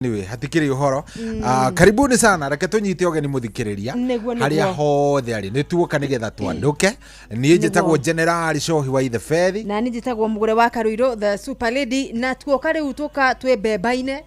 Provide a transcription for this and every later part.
Niwe hatikiri uhoro karibuni sana reke tunyite ogeni muthikiriria haria hothe ari nituoka nigetha twanduke nie njitagwo General Shohi wa the Fedi na nie njitagwo Mugure wa Karuiro the Super Lady na tuoka riu tuka twe bembaine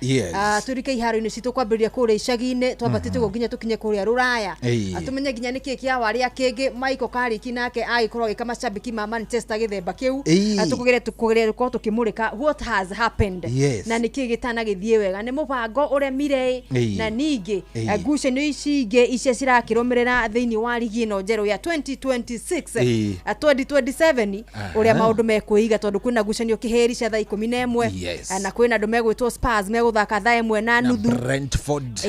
turike iharo-ini citu kwambiria kuria icagi-ini twabatite nginya tukinye kuria Ruraya atumenye nginya niki kia waria kingi Michael Carrick nake agikorwo gika macambiki ma Manchester githemba kiu atukugire ko tukimurika what has happened na niki gitana githie wega ni mubango ure mire na ningi ngucanio ici ingi icia cirakirumirira thiini wa ligi ino njeru ya 2026 2027 uria maundu mekuiga tondu kwina ngucanio kiheri cia thaa 11 na kwina andu megwitwo Spurs meguthaka thaa 1:30 Brentford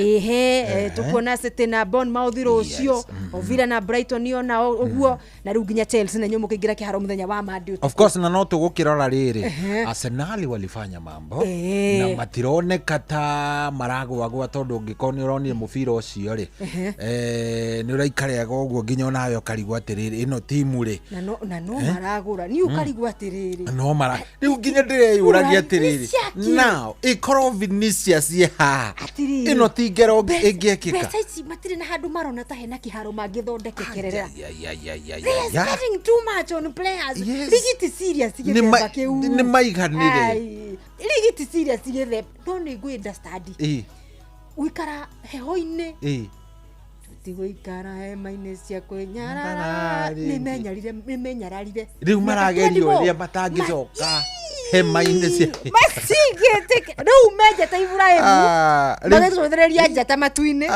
tukuona City na Bournemouth rucio Villa na Brighton yona uguo na riu nginya Chelsea na nyomo kigira kiharo muthenya wa Monday of course na no tugukirora riri Arsenal walifanya mambo na matironeka ta maragwa tondu ngikoni uroni mubira ucio ri ni uraikariaga uguo nginya nayo karigwa atiriri ino timu ri na no maragura ni ukarigwa atiriri no mara riu nginya ndireyuragia atiriri now ikoro Vinicius ha ino tingero ingiekika pesa ici matire na handu marona ta hena kiharo mangithondekekerera getting too much on players ligiti serious githemba kiu ni maiganire ligiti serious githemba ndoni ngwenda study wikara heho-ini tiguikara hema-ini cia kwinyarara nimenyararire riu maragerio ria matangicoka hema-ini cia masigete riu menja ta Ibrahim magĩtũthereria njata matu-ini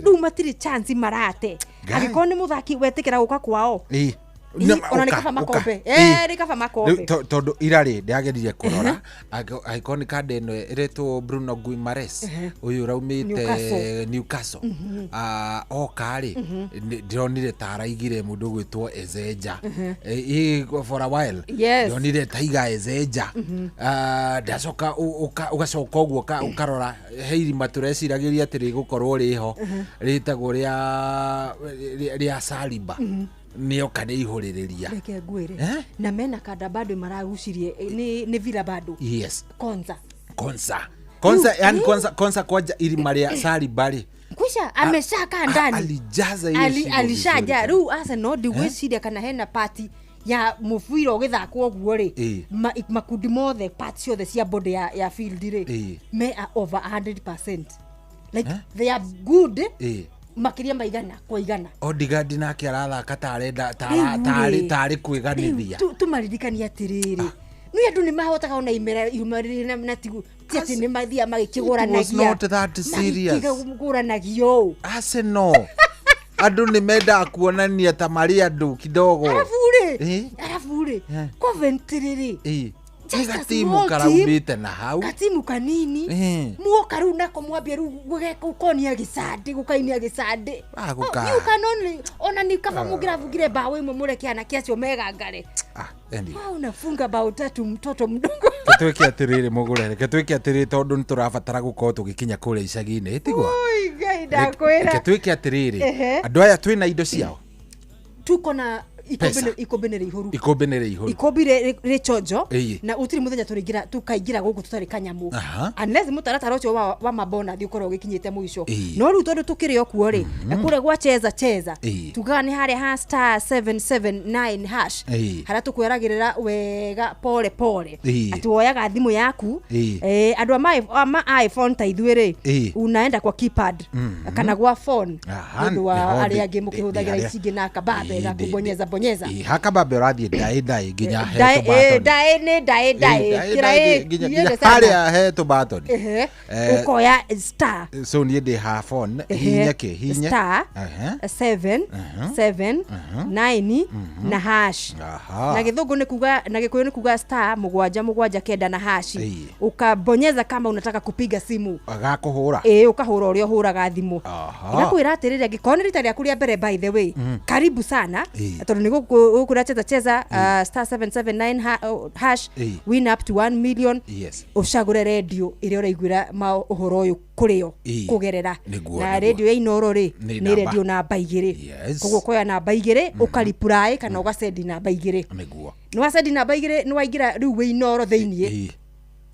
riu matiri chance marate agĩkorwo nĩ mũthaki wetikira guka kwao ona nikaba makombe nikaba makombe tondu irari ndiageririe kurora icon card eno iretwo Bruno Guimaraes uyu raumite Newcastle okari ndionire taraigire mundu gwitwo Ezeja for a while ndionire taiga Ezeja ndacoka ugacoka uguo ukarora heiri matureciiragiria atiri gukorwo riho ritagwo ria Saliba nio kana ihoririria reke ngwire na mena kada bado maragucirie ni Villa bado Konza yani Konza kwaja ili Maria Saliba ri kwisha ameshaka ndani alijaza hiyo alishaja ru Arsenal digwiciria kana hena party ya mufiro ugithakwo oguo ri makundi mothe parts ciothe cia body ya field ri me are over 100% like they are good makiria maigana kwa igana Odegaard nake arathaka tarenda tari kwiganithia tumaririkania atiriri ni andu ni mahotaga ona imerera na tigu ati ni mathia magikiguranagia was not that serious kiguranagia Arsenal andu ni menda kuonania ta mari andu kidogo arafure Coventry Tiga timu karaubite na hau katimu kanini muoka ru nako mwambia ru gukonia gicande gukainia gicande you can only ona ni kama mugiravugire bawe imwe murekiana kiacio mega ngare unafunga bao tatu mtoto mdogo ketweke atiriri Mugure ketweke atiriri tondu niturabatara gukorwo tugikinya kure icagi-ini itigwa oi gaida kwera ketweke atiriri andu aya twina indo ciao tuko na ikobenere ihuru ikobire richojo na utiri muthenya turigira tukaingira guku tutari kanyamu unless mutaratara ucio wa mabona thiukorwo gikinyite muico no ru tondu tukiri okuo ri kure gwa cheza tugani hari ha *779# hara tukweragirira wega pole ati woyaga thimu yaku andu ama iPhone ta ithwiri unaenda kwa keypad kana gwa phone ndu wa ari angi mukihuthagira icingi na kababe na kubonyeza hakababe urathie dai ginya he to dai haria he to button ukoya star so nie de ha phone hinya star 779 na hash na githungu ni kuga na gikuyu ni kuga star 779 na hash ukabonyeza kama unataka kupiga simu agakuhura ukahura urio huraga thimu ngakwira atiriri ngikoni rita ria kuria mbere by the way karibu sana tondu ni gukura cheza star 779 hash win up to 1 million ushagure radio iria uraiguira ma uhoro uyu kurio kugerera na radio ya Inoro ri ni radio namba 2 koguo koya namba 2 ukariply kana ugasendi namba 2 no wasendi namba 2 ni waingira riu we Inoro thiini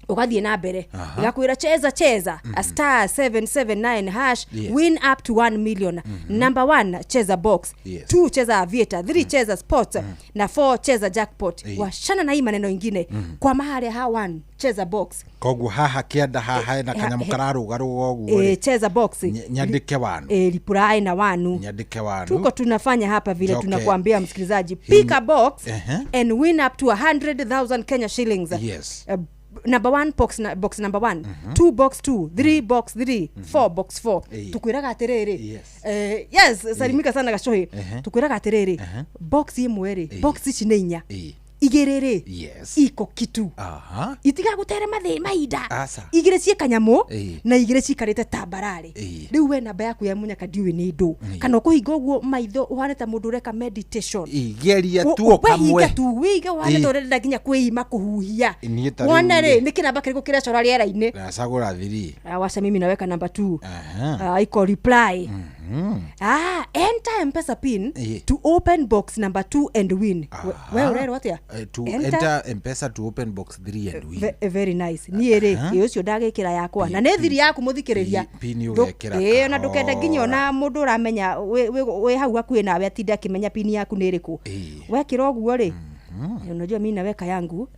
ugathie na mbere igakwira cheza a star 779 hash win up to 1 million. Number 1 cheza box, 2 cheza aviator, 3 cheza sport na 4 cheza jackpot. Washana na hii maneno ingine kwa mahali ha 1 cheza box koguo haha kienda haha na kanyamu kararugaruga uguo cheza box nyandike wanu lipurae na wanu nyandike wanu. Tuko tunafanya hapa vile tunakuambia msikilizaji, pick a box and win up to 100,000 Kenya shillings. Yes. Number 1 box number 1, 2 box 2, 3 box 3, 4 box 4. Tukwiraga atiriri yes salimika sana Gacohi. Tukwiraga atiriri box imwe ri box ici ni 4 igiriri iko kitu itiga gutere mahinda igire cie kanyamu na igire cikarite tambarare. Riu we namba yaku ya munyaka ndiwe ni ndu kana kuhinga uguo maitho uhareta mundu ureka meditation igeria tu kamwe tu wiga uhareta urenda nginya kwima kuhuhia wona ri ni kinamba kiriku kire cora riera-ini na sagura 3 washa mimi naweka number 2 iko reply enter M-Pesa pin to open box number 2 and win. Wewe urero atia to enter M-Pesa to open box 3 and win. Very nice. Ni ri ucio ndagikira yakwa na ne thiri yaku muthikiriria pin ugekira na ndukenda nginya na mundu uramenya we hau hakuhi nawe atinda kimenya pin yaku ni riku wekira oguo ri unajua mimi naweka yangu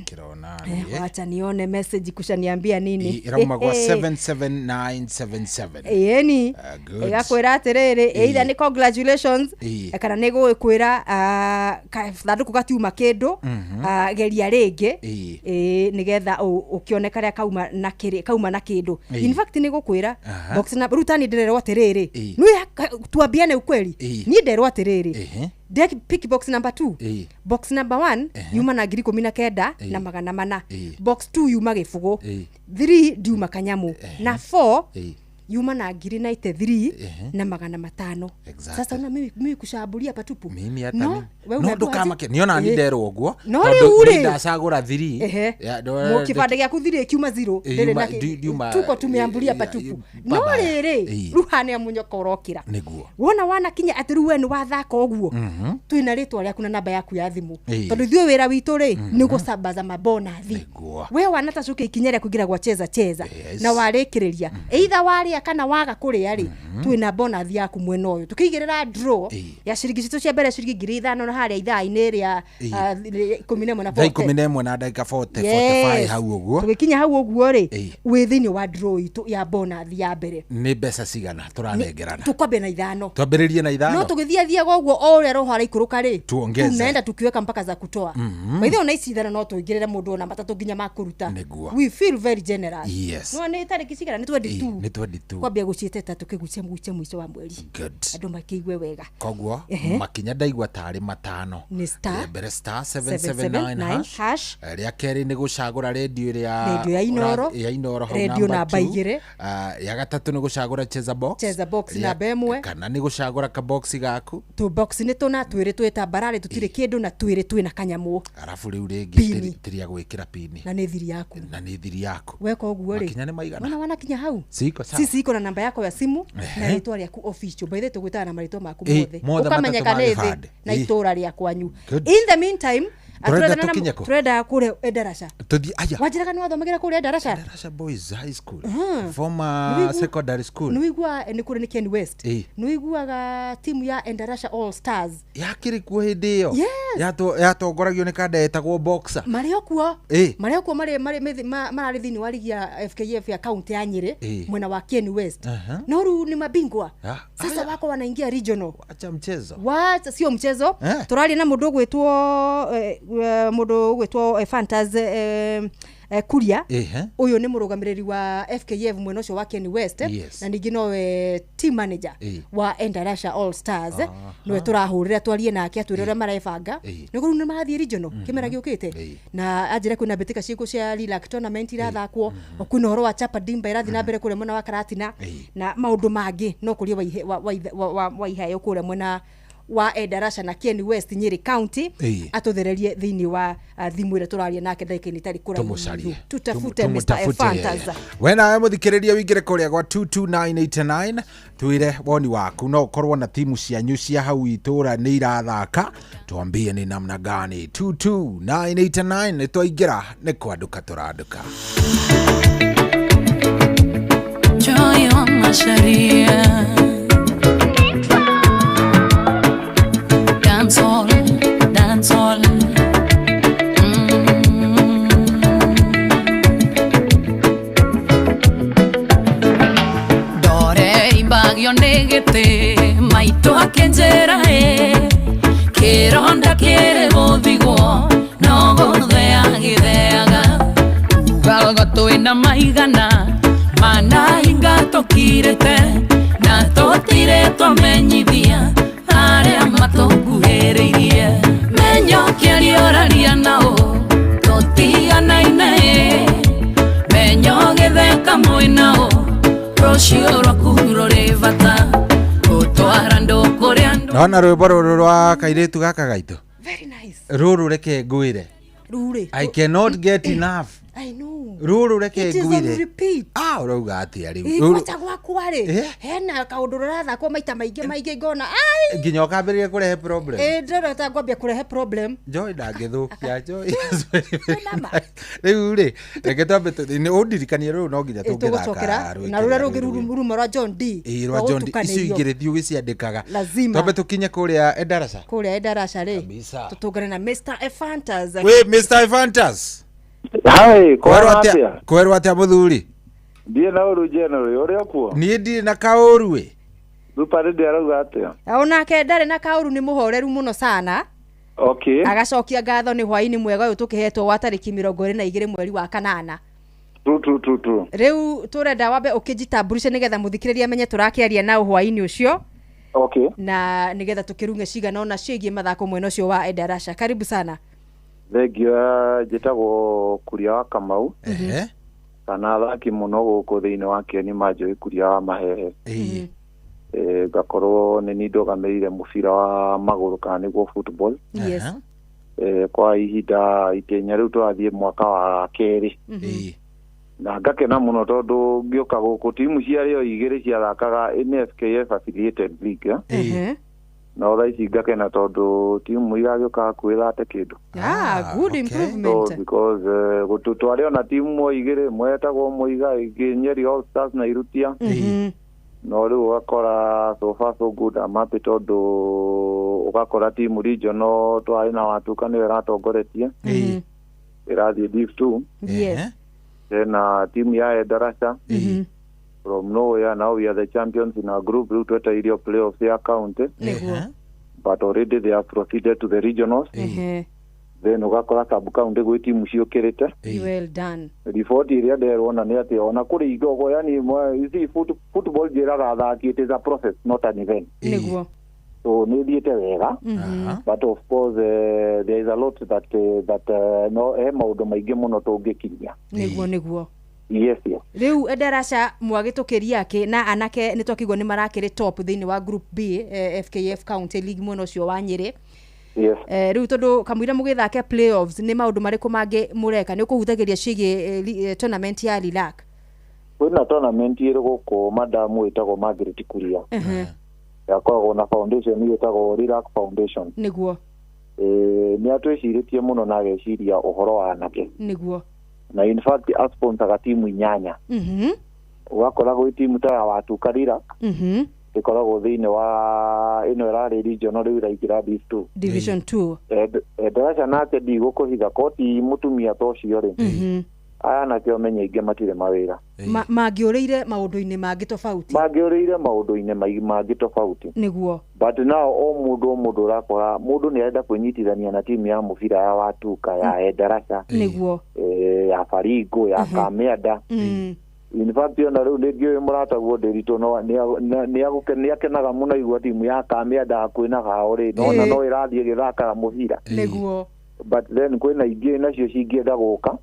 kirona acha nione message kushaniambia nini irauma kwa 77977 yeni igakwira atiriri either ni congratulations kana ni gukwira thanduku gatiuma kindu geria ringi nigetha ukioneka ria kauma na kindu. In fact ni gukwira box na rutani ndirero atiriri nui tuambiane ukweli ni ndirero atiriri pick box number 2 box number 1 yuma na 19,000 na 400 box 2 yuma gifugo 3 diuma kanyamu na 4 yuma na 93 na 500. Sasa una mimi kushambulia patupu mimi hata no ndukama niona ni ndero uguo no ndasagura 3 mo kibande gyaku 3 kiuma 0 tuko tumeambulia patupu no riri ruhane munyoko urokira niguo wona wana kinya atiru we ni wathaka uguo twina ritwa ryaku na namba yaku ya thimu tondu ithio wira witu ri ni gusambaza mabonathi we wanata cuke ikinyere kugira gwa cheza na warikiriria either wari kana waga kuria ri twina bonathi yaku mwena uyu tukigirira draw ya ciringi citu cia mbere ciringi 5,000 na haria ithaa-ini ria 11 na 11 na dakika 45 hau uguo tugikinya hau uguo ri withini wa draw itu ya bonathi ya mbere ni mbeca cigana turanengerana tukombe na 5 twambiririe na 5 no tugithia guo o ria roho araikuruka ri tunaenda tukiweka mpaka za kutoa maitho na icithana no tuingirire mundu na matatu nginya makuruta we feel very generous no ni tariki cigana ni 22 kwambia gucieteta tukigucia mwico wa mweri andu makiigwe wega koguo makinya ndaigwa tari 5 ni star mbere star 779 hash ria keri ni gucagura radio ya Inoro radio namba 2 ya gatatu ni gucagura cheza box namba 1 kana ni gucagura ka box gaku tu box ni tuna twiri twita barare tutire kindu na twiri twina kanyamu arafu riu ringi tiria gwikira pini na ni thiri yaku weka uguo ri makinya ni maigana wana kinya hau siko sawa sisi iko na namba yako ya simu na ritwa ryaku official by the way tugwitana na marito maku mothe ukamenyeka nethi na itura rya kwanyu. In the meantime turenda kure Endarasha tuthi aya wajiraga ni wathomagira kure Endarasha Boys High School former secondary school nuigwa ni kure ni Ken West nuigwaga timu ya Endarasha All Stars yakiri ku hindi yo yatongoragio ni kanda etagwo boxer mario kuo marari thini wa ligi ya FKF ya county ya Nyeri mwena wa Ken West no ru ni mabingwa sasa wako wanaingia regional acha mchezo sio mchezo turali na mundu gwetwo Fantas Kuria uyu ni murugamiriri wa FKF mwena ucio wa Ken West na ningi nowe team manager wa Endarasha All Stars nowe turahurira twarie nake atwire ria marabanga niguo ni mathie regional kimera giukite na ajire kwina betika ciku cia relax tournament irathakwo kwina horo wa chapa dimba irathi na mbere kure mwena wa Karatina na maundu mangi no kuria wa ihayo kure mwena wa Endarasha na Ken West Nyeri County atuthererie thiini wa thimu ire turaria nake ndagika-ini tari kuraihu tutafute Mr. Efantas wena muthikiriria wingire kuria gwa 22989 twire woni waku no ukorwo na timu cianyu cia hau itura ni irathaka twambie ni namna gani 22989 ni twaingira ni kwanduka turanduka Joy on Masharia Dance all Dore ibagio negete maito akenjera Kironda kere gothigo no gothea githeaga Ugalgo ina maigana Mana hinga tokirete na totire twamenyithia aria matokuheririe menyo kiarioraria nao totiganaine menyo githeka mwinao rocio rwaku ruri bata gutwara ndukuria nona rwimbo ruru rwa kairetu gaka gaitu very nice ruru reke ngwire rure I cannot get enough I know ruru reke ngwire urauga atia riu kwata gwakwa ri hena kaundu rurathakwo maita maingi ngona ai nginya ukambiririe kurehe problem ndirota ngwambia kurehe problem Joy ndangithukia Joy riu ri reke twambe ni undirikanie riu no nginya tungithaka na rura rungi rumo rwa John D rwa John D icio igire thiu giciandikaga twambe tukinye kuria Endarasha ri tutungane na Mr. Efantas we Mr. Efantas Hai, kwerwa atia muthuri ndie na uru general uri akuo nie ndire na kauru we rupare ndi arauga atia onake ndare na kauru ni muhoreru muno sana okay agacokia ngatho ni hwaini mwega uyu tukihetwo wa tariki 22 mweri wa kanana tu riu turenda wambe ukijitambulisha nigetha muthikiriria menye turakiaria na hwaini ucio okay na nigetha tukirunge cigana ona ciigie mathako mwena ucio wa Endarasha karibu sana Thegio njitagwo Kuria wa Kamau kana athaki muno guku thiini wa Kieni Manjui Kuria wa Mahehe ngakorwo ni ni ndogamirire mubira wa maguru kana niguo football yes kwa ihinda itenya riu twathie mwaka wa keri na ngakena muno tondu ngioka guku timu ciario igiri ciathakaga NFKF affiliated league no thaici ngakena tondu timu igagioka kwira ate kindu good improvement so because gututware ona timu igiri mwetagwo Muiga ingi Nyeri All Stars na Irutia no riu ugakora so far so good amapi tondu ugakora timu regional twari na watuka ni iratongoretie irathie Div 2 yes na timu ya Endarasha from nowhere now we are the champions in our group riu twetairio playoffs ya county but already they have proceeded to the regionals then ugakora sub county gwi timu ciukirite well done report iria nderona ni ati ona kuri igogo yani isi football jiraga athaki it is a process not an event niguo so ni thiete wega but of course there is a lot that no maundu maingi muno tungikinya niguo yes riu Endarasha mwagitukiria ki na anake nitwakigwo ni marakiri top thiini wa group B FKF County League mwena ucio wa Nyeri yes riu tondu kamwira mugithake playoffs ni maundu mariku mangi mureka ni ukuhuthagiria cigi tournament ya Lilac kwina tournament iri guku madamu itagwo Margaret Kuria yakoragwo na foundation itagwo Lilac Foundation niguo ni atwiciritie muno na ageciria uhoro wa anake niguo na in fact sponsor timu inyanya ugakora gwi timu ta watuka Lilac ikoragwo thiini wa ino irari regional riu iraingira division 2 Endarasha nake ndigukuhitha koti mutumia tocio ri aya na kio menye inge matire mawira mangiuriire maundu-ini mangi tofauti niguo but now o mundu urakora mundu ni arenda kwinyitithania na timu ya mubira ya watuka ya Endarasha niguo ya Baringo ya Kameada in fact ona riu ningio muratagwo Nderito no ni akenaga muno igwa timu ya Kameada kwinaga ori no no irathie githakaga mubira niguo but then kwina ingi nacio cingienda guka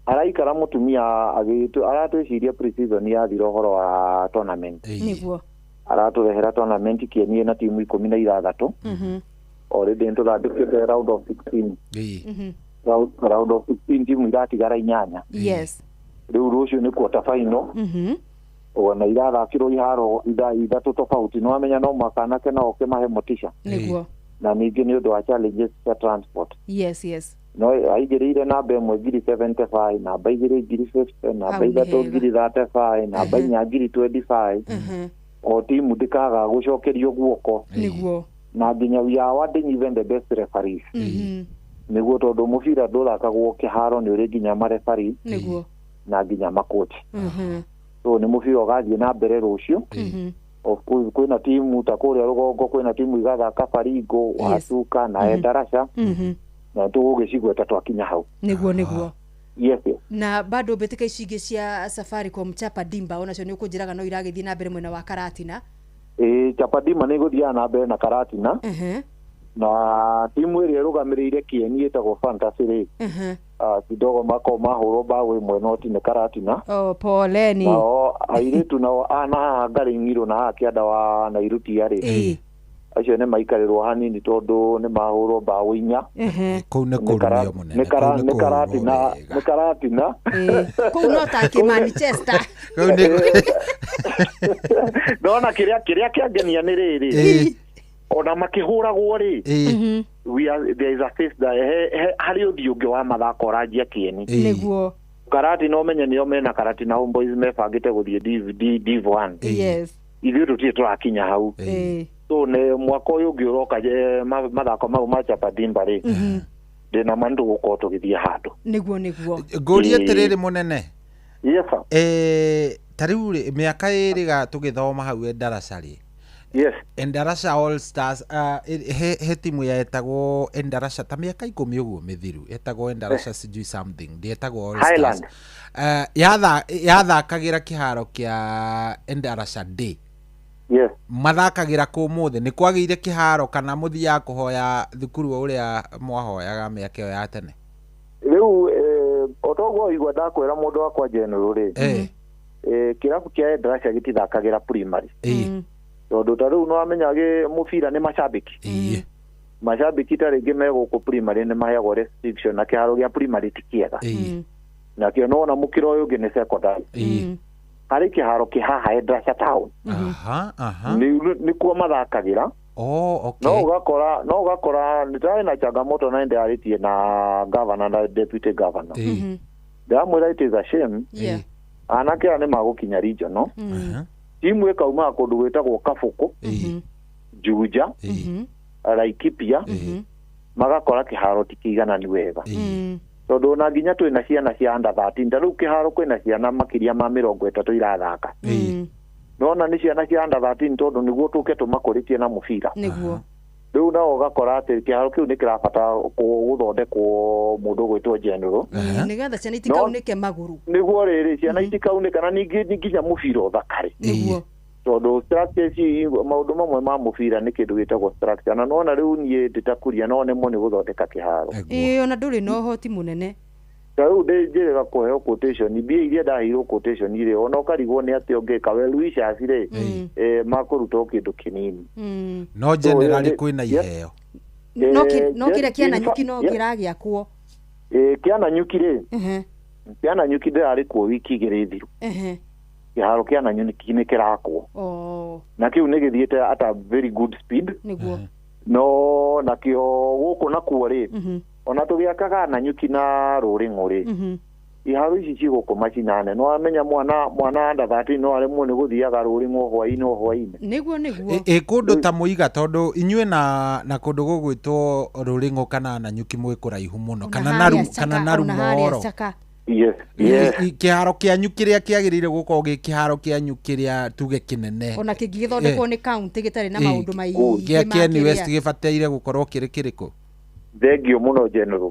araikara mutumia agitu aratwiciria pre-season ya thiro horo wa tournament niguo Araturehera tournament Kieni na timu 16. Already nturathikite round of 16. Round of 16 timu iratigara 8. Yes. Riu rucio ni quarter final. Ona irathakirwo iharo ithatu tofauti no amenya no makanake na okimahe motisha. Niguo. Na ningi ni undu wa challenges cia transport. Yes. No aigirire namba imwe ngiri 75 namba igiri ngiri 50 namba ithatu ngiri 35 namba inya ngiri 25. O timu ndikaga gucokerio guoko. Niguo. Na nginya we are awarding even the best referees. Niguo tondu mubira nduthakagwo kiharo ni uri nginya mareferees. Niguo. Na nginya makochi. So ni mubira ugathie na mbere rucio. Of course kwina timu ta kuria rugongo kwina timu igathaka Baringo, Watuka na Endarasha. Na tugugicigweta twakinya hau. Niguo. Yes. Na bado betika icigi cia Safaricom Chapa Dimba onacio ni ukunjiraga no iragithie na mbere mwena wa Karatina. Chapa Dimba ni guthia na mbere na Karatina. Na timu ĩrĩa ĩrũgamĩrĩire Kieni ĩtagwo Fantasy rĩ kidogo mako mahũrwo bao ĩmwe no ti nĩ Karatina. Poleni. Nao airĩtu nao ana ngari ng'iro na kĩanda wa Nairutia rĩ acio nĩ maikarĩrwo hanini tondũ nĩ mahũrwo bao 4. Kũu nĩ kũrumio mũnene. Nĩ Karatina. Kũu no ta kĩ Manchester. Ndona kĩrĩa kĩangenia nĩ rĩrĩ ona makihuragwo ri there is a face that hari uthiungi wa mathako ranjia Kieni niguo Karati no menye nio mena Karatina Homeboys mebangite guthie Div 1. Yes. Ithuĩ tũtirĩ tũrakinya hau. So ne mwaka ũyũ ũngĩ ũroka mathako mau ma Chapa Dimba rĩ ndĩna ma nĩtũgũkorwo tũgĩthiĩ handũ. Niguo. Ngũrie atĩrĩrĩ mũnene. Yes sir. Tarĩu rĩ mĩaka ĩrĩ tũgĩthoma hau Endarasha rĩ. Yes. Endarasha All Stars he timu yetagwo Endarasha ta mĩaka 10 ũguo mĩthiru yetagwo Endarasha sijui something yetagwo All Stars. Yathakagira kiharo kia Endarasha Day. Yes. Mathakagira kũ mũthĩ nĩ kwagĩire kiharo kana mũthia kũhoya thukuru ũrĩa mwahoyaga mĩaka ĩyo ya tene. Rĩu otoguo igwa ndakwĩra mũndũ wakwa General rĩ kĩrabu kia Endarasha gĩtithakagira primary. Tondu ta riu no amenyage mubira ni mashabiki. Mashabiki ta ringi megũkũ primary ni maheagwo restriction na kiharo gia primary tikiega. Na kio no na mukiro uyu ngi ni secondary. Hari kiharo kihaha Endarasha town. Ni kuo mathakagira. Okay. No ugakora nitari na changamoto na ndearitie na governor na deputy governor. Ndamwira it is a shame. Anake ani magukinya regional. Timu ikauma kundu gwitagwo Kabuku, Juja, Laikipia, magakora kiharo tikiganani wega. Tondu na nginya twina ciana cia under 13 ta riu kiharo kwina ciana makiria ma 30 irathaka. Nona ni ciana cia under 13 tondu niguo tuke tumakuritie na mubira. Niguo. Riu na ugakora ati kiharo kiu ni kirabata guthondekwo mundu gwitwo General. Nigetha ciana itikaunike maguru. Niguo riri ciana itikaunike na ningi nginya mubira uthakare. Niguo. Tondu structure maundu mamwe ma mubira ni kindu gitagwo structure na nona riu nie nditakuria no nemo ni guthondeka kiharo. Ona nduri no hoti munene. Riu ndinjirega kuheo quotation mbia iria ndahirwo quotation ire ona ukarigwo ni ati ongeka we Luisa cire makuruta kindu kinini. No generally kwina iheo. No kire kiana nyuki no kiragia kuo. Kiana nyuki ri. Kiana nyuki ndari kuo wiki igiri thiru. Kiharo kiana nyuki ni kirakwo. Na kiu ni githiete at a very good speed. Niguo. No na kio guku na kuo ri. Ona tugiakaga na nyuki na ruringo ri. Iharo ici ciguku macinane no amenya mwana under 13 no aremwo ni guthiaga ruringo hwaini. Niguo. Kundu ta muiga tondu inyue na kundu gugwitwo ruringo kana na nyuki mwe kuraihu muno kana naru moro. Yes. Kiharo kia nyuki ria kiagirire gukorwo gi kiharo kia nyuki ria tuge kinene. Ona kingithondekwo ni county gitari na maundu maingĩ. Kia Kieni West gibataire gukorwo kiri kiriko. Thengio muno General.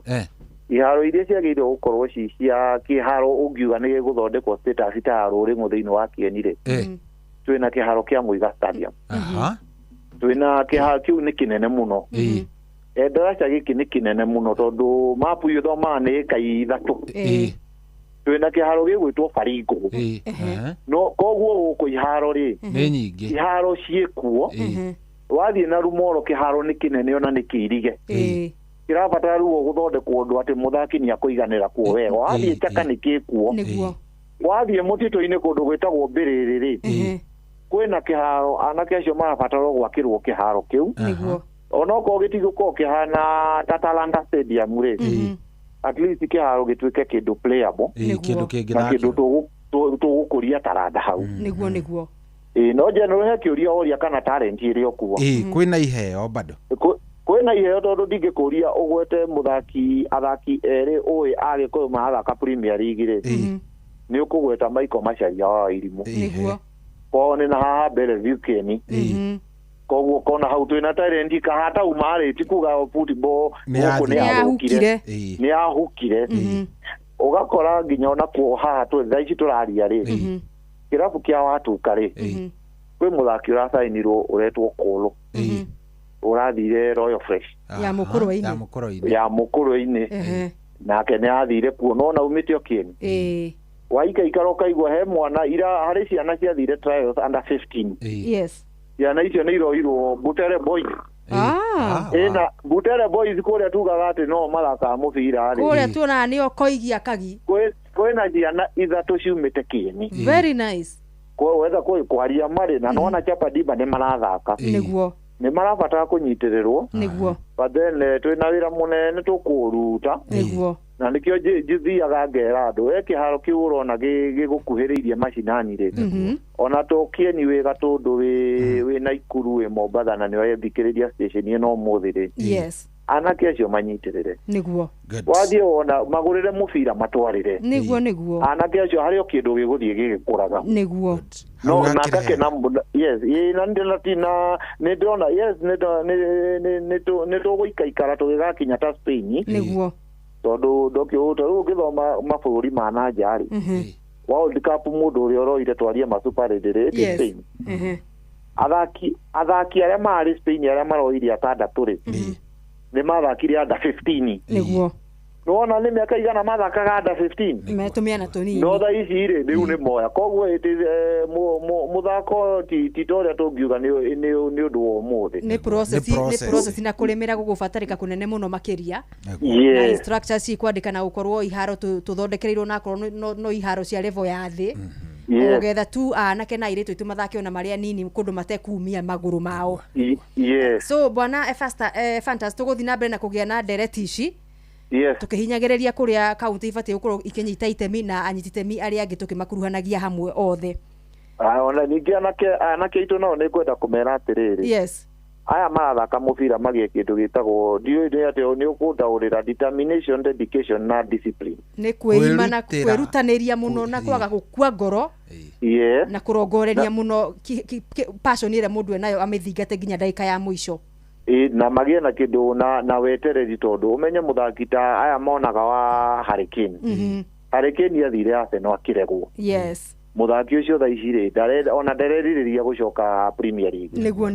Iharo iria ciagirire gukorwo cia kiharo ungiuga ni guthondekwo status ta ruringo thiini wa Kieni ri. Twina kiharo kia Muiga Stadium. Twina kiharo kiu ni kinene muno. Endarasha giki ni kinene muno tondu mapu yo thoma ni kai 3. twina kiharo gigwitwo Baringo no koguo guku iharo ri ni nyingi iharo ciekuo wathie na Rumoro kiharo ni kinene ona ni kirige kirabatara ruo guthondekwo undu ati muthaki ni akuiganira kuo wega wathie Chaka ni kikuo niguo wathie mutito-ini kundu gwitagwo Mbiriri ri kwina kiharo anake acio marabatara gwakirwo kiharo kiu niguo ona ko gitiguko kihana Talanta Stadium ri at least kiharo gitwike kindu playable kindu kingi na kindu tugukuria Talanta hau niguo no general he kiuria oria kana talent iri okuo kwina iheo bado kwina iheo tondu ndingikuria ugwete athaki eri oi agikuyu mathaka Premier League ri ni ukugweta Michael Macharia wa Irimu niguo kone na haha Bellevue Keni koguo kona hau twina talent kahata umari tikuga football ni ahukire ugakora nginya ona kuo haha thaici turaria ri kirabu kia Watuka ri kwi muthaki urasainirwo uretwo Kulu urathire Royal Fresh ya Mukurwe-ini nake ni athire kuo no na umite Okieni waika ikaroka igwa he mwana ira hari ciana ciathire trials under 15 yes ciana icio ni iroirwo Butere Boys na Butere Boys kuria tugaga ati no mathaka mubira ri kuria tuona ni okoigia kagi kwina ciana ithatu ciumite Kieni very nice kwa wetha kwaria mari na nona Chapa Dimba ni marathaka niguo ni marabatara kunyitirirwo niguo but then twina wira munene tukuruta niguo na nikio jithiaga ngera andu kiharo kiu urona gigukuhiriirie macinani ri ona to Kieni wega tondu wi Naikuru wi Mombatha na niyo thikiriria station ino muthi ri yes anake acio manyitirire niguo wathie ona magurire mubira matwarire niguo anake acio hario kindu giguthie gigikuraga niguo no nakake na yes na ndina ndona yes ne to guikaikara tugigakinya ta Spain niguo tondu ndokio ugithoma mabũrũri ma na njari World Cup mundu uri oroire twarie ma Super League Spain athaki aria mari Spain aria maroirie atandatu ri ni mathakire under 15 niguo nona ni miaka igana mathakaga under 15 metumiana tunini no tha ici ri riu ni moya koguo muthako titoria tungiuga ni undu wa muthi ni process na kurimira gugubatarika kunene muno makiria na instructors ikwandika na gukorwo iharo tuthondekereirwo na korwo no iharo cia level ya thi ogetha tu anake na iritu itu mathake ona maria nini kundu matekumia maguru mao so bwana Fantas tuguthi na mbere na kugia na ndereti ici tukihinyagereria kuria kaunti ibati gukorwo ikinyita itemi na anyititemi aria angi tukimakuruhanagia hamwe othe ona ningi anake itu no ni kwenda kumera atiriri yes aya marathaka mubira magie kindu gitagwo ndiwe ati ni ukundaurira determination, dedication na discipline ni kwima na kwirutaniria muno na kwaga gukua ngoro na kurongoreria muno passion ire mundu enayo amithingate nginya ndaika ya mwisho na magie na kindu na wetereri tondu umenye muthaki ta aya monaga wa Hurricane Hurricane athire Arsenal akiregwo yes muthaki ucio tha icire ona ndereriria gucoka Premier League niguo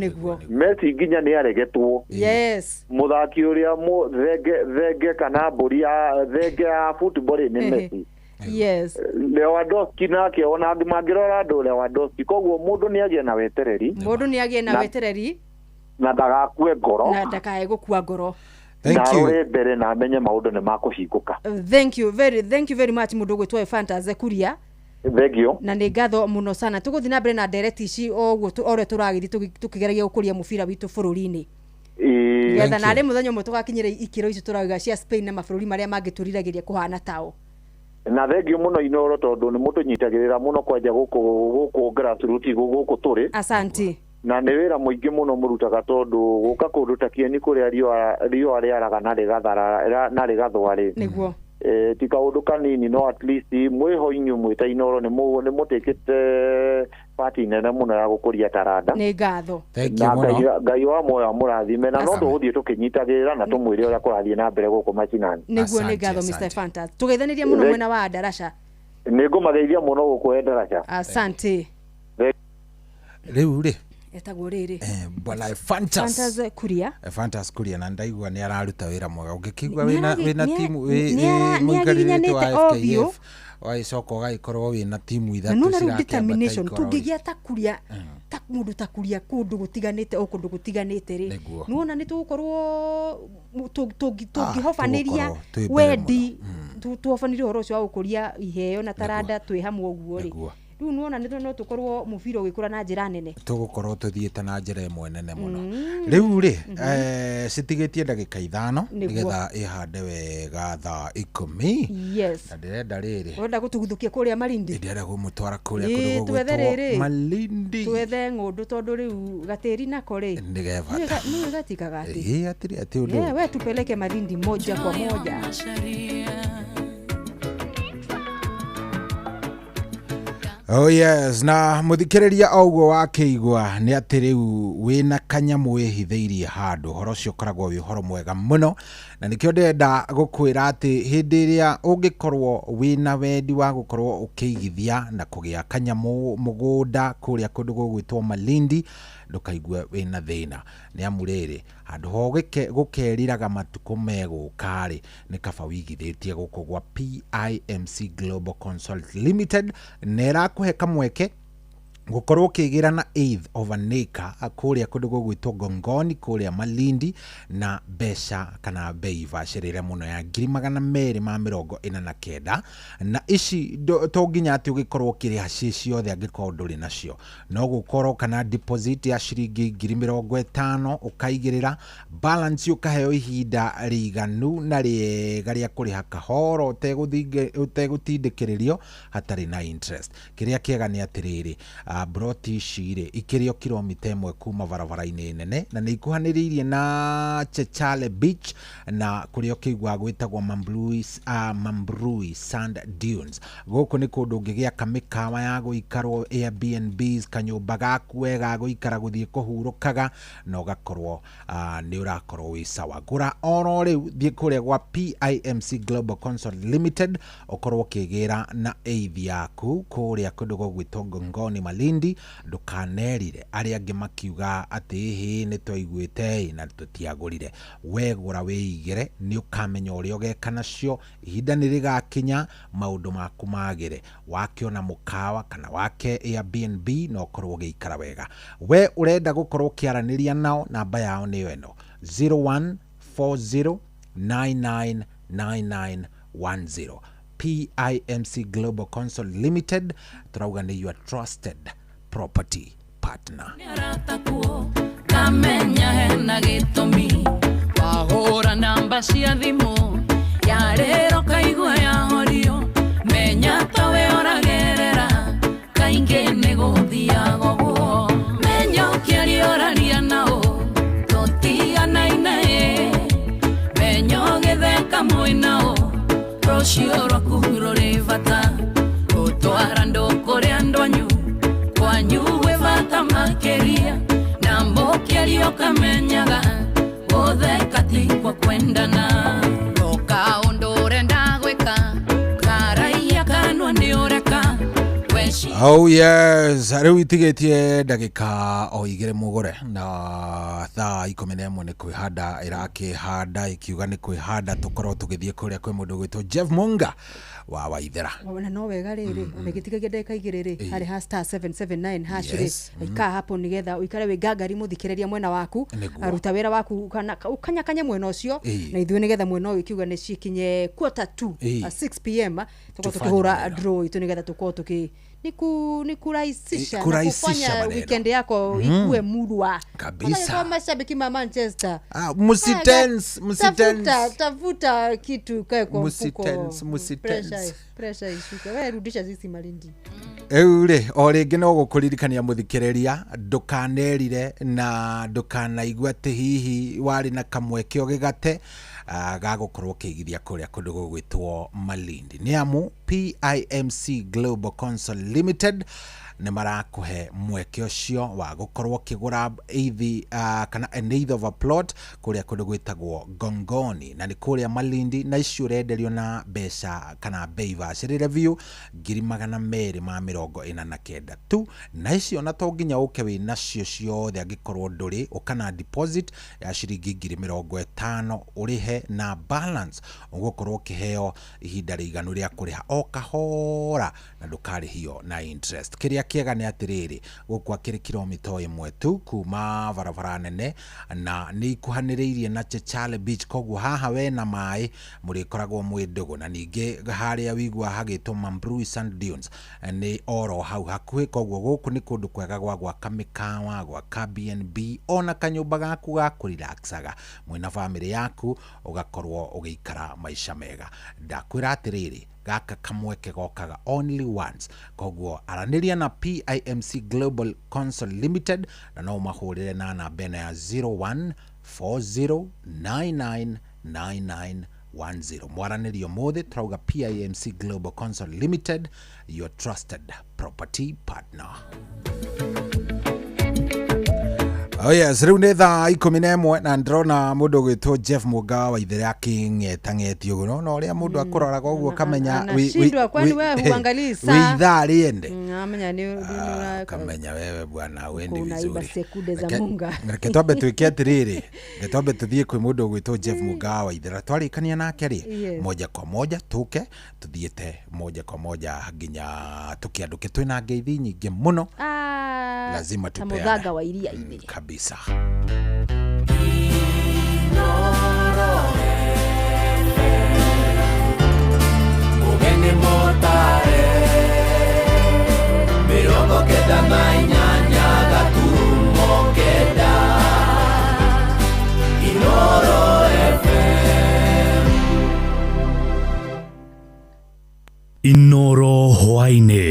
Messi nginya ni aregetwo yes muthaki uria thenge kana mburia thenge ya football ni Messi yes Lewandowski nake ona mangirora andu Lewandowski koguo mundu ni agie na wetereri na ndagakue ngoro na ndakae gukua ngoro Thank you. Mbere na amenye maundu ni makuhinguka. Thank you very much mundu gwitwa Fantas Kuria. Thank you. Na nĩ ngatho muno sana tuguthi na mbere na ndereti ici oguo ore turagithi tukigeragia gukuria mubira witu bururi-ini getha na ri muthenya umwe tugakinyire ikiro ici turagiga cia Spain na mabũrũri maria mangĩtũriragiria kuhana tao na thengio muno Inoro tondu ni mutunyitagirira muno kwanja guku grassroots guku turi asante na nĩ wĩra mũingĩ muno mũrutaga tondu guka kundu ta Kieni kuria riũa rĩaraga na rĩgathara na rĩgathwa ri niguo ti kaundu kanini no at least mwiho inyu mwita Inoro ni mutikite party nene muno ya gukuria taranda ni ngatho ngai wa moyo murathime na no nduthie tukinyitagirira na tumwire uria kurathie na mbere guku macinani niguo ni ngatho Mr Fantas tugeithaniria muno mwena wa Darasha ni ngumageithia muno guku Darasha asante riu ri etagwo riri bwana Fantas Kuria Fantas Kuria na ndaigua ni araruta wira mwega ungikigwa wina timu muikarite wa FKF waicoko gaikorwo wina timu ithatu cirakĩambata determination tungigia ta Kuria ta mundu ta Kuria kundu gutiganite o kundu gutiganite ri nuona ni tugukorwo tungihofaniria wendi tuofaniria horo cio wa gukuria iheo na taranda twi hamwe uguo ri riu nuona no tukorwo mubira ugikura na njira nene tugukorwo tuthiete na njira imwe nene muno riu ri citigitie ndagika 5 nigetha ihande wega thaa 10 yes na ndirenda riri urenda gutuguthukia kuria Malindi ndirenda gumutwara kuria kundu gwitwo Malindi twethe ngundu tondu riu gatiri nako ri ndigeva ni gatikaga ati atiri ati undu we tupeleke Malindi moja kwa moja. Oh yes, na muthikiriria augo wakeigwa ni ati riu wina kanyamu wihitheirie handu horo cio koragwo wi horo mwega muno na nikio ndenda gukwira ati hindi iria ungikorwo wina wendi wa gukorwo ukiigithia na kugia kanyamu mugunda kuria kundu gugwitwo Malindi ndukaigue wina thina ni amuriri handu ho gukeriraga matuko megukari ni kaba wigithitie guko gwa PIMC Global Consult Limited nera kuhe kamweke gukorwo kigira na 1/8 of an acre kuria kundu gugwitwo Gongoni kuria Malindi na besha kana bei bacirire muno ya 249 na ici to nginya ati ugikorwo kiriha ciothe angikorwo nduri nacio no gukorwo kana deposit ya ciringi 50,000 ukaigirira balance ukaheo ihinda riganu na riega ria kuriha kahoro utegutindikiririo hatari na interest kiria kiega ni atiriri broti shire ikirio kilomita 1 kuma barabara-ini nene na ni ikuhaniririe na Chechale Beach na kurio kigwa gwitagwo Mambrui Sand Dunes goko ni kundu ungigia kamikawa ya guikarwo Airbnbs kanyumba gaku wega guikara guthie kuhurukaga no gakorwo ni urakorwo wi sawa gura oro riu thie kuria gwa PIMC Global Consult Limited okorwo kigira na eithi yaku kuria kundu gugwitwo Gongoni Malindi ndukanerire aria angi makiuga ati hi ni twaiguite na tutiagurire wegura weigire ni ukamenya uria ugeka nacio ihinda ni rigakinya maundu maku magire wakiona mukawa kana wake Airbnb no korwo giikara wega we urenda gukorwo kiaraniria nao namba yao ni eno 0140999910 PIMC Global Consult Limited turauga ni your trusted property partner. Kamenya hena gitumi wahura namba cia thimu ya rero kaigwa ya horio menya tawe oragerera kaingi ni guthia gogo menya ukiarioraria nao totianaine menya githeka mwinao rocio rwaku rivata gutwara ndukuria ndwanyu kwanyu wivata makeria na mbokiario kamenyaga gutheka ti kwa kwendana roka undure ndagwika karaia kanwa ni ureka weshi. Oh yes, riu itigetie ndagika o igire mugure na thaa 11 ni kwihanda irakihanda ikiuga ni kwihanda tukorwo tugithie kuria kwi mundu gwitwo Jeff Munga wa Waithera wana no wega riri unegitigagia ndeka igiriri hari *779 hashiri ika hapo nigetha uikare we gagari muthikireria mwena waku aruta wira waku ukanyakanya mwena ucio na ithuĩ nigetha mwena uyu kiuga ni cikinye 2:45 6 pm tuko tukihura draw itu nigetha tuko tuki nikurahisisha kufanya weekend yako ikue murwa kabisa kama mashabiki ma Manchester musitense tafuta kitu kae kwa mfuko musitense pressure ishuka wewe rudisha sisi Malindi eure o ringi no gukuririkania muthikiriria ndukanerire na ndukanaigua ati hihi wari na kamweke ogigate gagukorwo kigithia kuria kundu gugwitwo Malindi ni amu PIMC Global Consult Limited nĩ marakũhe mweke ũcio wa gũkorwo kĩgũra kana an eighth of a plot kũrĩa kũndũ gwĩtagwo Gongoni, na nĩ kũrĩa Malindi, na icio ũrenderio na mbeca kana bei bacĩrĩ review 249 tu, na icio na to nginya ũke wĩ nacio ciothe angĩkorwo ndũrĩ, ũkana deposit ya ciringi 50,000 ũrĩhe na balance ũgũkorwo ũkĩheo ihinda rĩiganu rĩa kũrĩha o kahora na ndũkarĩhio na interest. Kĩrĩa kĩega nĩ atĩrĩrĩ, gũkũ akĩrĩ kilomita 1 tu kuma barabara nene na nĩ ikuhanĩrĩirie na Chechale Beach, koguo haha we na maĩ mũrĩkoragwo mwĩ ndũgũ, na ningĩ harĩa wigua hagĩtwo Mambrui Sand Dunes nĩ oro hau hakuhĩ, koguo gũkũ nĩ kũndũ kwega gwa gwaka mĩkawa, gwaka BNB, ona kanyũmba gaku ga kũrelaxaga mwĩna famĩlĩ yaku ũgakorwo ũgĩikara maica mega. Ndakwĩra atĩrĩrĩ, gaka kamweke gokaga only once, koguo aranĩria na PIMC Global Console Limited na no mahũrĩre na namba ya 0140999910. Mwaranĩrio mũthĩ trauga PIMC Global Console Limited, your trusted property partner. Oh yes, rĩu nĩ thaa 11 na ndĩrona mũndũ gwĩtwo Jeff Mũnga wa ithere akĩng'etang'etio ũguo, no ũrĩa mũndũ akũroraga ũguo kamenya ithaa rĩende kamenya wewe bwana wendi vizuri. Reke twambe twĩke atĩrĩrĩ, twambe tũthiĩ kwĩ mũndũ gwĩtwo Jeff Mũnga wa ithere, twarĩkania nake rĩ moja kwa moja tũke tuthiĩte moja kwa moja nginya tũkĩandũke twĩna ngeithi nyingĩ mũno, lazima tupeane muthanga wa iria-inĩ kabisa. Ugeni motare mirongo kenda na inyanya gaturumo kenda Inoro FM. Inoro hwainĩ.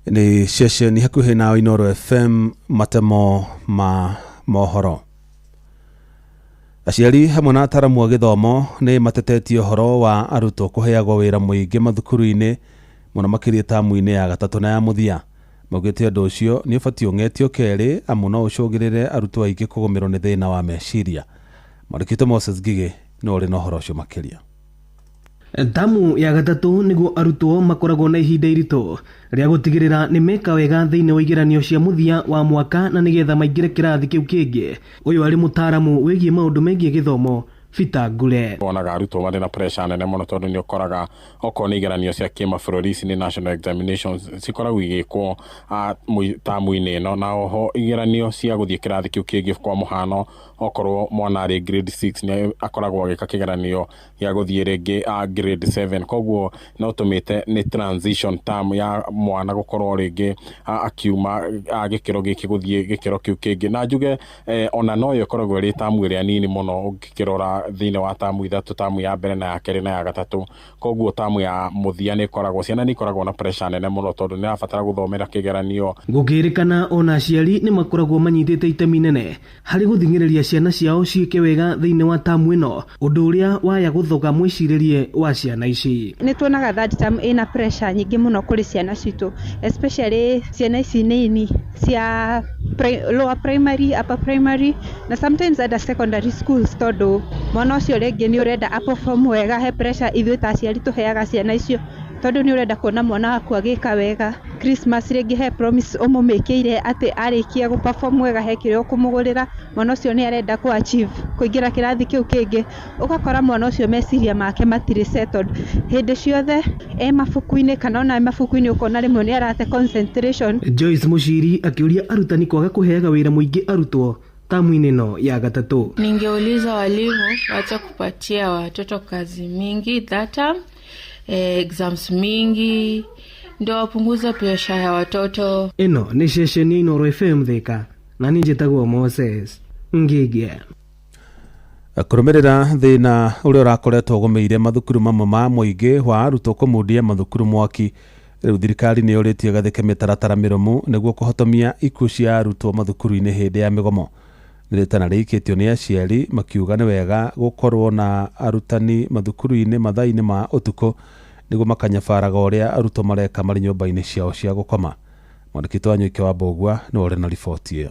Ni session hakuhĩ na Inoro FM, matemo ma mohoro. Aciari hamwe na ataramu a gĩthomo nĩ matetetie ũhoro wa arutwo kũheagwo wĩra mũingĩ mathukuru-inĩ mũno makĩria tamu-inĩ ya gatatũ na ya mũthia. Maugĩte ũndũ ũcio nĩ ũbatiĩ ũng'etio kerĩ amu no ũcũngĩrĩre arutwo aingĩ kũgũmĩrwo nĩ thĩna wa meciria. Mwandĩkĩtwo Moses Ngigĩ no ũrĩ na ũhoro ũcio makĩria. Tamu ya gatatũ nĩguo arutwo makoragwo na ihinda iritũ rĩa gũtigĩrĩra nĩ meka wega thĩinĩ wa igeranio cia mũthia wa mwaka na nĩgetha maingĩre kĩrathi kĩu kĩngĩ. Ũyũ arĩ mũtaaramu wĩgiĩ maũndũ megiĩ gĩthomo Peter Ngure. Wonaga arutwo marĩ na pressure nene mũno tondũ nĩ ũkoraga okorwo nĩ igeranio cia kĩmabũrũri nĩ national examinations cikoragwo igĩkwo tamu-inĩ ĩno, na oho igeranio cia gũthiĩ kĩrathi kĩu kĩngĩ kwa mũhano okorwo mwana arĩ grade 6 nĩ akoragwo agĩka kĩgeranio gĩa gũthiĩ rĩngĩ grade 7, koguo no tũmĩte nĩ transition term ya mwana gũkorwo rĩngĩ akiuma gĩkĩro gĩkĩ gũthiĩ gĩkĩro kĩu kĩngĩ, na njuge ona no ĩkoragwo ĩrĩ tamu ĩrĩa nini mũno ũngĩkĩrora thĩinĩ wa tamu ithatũ, tamu ya mbere na ya kerĩ na ya gatatũ. Koguo tamu ya mũthia nĩ ikoragwo, ciana nĩ ikoragwo na pressure nene mũno tondũ nĩ abatara gũthomera kĩgeranio. Gũkĩrĩkana ona aciari nĩ makoragwo manyitĩte itemi nene harĩ gũthingĩrĩria ciana ciao ciĩke wega thĩinĩ wa tamu ĩno, ũndũ ũrĩa waya gũthoga mwĩcirĩrie wa ciana ici. Nĩ tuonaga third term ĩna pressure nyingĩ mũno kũrĩ ciana citũ, especially ciana ici nini cia lower primary, upper primary na sometimes at secondary schools, tondũ mwana ũcio rĩngĩ nĩ ũrenda aperform wega, he pressure ithuĩ ta aciari tũheaga ciana icio tondũ nĩ ũrenda kuona mwana waku agĩka wega. Christmas rĩngĩ he promise ũmũmĩkĩire atĩ arĩkia gũperform wega he kĩrĩa ũkũmũgũrĩra, mwana ũcio nĩ arenda ku achieve kũingĩra kĩrathi kĩu kĩngĩ, ũgakora mwana ũcio meciria make matirĩ settled hĩndĩ ciothe mabuku-inĩ, kana ona mabuku-inĩ ũkona rĩmwe nĩ arate concentration. Joyce Mushiri akĩũria arutani kwaga kũheaga wĩra mũingĩ arutwo tamu-inĩ no ya gatatũ. Ningeuliza walimu waache kupatia watoto kazi mingi data exams mingi ndio wapunguza pressure ya watoto. Ino ni session ya Inoro FM Thika na niĩ njĩtagwo Moses Ngigĩ. Kũrũmĩrĩra thĩna ũrĩa ũrakoretwo ũgũmĩire mathukuru mamwe ma mũingĩ wa arutwo kũmundia mathukuru mwaki, rĩu thirikari nĩ yũrĩtie gathĩke mĩtaratara mĩrũmu nĩguo kũhotomia ikuũ cia arutwo mathukuru-inĩ hĩndĩ ya mĩgomo. nĩrĩtana rĩikĩtio nĩ aciari makiuga nĩ wega gũkorwo na arutani mathukuru-inĩ mathaa-inĩ ma ũtukũ nĩguo makanyabaraga ũrĩa arutwo mareka marĩ nyũmba-inĩ ciao cia gũkoma. Mwandĩki wa Nyuki wa Mbogua nĩ ũrĩ na riboti ĩyo.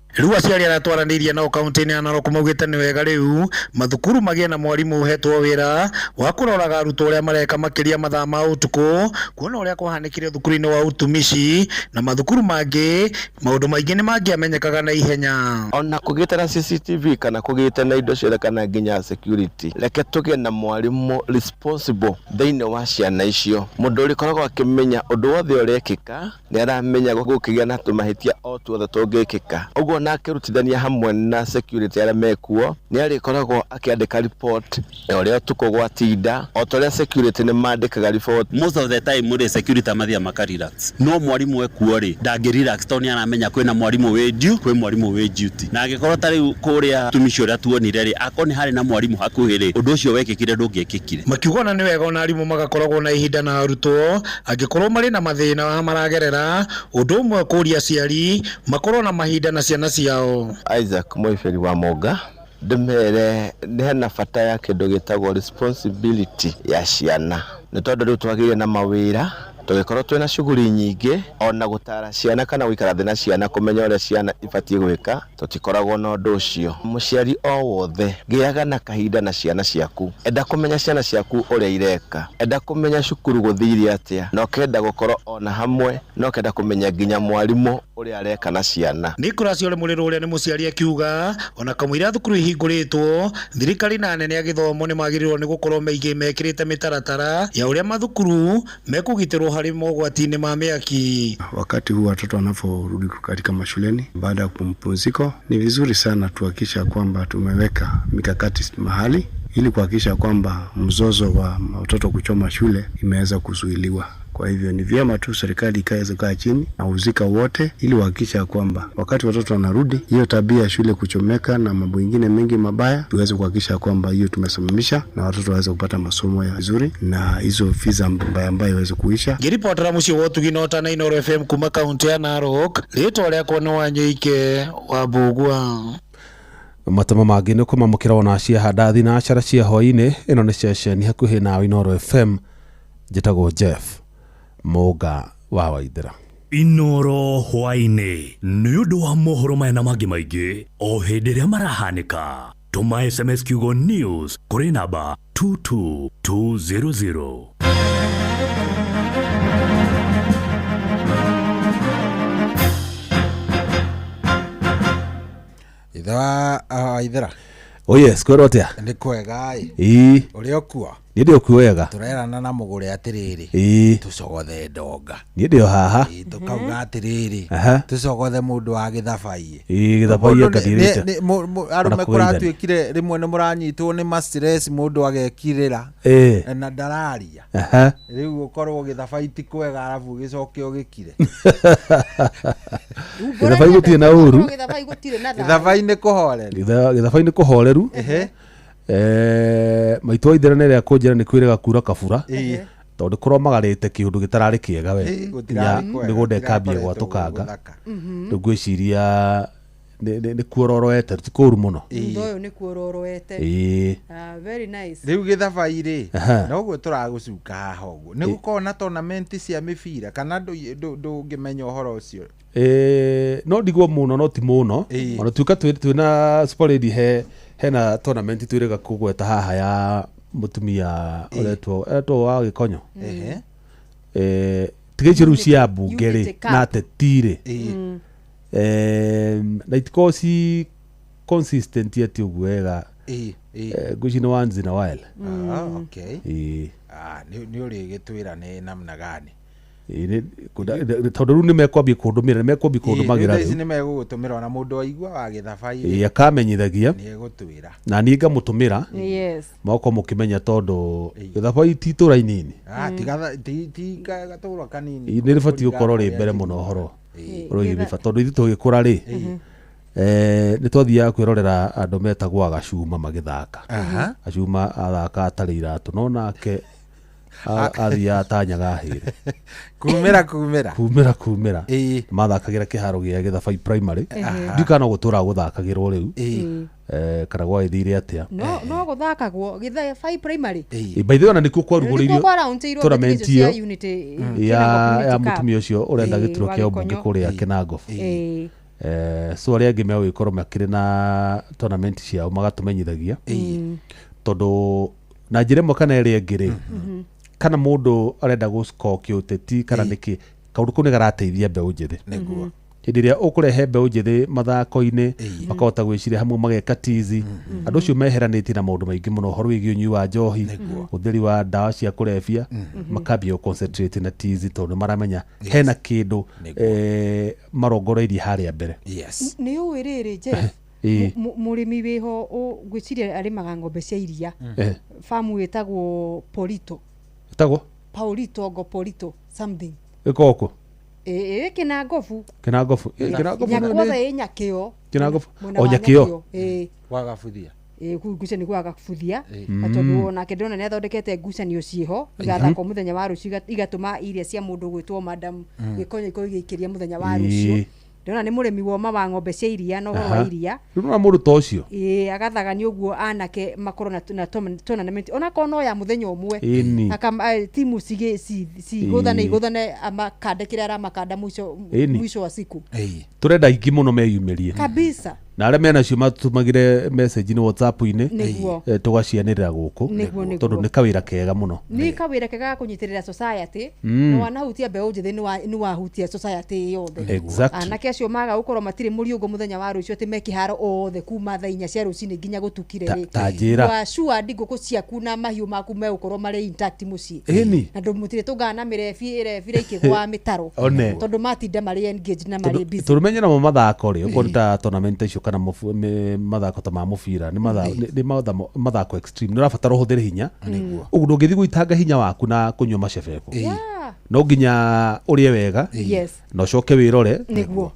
Rĩu aciari aratwaranĩirie nao kaunti-inĩ ya Narok maugĩte nĩ wega rĩu mathukuru magĩe na mwarimũ uhetwo wĩra wa kũroraga arutwo ũrĩa mareka makĩria mathaa ma ũtukũ, kuona ũrĩa kwahanĩkire thukuru-inĩ wa Utumishi na mathukuru mangĩ maũndũ maingĩ nĩ mangĩamenyekaga na ihenya. Ona kũgĩte na CCTV kana kũgĩte na indo ciothe kana nginya security, reke tũgĩe na mwarimũ responsible thĩinĩ wa ciana icio, mũndũ ũrĩkoragwo akĩmenya ũndũ wothe ũrekĩka nĩ aramenya gũkĩgĩa na tũmahĩtia o tuothe tũngĩkĩka. Ũguo na akĩrutithania hamwe na security arĩa mekuo nĩ arĩkoragwo akĩandĩka report ũrĩa ũtukũ gwatinda, o torĩa security nĩ mandĩkaga report. Most of the time mũrĩ security mathia makarelax, no mwarimũ ekuo rĩ ndangĩrelax tondũ nĩ aramenya kwĩna mwarimũ wĩ due, kwĩ mwarimũ wĩ duty, na angĩkorwo tarĩ kũrĩa Tumishi ũrĩa tuonire rĩ akorwo nĩ harĩ na mwarimũ hakuhĩ rĩ ũndũ ũcio wekĩkire ndũngĩkĩkire. Makiugana nĩ wega ona arimũ magakoragwo na ihinda na arutwo angĩkorwo marĩ na mathĩna maragerera, ũndũ ũmwe kũria aciari makorwo na mahinda na ciana ciao. Isaac Moiferi wa Monga ndemere nĩ hena bata ya kĩndũ gĩtagwo responsibility ya ciana, nĩ tondũ rĩu twagĩrĩire na mawĩra tũgĩkorwo twĩna shughuli nyingĩ, ona gũtara ciana kana gũikara thĩ na ciana kũmenya ũrĩa ciana ibatiĩ gwĩka tũtikoragwo na ũndũ ũcio. Mũciari o wothe gĩaga na kahinda na ciana ciaku, enda kũmenya ciana ciaku ũrĩa ireka, enda kũmenya cukuru gũthire atĩa, no kenda gũkorwo ona hamwe, no kenda kũmenya nginya mwarimũ ũrĩa areka na ciana. Nicholas Ole Mũrĩro ũrĩa nĩ mũciari akiuga ona kamũira thukuru ihingũrĩtwo, thirikari na anene a gĩthomo nĩ magĩrĩirwo nĩ gũkorwo mekĩrĩte mĩtaratara ya ũrĩa mathukuru mekũgitĩrwo harĩ mogwati-inĩ ma mĩaki. Wakati huu watoto wanaporudi katika mashuleni baada ya kupumzika, ni vizuri sana tuhakikisha kwamba tumeweka mikakati mahali ili kuhakikisha kwamba mzozo wa watoto kuchoma shule imeweza kuzuiliwa. Kwa hivyo ni vyema tu serikali ikaweza kukaa chini na wahusika wote ili kuhakikisha kwamba wakati watoto wanarudi, hiyo tabia ya shule kuchomeka na mambo mengine mengi mabaya tuweze kuhakikisha kwamba hiyo tumesimamisha na watoto waweze kupata masomo ya vizuri na hizo visa mbaya iweze kuisha. Ngiripotera mucio wotu ginota na Inooro FM kuma kaunti ya Narok, rĩtwa rĩakwa nĩ Wanyuike wa Mbogua. Matama mangĩ nĩ kũmamũkĩra ona ciaha thinacara cia hwaĩ-inĩ. Ĩno nĩ ceceni hakuhĩ na Inooro FM. Njĩtagwo Jeff Mũga wa Waithĩra. Inooro hwaĩ-inĩ nĩ ũndũ wa mohoro maya na mangĩ maingĩ o hĩndĩ ĩrĩa marahanĩka. Tũma SMS kiugo news kũrĩ namba 22200. Itha Waithĩra. Oh yes, kwero atia? Nĩ kwega ĩ. Ũrĩ okuo? Niĩ ndĩ okuo wega. Tũrerana na mũgũre atĩrĩrĩ. Tũcogothe ndonga. Niĩ ndĩ haha. Tũkauga atĩrĩrĩ. Tũcogothe mũndũ wa Gĩthabai. Gĩthabai akathirĩte. Arũme kũratuĩkire rĩmwe nĩ mũranyitwo nĩ ma-stress mũndũ agekirĩra. Na ndararia. Rĩu ũkorwo Gĩthabai ti kwega arabu gĩcoke ũgĩkire. Gĩthabai gũtirĩ na ũru. Gĩthabai nĩ kũhoreru. Gĩthabai nĩ kũhoreru. Maitũ Waithĩra nĩ rĩa kũnjĩra nĩ kwĩrĩga kura kabura tondũ kũromagarĩte kĩũndũ gĩtararĩ kĩega we mĩgũnda ĩkambia gwatũkanga. Rĩu ngwĩciria nĩ kuororoete ti kũru mũno. Ũyũ nĩ kuororoete. Very nice. Rĩu Gĩthabai rĩ noguo tũragũcuka haha ũguo. Nĩ gũkorwo na tournament cia mĩbira kana ndũngĩmenya ũhoro ũcio? No ndigwo mũno no ti mũno. Ona tuĩka twĩna sporedi hena tournament twĩrĩga kũgweta haha ya mũtumia ũretwo wa Gĩkonyo. Tigĩci rĩu cia mbunge rĩ na ateti rĩ na itikorwo ci consistent ati ũguo wega. Ngwĩci nĩ once in a while. Nĩ ũrĩgĩtwĩra nĩ namna gani? Tondũ rĩu nĩ mekwambia kũndũmĩra rĩu nĩ megũgũtũmĩra ona mũndũ waigua wa Gĩthabai akamenyithagia nĩ egũtwĩra na niĩ ngamũtũmĩra moko mũkĩmenya tondũ Gĩthabai ti itũra inini ti gatũra kanini nĩ rĩbatiĩ gũkorwo rĩ mbere mũno ũhoro tondũ ithuĩ tũgĩkũra rĩ nĩ twathiaga kwĩrorera andũ metagwo Gacuma magĩthaka. Gacuma athaka atarĩ iratũ no nake athia atanyaga hire kumira mathakagira kiharo gia Githabai primary ndikana gutura guthakagirwo riu kana gwaithire atia no guthakagwo Githabai primary by the way nikuo kwaruguririo tournament ya mutumia ucio urenda gituro kia ubunge kuria Kinangofu so aria angi meo ikorwo makire na tournament ciao magatumenyithagia tondu na njire mo kana eri ngire kana mundu arenda guscore kiuteti kana niki kaundu kuni garateithia mbeu njithi niguo hindi ria ukurehe mbeu njithi mathako-ini makahota gwiciria hamwe mageka tizi andu cio meheranitie na maundu maingi muno horo wigi unyui wa njohi utheri wa ndawa cia kurebia makambia concentrate na tizi tondu maramenya hena kindu marongoreirie haria mbere ni uwiriri je murimi wiho gwiciria arimaga ng'ombe cia iria famu yetagwo Polito etagwo Polito something ikoko Kinangofu Kinangofu nyakio nyakio wagabuthia ngucanio gwagabuthia tondu onake ndona ni athondekete ngucanio cieho igathakwo muthenya wa rucio igatuma iria cia mundu gwitwo madam Gikonyo ikiria muthenya wa rucio ndona ni murimi woma wa ng'ombe cia iria no wa iria runa mundu to ucio agathagania uguo anake makoro na tournament ona kono ya muthenya umwe timuiguthane amakandikira ara makanda mwisho wa siku turenda ingi muno meyumirie kabisa na aria mena cio matumagire message ni WhatsApp-ini tugacianirira guku tondu ni kawira kega muno ni kawira kega kunyitirira society no wanahutia mbeu njithi ni wahutia society yothe anake acio maga ukorwo matire muriungo muthenya wa rucio ati mekiharo othe kuma thaa 4 cia rucini nginya gutukire tajira sure ndiguku ciaku na mahiu maku me ukorwo mari intact muci na ndumutire tungana mirefi ikigwa mitaro tondu matinda mari engaged na mari busy turumenye na mathako ri uko ta tournament icio kana mathako ta ma mubira ni mathako extreme ni urabatara uhuthire hinya uguo ndungithi guitanga hinya waku na kunywa macebebo no nginya urie wega no coke wirore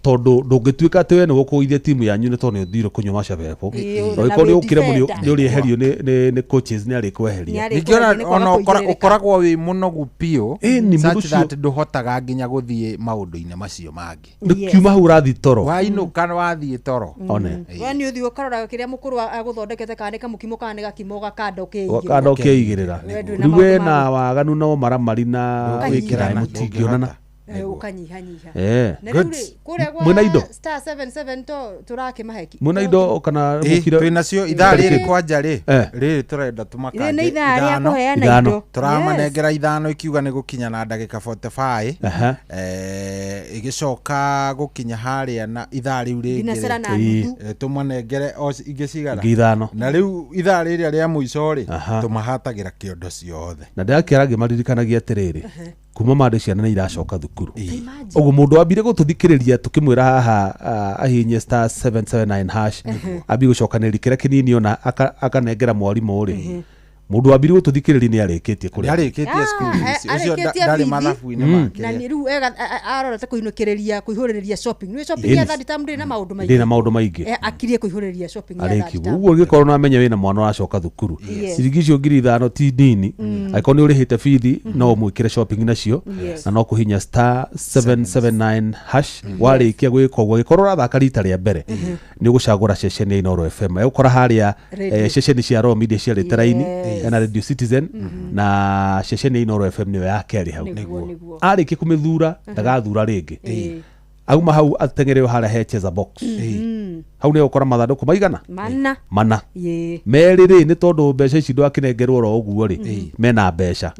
tondu ndungituika ati we ni gukuithia timu yanyu ni tondu uthire kunywa macebebo no ikori ukire ni urieherio ni coaches ni ari kweheria ningiona ona ukoragwo wi munogu pio such that nduhotaga nginya guthie maundu-ini macio mangi kiuma hau urathi toro wainuka wathie toro wani uthio karora kiria mukuru aguthondekete kana kamukimo kana gakimo gakanda ukiigirira riu we na waganu no maramari na wikira mutingionana ukanyihanyiha mwina indo star 77 to turake maheki mwina indo kana mukira twinacio ithaa riri kwanja riri turenda tumakande ithano turamanengera ithano ikiuga ni gukinya na ndagika 45 igicoka gukinya haria na ithaa riu ringi tumanengere ingicigara ithano na riu ithaa riri ria muico ri tumahatagira kiondo ciothe na ndakiragia maririkanagia atiriri kuma mande ciana ni iracoka thukuru uguo mundu ambire gututhikiriria tukimwira haha ahinye star 779 hash abi gucokaniri kira kinini ona akanengera mwarimu uri mundu wambire gututhikiriria ni arikitie kuria arikitie school ucio ndari mathabu-ini make na ni riu arora ta kuihuriria shopping ni shopping ya thadi tamri na maundu maingi ndina maundu maingi akirie kuihuriria shopping ya thadi tamri uguo gikorwo na menya wina mwana wacoka thukuru ciringicio ngiri ithano ti nini aiko ni urihite fithi no mwikire shopping nacio na no kuhinya star 779 hash warikia gwika uguo gikorwo rathaka rita ria mbere ni gucagura ceceni ya Inooro FM ukora haria ceceni cia Raw Media cia literaini na Radio Citizen na ceceni ya Inooro FM niwe yake ari hau arikia kumithura ndagathura ringi auma hau atengereo haria hecheza box hau ni ukora mathanduku maigana mana meriri ni tondu mbeca ici ndwakinengerwo ro uguo ri mena mbeca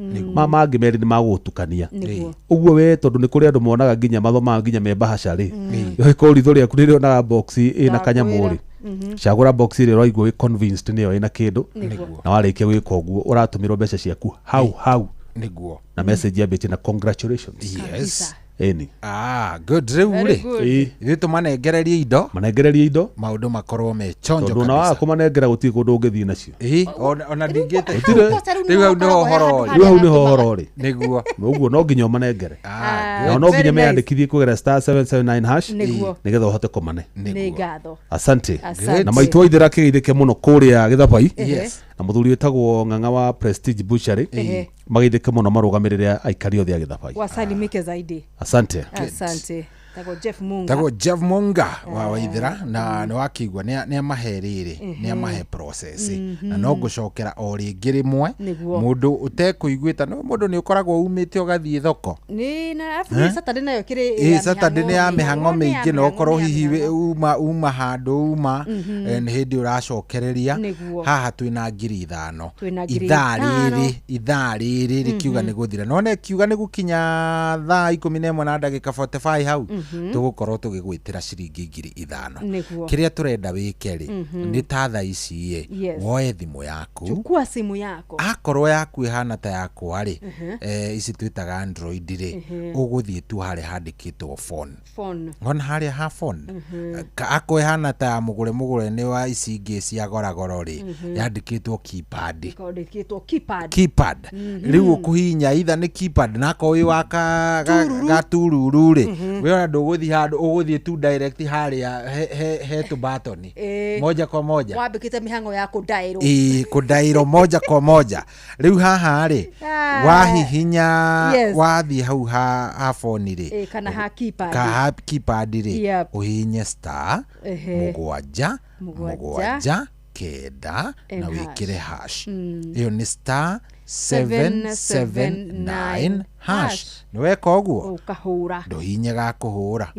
mangi meri ni magutukania uguo we tondu ni kuri andu monaga nginya mathoma nginya membahaca ri yo ritho riaku riri ona box ina kanyamu ri cagura box iri roigwo wi convinced niyo ina kindu na warikia gwika uguo uratumirwo mbeca ciaku hau niguo na message ya beti na congratulations eni good ri ithu tumanengererie indo maundu makorwo me chonjo kabisa tondu na wako manengera gutie kundu ungithi nacio ona ndingite riu hau ni horo ri niguo uguo no nginya manengere no nginya meandikithie kugera star 779 hash nigetha uhote kumane ni ngatho asante na maitwa ithira kigeithike muno kuria Githabai na muthuri wetagwo Ng'ang'a wa Prestige Butchery magithike muno marugamirire aikari othe a Githabai. Wasalimike zaidi. Asante. Tago Jeff Munga wa Waithira na ni wakigwa ni amaherire ni amahe process na no gucokera o ringi rimwe mundu utekuiguita no mundu ni ukoragwo umite ugathie thoko ni na Saturday nayo kiri Saturday ni ya mihango mingi no korwo hihi uma handu ni hindi uracokereria haha twina 5,000 ithaa riri rikiuga ni guthira no ne kiuga ni gukinya thaa 11 na ndagika 45 hau tugukorwo tugigwitira ciringi 5,000 kiria turenda wikeri ni ta thaa ici woe thimu yaku chukua simu yako akorwo yaku ihana ta yaku ari ici twitaga Android ri uguthie tu hare handikitwo phone ngona hare ha phone ako ihana ta mugure ni wa ici ingi cia goragoro ri yandikitwo keypad riu ukuhinya itha ni keypad nako wi waka gatururu ri we ona nduguthi handu uguthie tu direct haria he tu button moja kwa moja wabikite mihango yako dairo kudairo moja kwa moja riu haha ri wahihinya wathi hau ha phone ri kana ha keypad ri uhinye star mugwanja kenda na wikire hash iyo ni star 779 hash niweka uguo ukahura nduhinye ga kuhura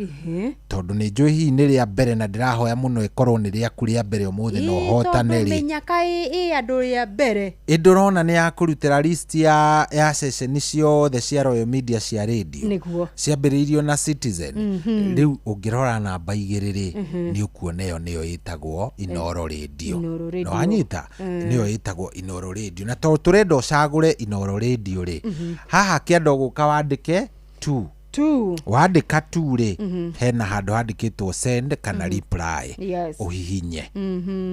tondu ni njui hi ni ria mbere na ndirahoya muno ikorwo ni ria kuria mbere umuthi no hotaneri menya kai andu ria mbere indurona ni ya kurutira list ya session ciothe cia Royal Media cia radio niguo ciambiriirio na Citizen riu ungirora namba 2 ni ukuona yo niyo itagwo Inoro Radio no anyita niyo itagwo Inoro Radio na to turenda ucagure Inoro Radio ri haha kiendo guka wandike 2 wandika 2 ri hena handu handikitwo send kana reply uhihinye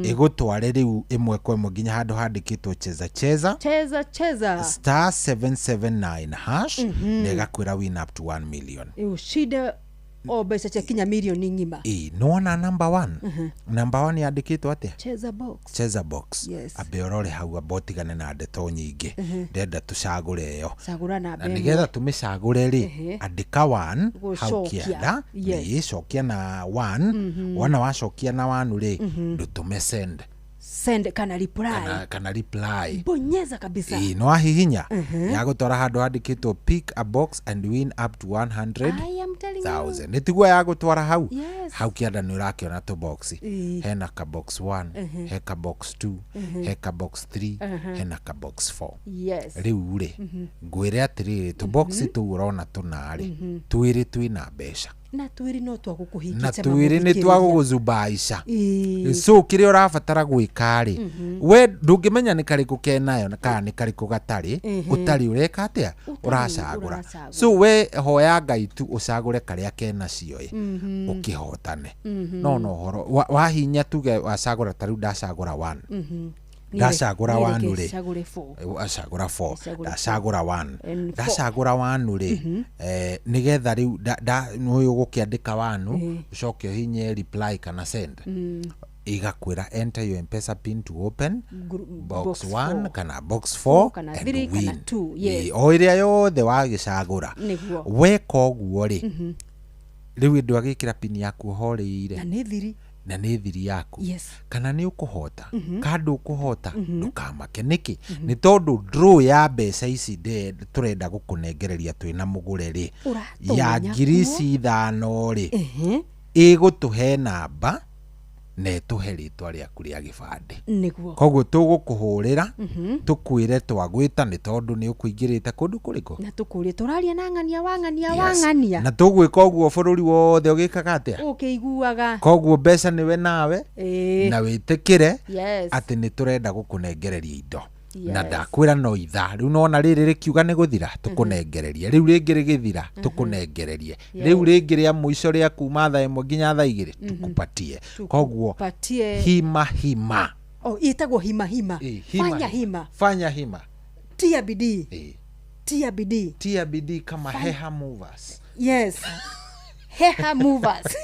igutware riu imwe kwa imwe nginya handu handikitwo cheza star 779 hash negakwira win up to 1 million ushida obesa cha kinya milioni ngima nona number 1 number 1 yandikitwo atia cheza box abeorore hau abotigane na ndeto nyingi ndenda tucagure yo na nigetha tumicagure ri andika 1 hau kianda ni cokia na 1 wana wacokia na 1 ri ndutume send kana reply bonyeza kabisa no ahihinya yagutwara handu handikitwo pick a box and win up to 100,000 nitigwa yagutwara hau hau kianda ni urakiona to box hena ka box 1 heka box 2 heka box 3 hena ka box 4 riu ri ngwire atiri to box tu urona tunari twiri twina mbeca na twiri no twagukuhikica na twiri ni twaguzubaisha so kire urabatara gwikari we ndungimenya ni kariku kenayo na kana ni kariku gatari utari ureka atia uracagura so we hoya Ngai tu ucagure karia kena cio ukihotane no horo wahinya tuge wacagura tariu ndacagura 1 ndacagura 1 ri acagura 4 ndacagura 1 ndacagura 1 ri nigetha riu nuyu gukiandika 1 ucoke hinye reply kana send igakwira enter your M-Pesa pin to open box 1 kana box 4 kana 3 kana 2 o iria yothe wagicagura weka uguo ri riu indu agikira pin yaku horeire na nä thiri yaku kana nä å kå hota kandå å kå hota ndukamake niki nä tondå draw ya mbeca ici tå renda gå kå nengereria twä na må gå re rä ya 5,000 rä ä gå tå he namba na tå he rä twa rä aku rä a gä bandä koguo tå gå kå hå rä ra tå kwä re twagwä ta nä tondå nä å kå ingä rä te kå ndå kå rä kå na tå kå rä tå raria na ng'ania na tå gwä ka å guo bå rå ri wothe å gä kaga atä å kä iguaga koguo mbeca nä we nawe na wä tä kä re atä nä tå renda gå kå nengereria indo na ndakwira no itha riu nona riri rikiuga ni guthira tukunengererie riu ringi rigithira tukunengererie riu ringi ria muico ria kuma thaa 1 nginya thaa 2 tukupatie koguo hima itagwo hima fanya hima tia bidii kama heha movers heha movers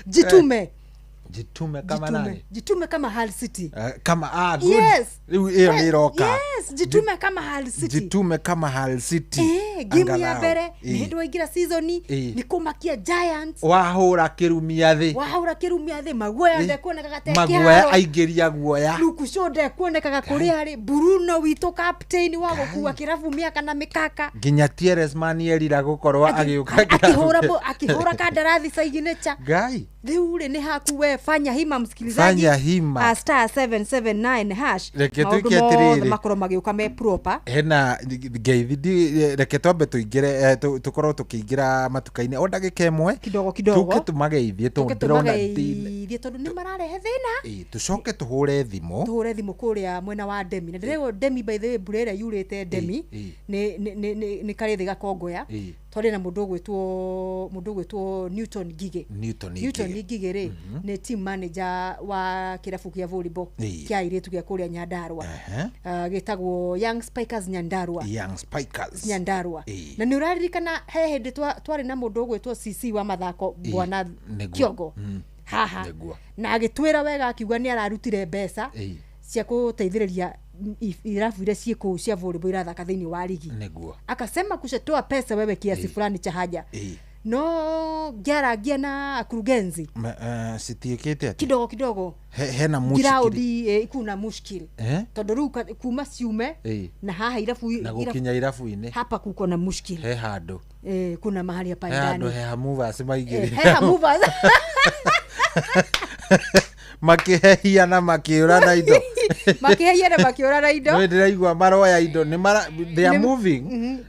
jitume Jitume kama nani? Jitume kama Hull City. Kama good. Yes. Hiyo ni roka. Yes, jitume kama Hull City. Jitume kama Hull City. Game ya mbere ni ndo ingira season ni kumakia Giants. Wahura kirumia thi. Maguoya ndekuoneka gateke. Maguoya aingiria guoya. Luku shode kuoneka kuri hari Bruno wito captain wa gukua kirabu miaka na mikaka. Nginya Thierry Manieri gukorwa agiuka akihura kandarathi signature. Gai. Riu ni haku we fanya hima msikilizaji. Fanya hima. Star 779 hash. Reke tukiatiriri. Makoro magiuka me proper. Hena ngeithi reke twambe tuingire tukorwo tukiingira matuka-ini o ndagika imwe kidogo tuke tumageithie tondurona thii tondu ni mararehe thina tucoke tuhure thimu kuria mwena wa Demi na ndirego Demi by the way burere yurite Demi ni karithi gakongoya twari na mundu gwitwo Newton Gige ri ni team manager wa kirabu kia volleyball kia iritu gia kuria Nyandarua gitagwo Young Spikers Nyandarua na ni uraririkana he hindi twari na mundu gwitwo CC wa mathako bwana Kiongo haha na agitwira wega akiuga ni ararutire mbeca cia guteithiriria irabu ile ciiko cia volleyball irathaka thiini wa ligi akasema kushatoa pesa wewe kiasi fulani cha haja no giaragia na akurugenzi sitiekete kidogo hena mushkili giraudi ikuna mushkili tondu riu kuma ciume na haha irabu na gukinya irabu-ini hapa kuko na mushkili he handu kuna mahali hapa ndani he movers maigiri he movers makihehia na makiura na indo no ndiraigua maroya indo ni they are moving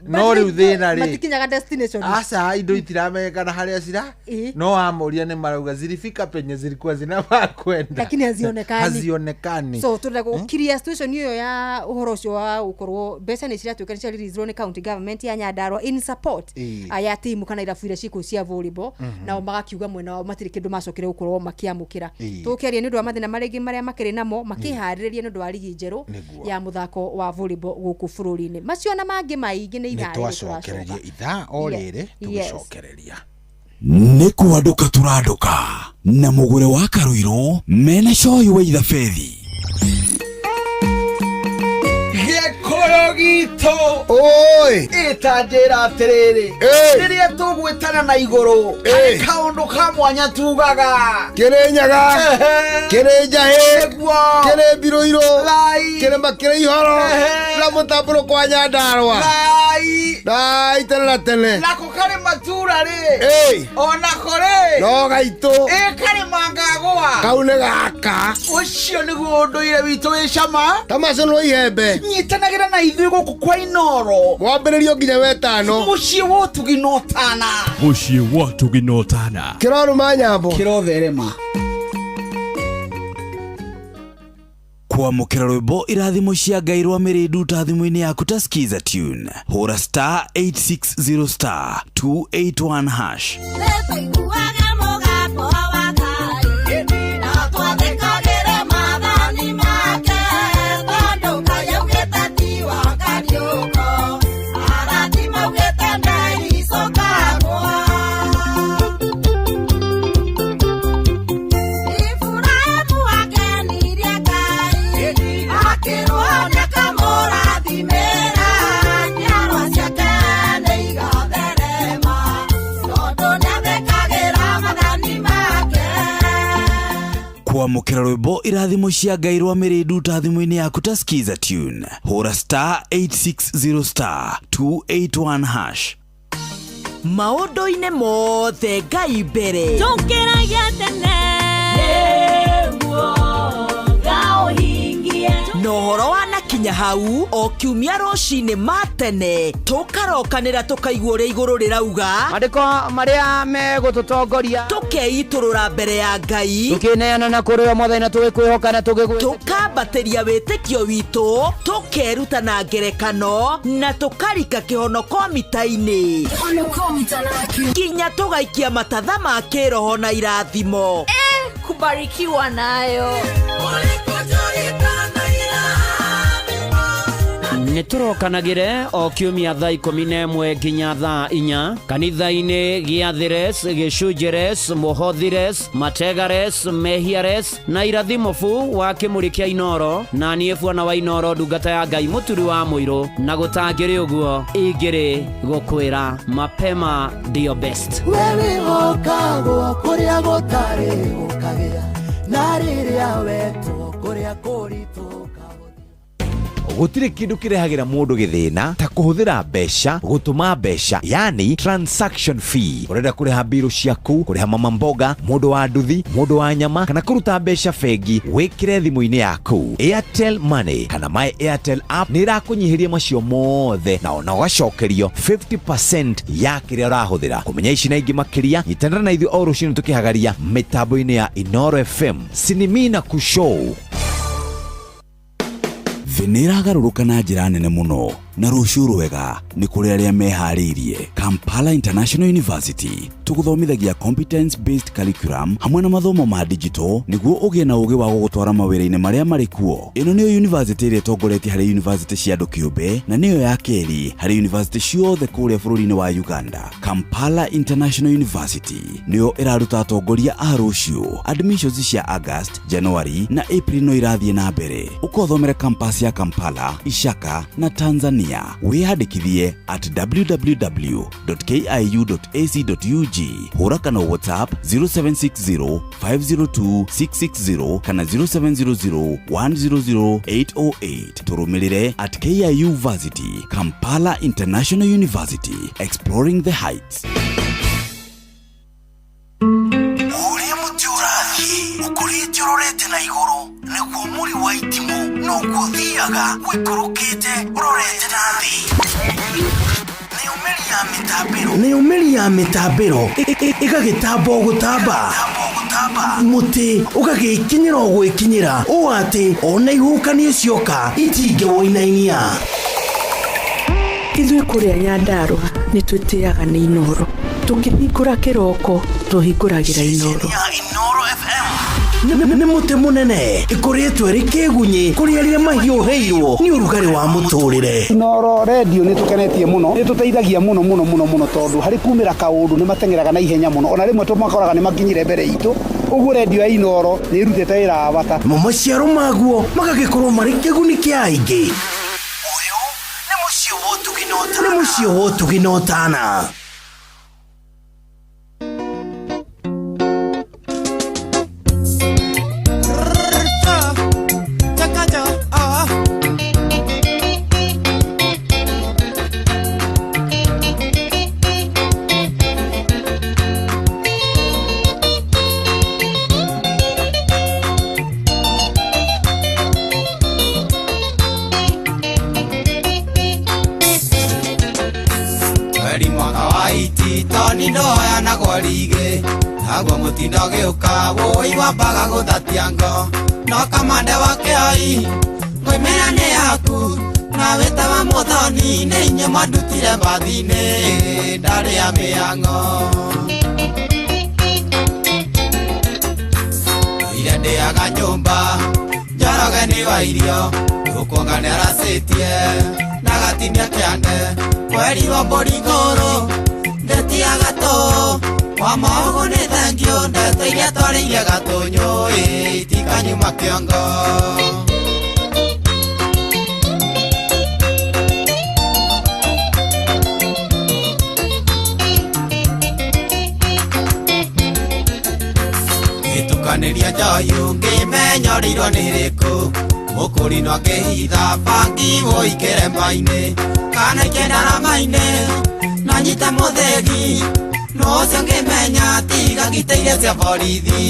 no riu thina ri matikinyaga destination asa indo itiramekana haria cira no amuria ni marauga zilifika penye zilikuwa zinafaa kwenda lakini hazionekani so tunataka clear situation hiyo ya uhoro ucio wa ukorwo mbeca ni ciratwika ni release ni county government ya Nyandarua in support aya timu kana irabu ira ciku cia volleyball nao magakiuga mwena wao matiri kindu macokire gukorwo makiamukira tukiaria ni ndu wa mathina marigi maria makiri namo makihariria ni ndu wa ligi njeru ya muthako wa volleyball guku bururi-ini macio na mangi maingi ni ithaa twacokereria ithaa o riri tugicokereria ni kwanduka turanduka na mugure wa Karuiro mena coyo wa ithabedi Gikoyo gito oi itanjira atiriri riria tugwitana na iguru kaundu ka mwanya tugaga kirenyaga kirenjahe kire biroiro kire makire ihoro na mutamburo kwa Nyandarua dai tene nako kare matura ri ona kore no gaitu kare mangagwa kaune gaka ucio niguo nduire witu wi cama tamaco no ihembe nyitanagira na ithuĩ gũkũ kwa Inoro mwambĩrĩrio nginya wetano mũciĩ wa Tuginotana kĩroruma nyambo kĩrotherema kwamũkĩra rwĩmbo irathimo cia Ngai rwa mĩrĩndu thimũ-inĩ yaku ta skiza tune hũra star 860 star 281 hash kwamũkĩra rwĩmbo irathimo cia Ngai rwa mĩrĩndu thimũ-inĩ yaku ta skiza tune hũra star 860 star 281 hash maũndũ-inĩ mothe Ngai mbere tũkĩragia tene nĩguo gaũhingie na ũhoro wanakinya hau o kiumia rũcinĩ matene tũkarokanĩra tũkaigua ũrĩa igũrũ rĩrauga andĩko marĩa megũtũtongoria tũkeitũrũra mbere ya Ngai tũkĩneana na kũrĩ o mothe na tũgĩkwĩhoka na tũkambatĩria wĩtĩkio witũ tũkeruta na ngerekano na tũkarika kĩhonoko mita-inĩ nginya tũgaikia matatha ma kĩroho na irathimo kubarikiwa nayo niturokanagire o kiumia thaa 11 nginya thaa 4 kanitha-ini gia Thires, Gicunjires, Muhothires, Mategares, Mehiares na Irathimofu wa kimuri kia Inoro, na nie bwana wa Inoro ndungata ya Ngai muturi wa muiru, na gutangire uguo ingiri gukwira mapema ndio best. Wewe okagwo kuria gutari ukagia na riria wetu kuria kuritu gutire kindu kirehagira mundu githina ta kuhuthira mbeca gutuma mbeca yani transaction fee. Urenda kuriha biru ciaku, kuriha mama mboga, mundu wa nduthi, mundu wa nyama kana kuruta mbeca fegi wikire thimu-ini yaku. Airtel Money kana My Airtel app ni irakunyihiria macio mothe na ona ugacokerio 50% ya kiria urahuthira. Kumenya ici na ingi makiria itandara na ithu o rucini tukihagaria mitambo-ini ya Inoro FM Sinimina Kushow. Venera garuruka na njira nene muno na ruciu rwega ni kuri aria meharirie. Kampala International University tuguthomithagia competence based curriculum hamwe na mathomo ma digital niguo ugie na ugi wa gutwara mawira-ini maria mari kuo. Ino niyo university ire tongoretie hari university cia andu kiumbe na niyo ya keri hari university ciothe kuria bururi-ini wa Uganda. Kampala International University niyo iraruta atongoria a ruciu. Admissions cia August, January na April no irathie na mbere. Ukothomera campus ya Kampala, Ishaka na Tanzania. Wiyandikithie at www.kiu.ac.ug. Hura kana WhatsApp 0760502660 kana 0700100808. Turumirire at KIU Varsity, Kampala International University, exploring the heights. Uria mutiurathi ukurite urorete na iguru niguo muri wa itimu no guthiaga wikurukite urorete na thi. Ni umeri ya mitambiro igagitambo gutamba muti ugagikinyira gwikinyira o ati ona ihukanie cioka itinge woinainia. Ithuĩ kuria Nyandarua ni twitiaga ni Inoro, tungihingura kiroko tuhinguragira Inoro. Ni muti munene ikoretwo ri kigunyi kuri aria mahiuheirwo ni urugari wa muturire. Inoro radio ni tukenetie muno, ni tuteithagia muno tondu hari kumira kaundu ni matengeraga na ihenya muno, ona rimwe tumakoraga ni makinyire mbere itu. Uguo radio ya Inoro ni irutete ira bata maciaro maguo magagikorwo mari kiguni kia aingi. Uyu ni mucio wotuginotana. Toni ndoya na gorige agwa mutindo giuka woi wambaga guthatiango no kamande wake ai ngoimera ne yaku na wetawa muthoni ne inye mandutire bathine ndari ya miango ire ndeaga nyumba njoroge ni wa irio ukonga ne aracetie na gatinia kiande kweri wa borigoro ndetia gato wa maogo ne thangio ndeteire twarĩire gatonyo itikanyuma kĩongo gĩtukanĩria njoyu ngĩmenyoreirwo nĩ rĩkũ mũkũri no akĩhitha bangi woikĩre mba-inĩ kana ikĩndara ma-inĩ nanyita muthegi no cio ngimenya tiga ngiteire cia borithi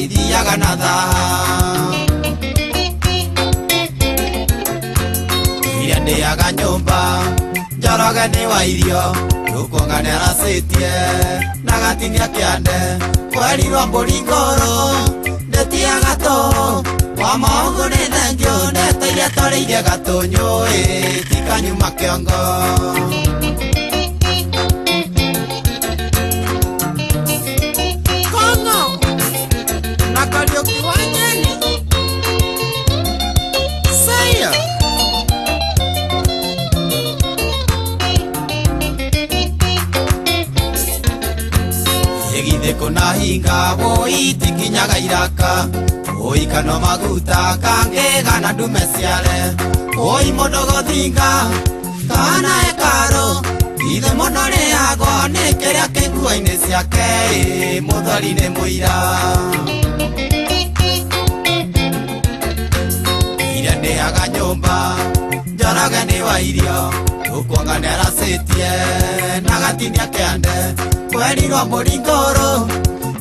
ithiaga na thaa ire ndĩaga nyũmba njoroge nĩ wa irio rũkuonga nĩ aracetie na gatinia kĩande kwerirwo mbũri ngũrũ ndĩtiaga tũ wa maũgũ nĩ thengio ndeteire twarĩire gatũnyũ tikanyuma kĩongo kuna hinga voi tikinyaga iraka oi kano maguta kange gana dume ciare oi modogo thinga kana ekaro ithe monore ago ne keria kenguaine ciake muthari ne muira ira ne aga nyumba njaraga ni wa irio ukwanga nera setie nagatinia kende kwerirwo muringoro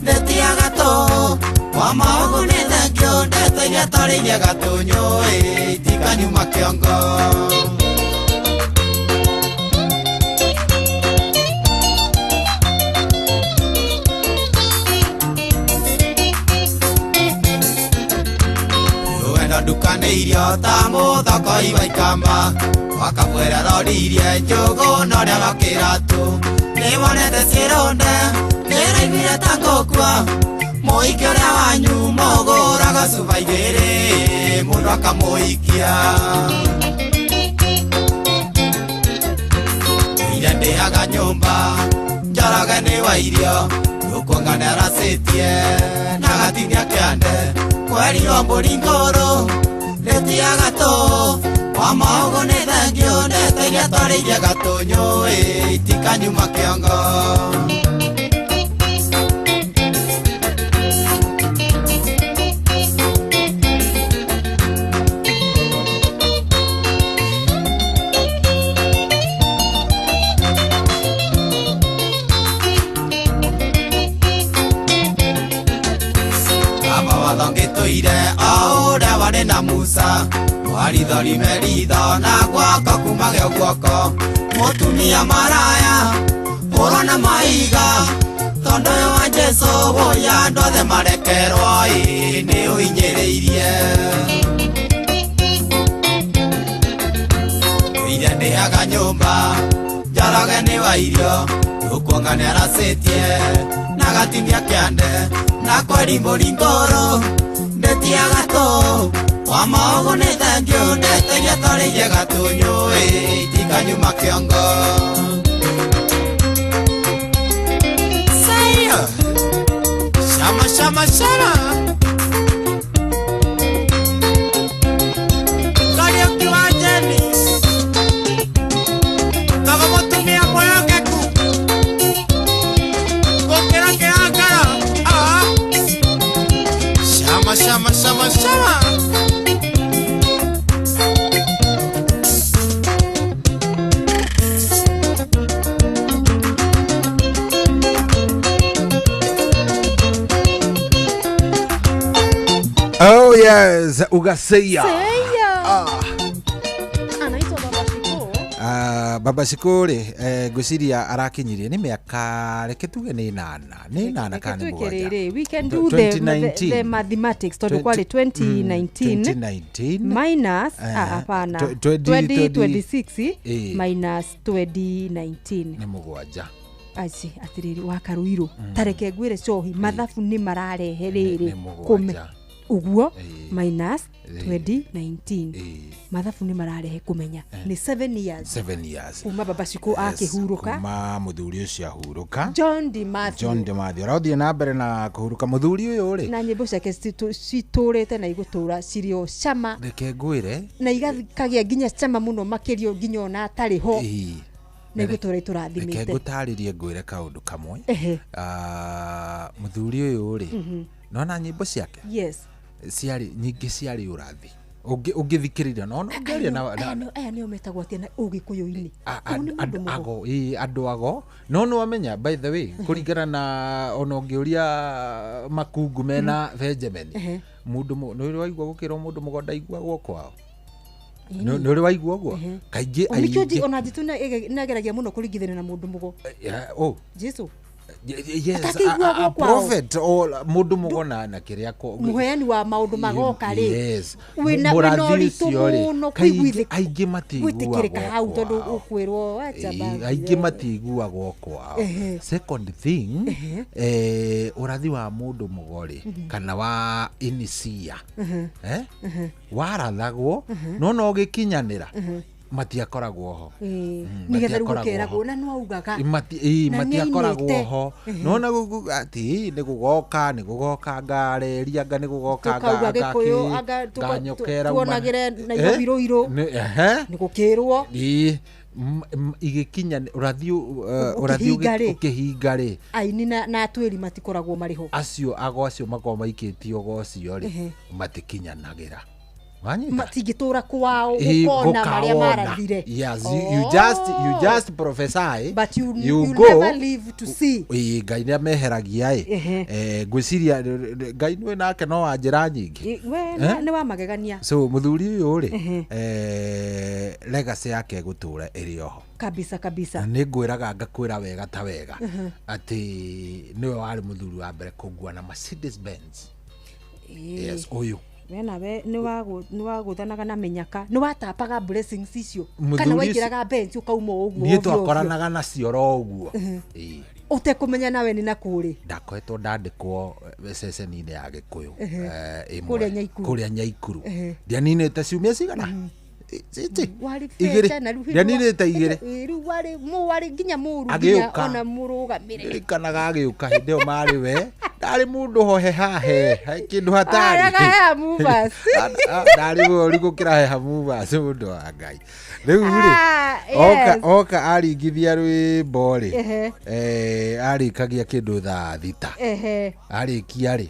ndetia gato kwa maogo ne thengio ndeteire taririe gatunyo tikanyuma kiongo dukane irio ta muthoko ibaikamba wakabwera roririe njugu noria bakiratu nibonete cironde niraiguire ta ngukua muiki uria wanyu moguraga cuba igiri mundu akamuikia ira ndiaga nyumba njaraga ni wa irio ukwangana racitie nagatinia kiande kwerirwo muringoro ndetia gato kwa maogo ne thengio ndeteire twarĩirie gatunyo itikanyuma kĩongo ire ahora vale na musa waridhori meridho na gwaka kumage gwako mutumia maraya urona maiga tondo wa Jesu boya ndothe marekerwo ni uinyereirie ire ndiaga nyumba njaraga ni wa irio ukwongane racetie na gatimia kiande na kweri muringoro ndetia gato kwa maogo ne thengio ndeteire twarĩirie gatunyo itikanyuma kĩongo saya shama shama shama kari ukiwa jeni kama mutumia moyo geku gũkĩra kĩangara shama shama shama shama oh yes ugaseya anaitwa Baba Shiko Baba Shiko ri ngwiciria arakinyirie ni miaka reke tuge ni 8 kana mugwanja we can do the mathematics tondu kwali 2019 minus hapana 2026 minus 2019 ni mugwanja aci atiriri wa karuiro tareke ngwire cohi mathabu ni mararehe riri kume uguo minus 2019 mathabu ni mararehe kumenya ni 7 years kuma Baba Shiko akihuruka kuma muthuri ucio ahuruka John Dimathio rathie na mbere na kuhuruka muthuri uyu ri na nyimbo ciake citurite na igutura cirio cama reke ngwire na igakagia nginya cama muno makirio nginya ona atari ho na igutura iturathimite reke ngutaririe ngwire kaundu kamwe muthuri uyu ri nona nyimbo ciake yes ciari nyingi ciari urathi ungithikiriria no ngeria na aya nio metagwo atia na ugikuyu-ini andu ago no amenya by the way kuringana na ono ngiuria makungu mena Benjamin mundu no waigua gukira mundu mugonda igua kwao no ri waigua uguo kaingi aiki ona jitu na geragia muno kuringithana na mundu mugo Jesu yes a prophet or mundu mugona na kiria ko muheani wa maundu magoka ri yes wina ricio no kuiguithika aingi matigua hau tondu ukwirwo acha ba aingi matigua gwoko second thing urathi wa mundu mugori kana wa inisia warathagwo no gikinyanira matiakoragwo ho nigetha rukeragwo na no augaga matiakoragwo ho nona ati ni gugoka ngare rianga ni gugoka nganyokera tuonagire na iroiro ni gukirwo igikinya urathi ukihingari aini na atwiri matikoragwo mariho acio makorwo maikitio gocio ri matikinyanagira matigitura kwao ukona maria marathire. Yes, you just prophesy but you never live to see. Ngai nä ameheragia ngwiciria Ngai nä nake no wa njĩra nyingĩ nĩ wa magegania. So mũthuri ũyũ rĩ legacy yake gũtũra ĩrĩ oho kabisa nĩ ngwĩraga ngakwĩra wega ta wega atĩ nĩwe warĩ mũthuri wa mbere kũgua na Mercedes Benz. Yes, ũyũ we ni waguthanaga na menyaka ni watapaga blessings icio kana waikiraga bench ukauma uguo ni twakoranaga na cioro uguo utekumenya nawe ni nakuri ndakoetwo ndandikwo ceceni-inĩ ya Gikuyu kuria Nyaikuru ndianinĩte ciumia cigana ndianinĩte igĩrĩ riu warĩ nginya mũru nginya ona mũrũgamĩrĩri kanaga agĩũka hĩndĩ ĩyo marĩ we ndarĩ mũndũ hohe hahe kĩndũ hatari ndarĩ wori gũkĩra heha movers mũndũ wa Ngai rĩu rĩ oka aringithia rwĩmbo rĩ arĩkagia kĩndũ thaa thita arĩkia rĩ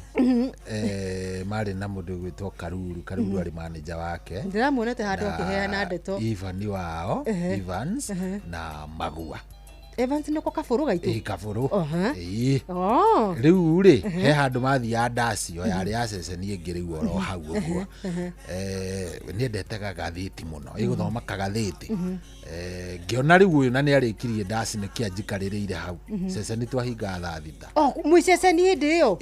marĩ na mũndũ gwĩtwo Karuru arĩ manager wake ndĩramuonete handũ akĩheana ndeto Ivan wao Evans na Magua Evans niko kaburu gaitu kaburu riu ri he handu mathia ndasi o yari ya ceceni ingĩ riu oro hau ũguo nĩ ndetega gathĩti mũno ĩgũthoma kagathĩti ngĩona riu ũyũ na nĩ arĩkirie ndasi nĩ kĩanjikarĩrĩire hau ceceni twahinga thaa thita mwi ceceni hĩndĩ ĩyo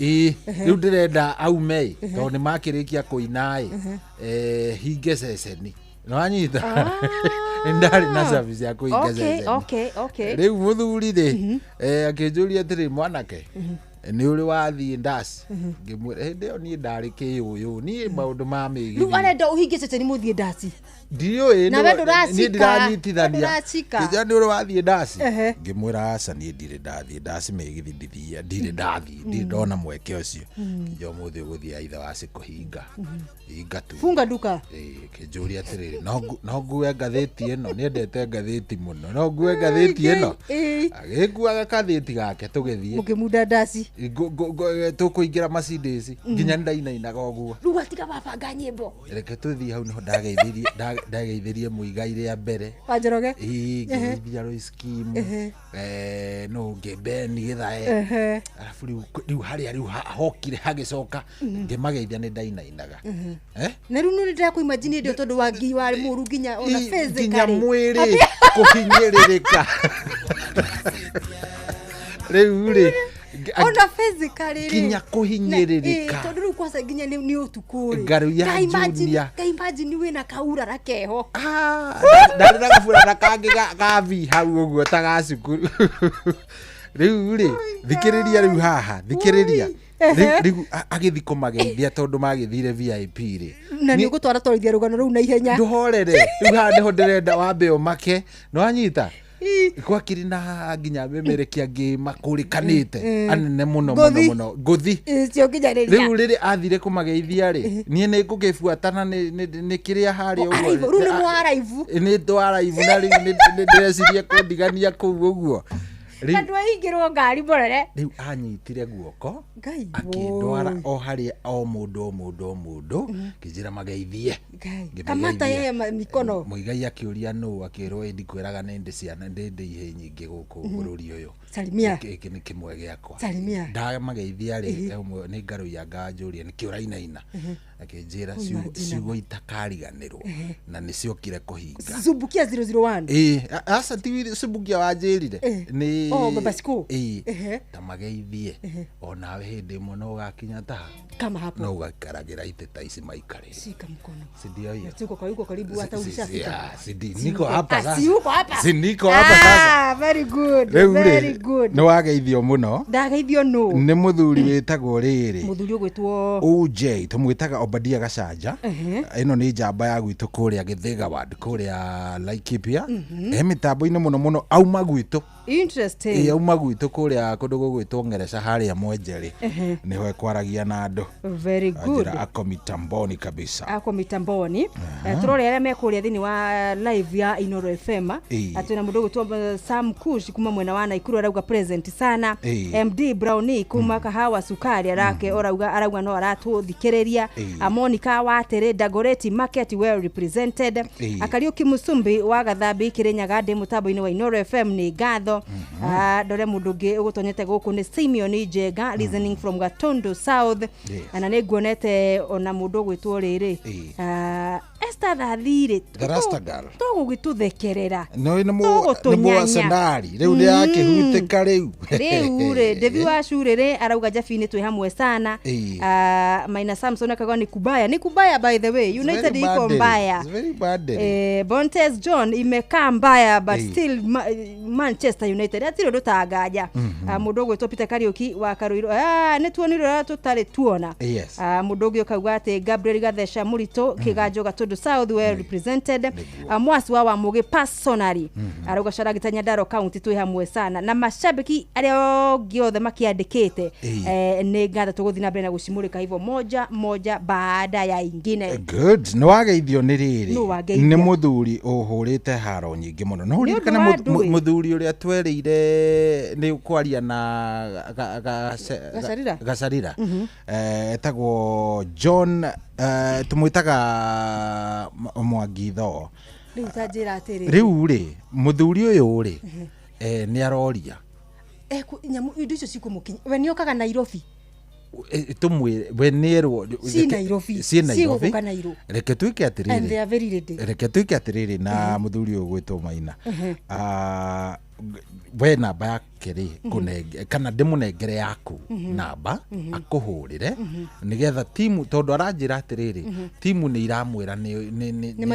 riu ndĩrenda aume tondũ nĩ makĩrĩkia kũina hinge ceceni no anyita ndari na service ya kuinga ceceni riu muthuri ri akĩnjũria atĩrĩ mwanake nĩ ũrĩ wathiĩ ndasi ngĩmwĩra hĩndĩ ĩyo niĩ ndarĩ kĩũyũ niĩ maũndũ ma mĩgithi rĩu arenda ũhinge ceceni mũthiĩ ndasi ndiũĩ niĩ ndiranyitithania kĩnja nĩ ũrĩ wathiĩ ndasi ngĩmwĩra aca niĩ ndirĩ ndathiĩ ndasi mĩgithi ndirĩ ndathiĩ ndirĩ ndona mweke ũcio kĩnja ũmũthĩ ũgũthiĩ aitha waci kũhinga hinga tu funga duka kĩnjũria atĩrĩrĩ no ngue ngathĩti ĩno nĩendete ngathĩti mũno no ngue ngathĩti ĩno agĩkuaga kathĩti gake tũgĩthiĩ mũkĩmunda ndasi tũkũingĩra Mercedes nginya ndainainaga ũguo rĩu atiga babanga nyĩmbo reke tũthiĩ hau niho ndageithirie mũigai rĩa mbere Wanjoroge ngĩgeithia Roiskimu no ngĩbeni gĩthae arabu rĩu harĩa hokire hagĩcoka ngĩmageithia nĩ ndainainaga na rĩu nĩ ndĩrakũimagine ndio tondũ wa ngi warĩ mũru nginya ona physically nginya mwĩrĩ kũhinyĩrĩrĩka rĩu rĩ ona physically nginya kũhinyĩrĩrĩka tondũ rĩu kwanza nginya nĩ ũtukũ rĩ ngaru ya junior imagine wĩna kaurara keho ndarĩ na gabura kangĩ gabi hau ũguo ta ga cukuru rĩu rĩ thikĩrĩria rĩu haha thikĩrĩria rĩu agĩthi kũmageithia tondũ magĩthire VIP rĩ na nĩ ũgũtwara twarithia rũgano rũu na ihenya ndũhorere rĩu haha nĩho ndĩrenda wambe ũmake no anyita gwakiri na nginya memerekia ngĩ makũrĩkanĩte anene mũno ngũthi rĩu rĩrĩ athire kũmageithia rĩ niĩ nĩ ngũgĩbuatana nĩ kĩrĩa harĩa ũguo rĩu nĩ mwaraivu nĩ twaraivu na rĩu ndĩreciria kũndigania kũu ũguo andũ aingĩrwo ngari mũrere rĩu anyitire guoko akĩndwara o harĩa o mũndũ kĩnjĩra mageithie kamata yeye mikono mũigai akĩũria nũ akĩrwo ĩndi kwĩraga nĩ ndĩ ciana ndĩ ihe nyingĩ gũkũ bũrũri ũyũ salimia gĩkĩ nĩ kĩmwe gĩakwa salimia ndamageithia rĩ nĩ ngaru ya nganjũria nĩkĩo rainaina akĩnjĩra ciugo itakariganĩrwo na nĩciokire kũhinga Subukia 001 aca ti Subukia wanjĩrire nĩ baba siku tamageithie onawe hĩndĩ ĩmwe no ũgakinya ta kama hapo no ũgakaragĩra iteta ici maikarĩre shika mkono sindio hiyo tuko karibu hata ulishafika niko hapa sasa uko hapa niko hapa sasa very good no wageithio mũno ndageithio no nĩ mũthuri wĩtagwo rĩrĩ mũthuri ũgwĩtwo OJ tũmwĩtaga Obadia Gacaja ino ni njamba ya gwitu kuria Githiga ward kuria Laikipia mitambo-ini muno auma gwitu interesting auma gwitu kuria kundu gugwitwo Ngereca haria Mwenjeri niho ekwaragia na andu very good ako mitamboni kabisa ako mitamboni turore aria mekuria thini wa live ya Inoro FM atuna mundu gutwa Sam Kush kuma mwena wa Naikuru arauga present sana MD Brownie kuma Kahawa Sukari arake arauga no aratuthikiriria Monica wa Tere Dagoretti Market well represented Akariuki Musumbi wa Gathambi Kirinyaga ndi mutambo-ini wa Inoro FM ni gatho dore mundu ngi ugutonyete guku ni Simeon Njega listening from Gatondo South ana ni nguonete ona mundu gwitwo riri Esther Dhathire tugugituthekerera no ni mu sandari riu ni yake huteka riu Devi wa shurere arauga Jafini twi hamwe sana Maina Samson akaga ni kubaya by the way United iko mbaya it's very bad Bontes John imekaa mbaya but still Manchester United atiro ndutagaja mundu gwitwo Peter Kariuki wa Karuiro ni tuonire tutari tuona mundu gyo kauga ati Gabriel Gathesha Murito Kiganjo Gatondo South well represented Mwasi wa Mugi personally arauga Sharagitanya Daro County twi hamwe sana na mashabiki ario giothe makiandikite ni ngatho tuguthi na mbere na gucimurika hivyo moja baada ya ingine good no wageithio ni riri ni muthuri uhurite haro nyingi muno no uri kana muthuri uria twereire ni kwaria na Gacarira etagwo John tumwitaga Mwangitho riu tajira atiri riu ri muthuri uyu ri ni aroria nyamu idicho sikumukinya we niokaga Nairobi tumwire we nero si Nairobi reke twike atiriri na muthuri uyu gwitwo Maina we namba yake ri kana ndimunengere yaku namba akuhurire nigetha timu tondu aranjira atiriri timu ni iramwira ni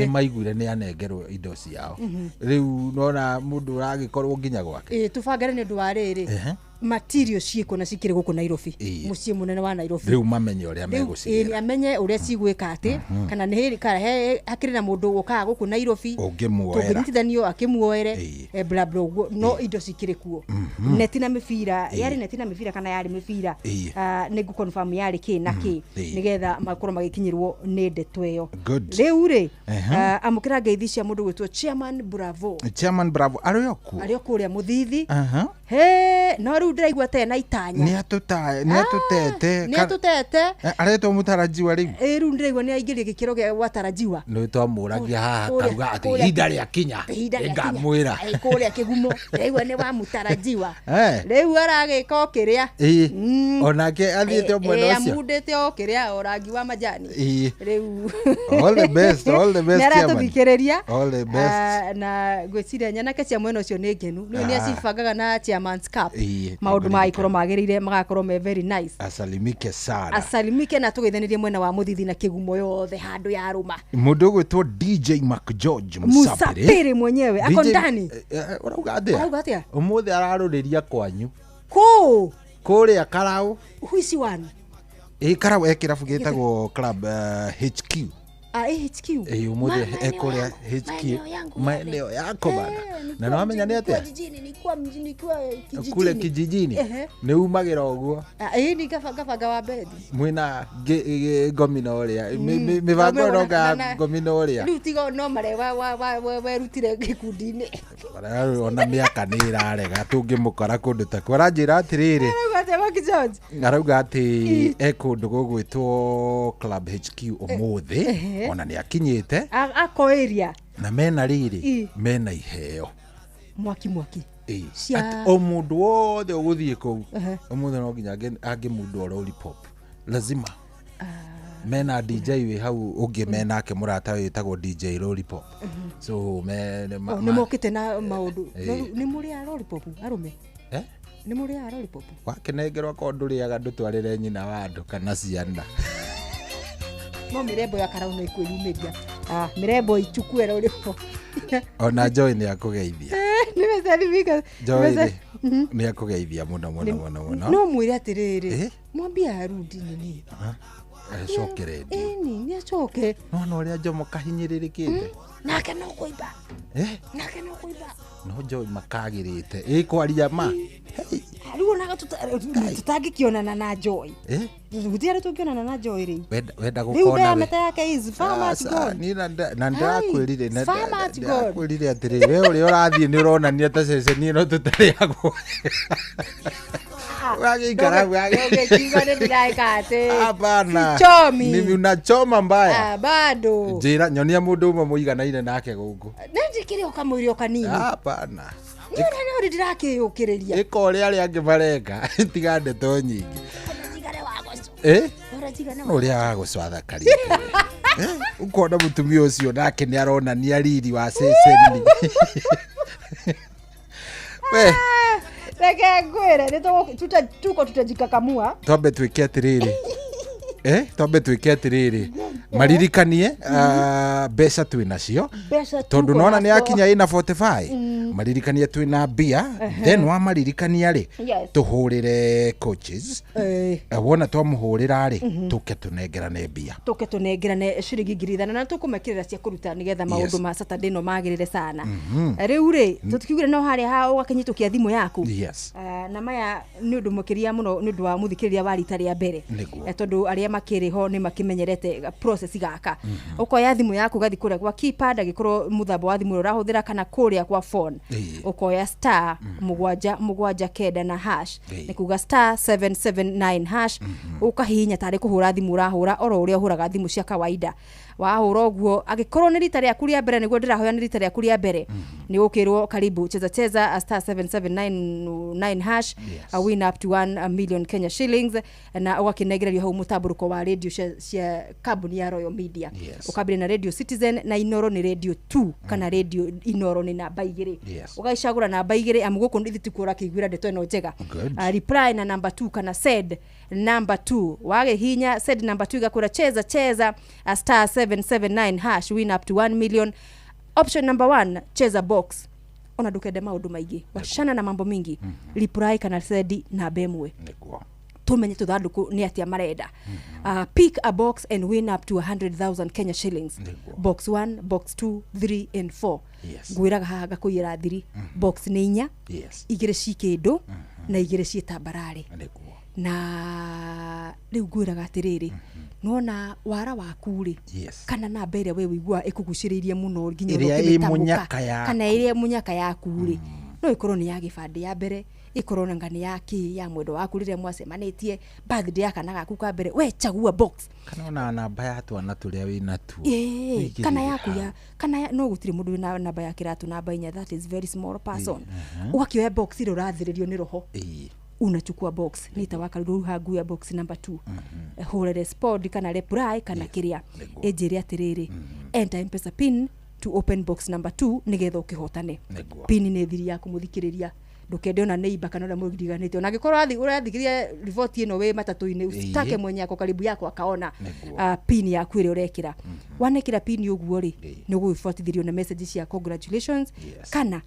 maiguire ni anengerwo indo ciao riu nona mundu uragikorwo nginya gwake tubangare ni ndu wa riri material ciiko na cikire guku Nairobi mucie munene wa Nairobi riu mamenye uria megucira amenye uria cigwika ati kana ni hakiri na mundu gukaga guku Nairobi tungitithanio akimuoere bla bla no indo cikire kuo neti na mifira yari neti na mifira kana yari mifira ni gu confirm yari ki na ki nigetha makoro magikinyirwo ni ndeto iyo riu ri amukira ngeithi cia mundu gwitwo Chairman Bravo ario kuria muthithi no riu ndiraigua tena itanya ni atutete aretwo mutarajiwa riu riu ndiraigua ni aingirie gikiro gya watarajiwa no twamuragia haha kauga ati hinda ria kinya ngamwira kuria kigumo ndiraigua ni wa mutarajiwa riu aragika okiria onake athiete mwena ucio amudete okiria orangi wa majani riu all the best naratuthikiriria all the best na gwiciria nyanake cia mwena ucio ni ngenu ni acibangaga na Chairman's Cup maundu maikorwo magirire magakorwo me very nice asalimike na tugeithanirie mwena wa muthithi na kigumo yothe handu ya ruma mundu gwitwo DJ Mac George Musapiri mwenyewe ako ndani urauga atia umuthi araruriria kwanyu kuria Karau huisi wanu Karau ekirabu gitagwo club HQ HQ umuthi ekuria HQ maeneo yako bana na no amenya ni atia nilikuwa mjini kwa kijijini kule kijijini ni umagira oguo ni gabanga wa bedi mwina gomino uria mibango roga gomino uria riu tigo no mare wa rutire gikundini bara ona miaka ni irarega tungimukora kundu ta kwaranjira atiriri arauga ati ekundu gugwitwo club HQ umuthi ona ni akinyite ako area na mena riri mena iheo mwaki o mundu wothe uguthie kou umuthi no nginya angi mundu o lollipop lazima mena DJ we hau ungi mena ke murata witagwo DJ Lollipop so ni mokite na maundu ni muri a Lollipop arume ni muri a Lollipop wakenengerwa ko nduriaga ndutwarire nyina wa andu kana ciana no mirembo ya Karau no ikwiyumiria mirembo ichukue Lollipop ona Joy ni akugeithia nimesalimika Joy ni akugeithia muno no mwire atiriri mwambia arudi nini Acokere ni acoke no ria Jomo kahinyirirekete nake no kuiba nake no kuiba no Joy makagirite kwaria ma riu onaga tutangikionana na Joy gutiare tukionana na Joy riu wenda gukona meta yake is farmers god ni na ndakwirire na ndakwirire atiri we uri urathie ni uronania ta ceceni no tutariagwo wagikara hapana ni unachoma mbaya bado njira nyonia mundu umwe muiganaine nake guku nendikire ukamwirio kanini hapana ndio ndirakiyukiriria ikore ari angi marenga tigande to nyingi uria wagũcwatha karike ukona mutumia ucio nake ni aronania riri wa ceceni we reke ngwire tuko tutajikakamua twambe twike atiriri twambe twike atiriri maririkanie mbeca twinacio tondu nona ni akinya ina 45 maririkanie twina mbia then wa maririkania ri tuhurire coaches wona twamuhurira ri tuke tunengerane mbia tuke tunengerane ciringi 5,000 na tukumekirira cia kuruta nigetha maundu ma Saturday no magirire sana riu ri tutikigure no haria ha ugakinyitukia thimu yaku na maya ni undu mukiria muno ni undu wa muthikiriria wa rita ria mbere tondu aria makiriho ni makimenyerete process gaka ukoya thimu yaku gathi kuria kwa keypad agikorwo muthambo wa thimu urahuthira kana kuria kwa phone ukoya star mugwanja kenda na hash ni kuga star 779 hash ukahihinya tari kuhura thimu urahura oro uria uhuraga thimu cia kawaida wahura uguo agikorwo ni rita ria kuria mbere niguo ndirahoya ni rita ria kuria mbere ni ukirwo karibu cheza star 779 hash win up to 1 million Kenya shillings na ugakinegererio hau mutaburuko wa radio cia kabuni ya Royal Media ukabire na Radio Citizen na Inoro ni Radio 2 kana Radio Inoro ni namba 2 ugaicagura namba 2 amuguko ndithi tikura kigwira ndeto eno njega reply na namba 2 kana said number 2 wage hinya said number 2 igakura cheza star 779 hash win up to 1 million option number 1 cheza box ona dukende maundu maingi washana na mambo mingi reply kana said na bemwe tumenye tuthanduku ni atia marenda pick a box and win up to 100,000 Kenya shillings box 1 box 2 3 and 4 gwiraga haga kuyira thiri box ni 4 igire cikindu na igire citambarare na riu gwiraga atiriri nona wara waku ri kana na mbere we wigua ikuguciririe muno nginya ukimetamuka kana iria munyaka yaku ri no ikorwo ni ya gibande ya mbere ikorwo na ngani yaki ya mwendo waku riria mwacemanitie birthday ya kana gaku ka mbere we chagua box kana ona namba ya twana turia wina tu kana yaku ya kana no gutire mundu wina namba ya kiratu namba 4 that is very small person ukakioya box iro rathiririo ni roho unachukua box nitawaka ruru hagu ya box number 2 hore respond kana reply kana kiria ejeri atiriri enter mpesa pin to open box number 2 nigetha ukihotane pin ni thiri yaku muthikiriria ndukende ona neighbor kana ora mugiganite ona gikorwo urathikiria report ino we matatu-ini usitake mwenye yako karibu yako akaona pin yaku ire urekira wanekira pin uguo ri ni gugibotithirio na messages ya congratulations kana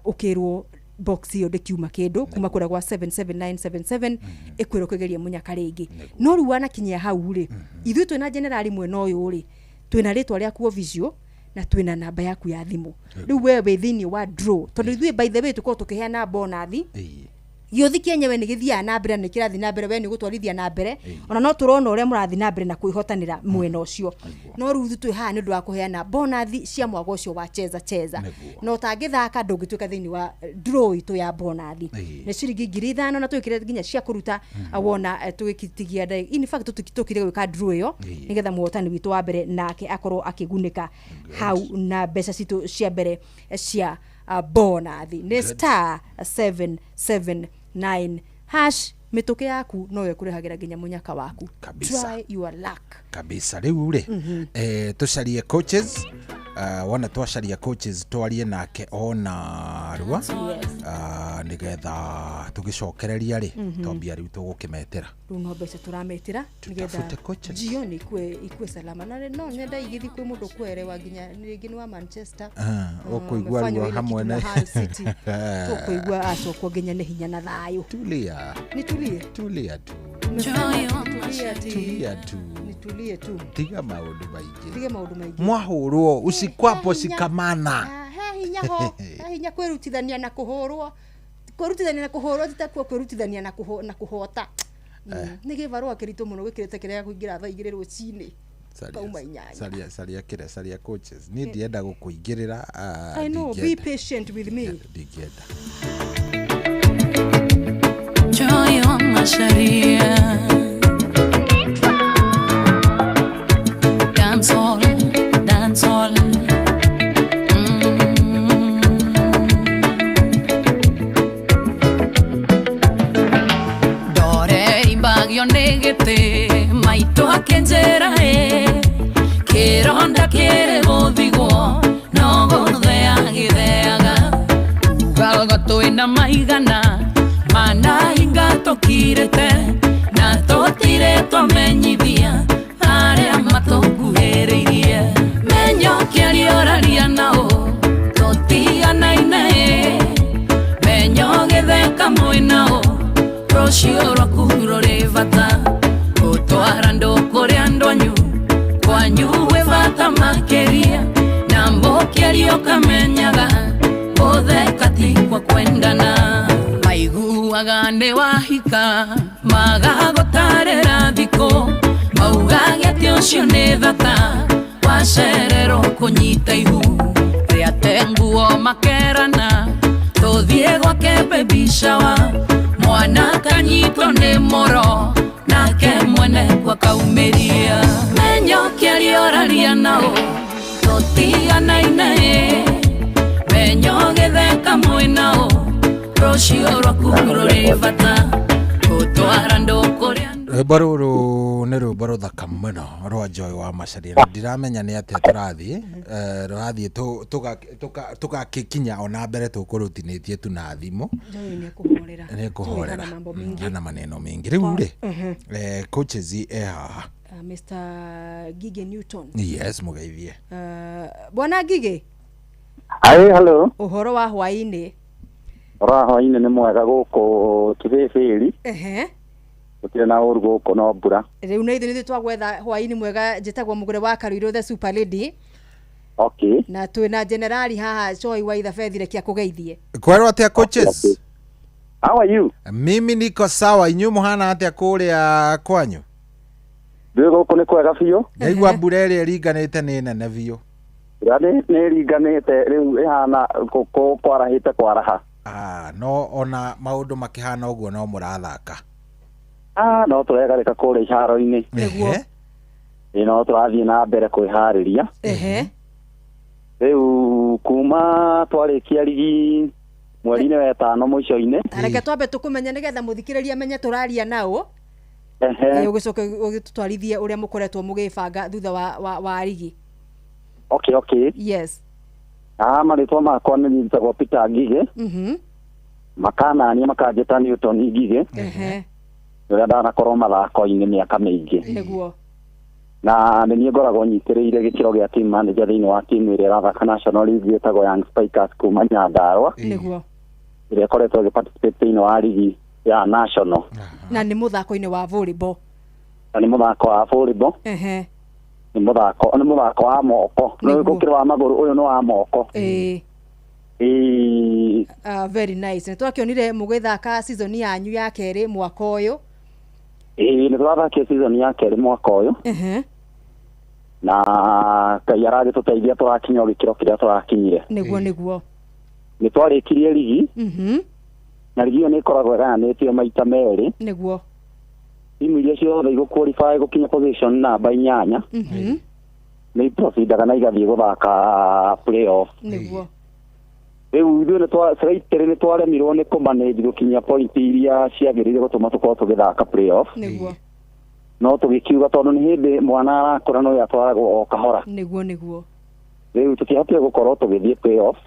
ukirwo box yo de kiuma kedo kuma kura gwa 77977 ekwiro kwegeria munyaka ringi no ruwana kinya hau ri ithu twina general mwena uyu ri twina ritwa ria kuo visual na twina namba yaku ya thimu riu wewe thini wa draw tondu ithu by the way tuko tukiheana bonathi yothi kenyewe ni githia na mbere ni kirathi na mbere we ni gutwarithia na mbere ona no turona uria murathi na mbere na kwihotanira mwena ucio no ruthu twi ha ni ndu wa kuheana bonathi cia mwago ucio wa cheza no tangithaka ndungituka thini wa draw itu ya bonathi ni ciringi 5,000 na twikire nginya cia kuruta wona twikitigia in fact tukire gwika draw yo nigetha muhotani witu wa mbere nake akorwo akigunika hau na mbeca citu cia mbere cia bonathi ni star 779 hash mituke yaku no we kurehagira ginya munyaka waku kabisa. Try your luck kabisa riu ri tucarie coaches wona twacaria coaches twarie nake ona rua nigetha tugicokereria ri twambia riu tugukimetera riu no mbeca turametera nigetha jioni ikue salama na no nyenda igithi kwi mundu kwerewa nginya ringi ni wa Manchester ukuigwa riu hamwe na City tukuigwa acokwo nginya ni hinya na thayo tulia tu nitulie tu tiga maundu maingi mwahurwo usikwapo sikamana hinya kwirutithania na kuhurwo titakuo kwirutithania na kuhota ni gibarua kiritu muno gwikirite kiria kuingira thaa 2 rucini kauma 8 saria coaches ni ndienda gukuingirira I know be patient with me ndienda Joy on Masharia Dance all Dore ibagio negete maito akenjera kironda kire guthigo no guthea githeaga ugalgo ina maigana mana hinga tokirete na totire twamenyithia aria matokuhĩrĩirie menyo kĩarioraria nao tũtiganaine menyo gĩtheka mwĩnao rũciũ rwaku rũrĩ bata gũtwara andũ kũrĩ andũ anyu kwanyu gwĩ bata makĩria na mbũkĩario kamenyaga gũtheka ti kwa kwendana maiguaga nĩ wahika magagũtarĩra thikũ maugage ati ũcio nĩ thata wacererwo kũnyita ihu rĩate nguo makerana tũthiĩ gwake baby shower mwana kanyitwo nĩ mũro nake mwene gwakaumĩria menyo kĩarioraria nao tũtiganaine menyo gĩtheka mwĩnao rũciũ rwaku rũrĩ bata gũtwara andũ kũrĩa rwĩmbo rũrũ nĩ rwĩmbo rũthaka mũno rwa Joy wa Macharia na ndiramenya nĩ atĩa tũrathiĩ tũgakinya ona mbere tũkũrũtinĩtie tu na thimũ nĩ kũhorera na maneno mengi rĩu rĩ coaches haha Mr. Gige Newton yes mũgeithie bwana Gige hello uhoro wa hwainĩ hwainĩ nĩ mwega gũkũ kĩbĩbĩri gũtirĩ na ũru gũkũ no mbura rĩu nĩ ithuĩ twagwetha hwainĩ mwega njĩtagwo mũgũre wa Karuirũ the super lady na twĩna generali haha Joy wa Ithabethi rekia kũgeithie kwerwo atĩa coaches how are you mimi niko sawa inyu muhana atĩa kũrĩa kwanyu gũkũ nĩ kwega biũ ndaigua mbura ĩrĩa ĩringanĩte nĩ nene biũ nĩ ĩringanĩte rĩu ĩhana kwarahĩte kwaraha no ona maũndũ makĩhana ũguo no mũrathaka no tũregarĩka kũrĩa iharo-inĩ no tũrathiĩ na mbere kwĩharĩria rĩu kuma twarĩkia rigi mweri-inĩ wa ĩtano mũico-inĩ reke twambe tũkũmenya nĩgetha mũthikĩrĩria menye tũraria nao ũgĩcoke ũgĩtũtwarithie ũrĩa mũkoretwo mũgĩbanga thutha wa rigi yes marĩtwa makwa nĩ njĩtagwo Peter Ngige makanania makanjĩta Newton Ngige rĩrĩa ndanakorwo mathako-inĩ mĩaka mĩingĩ nĩguo na nĩ niĩ ngoragwo nyitĩrĩire gĩkĩro gĩa team manager thĩinĩ wa timu ĩrĩa ĩrathaka national league ĩtagwo Young Spikers kuma Nyandarua nĩguo ĩrĩa ĩkoretwo ĩgĩparticipate thĩinĩ wa ligi ya national na nĩ mũthako-inĩ wa volleyball na nĩ mũthako wa volleyball nĩ mũthako wa moko no gũkĩra wa magũrũ ũyũ nĩ wa moko very nice nĩ twakĩonire mũgĩthaka season yanyu ya kerĩ mwaka ũyũ nĩ tũrathakia season ya kerĩ mwaka ũyũ na Ngai aragĩtũteithia tũrakinya gĩkĩro kĩrĩa tũrakinyire nĩguo nĩ twarĩkirie ligi na ligi ĩyo nĩ ĩkoragwo ĩgayanĩtio maita merĩ nĩguo timu iria ciothe igũqualify gũkinya position namba 8 nĩ proceedaga na igathiĩ gũthaka playoff nĩguo rĩu ithuĩ nĩ twaremirwo nĩ kũmanage gũkinya point iria ciagĩrĩire gũtũma tũkorwo tũgĩthaka playoff nĩguo no tũgĩkiuga tondũ nĩ hĩndĩ mwana arakũra no yatwaragwo o kahora nĩguo Riu tutihotire gukorwo tugithie playoff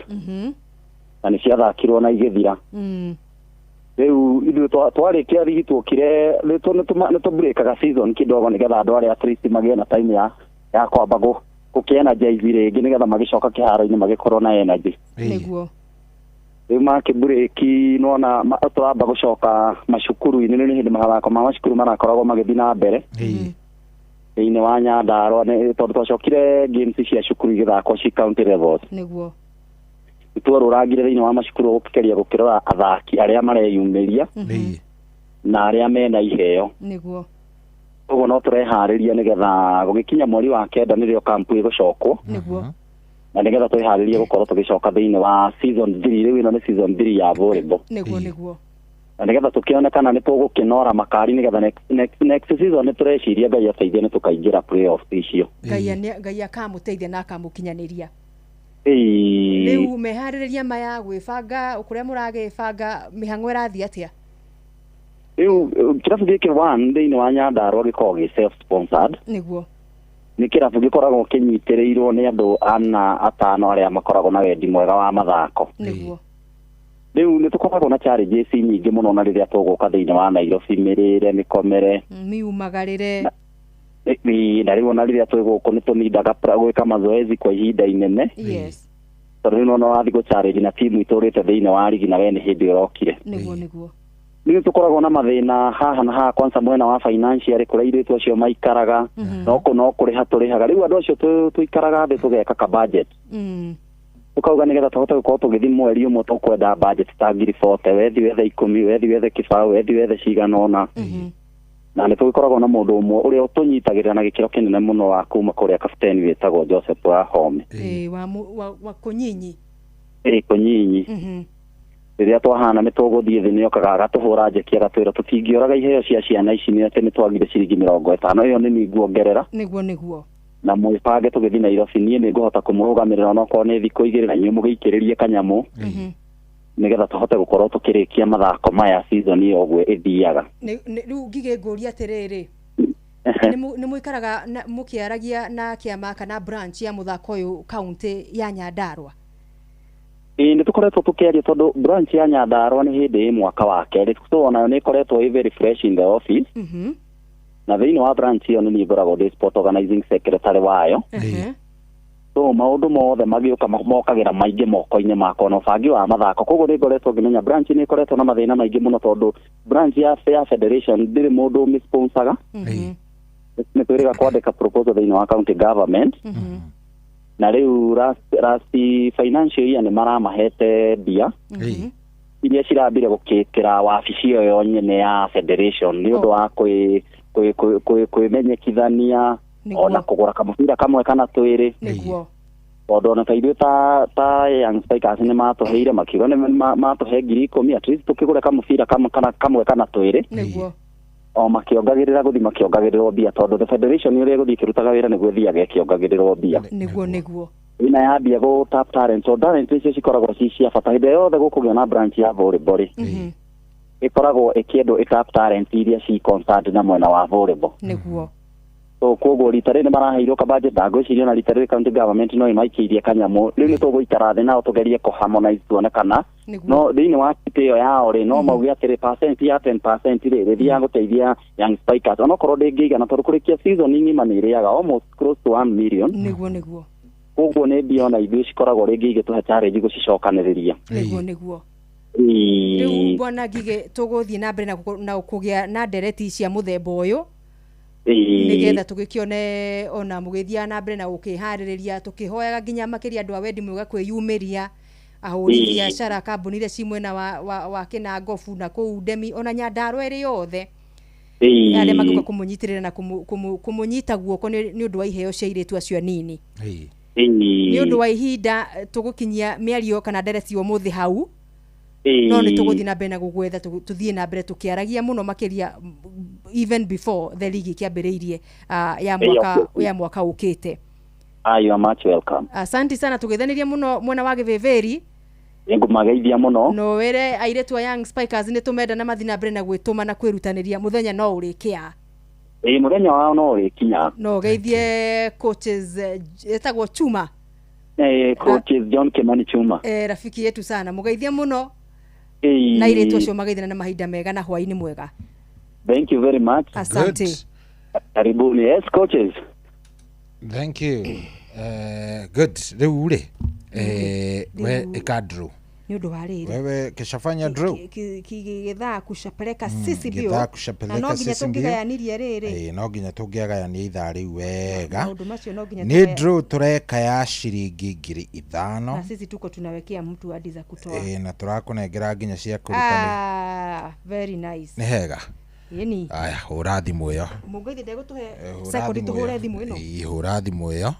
na nĩ ciathakirwo na igĩthira. Riu ithuĩ twarĩkia rigi tuokire nĩ tũbrĩkaga season kidogo nĩgetha andũ arĩa at least magĩe na time ya kwamba gũkĩenergize rĩngĩ nĩgetha magĩcoka kĩharo-inĩ magĩkorwo na energy. Nĩguo. Riu makĩbrĩki nona tũramba gũcoka macukuru-inĩ nĩ hĩndĩ mathako ma macukuru marakoragwo magĩthiĩ na mbere. Thĩinĩ wa Nyandarua tondũ twacokire games cia cukuru igĩthakwo ci county levels. Nĩguo. Twarũrangire thĩinĩ wa macukuru gũkĩgeria gũkĩrora athaki arĩa mareyumĩria na arĩa mena iheo. Nĩguo. Ũguo no tũreharĩria nĩgetha gũgĩkinya mweri wa kenda nĩrĩo kampu ĩgũcokwo. Nĩguo. Na nĩgetha twĩharĩrie gũkorwo tũgĩcoka thĩinĩ wa season 3 rĩu ĩno nĩ season 3 ya volleyball. Nĩguo. Na nĩgetha tũkĩone kana nĩ tũgũkĩnora makari nĩgetha next season nĩ tũreciria Ngai ateithie nĩ tũkaingĩra playoff icio. Ngai akamũteithia na akamũkinyanĩria. Rĩu meharĩrĩria maya gwĩbanga kũrĩa mũragĩbanga mĩhang'o ĩrathiĩ atĩa? Rĩu kĩrabu gĩkĩ thĩinĩ wa Nyandarua gĩkoragwo gĩ self sponsored. Nĩguo. Nĩ kĩrabu gĩkoragwo kĩnyitĩrĩirwo nĩ andũ atano arĩa makoragwo na wendi mwega wa mathako. Nĩguo. Rĩu nĩ tũkoragwo na challenges nyingĩ mũno na rĩrĩa tũgũka thĩinĩ wa Nairobi, mĩrĩre, mĩkomere, miumagarĩre. Na rĩu ona rĩrĩa twĩgũkũ nĩ tũnindaga gwĩka mazoezi kwa ihinda inene. Yes. Tondũ rĩu no wathiĩ gũ-challenge na timu itũrĩte thĩinĩ wa rigi na we nĩ hĩndĩ ũrokire. Nĩguo. Nĩ tũkoragwo na mathĩna haha na haha kwanza mwena wa financial kũrĩa airĩtu acio maikaraga no kũrĩha tũrĩhaga. Rĩu andũ acio tũikaraga thĩ tũgeka ka budget. Tukauga nĩgetha tũhote gũkorwo tũgĩthiĩ mweri ũmwe tũkwenda budget ta ngiri 40 wethi wethe 10 wethi wethe kĩbaũ wethi wethe cigana ũna. Na nĩ tũgĩkoragwo na mũndũ ũmwe ũrĩa ũtũnyitagĩrĩra na gĩkĩro kĩnene mũno wa kuma kũrĩa kapteni wĩtagwo Joseph Wahome. Wa Kũnyinyi. Kũnyinyi. Rĩrĩa twahana nĩ tũgũthiĩ thĩ nĩokaga agatũhũra njeki agatwĩra tũtingĩoraga iheo cia ciana ici nĩ atĩ nĩ twagire ciringi 50 ĩyo nĩ nĩnguongerera. Nĩguo. Na mwĩpange tũgĩthiĩ Nairobi niĩ nĩ ngũhota kũmũrũgamĩrĩra onokorwo nĩ thikũ 2 na inyuĩ mũgĩikĩrĩrie kanyamũ nĩgetha tũhote gũkorwo tũkĩrĩkia mathako maya season ĩyo ũguo ĩthiaga. Rĩu ngigĩngũria atĩrĩrĩ, nĩ mũikaraga mũkĩaragia na kĩama kana branch ya mũthako ũyũ kaunti ya Nyandarua? Nĩ tũkoretwo tũkĩaria tondũ branch ya Nyandarua nĩ hĩndĩ mwaka wa kerĩ nayo nĩ ĩkoretwo very fresh in the office. Na thĩinĩ wa branch ĩyo nĩ niĩ ngoragwo ndĩ sport organizing secretary wayo. So maũndũ mothe magĩũka mokagĩra maingĩ moko-inĩ makwa na ũbangi wa mathako. Koguo nĩ ngoretwo ngĩmenya branch nĩ ĩkoretwo na mathĩna maingĩ mũno tondũ branch ya federation ndĩrĩ mũndũ ũmĩsponsaga. Nĩ twĩrĩga kwandĩka proposal thĩinĩ wa county government. Na rĩu last financial year nĩ maramahete mbia iria cirambire gũkĩtĩra wabici ĩyo nyene ya federation nĩ ũndũ wa kwĩmenyekithania ona kũgũra kamũbira kamwe kana twĩrĩ. Tondũ ona ithuĩ ta Young Spikers nĩ matũheire makiuga nĩ matũhe ngiri 10 at least tũkĩgũre kamũbira kamwe kana twĩrĩ. O makĩongagĩrĩra gũthiĩ makĩongagĩrĩrwo mbia tondũ the federation nĩ ũrĩa gũthiĩ kĩrutaga wĩra nĩguo thiaga ĩkĩongagĩrĩrwo mbia. Nĩguo. Ina yambia go tap talent so talent icio cikoragwo ci cia bata hĩndĩ yothe gũkũgĩa na branch ya volleyball ĩkoragwo ĩkĩendwo tap talent iria ci concerned na mwena wa volleyball. Nĩguo. So koguo rita rĩrĩ maraheirwo ka budget ndagwĩciria na rita rĩrĩ county government no ĩmaikĩirie kanyamũ rĩu nĩ tũgũikara thĩ nao tũgerie kũharmonize tuone kana no thĩinĩ wa kiti ĩyo yao rĩ no mauge atĩrĩ percent ya 10% rĩ rĩrĩa gũteithia Young Spikers onokorwo ndĩngĩigana tondũ kũrĩkia season ng'ima nĩ ĩrĩaga almost close to 1 million. Nĩguo. Koguo nĩ mbia ona ithuĩ cikoragwo rĩngĩ igĩtũhe challenge gũcicokanĩrĩria. Nĩguo. Rĩu bwana Ngigĩ tũgũthiĩ na mbere na kũgĩa na ndereti cia mũthemba ũyũ nĩgetha tũgĩkĩone ona mũgĩthiĩ na mbere na gũkĩharĩrĩria tũkĩhoyaga nginya makĩria andũ a wendi mwega kwĩyumĩria ahũri biacara kambuni iria ci mwena wa Kinangobu na kũu Ndemi ona Nyandarua ĩrĩ yothe arĩa magĩũka kũmũnyitĩrĩra na kũmũnyita guoko nĩ ũndũ wa iheo cia airĩtu acio anini. Nĩ ũndũ wa ihinda tũgũkinyia mĩario kana ndereti ũmũthĩ hau no nĩ tũgũthiĩ na mbere na gũgwetha tũthiĩ na mbere tũkĩaragia mũno makĩria even before the league kĩambĩrĩirie ya mwaka ũkĩte. You are much welcome. Asante sana tũgeithanĩrie mũno mwena wa Gĩthĩnjĩri. Ngũmageithia mũno. No were airĩtu a Young Spikers nĩ tũmenda na mathĩ na mbere na gwĩtũma na kwĩrutanĩria mũthenya no ũrĩkĩa. Mũthenya wao no ũrĩkinya. No geithie coaches etagwo Chuma. Coach John Kimani Chuma. Rafiki yetu sana. Mugeithia muno. Na ile tu acio mageithana na mahinda mega na hwaini mwega. Thank you very much. Asante. Karibuni. Yes, coaches. Thank you. Good. Rĩu rĩ we ikadru ni undu wa riri wewe kishafanya draw kigithaa kushapeleka sisi bio githaa kushapeleka no nginya tungigayanirie riri no nginya tungigayania ithaa riu wega maundu macio no nginya ni draw tureka ya shilingi 5,000 na sisi tuko tunawekea mtu hadi za kutoa na turakũnengera nginya cia kũruta very nice ni hega yeni aya hura thimu iyo mugaithi ndegutuhe second tuhure thimu ino hura thimu iyo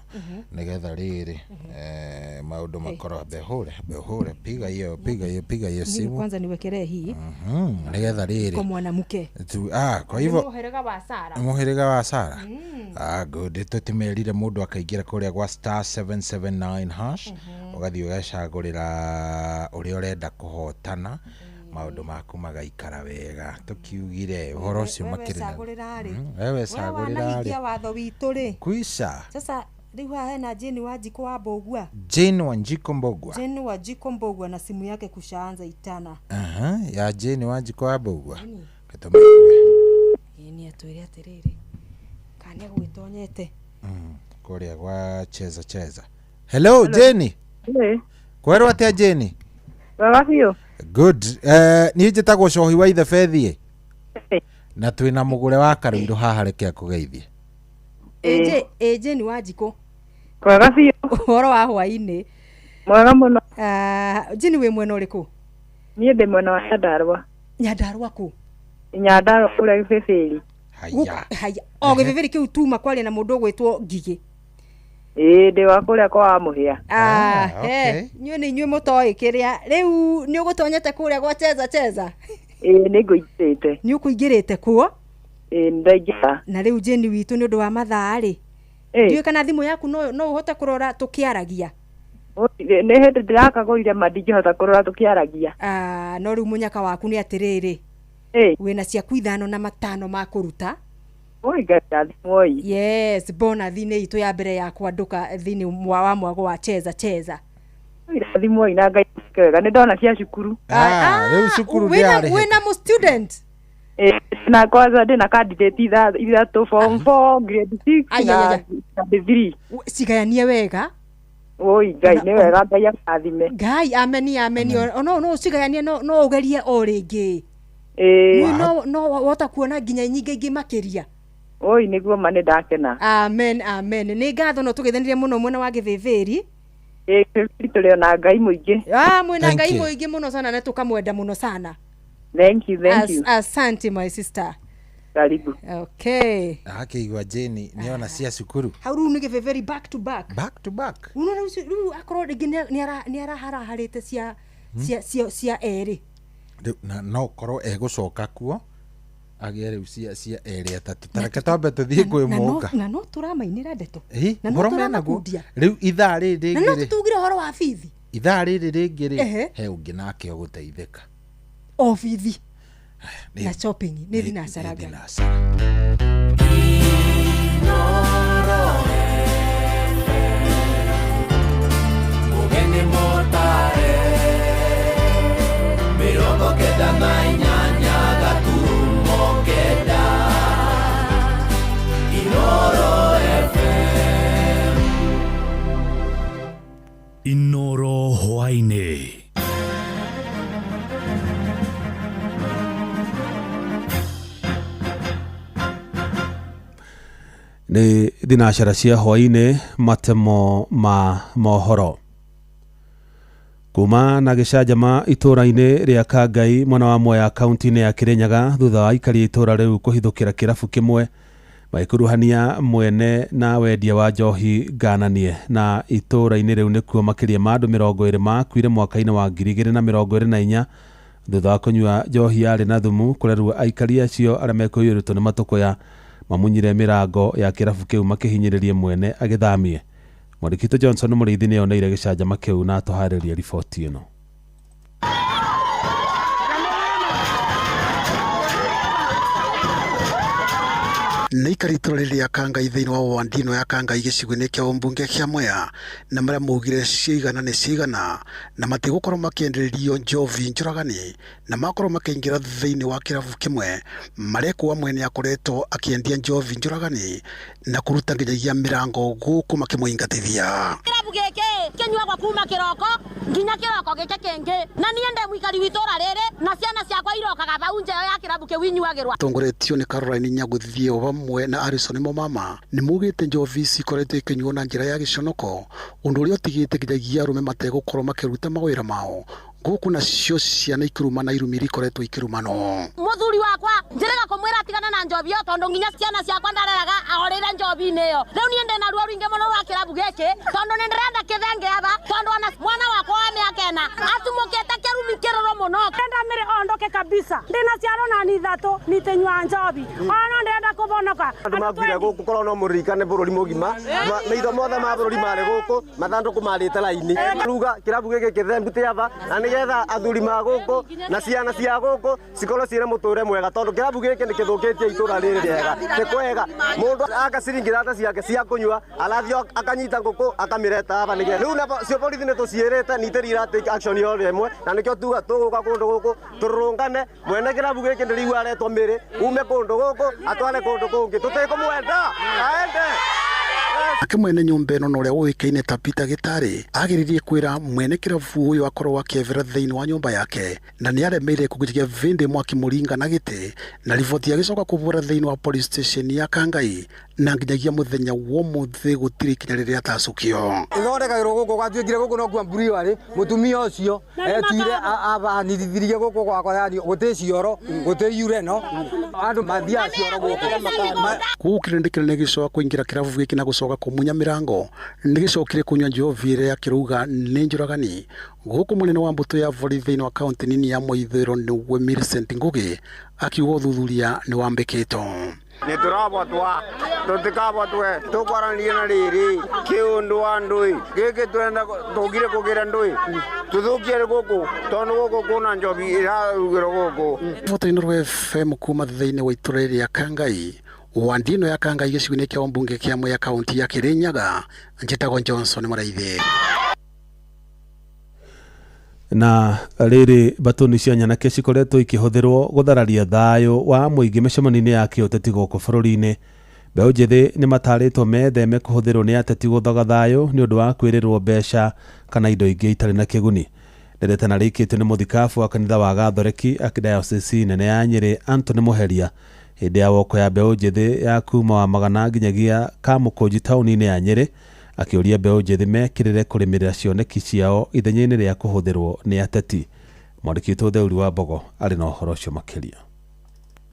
nigetha riri maundu makorwo behure piga hiyo simu kwanza niwekelee hii nigetha riri kwa mwanamke kwa hivyo muhiriga wa Sara good tutimerire mundu akaingira kuria gwa star 779 hash ugathi ugacagurira uria urenda kuhotana maundu maku magaikara wega tukiugire uhoro ucio makirina wewe sagurira ri watho witu ri kuisha sasa riu hena Jane Wanjiko wa Mbogua Jane Wanjiko Mbogua na simu yake kushaanza itana ya Jane Wanjiko wa Mbogua katomwe ni atwire atiriri kania gwitonyete kuria gwa cheza hello Jane kwerwo atia Jane wagafio good ni njitagwo cohi wa ithe Fethie na twina mugure wa Karuiro haha reke akugeithie Jane Wanjiko wagafio horo wa hwaini mwega muno Jane we mwena uriku nie ndi mwena wa Nyandarua ku Nyandarua kule Gibeberi haya Gibeberi kiu tuma kwaria na mundu gwitwo Ngigi ndi wa kuria kwa muhia nyue ni nyue mutoi kiria riu ni ugutonyete kuria gwa cheza ni nguitete ni ukuingirite kuo ndaingira na riu Jane witu ni undu wa mathaari ndiwe kana thimu yaku no uhote kurora tukiaragia ni hindi ndirakagurire mandingihota kurora tukiaragia no riu munyaka waku ni atiriri wina ciaku 5 na 5 ma kuruta yes bonus ni itu ya mbere ya kwanduka thini wa mwago wa cheza thimo ina ngai kega ni ndona cia cukuru riu cukuru ndiari wina mu student na kwanza ndina candidate ithatũ form 4 grade 6 na grade 3 cigayanie wega oi ngai ni wega ngai akathime ngai ameni no cigayanie no ugerie o ringi no wota kuona nginya nyingi ingi makiria oi niguo mane ndakena amen ni ngatho no tugethanirie muno mwena wa Githiviri tuli na ngai muingi mwena ngai muingi muno sana na tukamwenda muno sana thank you asante my sister karibu okay igwa Jane niona cia cukuru hauru ni Githiviri back to back unaona riu akoro ni ara harite cia eri no korwo egucoka kuo agere cia area tatu tareke twambe tuthie kwi munga na no turamainira ndeto na no turamakudia riu ithaa riri na no tutugire horo wa bithi ithaa riri ringi ri he ungi nake uguteithika o bithi na shopping ni thina saraga mugeni motare mirongo kenda na inyanya gaturumo kenda Inoro FM Inoro hwaine ni thinashara cia hwaine matemo ma mohoro kuma na gicanjama itura-ini ria Kangai mwena wa Mwea kaunti-ini ya Kirinyaga thutha wa aikari itura riu kuhithukira kirabu kimwe magikuruhania mwene na wendia wa njohi ngananie na itura-ini riu nikuo makiria ma andu 20 makuire mwaka-ini wa 2024 thutha wa kunyua njohi yari na thumu kurerua aikari acio aria mekuyuritwo ni matukuya mamunyire mirango ya kirabu kiu makihinyiririe mwene agithamie. Mwandĩkitũ Johnson Mũrĩithi nĩoneire gĩcanjama kĩu na atũharĩria riboti ĩno. nä ikaritå rä rä Kangai thä inä wa wandino ya Kangai gĩcigo-inĩ kĩa ũmbunge kĩa Mwea na marĩa maugire ciigana nĩ ciigana na matigũkorwo makĩendererio njovi njũragani na makorwo makĩingĩra thĩinĩ wa kĩrabu kĩmwe marĩa kwa mwene akoretwo akĩendia njovi njũragani na kũruta nginyagia mĩrango gũkũ makĩmũingatithia. Kĩrabu gĩkĩ kĩnyuagwo kuma kĩroko nginya kĩroko gĩkĩ kĩngĩ na niĩ ndĩ mũikari wa itũũra rĩrĩ na ciana ciakwa irokaga bau nja ya kĩrabu kĩu inyuagĩrwo. Tongoretio nĩ Caroline Nyaguthie o hamwe na Harrison Momama nĩ mugĩte njovi cikoretwo ikĩnyuo na njĩra ya gĩconoko ũndũ ũrĩa ũtigĩte nginyagia arũme mategũkorwo makĩruta mawĩra mao gũkũ nacio ciana ikĩruma na irumi ikoretwo ikĩrumano. Mũthuri wakwa njĩrĩga kũmwĩra atigana na njovi ĩyo tondũ nginya ciana ciakwa ndareraga ahorĩre njovi-inĩ ĩyo. Rĩu niĩ ndĩ na ruo rũingĩ mũno rwa kĩrabu gĩkĩ tondũ nĩ ndĩrenda kĩthenge aba tondũ mwana wakwa wa mĩaka ĩna atumũkĩte kĩrumi kĩrũrũ mũno. Ndĩrenda mĩrĩ ondoke kabisa. Ndĩna ciana na ni ithatũ nitĩnyua njovi. Ona ndĩrenda kũbonoka. Andũ makuire gũkũ korwo no mũririkane bũrũri mũgima maitho mothe ma bũrũri marĩ gũkũ mathandũkũ marĩte raini. Ruga kĩrabu gĩkĩ kĩthembute aba na nĩgetha athuri ma gũkũ na ciana cia gũkũ cikorwo ciĩna mũtũũre mwega tondũ kĩrabu gĩkĩ nĩ kĩthũkĩtie itũũra rĩrĩ rĩega. Nĩ kwega mũndũ agaciringira ta ciake cia kũnyua arathio akanyita ngũkũ akamĩreta aba nĩgetha rĩu nacio borithi nĩ tũciĩrĩte nĩtĩri iratake action yo rĩmwe na nĩkĩo tuga tũgũka kũndũ gũkũ tũrũngane mwene kĩrabu gĩkĩ ndĩrĩigua aretwo mĩrĩ ume kũndũ gũkũ atware kũndũ kũngĩ tũtikũmwenda aende. Ake mwene nyũmba ĩno na ũrĩa ũĩkaine ta Peter Gĩtarĩ agĩrĩrie kwĩra mwene kĩrabu ũyũ akorwo akĩevera thĩinĩ wa nyũmba yake na nĩ aremeire kũgĩria Vindi Mwaki Mũringa na gĩtĩ na riboti agĩcoka kũbũra thĩinĩ wa police station ya Kangai na nginyagia mũthenya wa ũmũthĩ gũtirĩ ikinya rĩrĩa atacukio. Ithondekagĩrwo gũkũ gwatuĩkire gũkũ no kuamburi warĩ mũtumia ũcio etuire abanithirie gũkũ gwakwa yani gũtĩ cioro gũtĩ ureno andũ mathiaga cioro gũkũ kĩrĩndĩ kĩnene gĩcoka kũingĩra kĩrabu gĩkĩ na gũcoka kũmunya mĩrango nĩ gĩcokire kũnyua njovi ĩrĩa kĩrauga nĩ njũragani gũkũ mũnene wa mbũtũ ya borithi thĩinĩ wa kaũntĩ nini ya Mũithĩro nĩwe Millicent Ngugi akiuga ũthuthuria nĩ wambĩkĩtwo. Nĩ tũrabotwa tũtikabotwe tũkwaranĩrie na rĩrĩ kĩũndũ wa ndũĩ gĩkĩ twenda tũgire kũgĩra ndũĩ tũthũkie gũkũ tondũ gũkũ kuna njovi ĩrarugĩrwo gũkũ. Foto-inĩ rwa FM kuma thĩinĩ wa itũra rĩa Kangai wandino ya Kangai gĩcigo-inĩ kĩa ũmbunge kĩa Mwea kaunti ya Kirinyaga njĩtagwo Johnson Mũraithi. Na rĩrĩ batoni cia nyanake cikoretwo ikĩhũthĩrwo gũthararia thayũ wa mũingĩ mĩcemanio-inĩ ya kĩũteti gũkũ bũrũri-inĩ. Mbeũ njĩthĩ nĩ matarĩtwo metheme kũhũthĩrwo nĩ ateti gũthaga thayũ nĩ ũndũ wa kwĩrĩrwo mbeca kana indo ingĩ itarĩ na kĩguni. Ndereta na rĩkĩtio nĩ mũthikabu wa kanitha wa Gathoreki archdiocese nene ya Nyĩrĩ Anthony Mũheria hĩndĩ ya woko ya mbeũ njĩthĩ ya kuma wa Magana nginyagia Kamũkũnji taũni-inĩ ya Nyĩrĩ akĩũria mbeũ njĩthĩ mekĩrĩre kũrĩmĩrĩra cioneki ciao ithenya-inĩ rĩa kũhũthĩrwo nĩ ateti. Mwandĩki witũ Theuri wa Mbogo arĩ na ũhoro ũcio makĩria.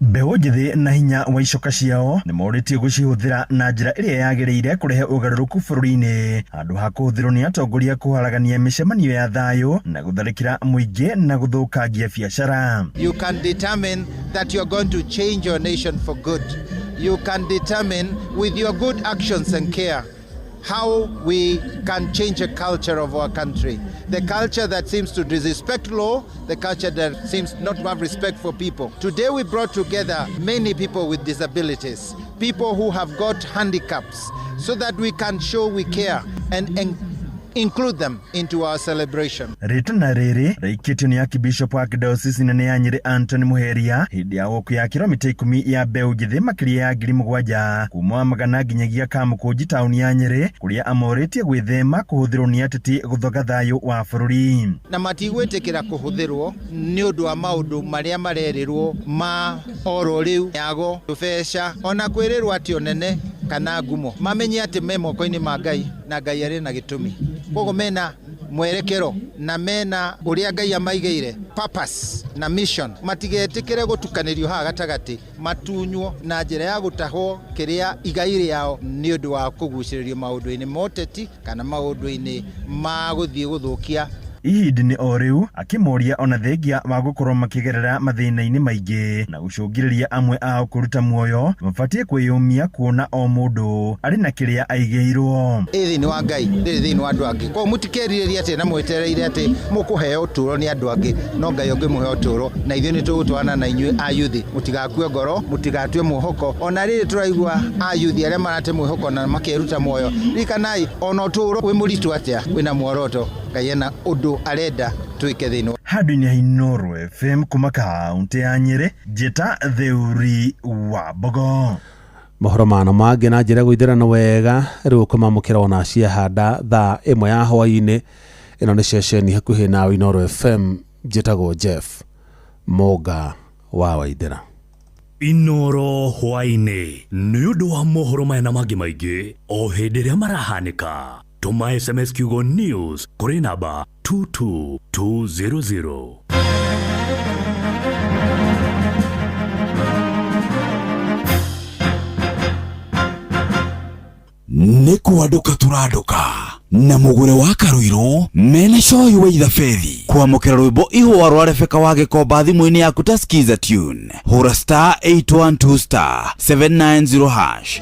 Mbeũ njĩthĩ na hinya wa icoka ciao nĩ morĩtio gũcihũthĩra na njĩra ĩrĩa yagĩrĩire kũrehe ũgarũrũku bũrũri-inĩ handũ ha kũhũthĩrwo nĩ atongoria kũharagania mĩcemanio ya thayũ na gũtharĩkĩra mũingĩ na gũthũkangia biacara. You can determine that you are going to change your nation for good. You can determine with your good actions and care how we can change a culture of our country. The culture that seems to disrespect law, the culture that seems not to have respect for people. Today we brought together many people with disabilities, people who have got handicaps, so that we can show we care and include them into our celebration. Rĩtwa na rĩrĩ rĩikĩtio nĩ Archbishop wa Archdiocese nene ya Nyĩrĩ Anthony Mũheria hĩndĩ ya woko ya kilomita 10 ya mbeũ njĩthĩ makĩria ya 7,000 kuma Magana nginyagia Kamũkũnji taũni ya Nyĩrĩ kũrĩa amorĩtie gwĩthema kũhũthĩrwo nĩ ateti gũthaga thayũ wa bũrũri. Na matigwĩtĩkĩra kũhũthĩrwo nĩ ũndũ wa maũndũ marĩa marerĩrwo ma oro rĩu yago tũbeca ona kwĩrĩrwo atĩ onene kana ngumo mamenye atĩ me moko-inĩ ma Ngai na Ngai arĩ na gĩtũmi. Koguo mena mwerekero na mena ũrĩa Ngai amaigĩire purpose na mission matigetĩkĩre gũtukanĩrio haha gatagatĩ matunywo na njĩra ya gũtahwo kĩrĩa igai rĩao nĩ ũndũ wa kũgucĩrĩrio maũndũ-inĩ ma ũteti kana maũndũ-inĩ ma gũthiĩ gũthũkia ihinda-inĩ o rĩu akĩmoria ona thengia wa gũkorwo makĩgerera mathĩna-inĩ maingĩ na gũcũngĩrĩria amwe ao kũruta muoyo mabatiĩ kwĩyũmia kuona o mũndũ arĩ na kĩrĩa aigĩirwo. Thĩinĩ wa Ngai ndĩrĩ thĩinĩ wa andũ angĩ, koguo mũtikerirĩria atĩ na mwetereire atĩ mũkũheo ũtũũro nĩ andũ angĩ, no Ngai ũngĩmũhe ũtũũro, na ithuĩ nĩ tũgũtwarana na inyuĩ ayuthi, mũtigakue ngoro, mũtigatue mwĩhoko. Ona rĩrĩ tũraigua ayuthi arĩa marate mwĩhoko na makeruta muoyo, ririkanai ona ũtũũro wĩ mũritũ atĩa wĩna muoroto, Ngai ena ũndũ arenda twĩke thĩinĩ. Handũ-inĩ ya Inooro FM kuma kaunti ya Nyĩrĩ, Njĩta Thĩũri wa Mbogo. Mohoro mano mangĩ na njĩra gũithĩrana wega rĩu kũmamũkĩra ona ciahanda thaa 1 ya hwaĩ-inĩ. Ĩno nĩ ceceni hakuhĩ na Inooro FM. Njĩtagwo Jeff Moga wa Waithĩra. Inooro hwaĩ-inĩ nĩ ũndũ wa mohoro maya na mangĩ maingĩ o hĩndĩ ĩrĩa marahanĩka. Tũma SMS kiugo news kũrĩ namba 22200. Nĩ kwanduka tũranduka na mũgũre wa Karuiro mena coyi wa ithabethi kwamũkĩra rwĩmbo ihũa rwa Rebeka wa Gĩkomba thimũ-inĩ yaku ta skiza tune hũra star 812 star 790 hash.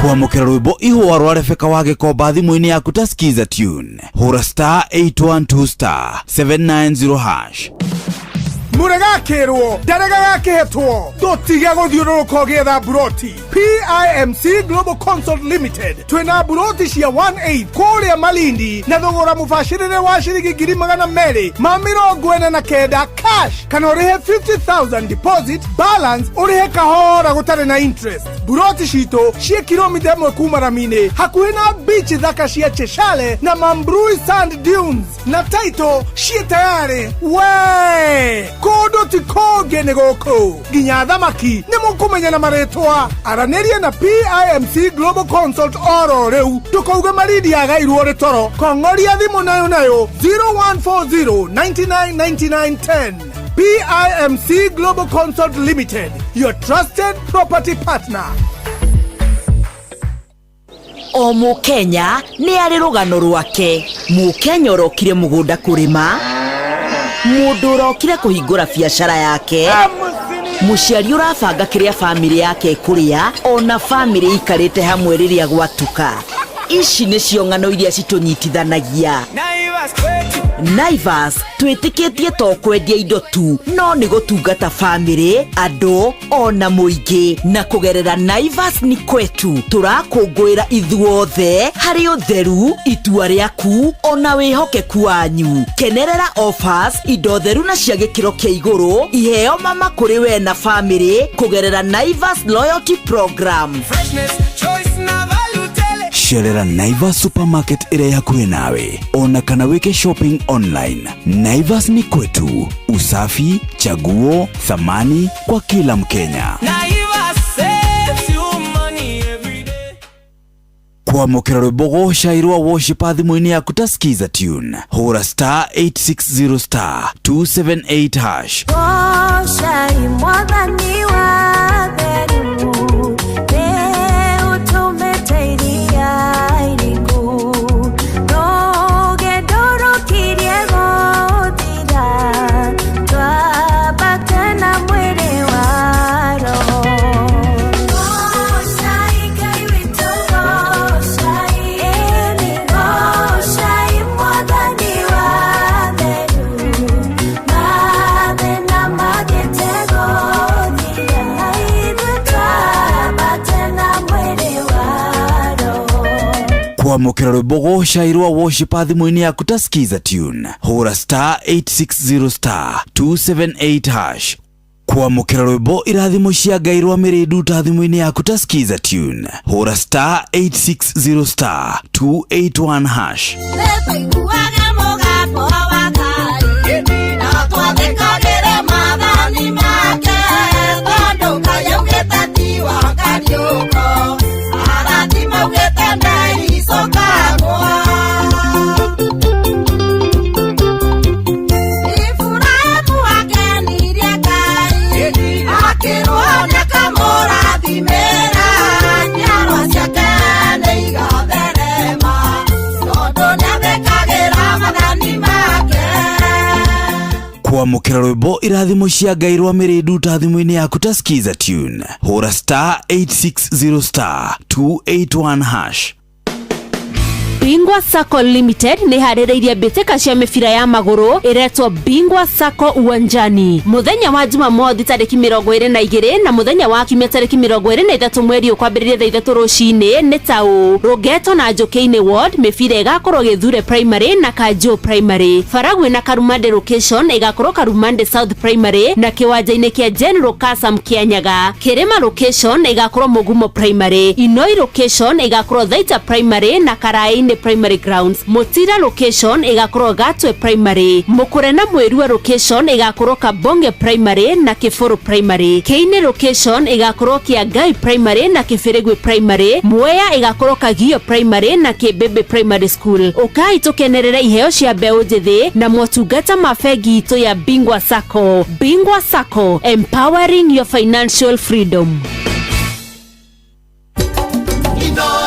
Kwamũkĩra rwĩmbo ihũa rwa Rebeka wa Gĩkomba thimũ-inĩ yaku ta skiza tune hũra star 812 star 790 hash. Muregakirwo ndarega tutiga guthiũrũrũka ũgĩetha buroti. PIMC Global Consult Limited twina buroti cia 1/8 kũrĩa Malindi na thogora mũbacĩrĩre wa ciringi 249 cash, kana ũrĩhe 50,000 deposit, balance ũrĩhe kahora gũtarĩ na interest. Buroti citũ cia kilomita 1 kuma Ramini hakuhĩ na beach thaka cia Cheshire na Mambrui Sand Dunes, na title cia tayari we kũndũ ti kũngĩ nĩ gũkũ nginya thamaki nĩ mũkũmenya na marĩtwa. Aranĩria na PIMC Global Consult oro rĩu tũkauga Malindi yagairwo nĩ toro. Kong'oria thimũ nayo 0140 999910. PIMC Global Consult Limited, your trusted property partner. O Mũkenya nĩ arĩ rũgano rwake. Mũkenya ũrokire mũgũnda kũrĩma, mũndũ ũrokire kũhingũra biacara yake, mũciari ũrabanga kĩrĩa family yake kũrĩa, ona family ikarĩte hamwe rĩrĩa gwatuka. Ici nĩcio ng'ano iria citũnyitithanagia. Naivas twĩtĩkĩtie to kwendia indo tu, no nĩ gũtungata family, andũ ona mũingĩ. Na kũgerera Naivas ni kwetu tũrakũngũĩra ithuothe harĩ ũtheru, itua rĩaku ona wĩhokeku wanyu. Kenerera offers, indo theru na cia gĩkĩro kĩa igũrũ, iheo mama kũrĩ we na family kũgerera Naivas Loyalty Program. Cerera Naivas Supermarket ĩrĩa hakuhĩ nawe, ona kana weke shopping online. Naivas ni kwetu, usafi, chaguo, thamani kwa kila Mkenya. Naivas saves you money every day. Kwamũkĩra rwĩmbo gũcairwo worship thimũ-inĩ yaku ta skiza tune hũra star 860 star 278 hash. Goshai mwathani wa therimu, Kwamũkĩra rwĩmbo gũcairwo worship thimũ-inĩ yaku ta skiza tune hũra star 860 star 278 hash. Kwamũkĩra rwĩmbo irathimo cia Ngai rwa mĩrĩndu ta thimũ-inĩ yaku ta skiza tune hũra star 860 star 281 hash. Twathĩkagĩre maathani make, tondũ Ngai augĩte ti kwamukira rwimbo irathimo cia Ngai rwa Mirindu ta thimu-ini yaku ta skiza tune hura star 860 star 281 hash. Bingwa Sacco Limited ni harireirie mbĩtĩka cia mĩbira ya magũrũ iretwo Bingwa Sacco uwanjani muthenya wa Jumamothi tarĩki 22 na muthenya wa Kiumia tarĩki 23 mweri ũkwambĩrĩria thaa 3 rũcinĩ nĩ taũ Rogeto na Njũkĩ-inĩ Ward mĩbira ĩgakorwo Gĩthure Primary na Kanjũ Primary. Faragwe na Karumande location ĩgakorwo Karumande South Primary na kĩwanja-inĩ kĩa General Kasam Kĩanyaga. Kĩrĩma location ĩgakorwo Mũgumo Primary. Inoi location ĩgakorwo Thaita Primary na Karaĩ Primary Grounds. Mutira location igakorwo Gatwe Primary. Mukure na Mwirua location igakorwo Kabonge Primary na Kifuru Primary. Keine location igakorwo Kiagai Primary na Kifirigwe Primary. Mwea igakorwo Kagio Primary na Kibebe Primary School. Ukai tukenerera iheo cia mbeũ njĩthĩ na motungata mafegi itu ya Bingwa Sacco. Bingwa Sacco, empowering your financial freedom.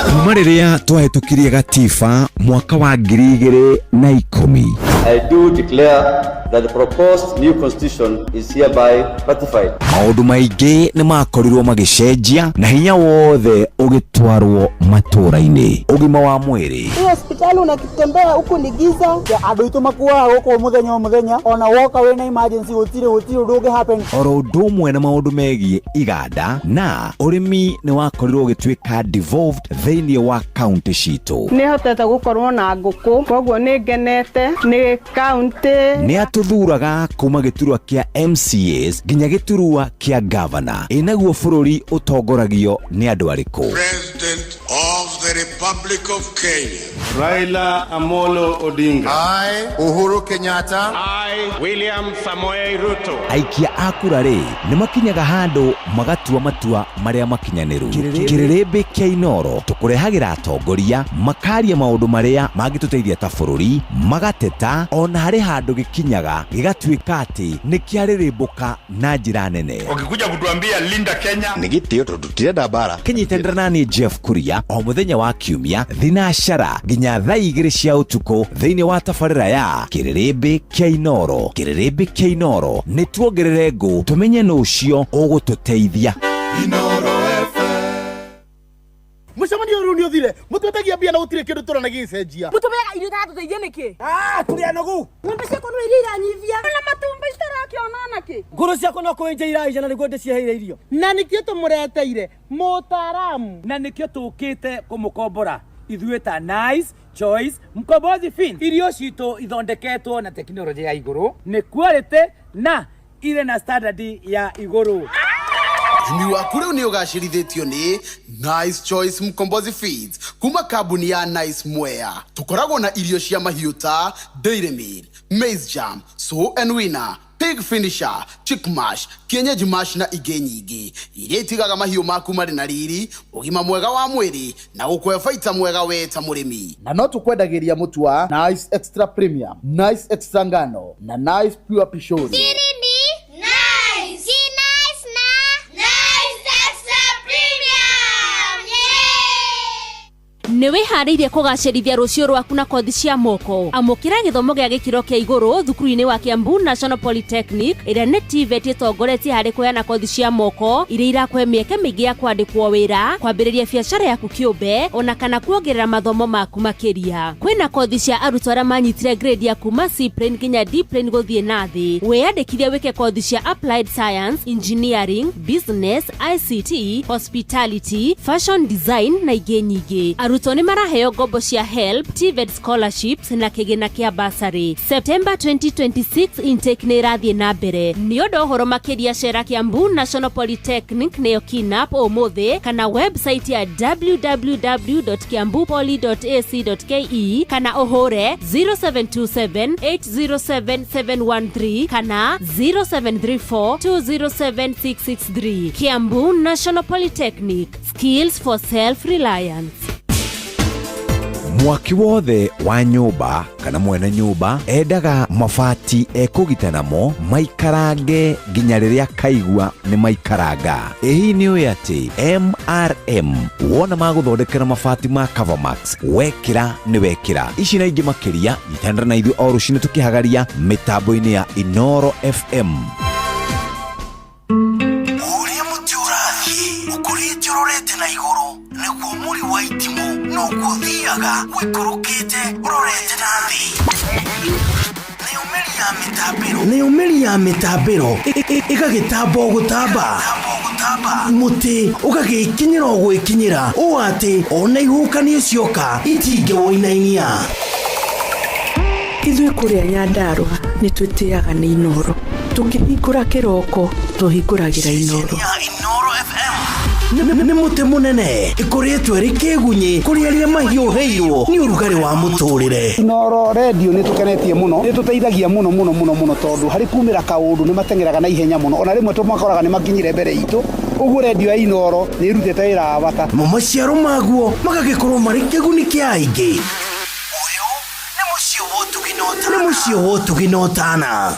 Kumariria twahĩtũkirie gatiba mwaka wa 2010. I do declare that the proposed new constitution is hereby ratified. Maũndũ maingĩ nĩ makorirwo magĩcenjia na hinya wothe ũgĩtwarwo matũũra-inĩ. Ũgima wa mwĩrĩ. Hospitali unakitembea huku ni giza. Andũ itũ makuaga gũkũ mũthenya ona woka wĩna emergency gũtirĩ ũndũ ũngĩ happen. Oro ũndũ ũmwe na maũndũ megiĩ iganda na ũrĩmi nĩ wakorirwo ũgĩtuĩka devolved thĩinĩ wa county citũ. Nĩ hotete gũkorwo na ngũkũ koguo nĩ ngenete nĩ county. Nĩ atũthuraga kuma gĩturwa kĩa MCAs nginya gĩturwa kĩa governor. Naguo bũrũri ũtongoragio nĩ andũ arĩkũ? President of the Republic of Kenya Raila Amolo Odinga. I Uhuru Kenyatta. I William Samoei Ruto. Aikia akura rĩ nĩ makinyaga handũ magatua matua marĩa makinyanĩru. Kĩrĩrĩmbĩ kĩa Inoro tũkũrehagĩra atongoria makaria maũndũ marĩa mangĩtũteithia ta bũrũri magateta ona harĩ handũ gĩkinyaga gĩgatuĩka atĩ nĩ kĩarĩrĩmbũka na njĩra nene. Ukikuja kutuambia Linda Kenya nĩ gĩtĩo tondũ tirenda mbara. Kĩnyitanĩra nani Jeff Kuria o mũthenya wa Kiumia thinacara nginya thaa 2 cia ũtukũ thĩinĩ wa tabarĩra ya Kĩrĩrĩmbĩ kĩa Inoro. Kĩrĩrĩmbĩ kĩa Inoro nĩ tuongerere ngũ tumenye nũ ũcio ũgũtũteithia. Inoro Mucemanio rũu nĩ ũthire mũtwetagia mbia na gũtirĩ kĩndũ tũrona gĩcenjia. Mũtũmega irio ta tũteithie nĩkĩ? Tũrĩa nogu. Ng'ombe ciakwa no iria iranyivia. Na matumbĩ citarakĩona nakĩ? Ngũrũ ciakwa no kwenja iraica na nĩguo ndĩcieheire irio. Na nĩkĩo tũmũreteire mũtaaramu. Na nĩkĩo tũkĩte kũmũkombora. Ithuĩ ta Nice Choice Mkombozi Fin. Irio citũ ithondeketwo na tekinoronjĩ ya igũrũ. Nĩ quality na ile na standard ya igũrũ. Ũrĩmi waku rĩu nĩ ũgacĩrithĩtio nĩ Nice Choice Mkombozi Feeds kuma kambuni ya Nice Mwea. Tũkoragwo na irio cia mahiũ ta Dairy Meal, Maize Jam, Sow and Winner, Pig Finisher, Chick Mash, Kienyeji Mash na ingĩ nyingĩ iria itigaga mahiũ maku marĩ na riri, ũgima mwega wa mwĩrĩ na gũkũhe baita mwega we ta mũrĩmi. Na no tũkwendagĩria mũtu wa Nice Extra Premium, Nice Extra Ngano na Nice Pure Pishori. Nĩ wĩharĩirie kũgacĩrithia rũciũ rwaku na kothi cia moko. Amũkĩra gĩthomo gĩa gĩkĩro kĩa igũrũ thukuru-inĩ wa Kiambu National Polytechnic ĩrĩa nĩ TVET ĩtongoretie harĩ kũheana kothi cia moko iria irakũhe mĩeke mĩingĩ ya kwandĩkwo wĩra, kwambĩrĩria biacara yaku kĩũmbe ona kana kuongerera mathomo maku makĩria. Kwĩna kothi cia arutwo arĩa manyitire grade ya kuma C plane nginya D plane gũthiĩ na thĩ. Wĩyandĩkithie wĩke kothi cia Applied Science, Engineering, Business, ICT, Hospitality, Fashion Design na ingĩ nyingĩ. Arutwo arutwo nĩ maraheo ngombo cia HELB, TVET scholarships na kĩgĩna kĩa bursary. September 2026 intake nĩ ĩrathiĩ na mbere. Nĩ ũndũ ũhoro makĩria cera Kiambu National Polytechnic nĩyo KINAP ũmũthĩ kana website ya www.kiambupoly.ac.ke kana ũhũre 0727807713 kana 0734207663. Kiambu National Polytechnic, skills for self-reliance. Mwaki wothe wa nyũmba kana mwene nyũmba endaga mabati ekũgita namo maikarange nginya rĩrĩa kaigua nĩ maikaranga. Ĩhi nĩ ũĩ atĩ MRM wona magũthondekera mabati ma Covermax wekĩra nĩ wekĩra. Ici na ingĩ makĩria nyitana na ithuĩ o rũciinĩ tũkĩhagaria mĩtambo-inĩ ya Inoro FM. Ũrĩa mũtĩ ũrathiĩ ũkũrĩte ũrorete na igũrũ nĩguo mũri wa itimũ no gũthiaga wĩkũrũkĩte ũrorete na thĩ. Nĩ ũmĩri ya mĩtambĩro ĩgagĩtamba o gũtamba, mũtĩ ũgagĩkinyĩra o gwĩkinyĩra ũũ atĩ ona ihuhũkanio cioka itingĩwoinainia. Ithuĩ kũrĩa Nyandarua nĩ twĩtĩaga nĩ Inoro, tũkĩhingũra kĩroko tũhingũragĩra Inoro. Nĩ mũtĩ mũnene ĩkoretwo ĩrĩ kĩgunyi kũrĩ arĩa mahiũhĩirwo nĩ ũrugarĩ wa mũtũrĩre. Inoro radio nĩ tũkenetie mũno, nĩ tũteithagia mũno tondũ harĩ kumĩra kaũndũ nĩ matengeraga na ihenya mũno, ona rĩmwe tũmakoraga nĩ makinyire mbere itũ. Ũguo radio ya Inoro nĩ ĩrutĩte wĩra wa bata. Maciaro maguo magagĩkorwo marĩ kĩguni kĩa aingĩ. Ũyũ nĩ mũciĩ wa Ũtugi na Ũtana.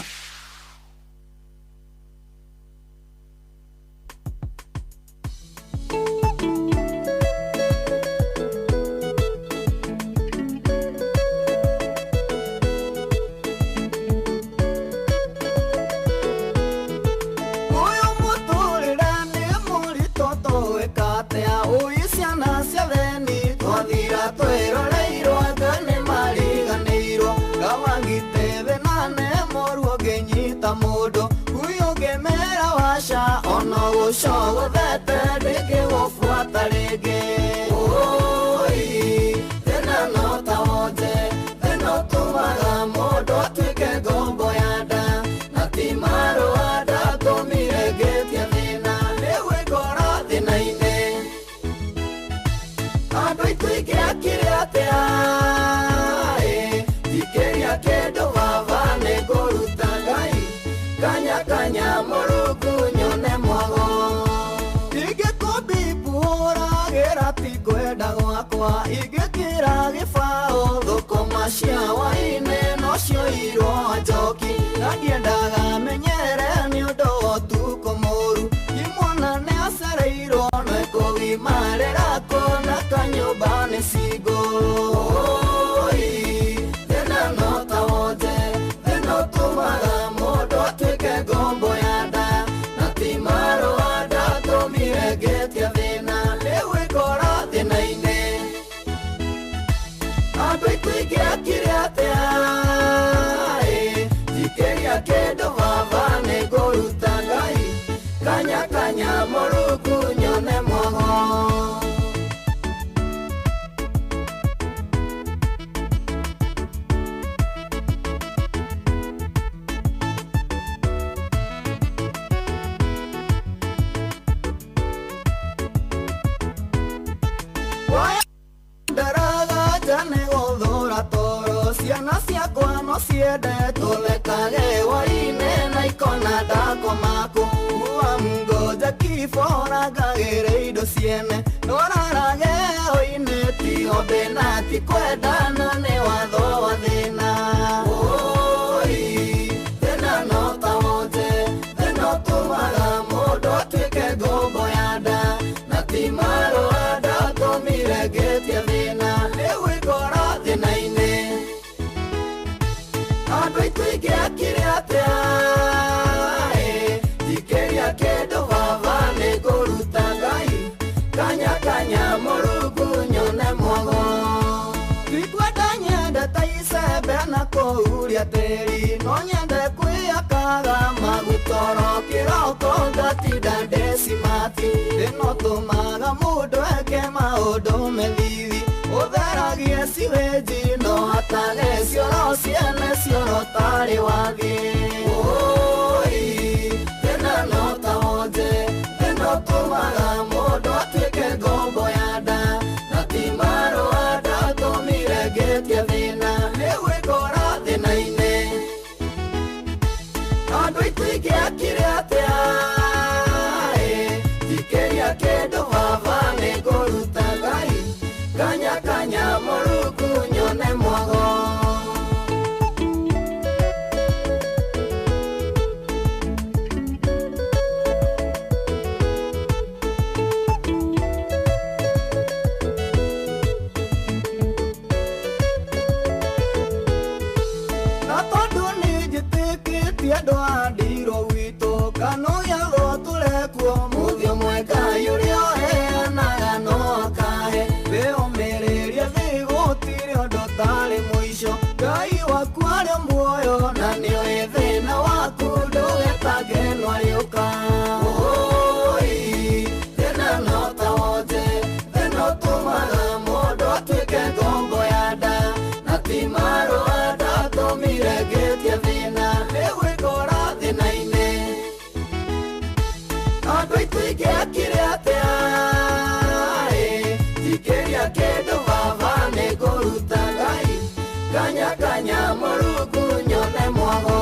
Show that they give off what they get. Oh, then I'm not out there. Then not to my modo to get go boyada. Natimaro ada to me get yavina. They will go out the night. I wait to get kiriatea. Dikeria kedo vavane gorutangai. Kanya morugu nyone mwago. Igekira gĩbaũ thũkũma cia waine nocio irwo njoki na ndiendaga menyere nĩ ũndũ wa ũtukũ mũru imwana nĩ acereirwo na kũgimarĩra kũna kanyũmba nĩ cingo thĩna no ta wothe thĩna ũtũmaga mũndũ atuĩke ngombo ya nda na ti marũa ndatũmire ngĩtia thĩna rĩu ĩkora thĩna-inĩ. Dikeria kedo vavane gorutangai. Kanya morugu nyone mwago. Siede tulekage waine na ikona dako mako uwa mgoja kifora gagere ido siene norarage oine ti obena ti kweda nane wadho wadhina oi tena nota wote tena tumaga modo tuke gogo yada na timaro ada tomire getia dhina lewe gora dhina ine. Dikeria kedo vavane gorutangai. Kanya morugu nyone mwago. Kikwada nyenda taisebe na kouria teri. No nyende kuyakaga magutoro kiroko gatida desimati. Deno tumaga mudo eke maudo melili. wagie siweji no hatage cioro ciene cioro tari wagi oi tena no tahoje tena tumaga mundu atuike ngombo ya nda na timaro ada tumiregetie thina niwikora thina-ini andu ituike akire atia tikeria kindu baba niguruta ngai kanya kanya Mũrungu nyone mwago na tondu nĩnjĩtĩkĩtie andũ a ndirũ witũ kanoyagwo tũrekuo mũthio mweka ũrĩa ũheanaga no akahe wĩyũmĩrĩrie thĩ gũtirĩ ũndũ tarĩ mũico Ngai waku arĩ muoyo na nĩoĩ thĩna waku ndũgetange nwarĩũka oi thĩna no tahoje thĩna ũtũmaga mũndũ atuĩke ngombo ya nda na ti marũa ndatũmiregetie thĩna nĩgwĩkora thĩna-inĩ andũ aitũ aingĩ akire atia tikĩria kĩndũ baba nĩngũruta Ngai kanya kanya Mũrungu nyone mwago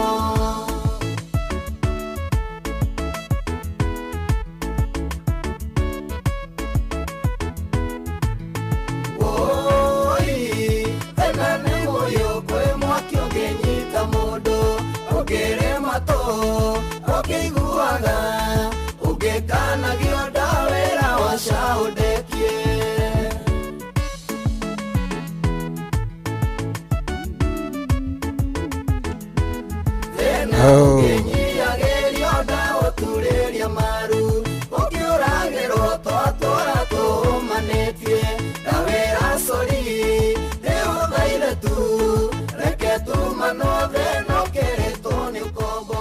oi thĩna nĩ mũyũ kwĩ mwaki ũngĩnyita mũndũ ũngĩrĩ matũ ũkĩiguaga ũngĩkanagio ndawĩra wacaũndekie thĩna ũngĩnyiagĩrio ndaũturĩria maru ũkĩũragĩrwo twatũra tũmanĩtie ndawĩra cori nĩũthaire tu reke tumano thĩna ũkĩrĩtwo nĩ ũkombo.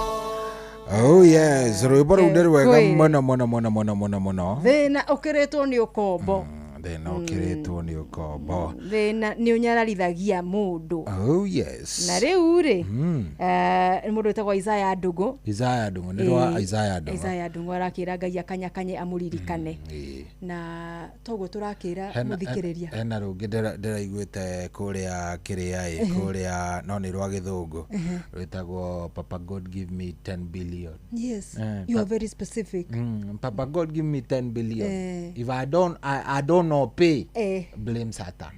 Oh yes, rwĩmbo rũu nĩ rwega mũno mũno mũno mũno mũno mũno. Thĩna ũkĩrĩtwo nĩ ũkombo. Thĩna ũkĩrĩtwo nĩ ũkombo. Thĩna nĩ ũnyararithagia mũndũ. Oh yes. Na rĩu rĩ mũndũ wĩtagwo Isaiah Ndungu. Isaiah Ndungu nĩ rwa Isaiah Ndungu. Isaiah Ndungu arakĩra Ngai akanyakanye amũririkane. Na toguo tũrakĩra mũthikĩrĩria. Hena rũngĩ ndĩraiguĩte kũrĩa kĩrĩa kũrĩa no nĩ rwa gĩthũngũ rwĩtagwo Papa God give me 10 billion. Yes, you are very specific. Papa God give me 10 billion. If I don't know pay, blame Satan.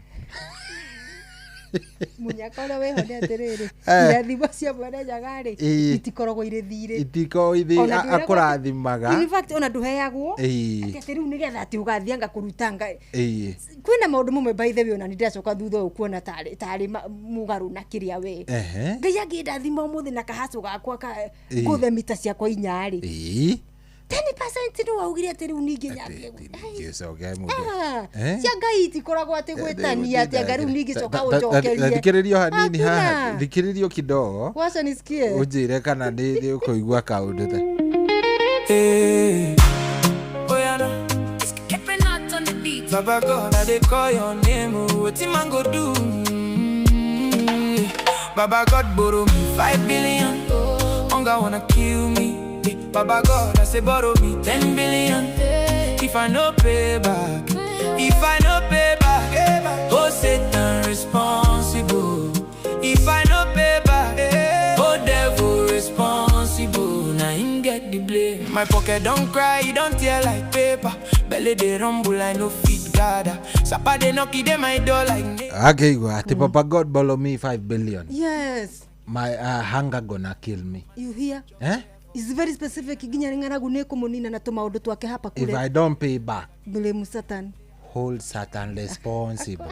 Munyaka ũrĩa wĩhonde atĩrĩrĩ irathimo cia mwene nyaga-rĩ itikoragwo irĩ thirĩ itikoragwo akũrathimaga in fact ona ndũheagwo atĩ rĩu nĩgetha atĩ ũgathiĩ ngakũruta Ngai kwĩna maũndũ mamwe by the way ona nĩndĩracoka thutha ũyũ kuona tarĩ mũgarũ na kĩrĩa we Ngai angĩndathima ũmũthĩ na kahacũ gakwa ngũthe mita ciakwa 4-rĩ 10% nĩ waugire atĩ rĩu ningĩ nyambie cia Ngai itikoragwo atĩ gwĩtania atĩ Ngai rĩu ningĩ coka ũnjokerie. Thikĩrĩrio hanini haha, thikĩrĩrio kidogo wacha nisikie ũnjĩre kana nĩ ũkũigua kaũndũ ta Baba God, I dey call your name, wetin man go do? Baba God borrow me 5 billion, hunger wanna kill me. Baba God, I say borrow me 10 billion. If I no pay back, oh Satan responsible. If I no pay back, oh devil responsible. Now him get the blame. My pocket don't cry, it don't tear like paper. Belly they rumble, I no fit gather. Sapa they knock it my door like. Okay, go. Papa God borrow me 5 billion. Yes. My hunger gonna kill me. You hear? It's very specific. Ginya ringaragu ne kumunina na tũmaũndũ twake hapa kule. If I don't pay back, blame Satan. Hold Satan responsible.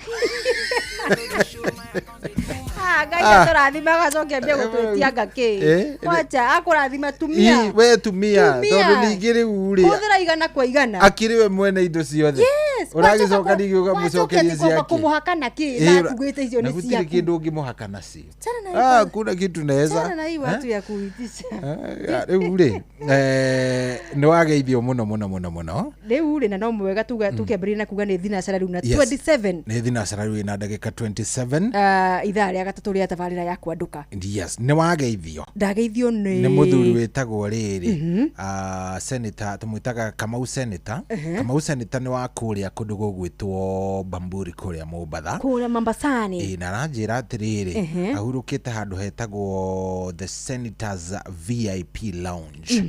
Ngai tũrathima gacokia mbia gũtwĩtia ngakĩ. Wacha akũrathima tumia. We tumia. Tondũ ningĩ rĩu rĩ. Hũthĩra igana kwa igana. Akĩrĩ we mwene indo ciothe. uragicoka ningĩ ugamucokeria ciake kumuhakana ki na kugwita hizo ni ciake na ciake kindu ungimuhaka nacio na kuna kitu naweza sana na hii watu ya kuitisha riu ri ni wageithio muno riu ri na no mwega tukĩambĩrĩria na kuga nĩ thinacara rĩu na 27 nĩ thinacara rĩu ina ndagĩka 27 ithaa rĩa gatatũ rĩa tabarĩra ya kwanduka yes nĩ wageithio ndageithio nĩ mũthuri wĩtagwo rĩrĩ senator tũmwĩtaga Kamau senator Kamau senator nĩ wa kũrĩa kũndũ gũgwĩtwo Bamburi kũrĩa Mombatha kũrĩa Mombasani na aranjĩra atĩrĩrĩ ahurũkĩte handũ hetagwo the Senators VIP Lounge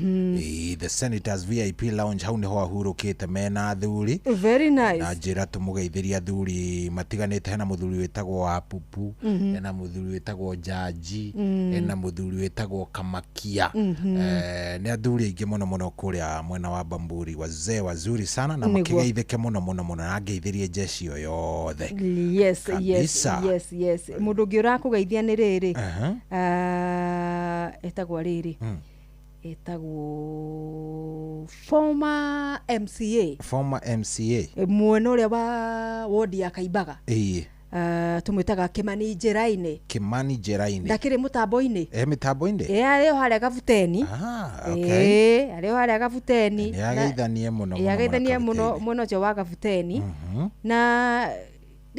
the Senators VIP Lounge hau nĩho ahurũkĩte mena athuri very nice na njĩra tũmũgeithĩria athuri matiganĩte hena mũthuri wĩtagwo wa Pupu hena mũthuri wĩtagwo Jaji hena mũthuri wĩtagwo Kamakia nĩ athuri aingĩ mũno kũrĩa mwena wa Bamburi wazee wazuri sana na makĩgeithĩke mũno na ngeithĩrie jeshi yo yothe yes mũndũ ũngĩ ũrakũgeithia nĩ rĩrĩ etagwo rĩrĩ etagwo former MCA mwena ũrĩa wa wodi ya Kaimbaga tumwĩtaga Kimani Njĩra-inĩ ndakĩrĩ mũtambo-inĩ mĩtambo-inĩ arĩo harĩa gabuteni arĩo harĩa gabuteni yageithanie mũno mwena ũcio wa gabuteni na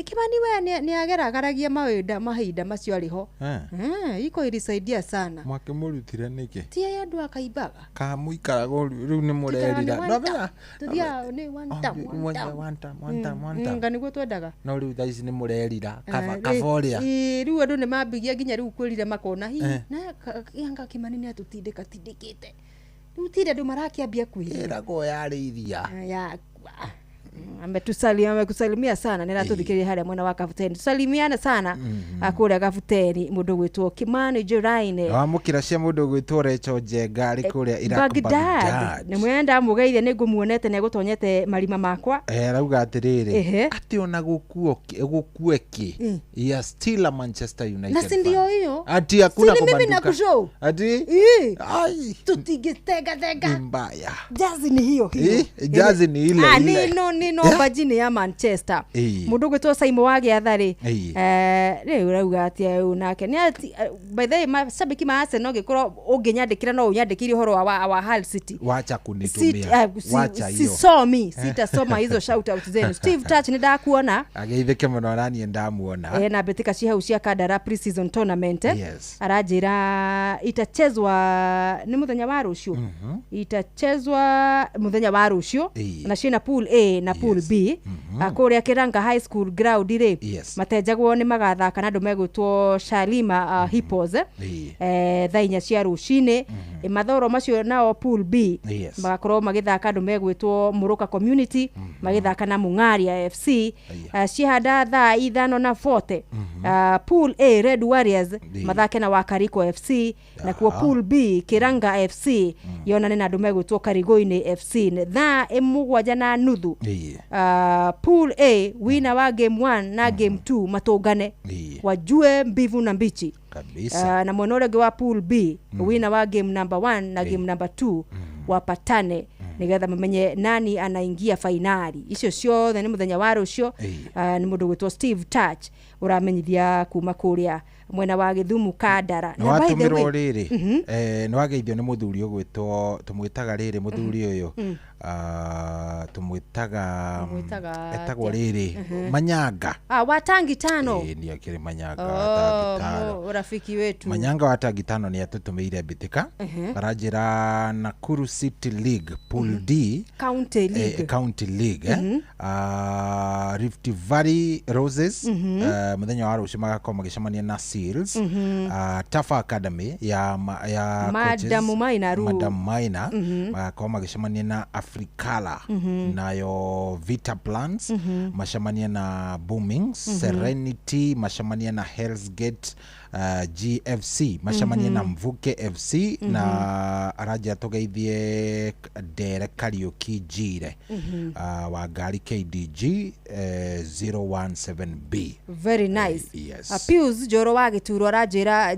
Kimani we ni ageragaragia mahinda macio ariho iko ilisaidia sana mwakĩmũrutire nĩkĩ ti andũ akaimbaga kamuikarago rĩu nĩ mũrerira no tuthia ni one ngani gwo twendaga no rĩu thaici nĩ mũrerira kaboria rĩu andũ nĩ mambigia nginya rĩu kwĩrire makona na yanga Kimani nĩ atutindĩkĩte rĩu tire andũ marakĩambia kwĩrira ĩrago yarĩithia ya amekusalimia sana nena tuthikiria harĩa mwena wa Kafuteni tusalimiana sana akũrĩa Kafuteni mũndũ gwĩtwo Kimani Njĩra-inĩ wamũkĩra cia mũndũ gwĩtwo Recho Njenga arĩ kũrĩa Iraq Baghdad nĩ mwenda mũgeithia nĩ ngũmuonete nĩ gũtonyete marima makwa rauga atĩrĩrĩ atĩ ona gũkueki ya still a Manchester United na si ndio hiyo ati hakuna kubanduka ati ai tutigitega mbaya jazi ni hiyo jazi ni ile no bajini ya Manchester mundu gwitwo Saimo wa Gĩathari rĩu rauga atĩ nake nĩ by the way mashabiki ma Arsenal gĩkorwo ũngĩnyandĩkira no ũnyandĩkire ũhoro wa Hull City wacha kunitumia wacha hiyo sitasoma hizo shout out zenu Steve Touch ni ndakuona ageithĩke mũno nani ndamuona na betika cia hau cia Kandara pre-season tournament aranjĩra itachezwa nĩ mũthenya wa rũciũ itachezwa mũthenya wa rũciũ na ciina pool A na pool B akũrĩa Kiranga High School ground ri matenjagwo nĩ magathaka na andũ megwĩtwo Shalima Hippos thaa 4 cia rũcinĩ mathoro macio nao pool B magakorwo magĩthaka andũ megwĩtwo Muruka Community magĩthaka na Mungaria FC cihanda thaa 5:40 pool A Red Warriors mathake na Wakariko FC na kuo pool B Kiranga FC yonane na andũ megwĩtwo Karigũ-inĩ FC thaa 1:30 pool A winner wa game 1 na game 2 matũngane wajue mbivu na mbichi kabisa na mwena ũrĩa wa pool B winner wa game number 1 na game number 2 wapatane nigetha mamenye nani anaingia finali icio ciothe nĩ mũthenya wa rũciũ nĩ mũndũ gwĩtwo Steve Touch uramenyithia kuma kũrĩa mwena wa Gĩthumu Kandara na by the way nĩ wageithio nĩ mũthuri ũgwĩtwo tũmwĩtaga rĩrĩ mũthuri ũyũ tũmwĩtaga etagwo rĩrĩ Manyanga wa Tangi Tano nĩ akĩrĩ Manyanga wa Tangi Tano rafiki wetu Manyanga wa Tangi Tano nĩ atũtũmĩire mbĩtĩka aranjĩra Nakuru City League pool D County League Rift Valley Roses mũthenya wa rũciũ magakorwo magĩcemania na Seals Tafa Academy ya Madam Maina magakorwo magĩcemania na Africala nayo Vita Plans macemania na Booming Serenity macemania na Hell's Gate GFC macamanie na Mvuke FC na araja tugeithie Ndere Kariuki Njire wa ngari KDG 017B. Very nice. Yes. Pius Joro wa Gituro arajira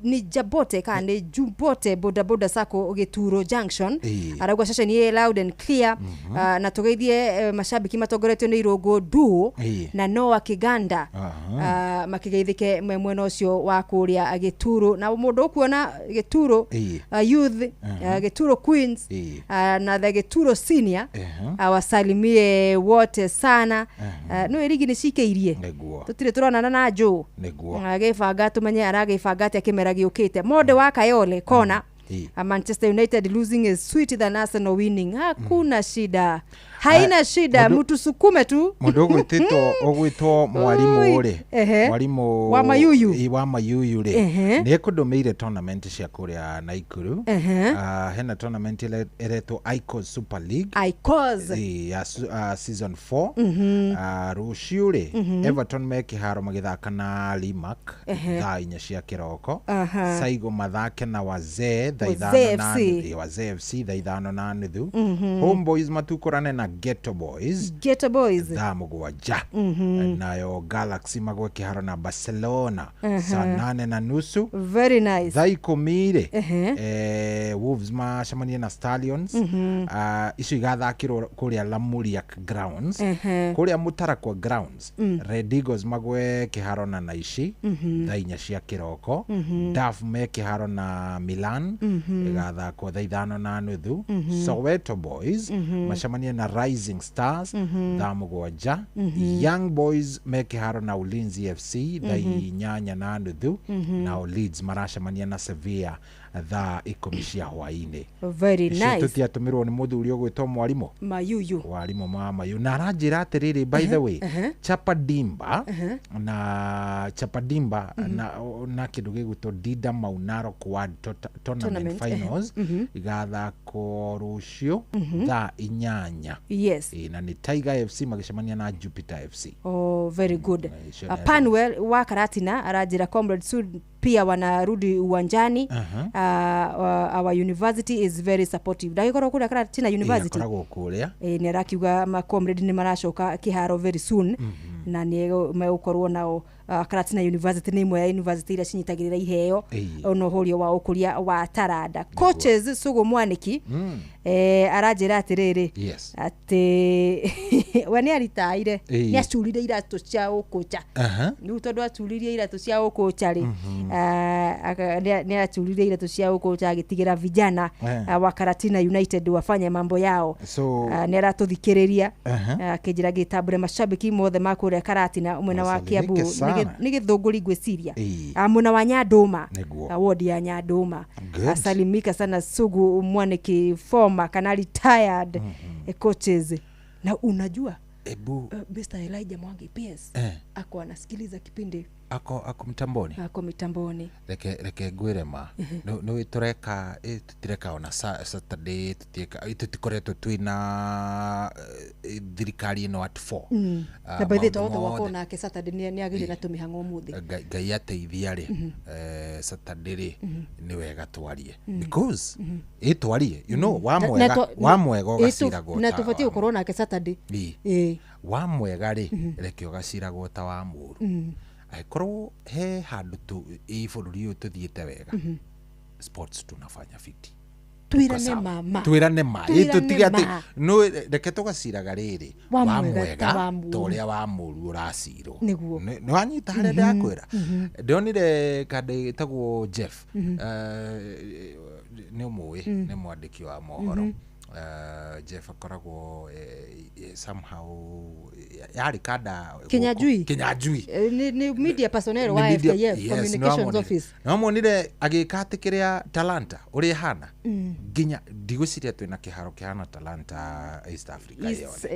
ni Jabote kane Jubote boda sako Gituro Junction aragwa shasha ni loud and clear na tugeithie mashabiki matogoretio ni Irogo Duo na Noah Kiganda makigeithike mwena ucio wa kuria Gituro na mundu kuona Gituro youth Gituro Queens na the Gituro senior awasalimie wote sana no erigi ni cikeirie tutire turona na Jo agefanga tumenye aragefanga ati akimera giukite mode wa Kayole kona Manchester United losing is sweeter than Arsenal winning. Hakuna shida. Haina shida, mtu sukume tu. Mudogo tito ogwitwo mwalimu uri. Mwalimu wa Mayuyu. Wa Mayuyu ri. Ni ekudomeire tournament cia kuria Naikuru. Hena tournament ereto Icos Super League. Icos. Season 4. Rucio ri. Everton meki haro magithaka na Limac. Thaa 4 cia kiroko. Saigo mathake na Wazee Wazee FC thaa 5:30. Homeboys matukorane na Ghetto Boys thaa 7 nayo Galaxy magwe kiharo na Barcelona saa 8:30. Very nice. Thaa 10 Wolves macamanie na Stallions icio igathakirwo kuria Lamuriak Grounds kuria Mutarakwa Grounds. Red Eagles magwe kiharo na Naishi thaa 4 cia kiroko. Daf me kiharo na Milan igathakwo thaa 5:30. Soweto Boys macamanie na Rising Stars thaa 7. Young Boys mekiharo na Ulinzi FC thaa 8:30. na Leeds maracamania na Sevilla thaa 10 cia hwaini. Very nice. Tutiatumirwo ni muthuri ogwitwo mwalimu Mayuyu. Mwalimu Mayu na aranjira atiriri by the way Chapadimba na Chapadimba na kindu gigwitwo Dida Maunaro Quad Tournament Finals igathako rucio thaa 8. Yes. Na ni Tiger FC magicamania na Jupiter FC. Oh, very good. Panwell wa Karatina aranjira Comrade Sud pia wanarudi uwanjani. Our university is very supportive. Ndagikoro kuri Karatina University. Koragwo kuria. Ni rakiuga ma comrade ni maracoka kiharo very soon. Na ni megukorwo nao Karatina University ni imwe ya university ira cinyitagirira iheo ono horio wa ukuria wa taranda. Coaches Sugu Mwaniki aranjira atiriri ati wani aritaire ni acurire iratu cia ukocha ni tondu acuririe iratu cia ukocha ri ni acurire iratu cia ukocha agitigira vijana wa Karatina United wafanye mambo yao. Ni aratuthikireria akijira gitabure mashabiki mothe makure Karatina mwena wa Kiambu ni githunguri gwiciria mwena wa Nyanduma ward ya Nyanduma. Asalimika sana Sugu Mwaniki former kana retired coaches. Na unajua Mr. Elijah Mwangi PS ako anasikiliza kipindi ako mitamboni reke gwirema no itureka tutireka ona Saturday tutikoretwo twina thirikari no at 4 na by the way wako na ke Saturday ni agire na tumihango muthi Ngai ateithia ri Saturday ni wega twarie because itwarie you know wa mwega ugaciragwo na tufatie ukorwo na ke Saturday wa mwega ri reke ugaciragwo ta wa muru aikorwo he handu tu ibũrũri ũyũ tuthiĩte wega sports tunafanya 50 twirane ma tutigate no reke tugaciraga riri wa mwega toria wa mũru ũracirwo no anyita harĩa ndakwĩra ndonire kande tagwo Jeff ni mũĩ ni mwandĩki wa mohoro Jeff akoragwo somehow yari kada Kinyanjui ni media personnel wa FKF communications office no monire agikatikĩria Talanta uri hana ginya ndigũciria twina kiharo kihana Talanta East Africa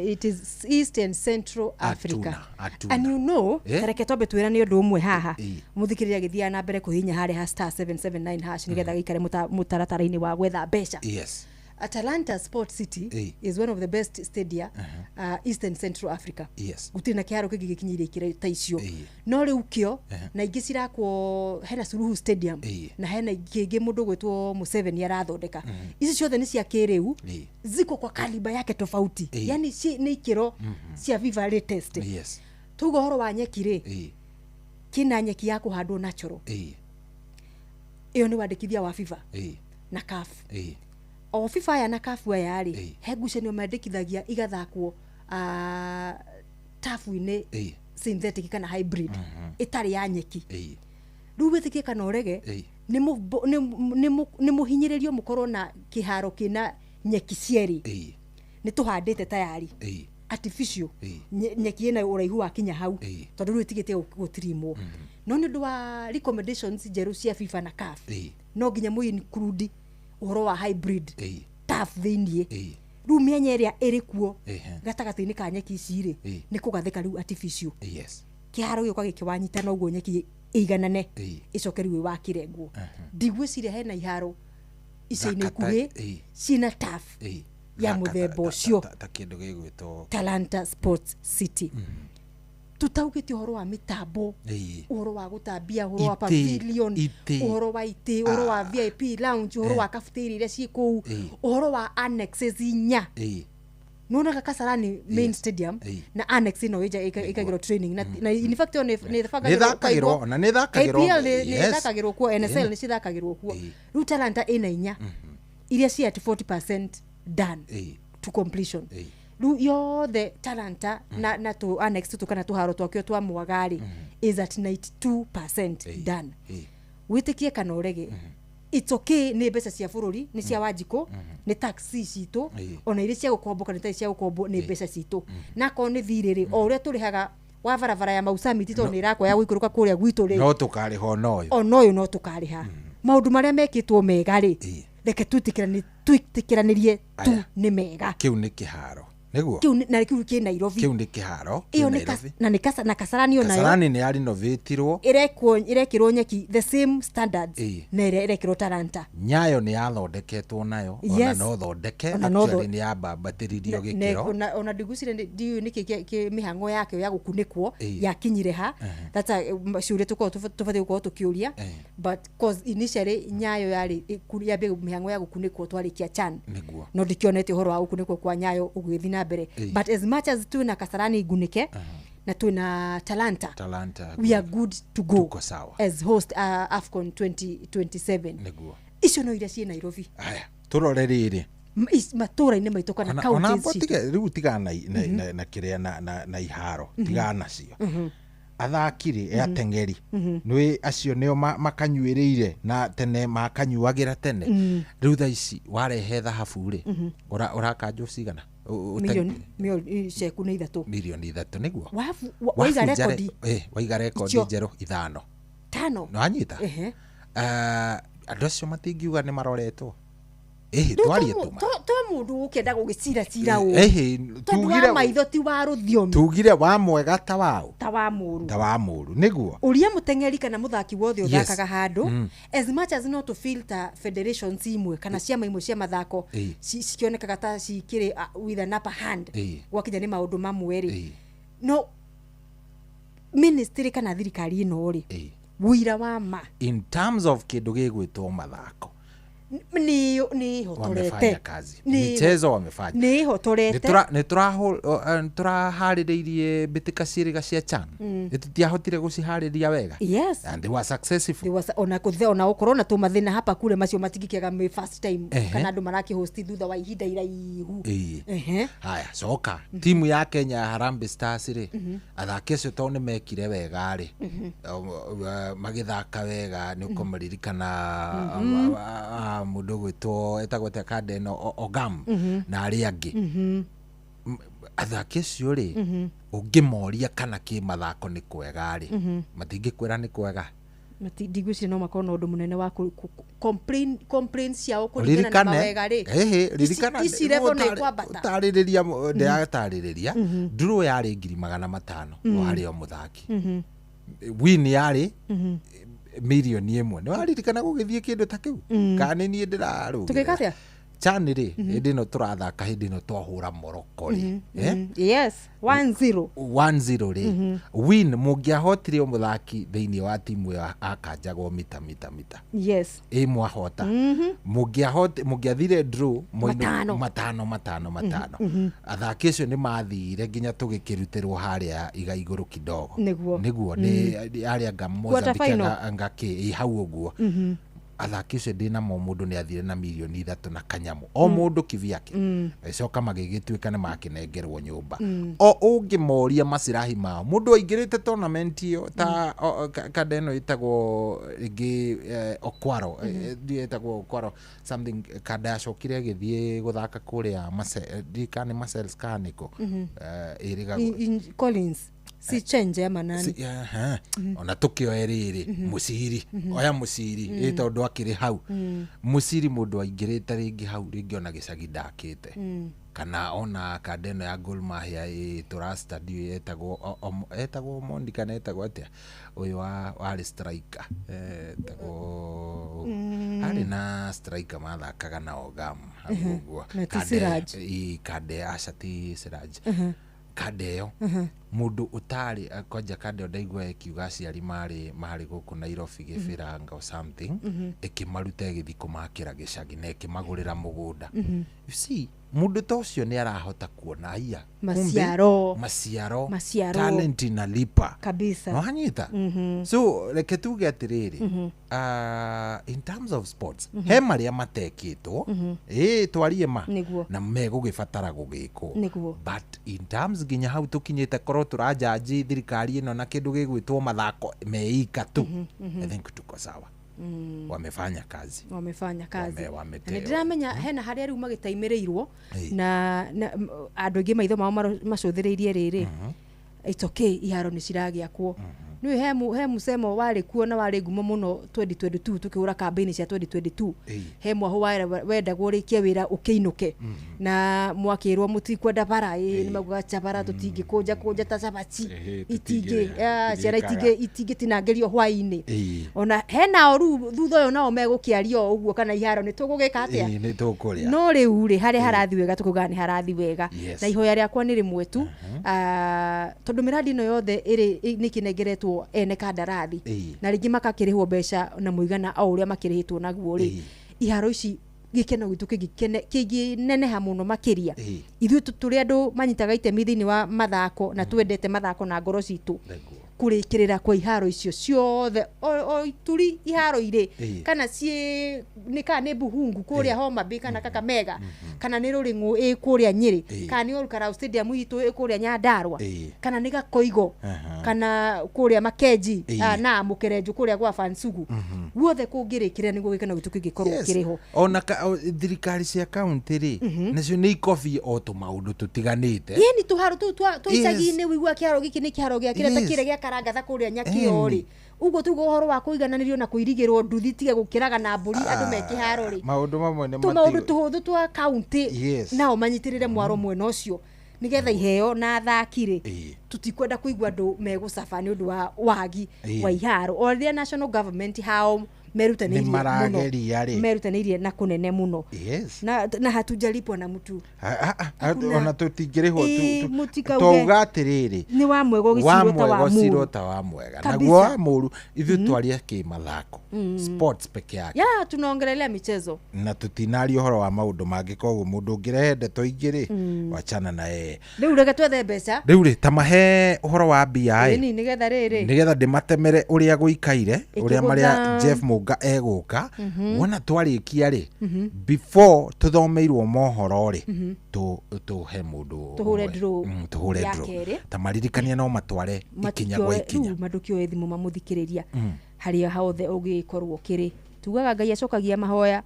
it is East and Central Africa and you know reke tobe twira ni undu umwe haha muthikiriria githia na mbere kuhinya hari #779# nigetha gikare mutaratara-ini wa gwetha mbeca. Yes. Atalanta Sport City is one of the best stadia Eastern Central Africa. Yes. Gutina kiharo kingi gikinyire ikira ta icio. No riu kio na ingi cirakwo hena Suluhu Stadium na hena kingi mundu gwetwo Museveni arathondeka. Ici ciothe ni cia kiriu ziko kwa kaliba yake tofauti. Yani si ni ikiro cia FIFA latest. Yes. Tugo horo wa nyeki ri. Kina nyeki ya kuhandwo natural. Iyo ni wandikithia wa FIFA na CAF. O FIFA ya na CAF wa yari he ngucanio mandikithagia igathakwo tafu-ini synthetic kana hybrid itari ya nyeki. Riu witikie kana urege ni muhinyiririo mukorwo na kiharo kina nyeki cieri. Ni tuhandite tayari artificial nyeki ina uraihu wa kinya hau tondu riu tigite gutirimwo. No ni ndwa recommendations jeru cia FIFA na CAF no ginya mu include uhoro wa hybrid turf thinie riu mienya iria iri kuo gatagati-ini ka nyeki ciri ni kugathika riu artificial. Kiharo gio kwagi kiwanyitana uguo nyeki iganane icokeri we wa kirengwo ndigwiciria hena iharo icaine kuhi cina turf ya muthemba ucio ta kindu gigwitwo Talanta Sports City. Tutaugite uhoro wa mitambo uhoro wa gutambia uhoro wa pavilion uhoro wa ite uhoro wa VIP lounge uhoro wa cafeteria iria ci kuu uhoro wa annexes inya nona Kasarani main stadium na annex ino ikagiro training na in fact on ne thakagirwo na ne thakagirwo ne thakagirwo kwa NSL ni cithakagirwo kwa riu Talanta ina inya iria ci at 40% done to completion. Riu yothe Talanta na to annex to kana tuharo twakio twa mwagari is at 92% done. Witikie kana urege it's okay ni mbeca cia bururi ni cia Wanjiko ni taxi citu ona iria cia gukomboka ni ta cia gukombo ni mbeca citu na ko ni thiriri o uria turihaga wa varavara ya Mausamiti to ni rakwa ya guikuruka kuria gwitu ri no tukariha onoyo no tukariha maundu maria mekitwo mega ri reke twitikiranirie tu ni mega kiu ni kiharo niguo kiu ki Nairobi kiu ni kiharo iyo ni na Kasarani yo nayo Kasarani ni ari novetirwo irekirwo nyeki the same standards na irekirwo Talanta. Nyayo ni yathondeketwo nayo ona no thondeke actually ni yabambatiririo gikiro ona ndigusire ndiyo niki ki mihango yake ya gukunikwo yakinyire ha that's sure tuko tufate uko tukiuria but cause initially Nyayo yari yambe mihango ya gukunikwo twarikia Chan no ndikionete uhoro wa gukunikwo kwa Nyayo ugwithina mbere but as much as tu na Kasarani igunike na tuna Talanta we are good to go as host AFCON 2027 niguo icio no iria ci Nairobi. Aya turore riri matura-ini maitu kana counties ona botige riu tigana na kiria na iharo tigana cio athakiri atengeri nwi acio nio makanyuiriire na tene makanyuagira tene riu tha ici warehe thahabu ri urakanjo cigana milioni sheku ni 3 milioni 3 niguo waiga rekodi njeru 5 no anyita andu acio matingiuga ni maroretwo twarie tuma to mundu ukenda gugicira cira u tugire maitho ti wa ruthiomi tugire wa mwega ta wa muru niguo uria mutengeri kana muthaki wothe uthakaga handu as much as not to filter federations imwe kana ciama imwe cia mathako cikionekaga ta cikire with an upper hand wakinya ni maundu mamwe ri no ministry kana thirikari ino ri wira wa ma in terms of kindu gigwitwo mathako ni hotorete michezo wamefanya ni hotorete ni turahaririirie bitika ciriga cia Chan tutiahotire gucihariria wega and they were successful ona ukorona tu mathina hapa kule macio matigikiaga me first time kana andu maraki host thutha wa ihinda iraihu haya soka timu ya Kenya Harambee Stars ri athaki acio to ni mekire wega ri magithaka wega ni ukomaririkana mundu gwitwo etagwete Kadeno Ogam na ari angi athaki acio ri ungimoria kana ki mathako ni kwega ri matingikwira ni kwega matindigwici no makona undu munene wa complain ciao kuringana na mawega ri ririkana isi level ni kwambata taririria ndeyataririria nduru yari 500,000 no hari o muthaki win yari milioni 1 ni waririkana gugithie kindu ta kiu kana ni ndiraru tukikatia chani ri hindi no turathaka hindi no twahura Morocco ri yes 1-0 ri win mungiahotire umuthaki thiini wa timu ya akanjagwo mita yes mwahota mungiathire draw matano athaki acio ni mathire nginya tugikirutirwo haria iga iguru kidogo niguo ni aria ngaki hau uguo athaki acio ndina mo mundu ni athire na milioni 3 na kanyamu o mundu kivyake coka magigituika ni makinengerwo nyumba o ungimoria masirahi mao mundu aingirite tournament iyo ta kadeno itagwo igi Okwaro itagwo Okwaro something kadashokire githie guthaka kuria dikani Marcel Scaniko iriga Collins si change manani ona tukio eriri musiri oya musiri itondo akiri hau musiri mundu aingirite ringi hau ringi ona gicagi ndakite kana ona kadeno ya Gor Mahia turasta dio etagwo Mondi kana etagwo atia uyu wari striker etagwo ari na striker mathakaga na Ogam haguo kade ashati Siraj kadeo mundu utari koja kadeo ndaigwa ekiuga ciari mari guku Nairobi gibiranga or something ekimaruta githiko makira gicagi na ekimagurira mugunda you see mundu tocio ni arahota kuona iya maciaro talent na lipa kabisa no hanyita so reke tuge atiriri in terms of sports he maria matekitwo twarie ma na megugibatara gugikwo but in terms ginya hau tukinyite korwo turajaji thirikari ino na kindu gigwitwo mathako meika tu I think tuko sawa wamefanya kazi ndiramenya hena haria riu magitaimirirwo na andu ingi maitho mao macuthiriirie riri it's okay iharo ni ciragiakwo ni he musemo wari kuo na wari ngumo muno 2022 tukihura campaign cia 2022 he mwaho wenda gurikia wira ukiinuke na mwakirwo mutikwenda bara ni maguga chabara tutingi kunja ta cabaci itingi ciara itingi tinangerio hwaini ona hena oru thutha yo nao megukiario uguo kana iharo ni tugugika atia ni tukuria no riu ri hari harathi wega tukuga ni harathi wega na ihoya riakwa ni rimwe tu tondu miradi no yothe iri nikinengeretwo ene kandarathi na ringi makakirihwo mbeca na muigana au uria makirihitwo naguo ri iharo ici gikeno gitu kigineneha muno makiria ithuĩ tũrĩ andũ manyitaga itemi thĩinĩ wa mathako na twendete mathako na ngoro citũ kurikirira kwa iharo icio ciothe o turi iharo ire kana cie ni Buhungu kuria Homa Bay kana Kakamega kana ni Ruringu kuria Nyeri kana ni Olkarau Stadium itu kuria Nyandarua kana ni Gakoigo kana kuria Makenji na Mukerenju kuria gwa Fansugu guothe kungirikira niguo gikana gitu kingikorwo kiriho ona thirikari cia county ri nacio ni ikobi o tumaundu tutiganite ni tuharo tu icagi-ini wigua kiaro giki ni kiaro gia kire ta kire gia karangatha kuria Nyakio ri ugo tugo horo wa kuigananirio na kuirigirwo nduthi tige gukiraga na mburi andu mekiharo ri maundu mamwe ni maundu tuhuthu twa county nao manyitirire mwaro mwena ucio nigetha iheo na athakire tutikwenda kuigwa andu megucaba ni undu wa wagi wa iharo o ria national government hao merutanĩirie na kunene muno na hatujalipwa na mtu ona tutingirihwo tuuga atiriri ni wa mwego giciro ta wa mwega naguo wa muru ithu twaria kimathako sports peke yake tunaongelelea michezo na tutinari uhoro wa maundu mangi koguo mundu ngirende toingiri wachana na riu reke twethe mbeca riu ri tamahe uhoro wa BI nigetha ndimatemere uria guikaire uria maria Jeff Muga eguka wona twarikia ri before tuthomeirwo mohoro ri tuhe mundu tuhure draw tamaririkania no matware ikinya gwa ikinya madukio ethimu mamuthikiriria haria haothe ugikorwo kiri tugaga Ngai acokagia mahoya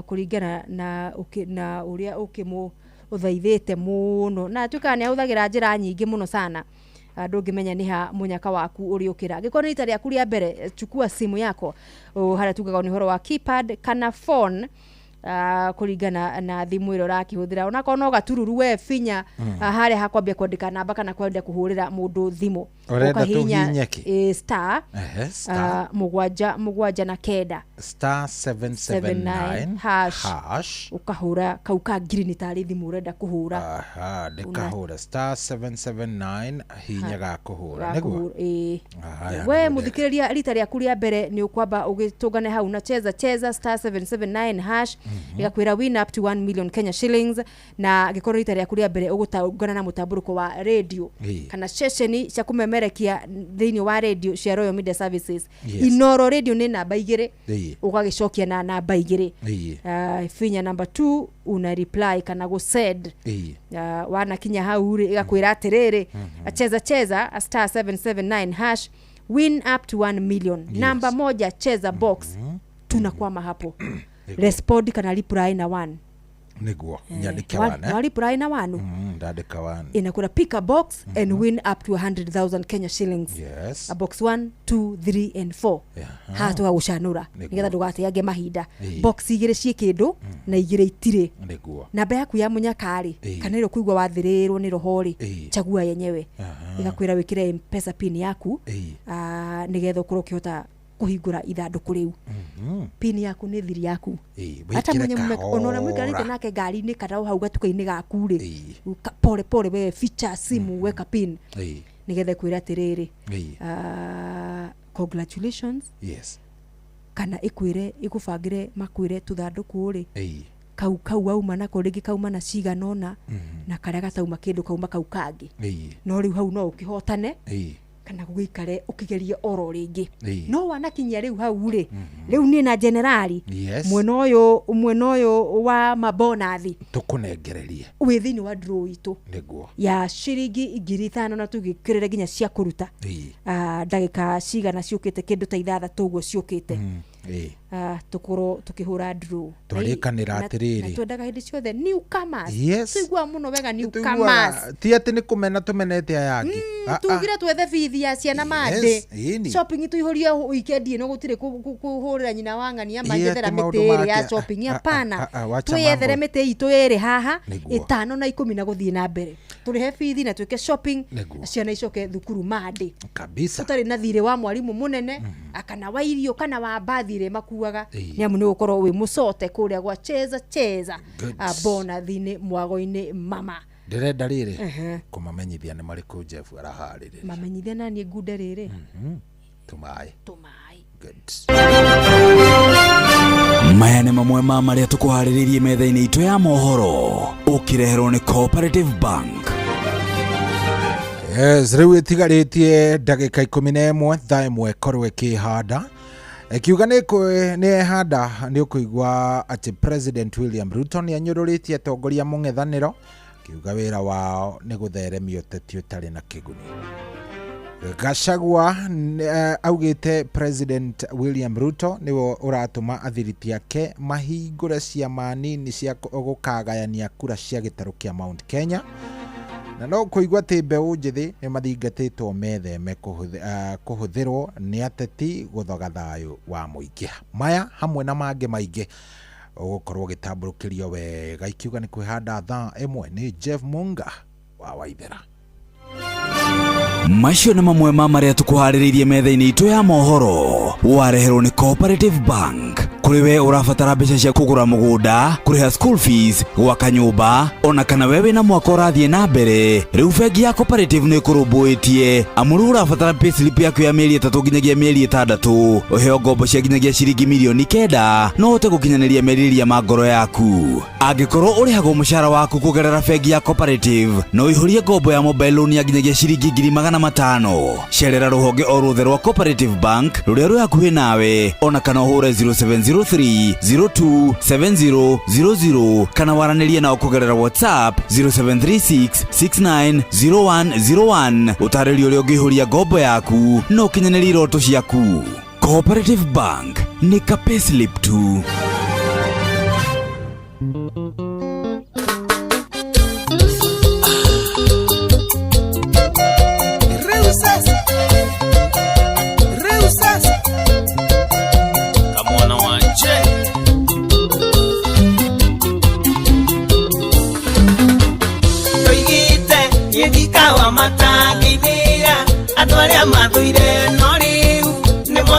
kuringana na uria ukimu uthaithite muno na tuka ni ahuthagira njira nyingi muno sana ndungimenya ni ha munyaka waku uri ukira gikoni ita riaku ria mbere chukua simu yako haria tugaga ni horo wa keypad kana phone kuringana na thimu iro rakihuthira ona kono gatururu we finya hare hakwambia kwandika namba kana kwenda kuhurira mundu thimu ukahinya star mugwanja na kenda star 779 hash ukahura kauka green tari thimu urenda kuhura ndikahura star 779 hinya ga kuhura niguo we muthikiriria rita ria kuria mbere ni ukwamba ugitungane hau na cheza star 779 hash igakwira win up to 1 million Kenya shillings na gikorwo rita ria kuria mbere ugutungana na mutamburuko wa radio kana station cia kumemerekia thiini wa radio cia Royal Media Services Inoro radio ni namba 2 ugagicokia na namba 2 finya number 2 una reply kana go said wana kinya hau igakwira atiriri cheza star 779 hash win up to 1 million namba 1 cheza box tunakwama hapo respond kana reply na 1 niguo nyandike wana na reply na 1 ndandika 1 inakura pick a box and win up to 100,000 Kenya shillings a box 1 2 3 and 4 hatu agushanura nigetha ndugatiage mahinda box igire cie kindu na igire itire niguo namba yaku ya munyakari kana iro kuigwa wathirirwo ni rohori chagua yenyewe igakwira wikire M-Pesa pin yaku nigetha ukorwo ukihota kuhingura ithanduku riu pin yaku ni thiri yaku hata mwenye onora mwikarite nake ngari ni kana hau gatuka-ini gaku ri pole we feature simu weka pin nigetha kwira atiriri congratulations kana ikwire ikubangire makwire tuthanduku ri kau auma nako ringi kauma na ciganona na karia gatauma kindu kauma kau kangi no riu hau no ukihotane kana gugikare ukigeria oro ringi no wanakinyia riu hau ri riu ni na generali mwena uyu wa mabonathi tukunengererie wi thini wa draw itu niguo ya shiringi 5,000 na tugikirire ginya cia kuruta ndagika cigana ciukite kindu ta 6 uguo ciukite tukoro tukihura draw twarikanira atiriri twendaga hindi ciothe newcomers tuigua muno wega newcomers ti ati ni kumena tumenete ayangi tugire twethe bithi ya ciana mande shopping tuihurie weekend no gutire kuhurira nyina wangania magethera mitiri ya shopping hapana tuyethere miti itu iri haha 5 na 10 na guthie na mbere turihe bithi na twike shopping ciana icoke thukuru mande kabisa tutari na thire wa mwalimu munene akana wa irio kana wa bathire makuaga nyamu ni ukorwo wi mucote kuria gwa cheza bona thini mwago-ini mama ndirenda riri kumamenyithia ni mariku Jeff araharire mamenyithia na ni ngude riri tumai good maya nĩ mamwe ma marĩa tũkũharĩrĩirie metha-inĩ itũ ya mohoro ũkĩreherwo nĩ Cooperative Bank. Rĩu ĩtigarĩtie ndagĩka 11 thaa ĩmwe korwo ĩkĩhanda kiuga nĩ ehanda nĩ ũkũigua atĩ President William Ruto nĩ anyũrũrĩtie atongoria mũng'ethanĩro kiuga wĩra wao nĩ gũtheremia ũteti ũtarĩ na kĩguni. Gachagua augĩte President William Ruto nĩwe ũratũma athiriti ake mahingũre ciama nini cia gũkagayania kura cia gĩtarũ kĩa Mount Kenya na no kũigua atĩ mbeũ njĩthĩ nĩ mathingatĩtwo metheme kũhũthĩrwo nĩ ateti gũthoga thayũ wa mũingĩ. Maya hamwe na mangĩ maingĩ ũgũkorwo gĩtambũrũkĩrio wega ikiuga nĩ kwĩhanda thaa ĩmwe nĩ Jeff Munga wa Waithera. Macio nĩ mamwe ma marĩa tũkũharĩrĩirie metha-inĩ itũ ya mohoro wareherwo nĩ Cooperative Bank. Kuri we urabatara mbeca cia kugura mugunda, kuriha school fees, gwaka nyumba, ona kana wewe na mwaka ũrathiĩ na mbere, riu bengi ya Cooperative nĩ kũrũmbũĩtie amuru urabatara payslip yaku ya mĩeri 3 nginyagia mĩeri 6 ũheo ngombo cia nginyagia ciringi milioni 9 no ũhote gũkinyanĩria merirĩria ma ngoro yaku. Angĩkorwo ũrĩhagwo mũcara waku kũgerera bengi ya Cooperative no ihũrie ngombo ya mobile loan ya nginyagia ciringi 500,000. Cerera rũhonge o ruothe rwa Cooperative Bank rũrĩa rwĩ hakuhĩ nawe, ona kana ũhũre 0703027000 kana waranĩrie nao kũgerera WhatsApp 0736690101 ũtarĩrio ũrĩa ũngĩihũria ngombo yaku no ũkinyanĩrie iroto ciaku. Cooperative Bank nĩ ka payslip tu.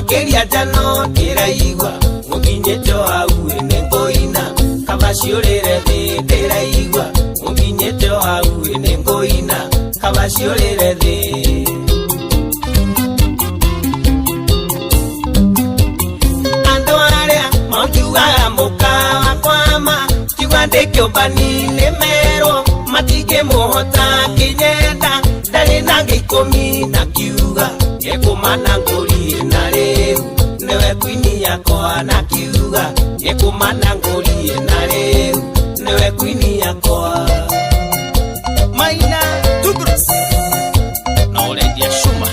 mwakeria jano ndiraigua muginyete hau ene ngoina kabaciurire thi ndiraigua muginyete hau ene ngoina kabaciurire thi ando aria makiuga mukawa kwama kiwande kiobani nemero matige muhota kinyenda ndari na gikomi na kiuga yekumana ngori na riu newe kwini yakwa na kiuga yekumana ngori na riu newe kwini yakwa maina tugros na olendia shuma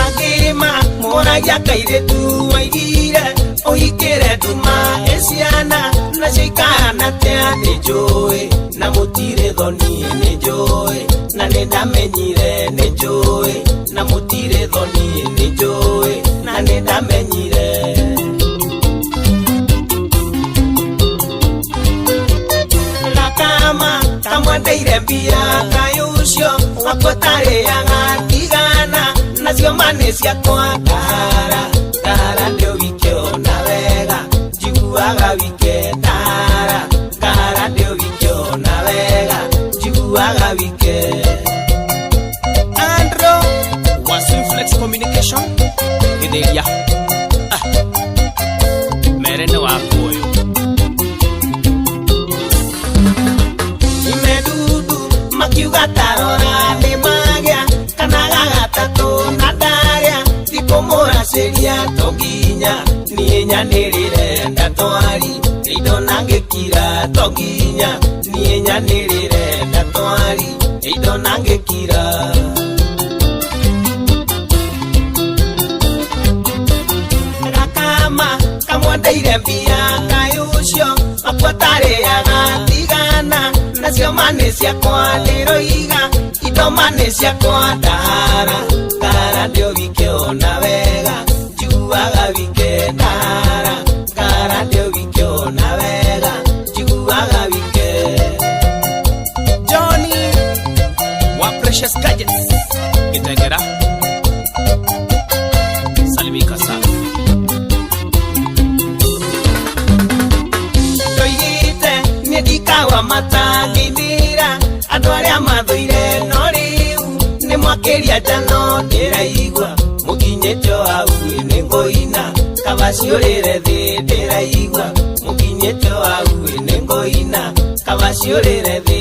agima mora yakaire tu waigire oikere duma esiana na shikana tea ni joy na mutire dhoni ni joy na nenda menyire ni joy na mutire dhoni ni joy na nenda menyire la kama kamwandeire mbia kayusho wakotare yanga tigana na sio manesia kwa kara ndio wikio na wega jiguaga wike kara ndio wikio na wega jiguaga wike Andro was Flex Communication ideia merene wakoyo imedudu makiuga tarora ni magia kanaga gatatu na daria dikomora seria toginya nienya nirire ndatwari indo nangekira toginya nienya nirire ndatwari indo nangekira kama kamwandeire mbia kayucio akwatare agatigana nacio mane ciakwa ndiroiga indo mane ciakwa kara ndio wikio na wega jiguaga wike kara ndio wikio na wega jiguaga wike Johnny wa Precious Gadgets kitengera salimika sana toyite nedikawa matangindira andu aria mathuire no riu ni mwakeria jano ndiraigua muginyete hau ene ngoina kabaciurire thi ndiraigua muginyete hau ene ngoina kabaciurire thi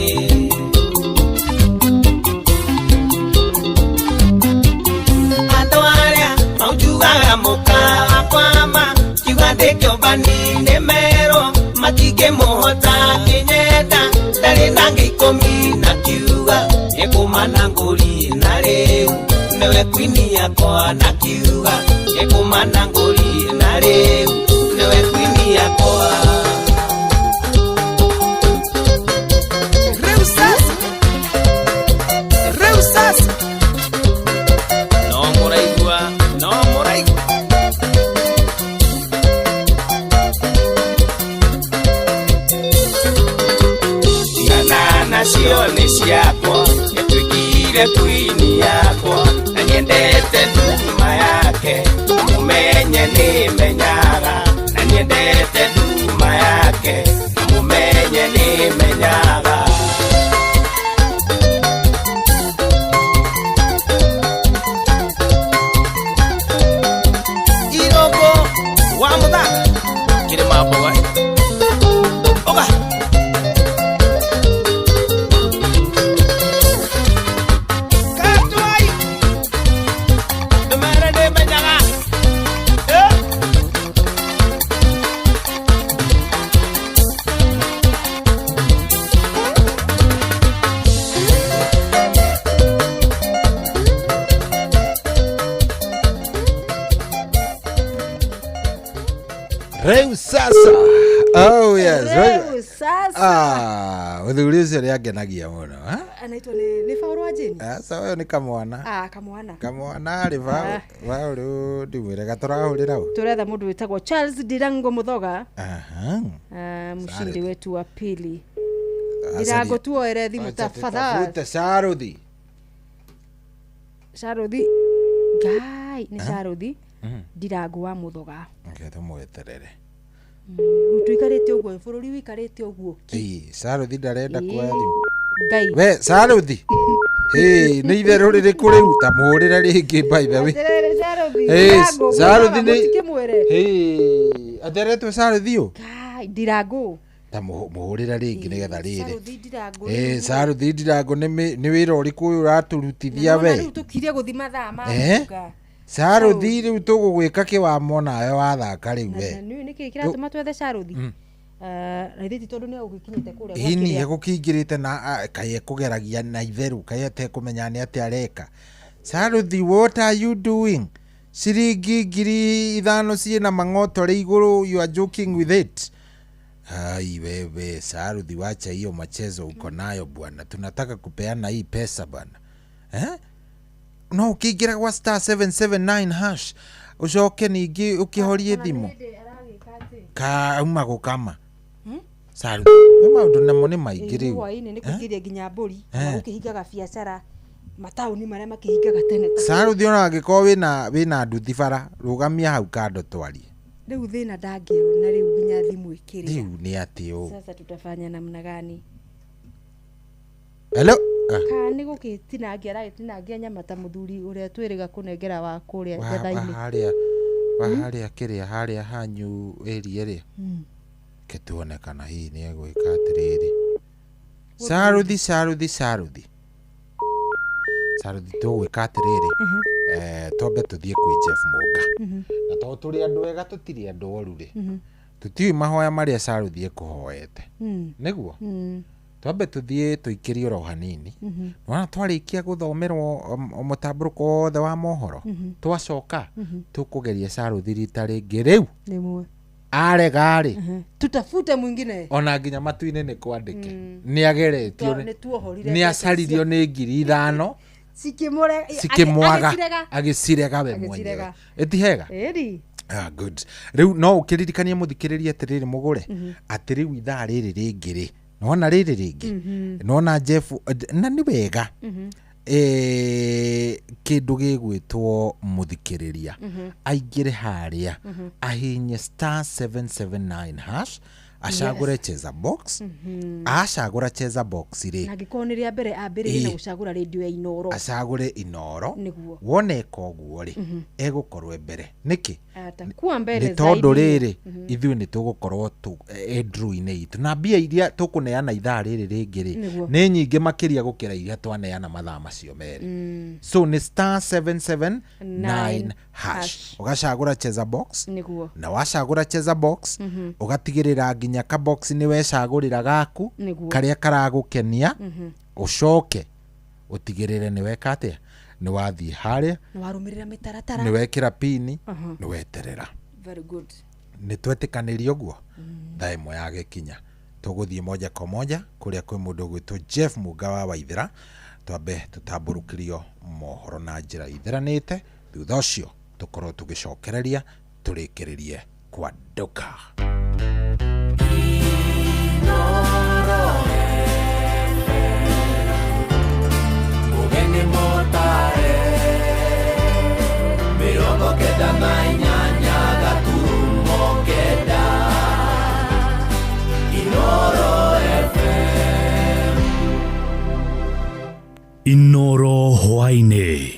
andu aria maujugaga mukawa kwama kiwande kiobani nemero matige muhota kinyenda ndari na gikomi na kiuga yekumana ngori na riu newe kwini yakwa na kiuga yekumana ngori na riu newe kwini yakwa Reusas no moraigua ngana nacio ni ciakwa yatwikire kwini yakwa na niendete nduma yake mumenye ni menyaga na niendete nduma yake mumenye ni menyaga irogo wa muda kire mambo wa oga katwai dumara de menyaga Reu sasa. Oh yes. Reu sasa. Uthuri ucio ri angenagia muno. Anaitwa ni Faulu Ajeni. Sasa wewe ni kamwana. Kamwana. Kamwana ri Faulu ndimwire gaturahurira u. Turetha mundu witagwo Charles Dirango Muthoga. Aha. Mshindi wetu wa pili. Ndirango tuoere thimu tafadhali. Tafute Saruthi. Saruthi. Gai, ni Saruthi. Ndirango wa Muthoga. Okay, tumweterere. Tuikarite uguo bururi wikarite uguo. Saruthi ndarenda kuoya thimu. Ngai. We Saruthi. Nĩ itherũ rĩrĩkũ rĩu ta mũhũrĩre rĩngĩ by the way. Saruthi nĩ atheretwo Saruthi ũũ. Ndirango. Ta mũhũrĩre rĩngĩ nĩgetha rĩrĩ. Saruthi Ndirango nĩ wĩra ũrĩkũ ũyũ ũratũrutithia we. Rĩu tũkire gũthima thaa ma. Saruthi rĩu tũgũgwĩka kĩwamo nawe wathaka rĩu we. Nĩkĩ kĩratũma twethe Saruthi? Raithi tondu ni ugikinyite kuria kwa ini egukingirite na kaye kugeragia na itheru kaye te kumenya ni ati areka. Saruthi, what are you doing? Ciringi 5,000 ciĩ na mang'otore iguru, you are joking with it. Ai wewe Saruthi, wacha hiyo machezo uko nayo bwana, tunataka kupeana hii pesa bwana. No ukiingira kwa *779# ucoke ningi ukihorie thimu kauma gukama. Saruthi, maundu namo nĩ maingĩ rĩu. Hwaĩ-inĩ nĩ kũingĩria nginya mbũri, ũkĩhingaga biacara mataũni marĩa makĩhingaga tene. Saruthi, ona angĩkorwo wĩna nduthi bara, rũgamia hau kando twarie. Rĩu thĩna ndangĩona rĩu nginya thimũ ĩkĩrĩa. Rĩu nĩ atĩ ũũ. Sasa tutafanya namna gani? Hello? Nĩ gũgĩtinangia aragĩtinangia nyama ta mũthuri ũrĩa twĩrĩga kũnengera wa kũrĩa getha-inĩ. Harĩa kĩrĩa harĩa hanyu area ĩrĩa. Ketuone kana hii ni egwĩka atĩrĩrĩ. Saruthi tũgwĩka atĩrĩrĩ. Twambe tũthiĩ kwĩ Jeff Mũnga. Na to tũrĩ andũ ega tũtirĩ andũ oru rĩ. Tũtiũĩ mahoya marĩa Saruthi ekũhoete. Nĩguo? Twambe tũthiĩ tũikĩrie oro hanini. Nona twarĩkia gũthomerwo mũtambũrũko wothe wa mohoro. Twacoka tũkũgeria Saruthi rita rĩngĩ rĩu. Aregari tutafute mwingine ona nginya matu-inĩ nĩ kwandĩke nĩ ageretio nĩ acaririo nĩ 5,000 sikimwaga agĩcirega we mwenyewe ĩtihega. Good. Rĩu no ũkĩririkanie mũthikĩrĩrie atĩrĩrĩ mũgũre atĩ rĩu ithaa rĩrĩ rĩngĩ rĩ nona rĩrĩ rĩngĩ nona Jeff na nĩ wega kĩndũ gĩgwĩtwo mũthikĩrĩria aingĩre harĩa ahinye *779# acagũre cheza box acagũra cheza box rĩ angĩkorwo nĩ rĩa mbere ambĩrĩrie na gũcagũra radio ya Inoro acagũre Inoro woneka ũguo rĩ egũkorwo mbere nĩkĩ nĩ tondũ rĩrĩ ithuĩ nĩ tũgũkorwo endru-inĩ itũ na mbia iria tũkũneana ithaa rĩrĩ rĩngĩ rĩ nĩ nyingĩ makĩria gũkĩra iria twaneana mathaa macio merĩ. So nĩ *779# ũgacagũra cheza box na wacagũra cheza box ũgatigĩrĩra nginya ka box nĩ wecagũrĩra gaku karĩa karagũkenia ũcoke ũtigĩrĩre nĩ weka atĩa nĩ wathiĩ harĩa nĩ warũmĩrĩra mĩtaratara nĩ wekĩra pini nĩ weterera. Very good. Nĩ twetĩkanĩria ũguo thaa ĩmwe yagĩkinya tũgũthiĩ moja kwa moja kũrĩa kwĩ mũndũ gwĩtwo Jeff Mũnga wa Waithĩra twambe tũtambũrũkĩrio mohoro na njĩra itheranĩte thutha ũcio tũkorwo tũgĩcokereria tũrĩkĩrĩrie kwanduka. Inoro hwainĩ.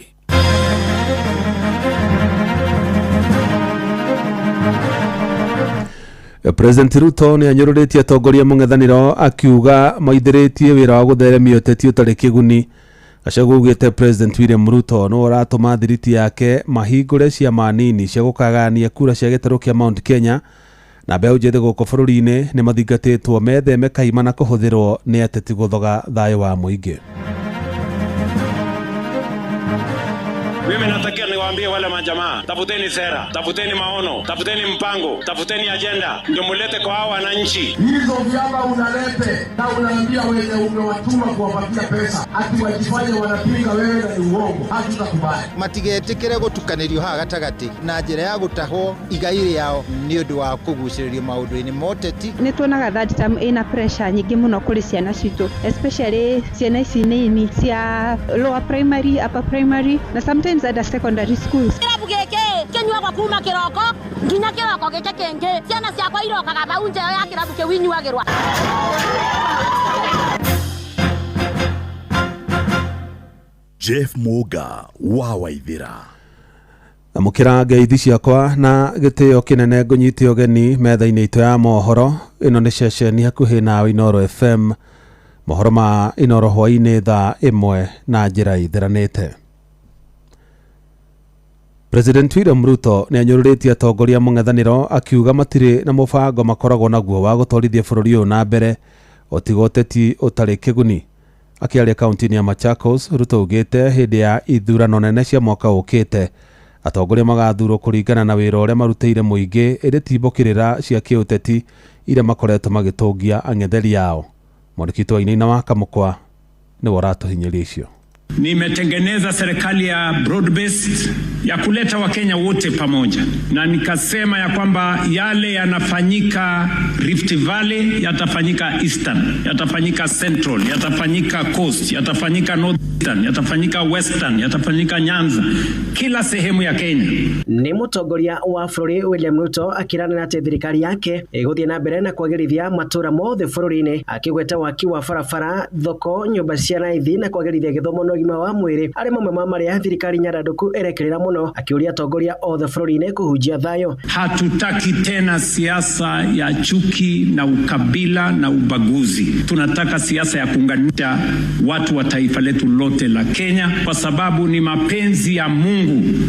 President Ruto nĩ anyũrũrĩtie atongoria mũng'ethanĩro akiuga maithĩrĩtie wĩra wa gũtheremia ũteti ũtarĩ kĩguni. Gachagua augĩte President William Ruto no aratũma thiriti yake mahingũre ciama nini cia gũkagania kura cia gĩtarũ kĩa Mount Kenya na mbeũ njĩthĩ gũkũ bũrũri-inĩ nĩ mathingatĩtwo metheme kaima na kũhũthĩrwo nĩ ateti gũthoga thayũ wa mũingĩ. Mimi natakia niwaambie wale majamaa, tafuteni sera, tafuteni maono, tafuteni mpango, tafuteni agenda, ndio mulete kwa hawa wananchi. Hizo vyama unalete na unaambia wenye umewatuma kuwapatia pesa, ati wajifanye wanapinga wewe na ni uongo, hatutakubali. Matigetikire gutukanirio ha gatagati na njira ya gutahwo igaire yao ni undu wa kuguciririo maundu-ini moteti. Ni tuonaga that time ina pressure nyingi muno kuri ciana citu, especially ciana ici nini cia lower primary, upper primary na sometimes at secondary schools. Kirabu geke kenywa kwa kuma kiroko nginya kiroko geke kenge ciana ciakwa irokaga bau nje ya kirabu ke winyuagirwa. Jeff Muga wa Waithira na mukira ngeithi ciakwa na gitio kinene ngunyite ogeni metha-ini itu ya mohoro. Ino ni ceceni hakuhi na Inoro FM, mohoro ma Inoro hwaini thaa 1 na njira ithiranite. President William Ruto ni anyururitie atongoria mung'ethaniro akiuga matire na mubango makoragwo naguo wa gutwarithia bururi uyu na mbere otigoteti utari kiguni. Akiaria kaunti-ini ya Machakos, Ruto ugite hindi ya ithurano nene cia mwaka ukite atongoria magathurwo kuringana na wira uria marutire muingi iri timbukirira cia kiuteti iria makoretwo magitungia ang'etheri yao. Mwandiki wa Inaina wa Kamukwa ni waratuhinyiria icio. Nimetengeneza serikali ya broad based ya kuleta Wakenya wote pamoja, na nikasema ya kwamba yale yanafanyika Rift Valley yatafanyika Eastern, yatafanyika Central, yatafanyika Coast, yatafanyika Northern, yatafanyika Western, yatafanyika Nyanza, kila sehemu ya Kenya. Ni mutongoria wa bũrũri William Ruto akirana na thirikari yake iguthie na mbere na kwagirithia matura mothe bũrũri-ini, akigweta waki wa barabara, thoko, nyumba cia raithi na kwagirithia githomo no gima wa mwiri ari mamwe ma maria thirikari nyaranduku erekerera muno, akiuria atongoria othe bũrũri-ini kuhunjia thayo. Hatutaki tena siasa ya chuki na ukabila na ubaguzi. Tunataka siasa ya kuunganisha watu wa taifa letu lote la Kenya, kwa sababu ni mapenzi ya Mungu.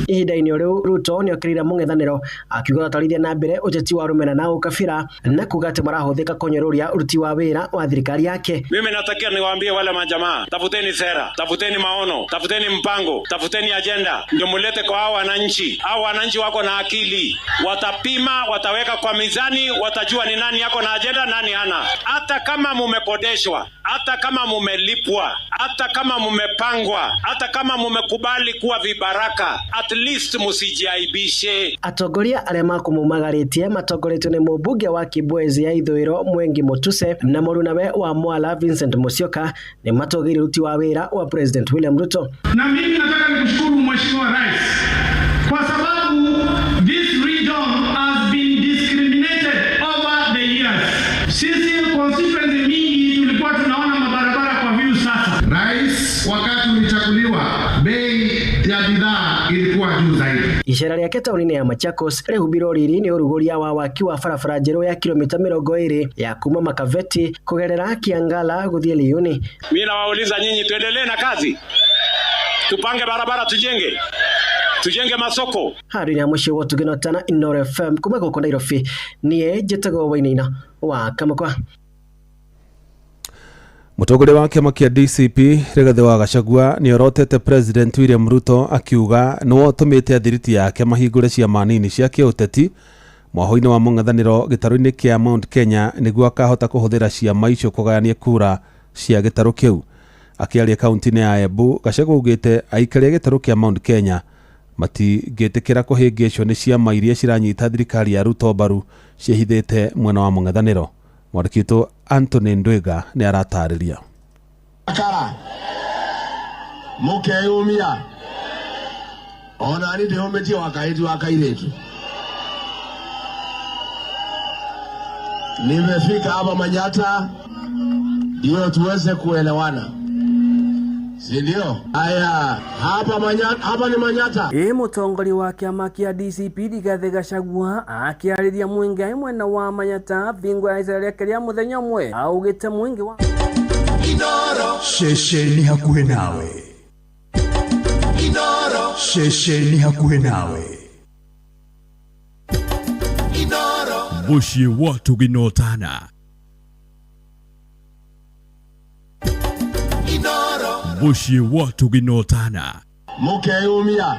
Ihinda-ini riu Ruto ni okirira mung'ethaniro akiuga atarithia na mbere uteti wa rumena na ukabira na kuga ati marahuthika konyoruria uruti wa wira wa thirikari yake. Mimi natakia niwaambie wale majamaa, tafuteni sera, tafuteni maono, tafuteni mpango, tafuteni agenda, ndio mulete kwa hawa wananchi. Hawa wananchi wako na akili, watapima, wataweka kwa mizani, watajua ni nani yako na agenda, nani hana. Hata kama mumepodeshwa, hata kama mumelipwa, hata kama mumepangwa, hata kama mumekubali kuwa vibaraka, at least musijiaibishe. Atongoria aria makumumagaritie matongoretio ni mubunge wa Kibwezi ya Ithũĩro Mwengi Mutuse na mũrunawe wa Mwala Vincent Musyoka ni matogiri uti wa wira wa President William Ruto. Na mimi nataka nikushukuru Mheshimiwa Rais kwa sababu this region has been discriminated over the years. Sisi constituency mingi tulikuwa tunaona mabarabara kwa view sasa. Rais wakati ulichaguliwa bei ya bidhaa ilikuwa juu zaidi. Ishara yake tauni ya Machakos rehubiro riri ni uruguria wa waki wa barabara njeru ya kilomita 20 ya kuma Makaveti kugerera Kiangala guthie Lioni. Mimi nawauliza nyinyi, tuendelee na kazi, tupange barabara, tujenge masoko. Hari na mwisho watu genotana Inoro FM kumeko kwa Nairobi niye Jetago wa Inaina wa Kamukwa. Mutongoria wa kiama kia DCP Rigathi wa Gachagua ni orotete President William Ruto akiuga no tumite athiriti yake mahingure ciama nini cia kiuteti mwaho-ini wa mung'ethaniro gitaru-ini kia Mount Kenya niguo akahota kuhuthira ciama icio kugayania kura cia gitaru kiu. Akiaria kaunti-ini ya Embu, Gachagua ugite aikari gitaru kia Mount Kenya matigitikira kuhingicwo ni ciama iria ciranyita thirikari ya Ruto mbaru ciehithite mwena wa mung'ethaniro. Mwandiki Anthony Ndwega ni aratariria. Akara mukeyumia ona ni ndihometi wakairetu. Nimefika hapa Manyata ndio tuweze kuelewana, si ndio? Aya, hapa ni Manyata. Mutongori wa kiama kia DCP Rigathi Gachagua akiariria mwingi mwena wa Manyata bingo ya Israeli keria muthenya umwe augite mwingi wa Inoro shesheni hakuhe nawe. Inoro shesheni hakuhe nawe. Inoro Bushi watu ginotana. Inoro Bushi watu ginotana. Mukeyumia.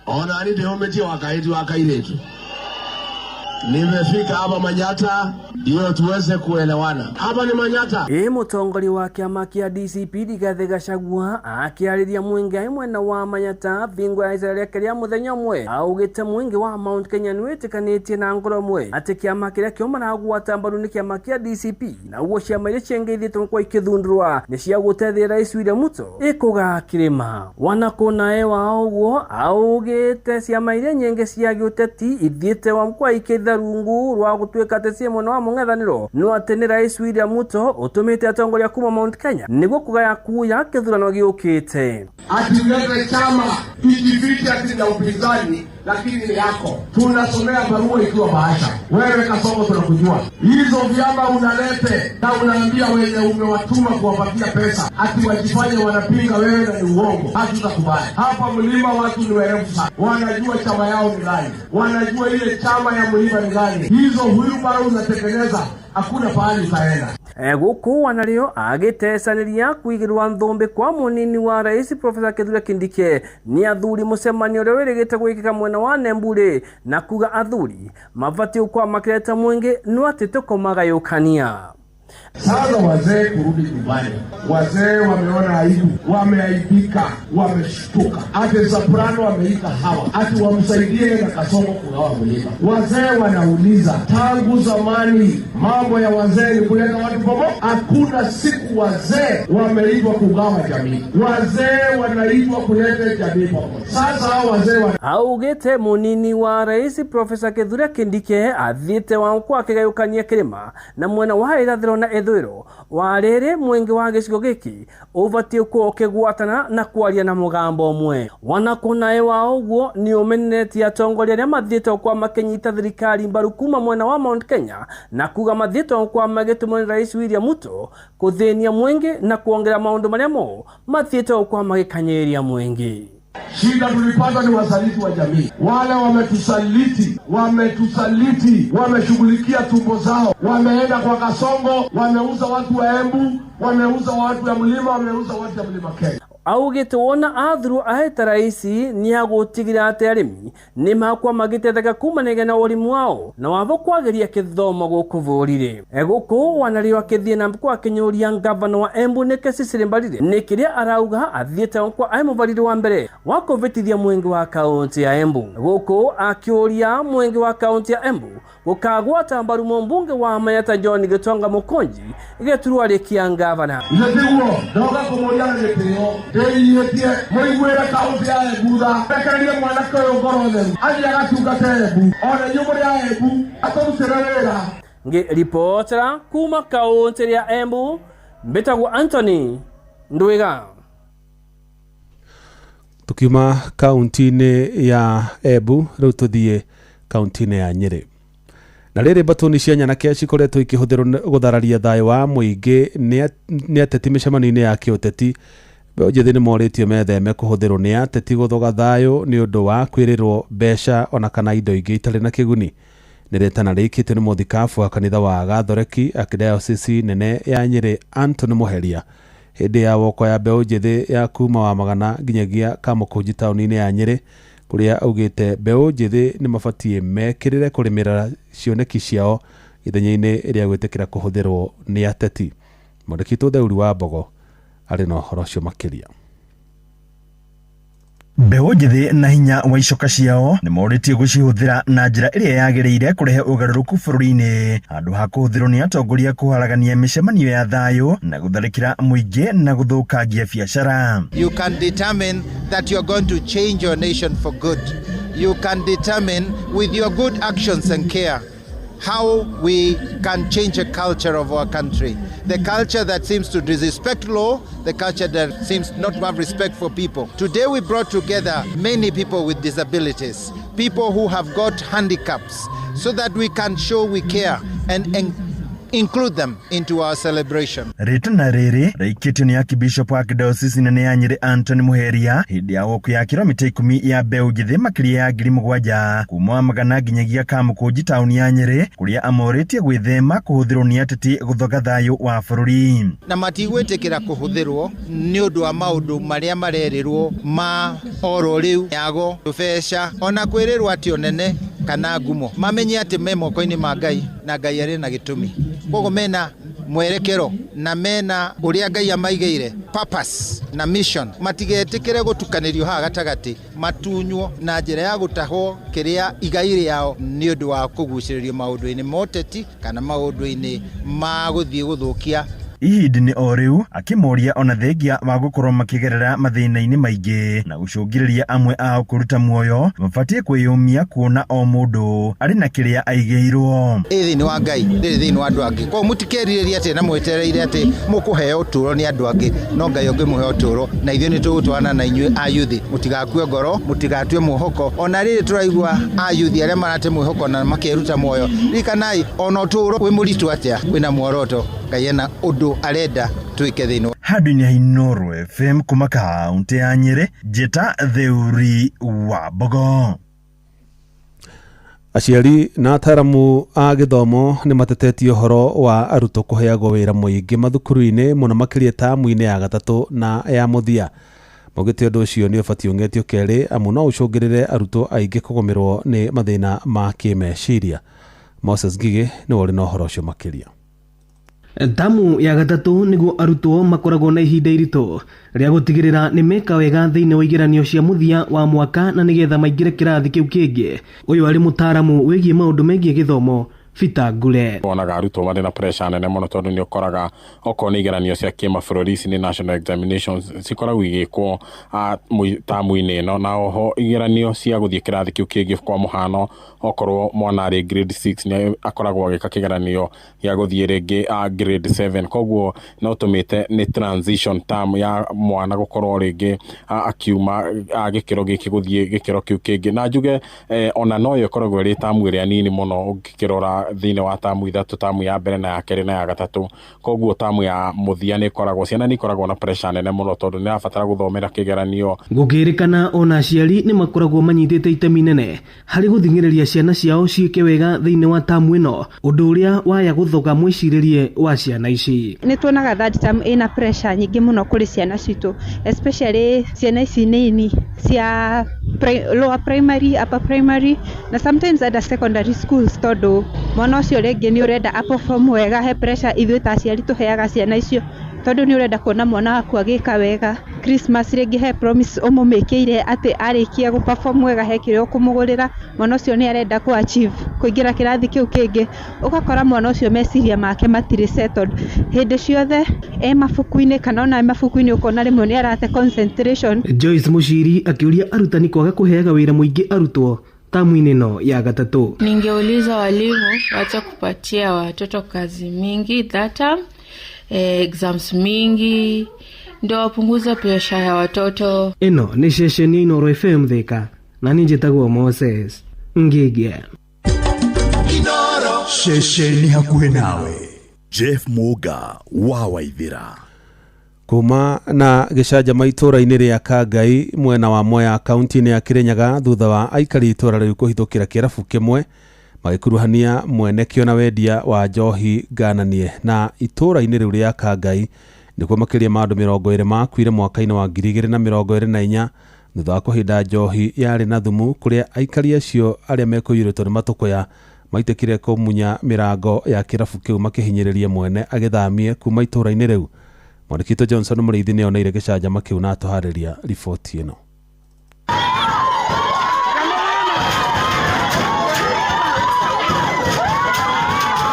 Ona ni ndio wakaidi wakailetu. Nimefika hapa Manyata ndio tuweze kuelewana. Hapa ni Manyata. Mutongori wa kiama kia DCP Rigathi Gachagua akiariria mwenge mwena wa Manyata vingo ya Israel keria muthenya mwe augite mwenge wa Mount Kenya nwetikanitie na ngoro mwe ati kiama kiria kio maragwata mbaru ni kiama kia DCP na ugo ciama iria ciengeithitwo kwa ikithundurwa ni cia gutethia Rais William Ruto ikuga kirima wanakona ewa ugo augite ciama iria nyenge cia giuteti ithiite wa mkwa ikitharungu rwa gutwika tesie mwena wa mung'ethaniro no atene Rais William Ruto utumite atongoria kuma Mount Kenya niguo kugaya kuya kithurano giukite atilete chama kijiviti ati na upinzani lakini ni yako tunasomea barua ikiwa bahasha wewe Kasongo tunakujua hizo vyama unalete na unaambia wenye umewatuma kuwapatia pesa ati wajifanye wanapinga wewe na ni uongo hatutakubali hapa Mlima watu ni werevu sana wanajua chama yao ni gani wanajua ile chama ya Mlima ni gani hizo huyu bara unatekeleza hakuna pahali utaenda guku wanario agitesaniria kuigirwa nthombe kwa munini wa Rais Profesa Kithure Kindiki ni athuri mucemanio uria wirigite gwikika mwena wa Nembure na kuga athuri mabati kwa makireta mwenge no ati tukomagayukania. Sasa wazee kurudi nyumbani. Wazee wameona aibu, wameaibika, wameshtuka. Ate Soprano wameita hawa, ati wamsaidie na Kasongo kugawa Mlima. Wazee wanauliza, tangu zamani mambo ya wazee ni kuleta watu pamoja. Hakuna siku wazee wameitwa kugawa jamii. Wazee wanaitwa kuleta jamii pamoja. Sasa hao wazee augite munini wa Rais Profesa Kithure Kindiki athite wa kwa kigayukania kirima na mwena wa irathiro na ethwiro warere mwenge wa gicigo giki ubatie ko kigwatana na kwaria na mugambo umwe wanakona ewa uguo ni umenetie atongoria ria mathite kwa makenyita thirikari mbaru kuma mwena wa Mount Kenya na kuga mathite kwa magitumwe Rais William Ruto kuthenia mwenge na kuongera maundu maria mo mathite kwa magikanyeria mwenge. Shida tulipata ni wasaliti wa jamii. Wale wametusaliti, wameshughulikia tumbo zao. Wameenda kwa Kasongo, wameuza watu wa Embu, wameuza watu ya Mlima, wameuza watu ya Mlima Kenya. augite wona athuru aheta raisi ni agutigira ate arimi ni makwa magitetheka kumanege na urimu wao na wavo kwageria kithomo gukuvorire eguku wanario akithie na kwa kinyuria ngavana wa Embu Nike Cecily Mbarire ni kiria arauga athiete kwa aimuvarire wa mbere wa kuvitithia mwenge wa kaunti ya Embu eguku akiuria mwenge wa kaunti ya Embu gukagwata mbaru mbunge wa Mayata John Gitonga Mukonji igeturwa rikia ngavana niguo ndoga kumuria gitio ndeyitie muigwira kaunti ya Embu tha bekererie mwanake uyu ngoro theru athie agatungate Embu ona nyumba ya Embu aturutire wira reportera kuma kaunti ya Embu mbetagwo Anthony Ndwiga. Tukiuma kaunti-inĩ ya Embu rĩu tũthiĩ kaunti-inĩ ya Nyeri. Na rĩrĩ mbatũni cia nyanake cikoretwo ikĩhũthĩrwo gũthararia thayũ wa mũingĩ nĩ ateti mĩcemanio-inĩ ya kĩũteti. Mbeũ njĩthĩ nĩ morĩtio metheme kũhũthĩrwo nĩ ateti gũthoga thayũ nĩ ũndũ wa kwĩrĩrwo mbeca ona kana indo ingĩ itarĩ na kĩguni. Nĩ rĩtana rĩkĩte nĩ mũthikabu wa kanitha wa Gathoreki Archdiocese nene ya Nyeri Anthony Muheria hĩndĩ ya woko ya mbeũ njĩthĩ ya kuma wa magana nginyagia Kamũkũnji taũni-inĩ ya Nyeri kuria augite mbeũ njĩthĩ nĩ mabatie mekĩrĩre kũrĩmĩra cioneki ciao ithenya-inĩ rĩa gwĩtĩkĩra kũhũthĩrwo nĩ ateti. Mwandĩki Theuri wa Mbogo arĩ na ũhoro ũcio makĩria. Mbeũ njĩthĩ na hinya wa icoka ciao nĩ morĩtio gũcihũthĩra na njĩra ĩrĩa yagĩrĩire kũrehe ũgarũrũku bũrũri-inĩ handũ ha kũhũthĩrwo nĩ atongoria kũharagania mĩcemanio ya thayũ na gũtharĩkĩra mũingĩ na gũthũkangia biacara. You can determine that you're going to change your nation for good. You can determine with your good actions and care how we can change a culture of our country. The culture that seems to disrespect law, the culture that seems not to have respect for people. Today we brought together many people with disabilities, people who have got handicaps, so that we can show we care and include them into our celebration. Ritana riri raikitio ni Archbishop wa Diocese nene ya Nyeri Anthony Muheria hindi ya woku ya kilomita 10 ya mbeu njithi makiria ya 7,000 kuma magana nginyagia Kamukunji tauni ya Nyeri kuria amoritie gwithema kuhuthirwo ni ateti guthoga thayu wa bururi na matigwitikira kuhuthirwo ni undu wa maundu maria marerirwo ma oro riu yago tubesha ona kwirirwo ati onene kana ngumo mamenye ati me moko-ini ma Ngai na Ngai ari na gitumi kogo mena mwerekero na mena uria Ngai amaigeire purpose na mission matigetikire gutukanirio ha gatagati matunywo na njira ya gutahwo kiria igai yao ni undu wa kuguciririo maundu-ini moteti kana maundu-ini ma guthie guthukia ihindi ni o riu akimoria ona thengia wa gukorwo makigerera mathina-ini maingi na gucungiriria amwe ao kuruta muoyo mabatie kwiyumia kuona o mundu ari na kiria aigeirwo thini wa Ngai ndiri thini wa andu angi ko mutikeriria ati na mwetereire ati mukuheo uturo ni andu angi no Ngai ongimuhe uturo na ithio ni tugutwana na inyue a yuthi mutigakue ngoro mutigatue muhoko ona riri turaigua a yuthi aria marate muhoko na makeruta muoyo rikanai ona uturo wi muritu atia wina muoroto Ngai ena undu arenda tuike thino hadu ni Inooro FM kuma kaunti ya Nyeri Jeta Theuri wa Bogo. Aciari na ataramu a githomo ni matetetie horo wa aruto kuheagwo wira muingi mathukuru-ini muno makiria tamu-ini ya gatatu na ya muthia mogete undu ucio ni ubatio ungetio keri amu no ucungirire aruto aingi kugomerwo ni mathina ma kimeciria. Moses Ngige ni wori no horo ucio makiria. Tamu ya gatatu niguo arutwo makoragwo na ihinda irito ria gutigirira ni meka wega thiini wa igeranio cia muthia wa mwaka na nigetha maingire kirathi kiu kingi. Uyu ari mutaramu wigie maundu megie githomo Peter Ngure. Wonaga arutwo mari na pressure nene muno tondu ni ukoraga oko ni igeranio cia kimabũrũri ni national examinations cikoragwo igikwo tamu-ini no na oho igeranio cia guthie kirathi kiu kingi kwa muhano okorwo mwana ari grade 6 ni akoragwo agika kigeranio ya guthie ringi grade 7 koguo no tumite ni transition term ya mwana gukorwo ringi akiuma gikiro giki guthie gikiro kiu kingi na njuge ona no yo koragwo ri tamu ria nini muno ukirora thine wa tamu ithatu tamu ya mbere na ya keri na ya gatatu koguo tamu ya muthia ni koragwo ciana ni koragwo na pressure nene muno tondu ni abatara guthomera kigeranio gukirikana ona aciari ni makoragwo manyitite itemi nene hari guthingiriria ciana ciao ciike wega thiini wa tamu ino undu uria waya guthoga mwiciririe wa ciana ici ni tuonaga that term ina pressure nyingi muno kuri ciana citu especially ciana ici nini cia lower primary upper primary na sometimes at secondary schools tondu mwana ucio ringi ni urenda perform wega he pressure ithuĩ ta aciari tuheaga ciana icio tondu ni urenda kuona mwana waku agika wega Christmas ringi he promise umumekeire ati arikia gu perform wega he kire ukumugurira mwana ucio ni arenda ku achieve kuingira kirathi kiu kingi ugakora mwana ucio meciria make matire settled hindi ciothe mafuku-ini kana ona mafuku-ini ukona rimwe ni arate concentration. Joyce Mushiri akiuria arutani kwaga kuheaga wira muingi arutwo tamu-ini no ya gatatu. Ningeuliza walimu wacha kupatia watoto kazi mingi data exams mingi ndio wapunguza pressure ya watoto. Ino ni session ya Inooro FM Thika na ninjitagwo Moses Ngige. Inooro session hakuhe nawe. Jeff Muga wa Waithira kuma na gicanja itura-ini ria Kangai mwena wa Mwea kaunti-ini ya Kirinyaga thutha wa aikari itura riu kuhithukira kirabu kimwe magikuruhania mwenekio na wendia wa njohi ngananie na itura-ini riu ria Kangai nikuo makiria mandu 20 makuire mwaka-ini wa 2024 thutha wa kuhinda njohi yari na thumu kuria aikari acio aria mekuyuritwo ni matukuya maitekire kumunya mirango ya kirabu kiu makihinyiriria mwene agithamie kuma itura-ini riu. Mwandikito Johnson Muriithi ni oneire gicanja kiu na atuhariria riboti ino.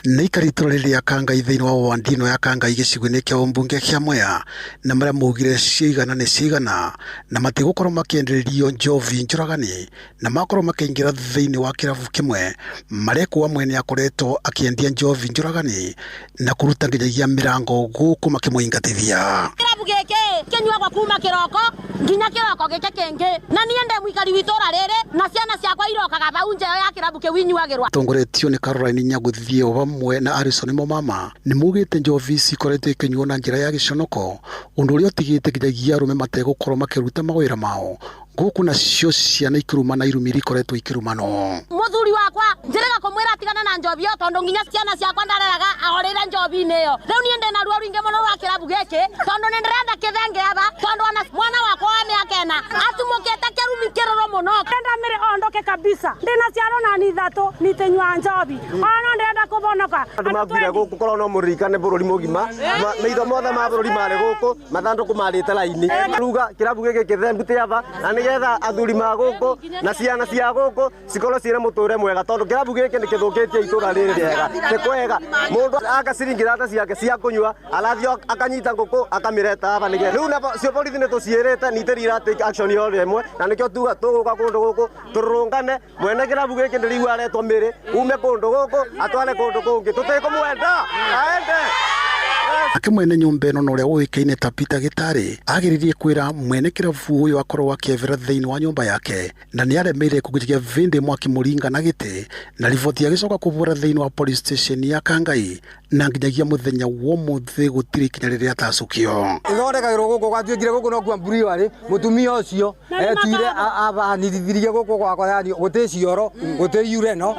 Nĩ ikarito rĩrĩa Kangai thĩinĩ wa wandino ya Kangai gĩcigo-inĩ kĩa ũmbunge kĩa Mwea na marĩa maugire ciigana nĩ ciigana na matigũkorwo makĩendererio njovi njũragani na makorwo makĩingĩra thĩinĩ wa kĩrabu kĩmwe marekuwa mwene akoretwo akĩendia njovi njũragani na kũruta nginyagia mĩrango gũkũ makĩmũingatithia. Kĩrabu gĩkĩ kĩnyuagwo kuma kĩroko nginya kĩroko gĩkĩ kĩngĩ na niĩ ndĩ mũikari witũra rĩrĩ na ciana ciakwa irokaga bau nja ya kĩrabu kĩu inyuagĩrwo. Tongoretio nĩ Caroline Nyaguthie wa hamwe na Harrison Momama nĩ mugĩte njovi cikoretwo ikĩnyuo na njĩra ya gĩconoko ũndũ ũrĩa ũtigĩte nginyagia arũme mategũkorwo makĩruta mawĩra mao gũkũ nacio ciana ikĩruma na irumi ikoretwo ikĩrumano. Mũthuri wakwa njĩrĩga kũmwĩra atigana na njovi ĩyo tondũ nginya ciana ciakwa ndareraga ahorĩre njovi-inĩ ĩyo. Rĩu niĩ ndĩna ruo rũingĩ mũno rwa kĩrabu gĩkĩ tondũ nĩ ndĩrenda kĩthenge aba tondũ mwana wakwa wa mĩaka 4 atumũkĩte kĩrumi kĩrũrũ mũno. Ndĩrenda mĩrĩ ondoke kabisa. Ndĩna ciana na ni ithatũ nitenywa njovi. Ona ndĩrenda kũbonoka. Andũ makuire gũkũ korwo no mũririkane bũrũri mũgima. Maitho mothe ma bũrũri marĩ gũkũ mathandũkũ marĩte raini. Ruga kĩrabu gĩkĩ kĩthembute aba na nĩgetha athuri ma gũkũ na ciana cia gũkũ cikorwo ciĩna mũtũũre mwega tondũ kĩrabu gĩkĩ nĩ kĩthũkĩtie itũũra rĩrĩ rĩega. Nĩ kwega mũndũ agaciringira ta ciake cia kũnyua arathio akanyita ngũkũ akamĩreta aba nĩgetha rĩu nacio borithi nĩ tũciĩrĩte nĩtĩri iratake action yo rĩmwe na nĩkĩo tuga tũgũka kũndũ gũkũ tũrũngane mwene kĩrabu gĩkĩ ndĩrĩigua aretwo mĩrĩ ume kũndũ gũkũ atware kũndũ kũngĩ tũtikũmwenda aende. Akimwene nyumba ĩno na ũrĩa ũĩkaine ta Peter Gĩtarĩ agĩrĩrie kwĩra mwene kĩrabu ũyũ akorwo akĩevera thĩinĩ wa nyũmba yake na nĩ aremeire kũgĩria vĩndĩ Mwaki Mũringa na gĩtĩ na riboti agĩcoka kũbũra thĩinĩ wa police station ya Kangai na nginyagia mũthenya wa ũmũthĩ gũtirĩ ikinya rĩrĩa atacukio. Ithondekagĩrwo gũkũ gwatuĩkire gũkũ no kwa mburi warĩ mũtumia ũcio etire abanithirie gũkũ gwakwa yani gũtĩ cioro gũtĩ ureno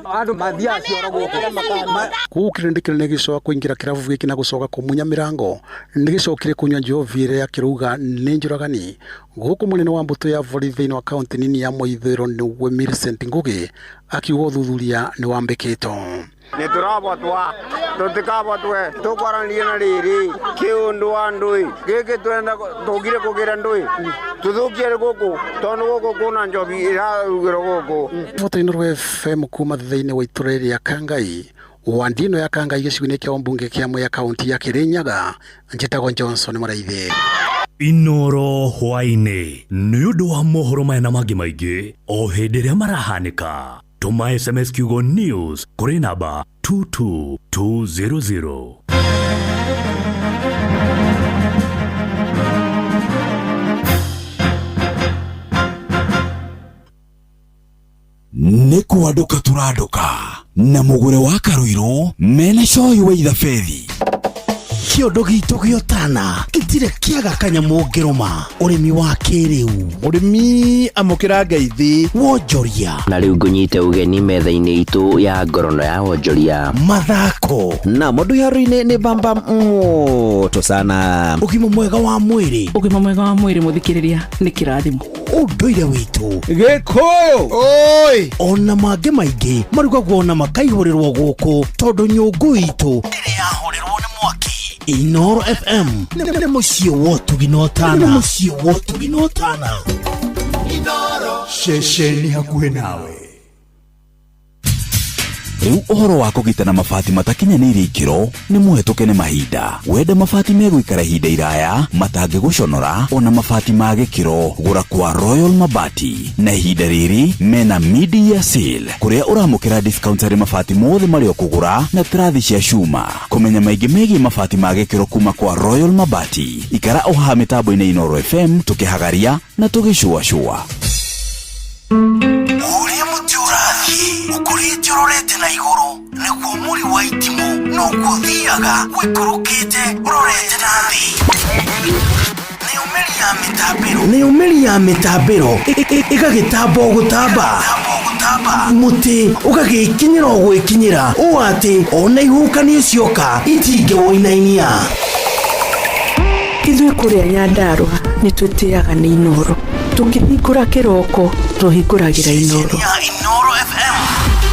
andũ mathia cioro gũkũ kĩrĩndĩ kĩnene gĩcoka kũingĩra kĩrabu gĩkĩ na gũcoka kũmunya mĩrango nĩ gĩcokire kũnyua njovi ĩrĩa yakĩruga nĩ njũragani. Gũkũ mũnene wa mbũtũ ya borithi thĩinĩ wa kaunti nini ya Mũithĩro nĩwe Millicent Ngugi akiuga ũthuthuria nĩ wambĩkĩtwo. Nĩ tũrabotwa tũtikabotwe tũkwaranĩrie na rĩrĩ kĩũndũ wa ndũĩ gĩkĩ twenda tũgire kũgĩra ndũĩ tũthũkie gũkũ tondũ gũkũ kuna njovi ĩrarugĩrwo gũkũ. Iboto-inĩ rwa FM kuma thĩinĩ wa itũra rĩa Kangai wandi ĩno ya Kangai gĩcigo-inĩ kĩa ũmbunge kĩa Mwea kaunti ya Kĩrĩnyaga njĩtagwo Johnson Mũraithĩ. Inoro hwainĩ nĩ ũndũ wa mohoro maya na mangĩ maingĩ o hĩndĩ ĩrĩa marahanĩka tũma SMS kiugo news kũrĩ namba 22200. Nĩ kũandũka tũrandũka na mũgũre wa Karũirũ mena coyi wa ithabedi. Kĩondo gitũ gĩotana gĩtirĩ kĩaga kanyamũ ngĩrũma ũrĩmi wa kĩrĩu ũrĩmi amũkĩra ngeithi wonjoria na rĩu ngũnyite ũgeni metha-inĩ itũ ya ngorono ya wonjoria mathako na mũndũ yaru-inĩ nĩ bamba moto sana ũgima mwega wa mwĩrĩ mũthikĩrĩria nĩ kĩrathimo ũndũire witũ Gĩkũyũ oi ona mangĩ maingĩ marugagwo na makaihũrĩrwo gũkũ tondũ nyũngũ itũ ĩrĩ yahũrĩrwo nĩ mwaki. Inoro FM nĩ mũciĩ wa ũtugi na ũtana. Inoro ceceni hakuhĩ nawe. Rĩu ũhoro wa kũgitana mabati matakinyanĩire ikĩro nĩ mũhetũke nĩ mahinda. Wenda mabati megũikara ihinda iraya matangĩgũconora ona mabati ma gĩkĩro gũra kwa Royal Mabati na ihinda rĩrĩ mena mid-year sale kũrĩa ũramũkĩra discount harĩ mabati mothe marĩa ũkũgũra na tirathi cia cuma. Kũmenya maingĩ megiĩ mabati ma gĩkĩro kuma kwa Royal Mabati ikara o haha mĩtambo-inĩ Inoro FM tũkĩhagaria na tũgĩcũacũa. Ũrĩa mũtĩ ũrathiĩ ũkũrĩte ũrorete na igũrũ nĩguo mũri wa itimũ noguo ũthiaga wĩkũrũkĩte ũrorete na thĩ. Nĩ ũmeri ya mĩtambĩro ĩgagĩtamba o gũtamba mũtĩ ũgagĩkinyĩra o gwĩkinyĩra ũũ atĩ ona ihukanio cioka itingĩwoinainia. Ithuĩ kũrĩa Nyandarua nĩ twĩtĩaga nĩ Inoro. Tũngĩhingũra kĩroko tũhingũragĩra Inoro.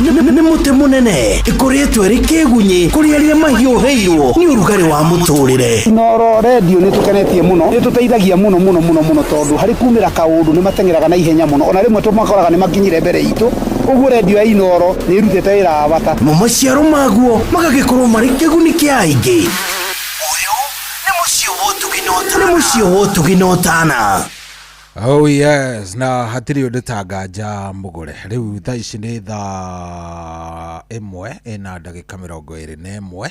Nĩ mũtĩ mũnene ĩkoretwo ĩrĩ kĩgunyi kũrĩ arĩa mahiũhĩirwo nĩ ũrugarĩ wa mũtũrĩre. Inoro radio nĩ tũkenetie mũno, nĩ tũteithagia mũno tondũ harĩ kumĩra kaũndũ nĩ matengeraga na ihenya mũno, ona rĩmwe tũmakoraga nĩ makinyire mbere itũ. Ũguo radio ya Inoro nĩ ĩrutĩte wĩra wa bata. Maciaro maguo magagĩkorwo marĩ kĩguni kĩa aingĩ. Ũyũ nĩ mũciĩ wa ũtugi na ũtana. Oh yes, na hatirĩ ũndũ tanganja mũgũre. Rĩu thaa ici nĩ thaa 1 ĩna ndagĩka 21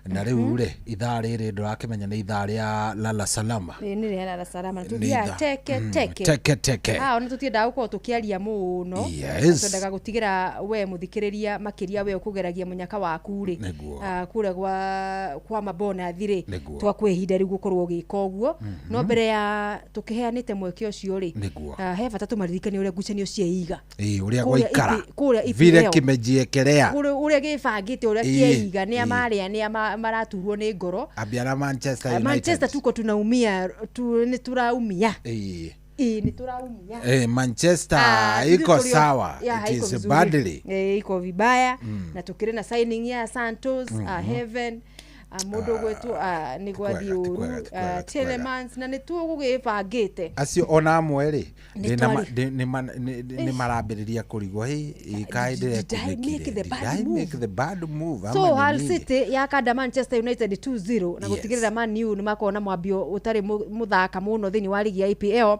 na riu ri ithaa riri ndurakimenya ni ithaa ria lala salama ni ria lala salama tuthia teke ona tutiendaga gukorwo tukiaria muno twendaga gutigira we muthikiriria makiria we ukugeragia munyaka waku ri kuria kwa mabona thiri twakwehinda riu gukorwo ugika uguo no mbere ya tukiheanite mweke ucio ri he bata tumaririkanie uria ngucanio cieiga uria gwaikara vile kimejiekelea uria gibangite uria kieiga ni amaria ni maraturwo ni ngoro abiara Manchester tuko tunaumia ni turaumia ni turaumia Manchester iko sawa, it is badly iko vibaya na tukire na signing ya Santos Heaven mundu gwetu ni gwathi uru Telemans na ni tugugibangite acio ona amwe ri ni marambiriria kurigwa ikaidire make the bad move so Hull City yakanda Manchester United 2-0 na gutigirira Man U ni makona mwambio utari muthaka muno thini wa ligi ya EPL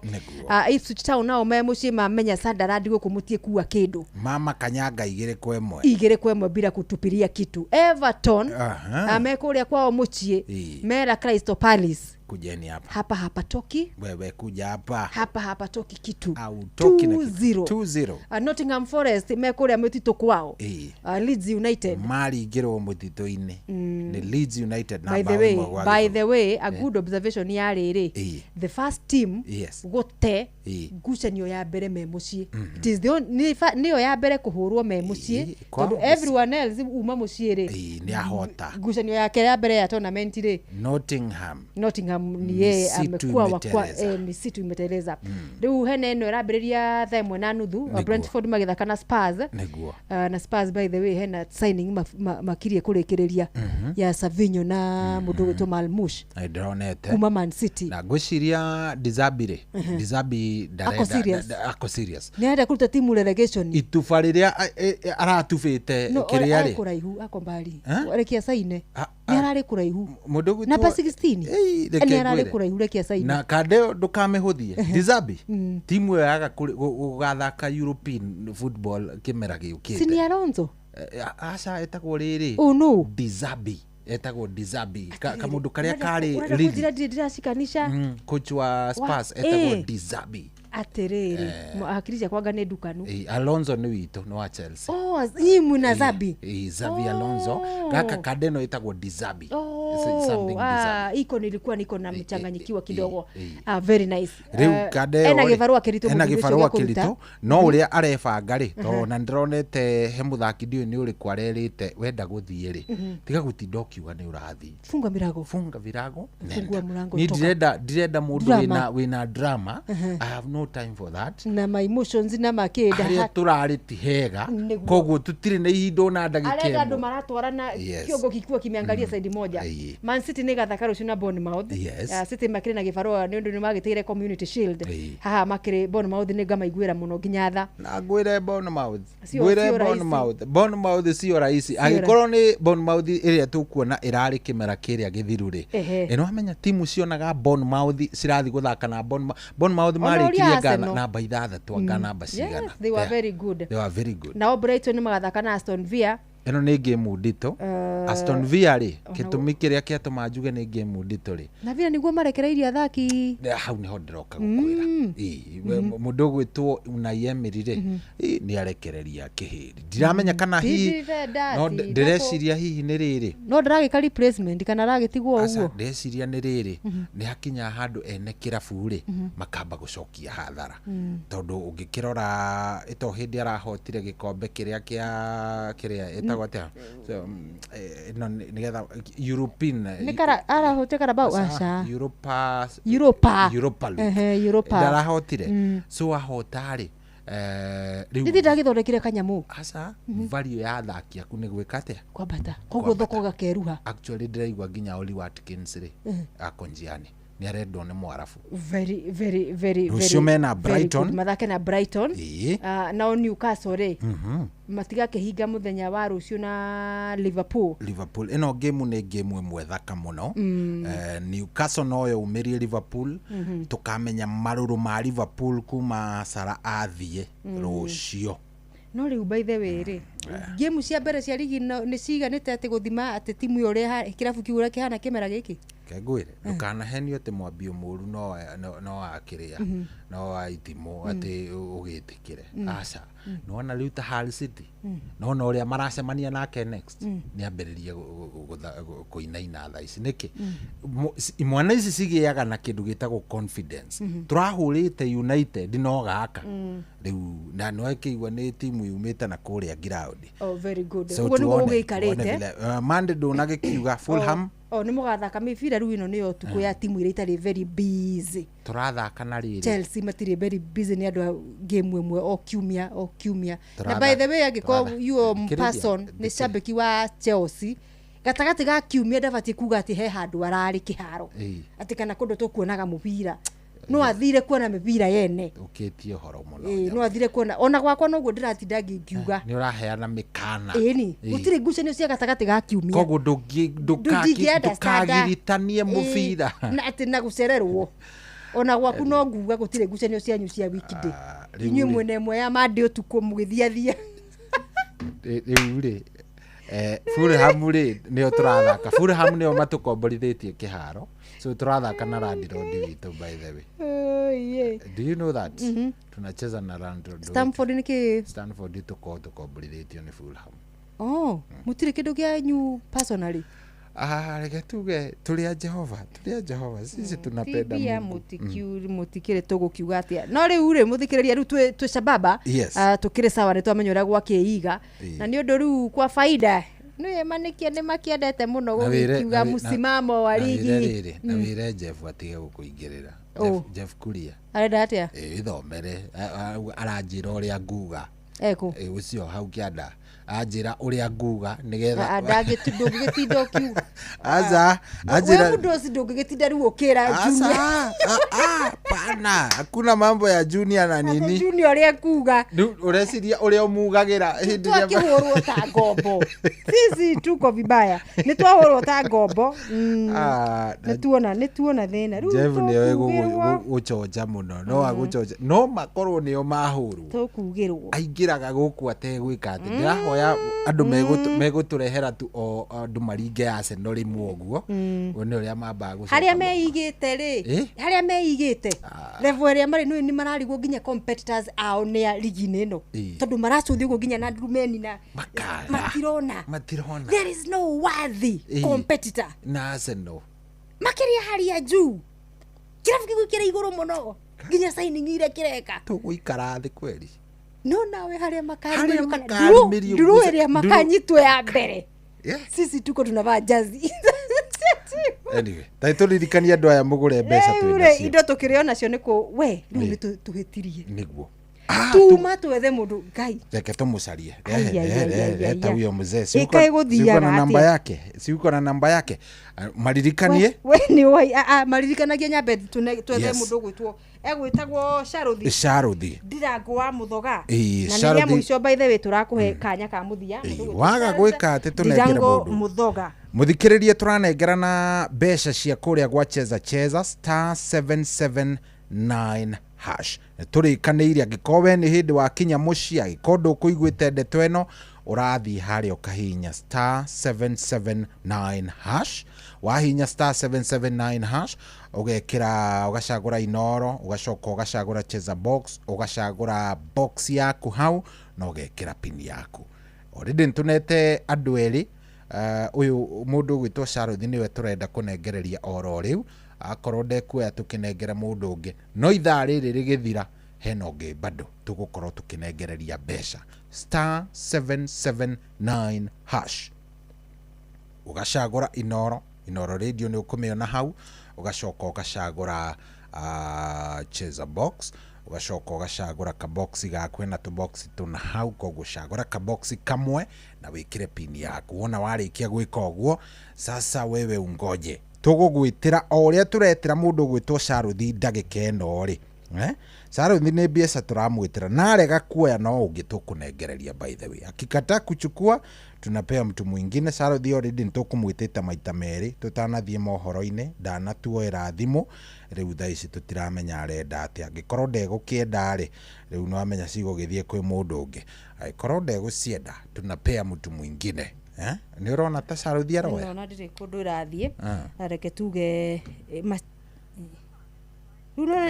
Ipswich Town nao me muci mamenya Sunderland gukumutie kuwa kindu mama kanyanga 2-1 bila kutupiria kitu Everton amekuria kwao muchie mera Crystal Palace kujeni hapa toki wewe kuja hapa toki kitu au toki 2-0 Nottingham Forest mekuria mutito kwao Leeds United mari igirwo mutito-ini ni Leeds United na by the way a good observation ya riri the first team gote ngucanio ya mbere me mucie it is the only niyo ya mbere kuhurwo me mucie tondu everyone else uma mucie ri ni ahota ngucanio yake ya mbere ya tournament ri Nottingham ni yeye amekuwa wakwa ni situ imeteleza riu hene eno irambiriria thaa 1:30 Brentford magithaka na Spurs na Spurs by the way hena signing makirie kurikireria ya Savinho na mundu gwetu Malmush kuma Man City na gwiciria Dizabi ako serious ni ada kuruta timu relegation itufa riria aratufite kiria ri kuraihu ako mbali rekia saine ni arari kuraihu na pa 16 ni arari kuraihu rekia saine na kadeo ndukamehuthie Dizabi timu yaga gugathaka European football kimera giukite Sini Alonso aca etagwo riri Dizabi etagwo Dizabi kamundu karia kari dirashikanisha coach wa Spurs etagwo Dizabi aterere akirisha kwanga ne dukanu Alonso ni wito no wa Chelsea yimu na Zabi Zabi Alonso gaka kadeno etagwo Dizabi iko nilikuwa niko na mchanganyikiwa kidogo very nice riu kadeo ena gifarua kirito no uria arebanga ri to na ndironete he muthaki ndio ni uri kwarerite wenda guthie ri tiga gutinda ukiuga ni urathi funga virago fungua murango ni direnda mundu wina drama I have no time for that na my emotions na makeda aria turari tihega koguo tutire na ihindo na ndagika arega ndo maratwarana kiongo kikuwa kimeangalia side moja Man City ni gathaka rucio na Bournemouth City makire na gifarua ni undu ni magiteire Community Shield haha makire Bournemouth ni gama igwira muno ginyatha na gwire Bournemouth sio rahisi agikorwo ni Bournemouth iria tukuona irari kimera kiria githiru ri eno amenya timu cionaga Bournemouth cirathi guthaka na Bournemouth marikirie gana namba 6 anga namba cigana they were very good na Brighton ni magathaka na Aston Villa eno ni game ndito Aston Villa ri kitumi kiria kiatuma njuge ni game ndito ri na Villa niguo marekereirie athaki hau ni ho ndiroka gukwira mundu gwitwo Unai Emery ri ni arekereria kihiri ndiramenya kana hihi no ndireciria hihi ni riri no ndiragika replacement kana ragitigwo uguo ndeciria ni riri ni hakinya handu ene kirabu ri makamba gucokia hathara tondu ungikirora ito hindi arahotire gikombe kiria kiria gwata no nigetha European nikara arahote Carabao asha Europa darahotire so ahotari Ndithi ndagithondekire kanyamu asa value ya thaki aku ni gwikate kwambata koguo thoko gakeruha actually ndiraigwa nginya Oli Watkins ri akonjiani ni arendwo ni mwarafu very Rucio mena Brighton mathake na Brighton na Newcastle ri matiga kehinga muthenya wa rucio na Liverpool eno game ni game imwe thaka muno Newcastle noyo umirie Liverpool tukamenya maruru ma Liverpool kuma Sara athie rucio no riu by the way ri game cia mbere cia ligi ni ciganite ati guthima ati timu yo ria kirabu kiu ria kihana kimera giki kengwire ndukanahenio ati mwambio muru no akiria no aitimo ati ugitikire aca nona riu ta Hull City nona uria maracemania nake next ni ambiririe kuinaina tha ici niki imwana ici cigiaga na kindu gitagwo confidence turahurite United no gaka riu na no akigwa ni timu yumite na kuria ground very good ugo niguo ugiikarite Monday ndunagikiuga Fulham ni mugathaka mibira riu ino niyo tuko ya timu iria itari very busy turathaka na riri Chelsea matiri very busy ni andu game imwe o kiumia na by the way agiko you person ni shabiki wa Chelsea gatagati ga kiumia ndabati kuga ati he handu arari kiharo ati kana kundu tukuonaga mubira no athire kuona mibira yene ukitie horo muno no athire kuona ona gwakwa noguo ndiratinda ngiuga ni uraheana mikana ni gutire ngucanio cia gatagati ga kiumia koguo ndukagiritanie mubira na ati na gucererwo ona gwaku no nguga gutire ngucanio cianyu cia weekday inyuĩ mwene ĩmwe ya Monday utuku mugithiathia riu ri Fulham ri nio turathaka Fulham nio matukomborithitie kiharo so turathaka na Landlord witu by the way do you know that tunacheza na Landlord Stamford niki Stanford tukomborithitie ni Fulham mutire kindu kia nyu personally reke tuge tulia Jehova sisi tunapenda Mungu mutikire tugukiuga atia no riu ri muthikiriria riu twi sababa tukire sawa ni twamenyora gwakiiga na ni undu riu kwa faida ni manikia ni makiendete muno gukiuga musimamo wa ligi na wire Jeff atige gukuingirira Jeff Kuria arenda atia ithomere aranjira uria nguga ucio hau kianda ajira uria nguga nigetha ndangitindo kiu ajira mundu ndungigitinda riu ukira junior pana hakuna mambo ya junior na nini junior uria kuga ureciria uria umugagira hindi ya kihurwo ta ngombo sisi tuko vibaya ni twahurwo ta ngombo ni tuona thina riu Jeff niyo guchoja muno no aguchoja no makorwo niyo mahurwo tukugirwo aingiraga guku ategwika ati ndirahoya andu meguturehera tu o andu maringe Arsenal rimwe uguo one uria mamba gucoka haria meigite ri haria meigite level ria mari ni mararigwo ginya competitors ao ni ligi ino tondu maracuthi go ginya na Drumeni na matirona there is no worthy competitor na Arsenal makiria haria juu kirabu kigwikira iguru muno ginya signing ire kireka tuguikara thi kweli no nawe haria makari nduru area makanyitwe ya mbere sisi tuko tunavaa jazi anyway taitulirikania andu aya mugure mbeca twinacio indo tukiriona cio niko we ni tuhitirie niguo tuma twethe mundu ngai reke tumucarie eta huyo mzee siuko na namba yake maririkanie we ni wai maririkanagia nyambe twethe mundu gwitwo egwitagwo Sharuthi ndirango wa muthoga na ni ya mwico by the way turakuhe kanya ka muthia waga gwika ati tunengere mundu muthoga muthikiririe turanengerana mbeca cia kuria gwa cheza star 779 hash turikaniire agikowe ni hindi wa kinya mucia gikondo kuiguite ndeto eno urathi hari ukahinya star 779 hash wahinya star 779 hash ugekira ugacagura inoro ugacoka ugacagura cheza box ugacagura box yaku hau na ugekira pin yaku already ntunete andu eri uyu mundu gwitwo Sharuthi niwe turenda kunengereria oro riu akorwo ndekuya tukinengera mundu ungi no ithaa riri rigithira hena ungi bado tugukorwo tukinengereria mbeca star 779 hash ugacagura inoro radio ni ukumiona hau ugacoka ugacagura cheza box ugacoka ugacagura ka box gaku na tu box tuna hau koguo cagura ka box kamwe na wikire pin yaku wona warikia gwika uguo sasa wewe ungoje tugugwitira o uria turetira mundu gwitwo Sharuthi ndagika eno ri Saruthi ni biesa turamwitira na arega kuoya no ungi tukunengereria by the way. Akikataa kuchukua tunapea mtu mwingine. Saruthi already nitukumwitite maita meri tutanathie mohoro-ini ndanatuoera thimu riu thaa ici tutiramenya arenda atia angikorwo ndegukienda ri riu no amenya cigugithie kwi mundu ungi angikorwo ndegucienda tunapea mtu mwingine. Ni urona ta Saruthi aroya urona ndiri kundu irathie areke tuge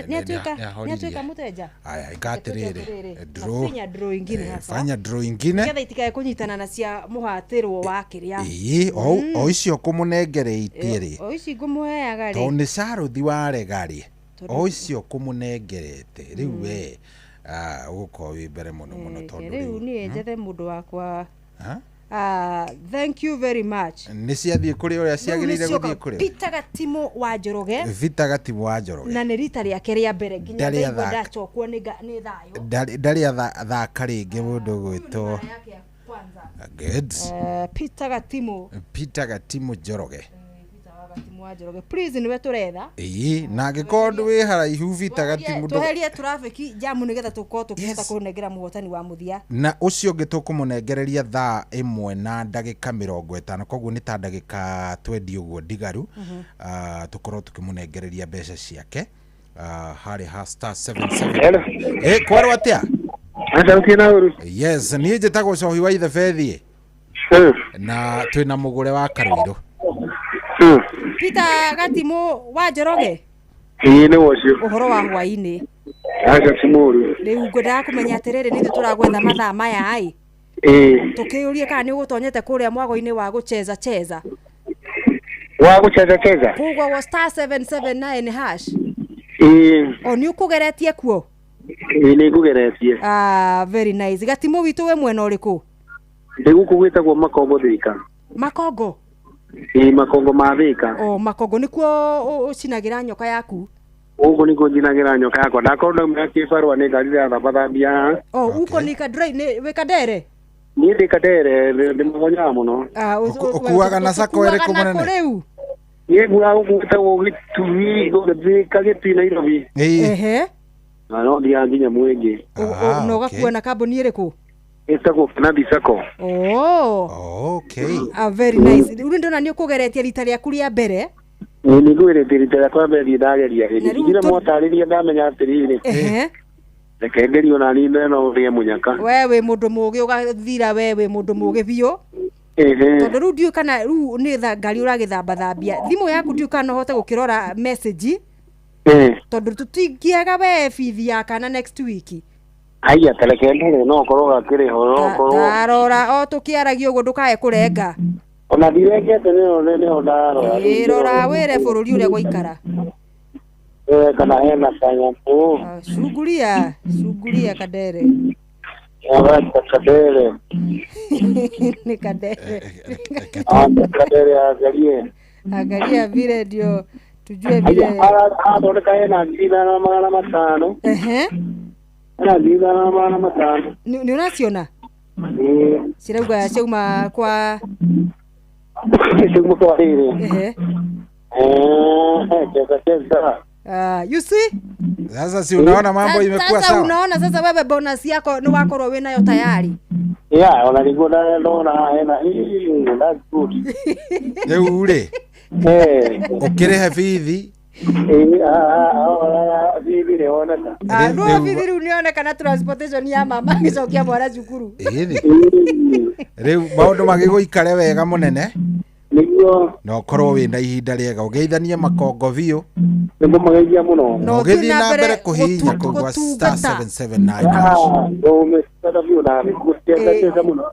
Niatuika muteja. Aya ikatiriri. Fanya draw ingine hapa. Fanya draw ingine. Ketha itikae kunyitana na cia muhatirwo wa kiria. O icio kumunengereitie ri. O ici ngumuheaga ri. To ni Saruthi warega ri. O icio kumunengerete. Riu we uko wi mbere muno tondu riu ni njethe mundu wakwa. Thank you very much. Ni ciathie kuri uria ciagirire guthie kuri. Peter Gatimo wa Njoroge. Peter Gatimo wa Njoroge. Na ni rita ria keria mbere nginya ndaigua ndachokwo ni thayo. Ndari thaka ringi mundu gwitwo. Good. Peter Gatimo. Peter Gatimo Njoroge. Please niwe turetha na gikondu wi haraihu Peter Gatimo tuherie traffic jam nigetha tuko tukihota kunengera muhotani wa muthia na ucio ungi tukumunegereria thaa 1:50 koguo ni ta ndagika 20 uguo ndigaru tukorwo tukimunegereria mbeca ciake hari ha star 77 kwaro atia yes ni njitagwo cohi wa ithe fethi na twina mugure wa Karuiro Peter Gatimo wa Njoroge ni wocio uhoro wa hwaini Timuru riu ngwenda kumenya atiriri ni turagwetha mathaa maya ai tukiurie kana ni gutonyete kuria mwago-ini wa gucheza wa gucheza kugwa wa star 779 hash o ni ukugeretie kuo ni ngugeretie very nice. Gatimo witu we mwena uriku ndigukuwitagwo Makongo Thika Makongo Makongo Mathika Makongo nikuo ucinagira nyoka yaku ugo niko njinagira nyoka yakwa ndakorwo mwakibarwa ni ngari ya thabathambia uko ni kadre ni we kadere ni ndi kadere ndi mugonya muno ukuaga na sako ere kumunene ye gura ugutagwo gitui Thika gitina Nairobi no ndia nginya mwenge no gakuwa na kambuni iriku etagwo Kennedy Sacco okay very nice. Uri ndona ni ukugeretie rita riaku ria mbere ni ngugeretie rita riakwa mbere ndageria ngira motariria ndamenya atiriri reke ngerio na ni no ria munyaka wewe mundu mugi ugathira wewe mundu mugi biu tondu ru ndiu kana ru ni ngari uragithamba thambia thimu yaku ndiu kana hote gukirora message tondu tutingiaga we bithi ya kana next week aya telekende no koroga kire horo tarora o tukiaragio ugo ndukae kurenga ona diregete ne ondaro rora were bururi uria gwaikara kana hena kanya shugulia kadere kadere ni kadere kadere angalia vile ndio tujue vile ndo kaena ndina na magana matano ana ndina na magana matano ni unaciona cirauga ciauma kwa you see sasa si unaona mambo imekuwa sawa sasa unaona sasa wewe bonus yako ni wakorwo we nayo tayari ona ningoda ndona that's good ule ukirehe bithi bithi ona no bithi unionekana transportation ya mama gicokia mwana cukuru riu maundu magiguikare wega munene niguo no korwo wina ihinda riega ugeithanie Makongo biu ndio magaithia muno no ugeithie na mbere kuhinya kugwa star 779 no umestada biu na kusikia muno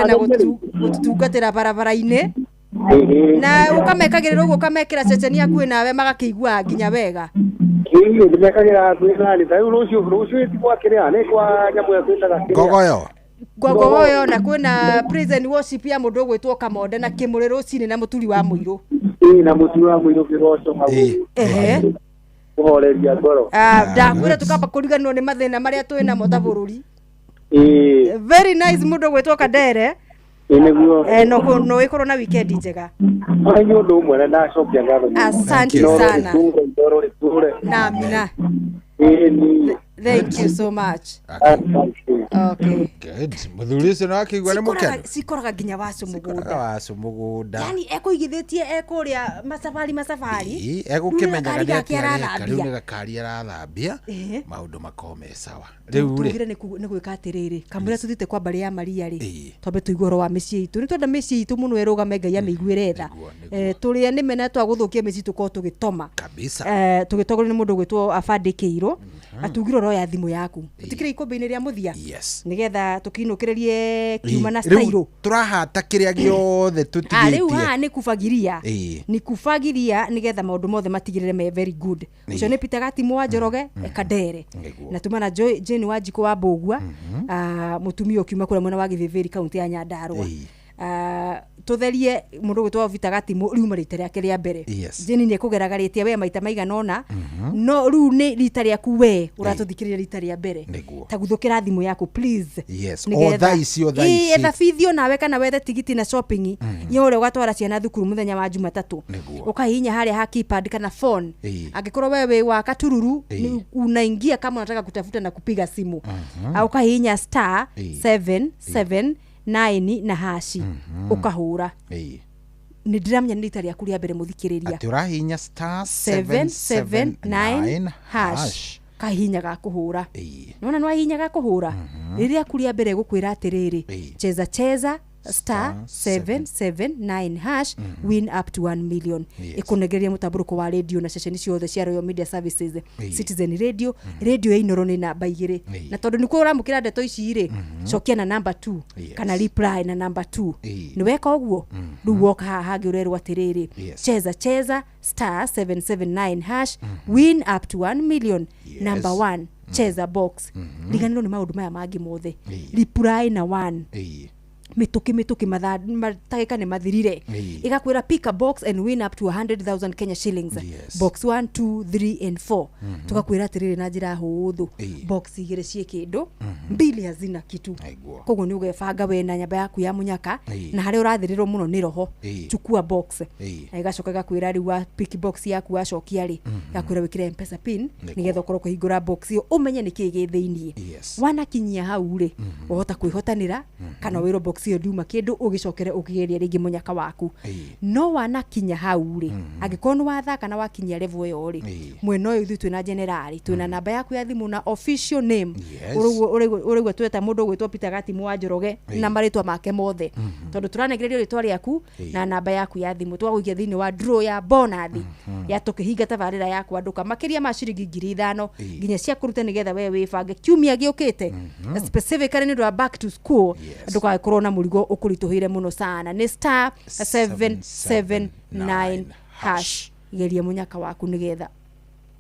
na gututungatira barabara-ini na ukamekagirira ugo ukamekira ceceni yaku nawe magakigua nginya wega iyo ndimekagira kwinani tayo rucio tikwakiria ne kwa nyamu ya kwitaga gogoyo na kwina prison worship ya mundu gwitwo Kamonde na kimuriro cini na muturi wa muiru na muturi wa muiru kiroco mau kuhoreria ngoro ndakwira tukamba kuriganwo ni mathina maria twina mo ta bururi very nice mundu gwitwo Kadere niguo no ikorwo na weekend njega ayo ndo mwana na shopping ngaro asante sana na mina Thank you so much. Okay. Good. Muthuri ucio no akigwa ni mukenu. Sikoraga nginya wacu mugunda. Wacu mugunda. Yani ekoigithitie ekuria masafari. Egukimenyaga ni atia riu ni gakari arathambia maundu makome sawa. Riu ri ni gwika atiriri kamura tuthite kwa bari ya Maria ri. Twambe tuigwe ro wa micii itu. Ni twenda micii itu muno erugame Ngai amiguire tha. Turi ni mena twaguthukia micii tuko tugitoma. Kabisa. Tugitogoro ni mundu gwitwo Afandikirwo. Atugiro ro ya thimu yaku. Tikire ikombe-ini ria muthia. Nigetha tukinukirerie kiuma na style. Turahata kiria giothe tutigitie. Riu ha ni kufagiria. Ni kufagiria nigetha maundu mothe matigirire me very good. Ucio ni Peter Gatimu wa Njoroge Kadere. Na tumana Jane Wanjiku wa Mbogua. Mutumia ukiuma kura mwena wa Githiviri kaunti ya Nyandarua. Tutherie mundu gwitwa Peter Gatimu riuma rita riake ria mbere. Jeni ni kugeragaritie we maita maigana no riu ni rita riaku we uratuthikiriria rita ria mbere ta guthukira thimu yaku please. Othaisi etha video nawe kana wethe tigiti na shopping yore ugatwara ciana thukuru muthenya wa Jumatatu ukahinya haria ha keypad kana phone angikorwo wewe wa Katururu unaingia kama unataka kutafuta na kupiga simu au ukahinya *779 na hashi ukahura ni ndiramenya rita riaku ria mbere muthikiriria ati urahinya *779 hash kahinya ga kuhura nona no ahinya ga kuhura riria kuria mbere gukwira atiriri cheza *779 hash win up to 1 million. Ikunegeria mutaburuko wa radio na station ciothe cia Royal Media Services, Citizen Radio, radio ya Inoro ni namba 2 na tondu nikuo uramukira ndeto ici ri cokia na number 2 kana reply na number 2 ni weka uguo riu woka hagi urerwa atiriri cheza *779 hash win up to 1 million. Number 1 cheza box liganiro ni maundu maya mangi mothe reply na 1 mituki matagika ni mathirire igakwira pick a box and win up to 100,000 Kenya shillings. Box 1 2 3 and 4 tukakwira atiriri na njira huthu box igire cie kindu mbili hazina kitu koguo ni ugebanga we na nyamba yaku ya munyaka na hari urathirirwo muno ni roho chukua box igacoka gakwira riu wa pick box yaku wacokia ri gakwira wikire M-Pesa pin nigetha ukorwo kuhingura box iyo umenye niki gi thiini wanakinyia hau ri uhota kwihotanira kana wiro box iyo nduma kindu ugicokere ukigeria ringi munyaka waku no wanakinya hau ri angikorwo ni wathaka na wakinyia level iyo ri mwena uyu ithu twina generali twina namba yaku ya thimu na official name urigwe tweta mundu gwitwo Peter Gatimu wa Njoroge na maritwa make mothe tondu turanegererio ritwa riaku na namba yaku ya thimu twaguikia thiini wa draw ya bonus ya tukihinga tabarira yaku anduka makiria ma ciringi 5,000 nginya cia kuruta nigetha we wibange kiumia giukite specifically ni back to school anduka korona murigo ukurituhire muno sana ni *779 hash geria munyaka waku nigetha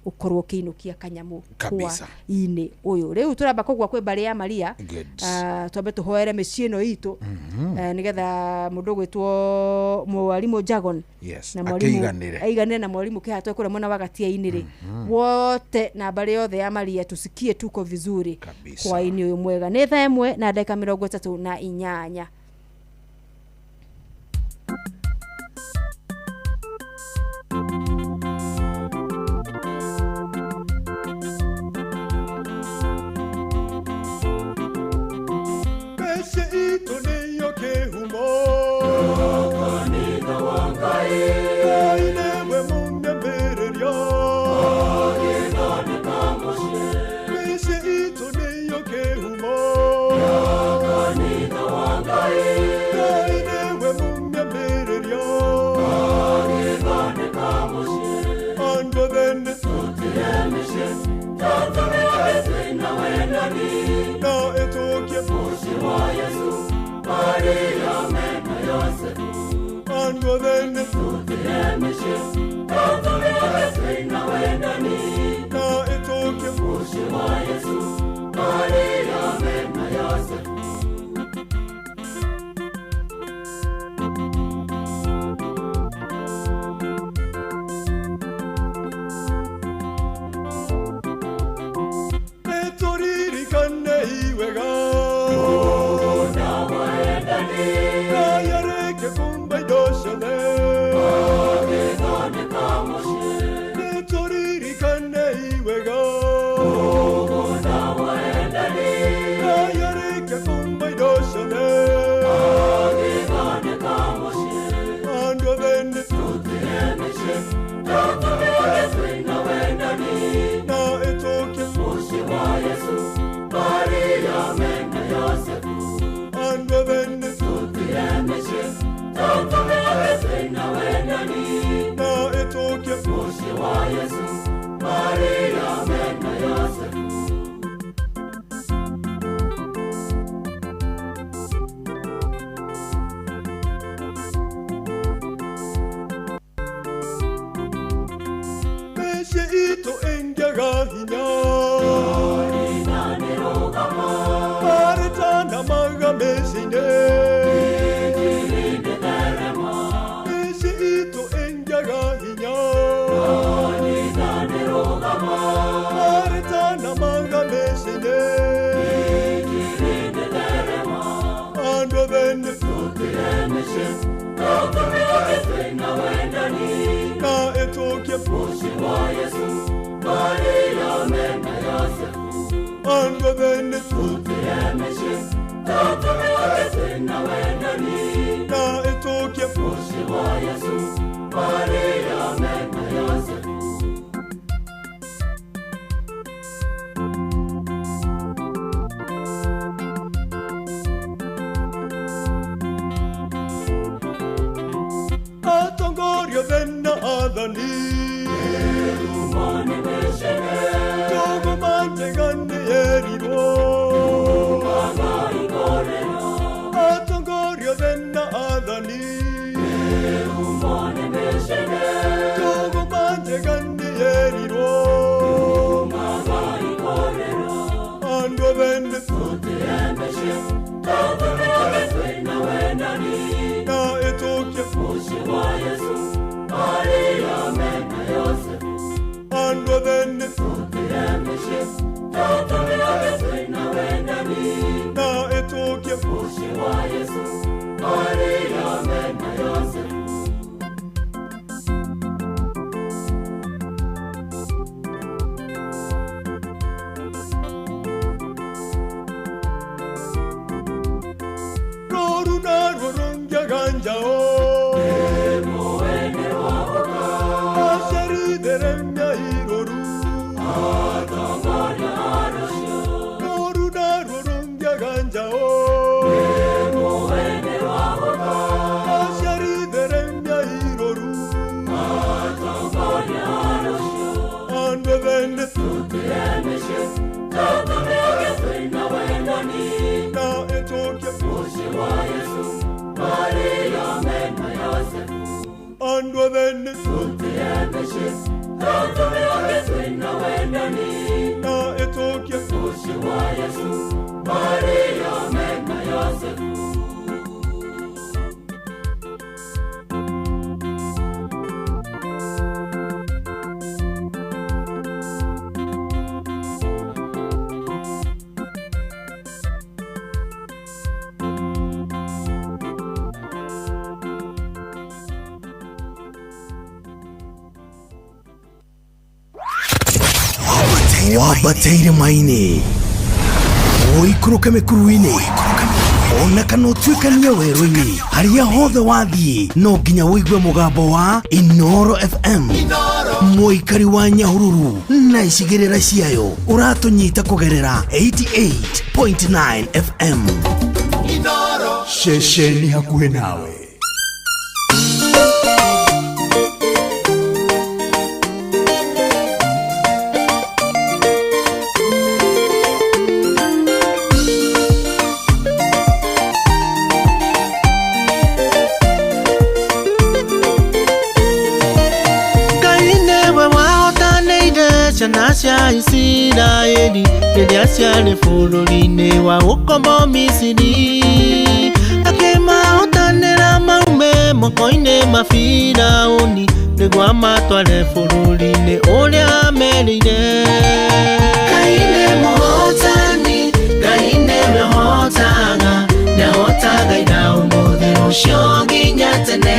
ukorwo kiinukia kanyamu kwa ine uyu riu turamba kugwa kwe bari ya Maria twambe tuhoere miciino itu nigetha mundu gwitwo mwalimu Jagon na mwalimu aiganire na mwalimu kihatwe kure mwana wagatia iniri wote na bari yothe ya Maria tusikie tuko vizuri kwa ini uyu mwega ni thaa 1 na dakika 38 Kumbe doshane enjaga hinya Maritana maga mesine Isi ito enjaga hinya Maritana maga mesine Ando vende Na etoke Moshi wa Yesu Maria mema Yosefu Ando vende Na etoke Moshi wa Yesu Maria mema Yosefu Atongorio venna adani Erumane meshene Togo mante ganne eriro Umaga igoreno Atongorio venna adani Erumane meshene Togo mante ganne eriro Umaga igoreno Ando vende Tuti emeshe Togo mene venna wenani Na etoke Moshi wa Yesu Maria mena Yosefu Ando vende Tuti emeshe Toto na wenani Na etoke Moshi wa Yesu Maria mena Yosefu Roruna rorongya ganjao Moene wahoka Asheri deremya iroru Atamanya arashio Roruna rorongya ganjao Moene wahoka Asheri deremya iroru Atamanya arashio Ando vende Tuti emeshe Toto meage na wenani Na etoke Moshi wa Yesu Maria mena Yosefu Ando vende Tuti emeshe Toto meage na wenani Na etoke Moshi wa Yesu Maria mena Yosefu Wabateire maine Oikuruke mekuruine Ona kana utuikania werũ-inĩ harĩa hothe wathiĩ no nginya wĩigue mũgambo wa Inoro FM mũikari wa Nyahururu na icigĩrĩra ciayo ũratũnyita kũgerera 88.9 FM Inoro ceceni hakuhĩ nawe Cia Isiraeli rĩrĩa ciarĩ bũrũri-inĩ wa ũkombo Misiri akĩmahotanĩra maume moko-inĩ ma Firaũni nĩguo amatware bũrũri-inĩ ũrĩa amerire Ngai nĩ mũhotani Ngai nĩwe ũhotaga nĩahotaga ira ũmũthĩ rũciũ nginya tene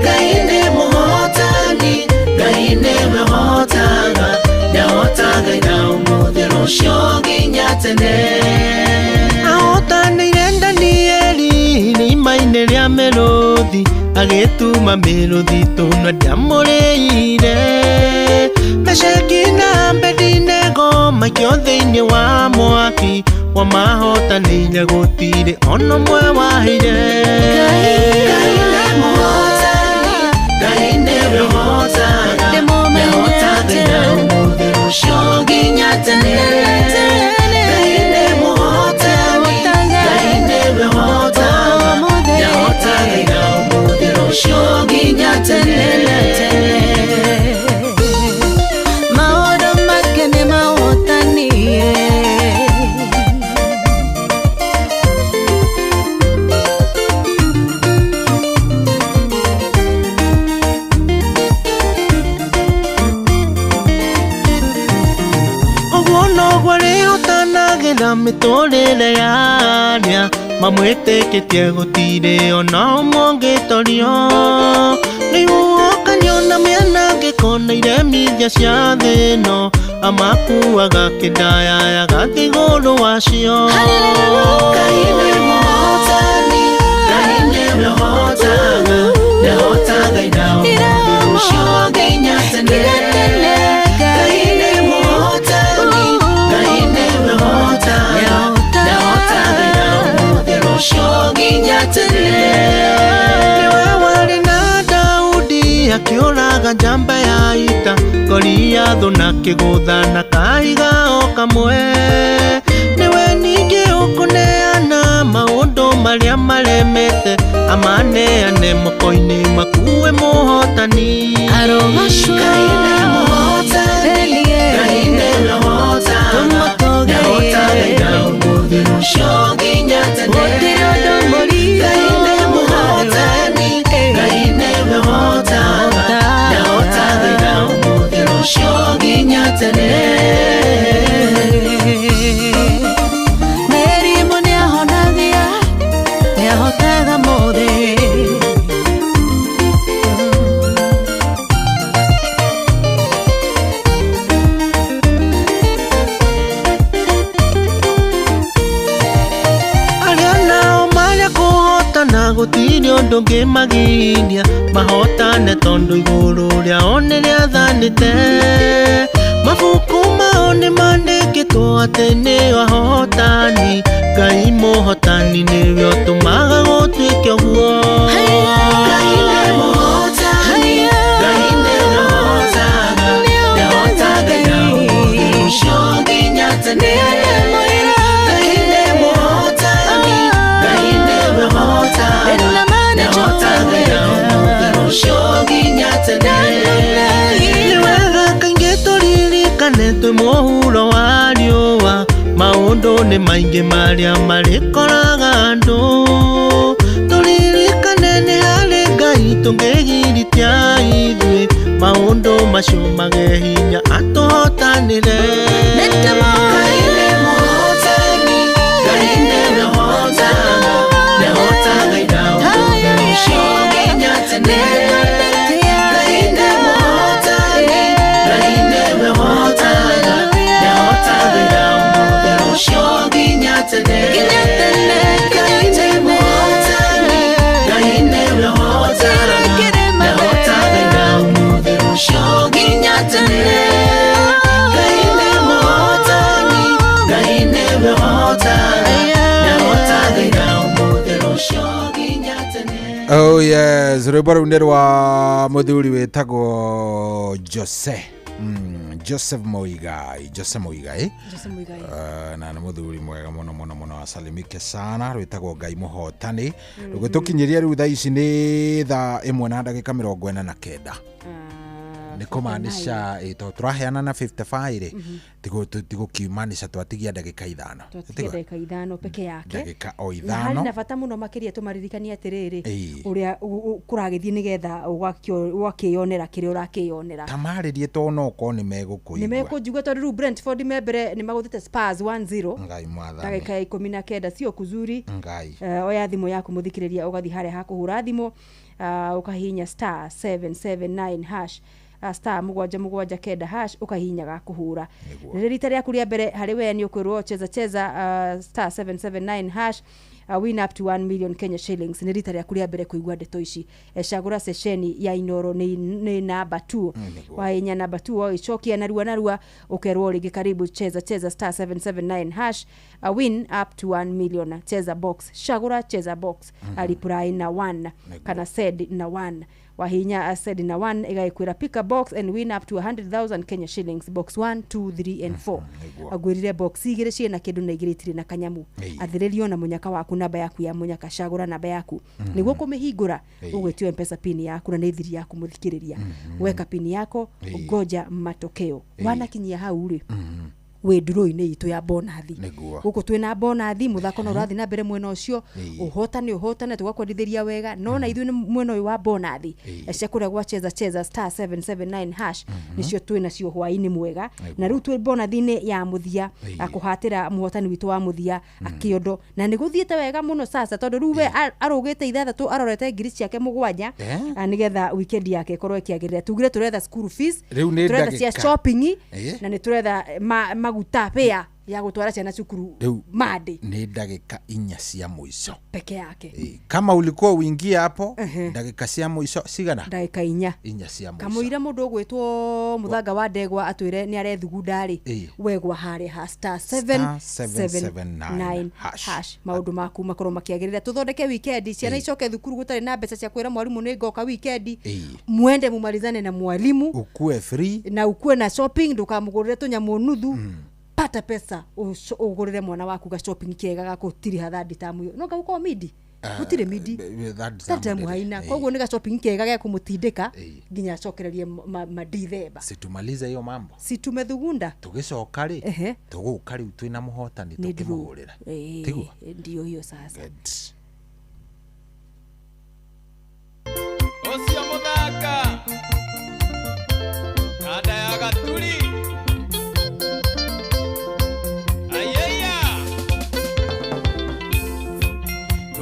Ngai nĩ mũhotani Ngai nĩwe ũhotaga nĩahotaga ira ũmũthĩ rũciũ nginya tene ahotanĩire Danieli irima-inĩ rĩa mĩrũthi agĩtuma mĩrũthi tũnua ndiamũrĩire Meshaki na Abedinego maikio thĩinĩ wa mwaki wamahotanĩire gũtirĩ ona ũmwe wahĩire Ngai nĩ mũhotani Ngai nĩwe ũhotaga nĩahotaga ira ũmũthĩ rũciũ nginya tene Ngai nĩ mũhotani Ngai nĩwe ũhotaga nĩahotaga ira ũmũthĩ rũciũ nginya tene gũtigĩra mĩtũrĩre yaria mamwĩtĩkĩtie gũtirĩ ona ũmwe ũngĩtorio nĩguo kanyona mĩana ngĩkona iremithia cia thĩ ĩno amakuaga kĩndaya gathiĩ igũrũ wacio Ngai nĩ mũhotani Ngai nĩ mũhotaga ndahotaga ina ũcio nginya tene Ngai nĩ mũhotani Ngai nĩ mũhotaga ndahotaga ina ũcio nginya tene Niwe warĩ na Daudi akĩũraga njamba ya ita Goliathũ na kĩgũtha na kahiga o kamwe Niwe ningĩ ũkũneana maũndũ marĩa maremete amaneane moko-inĩ makuwe mũhotani Arogocwo Ngai nĩ mũhotani Ngai nĩ mũhotaga ndahotaga ina ũmũthĩ rũcio nginya tene Ngai nĩ mũhotani Ngai nĩ mũhotaga ndahotaga ina ũmũthĩ rũcio nginya tene Mĩrimũ nĩahonagia nĩahotaga mothe Arĩa nao marĩa kũhotana gũtirĩ ũndũ ũngĩmagiria mahotane tondũ igũrũ rĩao nĩrĩathanĩte Mabuku mao nĩmandĩkĩtwo atĩ nĩo ahotani Ngai mũhotani nĩwe ũtũmaga gũtuĩke ũguo Ngai nĩ mũhotani Ngai nĩ mũhotaga ndahotaga ina ũmũthĩ rũcio nginya tene Ngai nĩ mũhotani Ngai nĩ mũhotaga ndahotaga ina ũmũthĩ rũcio nginya tene Twĩ mũhuro wa riũa maũndũ nĩ maingĩ marĩa marĩkoraga andũ tũririkane nĩ harĩ Ngai tũngĩgiritia ithuĩ maũndũ macio mage hinya atũhotanĩre Ngai nĩ mũhotani Ngai nĩ mũhotaga ndahotaga ina ũmũthĩ rũcio nginya tene Oh yes, rwĩmbo rũu nĩ rwa mũthuri wĩtagwo Joseph Muigai na nĩ mũthuri mwega mũno asalimike sana rwĩtagwo Ngai mũhotani rũgĩtũkinyĩria rĩu thaa ici nĩ thaa 1:49 nĩ kũmaanisha tũraheana na 55 tigũkiumanisha twatigia ndagĩka 5 peke yake ndagĩka o 5 na harĩ na bata mũno makĩria tũmaririkanie atĩrĩrĩ ũrĩa kũragĩthiĩ nĩgetha ũgakĩyonera kĩrĩa ũrakĩyonera tamarĩrie tondũ okorwo nĩ megũkũigua nĩmekũnjigua tondũ rĩu Brentford membere nĩ magũthĩte Spurs 1-0 Ngai mwathani ndagĩka ya 19 sio kuzuri Ngai oya thimũ yaku mũthikĩrĩria ũgathiĩ harĩa ha kũhũra thimũ ũkahihinya *779# star 779# ukahinyaga kuhura rita rĩaku rĩa mbere harĩ we nĩ ũkwĩrwo cheza star 779# win up to 1 million Kenya shillings nĩ rita rĩaku rĩa mbere kũigua ndeto ici cagũra sesheni ya Inoro nĩ number 2 wahinya number 2 icokia narua ukerwo rĩngĩ karibu cheza star 779# win up to 1 million cheza box cheza box aliprai na 1 kana said na 1 wahinya said na 1 igaikwira pick a box and win up to 100,000 Kenya shillings box 1 2 3 and 4 agwirire box igire ciena kindu na igire tiri na kanyamu athiririo na munyaka waku namba yaku ya munyaka cagura namba yaku niguo kumihingura ugwetio M-Pesa pin yaku na nĩ thiri yaku muthikiriria weka pin yako ugoja matokeo wanakinyia hau ri we nduro-inĩ itu ya bonathi guku twina bonathi muthako no rathi na mbere mwena ucio uhotane tugakwendithĩria wega no na ithuĩ nĩ mwena ũyũ wa bonathi cia kũrĩa gwa cheza star 779 hash nicio twina cio hwainĩ mwega na rĩu twĩ bonathi-inĩ ya muthia akũhatĩra muhotani witũ wa muthia akĩondo na nĩ gũthiĩte wega mũno sasa tondũ rĩu we arũgĩte 6 arorete ngiri ciake 7 nĩgetha weekend yake ĩkorwo ĩkĩagĩrĩra tugire turetha school fees turetha cia shopping na nĩ turetha maguta pea ya gutwara ciana cukuru madi ni ndagika 4 cia muico peke yake kama ulikuwa uingia hapo ndagika cia muico cigana ndagika 4 cia muico kamuira mundu ugwitwo muthanga wa ndegwa atwire ni arethugunda ri wegwa hare ha star 779 hash maundu maku makorwo makiagirira tuthondeke weekend ciana icoke thukuru gutari na mbeca cia kwira mwalimu ni ngoka weekend mwende mumalizane na mwalimu ukue free na ukue na shopping ndukamugurire tunyamu nuthu pata pesa ugurire mwana waku ga shopping kega gakutiri hathadi tamu yo no gauko midi gutire midi that time haina koguo ni ga shopping kega ga kumutindika nginya acokererie madithemba situmalize hiyo mambo situmethugunda tugicoka ri tuguka ri twina muhotani tukimugurira tiguo ndio hiyo sasa osia muthaka kada ya gaturi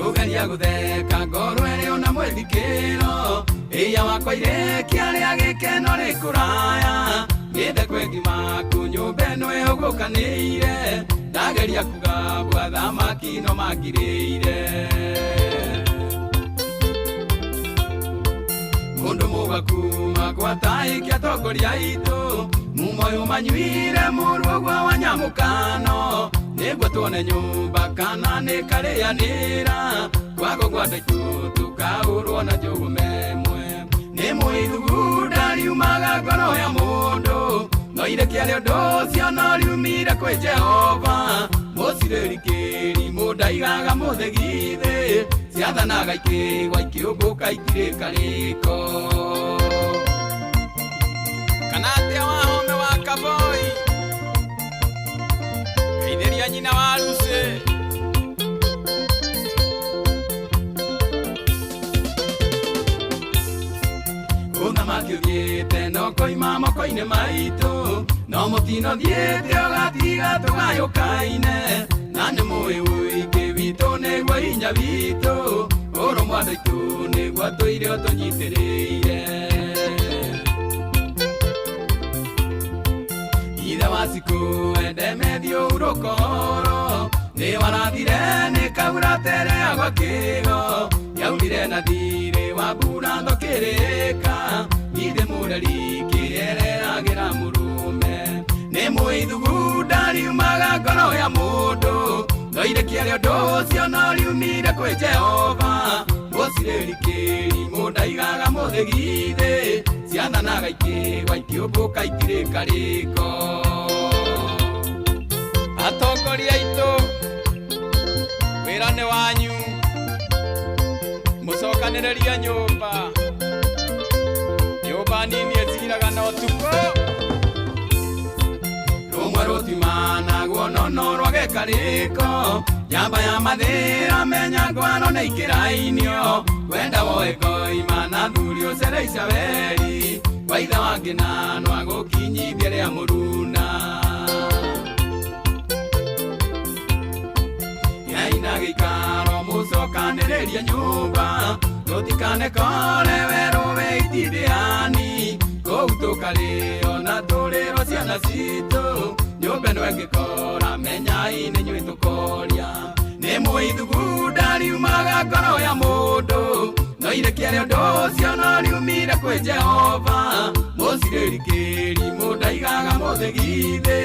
Ugeria gutheka ngoro ere ona mwethikiro iya wakwa irekia ria gikeno ri kuraya ngithe kwengima kunyumba ino ihugukanire ndageria kugambwa thamaki no magirire mundu mugakuma gwataikia atongoria itu mumoyo manyuire murugwa wa nyamukano niguo tuone nyumba kana nĩ karĩanĩra kwago gwandaitu tukaurwo na njugu memwe nĩ mũithugunda riumaga ngoro ya mũndũ no irekia rĩa ũndũ ũcio no riumire kwĩ Jehova mũcirĩri kĩri mũndaigaga mũthegithĩ ciathanaga ikĩgwa ikĩũmbũka ikirĩka rĩko kana atĩa wahome wa kaboi Kaithiria nyina wa Lucy Unamaki uthiĩte no koima moko-inĩ maitũ no mũtino thiĩte ũgatiga tũgayũkaine na nĩ mũĩ ũingĩ witũ nĩguo hinya witũ ũrũmwe andũ aitũ nĩguo tũire ũtũnyitĩrĩire ithe wa siku ende medio urokoro ni warathire ni kaura tere agwa kigo yaumire na thire wa mbura thokirika ithe mureri kireragira murume ni muithugunda riumaga ngoro ya mundu no irekia rĩa ũndũ ũcio no riumire kwĩ Jehova mũcirĩri kĩri mũndaigaga mũthegithĩ ciathanaga ikĩgwa ikĩũmbũka ikirĩka rĩko atongoria aitũ wĩra nĩ wanyu mũcokanĩrĩria nyũmba nini ĩciraga na ũtukũ rũmwe rũtimanagwo no rwageka rĩko nyamba ya mathĩra menya ngwano nĩ ikĩrainio wenda woe koima na thuri ũcereica weri waitha wangĩ na nwagũkinyithia rĩa mũruna yaina gĩikaro mũcokanĩrĩria nyũmba tũtikanekore werũwe itindĩani kũu tũkarĩo na tũrĩrwo ciana citũ nyũmba ĩno ĩngĩkora menyai nĩ inyuĩ tũkoria nĩ mũithugunda riumaga ngoro ya mũndũ no irekia rĩa ũndũ ũcio no riumire kwĩ Jehova mũcirĩri kĩri mũndaigaga mũthegithĩ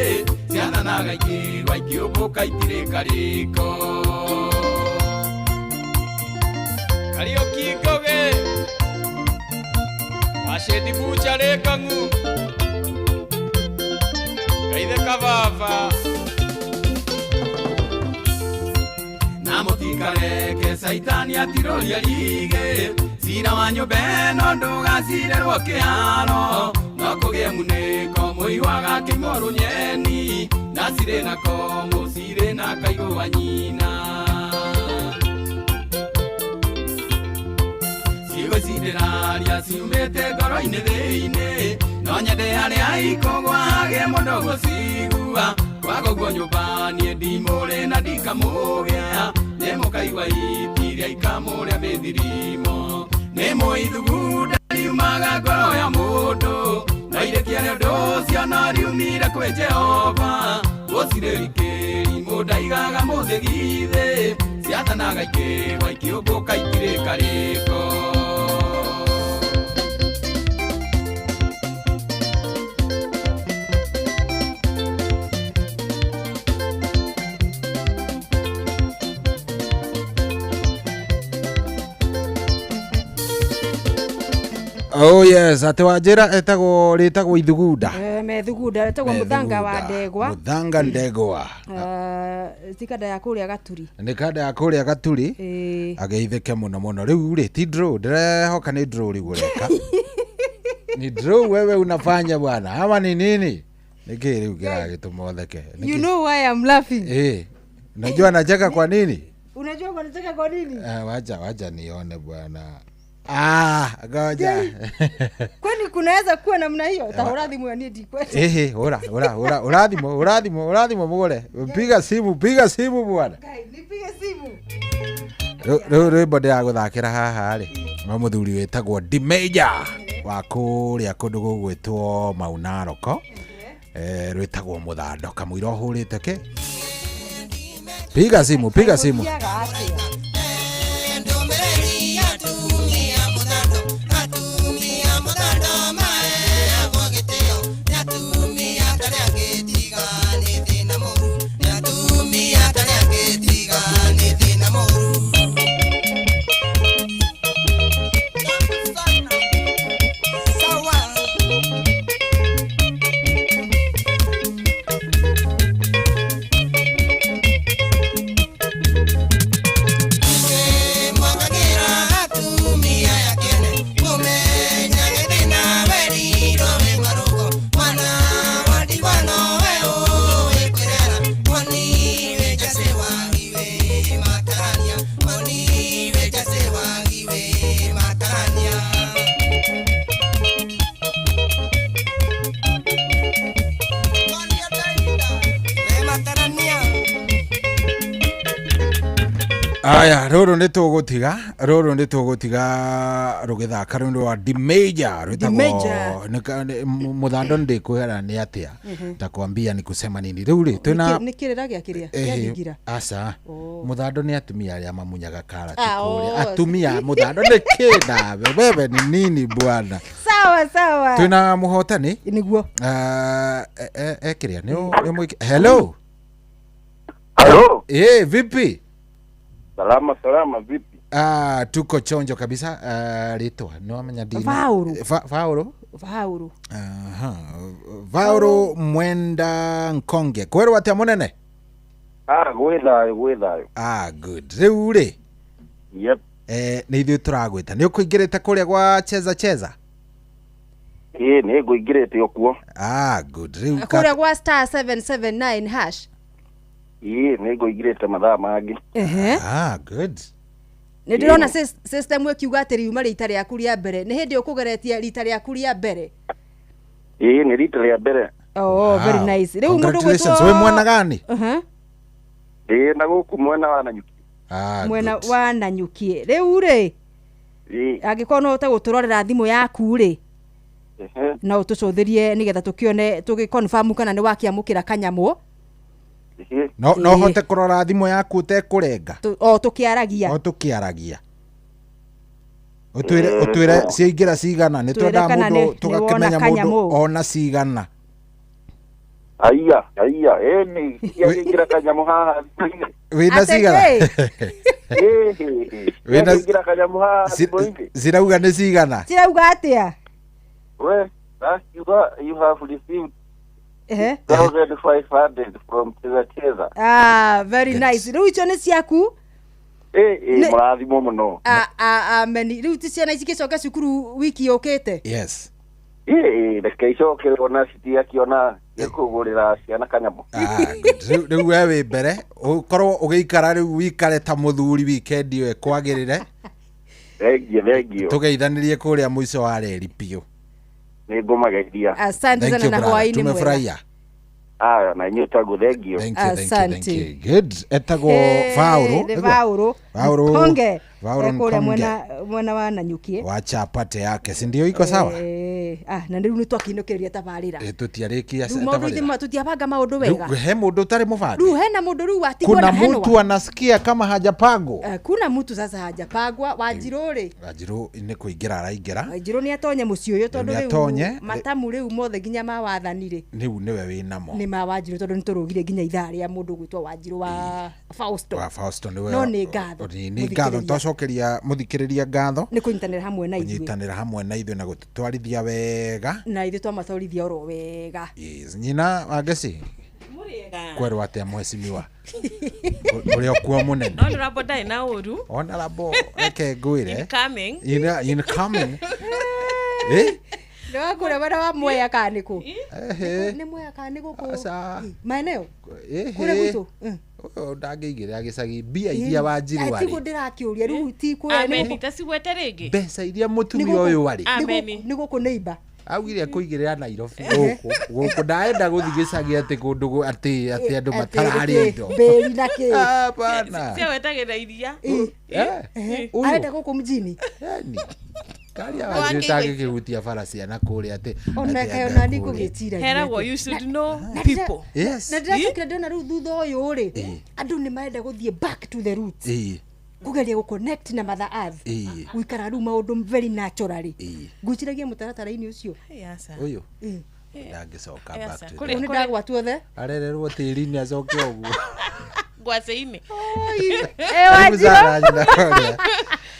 ciathanaga ikĩgwa ikĩũmbũka itirĩka rĩko Kariuki Ngoge Washedi Bucha Rekang'u Kaithe Kababa na mũtikareke caitani atiroria rige cira wa nyũmba ĩno ndũgacirerwo kĩharo no no kũgĩe mũnĩko mũiwaga kĩmoro nyeni na cirĩ nako mũcirĩ na kaigũ wa nyina ciĩgũcindĩraria ciumĩte ngoro-inĩ thĩinĩ no nyende harĩa ikũgwa hagĩe mũndũ gũcigua kwagoguo nyũmba niĩ ndimũrĩ na ndikamũgĩa nĩ mũkaigua itiria ikamũrĩa mĩthirimo nĩ mũithugunda riumaga ngoro ya mũndũ na irĩkia rĩa ũndũ ũcio no riumire kwĩ Jehova gũcirĩ kĩrimũ ndaigaga mũthĩ githĩ ciatanaga ikĩgwa ikĩũmbũka ikirĩka rĩko Oh yes, ate wajira etagwo ithugunda. Methugunda etagwo muthanga wa ndegwa. Muthanga ndegwa. Tikada ya kuria gaturi. Ni kada ya kuria gaturi. Ageitheke muno riu ri ti draw ndirehoka ni draw rigureka. Ni draw wewe unafanya bwana ama ni nini? Niki riu gira gitumotheke. You know why I'm laughing? Unajua nacheka kwa nini? Unajua unacheka kwa nini? Wacha nione bwana. Goja. Kwani kunaweza kuwa namna hiyo? Tahoradhimu ya nidi kwetu. Uradhimu mugore. Piga simu bwana. Nipige simu. Rwimbo ndĩra gũthakĩra haha rĩ no mũthuri wĩtagwo Dimeja wa kũrĩa kũndũ gũgwĩtwo Maunaroko rwĩtagwo mũthando kamũira ũhũrĩte ke. Piga simu. Aya roro nitugutiga rugithaka rundu wa Dimeja rwitagwo muthando ndikwira ni atia takwambia ni kusema nini riu ri twina nikirira gya kiria yagingira asa muthando ni atumia aria mamunyaga karati kuria atumia muthando ni kida bebe ni nini bwana sawa twina muhotani niguo kiria ni hello vipi Salama vipi? Tuko chonjo kabisa. Ritwa no amenya dina. Vauru. Vauru mwenda nkonge. Kwero atia munene? Gwethayo. Good. Riu ri? Yep. Ni ithuĩ turagwĩta. Nĩ ũkũingĩrĩte kũrĩa gwa cheza? Nĩ ngũingĩrĩte okuo. Good. Riu kũrĩa gwa *779 hash. Nĩ ngũingĩrĩte mathaa mangĩ. Good. Nĩ ndĩrona system ĩkiuga atĩ riuma rita rĩaku rĩa mbere. Nĩ hĩndĩ ũkũgeretie rita rĩaku rĩa mbere? Nĩ rita rĩa mbere. Very nice. Rĩu mũndũ gwĩtwo wĩ mwena gani? Na gũkũ mwena wa Nanyuki. Mwena wa Nanyuki. Rĩu rĩ angĩkorwo no ũte gũtũrorera thimũ yaku rĩ no ũtũcũthĩrie nĩgetha tũkĩone tũgĩconfirm kana nĩ wakĩamũkĩra kanyamũ. No hote kũrora thimũ yaku ũtekũrenga tũkĩaragia ũtwĩre ciaingĩra cigana nĩ twenda mũndũ tũgakĩmenya mũndũ ona cigana. Aya ni ciaingĩra kanyamũ haha wĩna cigana ciaingĩra kanyamũ haha cirauga nĩ cigana cirauga atĩa you have received 1,500 from Cheza. Very nice. Riu icio nĩ ciaku? Mũrathimo mũno. Amen. Riu ti ciana ici gĩcoka cukuru wiki yũkĩte? Yes. reke icoke ona citiakiona gĩkũgũrĩra ciana kanyamũ. Rĩu we wĩ mbere ũkorwo ũgĩikara rĩu wikare ta mũthuri weekend ĩyo kwagĩrĩre. Thengio. Tũgeithanĩrie kũrĩa mũico wa reri piũ. Nĩngũmageithia. Asante sana na hwaĩ-inĩ mwega. Tumefurahia. Na inyuĩ tangu thengio. Thank you. Good. Etagwo Vauro. Konge. Vauro Konge. Mwana wa Nanyukie. Wa chapate yake. Si ndio iko sawa? Na rĩu nĩ twakinukiria tabarĩra. Tutiarĩkia tabarĩra. Tutiabanga maũndũ wega. He mũndũ ũtarĩ mũbande. Rĩu hena mũndũ rĩu atigwo na henwa. Kuna mtu anasikia kama hajapangwa. Kuna mtu sasa hajapangwa. Wanjirũ nĩ kũingĩra araingĩra. Wanjirũ nĩ atonye mũciĩ ũyũ tondũ rĩu matamu rĩu mothe nginya ma wathanire. Rĩu nĩwe wĩ namo. Nĩ ma Wanjirũ tondũ nĩ tũrũgire nginya ithaa rĩa mũndũ gwĩtwo Wanjirũ wa Fausto. Wa Fausto nĩwe. No nĩ ngatho. Nĩ ngatho twacokeria mũthikĩrĩria ngatho. Nĩ kũnyitanĩra hamwe na ithuĩ. Kũnyitanĩra hamwe na ithuĩ na gũtwarithia wega. Na ithuĩ twamatwarithia oro wega. Yes, nyina Wangeci. Kwerwo atia mheshimiwa. Uri okuo munene. Honorable ndai na uru. Honorable eke ngwire. Incoming. Incoming. Ndio kule bwana wa Mwea Kaniko. Ni Mwea Kaniko ko. Maeneo. Kule gutu. Ndangĩigĩrĩra gĩcagi mbia iria Wanjirũ arĩ. Atigo ndĩrakĩũria rĩu ti kwene. Ameni tacigwete rĩngĩ. Mbeca iria mũtumia ũyũ arĩ. Ameni. Nĩ gũkũ neighbor. Augire kũigĩrĩra Nairobi gũkũ ndaenda gũthiĩ gĩcagi atĩ kũndũ atĩ andũ matararĩ indo. Mberi na kĩ. Hapana. Cia wetagĩra iria. Arenda gũkũ mjini. Karia Wanjirũ tangĩkĩhutia bara ciana kũrĩa atĩ. Ona nĩ kũgĩtira. Heragwo you should know people. Yes. Na ndĩracokera ndona rĩu thutha ũyũ rĩ. Andũ nĩ marenda gũthiĩ back to the roots. Kugeria go connect na Mother Earth. Guikara rĩu maũndũ very naturally. Ngwĩciragia mũtaratara-inĩ ũcio. Ũyũ. Ndangĩcoka back to the. Kũrĩ ndagwatu othe. Arererwo tĩri-inĩ acoke ũguo. Ngwacĩ-inĩ. Wanjirũ.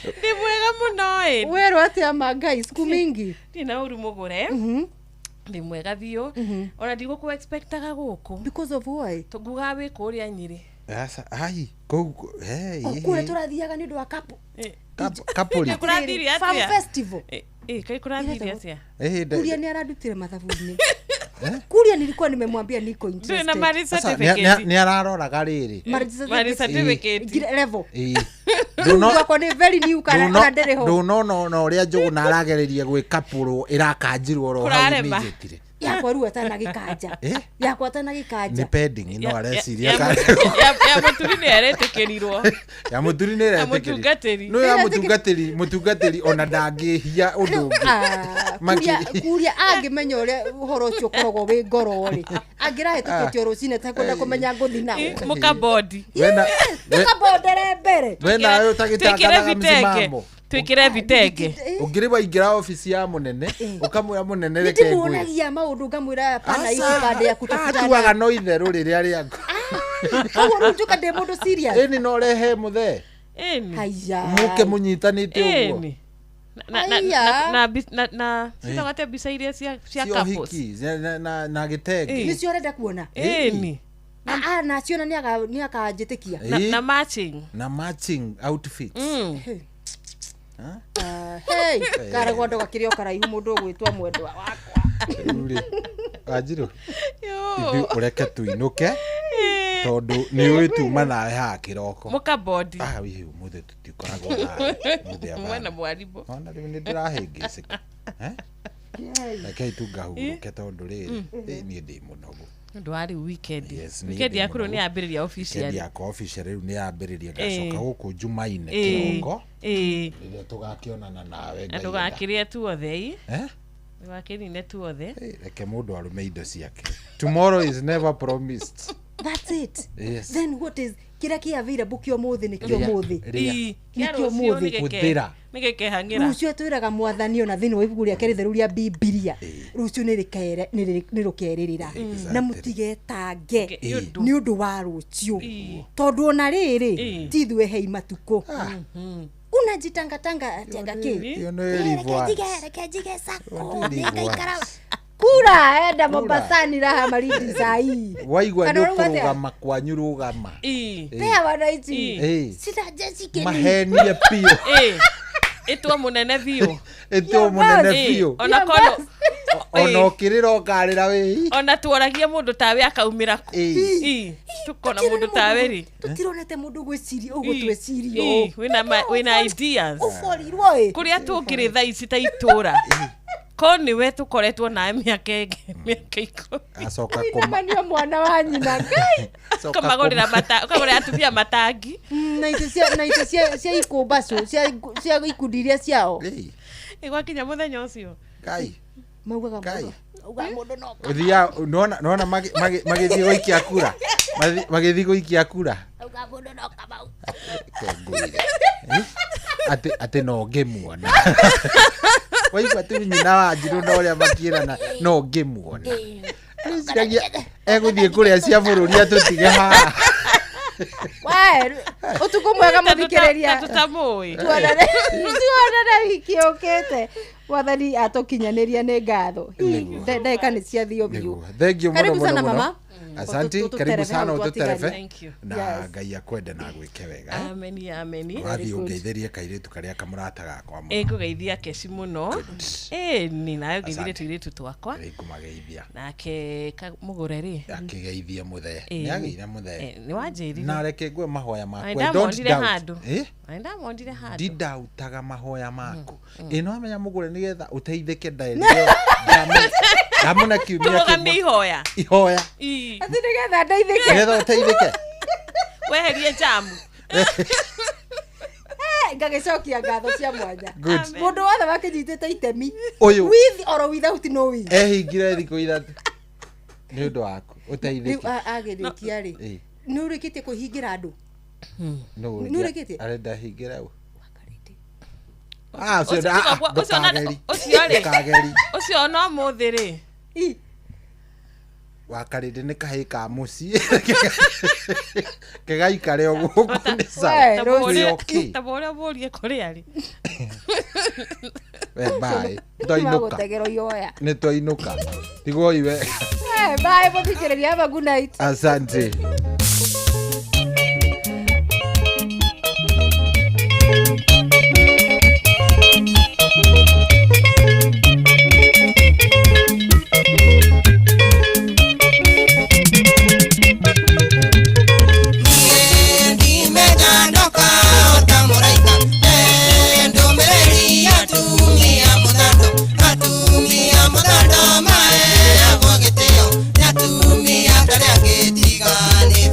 Ni mwega mũno werwo atĩa Mangai siku mingi. Ndina uru mũgũre. Ndi mwega biũ. Ona ndigũkũ expectaga gũkũ. Because of why? Tũnguga wĩ kũrĩa Nyĩrĩ. Ai, kũu kũrĩa tũrathiaga nĩ ũndũ wa kapu. Kapuri. Kũrathiire atĩa? Farm festival. Kai kũrathiire atĩa? Kuria nĩ arandutire mathabu-inĩ. Kuria nilikuwa nimemwambia niko interested. Na marriage certificate. Ni araroraga rĩrĩ. Marriage certificate. Level. Nduno kwa ni very new kana ndere ho. Nduno no ũrĩa Njũgũna aragereria gwĩkapũrwo ĩrakanjirwo oro hau immediately. Yakwa rua tana gikanja. Yakwa tana gikanja. Ni pending no areciria ka. Ya mũturi nĩ aretĩkĩrirwo. Ya mũturi nĩ aretĩkĩrirwo. No ya mũtungatĩri ona ndangĩhia ũndũ ũngĩ. Kuria angĩmenya ũrĩa ũhoro ũcio ũkoragwo wĩ ngoro rĩ. Angĩrahĩtũkĩtio rũcinĩ takwenda kũmenya ngũthi nawe. Mũkabodi. Mũkabondere mbere. Wena ũyũ tagĩtangathaga mĩsimamo. Twĩkĩre vitenge. Ũngĩrĩ waingĩra ofici ya mũnene ũkamwĩra mũnene reke ngwĩre. Ndĩmuonagia maũndũ ngamwĩra pana ikibande ya kutafutana. Atuaga no itherũ rĩrĩa rĩaku. Koguo rĩu njuka ndĩ mũndũ serious. Ĩni no rehe mũthee. Haiya. Mũke mũnyitanĩte ũguo. Na citagate mbica iria cia couples na gĩtenge. Nĩcio ũrenda kuona? Ĩni. Na ciona nĩ akanjĩtĩkia. Na matching outfits. Hey, karagwo ndo gakĩrĩ okaraihu mũndũ ũgwĩtwo mwendwa wakwa. Wanjirũ. Ithu ũreke tuinũke. Tondũ nĩ ũĩtuma nawe haha kĩroko. Mũkabodi. Wĩ ũmũthĩ tũtikoragwo nawe. Mwena mwarimũ. Ona rĩu nĩ ndĩrahĩngĩcĩka. Rekei tungahurũke tondũ rĩrĩ niĩ ndĩ mũnogu. Ndwari weekend. Weekend yaku nĩ yambĩrĩria official. Weekend yakwa official rĩu nĩ yambĩrĩria ngacoka gũkũ Jumaine kĩroko. Rĩrĩa tũgakĩonana nawe Ngai. Ndũgakĩrĩe tu othe. Ndũgakĩnine tu othe. Reke mũndũ arũme indo ciake. Tomorrow is never promised. That's it. Yes. Then what is kira kia available kio muthi ni kio muthi. Kio muthi kuthira. Nigekehangĩra. Rucio twiraga mwathani ona thini wa ibugu rĩa keritheru rĩa Biblia. Rucio nĩ rukerĩrĩra. Na mutigetange nĩ ũndũ wa rucio. Tondũ ona rĩrĩ ti ithuĩ hei matuko. Unajitangatanga atega kĩ. Yo no elivwa. Reke jige sako. Nikaikara. Kura enda Mombasani raha maridi sai. Waigua nĩ kũrũgama kwanyu rũgama. Pea wanaichi. Sita Jessica. Mahenie pio. Itwa munene biũ. Itwa munene biũ. Ona kono Ono kirira okarira we. Ona tuoragie mundu tawe akaumira ku. Tukona mundu tawe ri. Tutironete mundu gwiciria ugo twecirio. Wina ideas. Uforirwo e. Kuria tukiri tha ici ta itura. Koni we tukoretwo na miaka iko. Acoka kumanio mwana wa nyina ngai. Kamagorira kamagorira atumia matangi. Na icio cia ikumbacu cia ikundiria ciao. Igwakinya muthenya ucio. Ngai. Maugaga mundu. Uga mundu no. Uthia nona magithii guikia kura. Magithii guikia kura. Uga mundu no kamau. Ate no ngemuona. Waigua tu nyina wa Njirũ na ũrĩa makĩrana no ngĩmuona. Nĩciragia egũthiĩ kũrĩa cia bũrũri atũtige haha. We, ũtukũ mwega mũthikĩrĩria. Tutamũĩ. Tuonane wiki yũkĩte. Wathani atũkinyanĩria nĩ ngatho. Ndagĩka nĩ ciathio biũ. Thank you Karibu sana mama. Asante, karibu sana ututerefe. Na Ngai akwende na gwĩke wega. Ameni. Wathi ungeithĩrie kairĩtu karĩa kamũrata gakwa mũno. Ĩkũgeithia keci mũno. Ni nayo geithire tũirĩtu twakwa. Nĩngũmageithia. Nake mũgũre rĩ. Akĩgeithie mũthee. Nĩagĩire mũthee. Nĩ wanjĩrire. Na reke ngwe mahoya maku. Don't doubt. Ndamondire handũ. Ndidautaga mahoya maku. Ĩno amenya mũgũre nĩgetha ũteithĩke ndaĩrio. Ndamona kiumia kĩmwe. Ihoya. Athi nĩgetha ndeithĩke. Nĩgetha ũteithĩke. Weherie jamu. Ngagĩcokia ngatho cia mwanya. Mũndũ wothe wakĩnyitĩte itemi. Ũyũ. With or without knowing. Ehingire thikũ ithatũ. Nĩ ũndũ waku ũteithĩke. Rĩu agĩrĩkia rĩ. Nĩ ũrĩkĩtie kũhingira andũ. Nĩ ũrĩkĩtie. Arenda hingira u. Ucio no muthi ri. Wakarinde nĩ kahĩ ka mũciĩ. Kegaikare o gũkũ nĩ sawa. Tabora borie kũrĩa ri. Bye. Twainũka. Nĩ twainũka. Tigoi we. Bye mũthikĩrĩria, have a good night. Asante. Atumia ndare agĩtigane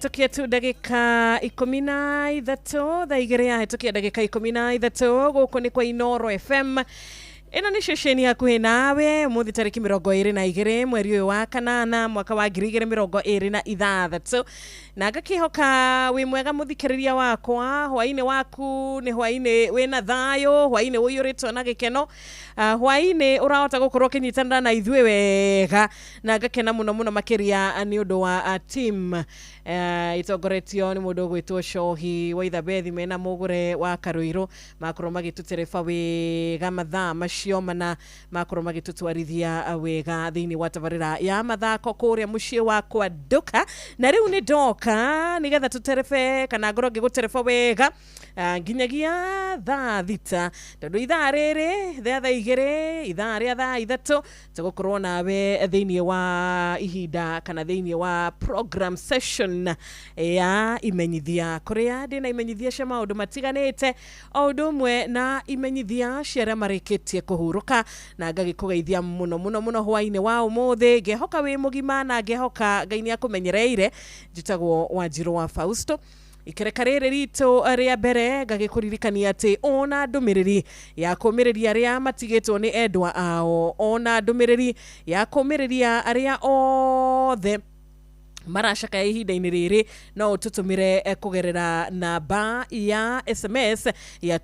hetokia tu ndagika 13 thaa igere ya hetokia ndagika 13 guku ni kwa Inoro FM. Ino ni ceceni hakuhi nawe muthi tariki 22 mweri uyu wa kanana mwaka wa 2026 na ngakihoka wi mwega muthikiriria wakwa hwaine waku ni hwaine wina thayo hwaine uyuritwo na gikeno hwaine urahota gukorwo kinyitanira na ithwe wega na ngakena muno makiria ni undu wa team itogoretio ni mundu gwitwo Shohi wa Ithabethi mena mugure wa Karuiro makorwo magitutereba wega mathaa macio mana makorwo magitutwarithia wega thiini wa tabarira ya mathako kuria mucii wakwa Nduka na riu ni ndoka nigetha tuterebe kana ngoro ngigutereba wega nginyagia thaa thita tondu ithaa riri thaa igiri ithaa ria thaa ithatu tugukorwo nawe thiini wa ihinda kana thiini wa program session ya imenyithia kuria ndina imenyithia cia maundu matiganite o undu umwe na imenyithia cia ria marikitie kuhuruka na ngagikugeithia muno hwaine wa umuthi ngehoka wi mugima na ngehoka Ngai ni akumenyereire njitagwo Wanjiru wa Fausto ikereka riri rito ria mbere ngagikuririkania ati ona ndumiriri ya kumiriria ria matigitwo ni endwa ao ona ndumiriri ya kumiriria aria othe marashaka ihinda-ini riri no ututumire kugerera namba ya SMS ya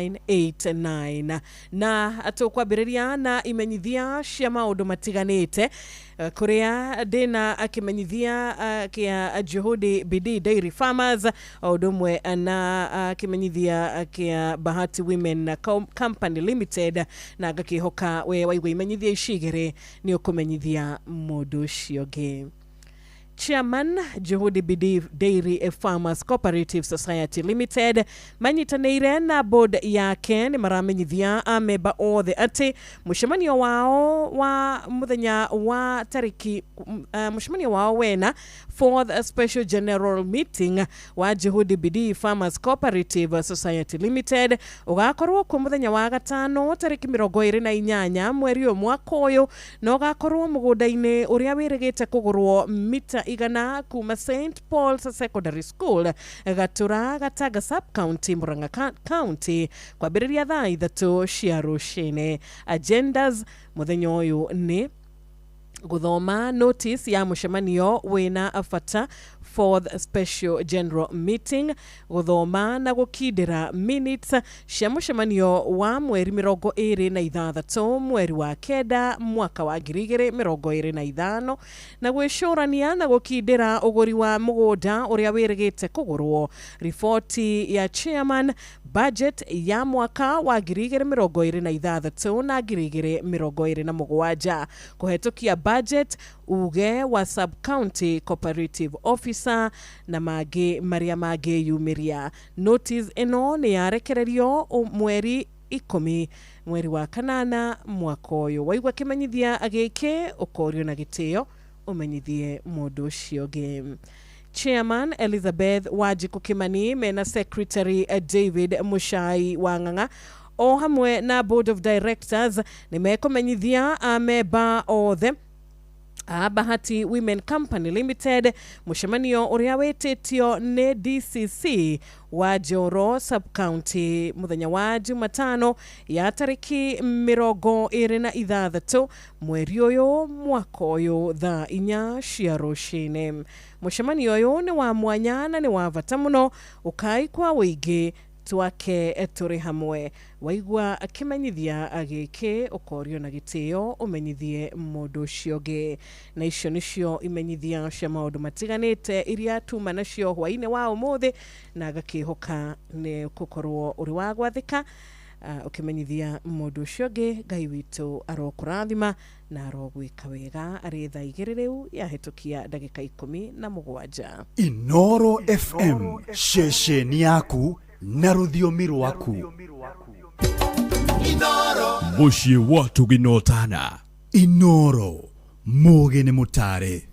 22989 na atukwambiriria na imenyithia cia maundu matiganite kuria ndina akimenyithia kia Juhudi Bidii Dairy Farmers odumwe na akimenyithia kia Bahati Women Company Limited na gakihoka we waigwa imenyithia icigire ni ukumenyithia mundu ucio ge Chairman Juhudi Bidii Dairy Farmers Cooperative Society Limited manyitanĩire na board yake ni maramenyithia ameba othe ati mushemanio wao wa muthenya wa tariki mushemanio wao wena fourth special general meeting wa Juhudi Bidii Farmers Cooperative Society Limited ugakorwo ku muthenya wa gatano tariki 28 mweri wa mwaka uyu no ugakorwo mugunda-ini uria wirigite kugurwo mita igana kuma St Paul's Secondary School Gatura Gataga Sub County Murang'a County kwambiriria thaa ithatu cia rucini. Agendas muthenya uyu ni guthoma notice ya mushemanio wina afata fourth special general meeting guthoma na gukindira minutes cia mushemanio wa mweri 26 mweri wa kenda mwaka wa 2025 na gwicurania na gukindira uguri wa mugunda uria wirigite kugurwo ripoti ya chairman budget ya mwaka wa 2026 na 2027 kuhetukia budget uge wa sub county cooperative officer na magi maria magi yumiria. Notice eno ni yarekererio mweri 10 mweri wa kanana mwaka uyu waigwa kimenyithia agike ukorio na gitio umenyithie mundu ucio ge. Chairman Elizabeth Wanjiku Kimani mena Secretary David Mushai Wanganga o hamwe na Board of Directors nimekomenyithia ameba othe Bahati Women Company Limited mushemanio uria wetitio ni DCC wa Joro Sub County muthenya wa Jumatano ya tariki 26 mweri uyu mwaka uyu thaa 4 cia rucini. Mushemanio uyu ni wa mwanya na ni wa bata muno ukai kwa wingi twake turi hamwe waigwa akimenyithia agike ukorio na gitio umenyithie mundu ucio ge. Na icio nicio imenyithia cia maundu matiganite iria tuma nacio hwaine wa umuthi na gakihoka ni gukorwo uri wa gwathika ukimenyithia mundu ucio ge. Ngai witu arokurathima na arogwika wega ari thaa igiri riu yahetukia ndagika 17. Inoro FM shesheni yaku na rũthiomi rwaku. Inoro Muciĩ watu ginotana. Inoro Muge ni mutare.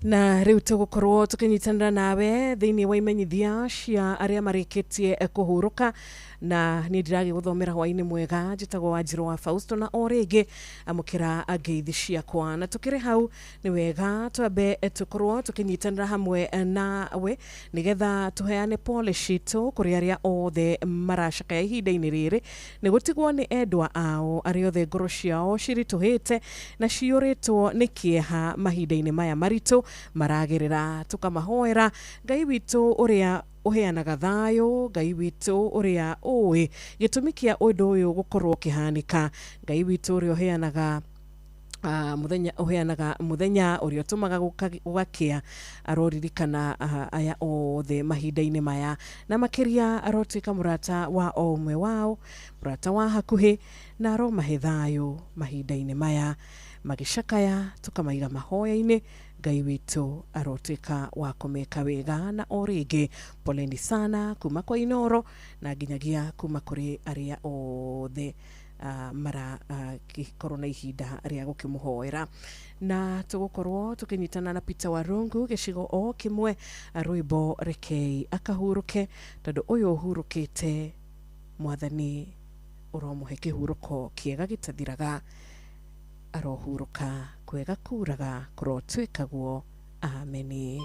na riu tugukorwo tukinyitanira nawe thiini wa imenyithia cia aria marikitie kuhuruka na ni ndiragi guthomera hwaini mwega njitagwo Wanjiru wa Fausto na origi amukira ngeithi ciakwa na tukiri hau ni wega twambe tukorwo tukinyitanira hamwe nawe nigetha tuheane pole citu kuri aria othe maracakaya ihinda-ini riri ni gutigwo ni endwa ao aria othe ngoro ciao cirituhite na ciuritwo ni kieha mahinda-ini maya maritu maragirira tukamahoera Ngai witu uria uheanaga thayo Ngai witu uria uwi gitumi kia undu uyu gukorwo kihanika Ngai witu uria uheanaga muthenya uria tumaga gugakia aroririkana aya othe mahinda-ini maya na makiria arotwika murata wa o umwe wao murata wa hakuhi na aromahe thayo mahinda-ini maya magicakaya tukamaiga mahoya-ini Ngai witu arotwika wa kumeka wega na origi poleni sana kuma kwa Inoro na ginyagia kuma kuri aria othe mara korona ihinda ria gukimuhoera na tugukorwo tukinyitana na Peter Warungu gicigo o kimwe rwimbo rekei akahuruke tondu uyu uhurukite mwathani uromuhe kihuruko kiega gitathiraga arohuruka kwega kuraga kurotwikagwo ameni.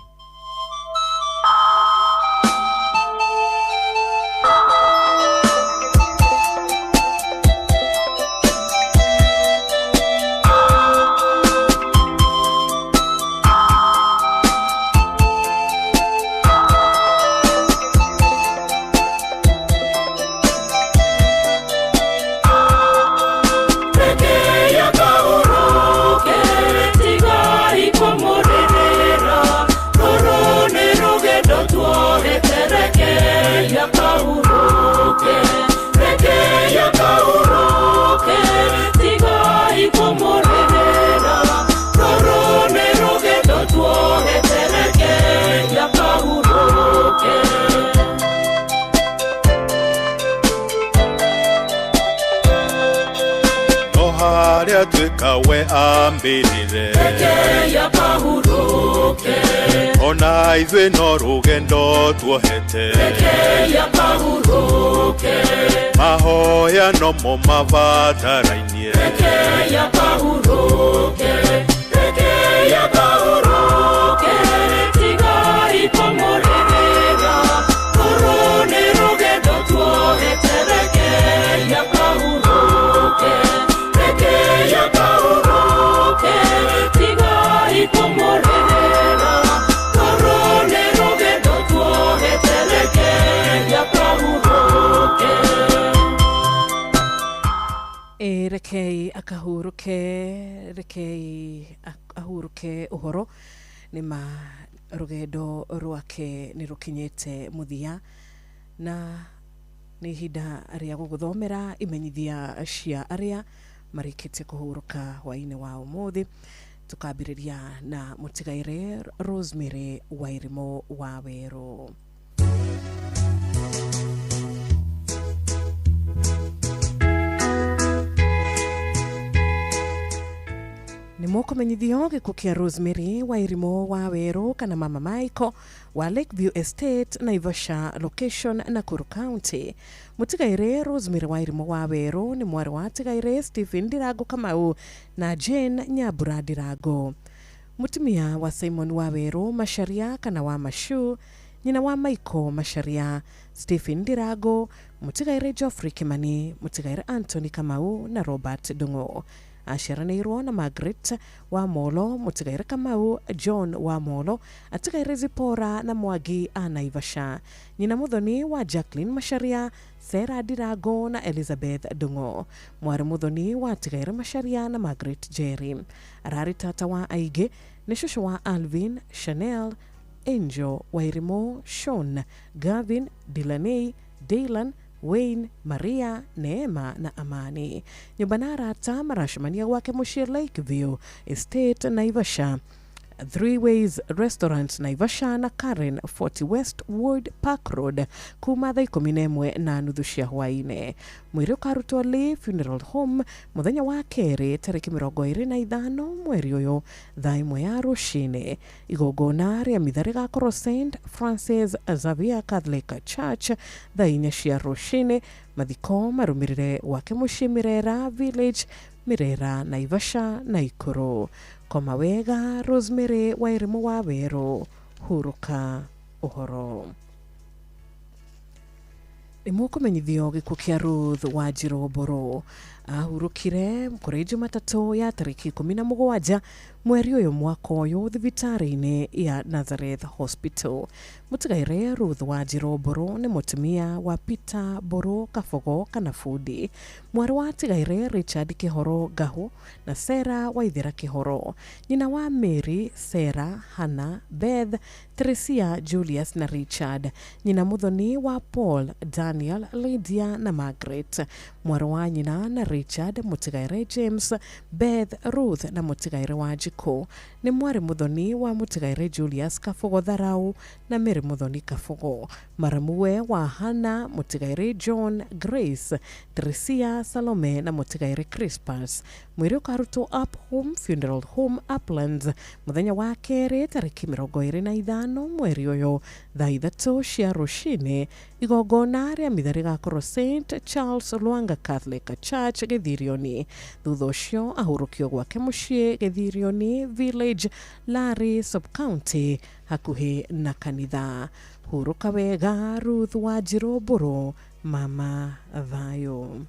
Twikawe ambirire Rekeya kahuruke Ona ithuĩ no rugendo tuohete Rekeya kahuruke Mahoya no mo mabatarainie Rekeya kahuruke Rekeya kahuruke Tiga ikomorerera Korone rugendo tuohete Rekeya kahuruke Rekeya kahuruke Tiga ikomorerera Korone rugendo tuohete Rekeya kahuruke Rekei akahuruke rekei ahuruke uhoro nima rugendo rwake ni rukinyete muthia na ni hida aria guguthomera imenyithia cia aria marikite kuhuruka hwaini wa umuthi tukambiriria na mutigaire Rosemary Wairimo wa Weru. Ni mukumenyithio gikuo kia Rosemary Wairimo wa Weru kana Mama Michael wa Lakeview Estate Naivasha location Nakuru County. Mutigaire Rosemary Wairimo wa Weru ni mwari wa tigaire Stephen Ndirago Kamau na Jane Nyabura Ndirago. Mutumia wa Simon wa Weru Masharia kana wa Mashu, nyina wa Michael Masharia, Stephen Ndirago, mutigaire Geoffrey Kimani, mutigaire Anthony Kamau na Robert Dungo. Asharanirwo na Margaret wa Molo, mutigaire Kamau, John wa Molo, atigaire Zipora na Mwagi Naivasha. Nyina muthoni wa Jacqueline Masharia, Sarah Ndirago na Elizabeth Dungo. Mwari muthoni wa atigaire Masharia na Margaret Jerry. Arari tata wa aige ni shushu wa Alvin, Chanel, Angel, Wairimo, Sean, Gavin, Delaney, Dylan, Wayne, Maria, Neema na Amani. Nyumba na arata marashimania wake mushir Lakeview Estate Naivasha. Three Ways Restaurant Naivasha na Karen 40 Westwood Park Road kuma thaa 11:30 cia hwaine. Mwiri ukarutwo Lee Funeral Home muthenya wa keri tariki 25 mweri uyu thaa 1 ya rucini. Igongona ria mitha rigakorwo St Francis Xavier Catholic Church thaa 4 cia rucini. Mathiko marumirire wake mucii Mirera Village, Mirera, Naivasha na Ikuru. Koma wega Rosemary Wairimu wa Weru, huruka uhoro. Nimukumenyithio gikuo kia Ruth Wanjiru Mburu ahurukire kuri Jumatatu ya tariki 17 mweri uyu mwaka uyu thibitari-ini ya Nazareth Hospital. Mutigaire Ruth Wanjiru Mburu ni mutumia wa Peter Mburu Kabogo kana Fudi, mwari wa tigaire Richard Kihoro Gahu na Sarah Waithira Kihoro, nyina wa Mary, Sarah, Hannah, Beth, Teresia, Julius na Richard, nyina muthoni wa Paul, Daniel, Lydia na Margaret, mwari wa nyina na Richard, mutigaire James, Beth, Ruth na mutigaire wa Jiko, ni mwari muthoni wa mutigaire Julius Kabogo Tharau na Mary muthoni Kabogo, maramuwe wa Hannah, mutigaire John, Grace, Teresia, Salome na mutigaire Crispus. Mwiri ukarutwo Up Home Funeral Home Uplands muthenya wa keri tariki 25 mweri uyu thaa 3 cia rucini. Igongona ria mitha rigakorwo St Charles Lwanga Catholic Church Githirioni. Thutha ucio ahurukio gwake mucii Githirioni Village, Lari Sub-County hakuhi na kanitha. Huruka wega Ruth Wanjiru Mburu, mama thayo.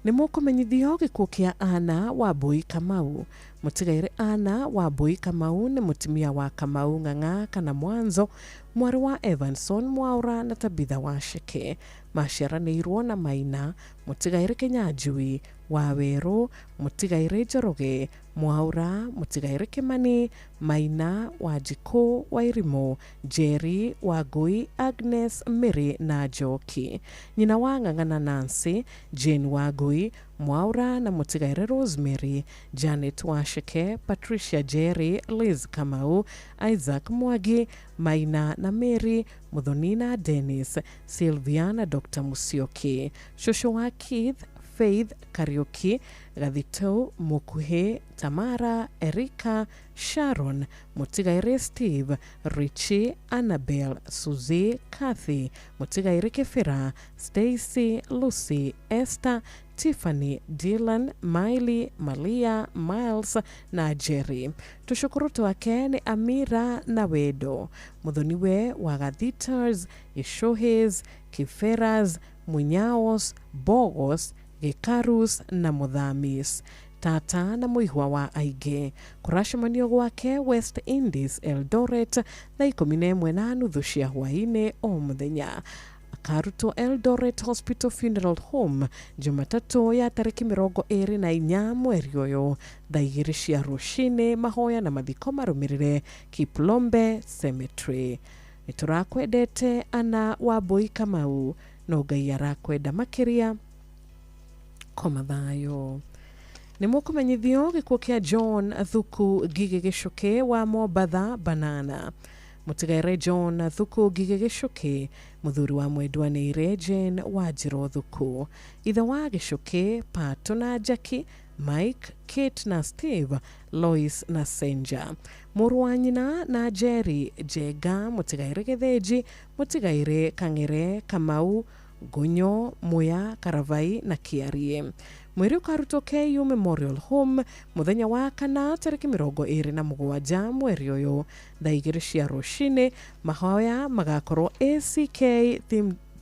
Nimukumenyithio gikuo kia Anna Wambui Kamau. Mutigaire Anna Wambui Kamau ni mutumia wa Kamau Ng'ang'a kana Mwanzo, mwari wa Evanson Mwaura na Tabitha Washike. Maciaranĩirwo na Maina, mutigaire Kinyanjui, Waweru, mutigaire Njoroge, Mwaura, mutigaire Kimani, Maina, Wanjiku, Wairimu, Jerry, Wangui, Agnes, Mary na Njoki. Nyina wa Ng'ang'a na Nancy, Jane Wangui, Mwaura na mutigaire Rosemary, Janet Washike, Patricia Jerry, Liz Kamau, Isaac Mwangi, Maina na Mary, Muthonina Dennis, Sylvia na Dr. Musyoki. Shosho wa Keith, Faith Kariuki, Gathito, Mukuhe, Tamara, Erika, Sharon, mutigaire Steve, Richie, Annabelle, Suzie, Kathy, mutigaire Kefira, Stacy, Lucy, Esther, Tiffany, Dylan, Miley, Malia, Miles na Jerry. Tushukuru twake ni Amira na Wedo, muthoniwe wa Gathitas, Ishohes, Kiferas, Munyaos, Bogos, Gikarus na Muthamis. Tata na muihwa wa aige. Kurashamanio gwake West Indies Eldoret thaa 11:30 cia hwaine o muthenya. Akaruto Eldoret Hospital Funeral Home Jumatatu ya tariki 24 mweri uyu thaa 2 cia rucini. Mahoya na mathiko marumirire Kiplombe Cemetery. Niturakwendete Anna Wambui Kamau, no Ngai arakwenda makiria. Koma thayo. Nimukumenyithio gikuo kia John Thuku Gige Gicuki wa Mombatha Banana. Mutigaire John Thuku Gige Gicuki, muthuri wa mwendwanĩire Jane Wanjiru Thuku. Ithe wa Gicuki, Pato na Jackie, Mike, Kate na Steve, Lois na Senja. Mũrũ wa nyina na Jerry Jega, mutigaire Githinji, mutigaire Kang'ere, Kamau, Gonyo, Muya, Karavai na Kiarie. Mwiri ukarutwo KU Memorial Home muthenya wa kana tariki 27 mweri uyu thaa 2 cia rucini. Mahoya magakorwo ACK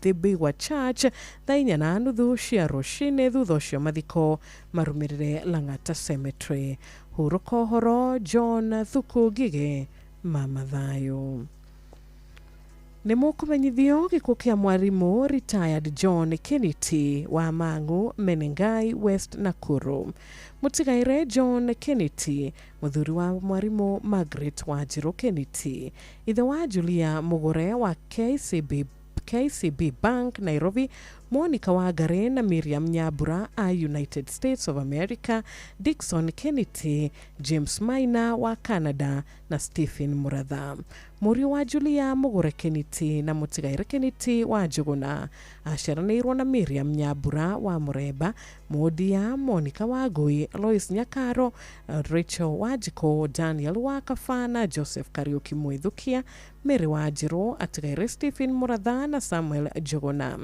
Thibigwa Church thaa 4:30 cia rucini. Thutha ucio mathiko marumirire Lang'ata Cemetery. Huruka uhoro John Thuku Gige, mama thayo. Nimukumenyithio gikuo kia mwarimu retired John Kennedy wa Mang'u Menengai West Nakuru. Mutigaire John Kennedy, muthuri wa mwarimu Margaret Wanjiru Kennedy. Ithe wa Julia Mugure wa KCB Bank Nairobi Monica Wangari na Miriam Nyambura a United States of America, Dickson Kennedy, James Maina wa Canada na Stephen Muratha. Muri wa Julia Mugure Kennedy na Mutigaire Kennedy wa Njuguna aciaranĩirwo na Miriam Nyambura wa Mureba, Modia, Monica Wangui, Lois Nyakaro, Rachel Wajiko, Daniel Wakafa na Joseph Kariuki Mwithukia, Mary Wanjiru atigaire Stephen Muratha na Samuel Njuguna.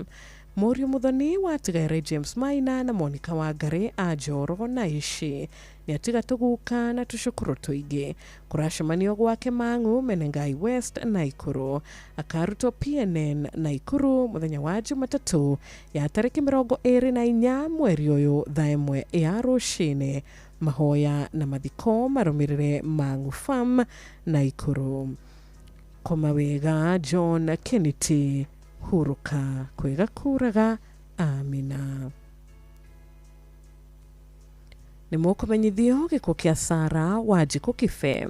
Morio Muthoni wa atigaire James Maina na Monica Wangari a Njoro na Ici. Ni atiga tuguka na tucukuru tuingi kuracemanio gwake Mang'u Menengai West Naikuru akaruto PNN Naikuru muthenya wa Jumatatu ya tariki 24 mweri uyu thaa 1 ya rucini. Mahoya na mathiko marumirire Mang'u Farm Naikuru. Koma wega John Kennedy, huruka kwega kuraga. Amina. Ni mukumenyithio gikuo kia Sara Wanjiku Kibe.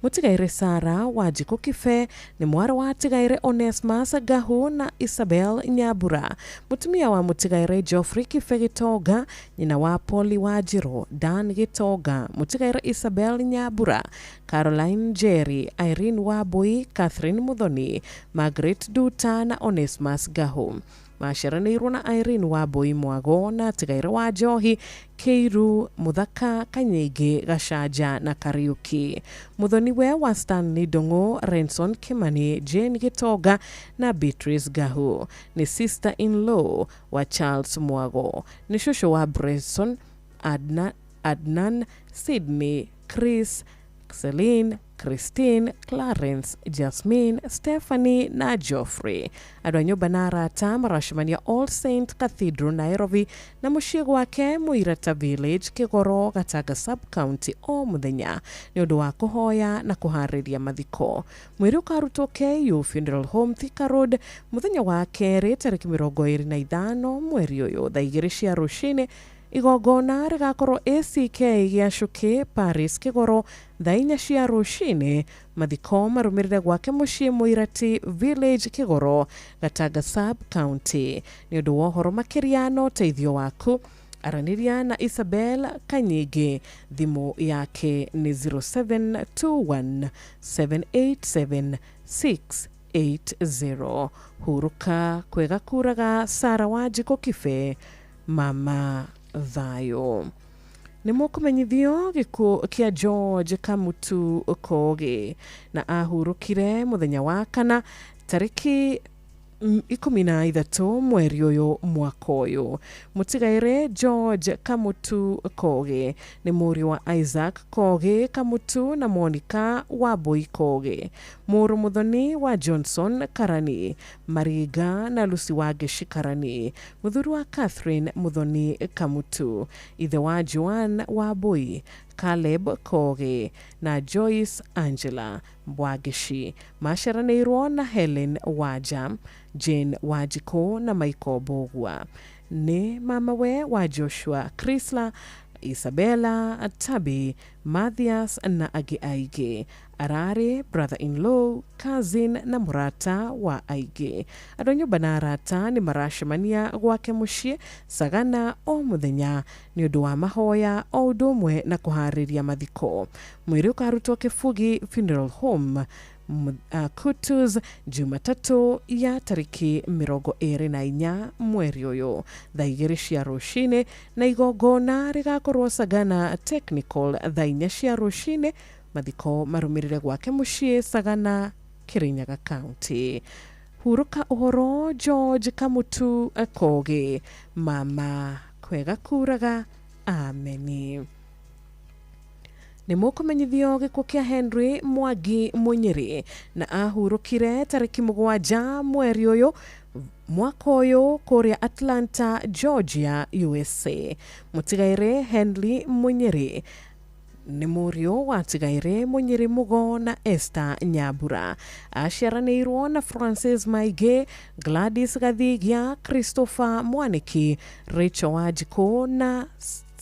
Mutigaire Sara Wanjiku Kibe ni mwara wa atigaire Onesmus Gahu na Isabel Nyambura. Mutumia wa mutigaire Geoffrey Kibe Gitoga, nyina wa Poli Wanjiru, Dan Gitoga, mutigaire Isabel Nyambura, Caroline Jerry, Irene Wabui, Catherine Muthoni, Margaret Duta na Onesmus Gahu. Maciaranĩirwo na Irene Wabui Mwago na atigaire wa Njohi, Keiru, Muthaka, Kanyingi, Gacanja na Kariuki. Muthoni we wa Stanley Dongo, Renson Kimani, Jane Gitoga na Beatrice Gahu. Ni sister-in-law wa Charles Mwago. Ni shushu wa Bresson, Adnan, Sydney, Chris, Celine, Christine, Clarence, Jasmine, Stephanie na Geoffrey. Andũ a nyũmba na arata maracemania All Saint Cathedral Nairobi na mũciĩ gwake Muirata Village, Kĩgoro, Gatanga Sub-County o mũthenya nĩ ũndũ wa kũhoya na kũharĩria mathiko. Mwĩrĩ ũkarutwo KU Funeral Home Thika Road mũthenya wa kerĩ tarĩki 25 mweri ũyũ thaa 2 cia rũcinĩ. Igongona rigakorwo ACK Giacuki Paris Kĩgoro thaa 4 cia rũcinĩ. Mathiko marumirire gwake mũciĩ Muirati Village, Kĩgoro, Gatanga Sub-County. Nĩ ũndũ wa ũhoro makĩria na ũteithio waku araniria na Isabel Kanyingi. Thimu yake ni 0721 787 680. Huruka kwega kuraga Sara Wanjiku Kibe, mama thayo. Ni mukumenyithio gikuo kia George Kamutu Kogi na ahurukire muthenya wa kana tariki 13 mweri uyu mwaka uyu. Mutigaire George Kamutu Kogi ni muri wa Isaac Kogi Kamutu na Monica Wabui Kogi. Muru Muthoni wa Johnson Karani, Mariga na Lucy Wageshi Karani. Muthuri wa Catherine Muthoni Kamutu. Ithe wa Joan Wabui, Caleb Kogi na Joyce Angela Wageshi. Maciaranĩirwo na Helen Waja, Jane Wajiko na Michael Bogwa. Ni mama we wa Joshua Chrysler, Isabella, Tabi, Mathias na Agi Aige. Arare brother-in-law, cousin na murata wa Aige. Andũ a nyũmba na arata ni maracemania gwake mũciĩ Sagana o mũthenya nĩ ũndũ wa mahoya o ũndũ ũmwe na kũharĩria mathiko. Mwĩrĩ ũkarutwo Kĩbugi Funeral Home Kutus Jumatatu ya tariki 24 mweri uyu thaa 2 cia rũcinĩ, na igongona rigakorwo Sagana Technical thaa 4 cia rũcinĩ. Mathiko marumirire gwake mũciĩ Sagana, Kirinyaga County. Huruka ũhoro George Kamutu Kogi, mama kwega kuraga. Ameni. Ni mukumenyithio gikuo kia Henry Mwangi Munyiri na ahurukire tariki 7 mweri uyu mwaka uyu kuria Atlanta, Georgia, USA. Mutigaire Henry Munyiri ni murio wa tigaire Munyiri Mugo na Esther Nyambura. Aciaranĩirwo na Francis Maige, Gladys Gathigia, Christopher Mwaniki, Rachel Wajiko na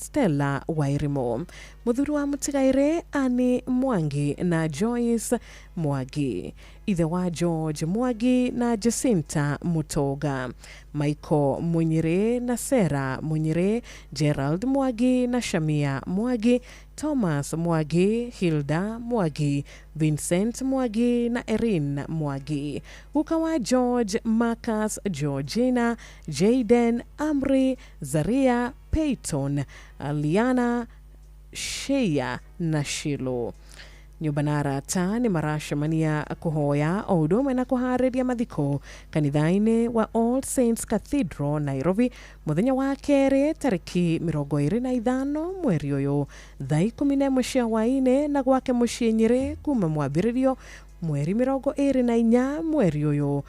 Stella Wairimo. Muthuri wa Mutigaire Anne Mwangi na Joyce Mwangi. Ithe wa George Mwangi na Jacinta Mutoga. Michael Munyire na Sarah Munyire, Gerald Mwangi na Shamia Mwangi, Thomas Mwangi, Hilda Mwangi, Vincent Mwangi na Erin Mwangi. Ukawa George, Marcus, Georgina, Jaden, Amri, Zaria, Peyton, Liana, Shea na Shilo. Nyubanara ta ni maracemania kuhoya o udume na kuhariria mathiko kanithaini wa All Saints Cathedral Nairobi muthenya wa keri tariki 25 mweri uyu thaa 11 cia hwaini na gwake mucii Nyeri kuma mwambiririo mweri 24 mweri uyu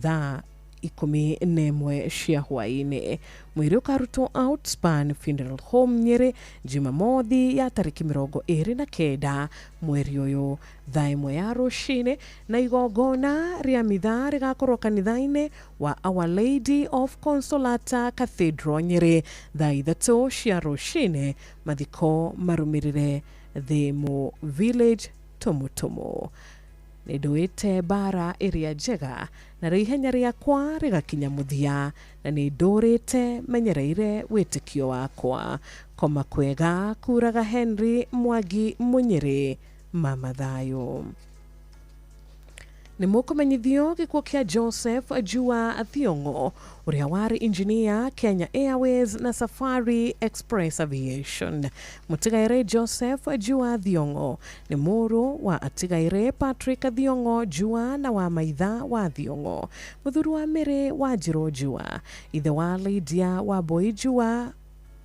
thaa 11 cia hwaini. Mwiri ukarutwo Outspan Funeral Home Nyeri Jumamothi ya tariki 29 mweri uyu thaa 1 ya rucini, na igongona ria mitha rigakorwo kanithaini wa Our Lady of Consolata Cathedral Nyeri thaa 3 cia rucini. Mathiko marumirire Thimu Village Tumutumu. Nĩndũĩte bara ĩrĩa njega na ihenya rĩakwa rĩgakinya mũthia, na nĩndũrĩte menyereire wĩtĩkio wakwa. Koma kwega kuraga Henry Mwangi Munyiri, mama thayo. Nĩmũkũmenyithio gĩkuũ kĩa Joseph Jua Thiong'o ũrĩa warĩ engineer Kenya Airways na Safari Express Aviation. Mũtigaire Joseph Jua Thiong'o nĩ mũrũ wa atigaire Patrick Thiong'o Jua na wa maitha wa Thiong'o. Mũthuri wa Mĩrĩ wa Njirũ Jua, ithe wa Lydia wa Boy Jua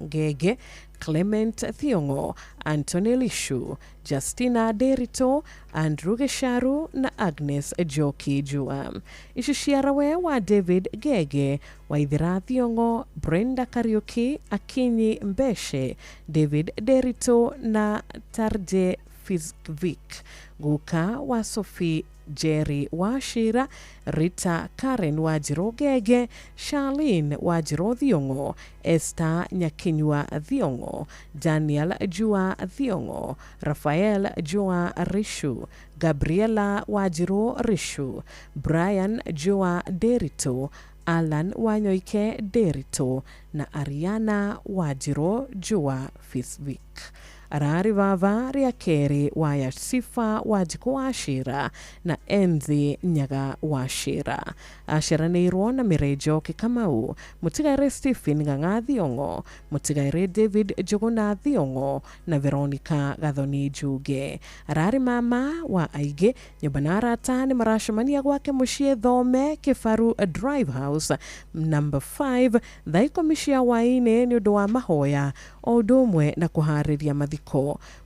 Ngenge, Clement Thiong'o, Anthony Lishu, Justina Derito, Andrew Gesharu na Agnes Joki Jua. Ishishiarawe wa David Gege, Waithira Thiong'o, Brenda Kariuki, Akinyi Mbeshe, David Derito na Tarje Fizvik. Guka wa Sophie Jerry Washira, Rita Karen Wajiro Gege, Charlene Wajiro Thiong'o, Esther Nyakinywa Thiong'o, Daniel Jua Thiong'o, Rafael Jua Rishu, Gabriela Wajiro Rishu, Brian Jua Derito, Alan Wanyoike Derito na Ariana Wajiro Jua Fisvik. Arari vava ria keri wa Yasifa Wajiko Washira na Enzi Nyaga Washira. Ashiranĩirwo na Mirejo Kikamau, Mũtigaire Stephen Ng'ang'a Thiong'o, Mũtigaire David Njuguna Thiong'o na Veronica Gathoni Njuge. Arari mama wa aige nyũmba arata nĩ maracemania gwake mũciĩ Thome Kifaru Drive House number 5 thaa 10 cia hwaĩ-inĩ nĩ ũndũ wa mahoya o ũndũ ũmwe na kũharĩria mathiko.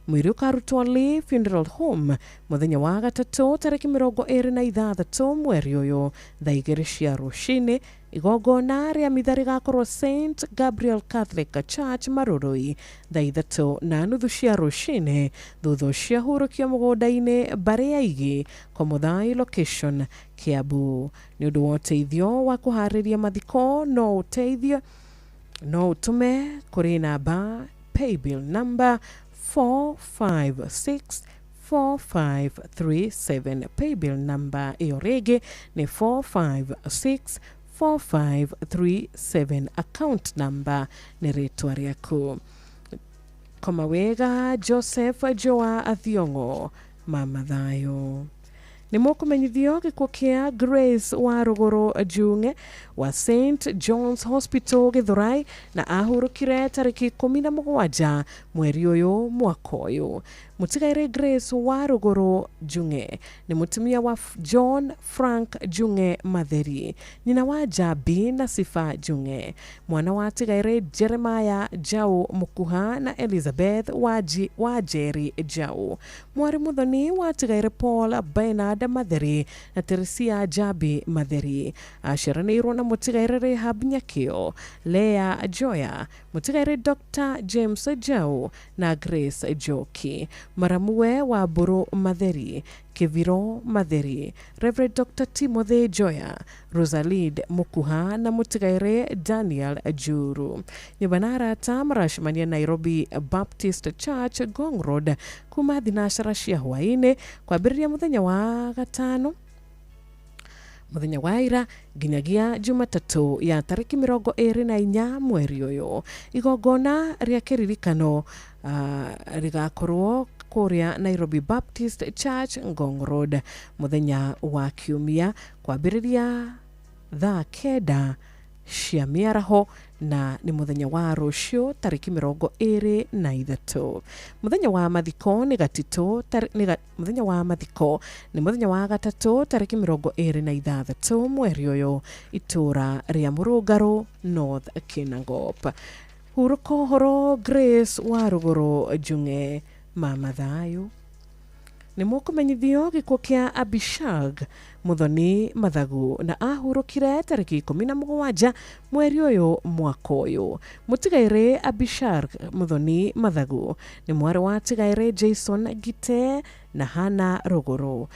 Mwĩrĩ ũkarutwo Lee Funeral Home mũthenya wa gatatũ tarĩki 26 mweri ũyũ thaa 2 cia rũcinĩ. Igongona rĩa mitha rĩgakorwo St Gabriel Catholic Church Marũrũi thaa 3:30 cia rũcinĩ, thutha ũcio hurũkio mũgũnda-inĩ Mbare ya Igi, Komuthai location Kiambu. Nĩ ũndũ wa ũteithio wa kũharĩria mathiko no ũtume kũrĩ namba paybill number 4564537. Paybill number iyo rĩngĩ nĩ 4564537. Account number nĩ rĩtwa rĩaku. Koma wega Joseph Joa Thiong'o, mama thayo. Nĩmũkũmenyithio gĩkuũ kĩa Grace wa Rũgũrũ Njung'e wa St John's Hospital Gĩthũrai na ahurũkire tarĩki 17 mweri ũyũ mwaka ũyũ. Mũtigaire Grace wa Rũgũrũ Njung'e nĩ mũtumia wa John Frank Njung'e Matheri, nyina wa Jabi na Sifa Njung'e, mwana wa tigaire Jeremiah Jau Mũkuha na Elizabeth wa Jerry Jau, mwari mũthoni wa tigaire Paul Bernard Matheri na Teresia Jabi Matheri. Aciaranĩirwo na mũtigaire Rehab Nyakio, Lea Joya, mũtigaire Dr. James Jau na Grace Joki. Maramue wa Mburu Matheri, Kiviro Matheri, Reverend Dr. Timothy Joya, Rosalid Mukuha na Mutigaire Daniel Juru. Nibana ta marashimania Nairobi Baptist Church Gong Road kuma thinashara cia hwaine kwambĩrĩria mũthenya wa gatano muthenya wa ira nginyagia Jumatatu ya tariki 24 mweri uyu. Igongona ria kiririkano rigakorwo kuria Nairobi Baptist Church Ngong Road muthenya wa kiumia kwambĩrĩria thaa 9 cia mĩaraho na ni muthenya wa rũciũ tariki 23. Muthenya wa mathiko ni gatito muthenya wa mathiko ni muthenya wa gatatu tariki 26 mweri uyu itura ria Murungaru North Kinangop. Huruko horo Grace wa Ruguru Junge mama thayu. Ni mukumenyithio gikuo kia Abishag Muthoni Mathagu na ahurukire tariki 17 mweri uyu mwaka uyu. Mutigaire Abishag Muthoni Mathagu ni mwari wa tigaire Jason Gite na Hana Ruguru.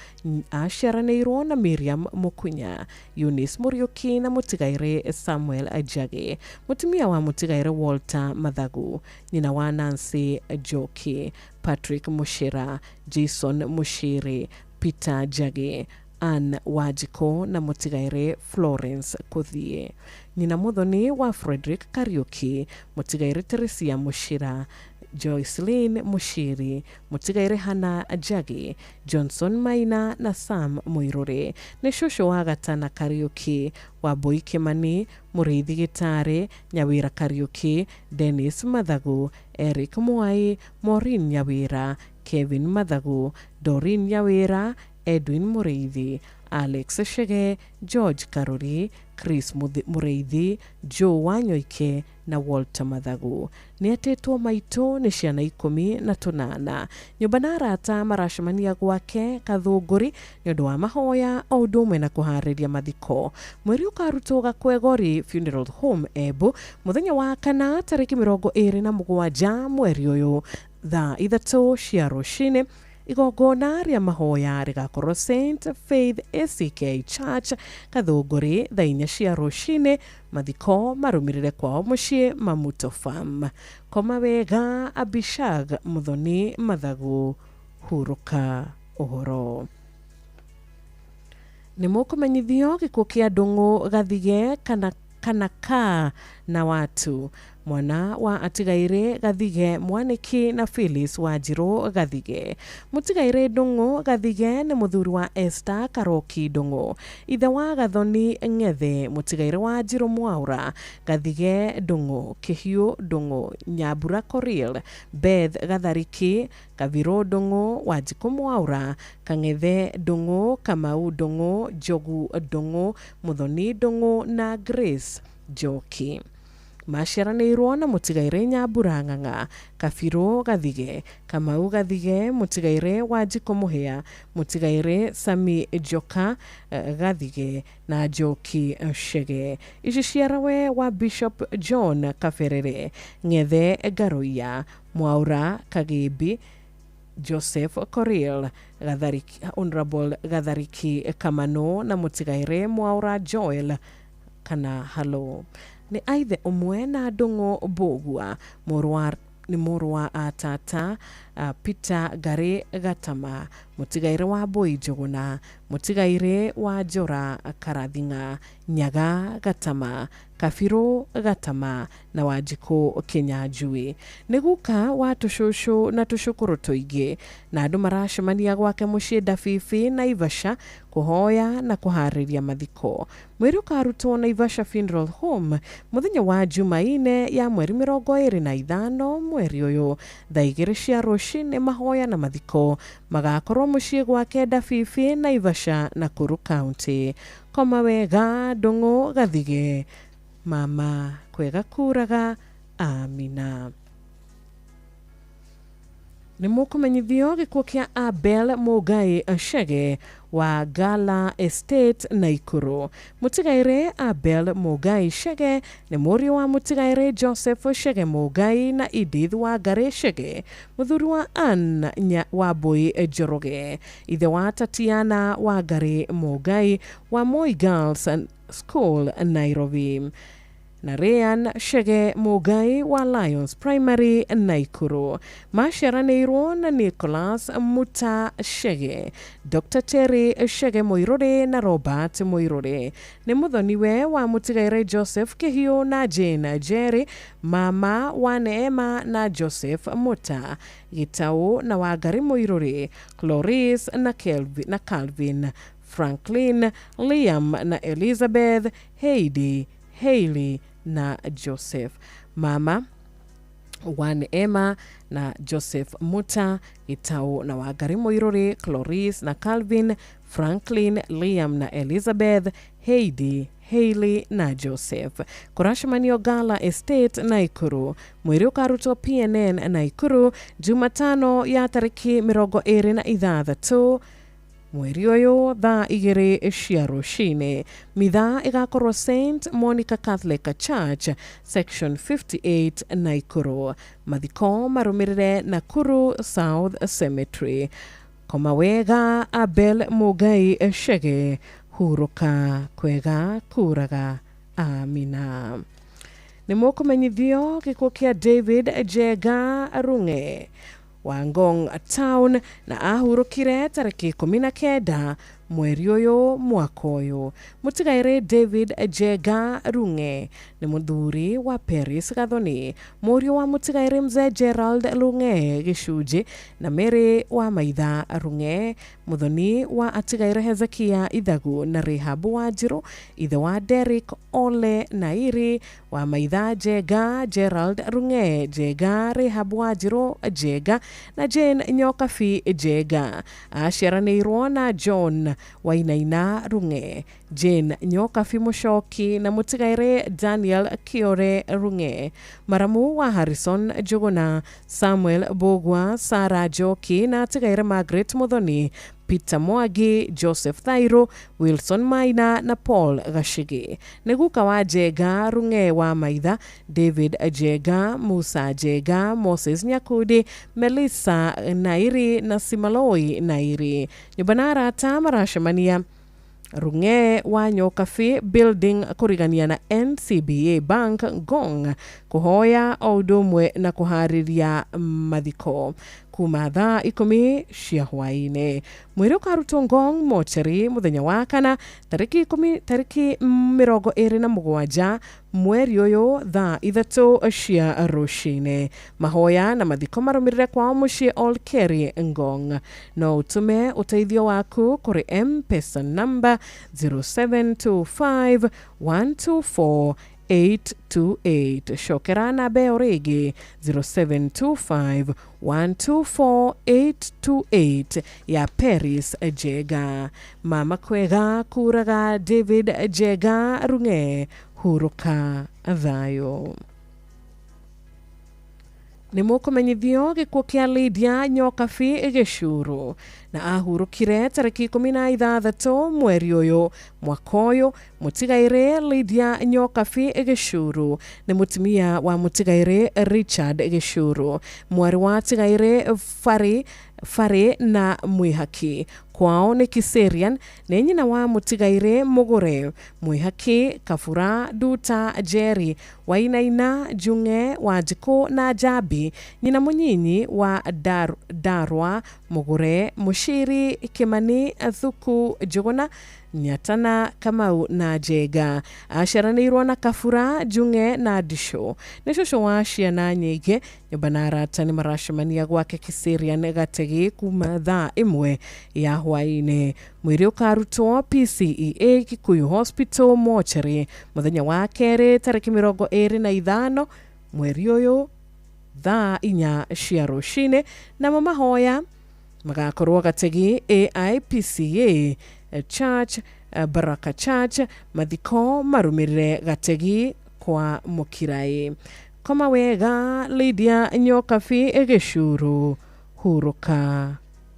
Aciaranĩirwo na Miriam Mukunya, Eunice Muriuki na mutigaire Samuel Ajage. Mutumia wa mutigaire Walter Mathagu, nyina wa Nancy Joki, Patrick Mushira, Jason Mushiri, Peter Jage, Ann Wajiko na mutigaire Florence Kuthie. Nyina Muthoni wa Frederick Kariuki, mutigaire Teresia Mushira, Joycelyn Mushiri, mutigaire Hana Ajagi, Johnson Maina na Sam Muirure. Ni shosho wa Gatana Kariuki, wa Boy Kimani, Muriithi Gitare, Nyawira Kariuki, Dennis Mathagu, Eric Mwai, Maureen Nyawira, Kevin Mathagu, Doreen Nyawira, Edwin Muriithi, Alex Shege, George Karuri, Chris Muriithi, Joe Wanyoike na Walter Mathagu. Ni atetwo maito ni ciana 18. Nyumba na arata maracemania gwake Kathunguri ni undu wa mahoya o undu umwe na kuhariria mathiko. Mweri ukarutwo Gakwegori Funeral Home Embu muthenya wa kana tariki 27 mweri uyu thaa 3 cia rucini. Igongona ria mahoya rigakorwo St Faith ACK Church Kathunguri thaa 4 cia rucini. Mathiko marumirire kwao mucii Mamuto Farm. Koma wega Abishag Muthoni Mathagu, huruka uhoro. Ni mukumenyithio gikuo kia Ndung'u Gathige kana na watu. Mwana wa atigaire Gathige Mwaniki na Phyllis Wanjiru Gathige. Mutigaire Ndung'u Gathige ni muthuri wa Esther Karoki Ndung'u. Ithe wa Gathoni Ng'ethe mutigaire Wanjiru Mwaura Gathige Ndung'u, Kihiu Ndung'u, Nyambura Koril, Beth Gathariki, Kaviro Ndung'u, Wanjiku Mwaura, Kang'ethe Ndung'u, Kamau Ndung'u, Jogu Ndung'u, Muthoni Ndung'u na Grace Joki. Maciaranĩirwo na mutigaire Nyambura Ng'ang'a, Kabiro Gathige, Kamau Gathige, mutigaire Wanjiku Muhia, mutigaire Sami Joka Gathige na Joki Shege. Ici ciarawe wa Bishop John Kaferere, Ng'ethe Garoia, Mwaura Kagibi, Joseph Koril, Honorable Gathariki Kamano na mutigaire Mwaura Joel kana Halo. Ni aithe umwe na Ndung'u Bogua ni muru wa atata Peter Gare Gatama, mutigaire wa Boy Njuguna, mutigaire wa Njora Karathinga, Nyaga Gatama, Kabiro Gatama na Wanjiku Kinyanjui. Niguka wa tushushu na tushukuru tuingi na andu maracemania gwake mucii Ndabibi Naivasha kuhoya na kuhariria mathiko. Mweri ukarutwo Naivasha Funeral Home muthenya wa Jumaine ya mweri 25 mweri uyu thaa 2 cia rucini. Mahoya na mathiko magakorwo mucii gwake Ndabibi Naivasha Nakuru County. Koma wega Ndung'u Gathige, mama kwega kuraga, amina. nĩ mũkũmenyithio gĩkuũ kĩa Abel Mugai Chege wa Gala Estate Naikuru. Mũtigaire Abel Mugai Chege nĩ mũriũ wa mũtigaire Joseph Chege Mugai na Edith wa Gare Chege, mũthuri wa Ann Wambui Njoroge, ithe wa Tatiana wa Gare Mugai wa Moi Girls School Nairobi, na Ryan Chege Mugai wa Lions Primary Naikuru. Maciaranĩirwo na Nicholas Muta Chege, Dr. Terry Chege Muiruri na Robert Muiruri. Nĩ mũthoniwe wa mũtigaire Joseph Kĩhiũ na Jane Jerry, mama wa Neema na Joseph Muta Gitau na Wangari Muiruri, Cloris na Calvin, Franklin, Liam na Elizabeth, Heidi, Hailey na Joseph. Mama wa Neema na Joseph Muta Gitau na Wangari Muiruri, Cloris na Calvin, Franklin, Liam na Elizabeth, Heidi, Hailey na Joseph. Kũracemanio Gala Estate Naikuru. Mwĩrĩ ũkarutwo PNN Naikuru Jumatano ya tarĩki 26 mweri ũyũ thaa 2 cia rũcinĩ. Mitha ĩgakorwo St. Monica Catholic Church, Section 58 Naikuru. Mathiko marũmĩrĩre Nakuru South Cemetery. Koma wega Abel Mugai Chege, hurũka kwega kuraga. Amina. Nĩ mũkũmenyithio gĩkuũ kĩa David Jega Runge wa Ngong Town na ahurũkire tarĩki 19 mweri ũyũ mwaka ũyũ. Mũtigaire David Jega Runge nĩ mũthuri wa Paris Gathoni, mũriũ wa mũtigaire Mzee Gerald Runge Gĩcunjĩ na Mary wa Maitha Runge, mũthoni wa atigaire Hezekia Ithagu na Rehab Wanjiru, ithe wa Derek Ole Nairi wa Maitha Jega, Gerald Runge Jega, Rehab Wanjiru Jega na Jane Nyokabi Jega. Aciaranĩirwo na John Wainaina Runge, Jane Nyokabi Mucoki na mũtigaire Daniel Kiore Runge. Maramu wa Harrison Juguna, Samuel Bogwa, Sarah Joki na atigaire Margaret Muthoni, Peter Mwangi, Joseph Thairo, Wilson Maina na Paul Gashigi. Nĩguka wa Jega Runge wa Maitha, David Jega, Musa Jega, Moses Nyakudi, Melissa Nairi na Simaloi Nairi. Nyũmba arata maracemania Runge wa Nyokabi Building kũrigania na NCBA Bank Ngong kũhoya o ũndũ ũmwe na kũharĩria mathiko kuma thaa 10 cia hwaĩ-inĩ. Mwĩrĩ ũkarutwo Ngong mochari mũthenya wa kana tarĩki 27 mweri ũyũ thaa 3 cia rũcinĩ. Mahoya na mathiko marũmĩrĩre kwao mũciĩ All Kerry Ngong. No ũtũme ũteithio waku kũrĩ M-Pesa number 0725 124 828. Cokera namba ĩyo rĩngĩ 0725 124 828 ya Paris Jega. Mama kwega kuraga David Jega Runge, hurũka thayo. Nĩ mũkũmenyithio gĩkuũ kĩa Lydia Nyokabi Gĩcuru na ahurũkire tarĩki 16 mweri ũyũ mwaka ũyũ. Mũtigaire Lydia Nyokabi Gĩcuru nĩ mũtumia wa mũtigaire Richard Gĩcuru, mwarĩ wa tigaire Fari na Mwihaki. Kwao nĩ Kiserian, nĩ nyina wa mũtigaire Mugure, Mwihaki, Kafura, Duta, Jerry, Wainaina, Junge, Wanjiku na Jabi, nyina mũnyinyi wa Darwa, Mugure, Mushiri, Kimani, Thuku, Juguna, Nyatana, Kamau na Jega. Aciaranĩirwo na Kafura, Junge na Disho. Nĩ cũcũ wa ciana nyingĩ. Nyũmba na arata nĩ maracemania gwake Kiserian Gategi kuma thaa 1 ya hwaĩ-inĩ. Mwĩrĩ ũkarutwo PCEA Kikuyu Hospital mochari mũthenya wa kerĩ tarĩki 25 mweri ũyũ thaa 4 cia rũcinĩ. Namo mahoya magakorwo Gategi AIPCA Church, Baraka Church. Mathiko marũmĩrĩre Gategi kwa Mũkirai. Koma wega Lydia Nyokabi Gĩcuru, huruka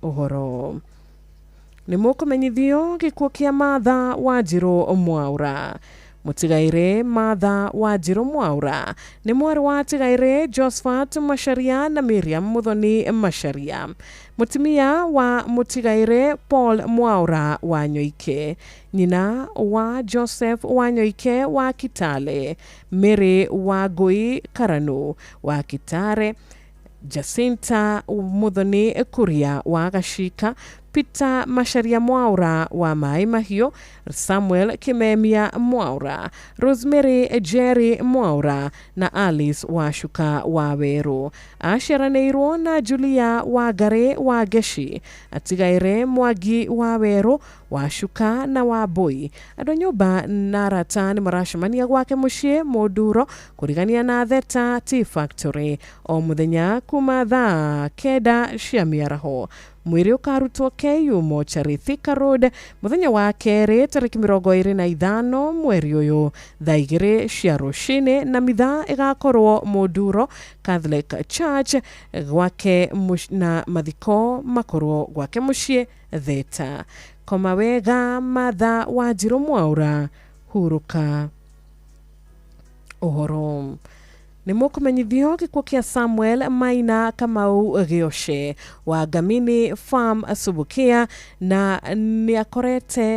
uhoro. Nĩ mũkũmenyithio gĩkuũ kĩa Martha Wanjirũ Mwaura. Mũtigaire Martha Wanjirũ Mwaura nĩ mwarĩ wa tigaire Josephat Macharia na Miriam Muthoni Macharia. Mũtumia wa mũtigaire Paul Mwaura wa Nyoike, nyina wa Joseph wa Nyoike wa Kitale, Mary wa Ngui Karanu wa Kitare, Jacinta Muthoni Kuria wa Gashika, Peter Macharia Mwaura wa Mai Mahiũ, Samuel Kimemia Mwaura, Rosemary Jerry Mwaura na Alice Washuka wa Weru. Aciaranĩirwo na Julia Wangari wa Geshi, atigaire Mwangi wa Weru, Washuka na Wambui. Andũ nyũmba na arata nĩ maracemania gwake mũciĩ Mũnduro kũrigania na Theta Tea Factory o mũthenya kuma thaa 9 cia mĩaraho. Mwĩrĩ ũkarutwo KU Mochari Thika Road mũthenya wa kerĩ tarĩki 25 mweri ũyũ thaa 2 cia rũcinĩ, na mitha ĩgakorwo Mũnduro Catholic Church gwake na mathiko makorwo gwake mũciĩ Theta. Koma wega Martha Wanjirũ Mwaura, huruka uhoro. Nĩ mũkũmenyithio gĩkuũ kĩa Samuel Maina Kamau Gĩoche wa Gamini Farm Subukia, na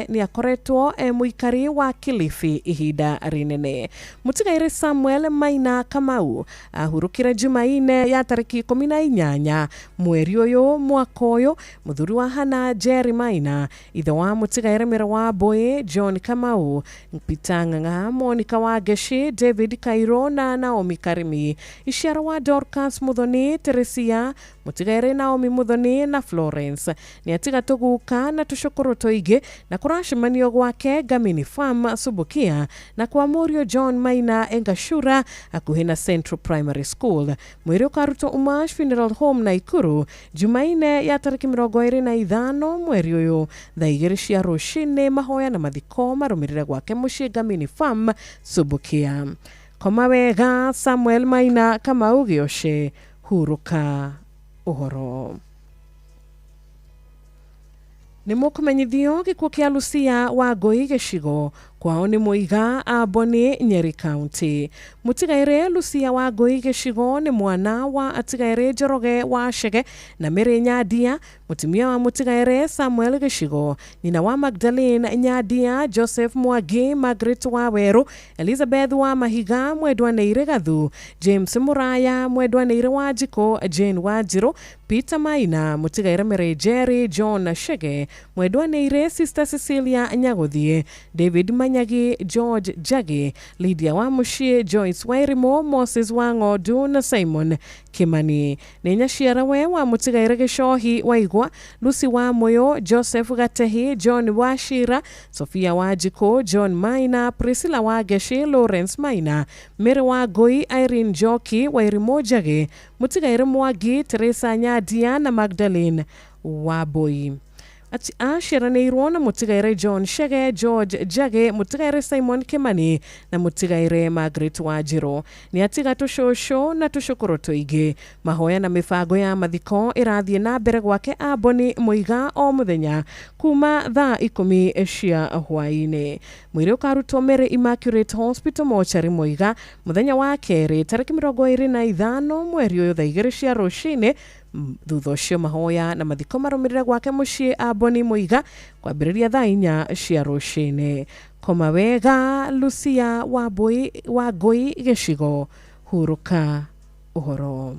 nĩakoretwo mũikari wa Kilifi ihinda rinene. Mũtigaire Samuel Maina Kamau ahurũkire Jumaine ya tarĩki 18 mweri ũyũ mwaka ũyũ, mũthuri wa Hana Jerry Maina, ithe wa mũtigaire Mĩra wa Mbũĩ John Kamau, Peter Ng'ang'a, Monica wa Geshi, David Kairo na Naomi Karimi, iciara wa Dorcas Muthoni, Teresia, mũtigaire Naomi Muthoni na Florence. Nĩ atiga tũguka na tũcũkũrũ tũingĩ na kũracemanio gwake Gamini Farm Subukia na kwa Mũriũ John Maina Engashura hakuhĩ na Central Primary School. Mwĩrĩ ũkarutwo Umash Funeral Home Naikuru Jumaine ya tarĩki 25 mweri ũyũ thaa 2 cia rũcinĩ, mahoya na mathiko marũmĩrĩre gwake mũciĩ Gamini Farm Subukia. Koma wega Samuel Maina Kamau Gĩoche, huruka uhoro. Nĩ mũkũmenyithio gĩkuũ kĩa Lucia wa Ngui Gĩcigo kwao nĩ Mũiga Amboni, Nyeri County. Mũtigaire Lucia wa Ngui Gĩcigo nĩ mwana wa atigaire Njoroge wa Chege na Mary Nyadia, mũtumia wa mũtigaire Samuel Gĩcigo, nyina wa Magdalene Nyadia, Joseph Mwangi, Margaret wa Weru, Elizabeth wa Mahiga, mwendwanĩire Gathu, James Muraya, mwendwanĩire wa Njiko, Jane Wanjirũ, Peter Maina, mũtigaire Mary Jerry, John Chege, mwendwanĩire Sister Cecilia Nyaguthie, David Manyagi, George Jagi, Lydia wa Mushie, Joyce Wairimo, Moses Wangodu na Simon Kimani. Nĩ nyaciarawe wa mũtigaire Gĩcohi Waigwa, Lucy wa Moyo, Joseph Gatehi, John Washira, Sophia wa Njiko, John Maina, Priscilla wa Geshi, Lawrence Maina, Mary wa Ngui, Irene Njoki, Wairimo Jagi, mũtigaire Mwangi, Teresa Nyadia na Magdalene Wambui. Aciaranĩirwo na mũtigaire John Chege, George Jage, mũtigaire Simon Kimani na mũtigaire Margaret Wanjirũ. Nĩ atiga tũcũcũ na tũcũkũrũ tũingĩ. Mahoya na mĩbango ya mathiko ĩrathiĩ na mbere gwake Amboni Mũiga o mũthenya kuma thaa 10 cia hwaĩ-inĩ. Mwĩrĩ ũkarutwo Mary Immaculate Hospital Mochari Mũiga mũthenya wa kerĩ tarĩki 25 mweri ũyũ thaa 2 cia rũcinĩ. Thutha ũcio mahoya na mathiko marũmĩrĩre gwake mũciĩ Amboni Mũiga kwambĩrĩria thaa 4 cia rũcinĩ. Koma wega Lucia wa Ngui Gĩcigo, huruka uhoro.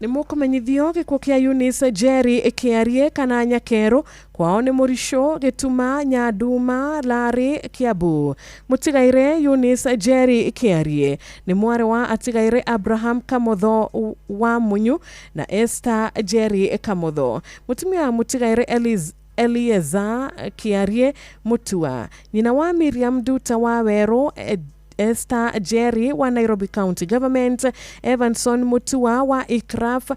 Nĩ mũkũmenyithio gĩkuũ kĩa Eunice Jerry Kĩarie kana Nyakerũ kwao nĩ Mũricho, Gĩtuma, Nyanduma, Larĩ, Kiambu. Mũtigaire Eunice Jerry Kĩarie nĩ mwarĩ wa atigaire Abraham Kamotho wa Munyu na Esther Jerry Kamotho. Mũtumia wa mũtigaire Eliezer Kĩarie Mutua, nyina wa Miriam Nduta wa Weru, Esther Jerry wa Nairobi County Government, Evanson Mutua wa Ikraf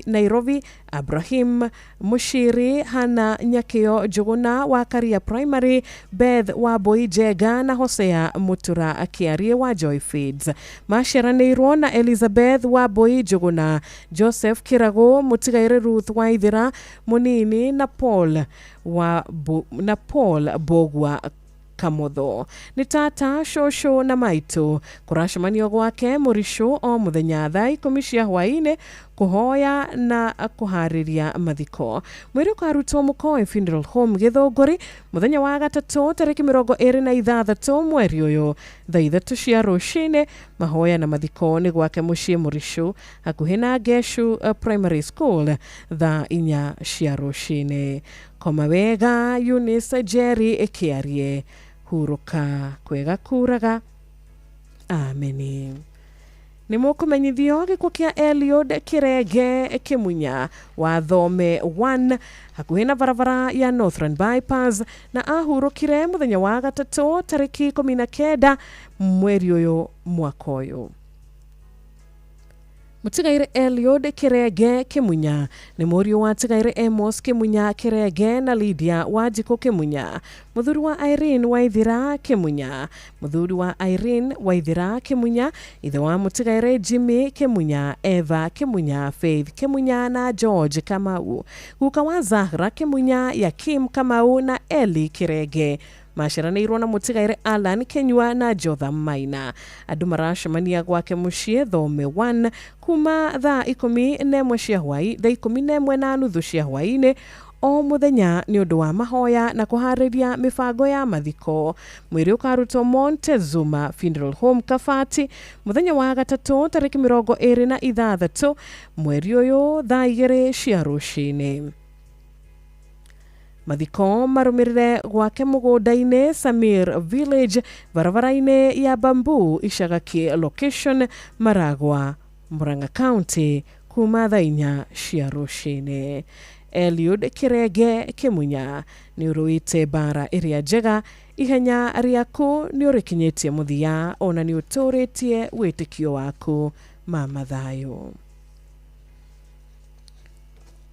Nairobi, Abrahim Mushiri Hana Nyakio Juguna wa Karia Primary, Beth wa Boijega na Hosea Mutura Kiarie wa Joy Feeds. Mashera Neiro na Elizabeth wa Boijuguna, Joseph Kirago Mutigaire Ruth wa Ithira Munini na Paul Bogwa Kamotho. Ni tata shosho na maitu kurashamanio gwake murisho o muthenya thaa 10 hwaine kuhoya na kuhariria mathiko. Mwiri ukarutwo mukoe funeral home Githunguri muthenya wa gatatu tariki 26 mweri uyu thaa 3 cia rucine. Mahoya na mathiko ni gwake mucii murisho hakuhi na Geshu Primary School thaa 4 cia rucine. Koma wega Eunice Jerry Ekiarie, huruka kwega kuraga. Ameni. Ni mukumenyithio gikuo kia Eliud Kirege Kimunya wa Thome 1 hakuhi na barabara ya Northern Bypass na ahurukire muthenya wa gatatu tariki 19 mweri uyu mwaka uyu. Mutigaire Eliud Kirege Kimunya ni murio wa Tigaire Amos Kimunya Kirege na Lydia Wajiko Kimunya, muthuri wa Irene Waithira Kimunya, muthuri wa Irene Waithira Kimunya, ithe wa Mutigaire Jimmy Kimunya, Eva Kimunya, Faith Kimunya na George Kamau, guka wa Zahra Kimunya, Yakim Kamau na Eli Kirege. Masharanirwo na Mutigaire Alan Kenywa na Jotham Maina. Andu maracemania gwake mucii Thome 1 kuma thaa 11 cia hwai thaa 11:30 cia hwaine o muthenya ni undu wa mahoya na kuhariria mifango ya mathiko. Mwiri ukarutwo Montezuma Funeral Home Kafati muthenya wa gatatu tariki 26 mweri uyu thaa 2 cia rucine. Mathiko marumirire gwake mugundaine Samir Village barabara-ini ya Bamboo Ishagaki location Maragwa Murang'a County kuma thaa 4 cia rucine. Eliud Kirege Kimunya ni uruite bara iria njega, ihenya riaku ni urikinyitie muthia ona ni uturitie witikio waku mama thayo.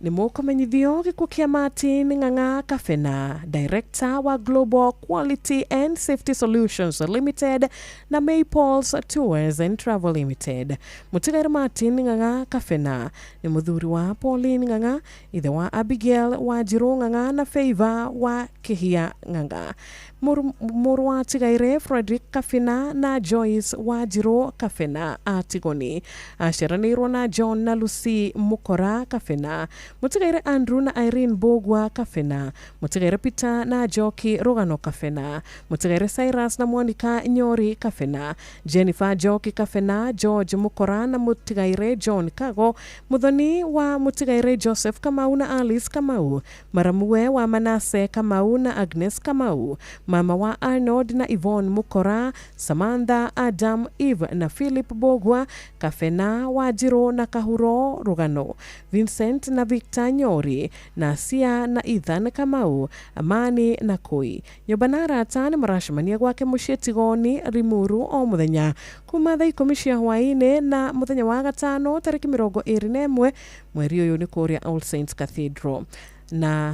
Ni mukumenyithio gikuo kia Martin Ng'ang'a Kafena, Director wa Global Quality and Safety Solutions Limited na Maypols Tours and Travel Limited. Mutigaire Martin Ng'ang'a Kafena ni muthuri wa Pauline Ng'ang'a, ithe wa Abigail Wanjiru Ng'ang'a na Favor wa Kihia Ng'ang'a. Muru wa Tigaire Frederick Kafena na Joyce Wanjiru Kafena atigoni. Asharanirwo na John na Lucy Mukora Kafena. Mutigaire Andrew na Irene Bogwa Kafena. Mutigaire Peter na Joki Rogano Kafena. Mutigaire Cyrus na Monica Nyori Kafena. Jennifer Joki Kafena, George Mukora na Mutigaire John Kago. Muthoni wa Mutigaire Joseph Kamau na Alice Kamau. Maramuwe wa Manase Kamau na Agnes Kamau. Mama wa Arnold na Yvonne Mukora, Samantha, Adam, Eve na Philip Bogwa Kafena, Wajiro na Kahuro Rogano, Vincent na Victor Nyori, na Sia na Ethan Kamau, Amani na Koi. Nyobanara atane marashimania gwake mucii Tigoni Rimuru o muthenya kuma thaa 10 cia hwaine na muthenya wa gatano tariki 21 mweri uyu ni kuria All Saints Cathedral na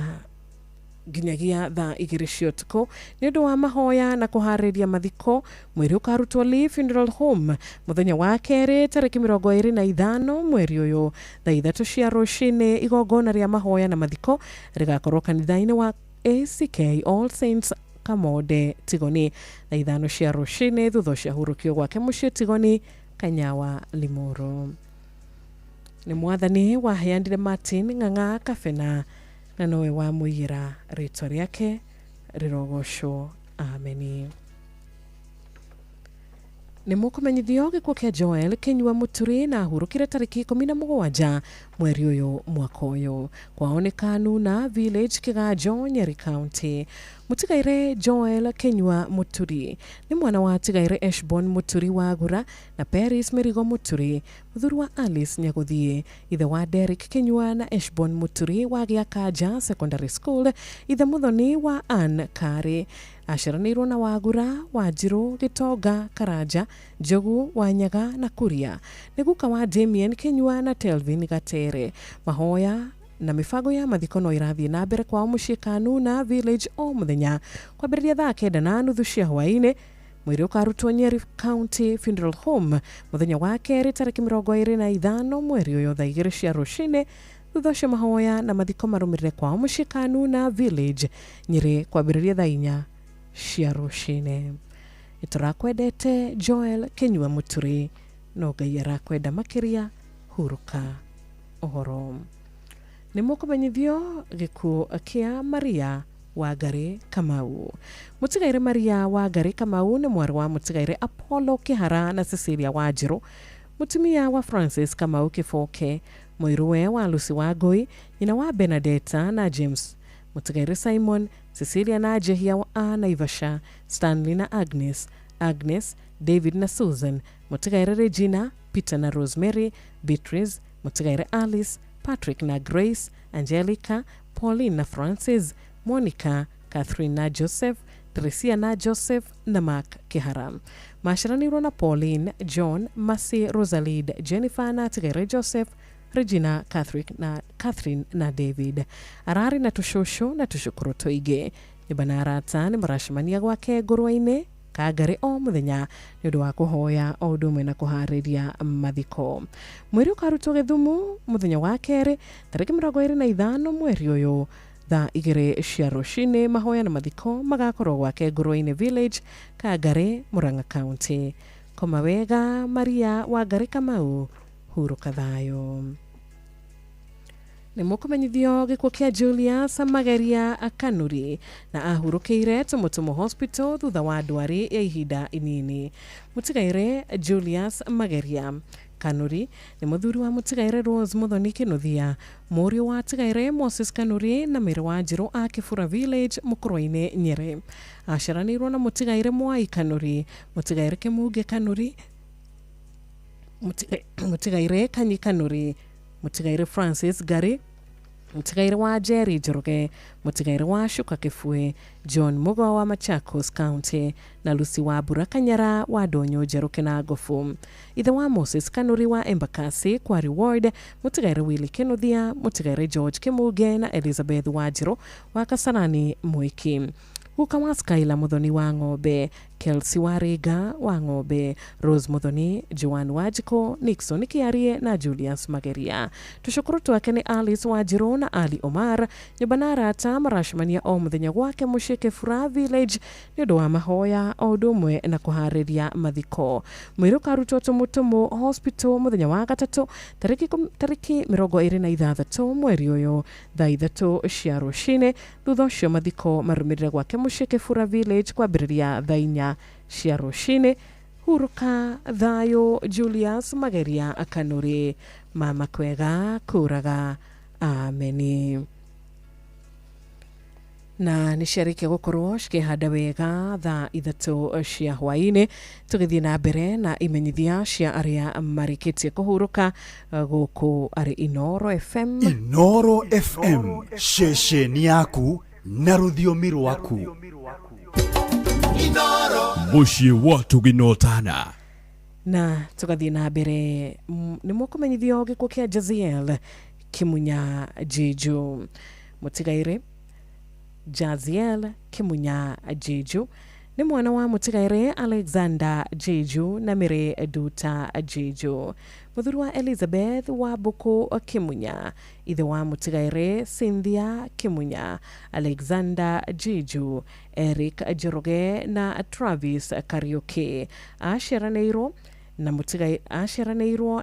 ginyagia thaa 2 cia utuku ni undu wa mahoya na kuhariria mathiko. Mwiri ukarutwo Lee Funeral Home muthenya wa keri tariki 25 mweri uyu thaa 3 cia rucine. Igongona ria mahoya na mathiko rigakorwo kanitha-ini wa ACK All Saints Kamode Tigoni thaa 5 cia rucine thutha cia hurukio gwake mucii Tigoni Kanyawa Limuru. Ni mwathani wa Hayandire Martin Ng'ang'a Kafena na nowe wa muira ritwa riake rirogocwo. Ameni. Ni mukumenyithio gikuo kia Joel Kenywa Muturi na hurukire tariki 17 mweri uyu mwaka uyu kwaonekanu na village Kigajo Nyeri County. Mutigaire Joel Kenywa Muturi ni mwana wa Tigaire Eshbon Muturi Wagura na Paris Merigo Muturi, muthuri wa Alice Nyaguthie, ithe wa Derek Kenywa na Eshbon Muturi wa Giakaja Secondary School, ithe muthoni wa Ann Kari. Aciaranirwo na Wagura, Wanjiru, Gitoga, Karaja, Njogu, Wanyaga na Kuria. Ni guka wa Damien Kenywa na Telvin Gatere. Mahoya na mifago ya mathiko no irathie na mbere kwa mushikanu na village o muthenya kwambĩrĩria thaa 9:30 cia hwaĩ-inĩ. Mwĩrĩ ũkarutwo Nyeri County Funeral Home muthenya wa kerĩ tarĩki 25 mweri ũyũ thaa 2 cia rũcinĩ. Thutha ũcio mahoya na mathiko marũmĩrĩre kwa mushikanu na village Nyeri kwambĩrĩria thaa 4 cia rũcinĩ. Nĩtũrakwendete Joel Kenywa Muturi, no Ngai arakwenda makĩria, huruka ũhoro. Nĩ mũkũmenyithio gĩkuũ kĩa Maria Wangari Kamau. Mũtigaire Maria Wangari Kamau nĩ mwarĩ wa mũtigaire Apollo Kĩhara na Cecilia Wanjiru, mũtumia wa Francis Kamau Kĩboke, mũirũwe wa Lucy Wangui, nyina wa Benedetta na James, mũtigaire Simon, Cecilia na Jehia wa Naivasha, Stanley na Agnes, David na Susan, mũtigaire Regina, Peter na Rosemary, Beatrice, mũtigaire Alice, Patrick na Grace, Angelica, Pauline na Francis, Monica, Catherine na Joseph, Tricia na Joseph na Mark Kihara. Maciaranirwo na Pauline, John, Mercy, Rosalid, Jennifer na Tigaire Joseph, Regina, Catherine na David. Arari na tushosho na tushukuru toige. Nibana arata ni marashimania gwake ngũrũa-inĩ Kagari o muthenya nĩ ũndũ wa kũhoya o ũndũ ũmwe na kũharĩria mathiko. Mweri ũkarutwo Gĩthumu muthenya wa kerĩ tarĩki 25 mweri ũyũ thaa 2 cia rũcinĩ. Mahoya na mathiko magakorwo gwake ngũrũa-inĩ village Kagari, Murang'a County. Koma wega Maria Wangari Kamau, huruka thayo. Nĩ mũkũmenyithio gĩkuũ kĩa Julius Mageria Kanuri na ahurũkĩire Tumutumu Hospital thutha wa ndwari ya ihinda inini. Mũtigaire Julius Mageria Kanuri nĩ mũthuri wa mũtigaire Rose Muthoni Kinuthia, mũriũ wa tigaire Moses Kanuri na Mĩrĩ Wanjiru a Kĩbura Village Mũkũrũ-inĩ Nyeri. Aciaranĩirwo na mũtigaire Mwai Kanuri, mũtigaire Kĩmunge Kanuri, mũtigaire Kanyi Kanuri, mũtigaire Francis Gari, mũtigaire wa Jerry Njoroge, mũtigaire wa Shuka Kĩbue, John Mugo wa Machakos County na Lucy wa Burakanyara wa Ndonyo Njerũ Kĩnangofu. Ithe wa Moses Kanuri wa Embakasi Kwari Ward, mũtigaire Willy Kinuthia, mũtigaire George Kimuge na Elizabeth Wanjiru wa Kasarani Mwiki. Guka wa Skyla Muthoni wa Ng'ombe, Kelsey Wariga wa Ng'ombe, Rose Muthoni, Joan Wajiko, Nixon Kiarie na Julius Mageria. Tushukuru twake ni Alice Wanjiru na Ali Omar. Nyũmba arata marashimania o muthenya gwake muciĩ Kĩbura Village nĩ ũndũ wa mahoya o ũndũ ũmwe na kũharĩria mathiko. Mwĩrĩ ũkarutwo Tumutumu Hospital muthenya wa gatatũ tarĩki 26 mweri ũyũ thaa 3 cia rũcinĩ. Thutha ũcio mathiko marũmĩrĩre gwake muciĩ Kĩbura Village kwambĩrĩria thaa 4 cia rũcinĩ. Huruka thayo Julius Mageria Kanuri, mama kwega kuraga, ameni. Na nĩciarĩkia gũkorwo cikĩhanda wega thaa 3 cia hwaĩ-inĩ. Tũgĩthiĩ na mbere na imenyithia cia arĩa marĩkĩtie kũhurũka gũkũ arĩ Inoro FM. Inoro FM, ceceni yaku na rũthiomi rwaku. Muciĩ wa Tuginotana. Na tũgathiĩ na mbere nĩ mũkũmenyithio gĩkuũ kĩa Jaziel Kimunya Jeju. Mũtigaire Jaziel Kimunya Jeju nĩ mwana wa mũtigaire Alexander Jeju na Mĩrĩ Duta Jeju, mũthuri wa Elizabeth wa Buku Kimunya, ithe wa mũtigaire Cynthia Kimunya, Alexander Jeju, Eric Njoroge na Travis Kariuki. Aciaranĩirwo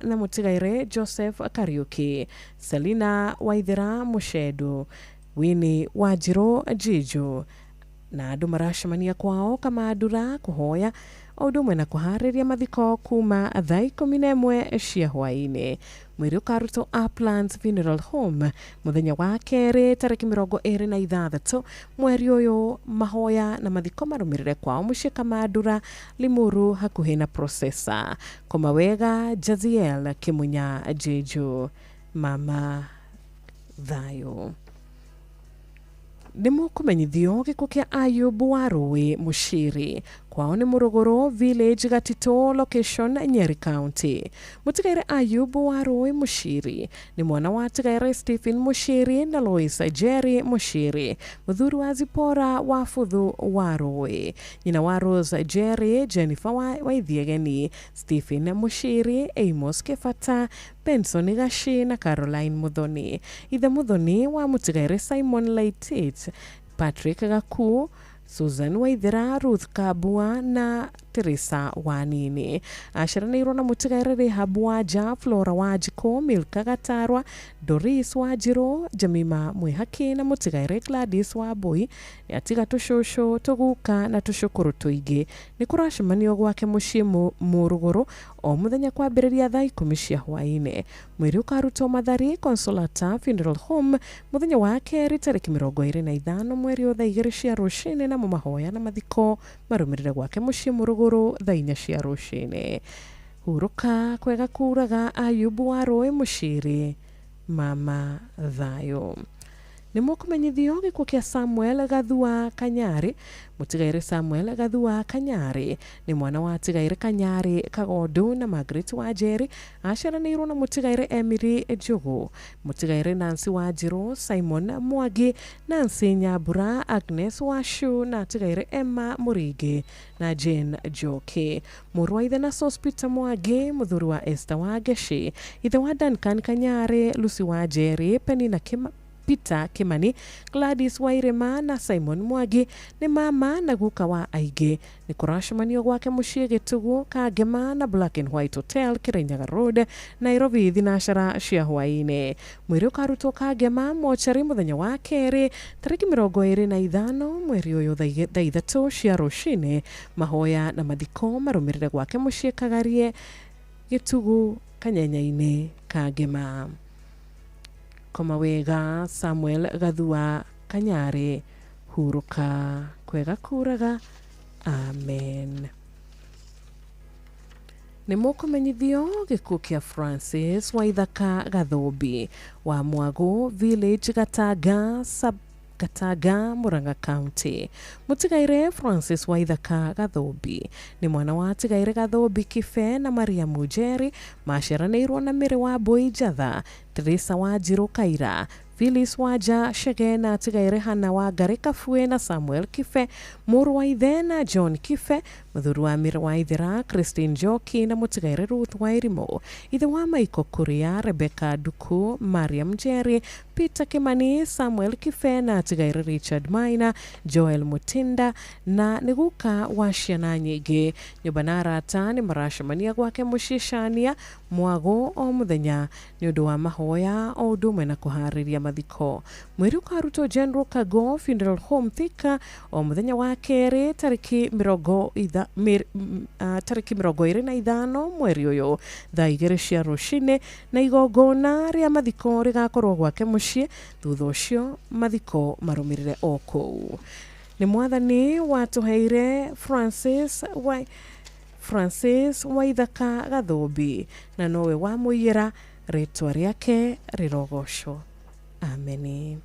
na mũtigaire Joseph Kariuki, Selina Waithera Mushedu, Winnie Wanjiru Jeju, na andu maracemania kwao kamadura kuhoya o ũndũ ũmwe na kũharĩria mathiko kuma thaa 11 cia hwaĩ-inĩ. Mwĩrĩ ũkarutwo Uplands Funeral Home mũthenya wa kerĩ tarĩki 26 mweri ũyũ. Mahoya na mathiko marũmĩrĩre kwao mũciĩ Kamadura, Limuru hakuhĩ na Processor. Koma wega Jaziel Kimunya Jeju. Mama thayo. Nĩmũkũmenyithio gĩkuũ kĩa Ayub wa Rũĩ Mũciri. Kwao nĩ Mũrũgũrũ Village, Gatito Location, Nyeri County. Mũtigaire Ayub wa Rũĩ Mũciri nĩ mwana wa tigaire Stephen Mũciri na Lois Jerry Mũciri, mũthuri wa Zipora wa Futhu wa Rũĩ, nyina wa Rose Jerry, Jennifer wa Ithiegeni, Stephen Mũciri, Amos Kefata, Benson Gashi na Caroline Muthoni. Ithe Muthoni wa mũtigaire Simon Laitit, Patrick Gaku, Susan Waithera, Ruth Kabua na Teresa Wanini. Aciaranĩirwo na mũtigaire Rehab Wanja, Flora Wajiko, Milka Gatarwa, Doris Wajiro, Jamima Mwihaki na mũtigaire Gladys Wabui. Nĩ atiga tũcũcũ, tũguka na tũcũkũrũ tũingĩ. Nĩ kũracemanio gwake mũciĩ Mũrũgũrũ o mũthenya kwambĩrĩria thaa 10 cia hwaĩ-inĩ. Mwĩrĩ ũkarutwo Mathari Consolata Funeral Home mũthenya wa kerĩ tarĩki 25 mweri wa thaa 2 cia rũcinĩ, na mahoya na mathiko marũmĩrĩre gwake mũciĩ Mũrũgũrũ thaa 4 cia rũcinĩ. Hurũka kwega kuraga Ayub wa Rũĩ Mũciri. Mama thayo. Nĩmũkũmenyithio gĩkuũ kĩa Samuel Gathua Kanyari. Mũtigaire Samuel Gathua Kanyari nĩ mwana wa tigaire Kanyari Kagondu na Margaret Wajeri. Aciaranĩirwo na mũtigaire Emily Njugu, mũtigaire Nancy Wanjiru, Simon Mwangi, Nancy Nyambura, Agnes Washu na tigaire Emma Muringi na Jane Joke. Mũrũ wa ithe na Sospita Mwangi, mũthuri wa Esther Wangeci, ithe wa Duncan Kanyari, Lucy Wajeri, Penina Peter Kimani, Gladys Wairema na Simon Mwangi nĩ mama na guka wa aingĩ. Nĩ kũracemanio gwake mũciĩ Gĩtũgũ, Kangema na Black and White Hotel, Kirinyaga Road, Nairobi thinacara cia hwaĩ-inĩ. Mwĩrĩ ũkarutwo Kangema mochari mũthenya wa kerĩ tarĩki 25 mweri ũyũ thaa 3 cia rũcinĩ. Mahoya na mathiko marũmĩrĩre gwake mũciĩ Kagarie, Gĩtũgũ, Kanyenya-inĩ, Kangema. Koma wega Samuel Gathua Kanyari. Hurũka kwega kuraga. Amen. Nĩmũkũmenyithio gĩkuũ kĩa Francis Waithaka Gathũmbi wa Mwago Village, Gataga, Murang'a County. Mũtigaire Francis Waithaka Gathũmbi nĩ mwana wa tigaire Gathũmbi Kife na Maria Mujeri. Maciaranĩirwo na Mĩrĩ wa Mbũi Njatha, Teresa Wanjiru Kaira, Phyllis Waja Shege na tigaire Hana wa Ngari Kabue na Samuel Kife, mũrũ wa ithe na John Kife, mũthuri wa Mĩrĩ wa Ithera Christine Njoki na mũtigaire Ruth Wairimu, ithe wa Maiko Kuria, Rebecca Duku, Mariam Njeri, Peter Kimani, Samuel Kife na tigaire Richard Maina, Joel Mutinda na nĩguka wa ciana nyingĩ. Nyũmba na arata nĩ maracemania gwake mũciĩ Shania Mwago o mũthenya nĩ ũndũ wa mahoya o ũndũ ũmwe na kũharĩria mathiko. Mwĩrĩ ũkarutwo General Kago Funeral Home Thika o mũthenya wa kerĩ tarĩki 25 mweri ũyũ thaa 2 cia rũcinĩ, na igongona rĩa mathiko rĩgakorwo gwake mũciĩ thutha ũcio mathiko marũmĩrĩre o kũu. Nĩ mwathani watũheire Francis Waithaka Gathũmbi na nowe wamũiyĩra, rĩtwa rĩake rĩrogocwo. Ameni.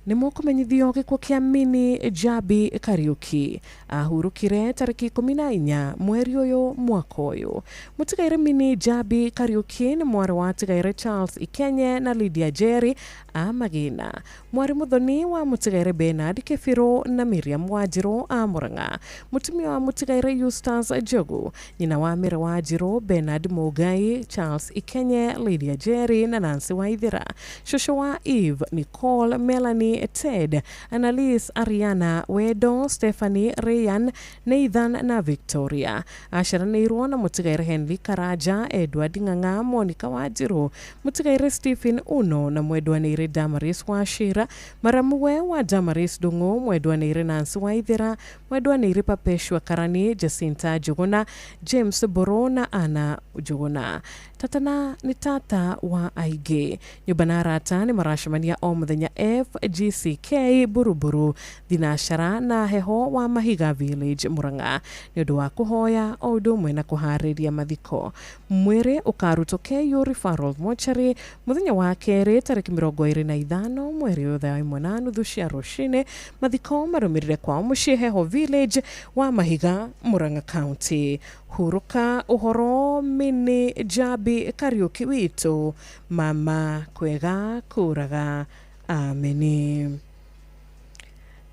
Nĩmũkũmenyithio gĩkuũ kĩa Mini Jabi Kariuki. Ahurũkire tarĩki 14 mweri ũyũ mwaka ũyũ. Mũtigaire Mini Jabi Kariuki nĩ mwarĩ wa tigaire Charles Ikenye na Lydia Jerry a Magina, mwarĩ mũthoni wa mũtigaire Bernard Kĩbirũ na Miriam Wanjiru a Murang'a, mũtumia wa mũtigaire Eustace Njogu, nyina wa Mĩrĩ Wanjiru, Bernard Mugai, Charles Ikenye, Lydia Jerry na Nancy Waithera, shosho wa Eve Nicole, Melanie ni Ted, Annalise, Ariana, Wedo, Stephanie, Ryan, Nathan na Victoria. Asharanirwo na mutigaire Henry Karaja, Edward Nganga, Monica Wajiro, mutigaire Stephen Uno na mwedwanire Damaris Washira, Maramuwe wa Damaris Dungo, mwedwanire Nancy Waithira, mwedwanire Papeshwa Karani, Jacinta Juguna, James Borona, Ana Juguna. Tatana ni tata wa aige. Nyubana rata ni marashamania o muthenya FGCK Buruburu Dinashara na heho wa Mahiga Village Muranga. Ni undu wa kuhoya o undu umwe na kuhariria mathiko. Mwiri ukaruto KU Referral Mortuary muthenya wa keri tariki 25 mweri wa 1 cia rucine. Mathiko marumirire kwa mucii heho Village wa Mahiga Muranga County. Huruka uhoro mini Jabi Kariuki witu mama kwega kuraga ameni.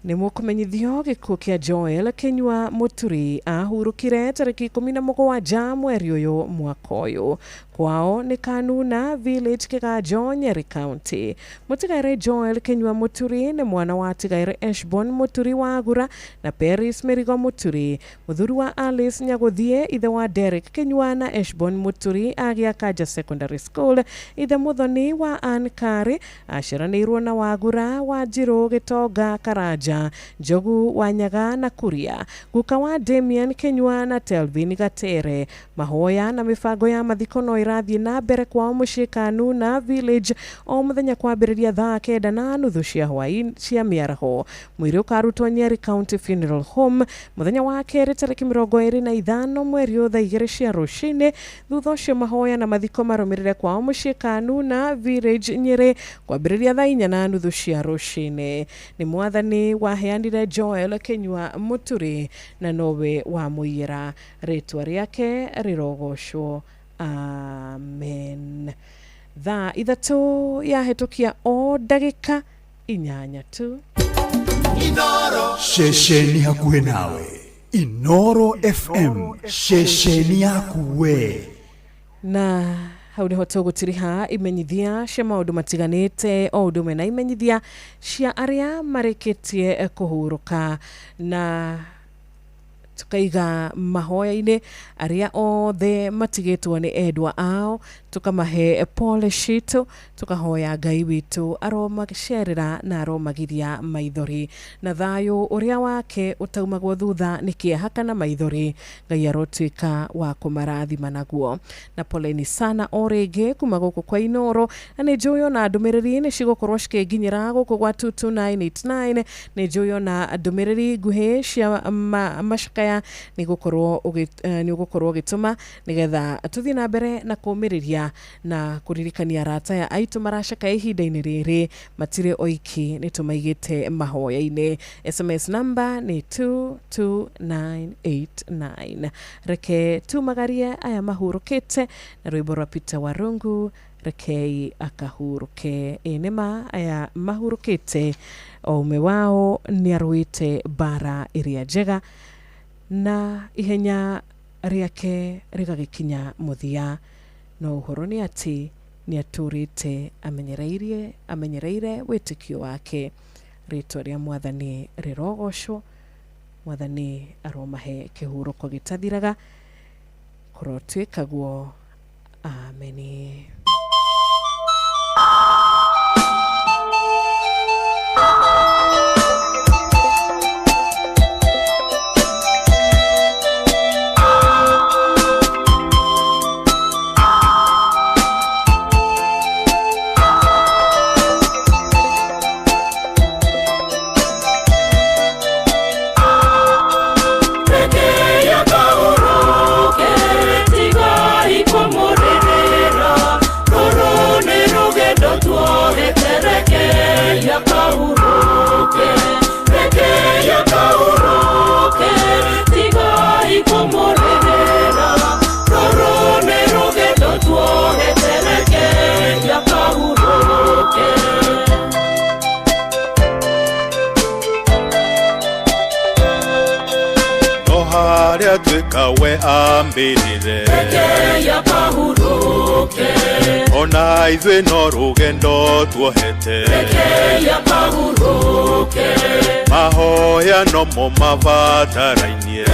Ni mukumenyithio gikuo kia Joel Kenyua Muturi ahurukire tariki 17 mweri uyu mwaka uyu. Kwao ni Kanuna Village Kigajo, Nyeri County. Mutigaire Joel Kenyua Muturi ni mwana wa tigaire Ashbon Muturi Wagura na Paris Merigo Muturi. Muthuri wa Alice Nyaguthie ithe wa Derek Kenyua na Ashbon Muturi agia Kaja Secondary School. Ithe muthoni wa Ankari ashiranirwo na Wagura, Wajiro, Gitoga, Karaja, Jogu, Wanyaga na Kuria. Guka wa Damian Kenyua na Telvin Gatere. Mahoya na mifago ya mathikono irathie na mbere kwa mucii Kanuna Village o muthenya kwambiriria thaa 9:30 cia hwaini cia miaraho. Mwiri ukarutwo Nyeri County Funeral Home muthenya wa keri tariki 25 mweri wa 2 cia rucine. Thutha ucio mahoya na mathiko marumirire kwa mucii Kanuna Village Nyeri kwambiriria thaa 4:30 cia rucine. Ni mwathani waheanire Joel Kenyua Muturi na nowe wa muira. Ritwa riake rirogoshwo. Amen. Thaa ithatu yahetukia o ndagika 8 tu. Inoro shesheni hakuhe nawe. Inoro FM shesheni yakuwe. Na hau niho tugutiriha imenyithia cia maundu matiganite o undu mena imenyithia cia aria marikitie kuhuruka na tukaiga mahoya-ini aria othe matigitwo ni endwa ao, tukamahe pole shitu, tukahoya Ngai witu aromacerera na aromagiria maithori na thayu uria wake utaumagwo thutha ni kieha kana maithori. Ngai arotwika wa kumarathima naguo. Na poleni sana o ringi kuma guku kwa Inoro. Ni njuyo na ndumiriri ni cigukorwo cikinginyira guku gwa 22989. Ni njuyo na ndumiriri nguhi cia mashakaya ni gukorwo gituma nigetha tuthie na mbere na kumiriria na kuririkania rata ya aitu marashaka ihinda-ini riri matire oiki ni tumaigite mahoya-ini. SMS number ni 22989. Reke tumagarie aya mahurukite na rwimbo rwa Peter Warungu rekei akahuruke. Enema aya mahurukite o ume wao ni arwite bara iria njega na ihenya riake rigagikinya muthia. No uhoro ni ati ni aturite amenyereire witikio wake. Ritwa ria mwathani rirogoshwo. Mwathani aromahe kihuruko gitathiraga kurotwikaguo. Ameni. Tiga iko morerera harĩa twĩka we ambĩrĩre ona ithuĩ no rũgendo tuohete mahoya no mo mabatarainie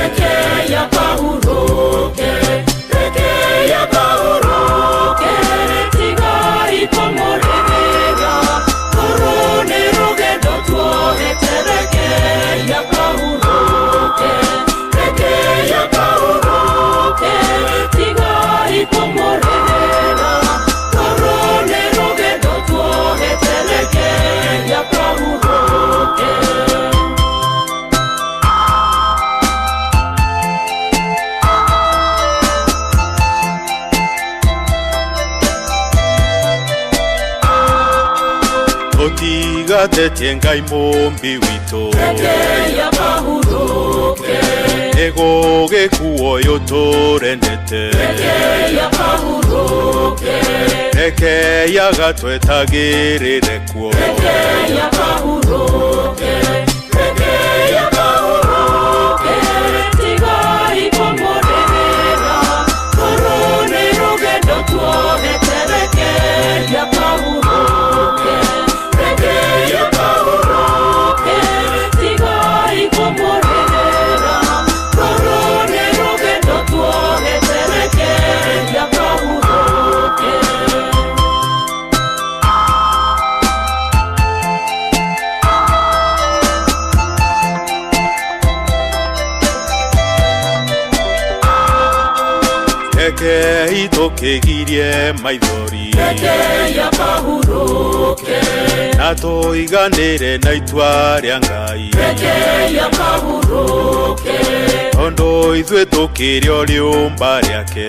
Tigatetie Ngai mũmbi witũ nĩgũgĩkuo ũyũ tũrendete rekei twetagĩrĩre kuo rekei tũkĩgirie maithori na tũiganĩre na itua rĩa Ngai tondũ ithuĩ tũkĩrĩ o rĩũmba rĩake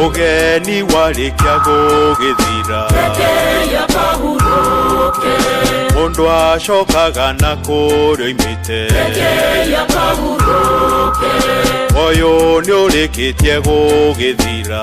ũgeni warĩkia gũgĩthira mũndũ acokaga na kũrĩa oimĩte ũyũ nĩ ũrĩkĩtie gũgĩthira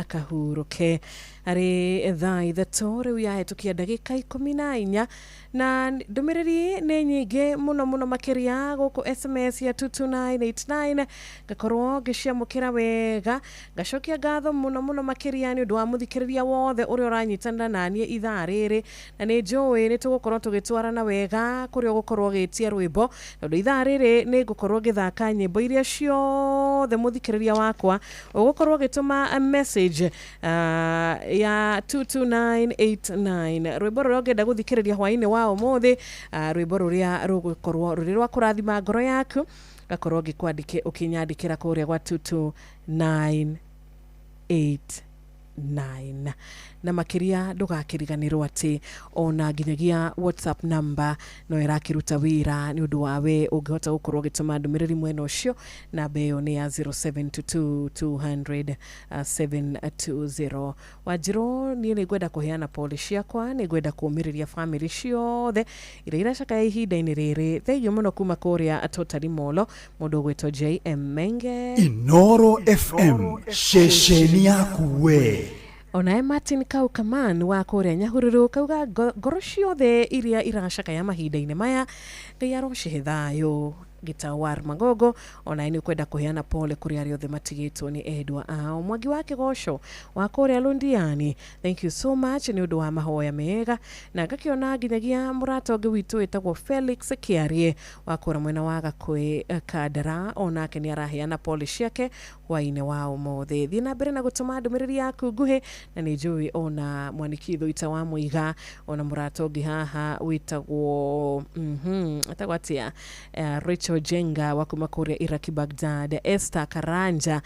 akahuruke ari thaa ithatũ rĩu yahĩtũkia ndagĩka 14 na ndũmĩrĩri nĩ nyingĩ mũno makĩria gũkũ SMS ya 22989 ngakorwo ngĩciamũkĩra wega ngacokia ngatho mũno makĩria nĩ ũndũ wa mũthikĩrĩria wothe ũrĩa ũranyitanĩra naniĩ ithaa rĩrĩ na nĩ njũĩ nĩ tũgũkorwo tũgĩtwarana wega kũrĩa ũgũkorwo gĩtia rwĩmbo tondũ ithaa rĩrĩ nĩ ngũkorwo ngĩthaka nyĩmbo iria ciothe mũthikĩrĩria wakwa ũgũkorwo gĩtũma message ya 22989 rwĩmbo rũrĩa ũngĩenda gũthikĩrĩria hwainĩ wa ũmũthĩ rwĩmbo rũrĩa rũgũkorwo rũrĩ rwa kũrathima ngoro yaku gakorwo ũkĩnyandĩkĩra kũrĩa gwa 22989 na makiria ndugakiriganirwo ati ona nginyagia WhatsApp number no irakiruta wira ni undu wawe ungihota gukorwo gituma ndumiriri mwena ucio na beyo ni ya 0722000720 Wanjiru ni ngwenda kuheana pole ciakwa ni ngwenda kumiriria family ciothe ira iracaka ihinda-ini riri thegio muno kuma kuria Totally Molo mundu gwetwo JM Menge Inoro FM shesheni yaku we. Onae Martin Kaukaman wa kuria Nyahururu kauga ngoro ciothe iria iracaka ya mahinda-ini maya ngai arocihe thayo Gitawar Magogo ona ni kwenda kuheana pole kuri ari othe matigitwo ni endwa ao Mwangi wa Kigosho wa kuria Lundiani. Thank you so much ni undu wa mahoya mega na ngakiona nginyagia muratonge witu etagwo Felix Kiarie wa kuria mwena wa Gakwe Kadara ona ke ni araheana pole ciake hwaine wao mothe thina mbere na gutuma ndumiriri yaku nguhi na ni njui ona mwanikitho ita wa Muiga ona muratonge haha witagwo atagwatia Rachel Jenga wa kuma kuria Iraki Baghdad, Esther Karanja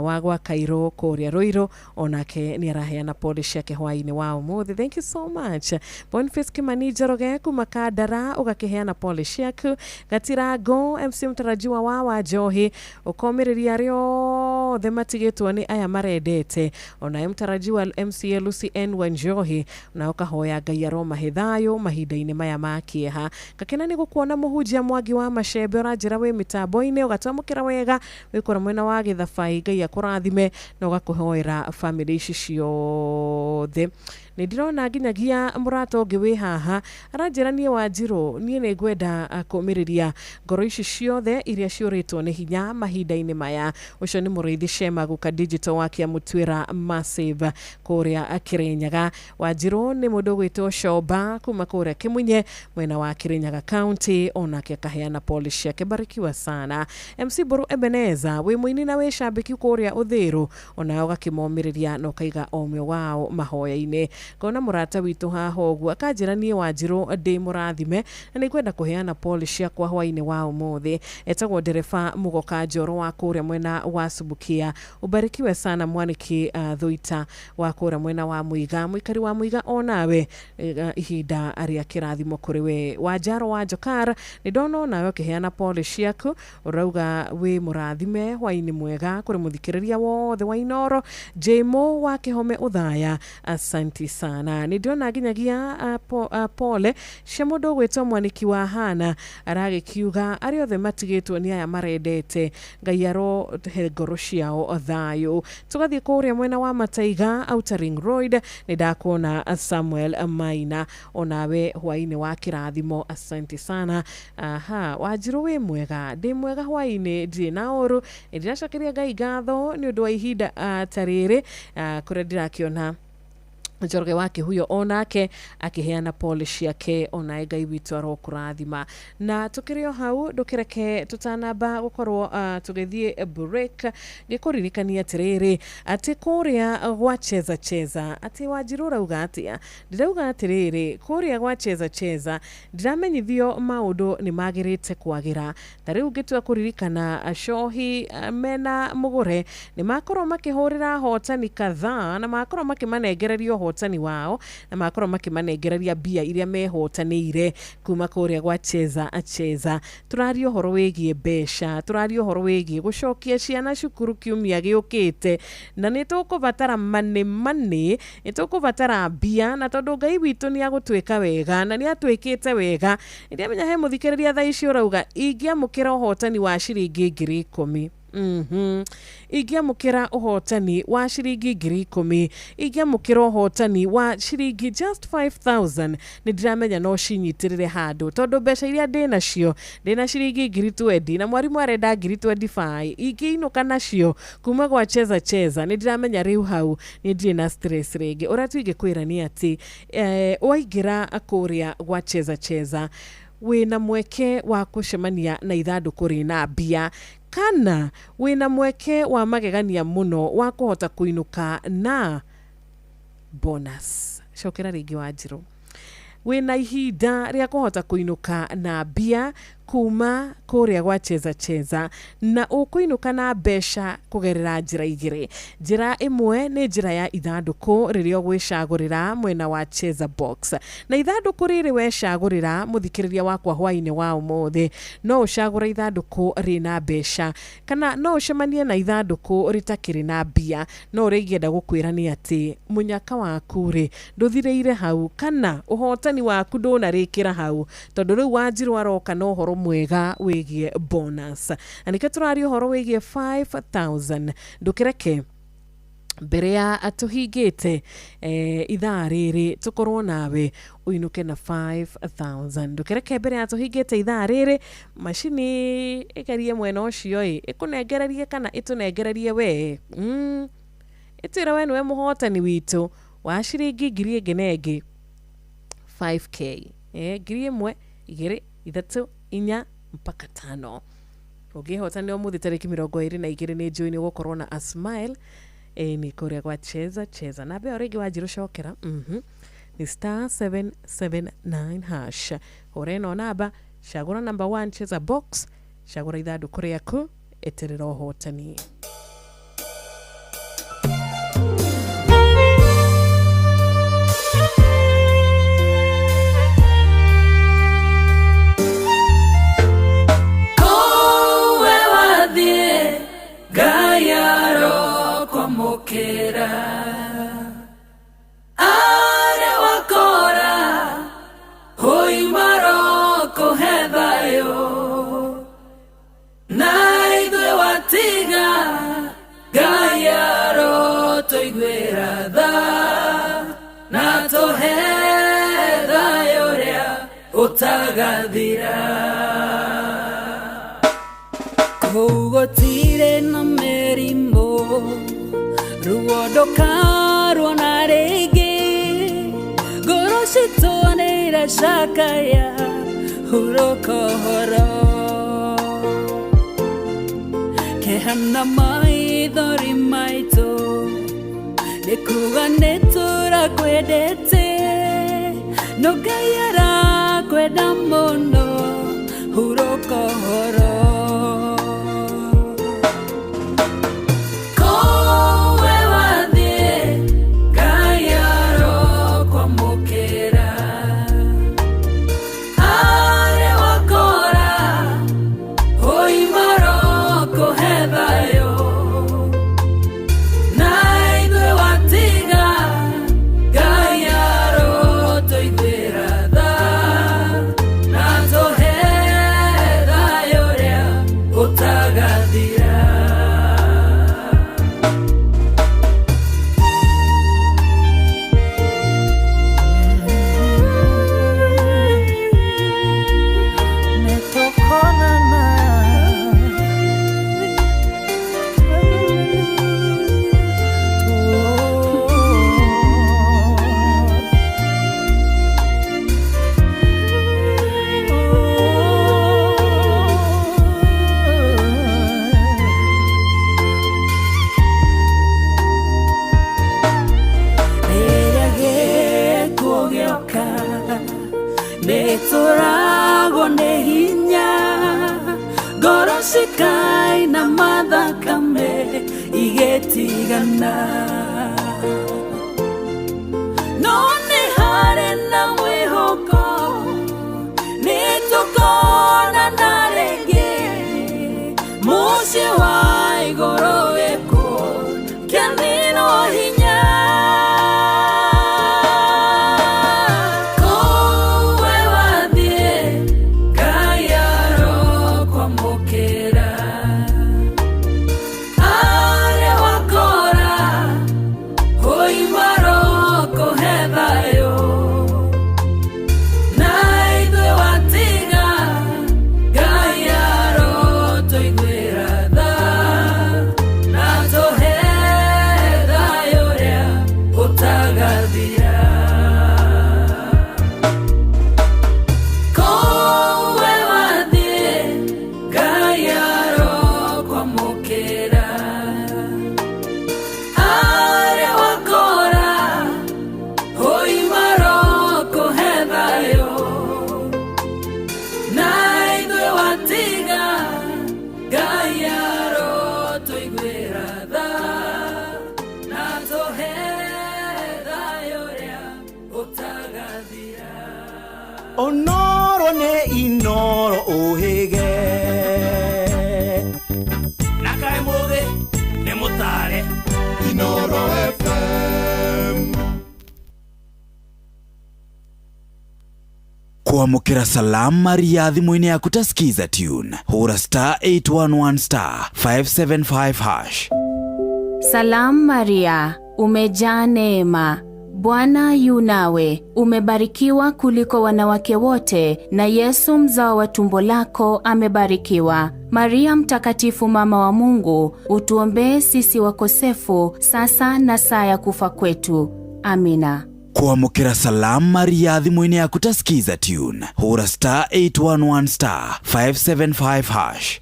wa Cairo kuria Roiro onake ni araheana pole ciake hwaine wao mothe. Thank you so much. Boniface Kimani Njoroge kuma Kadara ugakiheana pole ciaku. Gatirago MC mtarajiwa wa Njohi ukomiriria rio the matigitwo ni aya marendete ona mtarajiwa MCA Lucy N wa Njohi na ukahoya Ngai aroma hithayo mahinda-ini maya makieha. Gakena ni gukuona muhunjia Mwangi wa Mashebe urajira we mitambo-ini ugatwamukira wega wikora mwena wa Githabai Ngai akurathime na ugakuhoera family ici ciothe. Ni ndirona nginyagia muratonge wi haha aranjira nie Wanjiru nie ni ngwenda kumiriria ngoro ici ciothe iria ciuritwo ni hinya mahinda-ini maya. Ucio ni Muriithi Shema guka digital wa Kiamutwira Massive kuria Kirinyaga. Wanjiru ni mundu gwitwo Shoba kuma kuria Kimunye mwena wa Kirinyaga County ona akaheana pole ciake. Barikiwa sana. MC Buru Ebeneza wi muini na wi shabiki kuria Uthiru ona ugakimomiriria no kaiga omyo wao mahoya-ini. Kona murata witu haha uguo akanjira nie Wanjiru ndi murathime na ni kwenda kuheana pole ciakwa hwaine wao mothe. Etagwo ndereba Mugoka Njoro wa kuria mwena wa Subukia. Ubarikiwe sana mwaniki Thuita wa kuria mwena wa Muiga. Mwikari wa Muiga onawe ihinda aria kirathimo kuri we. Wanjaro wa Njokara ni ndono nawe ukiheana pole ciaku urauga wi murathime hwaine mwega kuri muthikiriria wothe wa Inoro. Jemo wa Kihome Uthaya asanti sana. Ni ndiona nginyagia pole cia mundu gwetwo Mwaniki wa Hana aragikiuga ari othe matigitwo ni aya marendete Ngai aro he ngoro ciao thayo. Tugathie kuria mwena wa Mataiga Outer Ring Road ni ndakuona Samuel Maina onawe hwaine wa kirathimo asanti sana. Wanjiru wi mwega ndi mwega hwaine ndi na oru ndiracokeria Ngai ngatho ni undu wa ihinda tariri kuria ndirakiona Njoroge wake huyo onake akiheana pole ciake ona Ngai witu arokurathima. Na tukirio hau ndukireke tutanamba gukorwo tugithie break ngikuririkania atiriri ati kuria gwa cheza ati Wanjiru rauga atia ndirauga atiriri kuria gwa cheza ndiramenyithio maundu ni magirite kwagira tariu ngitua kuririkana Shohi mena Mugure ni makorwo makihurira hotani kadhaa na makorwo makimanengererio hotani wao na makorwo makimanengereria bia iria mehotanire kuma kuria gwa cheza. Turario horo wigie besha, turario horo wigie gucokia ciana cukuru kiumia giukite na nitukubatara mane nitukubatara bia na tondu Ngai witu ni agutwika wega na ni atwikite wega ndiamenya he muthikiriria thaa ici urauga ingiamukira hotani wa ciringi 10,000 igiamukira uhotani wa ciringi 10,000 igiamukira uhotani wa ciringi just 5,000 ni ndiramenya no cinyitirire handu tondu mbeca iria ndina cio ndina ciringi 20,000 na mwarimu arenda 25,000 igiinuka nacio kuma gwa cheza ni ndiramenya riu hau ni ndiri na stress ringi uratu igikwira ni ati waingira kuria gwa cheza wina mweke wa kucemania na ithanduku rina bia kana wina mweke wa magegania muno wa kuhota kuinuka na bonus. Cokera ringi Wanjiru wina ihinda ria kuhota kuinuka na bia kuma kuria gwa cheza na ukuinuka na besha kugerera njira igiri. Njira imwe ni njira ya ithanduku ririo gwicagurira mwena wa cheza box, na ithanduku riri wecagurira muthikiriria wakwa hwaine wa umuthi no ucagura ithanduku rina besha, kana no ucemanie na ithanduku ritakiri na bia. No urigienda gukwira ni ati munyaka waku ri nduthireire hau, kana uhotani waku ndunarikira hau, tondu riu wanjiru aroka no horo mwega wigie bonus. Anike turari horo wigie 5,000 ndukireke mbere ya atuhingite ithaa riri tukorwo nawe uinuke na 5,000. Ndukireke mbere ya atuhingite ithaa riri mashini ikarie mwena ucio ikunengererie kana itunengererie we itwira we niwe muhotani witu wa ciringi ngiri ingi 5k ngiri imwe igiri ithatu inya mpaka 5. Ugihotani umuthi tariki 22 ni join gukorwo na a smile ni kuria gwa cheza na be origi wajiro shokera ni *779 hash. Oreno naba shagura number 1 cheza box shagura ithandu kuria ku eterera hotani. Gayaro komokera are wakora hoi maroko hedayo naidwe watiga Gayaro toigwera da na tohedayo rea utagadira Kugotire na merimbo ruodo karo na rege goroshitone ira shakaya hurokohoro kehana mai dori maito nekuga netura kwedete no Gayara kwedamono hurokohoro Kai na madakame igetigana none hare na wehoko netokona narege musi wa igoro eko kianino hinya Kuamukira Salam Maria thimũ-inĩ yaku ta skiza tune. Hũra *811*575#. Salam Maria, umejaa neema. Bwana yu nawe, umebarikiwa kuliko wanawake wote, na Yesu mzao wa tumbo lako amebarikiwa. Maria mtakatifu, mama wa Mungu, utuombee sisi wakosefu, sasa na saa ya kufa kwetu. Amina. Kuamukira Salam Maria thimũ-inĩ yaku ta skiza tune. Hũra *811*575#.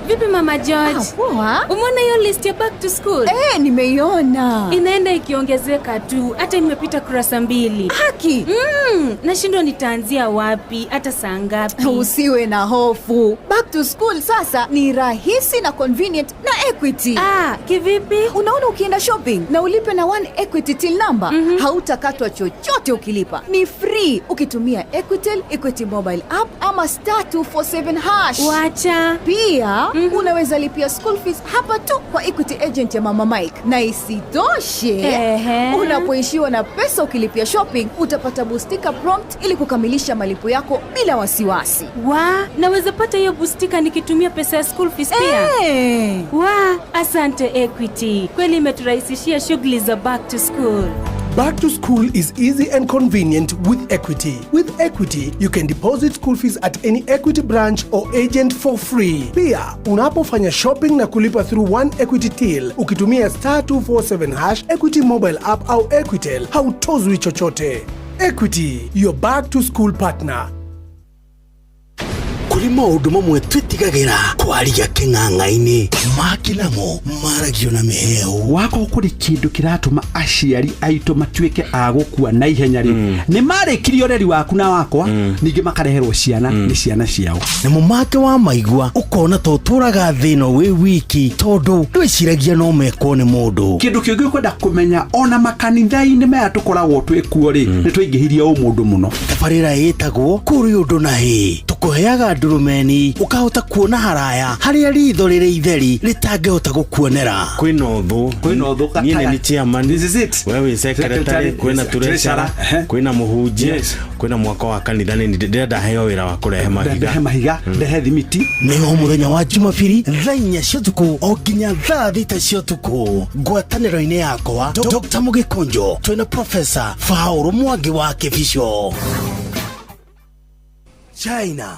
Vipi Mama George? Poa. Umeona hiyo list ya back to school? Nimeiona. Inaenda ikiongezeka tu, hata imepita kurasa 2. Haki. Nashindwa nitaanzia wapi, hata saa ngapi. Usiwe na hofu. Back to school sasa ni rahisi na convenient na Equity. Kivipi? Unaona, ukienda shopping na ulipe na 1 Equity till number, hautakatwa chochote ukilipa. Ni free ukitumia Equity mobile app ama *247#. Wacha. Pia unaweza lipia school fees hapa tu kwa Equity agent ya Mama Mike. Na isitoshe, unapoishiwa na pesa ukilipia shopping, utapata boostika prompt ili kukamilisha malipo yako bila wasiwasi. Naweza pata hiyo boostika nikitumia pesa ya school fees pia? Asante Equity. Kweli imeturahisishia shughuli za back to school. Back to school is easy and convenient with Equity. With Equity, you can deposit school fees at any Equity branch or agent for free. Pia, unapofanya shopping na kulipa through 1 Equity till, ukitumia *247# Equity mobile app au Equitel, hautozwi chochote. Equity, your back to school partner. Kuri maundu mamwe twitigagira kwaria king'ang'a-ini makinamo maragio na miheo wako kuri kindu kiratuma aciari aitu matuike agukua na ihenya ri ni marikirio reri waku na wakwa ningi makareherwo ciana ni ciana ciao na mumake wa maigua ukona to turaga thino wi wiki tondu ndwiciragia no meko ni mundu kindu kingi kwenda kumenya ona makanitha-ini maya tukoragwo twikuo ri ni twaingihirie mundu muno tabarira yitagwo kuri undu na hi tukuheaga ndurumeni ukahota kuona haraya haria ritho riri itheri ritangehota gukuonera kwina uthu niĩ ni chairman wewe secretary kwina treasurer kwina muhunjia kwina mwako wa kanitha ni ndenda heo wira wa kurehe mahiga ndehe thimiti niho muthenya wa Jumapili thaa 4 cia tuku o nginya thaa 6 cia tuku ngwatanĩro-inĩ yakwa Dr. Mugikonjo twina Professor Faulu Mwangi wa Kibisho. China.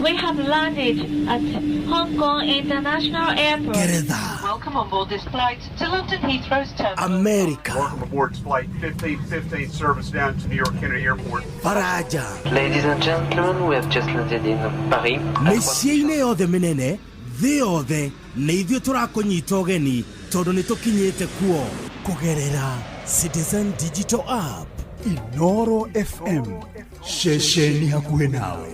We have landed at Hong Kong International Airport. Gereza. Welcome on board this flight to London Heathrow's terminal. America. Welcome aboard flight 1515 service down to New York Kennedy Airport. Faraja. Ladies and gentlemen, we have just landed in Paris. Mĩciĩ-inĩ yothe mĩnene thĩ yothe nĩ ithuĩ tũrakũnyita ũgeni tondũ nĩ tũkinyĩte kuo kũgerera Citizen Digital App. Inoro FM, shesheni hakuhe nawe.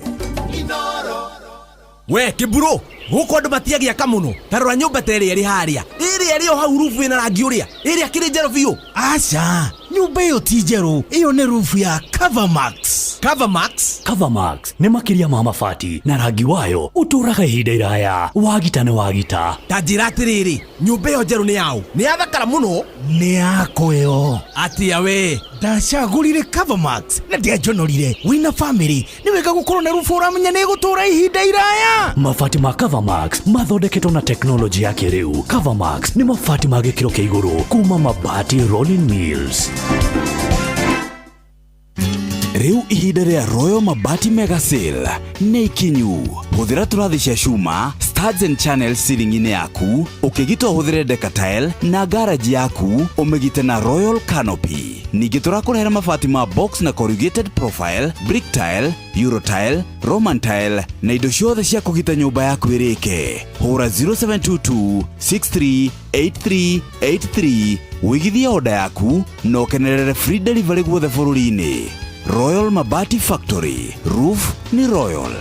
We kiburo guko andu matiagia kamuno tarora nyumba tere iri haria iri o hau rufu ina rangi uria iri akiri njero biu acha nyumba iyo ti njeru iyo ni rufu ya Covermax nĩ makĩria ma mabati na rangi wayo ũtũraga ihinda iraya wagita nĩ wagita tanjira atiriri nyumba iyo njeru ni yao ni yathakara muno ni yako yo atia we ndacagurire Covermax na ndiajonorire wina family ni wega gukorwo na rufu uramenya ni gutura ihinda iraya mabati ma Covermax mathondeketwo na teknoloji ya kĩrĩu. Covermax nĩ mabati ma gĩkĩro kĩa igũrũ kuma Mabati Rolling Mills. Riu ihinda ria Royal Mabati Mega Sale nĩ ikinyu. Hũthĩra tũrathi cia cuma, studs and channels ceiling-inĩ yaku, ũkĩgita ũhũthĩre Decatile na garage yaku, ũmĩgite na Royal Canopy. Ningĩ tũrakũrehera mabati ma box na corrugated profile, brick tile, Euro tile, Roman tile na indo ciothe cia kũgita nyũmba yaku ĩrĩke. Hũra 0722 638383 wĩgithie order yaku na ũkenerere free delivery guothe bũrũri-inĩ. Royal Mabati Factory. Roof ni Royal.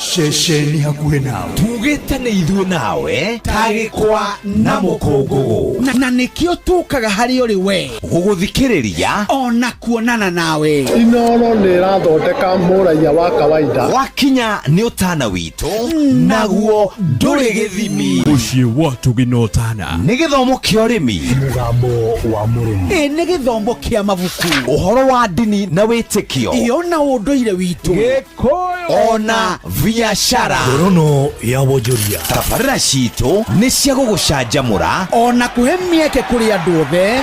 Shesheni hakuhe nawe. Tugite ni ithuĩ nawe tagĩkwa na mũkũngũgũ na nĩkĩo tũkaga harĩ ũrĩ we gũgũthikĩrĩria ona kuonana nawe. Inooro nĩ ĩrathondeka mũraiya wa kawaida. Wakinya nĩ ũtana witũ naguo ndũrĩ gĩthimi. Mũciĩ wa Tũginotana nĩ gĩthomo kĩa ũrĩmi, mũgambo wa mũrĩmi, nĩ gĩthomo kĩa mabuku, ũhoro wa ndini na wĩtĩkio, ona ũndũire witũ, Gĩkũyũ ona biacara, ngorono ya wonjoria. Tabarĩra citũ nĩ cia gũgũcanjamũra ona kũhe mĩeke kũrĩ andũ othe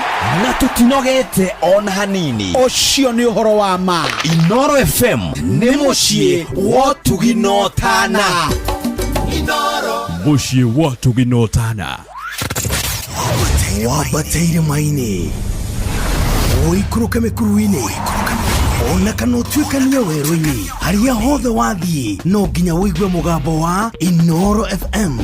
na tũtinogete ona hanini. Ũcio nĩ ũhoro wa ma. Inooro FM nĩ mũciĩ wa Tũginotana. Mũciĩ wa Tũginotana. Wambateire maini ũikũrũke mĩkuru-inĩ ona kana ũtuĩkanie werũ-inĩ, harĩa hothe wathiĩ no nginya wĩigue mũgambo wa Inooro FM.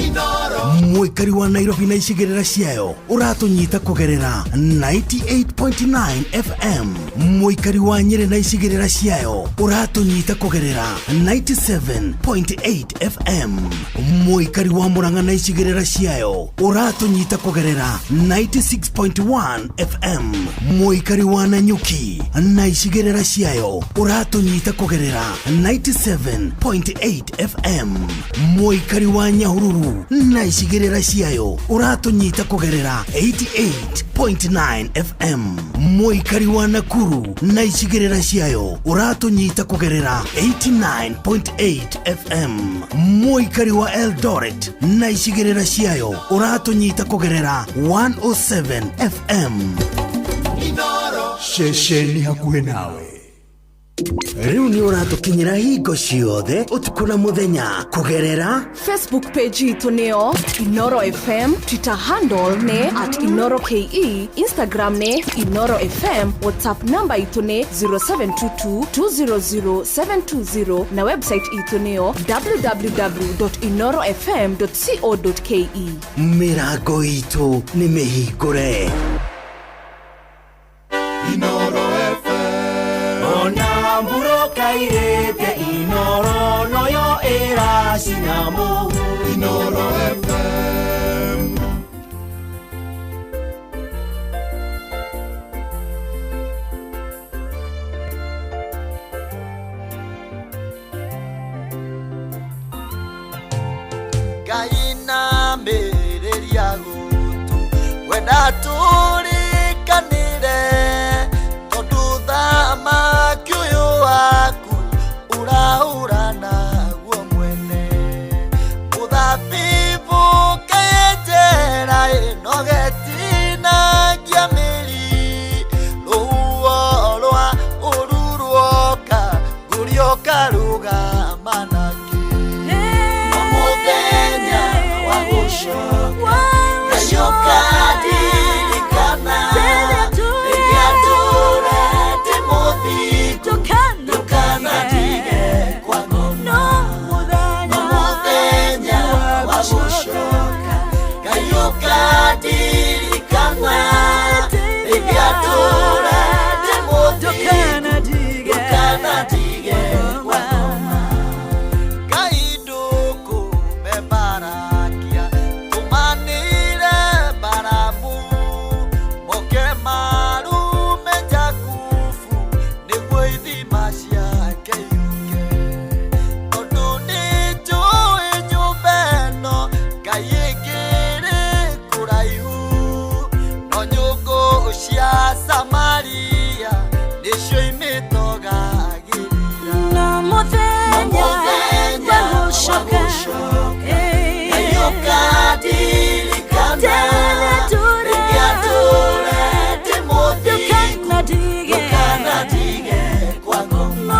Mũikari wa Nairobi na icigĩrĩra ciayo ũratũnyita kũgerera 98.9 FM. Mũikari wa Nyĩrĩ na icigĩrĩra ciayo ũratũnyita kũgerera 97.8 FM. Mũikari wa Murang'a na icigĩrĩra ciayo ũratũnyita kũgerera 96.1 FM. Mũikari wa Nanyuki na icigĩrĩra ciayo ũratũnyita kũgerera 97.8 FM. Mũikari wa Nyahururu na icigĩrĩra ciayo ũratũnyita kũgerera 88.9 FM. Mũikari wa Nakuru na icigĩrĩra ciayo ũratũnyita kũgerera 89.8 FM. Mũikari wa Eldoret na icigĩrĩra ciayo ũratũnyita kũgerera 107 FM. Shesheni hakuhe nawe. Rĩu nĩ ũratũkinyĩra hingo ciothe ũtukũ na mũthenya kũgerera Facebook page itũ nĩyo Inooro FM, Twitter handle nĩ @InooroKE, Instagram nĩ Inooro FM, WhatsApp number itũ nĩ 0722200720 na website itũ nĩyo www.inoorofm.co.ke. Mĩrango itũ nĩ mĩhingũre. Inooro FM ona mburoka irete Inooro noyo eracina mũhu. Inooro FM Kaina mbereria gutu wenda turikanire tondu thama kĩũyũ waku ũraũra naguo mwene mũthabibũ kayenjera ĩnogetinangia mĩri rũhuo rwa ũru ruoka ngũrioka rũgama nakĩ mũthenya wa gũcoka gacoka ndirikana rĩrĩa tũrete mũthingu ndũkanatige kwa ngoma mũthenya wa gũcoka gacoka ndirikana rĩrĩa tũrete mũthingu ndũkanatige kwa ngoma. Ngai ndũkũme barakia tũmanĩre baramu moke marume Jakubu nĩguo ithima ciake iuke tondũ nĩnjũĩ nyũmba ĩno Ngai ĩngĩrĩ kũraihu no nyũngũ cia Samaria nĩcio imĩtogagĩrĩra na mũthenya wa gũcoka gaioka ndirikana rĩrĩa tũrete mũthingu ndũkanatige kwa ngoma.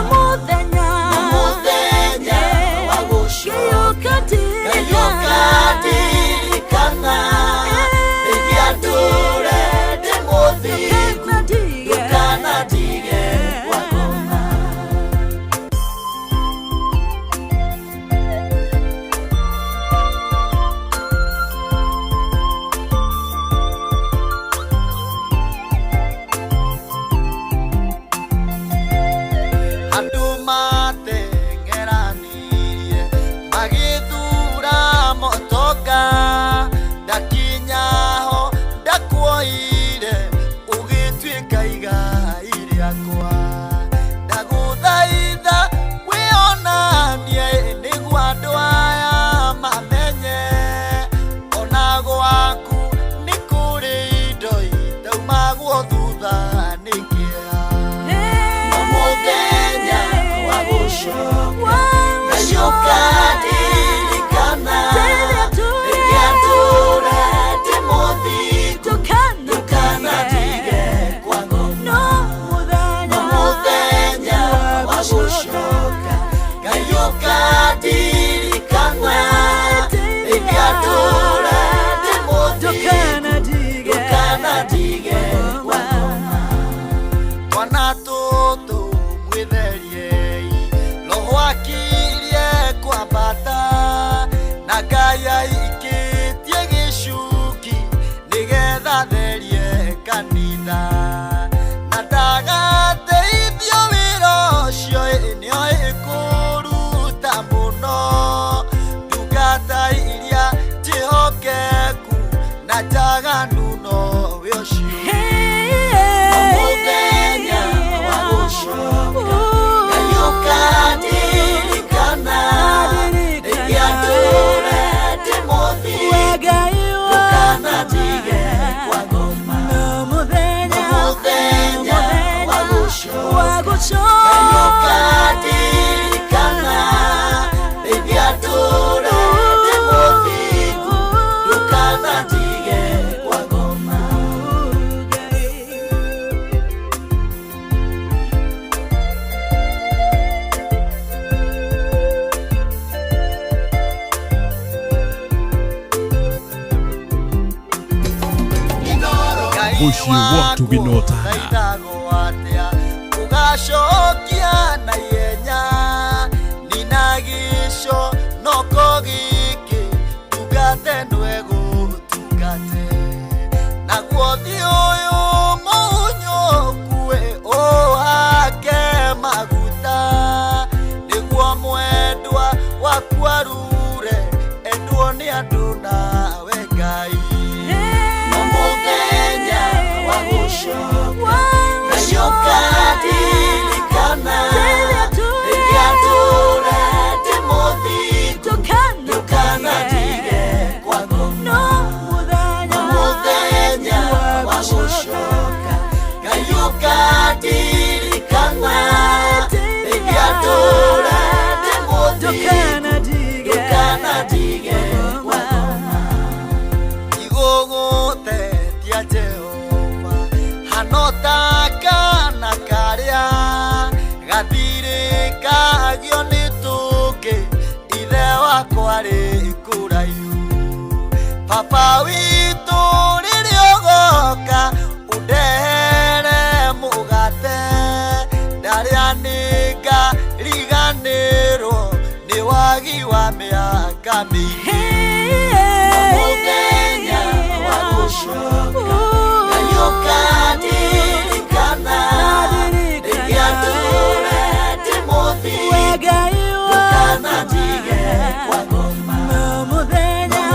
Kayukadirikana Rĩngĩatũra ndĩ mũthingu ndũkanatige kwa ngoma. Muciĩ wa tũgĩnotana Ndaitagwo atĩa ũgacokia na ihenya nina gĩco noko gĩkĩ tungate ndwegũtungate naguo thi ũyũ mũnyũkue ũhake maguta nĩguo mwendwa waku arure endwo nĩ andũ nawe Ngai. Mũthenya wa gũcoka Kayukadirikana Rĩngĩatũra ndĩ mũthingu ndũkanatige kwa ngoma. Mũthenya wa gũcoka Kayukadirikana Rĩngĩatũra ndĩ mũthingu ndũkanatige kwa ngoma. Igũgũtetia Jehova hanotaka na karĩa gathirĩkagio nĩ tũngĩ ithe wakwa rĩ kũraihu. Papa witũ rĩrĩa ũgoka ũndehere mũgate ndarĩa nĩngariganĩrwo nĩ wagi wa mĩaka mĩingĩ. Mũthenya wa gũcoka Kayukadirikana Rĩngĩatũra ndĩ mũthingu ndũkanatige kwa ngoma. Mũthenya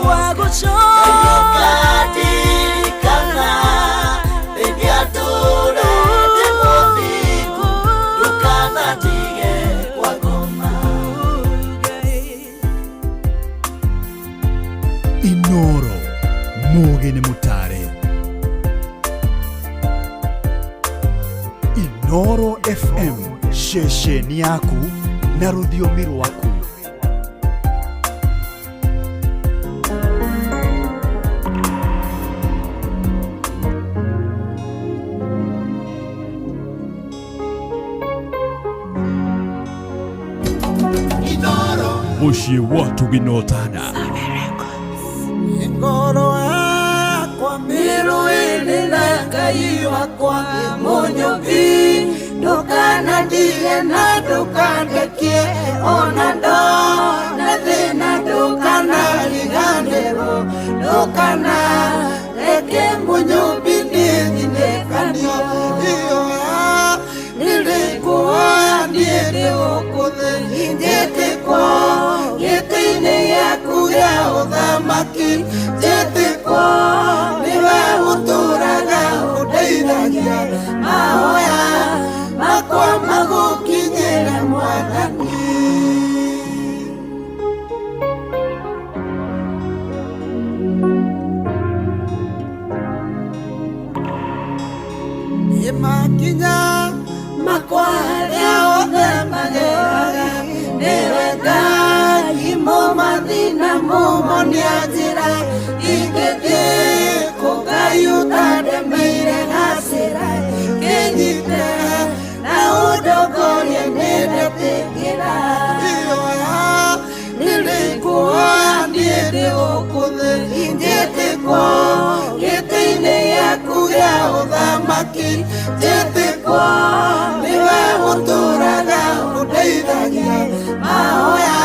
wa gũcoka Kayukadirikana Rĩngĩatũra ndĩ mũthingu ndũkanatige kwa ngoma. Inoro Muge nĩ mũtare. Inoro FM, ceceni yaku na rũthiomi rwaku. Muciĩ wa tũgĩnotana ngoro yakwa mĩrũĩrĩ na Ngai wakwa mũnyũmbi ndũkanandige na ndũkandekie ona ndona thĩna ndũkanariganĩrwo ndũkanareke mũnyũmbi nĩthinĩkanio ioya nĩrĩngũoya niĩ ndĩgũkũthĩ njĩtĩkwo gĩtĩ-inĩ gĩaku gĩa ũthamaki njĩtĩkwo nĩwe ũtũraga ũndeithagia mahoya makwa magũkinyĩre Mwathani. Nĩmakinya makwa arĩa othe mageraga nĩwe Ngai mũmathina mũmonia njĩra ingĩthiĩ kũ Ngai ũtandemeire gacĩra kĩnyite na ũndongorie nĩndetĩkĩra ioya nĩrĩngũoya niĩ ndĩgũkũthĩ njĩtĩkwo gĩtĩ-inĩ gĩaku gĩa ũthamaki njĩtĩkwo nĩwe ũtũraga ũndeithagia mahoya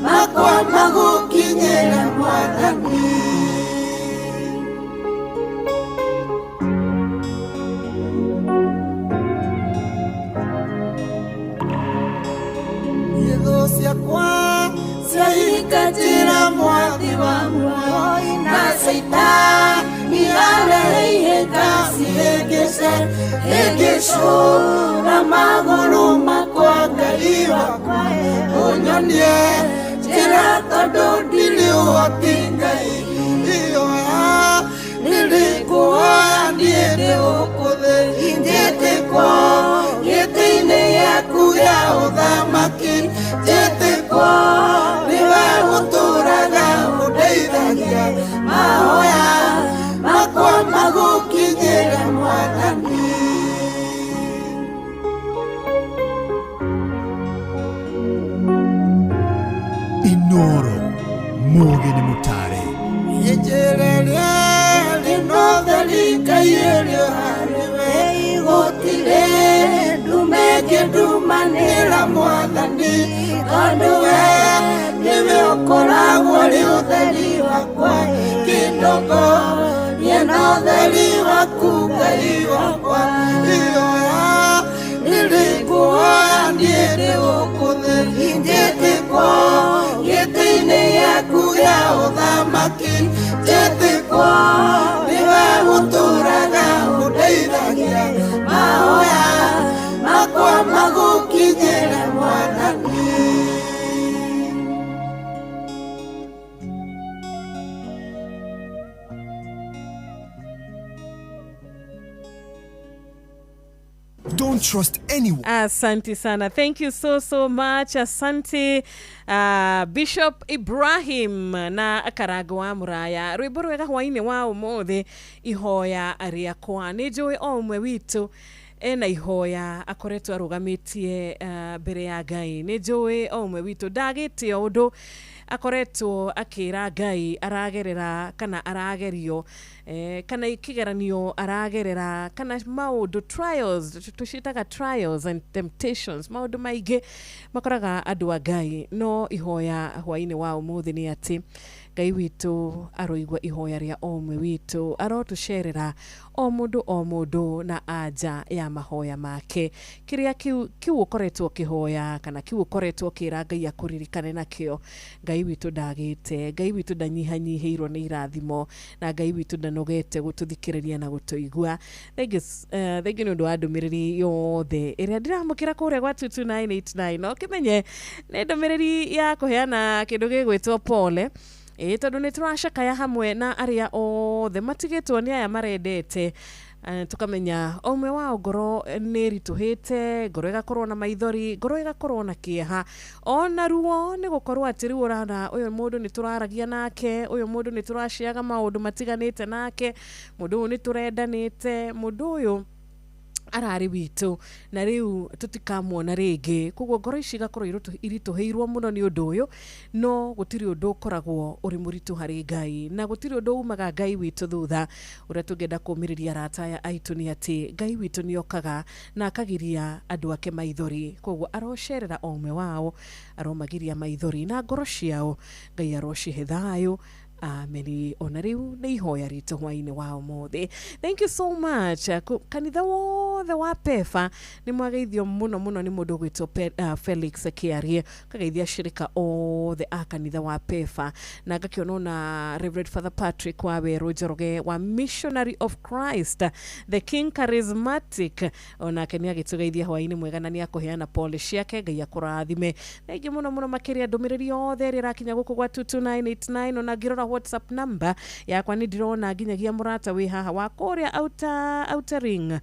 makwa magũkinyĩre Mwathani. Thũ ciakwa ciahingatĩra mwathi wa muoyo na Saitani arehe ngacihĩngĩce hĩngĩcũra magũrũ makwa Ngai wakwa ũnyonie njĩra tondũ ndirĩ ũhoti Ngai ioya nĩrĩngũoya niĩ ndĩgũkũthĩ ingĩndumanĩra Mwathani, tondũ we nĩwe ũkoragwo ũrĩ ũtheri wakwa, kĩndoko niĩ na ũtheri waku Ngai wakwa, ihoya nĩrĩngũhoya niĩ ndĩgũkũtheria, njĩtĩkwo gĩtĩ-inĩ gĩaku gĩa ũthamaki, njĩtĩkwo nĩwe ũtũũraga ũndeithagia, mahoya makwa magũkinyĩre Mwathani. Don't trust anyone. Asante sana. Thank you so much. Asante Bishop Ibrahim na Karago wa Muraya. Rwimbo rwega hwainĩ wa ũmũthĩ, ihoya rĩakwa. Nĩ njũĩ o ũmwe witũ ena ihoya akoretwo arũgamĩtie mbere ya Ngai. Nĩ njũĩ o ũmwe witũ ndagĩte ũndũ akoretwo akĩra Ngai aragerera kana aragerio, kana ikigeranio aragerera, kana maũndũ trials, tucitaga trials and temptations, maũndũ maingĩ makoraga andũ a Ngai. No ihoya hwainĩ wa ũmũthĩ nĩ atĩ Ngai witũ aroigua ihoya rĩa o ũmwe witũ, arotucerera o mũndũ na anja ya mahoya make. Kĩrĩa kiu ũkoretwo kĩhoya kana kiu ũkoretwo kĩra Ngai akũririkane nakĩo, Ngai witũ ndagĩte, Ngai witũ ndanyihanyihĩirwo nĩ irathimo, na Ngai witũ ndanogete gũtũthikĩrĩria na gũtũigua. Thengi nĩ ũndũ wa ndũmĩrĩri yothe ĩrĩa ndĩramũkĩra kũrĩa gwa 22989. No kĩmenye nĩ ndũmĩrĩri ya kũheana kĩndũ gĩgwĩtwo pole, tondũ nĩ tũracakaya hamwe na arĩa othe matigĩtwo nĩ aya marendete. Tukamenya omwe wao ngoro nĩ ritũhĩte, ngoro ĩgakorwo na maithori, ngoro ĩgakorwo na kĩeha, ona ruo nĩ gũkorwo atĩ rĩu ũrana ũyũ mũndũ nĩ tũraragia nake, ũyũ mũndũ nĩ tũraciaga maũndũ matiganĩte nake, mũndũ ũyũ nĩ tũrendanĩte, mũndũ ũyũ arari witũ na rĩu tũtikamuona rĩngĩ. Koguo ngoro ici igakorwo iritũhĩirwo mũno nĩ ũndũ ũyũ, no gũtirĩ ũndũ ũkoragwo ũrĩ mũritũ harĩ Ngai, na gũtirĩ ũndũ umaga Ngai witũ thutha. Ũrĩa tũngĩenda kũũmĩrĩria arata aya aitũ nĩ atĩ Ngai witũ nĩ okaga na akagiria andũ ake maithori. Koguo arocerera o ũmwe wao, aromagiria maithori na ngoro ciao, Ngai arocihe thayũ. Ameni. Ona rĩu nĩ ihoya ritũ hwainĩ wa ũmũthĩ. Thank you so much. Kanitha wothe wa Pefa nĩ mwageithio mũno nĩ mũndũ gwĩtwo Felix Kiarie, kageithia shirika othe a kanitha wa Pefa, na ngakĩona na Reverend Father Patrick wa Werũ Njoroge wa Missionary of Christ the King Charismatic, onake nĩ agĩtũgeithia hwainĩ mwega na nĩ akũheana pole ciake. Ngai akũrathime. Thengi mũno makĩria ndũmĩrĩri yothe ĩrĩa ĩrakinya gũkũ gwa 22989. Ona ngĩrora WhatsApp number yakwa nĩ ndĩrona nginyagia mũrata wĩ haha wa kũrĩa outer ring,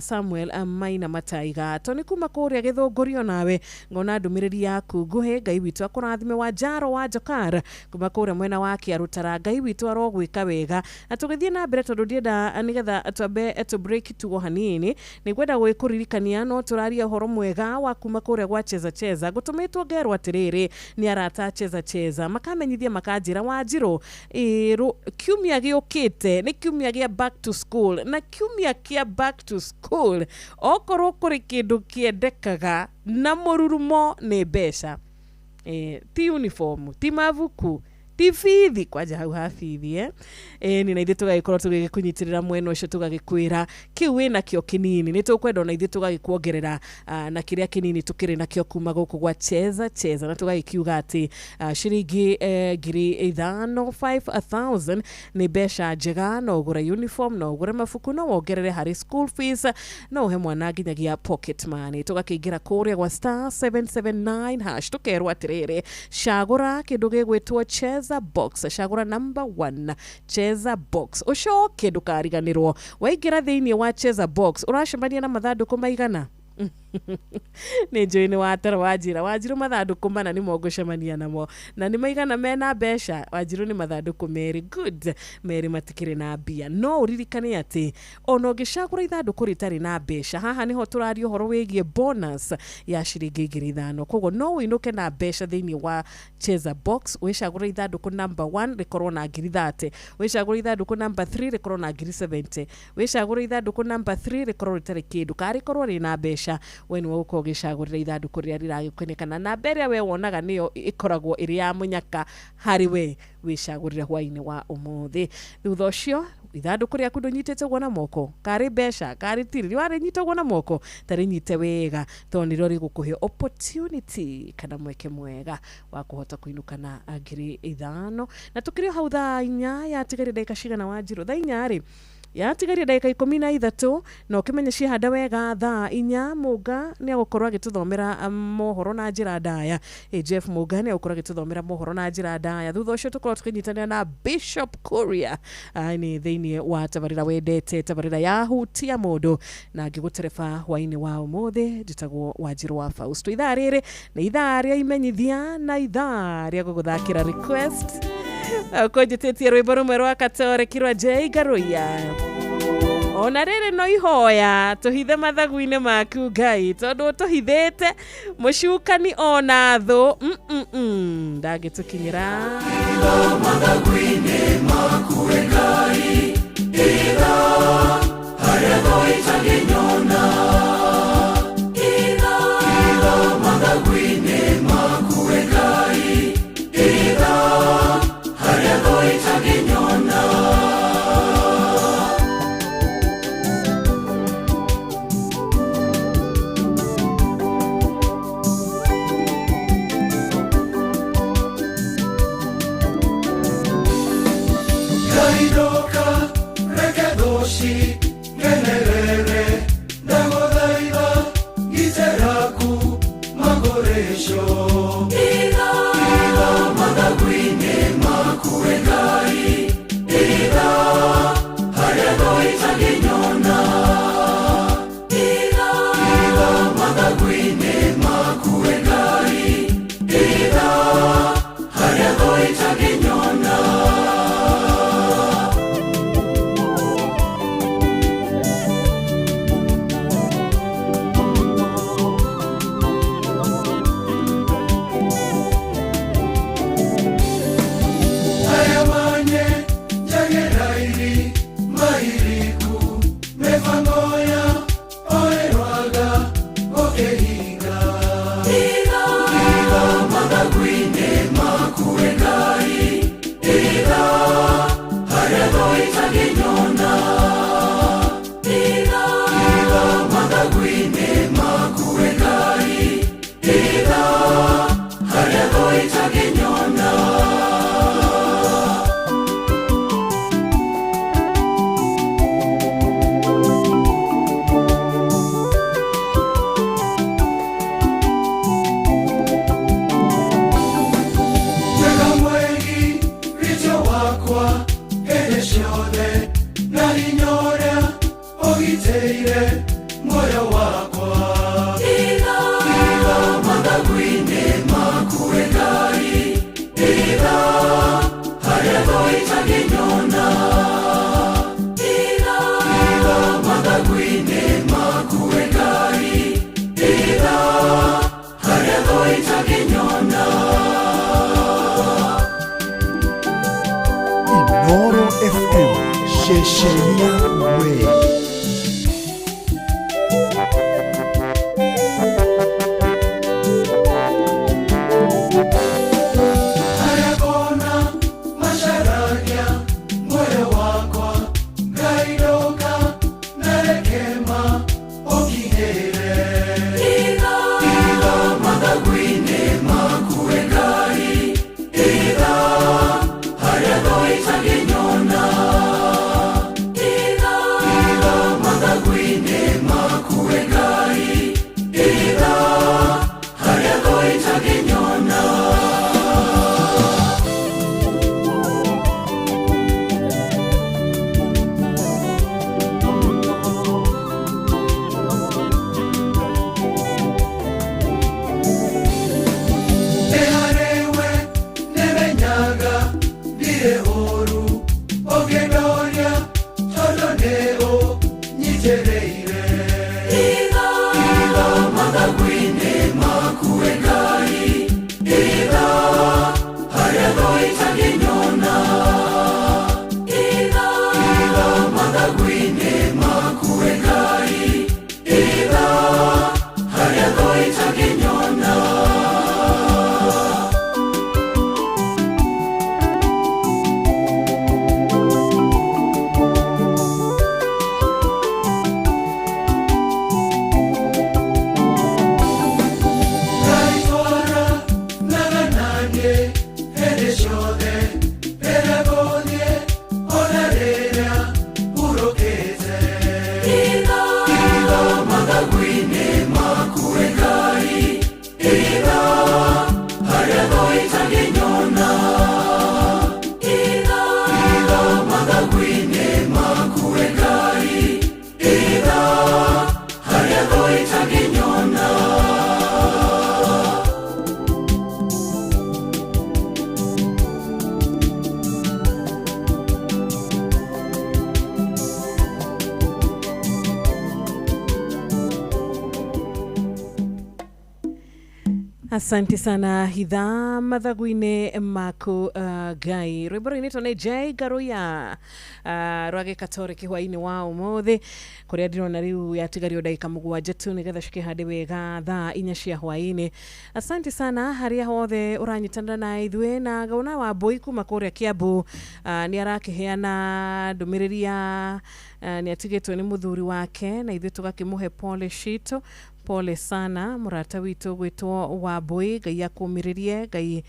Samuel Maina Mataiga, toni kuma kũrĩa Gĩthũngũri nawe ngona ndũmĩrĩri yaku nguhĩ. Ngai witũ akũrathime. Wa Njaro wa Jokar kuma kũrĩa mwena wa Kĩarũtara, Ngai witũ arogwĩka wega. Na tũgĩthiĩ na mbere tondũ ndienda nĩgetha twambe to break tugo hanini, nĩ gwenda gwĩkũririkania no tũraria ũhoro mwega wa kuma kũrĩa gwa Cheza gũtũmĩtwo ngerwo atĩrĩrĩ nĩ arata Cheza makamenyithia makanjĩra Wanjirũ kiumia gĩũkĩte nĩ kiumia gĩa back to school, na kiumia kĩa back to school okorwo kũrĩ kĩndũ kĩendekaga na mũrurumo nĩ mbeca, ti uniform, ti mabuku, ti bithi. Kwanja hau ha bithi ni na ithe tugagĩkorwo tũgĩkũnyitĩrĩra mwena ũcio, tũgagĩkwĩra kiu wĩna kĩo kĩnini nĩ tũkwenda ona ithe tũgagĩkuongerera na kĩrĩa kĩnini tũkĩrĩ nakĩo kuma gũkũ gwa Cheza, na tũgagĩkiuga atĩ ciringi 5,000 nĩ mbeca njega. No ũgũre uniform, no ũgũre mabuku, no wongerere harĩ school fees, no ũhe mwana nginyagia pocket money. Tũgakĩingĩra kũrĩa gwa *779# tũkerwo atĩrĩrĩ cagũra kĩndũ gĩgwĩtwo Cheza Box, cagũra number 1 Cheza Box, ũcoke ndũkariganĩrwo. Waingĩra thĩinĩ wa Cheza Box ũracemania na mathandũkũ maigana? Nĩ njũĩ nĩ watara Wanjirũ mathandũkũ mana nĩ mogũcemania namo, na nĩ maigana mena mbeca? Wanjirũ nĩ mathandũkũ merĩ. Good, merĩ matikĩrĩ na mbia. No ũririkane atĩ ona ũngĩcagũra ithandũkũ rĩtarĩ na mbeca, haha nĩho tũraria ũhoro wĩgiĩ bonus ya ciringi 5,000. Koguo no ũinũke na mbeca thĩinĩ wa Cheza Box, wĩcagũra ithandũkũ number 1 rĩkorwo na 30,000, wĩcagũra ithandũkũ number 3 rĩkorwo na 70,000, wĩcagũra ithandũkũ number 3 rĩkorwo rĩtarĩ kĩndũ, karĩkorwo rĩna mbeca, we ni uko gicagurira ithanduku ria riragikunikana na mbere we wonaga niyo ikoragwo iri ya munyaka hari we wicagurire hwaini wa umuthi thutha ucio ithanduku riaku ndunyitite gwo na moko kari besha kari tiri wari nyita gwo na moko tari nyite wega to niro rigukuhe opportunity kana mweke mwega wa kuhota kuinukana ngiri 5 na tukirio hau thaa 4 ya tigari dakika cigana Wanjiru thaa 4 ri ya tigari dakika 13 no kimenya cihanda wega thaa 4 Muga ni agukorwa agituthomera mohoro na njira ndaya Jeff Muga ni agukorwa agituthomera mohoro na njira ndaya thutha ucio tukorwo tukinyitanira na Bishop Kuria ni thiini wa tabarira wendete tabarira ya hutia mundu na ngigutereba hwaini wa umuthi njitagwo Wanjiru wa Fausto ithaa riri na ithaa ria imenyithia na ithaa ria guguthakira request kujitetia rwimbo rumwe rwa Katore Kirwa J Garuya ona riri no ihoya tuhithe mathagu-ini maku Ngai tondu tuhithite mucukani ona thu ndagitukinyira mathagu-ini maku Ngai ira haria goitanginyona ira mathagu-ini maku Ngai ira haria goitanginyona Doka, reke doshi, generere, ndagothaitha, giteraku, magoresho. Ira mathagu-ini maku Ngai, ira haria goitanginyona. Ira mathagu-ini maku Ngai, ira haria goitanginyona. Asante sana hitha mathaguine maku Ngai. Rwimbo rwinitwo ni J Garuya rwage katore kihwaini wa umuthi kuria ndirona riu yatigario ndagika 7 tu nigetha cikihande wega thaa 4 cia hwaini. Asante sana haria hothe uranyitana na ithwe na gauna wa boy kuma kuria Kiambu ni arakiheana ndumiriria ni atigitwe ni muthuri wake na ithuĩ tugakimuhe pole shito. Pole sana murata witu gwitwo wa boy Ngai akumiririe Ngai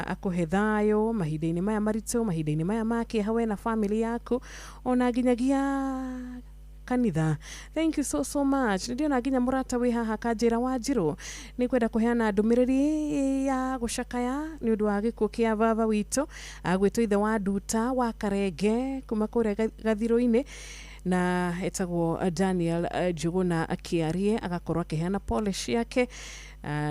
akuhe thayo mahinda-inĩ maya maritu mahinda-inĩ maya make hawe na family yaku ona nginyagia kanitha. Thank you so much. Ndiona nginya murata wi haha Kanjira Wanjiru ni kwenda kuheana ndumiriri ya gucakaya ni undu wa gikuo kia baba witu agwitwo ithe wa Nduta wa Karenge kuma kuria Gathiru-ini na etagwo Daniel Juguna akiarie agakorwo akiheana pole ciake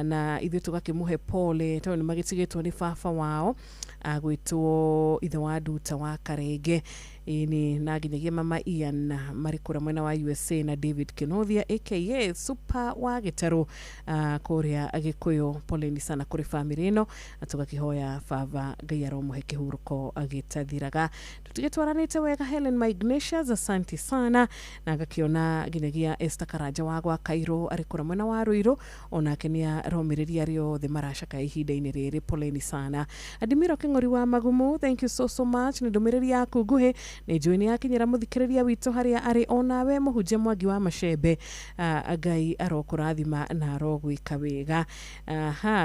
na ithuĩ tugakimuhe pole tondu ni magitigitwo ni baba wao agwitwo ithe wa Nduta wa Karenge ini na nginyagia mama Ian marikura mwena wa USA na David Kenothia aka Super wa Gitaru kuria Gikuyu. Poleni sana kuri family ino tugakihoya baba Ngai aromuhe kihuruko agitathiraga. Tutigitwaranite wega Helen Ignatius, asante sana na gakiona nginyagia Esther Karanja wa gwa Kairo arikura mwena wa Ruiru ona kenia romiriria rio the marashaka ihinda-ini riri. Poleni sana Adimiro Kingori wa Magumu, thank you so much ni ndumiriri yaku nguhi ni joini yakinyira muthikiriria witu haria ari onawe muhunje Mwangi wa Macembe. Ngai arokurathima na arogwika wega.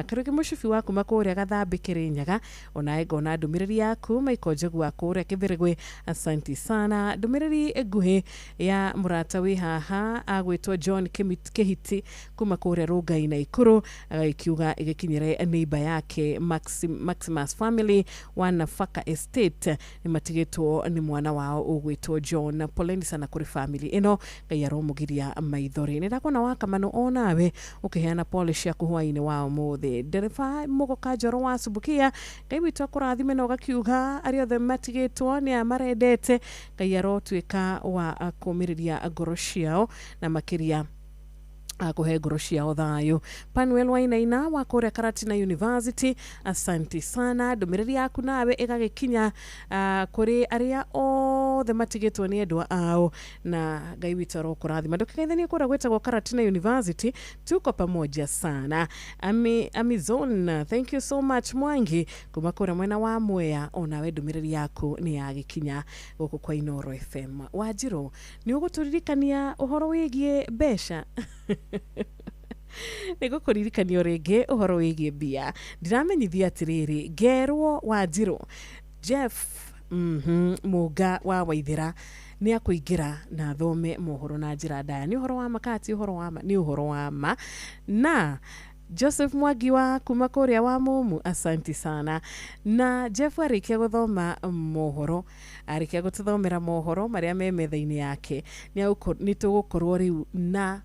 Karuki mushifi waku makuria Gathambi Kirinyaga ona ngona ndumiriri yaku Maiko Njegua kuria Kibirigwe, asante sana. Ndumiriri nguhi ya murata wi haha agwitwo John Kihiti kuma kuria Rungai na Ikuru ikiuga igikinyire neighbor yake Maximus family wana Faka Estate ni matigitwo ni mwana wao ugwitwo John. Poleni sana kuri family ino Ngai aromugiria maithori. Ndakona wakamano onawe ukiheana pole cia kuhwaini wao muthi. Ndereba Mugoka Njoro wa Subukia Ngai witu akurathime na ugakiuga ari othe matigitwo ni amarendete Ngai arotwika wa kumiriria ngoro ciao na makiria akuhe ngoro ciao thayo. Panuel Wainaina wa kuria Karatina University, asante sana. Ndumiriri yaku nawe igagikinya kuri aria othe matigitwo ni endwa ao na Ngai witu arokurathima. Ndukikaithania kuria gwetagwo Karatina University, tuko pamoja sana. Amazon, thank you so much Mwangi kuma kuria mwena wa Mwea onawe ndumiriri yaku ni yagikinya guku kwa Inoro FM. Wanjiru ni uguturirikania uhoro wigie besha Nego kuririkania ringi uhoro wigie bia. Ndiramenyithia atiriri Ngerwo Wanjiru Jeff Muga wa Waithira ni akuingira na thome mohoro na njira ndaya. Ni uhoro wa makati uhoro wa ma, ni uhoro wa ma. Na Joseph Mwangi wa kuma kuria wa Mumu, asante sana. Na Jeff arikia guthoma mohoro, arikia gututhomera mohoro maria me metha-ini yake ni tugukorwo riu na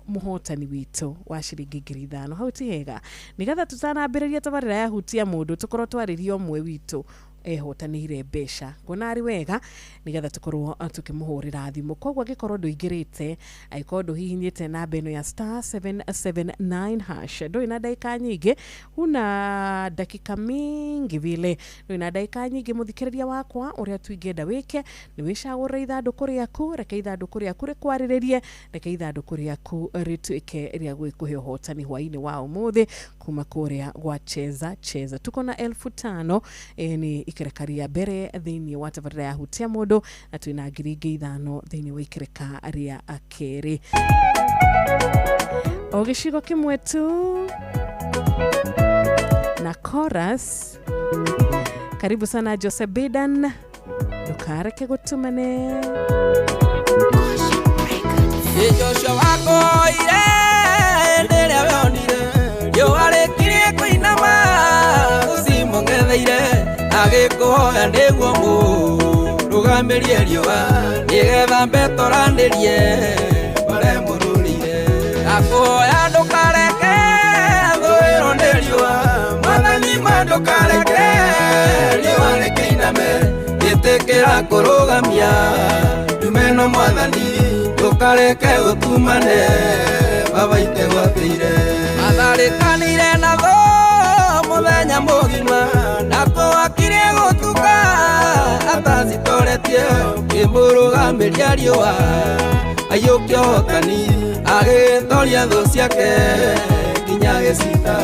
muhotani witu wa ciringi 5,000 hau ti hega nigetha tutanambiriria tabarira ya hutia mundu tukorwo twaririo umwe witu ehotanire besha ngona ari wega nigetha tukorwo tukimuhurira thimu. Kogwa gikorwo nduingirite aikorwo nduhihinyite namba ino ya *779# ndo ina dakika nyingi una dakika mingi vile ndo ina dakika nyingi muthikiriria wakwa uria tuingenda wike ni wicagura ithanduku riaku reke ithanduku riaku rikwarirerie reke ithanduku riaku rituike ria gwikuhe hotani hwaini wa umuthi kuma kuria gwa cheza tuko na 5,000 ni ikerekaria bere thini wa tabarira ya hutia mundu na twina 5,000 thini wa ikerekaria akeri o gicigo kimwe tu na chorus. Karibu sana Joseph Bidan, ndukareke gutumane Joshua wako ire ndere weonire yo arekirie kuinama usimongetheire agikuhoya niguo murugambirie riua nigetha mbetorandirie bare mururire akuhoya ndukareke thwiro ni riua mwathani mandukareke riua rikiname gitikira kurugamia ndumeno mwathani ndukareke utumane babaite gwatire athari tũrĩkanire na thũ mũthenya mũgima na kũwakire gũtuka atacitoretie kĩmũrũgamĩria riũa aiyũkia ũhotani agĩtoria thũ ciake nginya gĩcita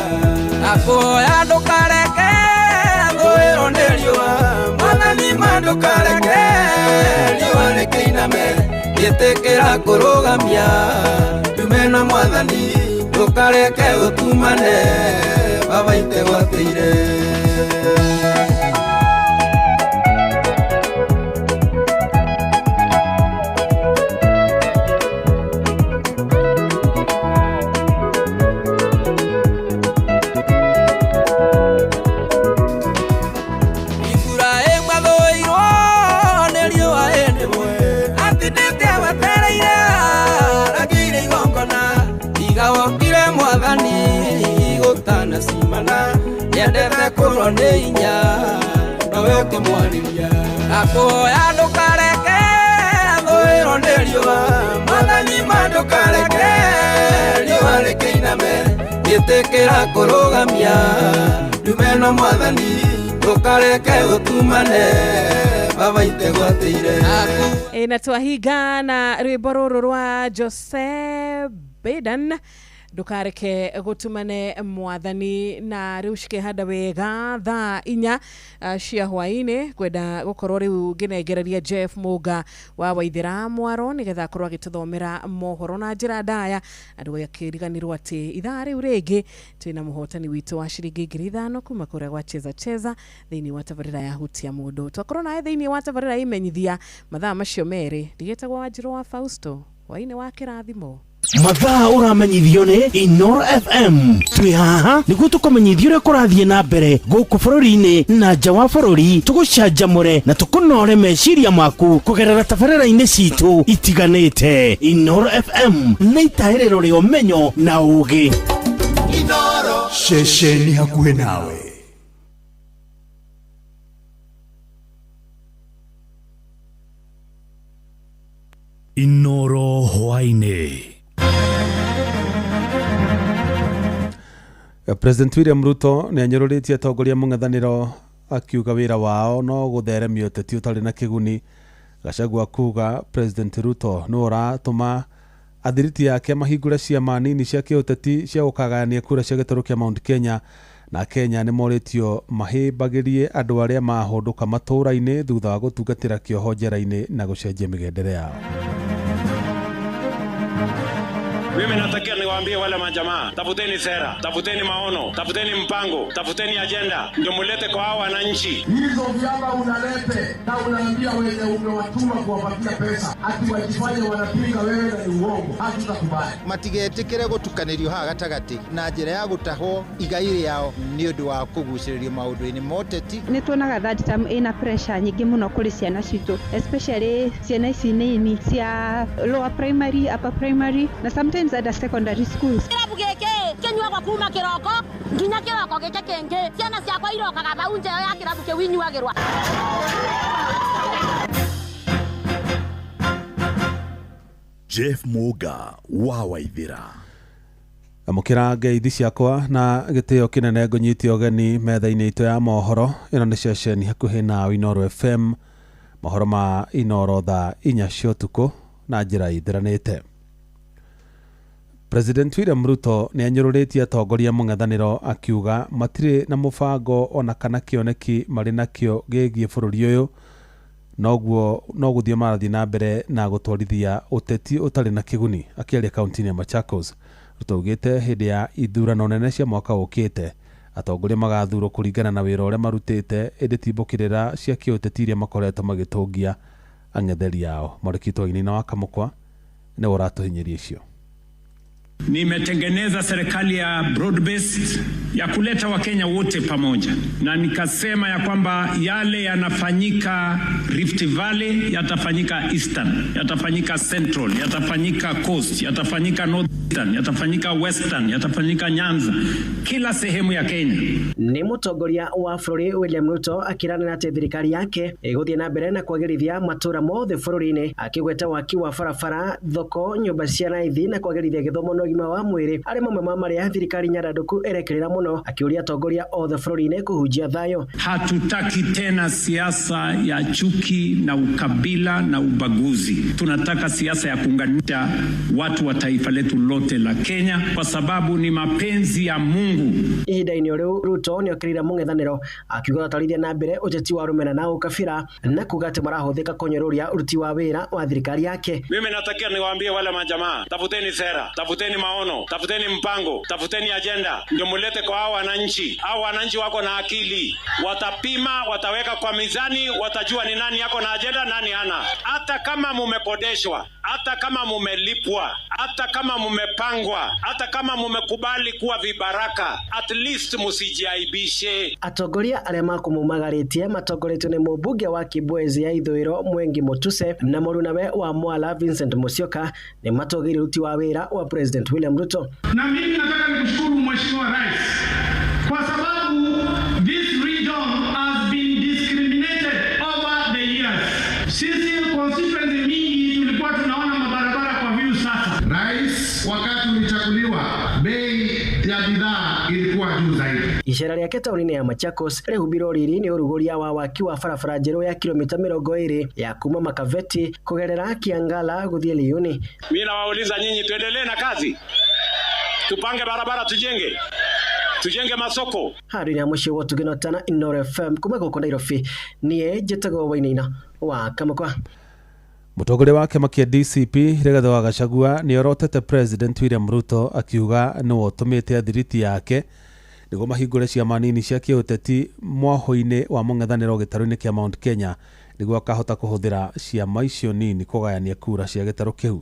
akũhoya ndũkareke thũ ĩyo nĩ riũa mwathani ma ndũkareke riũa rĩkĩiname gĩtĩkĩra kũrũgamia ndume na mwathani ndũkareke ũtumane baba itegwatĩire yendete kurwo nĩ inya nowe ũkĩmwarĩria akũhoya ndũkareke thũ ĩyo nĩ riũa mwathani ma ndũkareke riũa rĩkĩiname gĩtĩkĩra kũrũgamia ndume na mwathani ndũkareke ũtumane baba itegwatĩire na twahinga na rwĩmbo rũrũ rwa Joseph Biden ndukareke gutumane mwathani na riu cikihanda wega thaa 4 cia hwaini kwenda gukorwo riu nginengereria Jeff Muga wa Waithira Mwaro nigetha korwo agituthomera mohoro na njira ndaya andu yakiriganirwo ati ithaa riu ringi twina muhotani witu wa ciringi 5,000 kuma kuria gwa cheza thiini wa tabarira ya hutia mundu twakorwo nae thiini wa tabarira imenyithia mathaa macio meri ndigitagwo Wanjiru wa Fausto waine wa kirathimo mathaa uramenyithio ni Inoro FM twi haha niguo tukumenyithio uria kurathie na mbere guku bururi-ini na nja wa bururi tugucanjamure na tukunore meciria maku kugerera tabarira-ini citu itiganite Inoro FM ni itahiriro ria umenyo na ugi Inoro shesheni hakuhe nawe Inoro hwaine. President William Ruto ni anyururitie atongoria mung'ethaniro akiuga wira wao no gutheremia uteti utari na kiguni. Gachagua kuga President Ruto no uratuma athiriti yake mahingure ciama nini cia kiuteti cia gukagania kura cia gitaro kia Mount Kenya na Kenya ni moritio mahimbagirie andu aria mahunduka matura-ini thutha wa gutungatira kioho njera-ini na gucenjia migendere yao. Mimi natakia niwaambie wale majamaa, tafuteni sera, tafuteni maono, tafuteni mpango, tafuteni agenda, ndio mulete kwa hawa wananchi. Hizo vyama unalete na unaambia wenye umewatuma kuwapatia pesa, ati wajifanye wanapinga wewe na ni uongo, hatutakubali. Matigetikire gutukanirio ha gatagati na njira ya gutaho igaire yao ni undu wa kuguciriria maundu-ini moteti. Ni tuonaga that time ina pressure nyingi muno kuri ciana citu, especially ciana ici nini cia lower primary, upper primary na sometimes at the secondary schools. Kirabu geke kenywa kwa kuma kiroko nginya kiroko geke kenge ciana ciakwa irokaga bau nje ya kirabu ke winyuagirwa. Jeff Muga wa Waithira amukira ngeithi ciakwa na gitio kinene ngonyiti ogeni metha-ini itu ya mohoro ino ni ceceni hakuhi na Inoro FM mohoro ma Inoro thaa 4 cia utuku na njira ithiranite. President William Ruto ni anyururitie atongoria mung'ethaniro akiuga matire na mubango ona kana kioneki mari nakio gigie bururi uyu noguo no guthie marathi na mbere na gutwarithia uteti utari na kiguni akiaria kaunti ya Machakos. Ruto ugite hindi ya ithurano nene cia mwaka ukite atongoria magathurwo kuringana na wira uria marutite indi timbukirira cia kiuteti iria makoretwo magitungia ang'etheri yao. Marikitwo-ini na wakamukwa ni uratuhinyiria icio. Nimetengeneza serikali ya broad based ya kuleta Wakenya wote pamoja, na nikasema ya kwamba yale yanafanyika Rift Valley yatafanyika Eastern, yatafanyika Central, yatafanyika Coast, yatafanyika Northern, yatafanyika Western, yatafanyika Nyanza, kila sehemu ya Kenya. Ni mutongoria wa bũrũri William Ruto akirana na thirikari yake iguthie na mbere na kwagĩrithia matura mothe bũrũri-inĩ, akigweta waki wa barabara, thoko, nyũmba cia raithi na kwagĩrithia gĩthomo na ũgima wa mwĩrĩ arĩ mamwe ma marĩa thirikari nyaranduku erekerera muno, akiuria atongoria othe bũrũri-inĩ kũhunjia thayo. Hatutaki tena siasa ya chuki na ukabila na ubaguzi. Tunataka siasa ya kuunganisha watu wa taifa letu lote la Kenya, kwa sababu ni mapenzi ya Mungu. Ihinda-inĩ rĩu Ruto nĩ okĩrĩire mũng'ethanĩro akiuga atwarithia na mbere ũteti wa rũmena na ũkabira na kuga atĩ marahũthĩka kũnyũrũria uruti wa wĩra wa thirikari yake. Mimi natakia niwaambie wale majamaa, tafuteni sera, tafuteni maono, tafuteni mpango, tafuteni agenda, ndio mulete kwa hao wananchi. Hao wananchi wako na akili, watapima, wataweka kwa mizani, watajua ni nani yako na agenda, nani hana. Hata kama mumepodeshwa, hata kama mumelipwa, hata kama mumepangwa, hata kama mumekubali kuwa vibaraka, at least musijiaibishe. Atongoria arĩa makũmumagaritie matongoretio nĩ mũmbunge wa Kibwezi ya ithũĩro Mwengi Mutuse na mũrunawe wa Mwala Vincent Musyoka nĩ matogire uruti wa wĩra wa President William Ruto. Na mimi nataka nikushukuru Mheshimiwa Rais kwa sababu this region has been discriminated over the years. Sisi constituency mingi tulikuwa tunaona mabarabara kwa view sasa. Rais wakati ulichaguliwa bei ya bidhaa ilikuwa juu zaidi. Icera rĩake taũni-inĩ ya Machakos rĩhubirwo riri nĩ ũrugũria wa waki wa barabara njerũ ya kilomita 20 ya kuma Makaveti kugerera Kiangala gũthiĩ Lioni. Mimi nawauliza nyinyi, tuendelee na kazi, tupange barabara, tujenge masoko. Harĩ na mũciĩ wa Tugenotana Inoro FM kuma gũkũ Nairobi, niĩ njĩtagwo Wainaina wa Kamakwa. Mũtongoria wa kĩama kĩa DCP Rigathĩ wa Gachagua nĩ orotete President William Ruto akiuga nĩwe ũtũmĩte thiriti yake nĩguo mahingũre ciama nini cia kĩũteti mwaho-inĩ wa mũng'ethanĩro gĩtarũ-inĩ kĩa Mount Kenya nĩguo akahota kũhũthĩra ciama icio nini kũgayania kura cia gĩtarũ kĩu.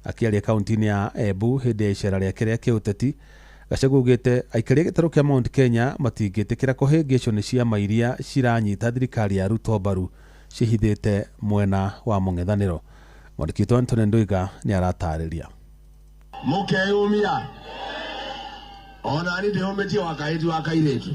Akĩaria kaunti-inĩ ya Embu hĩndĩ ya icera rĩake rĩa kĩũteti, Gachagua augĩte aikaria gĩtarũ kĩa Mount Kenya matingĩtĩkĩra kũhĩngĩcwo nĩ ciama iria ciranyita thirikari ya Ruto mbaru cihithĩte mwena wa mũng'ethanĩro. Mwandĩki witũ Anthony Ndwiga nĩ aratarĩria. Mũkeyũmia ona nĩndĩhũmĩtie wakaĩti wa kairĩtu.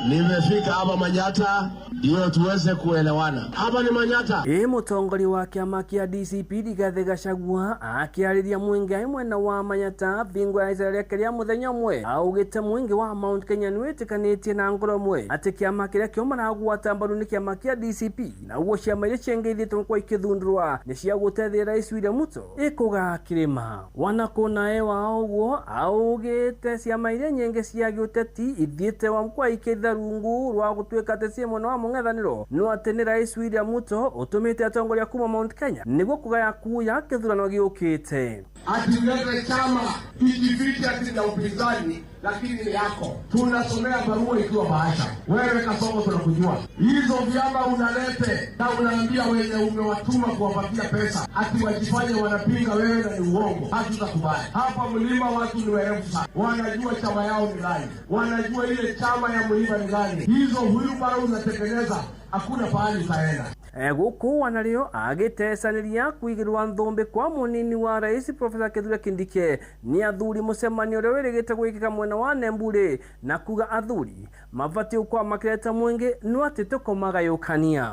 Nimefika hapa Manyata ndio tuweze kuelewana. Hapa ni Manyata. Mũtongoria wa kĩama kĩa DCP Rigathĩ Gachagua akĩarĩria mũingĩ mwena wa Manyata bingo ya icera rĩake rĩa mũthenya ũmwe, augĩte mũingĩ wa Mount Kenya nĩwĩtĩkanĩtie na ngoro ĩmwe atĩ kĩama kĩrĩa kĩo maragwata mbaru nĩ kĩama kĩa DCP, na ũguo ciama iria ciengithĩtwo kwa ikĩthundũrwa nĩ cia gũteithĩrĩria Rais William Ruto ĩkũga kĩrĩma. Wanakũnae wa ũguo augĩte ciama iria nyingĩ cia gĩũteti ithiĩte wa mkwa ikĩtha rungu rwa gũtuĩka atĩ cia mwena wa mũng'ethanĩro no atĩ nĩ Rais William Ruto ũtũmĩte atongoria kuma Mount Kenya nĩguo kũgaya kuya kĩthurano gĩũkĩte. Atilete chama kijiviti ati na upinzani lakini ni yako. Tunasomea barua ikiwa bahasha. Wewe Kasongo tunakujua. Hizo vyama unalete na unaambia wenye umewatuma kuwapatia pesa ati wajifanye wanapinga wewe na ni uongo. Hatutakubali. Hapa mlima watu ni werevu sana. Wanajua chama yao ni gani. Wanajua ile chama ya mlima ni gani. Hizo huyu bara unatekeleza hakuna pahali utaenda. Gũkũ wanarĩo agĩtecanĩria kũigĩrwa thũmbĩ kwa mũnini wa rais Profesa Kithure Kindiki nĩ athuri mũcemanio ũrĩa wĩrĩgĩte gwĩkĩka mwena wa Nembure na kuga athuri mabatiĩ gũkwamakĩrĩte mũingĩ no atĩ tũkomagayũkania.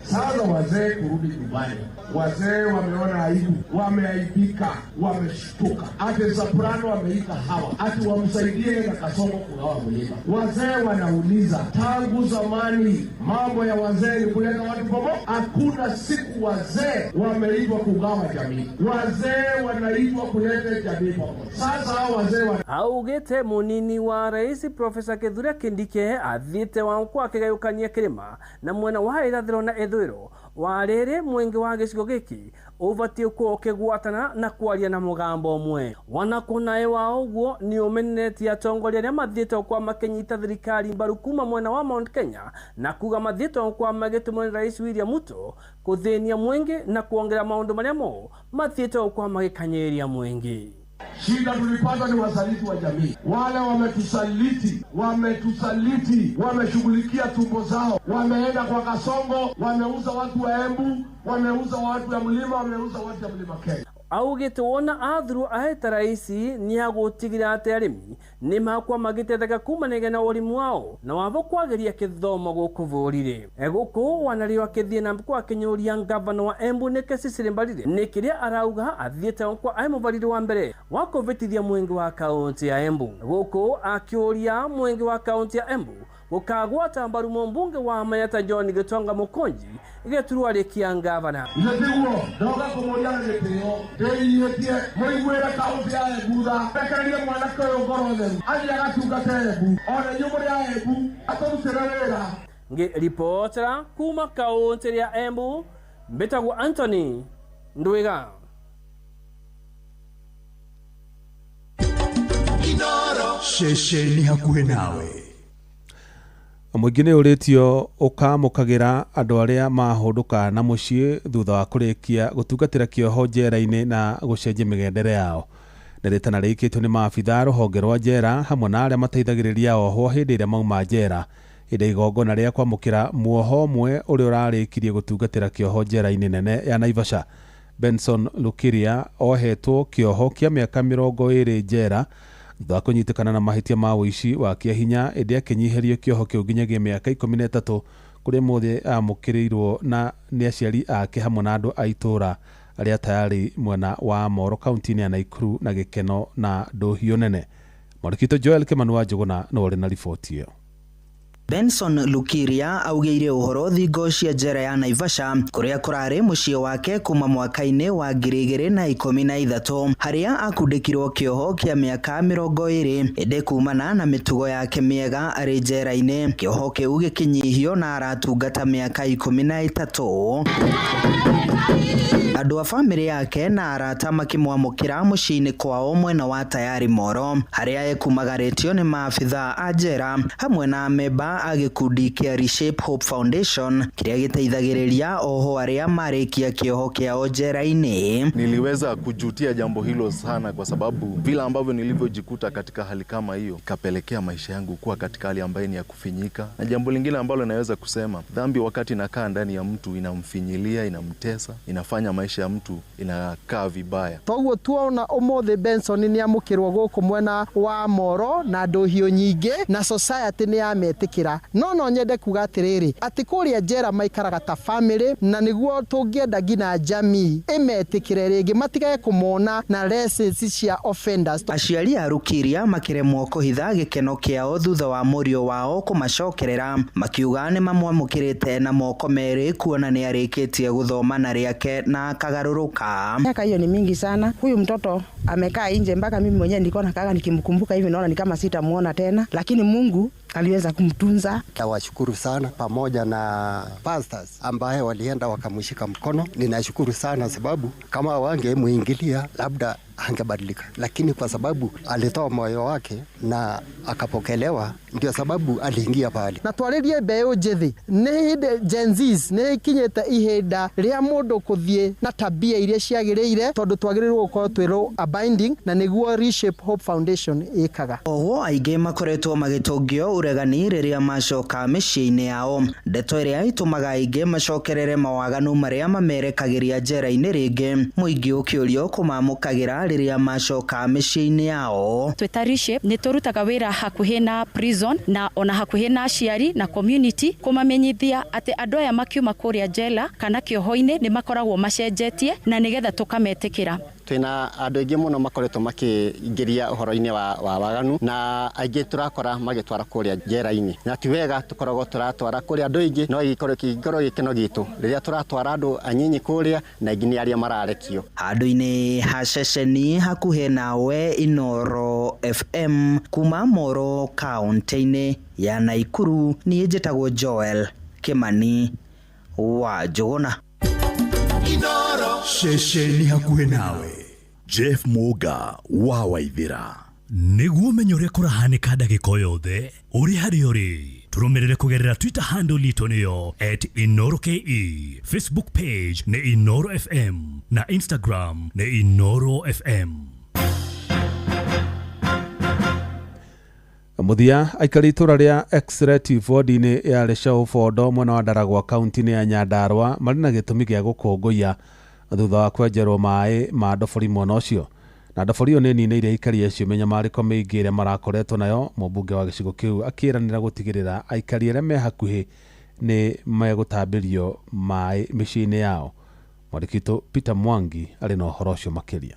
Sasa wazee kurudi nyumbani. Wazee wameona aibu, wameaibika, wameshtuka. Ati Soprano wameita hawa, ati wamsaidie na Kasongo kugawa mlima. Wazee wanauliza, tangu zamani mambo ya wazee ni kuleta watu pamoja. Hakuna siku wazee wameitwa kugawa jamii. Wazee wanaitwa kuleta jamii pamoja. Sasa hao wazee augĩte mũnini wa rais Profesa Kithure Kindiki athiĩte wa mkwa akĩgayũkania kĩrĩma na mwena wa irathĩro na ithũĩro wa rĩrĩ mũingĩ wa gĩcigo gĩkĩ ũbatiĩ gũkorwo ũkĩgwatana na kwaria na mũgambo ũmwe. Wanakũnae wa ũguo nĩ ũmeneretie atongoria arĩa mathiĩte kwa makĩnyita thirikari mbaru kuma mwena wa Mount Kenya na kuga mathiĩte kwa magĩtũmwo nĩ Rais William Ruto kũthĩnia mũingĩ na kuongera maũndũ marĩa mo mathiĩte kwa magĩkanyĩria mũingĩ. Shida tulipata ni wasaliti wa jamii. Wale wametusaliti, wameshughulikia tumbo zao, wameenda kwa Kasongo, wameuza watu wa Embu, wameuza watu ya Mlima, wameuza watu ya Mlima Kenya. augite wona athuru aheta raisi ni agutigira ati arimi ni makwa magitetheka kumanege na urimu wao na wavo kwageria kithomo guku burire eguku wanario akithie na kwa kinyuria ngavana wa Embu Nike Cecily Mbarire ni kiria arauga athiete kwa aimubarire wa mbere wa kuvitithia mwingi wa kaunti ya Embu guku akiuria mwingi wa kaunti ya Embu gukagwata mbaru mbunge wa Mayata John Gitonga Mukonji igeturwa rikia ngavana niguo ndoga kumuria gitio ndeyitie muigwira kaunti ya Embu tha bekererie mwanake uyu ngoro theru athi agatungate Embu ona nyumba ya Embu aturutire wira reportera kuma kaunti ya Embu mbetagwo Anthony Ndwiga Shesheni hakuhe nawe Mũingĩ nĩ ũrĩtio ũkamũkagĩra andũ arĩa mahũndũka na mũciĩ thutha wa kũrĩkia gũtungatĩra kĩoho njera-inĩ na gũcenjia mĩgendere yao. Nĩ rĩtana rĩkĩtwo nĩ maabitha rũhonge rwa njera hamwe na arĩa mateithagĩrĩria ohwo hĩndĩ ĩrĩa mauma njera. Hĩndĩ igongona rĩa kwamũkĩra muoho ũmwe ũrĩa ũrarĩkirie gũtungatĩra kĩoho njera-inĩ nene ya Naivasha. Benson Lukiria ohetwo kĩoho kĩa mĩaka 20 njera thutha kũnyitĩkana na mahĩtia ma ũici wa kĩahinya ĩndĩ akĩnyiherio kĩoho kĩu nginyagia mĩaka 13 kũrĩa mũthĩ amũkĩrĩirwo na nĩ aciari ake hamwe na andũ a itũra arĩa tayari mwena wa Moro kaunti-inĩ ya Naikuru na gĩkeno na ndũhiũ nene. Mwandĩkĩtwo Joel Kimani wa Njũgũna no ũrĩ na riboti ĩyo. Benson Lukiria augĩire ũhoro thingo cia njera ya Naivasha kũrĩa kũrarĩ mũciĩ wake kuma mwaka-inĩ wa 2013 harĩa akundĩkirwo kĩoho kĩa mĩaka 20 ĩndĩ kumana na mĩtugo yake mĩega arĩ njera-inĩ. Kĩoho kĩu gĩkĩnyihio na aratungata mĩaka 13. Andũ a bamĩrĩ yake na arata makĩmwamũkĩra mũciĩ-inĩ kwao mwena wa Tayari Moro harĩa ekumagarĩtio nĩ maabitha a njera hamwe na memba a gĩkundi kĩa Reshape Hope Foundation kĩrĩa gĩteithagĩrĩria oho arĩa marĩkia kĩoho kĩao njera-inĩ. Niliweza kujutia jambo hilo sana kwa sababu vile ambavyo nilivyojikuta katika hali kama hiyo kapelekea maisha yangu kuwa katika hali ambayo ni ya kufinyika. Na jambo lingine ambalo naweza kusema, dhambi wakati inakaa ndani ya mtu inamfinyilia, inamtesa, inafanya maisha ya mtu inakaa vibaya. Toguo tuona ũmũthĩ Benson nĩ amũkĩrwo gũkũ mwena wa Moro na ndũhiũ nyingĩ na society nĩ yametĩkĩra. No nyende kuga atĩrĩrĩ atĩ kũrĩa njera maikaraga ta family na nĩguo tũngĩenda ngina jamii ĩmetĩkĩre rĩngĩ matigage kũmona na lessons cia offenders. Aciari a Lukiria makĩremwo kũhitha gĩkeno kĩao thutha wa mũriũ wao kũmacokerera makiuga nĩ mamwamũkĩrĩte na moko merĩ kuona nĩ arĩkĩtie gũthoma na rĩake na akagarũrũka. Miaka hiyo ni mingi sana. Huyu mtoto amekaa nje mpaka mimi mwenyewe nilikuwa nakaa nikimkumbuka hivi naona ni kama sitamuona tena, lakini Mungu aliweza kumtunza. Nawashukuru sana pamoja na pastors ambaye walienda wakamshika mkono. Ninashukuru sana sababu kama wangemuingilia labda angebadilika, lakini kwa sababu alitoa moyo wake na akapokelewa ndio sababu aliingia pale. Na twaririe mbeũ njĩthĩ nĩ hĩndĩ Gen Zs nĩ kinyete ihinda rĩa mũndũ kuthie na tabia iria ciagĩrĩire tondũ twagĩrĩirwo gũkorwo twĩrwo abiding na nĩguo Reshape Hope Foundation ĩkaga. Oho aingĩ makoretwo magĩtũngio uregani rĩrĩa macoka mĩciĩ-inĩ yao. Ndeto ĩrĩa ĩtũmaga aingĩ macokerere mawaganu marĩa mamerekagĩria njera-inĩ rĩngĩ, mũingĩ ũkĩũrio kũmamũkagĩra rĩrĩa macoka mĩciĩ-inĩ yao. Tweta Reshape nĩ tũrutaga wĩra hakuhĩ na prison na ona hakuhĩ na aciari na community kũmamenyithia atĩ andũ aya makiuma kũrĩa njela kana kĩoho-inĩ nĩ makoragwo macenjetie na nĩgetha tũkametĩkĩra. Twina andũ aingĩ mũno makoretwo makĩingĩria ũhoro-inĩ wa waganu na aingĩ turakora magĩtwara kũrĩa njera-inĩ, na ti wega tũkoragwo turatwara kũrĩa andũ aingĩ no gĩkorwo gĩkeno gitũ rĩrĩa turatwara andũ anyinyi kũrĩa na aingĩ nĩ arĩa mararekio. Handũ-inĩ ha ceceni hakuhĩ nawe Inoro FM kuma Moro kaunti-inĩ ya Naikuru, niĩ njĩtagwo Joel Kimani wa Njũgũna. Inoro Shesheni hakuhe nawe. Jeff Muga wa Waithira. Nĩguo menye ũrĩa kũrahanĩka ndagĩka yothe ũrĩ harĩ ũrĩ tũrũmĩrĩre kũgerera Twitter handle itũ nĩyo @InoroKE, Facebook page nĩ Inoro FM na Instagram nĩ Inoro FM. muthia aikari itura ria Executive ward-ini ya Leshau Fondo mwena wa Ndaragwa kaunti-ini ya Nyandarua mari na gitumi gia gukongoia thutha wa kwenjerwo mai ma ndobori mwena ucio na ndobori iyo ni nini aikari acio menyamariko maingi iria marakoretwo nayo. Mũmbunge wa gicigo kiu akiranira gutigirira aikari aria me hakuhi ni megutambirio mai mĩciĩ-inĩ yao. Mwandĩki Peter Mwangi ari na ũhoro ũcio makĩria.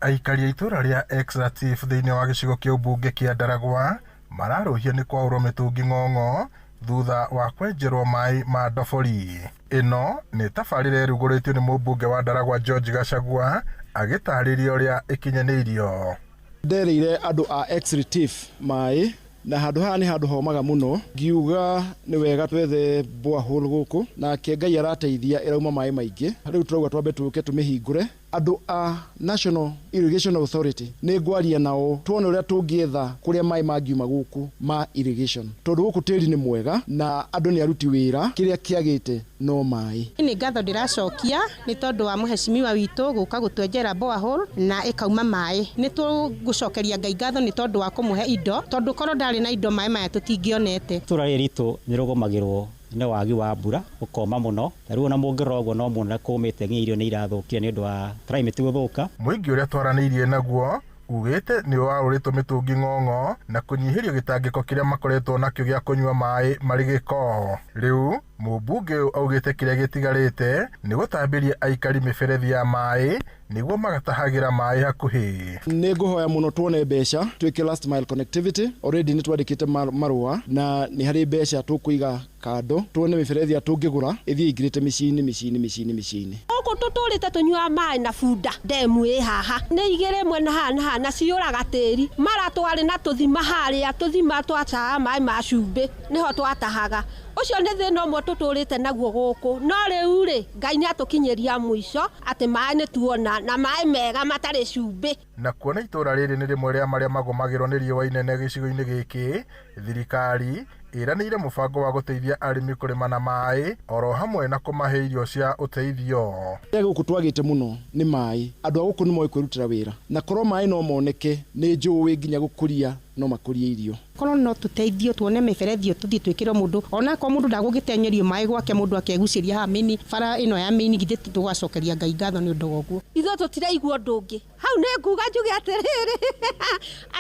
Aikari a itura ria Executive thĩinĩ wa gĩcigo kĩa ũmbunge kĩa Ndaragwa mararũhia nĩ kwaurwo mĩtũngi ng'ong'o thutha wa kwenjerwo mai ma ndobori. Ĩno nĩ tabarĩra ĩrugũrĩtio nĩ mũmbunge wa Ndaragwa George Gachagua agĩtarĩria ũrĩa ĩkinyanĩirio. Ndereire andũ a Executive mai na handu haha ni handu homaga muno ngiuga ni wega twethe borehole guku na ke Ngai arateithia irauma mai maingi. Riu turauga twambe tuke tumihingure. Andu a National Irrigation Authority ni ngwaria nao tuone uria tungietha kuria mai mangiuma guku ma irrigation tondu guku tiri ni mwega na andu ni aruti wira kiria kiagite no mai. Ni ngatho ndiracokia ni tondu wa muheshimiwa witu guka gutwenjera borehole na ikauma mai. Ni tugucokeria Ngai ngatho ni tondu wa kumuhe indo tondu korwo ndari na indo mai maya tutingionete. Turari ritu ni rugomagirwo ni wagi wa mbura ukoma muno na riu na mungirogwo no muna kumite ngirio ni irathukia ni undu wa climate guthuka. Muingi uria twaraniirie naguo ugite ni warurito mitungi ng'ong'o na kunyihirio gitangiko kiria makoretwo nakio gia kunywa mai mari giko. Riu mũmbunge augite kiria gitigarite ni gutambiria aikari miberethi ya mai niguo magatahagira mai hakuhi. Ni nguhoya muno tuone mbeca twike last mile connectivity already ni twandikite marua na ni hari mbeca tukuiga kando tuone miberethi atungigura ithie ingirite micini. Uko tuturite tunywa mai na bunda ndemu haha ni igire mwena haha na ciuraga tiri mara twari na tuthima haria tuthima twacha mai ma cumbi niho twatahaga. Ucio ni thina umwe tuturite naguo guku no riu ri Ngai ni atukinyeria mwico ati mai ni tuona na mai mega matari cumbi. Na kuona itura riri ni rimwe ria maria magomagirwo ni riũa inene gicigo-ini giki, thirikari iranĩire mũbango wa guteithia arimi kurima na mai oro hamwe na kumahe irio cia uteithio. Guku twagite muno ni mai andu aguku ni moi kwirutira wira na korwo mai no moneke ni njuwi nginya gukuria no makurie irio. Korwo no tuteithio tuone miberethi tuthie twikire mundu ona ko mundu ndagugitenyerio mai gwake mundu akeguciria ha mini bara ino ya mini githe tugacokeria Ngai ngatho ni undu woguo. Itho tutiraigua ndungi hau ni nguga njuge atiriri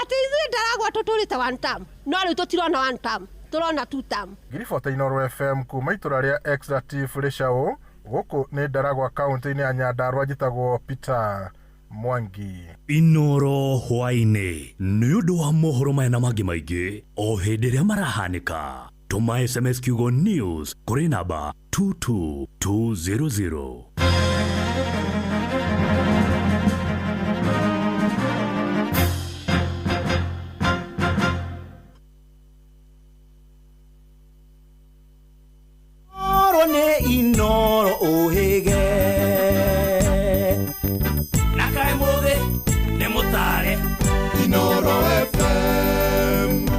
ati ithuĩ Ndaragwa tuturite one term no riu tutirona one term turona two term. Ngiribota Inooro FM kuma itura ria Executive Leshau guku ni Ndaragwa kaunti-ini ya Nyandarua njitagwo Peter Mwangi. Inooro hwaine ni undu wa mohoro maya na mangi maingi o hindi iria marahanika. Tuma SMS kiugo news kuri namba 22200. Inooro ohege Nakai Mugi ni Mutare Inooro FM.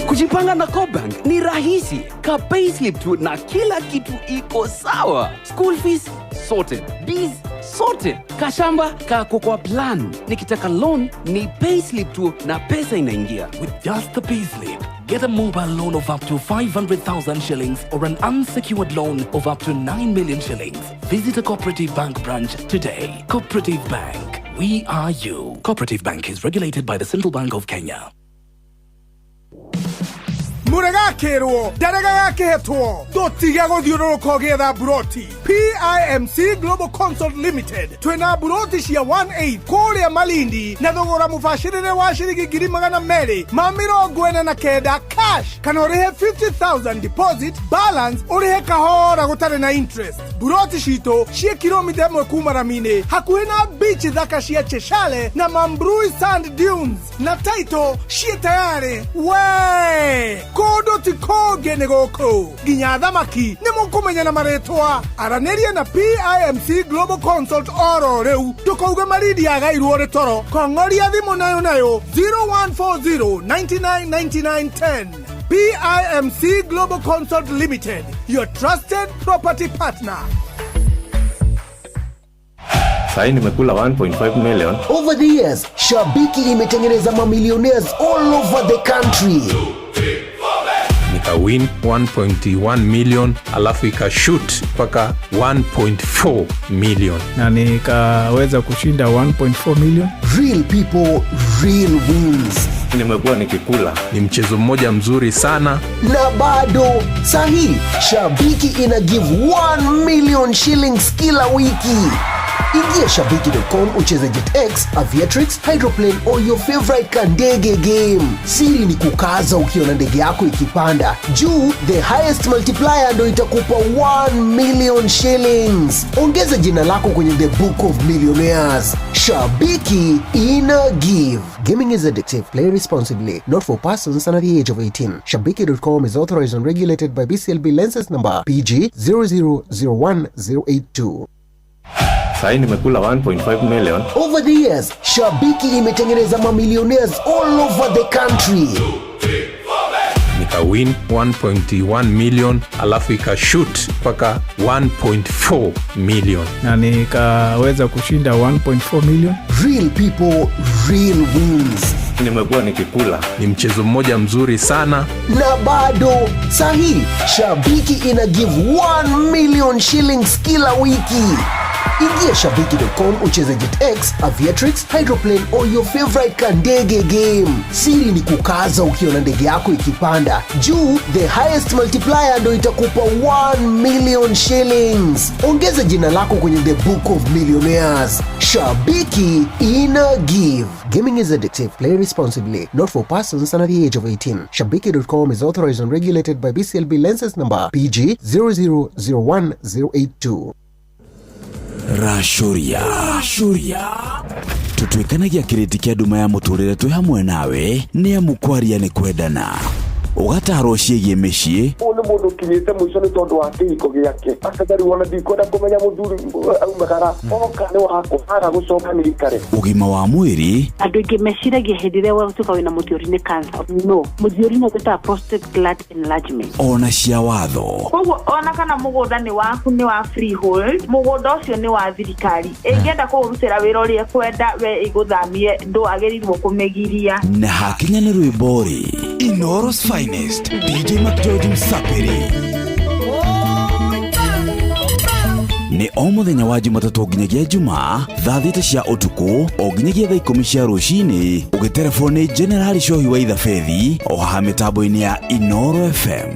Kujipanga na Cobank ni rahisi. Ka payslip tu na kila kitu iko sawa. School fees sorted, bills sorted, kashamba kako kwa plan. Nikitaka loan ni payslip tu na pesa inaingia. With just the payslip, get a mobile loan of up to 500,000 shillings or an unsecured loan of up to 9 million shillings. Visit a Cooperative Bank branch today. Cooperative Bank, we are you. Cooperative Bank is regulated by the Central Bank of Kenya. Muragakirwo daragagakehetwo dotiga guthiururuka ugietha buroti. PIMC Global Consult Limited twina buroti cia 1/8 kuria Malindi na thogora mubashirire wa shiringi 249 cash kana urihe 50,000 deposit balance urihe kahora gutari na interest. Buroti cito cia kilomita 1 kuma Ramine hakuhi na beach thaka cia Cheshale na Mambrui Sand Dunes na title cia tayari we kodo ti koge nĩ gũkũ nginya thamaki nĩ mũkũmenya na marĩtwa aranĩria na PIMC Global Consult oro rĩu tũkauga maridi yagairwo nĩ toro kong'oria thimũ nayo 0140 999910 PIMC Global Consult Limited, your trusted property partner. Sahi nimekula 1.5 million. Over the years, Shabiki imetengeneza mamillionaires all over the country. Nika win 1.1 million alafu ikashoot mpaka 1.4 million. Na nikaweza kushinda 1.4 million. Real people, real wins. Nimekuwa nikikula. Ni mchezo mmoja mzuri sana. Na bado sahi Shabiki ina give 1 million shillings kila wiki. Ingia shabiki.com ucheze JetX, Aviatrix, Hydroplane or your favorite kandege game. Siri ni kukaza ukiona ndege yako ikipanda. Juu, the highest multiplier ndo itakupa 1 million shillings. Ongeza jina lako kwenye the book of millionaires. Shabiki ina give. Gaming is addictive. Play responsibly. Not for persons under the age of 18. Shabiki.com is authorized and regulated by BCLB license number PG 0001082. Sahi nimekula 1.5 million. Over the years, Shabiki imetengeneza mamillionaires all over the country. Nika win 1.1 million alafu ikashoot mpaka 1.4 million. Na nikaweza kushinda 1.4 million. Real people, real wins. Nimekuwa nikikula. Ni mchezo mmoja mzuri sana. Na bado sahi Shabiki ina give 1 million shillings kila wiki. Ingia shabiki.com ucheze JetX, Aviatrix, Hydroplane or your favorite kandege game. Siri ni kukaza ukiona ndege yako ikipanda. Juu, the highest multiplier ndo itakupa 1 million shillings. Ongeza jina lako kwenye the book of millionaires. Shabiki ina give. Gaming is addictive. Play responsibly. Not for persons under the age of 18. Shabiki.com is authorized and regulated by BCLB license number PG 0001082. Rashuria tutwikanagia kiriti kia nduma ya muturire twi hamwe nawe ni amukwaria ni kwendana ugatarwo ciĩgiĩ mĩciĩ ũyũ nĩ mũndũ kinyĩte mũico nĩ tondũ wa kĩhiko gĩake akadari wona ndikwenda kũmenya mũthuri aumagara oka nĩ wako aga gũcoka nĩ ikare ũgima wa mwĩrĩ andũ aingĩ meciragia hĩndĩ ĩrĩa watuĩka wĩna mũthiori nĩ cancer no mũthiori no gwĩta prostate gland enlargement ona cia watho koguo ona kana mũgũnda nĩ waku nĩ wa freehold mũgũnda ũcio nĩ wa thirikari ĩngĩenda kũũrutĩra wĩra ũrĩa kwenda we igũthamie ndũagĩrĩirwo kũmĩgiria na hakinya nĩ rwĩmbo rĩ Inoros Finest DJ McGeorge Msapiri ni o muthenya wa Jumatatu nginyagia Jumaa thaa 3 cia utuku o nginyagia thaa 10 cia rucini ugitelefoni General Shohi wa Idhafethi o haha mitambo-ini ya Inoro FM.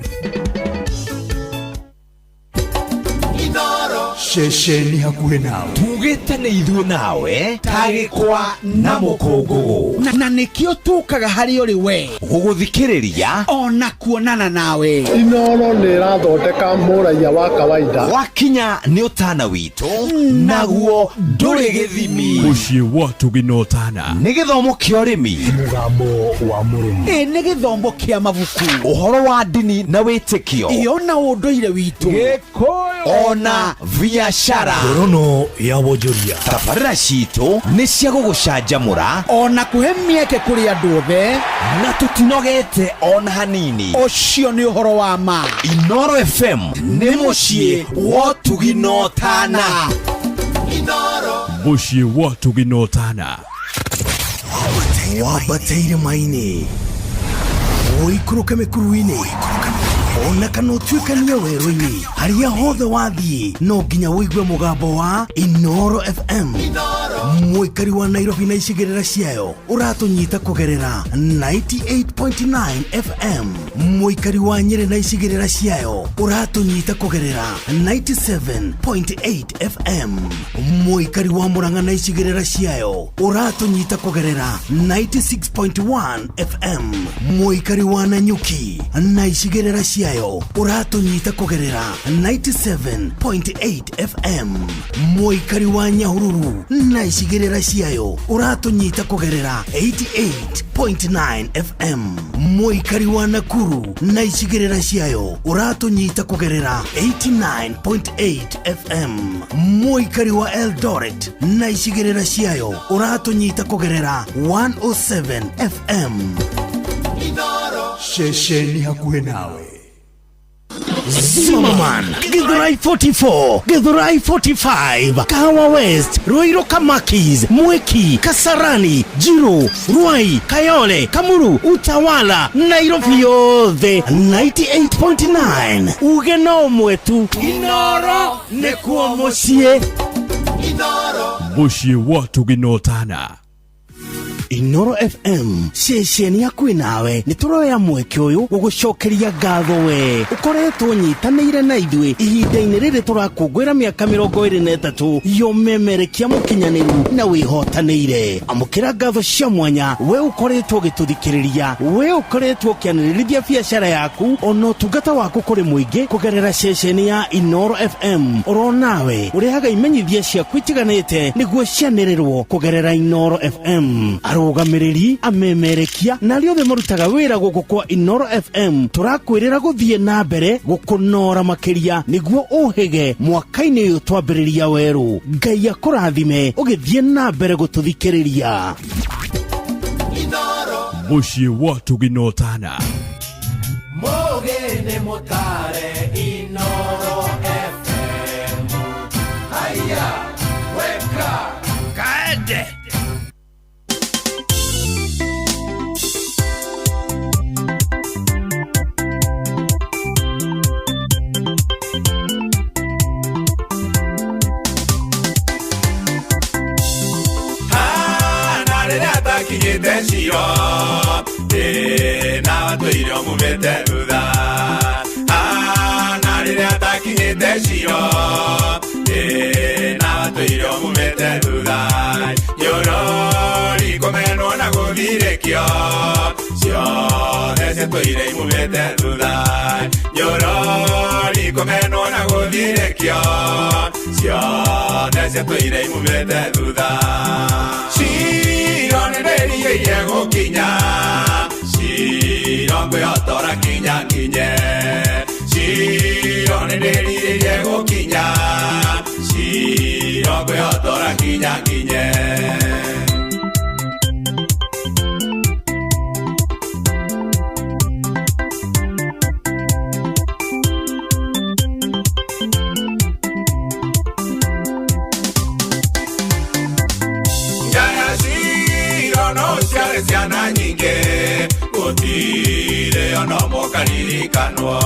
Shesheni hakuhe nawe tugite nĩ ithuĩ nawe tagĩkwa na mũkũngũgũ na nĩkĩo tũkaga harĩ ũrĩ we gũgũthikĩrĩria ona kuonana nawe. Inoro nĩ ĩrathondeka mũraia wa kawaida wakinya nĩ ũtana witũ naguo ndũrĩ gĩthimi mũciĩ wa tũginotana nĩ gĩthomo kĩa ũrĩmi mũgambo wa mũrĩmi nĩ gĩthomo kĩa mabuku ũhoro wa ndini na wĩtĩkio ona ũndũire witũ gĩkũyũ ona biashara ngorono ya wonjoria tabarĩra citũ nĩ cia gũgũcanjamũra ona kũhe mĩeke kũrĩ andũ othe na tũtinogete ona hanini ũcio nĩ ũhoro wa ma. Inoro FM nĩ mũciĩ wa tũginotana mũciĩ wa tũginotana wabateire maini oikũrũke mĩkuru-inĩ ona kana ũtuĩkanie werũ-inĩ harĩa hothe wathiĩ no nginya wĩigue mũgambo wa Inoro FM mũikari wa Nairobi na icigĩrĩra ciayo ũratũnyita kũgerera 98.9 FM mũikari wa Nyeri na icigĩrĩra ciayo ũratũnyita kũgerera 97.8 FM mũikari wa Murang'a na icigĩrĩra ciayo ũratũnyita kũgerera 96.1 FM mũikari wa Nanyuki na icigĩrĩra ciayo ũratũnyita kũgerera 97.8 FM mũikari wa Nyahururu na icigĩrĩra icigirira ciayo uratunyita kugerera 88.9 FM. Muikari wa Nakuru na icigirira ciayo uratunyita kugerera 89.8 FM. Muikari wa Eldoret na icigirira ciayo uratunyita kugerera 107 FM. Shesheni hakuhe nawe. Zimmerman, Githurai 44, Githurai 45, Kahawa West, Ruiru Kamakis, Mweki, Kasarani, Jiru, Ruai, Kayole, Kamuru, Utawala, Nairobi yothe 98.9. Ugeno mwetu Inoro nekuo mucie. Mucie watu ginotana. Inoro FM shesheni yaku nawe nituroya mweke uyu gugucokeria ngatho we ukoretwo nyitanire na ithwe ihinda-ini riri turakungwira miaka 23 yomemerekia mukinyaniru na wihotanire. Amukira ngatho cia mwanya we ukoretwo gituthikiriria, we ukoretwo kianirithia biashara yaku ono tungata waku kuri muingi kugerera shesheni ya Inoro FM. Oronawe urihaga imenyithia ciaku itiganite niguo cianirirwo kugerera Inoro FM. Arugamiriri amemerekia na riothe marutaga wira guku kwa Inoro FM turakwirira guthie na mbere gukunora makiria niguo uhige mwaka-ini uyu twambiriria weru. Ngai akurathime ugithie na mbere gututhikiriria. Mucie watu ginotana. Mogene motare Inoro FM. Haya, weka kaede. Kinyiteshio na tuirio mumete thutha na riria takinyiteshio na tuirio mumete thutha yorori komenwo na guthirekio ciothe cituire mumete thutha yorori komenwo na guthirekio ciothe cituire mumete thutha. Yego kinya Shiro kwe otora kinya kinye Shiro neneri yego kinya Shiro kwe otora kinya kinye Ciana nyinge gutire ono mokaririkanwo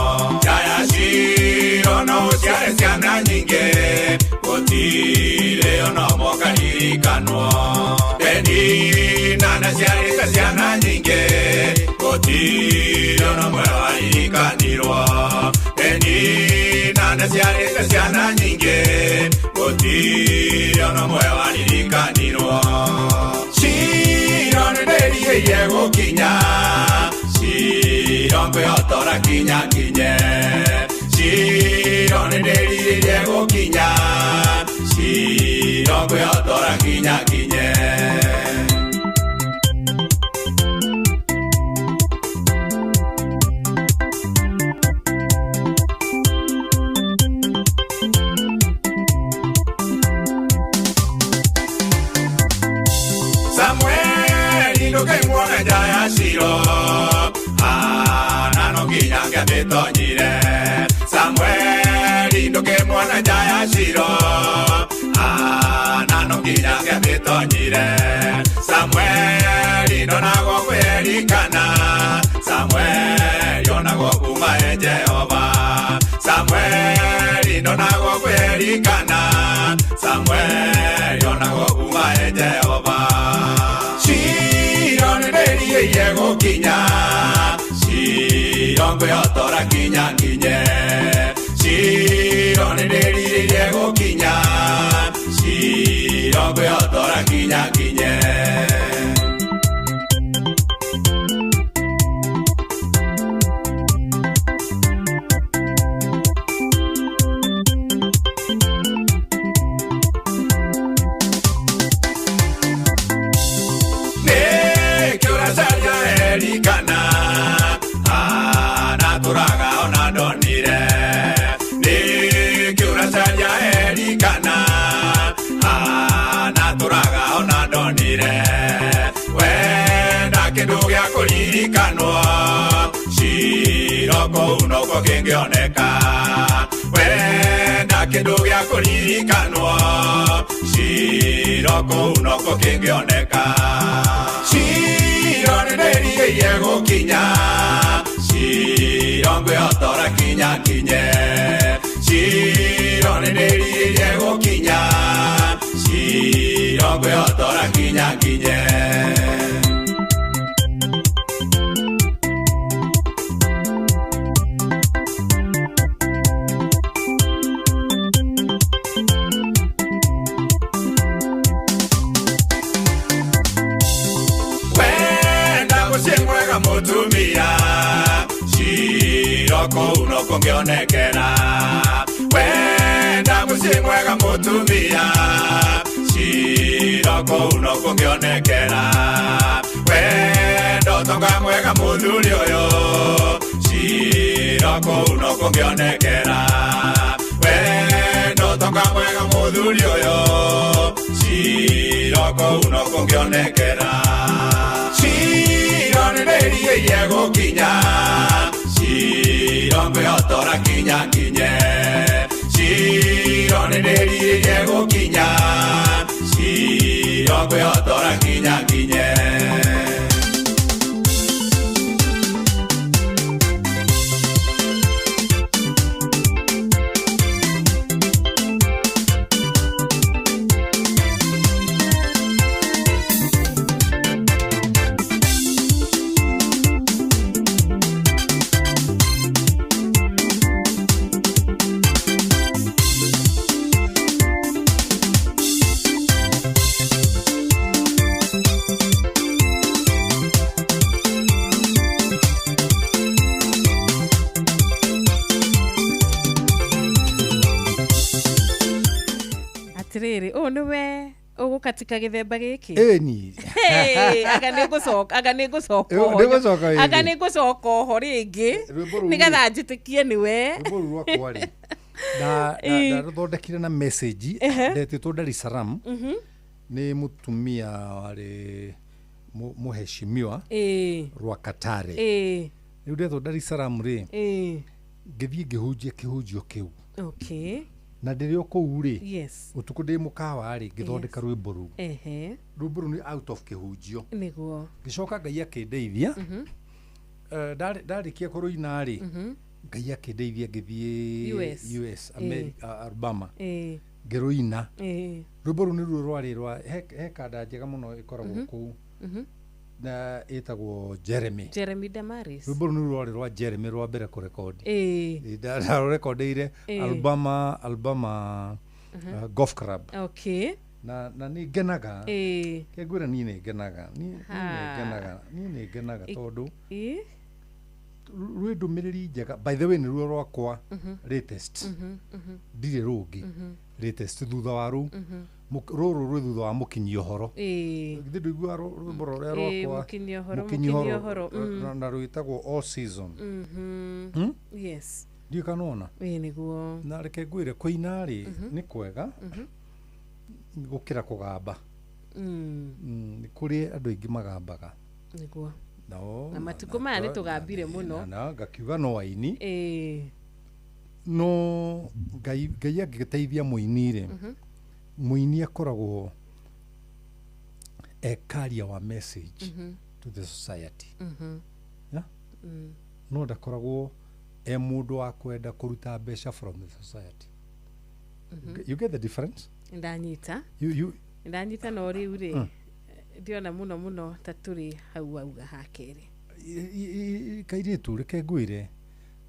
Yaya Shiro no ciare ciana nyinge gutire ono mokaririkanwo Eni nana ciare ciana nyinge gutire ono mokaririkanirwo Eni nana ciare ciana nyinge gutire ono mokaririkanirwo Yego kinya Shiro kwe otora kinya kinye Shiro neneri yego kinya Shiro kwe otora kinya kinye Jaya Shiro Nano kinya kya tonyire Samuel Indoke mwana Jaya Shiro Nano kinya kya tonyire Samuel Indonago kwerikana Samuel Yonago kuma Jehova Samuel Indonago kwerikana Samuel Yonago kuma Jehova Yego kinya Shiro kwe otora kinya kinye Shiro neneri yego kinya Shiro kwe otora kinya kinye nyonaga ona ndonire wenda kindu gya kuririkanwo ciroko unoko kingioneka wenda kindu gya kuririkanwo ciroko unoko kingioneka cironenerie gukinya cirongwe otora kinya kinye cironenerie gukinya cirongwe otora kinya kinye mutumia ciroko unoko ngionekera wenda muci mwega mutumia ciroko unoko ngionekera wenda utonga mwega muthuri uyu ciroko unoko ngionekera wenda utonga mwega muthuri uyu ciroko unoko ngionekera cironenerie gukinya cirongwe otora kinya kinye cironenerie gukinya cirongwe otora kinya kinye niwe ugukatika githemba giki ni aga nigucoka ho ringi nigetha njitikie niwe rwimbo rwakwa ri na ruthondekire na message ndetitwo Dar es Salaam ni mutumia wari muheshimiwa rwa Katare riu ndetwo Dar es Salaam ri ngithie ngihunjia kihunjio kiu na ndirio kou ri utuku ndi mukawa ri ngithondeka rwimbo ru rwimbo ru ni out of kihunjio niguo gicoka ngai akindeithia ndarikia kuruina ri ngai akindeithia ngithie US America Alabama ngiruina rwimbo ru ni ruo rwari rwa he kanda njega muno ikoragwo kou na etagwo Jeremy Damaris rwimbo ru ni rwari rwa Jeremy rwa mbere ku record nda recordeire Alabama Golf Club na ni genaga kegwira ni genaga ni genaga tondu rwendo miriri njega by the way ni ruo rwakwa latest ndire rungi latest thutha wa ru ruru rwe thutha wa mukinyi uhoro githe ndiguo rwimbo rwa rwakwa mukinyi uhoro na rwitagwo all season yes ndio kanona niguo na reke ngwire kuina ri ni kwega gukira kugamba ni kuri andu aingi magambaga niguo na matuko maya ni tugambire muno na ngakiuga no aini no ngai agiteithia muini ri muini akoragwo carrier wa message to the society no ndakoragwo mundu wa kwenda kuruta mbeca from the society you get the difference ndanyita ndanyita no riu ri ndiona muno ta turi hau auga hakeri kaire tu reke ngwire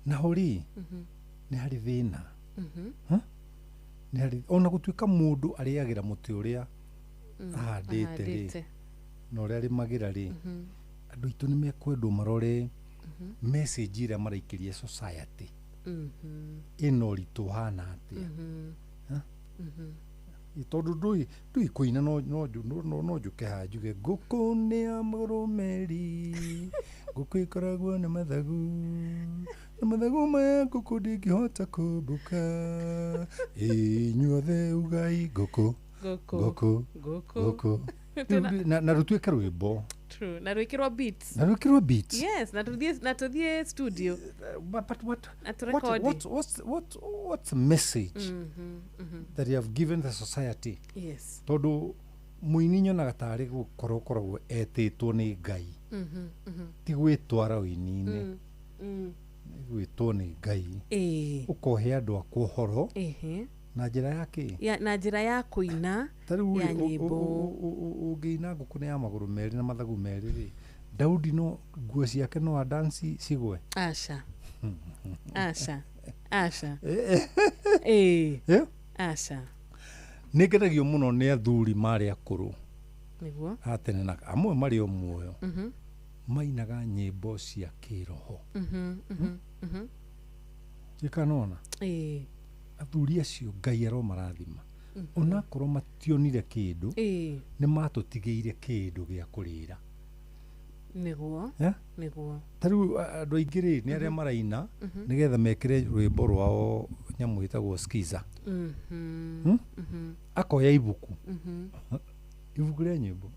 na hori ni hari thina ni hari ona gutuika mundu ariagira muti uria ahandite ri no ria rimagira ri andu itu ni mekwendwo marore message ira maraikirie society ino ritu hana atia itondu ndui kuina no juke hajuge guku ni amurumeri guku ikoragwo na mathagu maya guku ndingihota kumbuka inyuothe ugai guku Goko. Na rutuike rwimbo. True. Na rwikirwa beats. Yes, na tuthie studio. But what's the message that you have given the society? Yes. Tondu muini nyonaga tarĩ gũkorwo etĩtwo nĩ Ngai. Ti gwĩtwara ũini-inĩ. Gwĩtwo nĩ Ngai. Ũkohe andũ akwa ũhoro. Na njĩra ya kĩ? Na njĩra ya kũina ya nyĩmbo. Ũngĩina ngũkũ nĩ ya magũrũ merĩ na mathagu merĩ rĩ, Daudi no nguo ciake no adansi cigwe? Aca. Aca. Aca. Aca. Nĩ ngenagio mũno nĩ athuri marĩ akũrũ. Nĩguo. Atene na amwe marĩ o muoyo. Mainaga nyĩmbo cia kĩroho. Gĩkanona. Athuri acio Ngai aromarathima. Onakorwo mationire kĩndũ, nĩ matũtigĩire kĩndũ gĩa kũrĩra. Nĩguo. Nĩguo. Tarĩu andũ aingĩ rĩ nĩ arĩa maraina nĩgetha mekĩre rwĩmbo rwao nyamũ ĩtagwo skiza. Akoya ibuku. Ibuku rĩa nyĩmbo.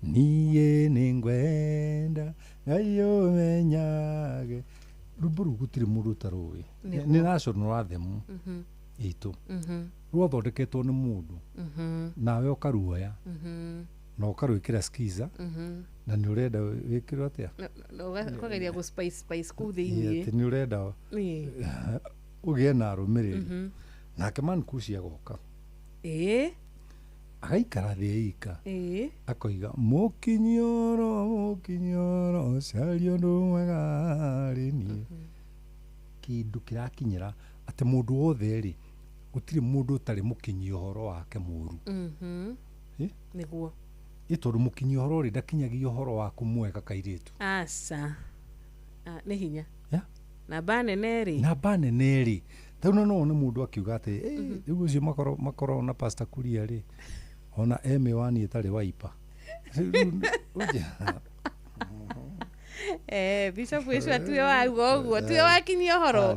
Niĩ nĩ ngwenda Ngai ũmenyage. Rwĩmbo rũu gũtirĩ mũndũ ũtarũĩ. Nĩ national anthem itũ. Rwathondeketwo nĩ mũndũ. Nawe ũkaruoya. Na ũkarwĩkĩra skiza. Na nĩ ũrenda wĩkĩrwo atĩa? Ũkageria gũ spice kũu thĩinĩ. Nĩ ũrenda ũgĩe na arũmĩrĩri. Nake Mankusi agoka. Agaikara thĩ eika. Akoiga mũkinyoro caria ũndũ mwega rĩ niĩ. Kĩndũ kĩrakinyĩra atĩ mũndũ wothe rĩ gũtirĩ mũndũ ũtarĩ mũkinyia ũhoro wake mũru. Nĩguo. Tondũ mũkinyia ũhoro rĩ ndakinyagia ũhoro waku mwega kairĩtu. Aca. Nĩ hinya. Namba nene rĩ. Tau no nĩ mũndũ akiuga atĩ rĩu ũcio makorwo na Pastor Kuria rĩ. Ona M1 ĩtarĩ waipa. Bishop Wishwa tuwe wauga ũguo, tuwe wakinyia ũhoro.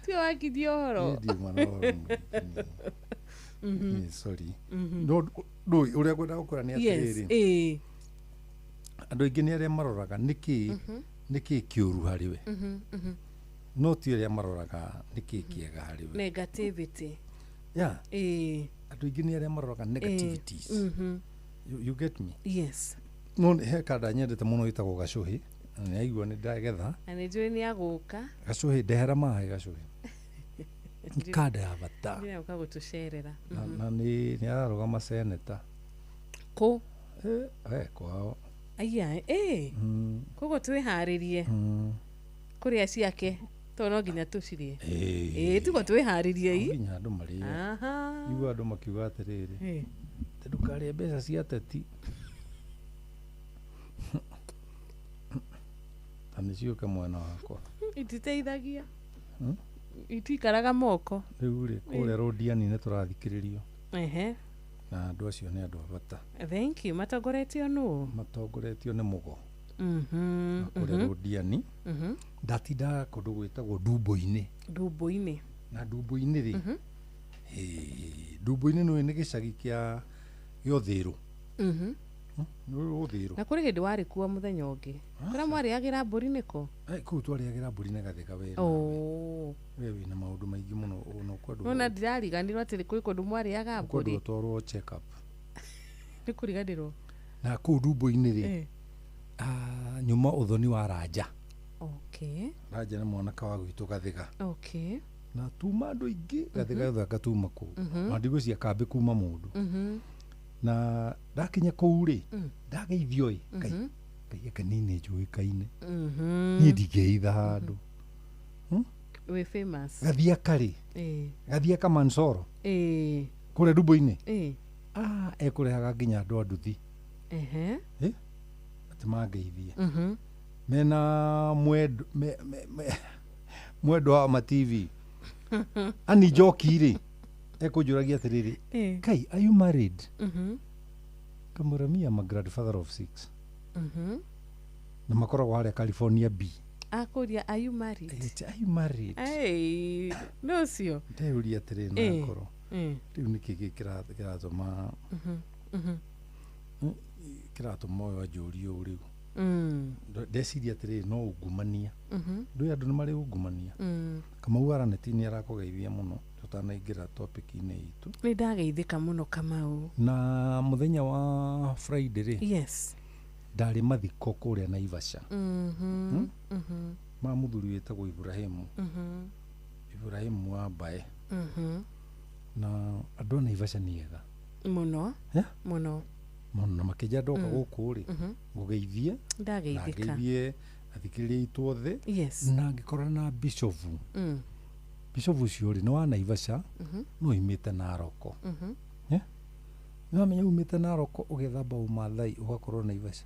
Tuwe wakinyia ũhoro. Sorry. Ndũĩ ũrĩa ngwenda gũkũra nĩ atĩrĩrĩ. Andũ aingĩ nĩ arĩa maroraga nĩkĩ kĩũru harĩ we. No ti arĩa maroraga nĩkĩ kĩega harĩ we. Negativity. Andũ aingĩ nĩ arĩa maroraga negativities. You get me? Yes. No he kanda nyendete mũno ĩtagwo Gacũhĩ. Nĩ aigua nĩ ndagetha. Na nĩ njũĩ nĩ agũka. Gacũhĩ ndehera maĩ Gacũhĩ. Kanda ya bata. Nĩ agũka gũtũcerera. Na nĩ ararũgama seneta. Kũ? Kwao. Aya, koguo twĩharĩrie kũrĩa ciake tondũ no nginya tũcirĩe. Tugo twĩharĩrie nginya andũ marĩe. Igua andũ makiuga atĩrĩrĩ, ndũkarĩe mbeca cia ateti. Na nĩciũke mwena wakwa. Ititeithagia. Itikaraga moko. Rĩu rĩ kũrĩa Rodiani nĩ tũrathikĩrĩrio. Na andũ acio nĩ andũ a bata. Thank you. Matongoretio nũ? Matongoretio nĩ Mũgo. Kũrĩa Rodiani. Ndatinda kũndũ gwĩtagwo Ndumbo-inĩ. Na Ndumbo-inĩ rĩ. Ndumbo-inĩ nĩ gĩcagi kĩa Ũthĩrũ. Na kũrĩ hĩndĩ warĩ kuo mũthenya ũngĩ. Kũrĩa mwarĩagĩra mbũri nĩkũ? Kũu twarĩagĩra mbũri na gatheka wega. We wĩna maũndũ maingĩ mũno ũkwenda. Nona ndirariganirwo atĩ kũrĩ kũndũ mwarĩaga mbũri. Ũkwenda twarwo check up. Nĩ kũriganĩrwo. Na kũu Ndumbo-inĩ rĩ. Nyuma ũthoni wa Ranja. Ranja nĩ mwanaka wa gwitũ Gathega. Na tuma andũ aingĩ Gathega yothe agatuma kũu. Na ndigũcia kambĩ kuma mũndũ. Na ndakinya kũu rĩ, ndageithio Ngai kanini njũĩkaine. Niĩ ndingĩitha handũ. We famous. Gathiaka rĩ. Gathiaka Mansoro. Kũrĩa Ndumbo-inĩ. Ekũrehaga nginya andũ a nduthi. Atĩ mangeithie. Mena mwendo wa ma-TV. Ani Njoki rĩ. Ekũnjũragia atĩrĩrĩ. Kai, are you married? Kamũramia ma grandfather of 6. Na makoragwo harĩa California B. Akuria, are you married? Are you married? Hey, no sio. Ndeuria atirĩ na ngoro. Rĩu nĩkĩ kĩratũma kĩratũma ũyũ anjũrie ũũ rĩu. Ndeciria atirĩ no ungumania. Ndũĩ andũ nĩ marĩ ungumania. Kamau araneti-inĩ arakũgeithia mũno tũtanaingĩra topic-inĩ itũ. Nĩ ndageithĩka mũno Kamau. Na mũthenya wa Friday rĩ. Yes. Ndarĩ mathiko kũrĩa Naivasha. Ma mũthuri wĩtagwo Ibrahimu. Ibrahimu wa Mbae. Na andũ a Naivasha nĩ ega. Mũno. Mũno. Mũno makĩnja ndoka gũkũ rĩ. Ngũgeithie. Ndageithĩka. Ndageithie athikĩrĩria itũ othe. Yes. Na ngĩkora na Bishop. Bishop ũcio rĩ nĩ wa Naivasha. No imĩte Naroko. Nĩ wamenya umĩte Naroko ũgethamba Umathai ũgakorwo Naivasha.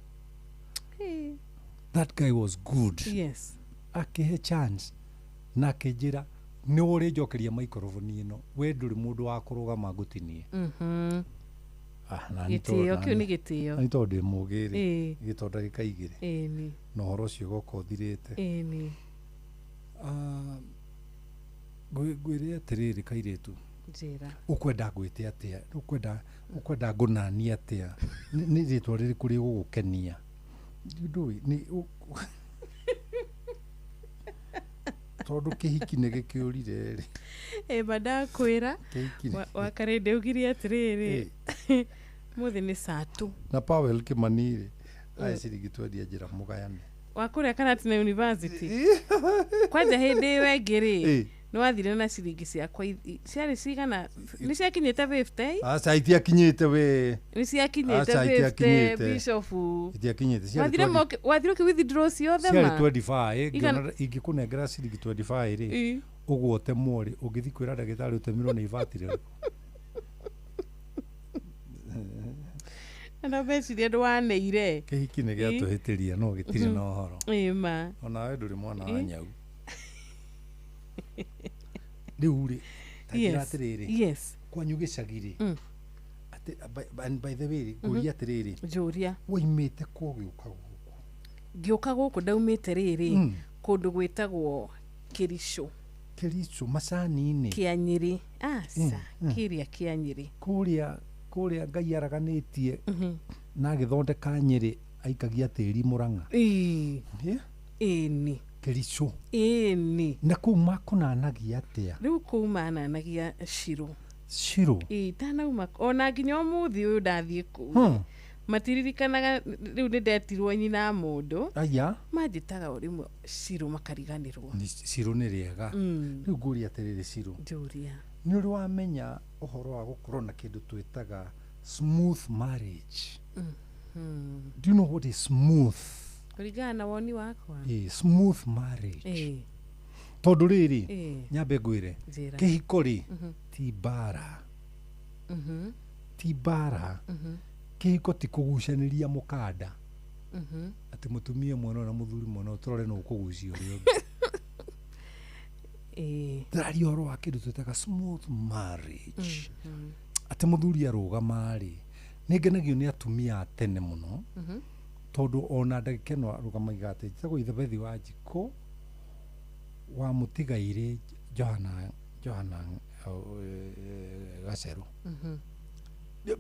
That guy was good. Yes. Akĩhe chance na akĩnjĩra nĩ ũrĩ njokeria microphone ĩno we ndũrĩ mũndũ wa kũrũgama ngũtinie. Gĩtĩo kĩu nĩ gĩtĩo. Nĩ tondũ ndĩ mũgĩ rĩ gĩtondũ ndagĩka igĩrĩ. Ĩni. Na ũhoro ũcio ũgoka ũthirĩte. Ĩni. Ngwĩre atĩrĩrĩ kairĩtu. Njĩra. Ũkwenda ngwĩte atĩa? Ũkwenda ngũnania atĩa? Nĩ rĩtwa rĩrĩkũ rĩgũgũkenia? Ndũĩ nĩ tondũ kĩhiki nĩ gĩkĩũrire rĩ. Ndakwĩra wakarĩ ndĩugire atĩrĩrĩ mũthĩ nĩ Satu. Na Powell Kimani rĩ aya ciringi twendia njĩra mũgayane. Wakũrĩa kana tina university. Kwanja hĩndĩ ĩyo ĩngĩ rĩ nĩ wathire na ciringi ciakwa ciarĩ cigana nĩ ciakinyĩte 50? Aca itiakinyĩte we. Nĩ ciakinyĩte 50 Bishop. Itiakinyĩte. Wathire ũkĩ-withdraw ciothe ma. Ciarĩ 25 ingĩkũnengera ciringi 25 rĩ ũguo ũtemwo rĩ ũngĩthiĩ kwĩra ndagĩtarĩ ũtemirwo nĩ ivatire. Na beciria ndwanĩire. Kĩhiki nĩ gĩatũhĩtĩria no gĩtirĩ na ũhoro. Ma. Ona we ndũrĩ mwana wa nyau. Rĩu rĩ tagira atĩrĩrĩ. Yes. Kwanyu gĩcagi rĩ. By the way ngũria atĩrĩrĩ. Njũria. Woimĩte kũ gĩũka gũkũ? Ngĩũka gũkũ ndaumĩte rĩrĩ kũndũ gwĩtagwo Kĩricũ. Kĩricũ macani-inĩ. Kĩanyĩrĩ. Kĩrĩa Kĩanyĩrĩ. Kũrĩa Ngai araganĩtie na agĩthondeka Nyĩrĩ aikagia tĩri Mũrang'a. Ĩni. Kĩricũ. Ĩni. Na kũu makũnanagia atĩa? Rĩu kũu mananagia Shiro. Shiro. Tanauma ona nginya ũmũthĩ ũyũ ndathiĩ kũu. Matiririkanaga rĩu nĩ ndetirwo nyina mũndũ. Aya. Manjĩtaga o rĩmwe Shiro makariganĩrwo. Shiro nĩ rĩega. Rĩu ngũria atĩrĩrĩ Shiro. Njũria. Nĩ ũrĩ wamenya ũhoro wa gũkorwo na kĩndũ twĩtaga smooth marriage? Do you know what is smooth? Kũringana na woni wakwa. Smooth marriage. Tondũ rĩrĩ nyambe ngwĩre kĩhiko rĩ ti mbara. Ti mbara. Kĩhiko ti kũgucanĩria mũkanda. Atĩ mũtumia mwana na mũthuri mwana ũtũrore no ũkũgucia ũrĩa ũngĩ. Tũraria ũhoro wa kĩndũ twĩtaga smooth marriage. Atĩ mũthuri arũgama rĩ nĩ ngenagio nĩ atumia a tene mũno tondũ ona ndagĩka ĩno arũgamaga atĩ njĩtagwo Ithabethi wa Njikũ wa mũtigairĩ Johana Gacerũ.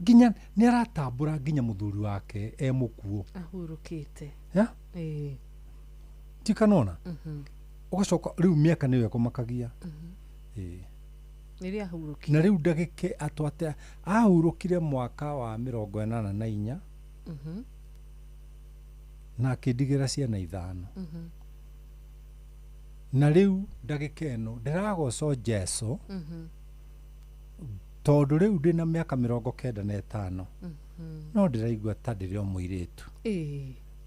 Nginya nĩ aratambũra nginya mũthuri wake mũkuũ ahurũkĩte. Ti kanona ũgacoka rĩu mĩaka nĩyo ĩkũmakagia. Nĩrĩa ahurũkire. Na rĩu ndagĩka atwate ahurũkire mwaka wa 84 na akĩndigĩra ciana 5. Na rĩu ndagĩka ĩno ndĩragoca Jesu tondũ rĩu ndĩna mĩaka 95 no ndĩraigua ta ndĩrĩ o mũirĩtu.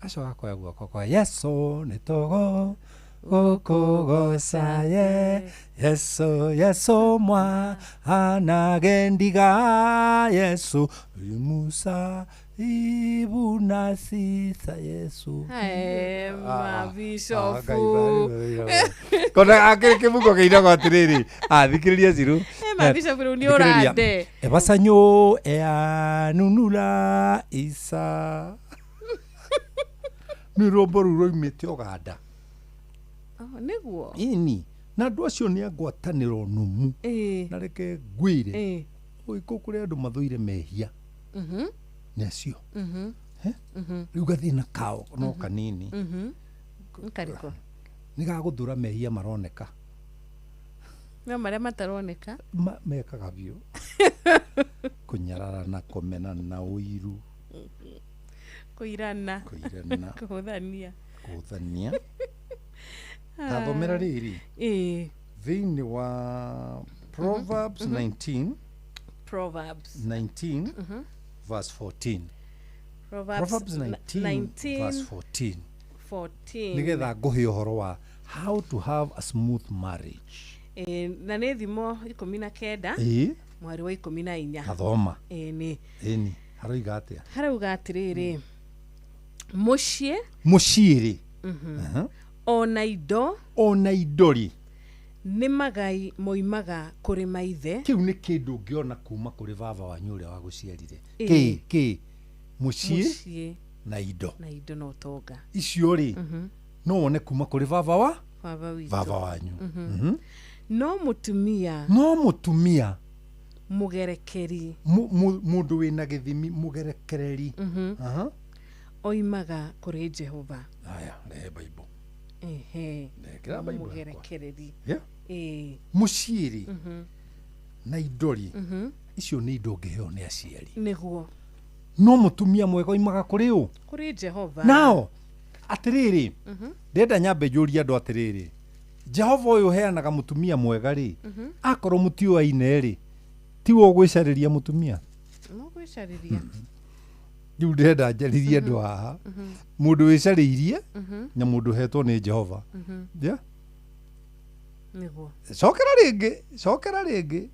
Acoka koya guoko kwa Yesu nĩ togo gũkũgoca Yesu mwana gendiga Yesu Musa ibuna sisa Yesu. Mabishofu. Kona akĩrĩ kĩbuko kĩinagwo atĩrĩrĩ thikĩrĩria Ciru. Mabishofu rĩu nĩ ũrande. Ebasanyo nunula isa. Nĩ rwĩmbo rũu roimĩte Ũganda. niguo ini na andå acio nä angwatanä numu na reke ngwire å ikå kå rä andå mathåire mehia nä acio rä u gathä na kao no kanini nä gagå thå ra mehia maroneka no marä a mataroneka mekaga biå kå nyararana kå menana na å iru kå irana kå hå thania tathomera rä rä thä-inä wa Proverbs 19 verse 14 Proverbs 19 verse 14 nä getha ngå he å horo wa how to have a smooth marriage na nä thimo 19 mwari wa 14 athoma ni haroiga atä a harauga atä rä rä må ciä rä ona indori nä magai moimaga kå rä maithe kä u nä kä ndå ngä ona kuma kå rä baba wanyu å rä a wagå ciarire kä må ciä na indo no tonga icio rä no wone kuma kå rä baba wanyu no må tumia må gerekeri må ndå wä na gä thimi må gerekereri oimaga kå rä Jehova aya rehe Bible må gerekereri må ciä rä na indori icio nä indo ngä heo nä aciari nĩguo no må tumia mwega oimaga kå rä å kå rä Jehova nao atä rä rä ndenda nyambe njå rie andå atä rä rä Jehova å yå heanaga må tumia mwega rä akorwo må ti å aine rä tiwo å gwä carä ria må tumia no gwä carä ria rä u ndenda njaririe andå haha må ndå wä carä irie na må ndå hetwo nä Jehova nĩguo cokera rä ngä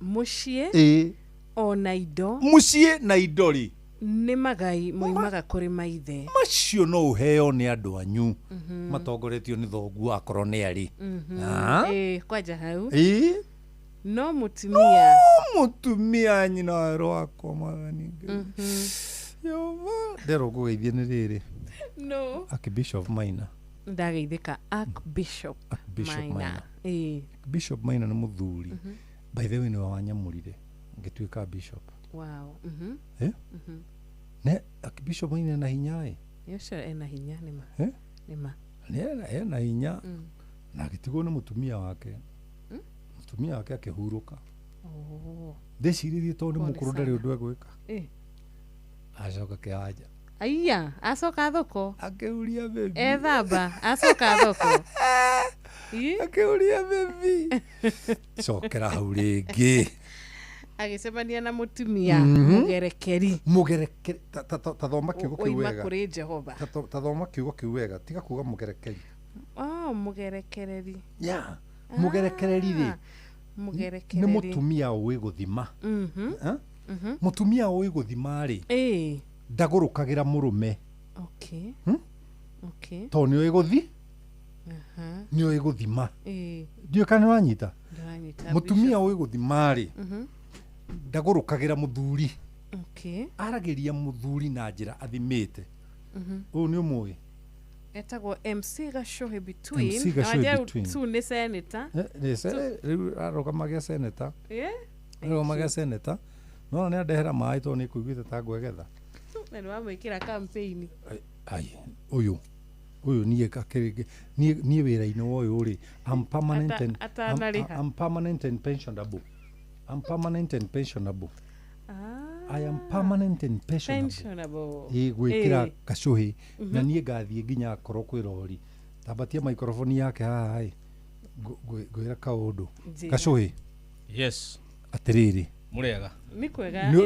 må ciä ona indo må ciä na indo rä nä magai moimaga kå rä maithe macio no å heo nä andå anyu matongoretio nä thoguo akorwo nä arä kwanja hau no må tumia nyina werå wakwa maganingä nderwo ngå geithie nä rä rä Archbishop Maina ndageithä ka Archbishop Maina nä må thuri by the way nä wanyamå rire ngä tuä ka bishop ne Archbishop Maina ena hinya ena hinya ena hinya na agä tigwo nä må tumia wake akä hurå ka ndecirithie tondå nä må kå rå ndarä å ndå egwä ka acoka kä anja aiya acoka thoko akä uria bebi ethamba acoka thoko akä uria bebi cokera hau rä ngä agicemania na må tumia mugerekeri tathoma kiugo kiu wega kå rä Jehova tathoma kiugo kiu wega tiga kuga mugerekeri mugerekereri mugerekereri rä nä må tumia å wä gå thima må tumia å wä gå thima rä ndagå rå kagä ra må rå me tondå nä å ä gå thi nä å ä gå thima ndiå kana nä wanyita må tumia å wä gå thima rä ndagå rå kagä ra må thuri aragä ria må thuri na njä ra athimä te å yå nä å må ä etagwo MC Gacohe between tu nä senator rä u arogamagia senator arogamagia senator no nä andehera maä tondå nä kå iguä te ta ngwegetha na nä wamwä kä ra campaign ai å yå niä wä ra-inä wa å yå rä I'm permanent and pensionable I am permanent and pensionable gwä kä ra Gacohe na niä ngathiä nginya akorwo kwä rori tambatia microphone yake haha ngwä ra kaå ndå Gacohe atä rä rä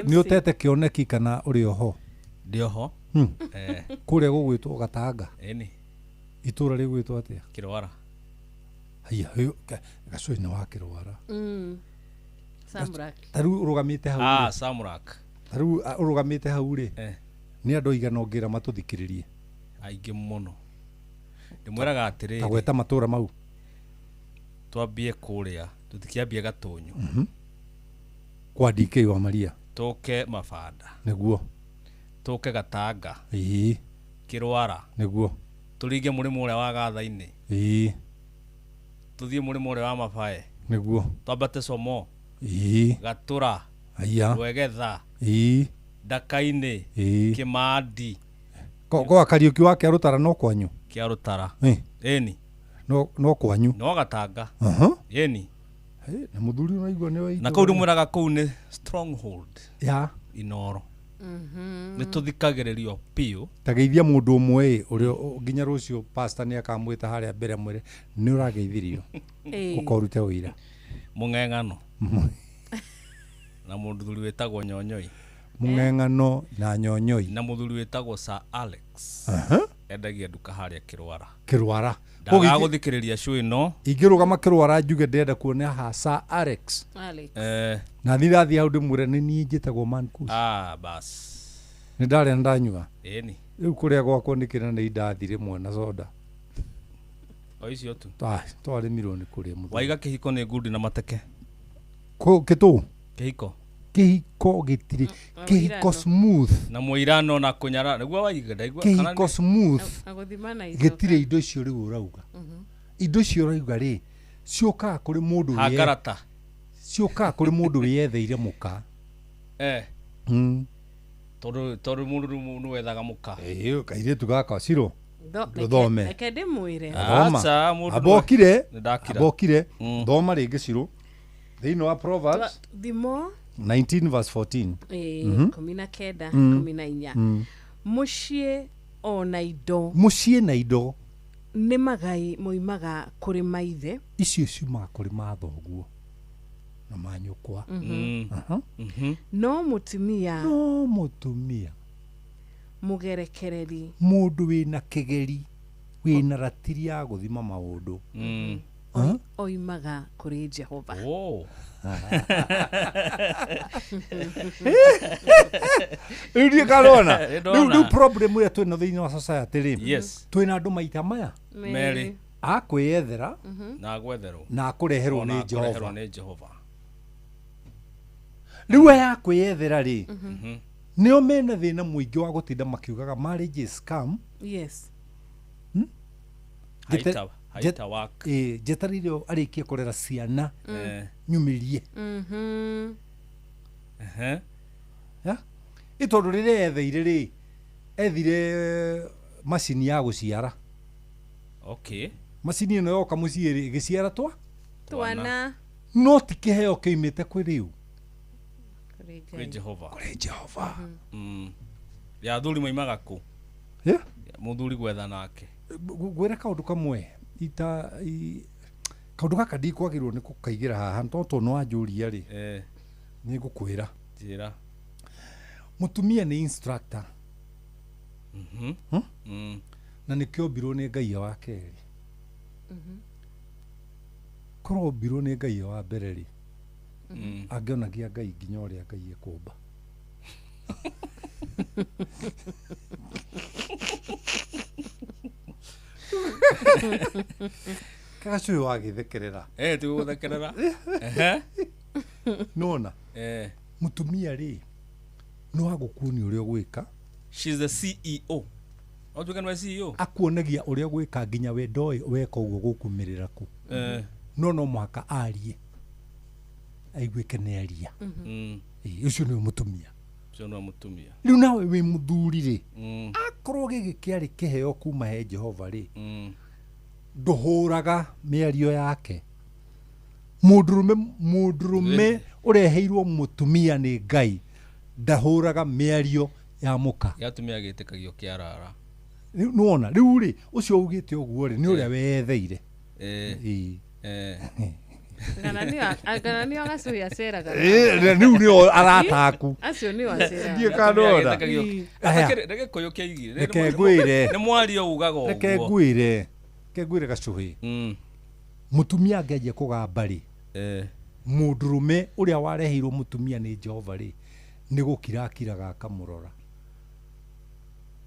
nä å tete kä oneki kana å rä oho ndä oho kå rä a gå gwä two Gatanga itå ra rä gwä two atä a kä rwara haiya Gacohe nä wakä rwara ta rä u å rå gamä te hau ta rä u å rå gamä te hau rä nä andå igana ngä ra matå thikä rä rie aingä må no ndä mwä raga atä rä tagweta matå ra mau twambie kå rä a tå tikä ambie Gatå nyå kwa DK wa Maria tå ke Mabanda nä guo tå ke Gatanga kä rwara nä guo tå ringe må rä må å rä a wa gatha-inä tuthie murimo uri wa mabae niguo twambate Somo Gatura Rwegetha Ndakaini Kimandi kwa Kariuki wa Kiarutara no kwanyu Kiarutara eni no kwanyu no Gatanga eni na muthuri unaigua ni waigua na kau ndimwiraga kau ni stronghold ya Inoro ni tuthikagiririo pio tageithia mundu umwe uria nginya rucio pastor ni akamwita haria mbere mwire ni urageithirio ukorute wira mung'eng'ano na muthuri wetagwo Nyonyoi mung'eng'ano na Nyonyoi na muthuri wetagwo Sir Alex endagia nduka haria Kirwara ndaga guthikiriria show ino ingirugama Kirwara njuge ndenda kuona ha Sir Alex na thirathi hau ndimwire ni nie njitagwo Mankus bas ni ndare ndanyua eni riu kuria gwakwa nikira ni ndathire mwana soda oicio tu twari mironi kuria muthu waiga kihiko ni ngudi na mateke ko kitu kihiko gitire kihiko smooth na muirano na kunyara niguo waiga ndaigua kihiko smooth aguthimana gitire indo icio riu urauga indo icio urauga ri cioka kuri mundu hangarata cioka kuri mundu wiyetheire muka toru mundu nu wethaga muka kaire tugaka ciro thome reke ndimwire abokire thoma ringi ciro thiini wa Proverbs thimo 19 verse 14 19 14 mucie na indo ni magai moimaga kuri maithe icio ciumaga kuri mathoguo na manyukwa no mutumia mugerekereri mundu wina kigeri wina ratiri ya guthima maundu oimaga kuri Jehova Uri karona no problem ya twina thini wa society ri twina andu maita maya meri akwiyethera na gwetherwo na kureherwo ni Jehova riu ya kwiyethera ri nio mena thina muingi wa gutinda makiugaga marriage is scam haita wak jetarire arikie kurera ciana nyumirie ya itondu rire etheire ri ethire macini ya guciara macini ino yoka muciiri giciara twana no tikiheo kiimite kwi riu kuri Jehova ya thuri moimaga ku muthuri gwetha nake gwira kaundu kamwe kaundu gaka ndikwagirwo ni kukaigira haha ntonto no anjuria ri ni ngukwira njira mutumia ni instructor na nikio mbirwo ni Ngai wa keri korwo mbirwo ni Ngai wa mbere ri angionagia Ngai nginya uria Ngai ekumba Kacu wagithekerera tu guthekerera nona mutumia ri no agukuni uria gwika she's the CEO otuka no CEO akuonagia uria gwika nginya we ndoi weka uguo gukumirira ku no mwaka arie aigwike ne aria ucio ni mutumia riu nawe wi muthuri ri akorwo gigi kiari kiheo kuma he Jehova ri nduhuraga miario yake mundurume ureheirwo mutumia ni Ngai ndahuraga miario ya muka yatumia gitikagio kiarara nuona riu ri ucio ugite uguo ri ni uria wetheire Agana ni agacuya ceraga riu ni arataku acio ni wacera ndie kanona reke koyo kiigi reke ngwire ni mwario ugaga uguo reke ngwire gacuhi mutumia ngeje kugamba ri mundurume uria wareheirwo mutumia ni Jehova ri ni gukirakiraga akamurora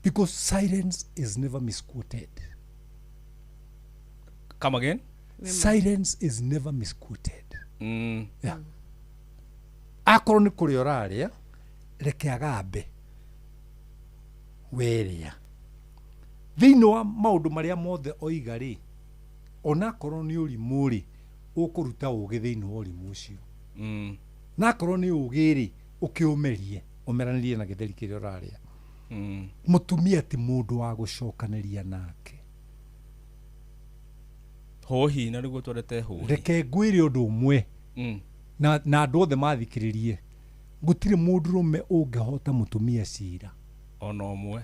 because silence is never misquoted. Come again? Silence is never misquoted. Yeah. Akorwo ni kuri oraria reke agambe weria thiini wa maundu maria mothe oiga ri ona korwo nĩ ũrimũ rĩ ũkũruta ũgĩ thĩinĩ wa ũrimũ ũcio na korwo nĩ ũgĩ rĩ ũkĩũmerie ũmeranĩrie na gĩtheri kĩrĩa ũrarĩa mũtumia ti mũndũ wa gũcokanĩria nake hohi na nĩguo twarete hohi reke ngwĩre ũndũ ũmwe na andũ othe mathikĩrĩrie gũtirĩ mũndũrũme ũngĩhota mũtumia cira ona ũmwe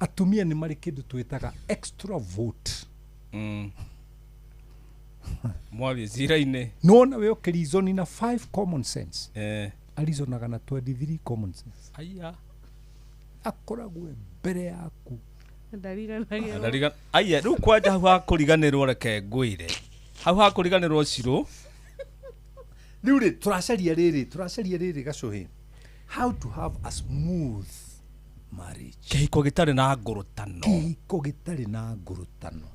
atumia nĩ marĩ kĩndũ twĩtaga extra vote mwari cira-inĩ nona we ũkĩrizoni na 5 common sense arizonaga na 23 common sense aya akoragwo mbere yaku aya rĩu kwanja hau hakũriganĩrwo reke ngwĩre hau hakũriganĩrwo cirũ rĩu rĩ tũracaria rĩrĩ gacũhĩ how to have a smooth marriage kĩhiko gĩtarĩ na ngũrũtano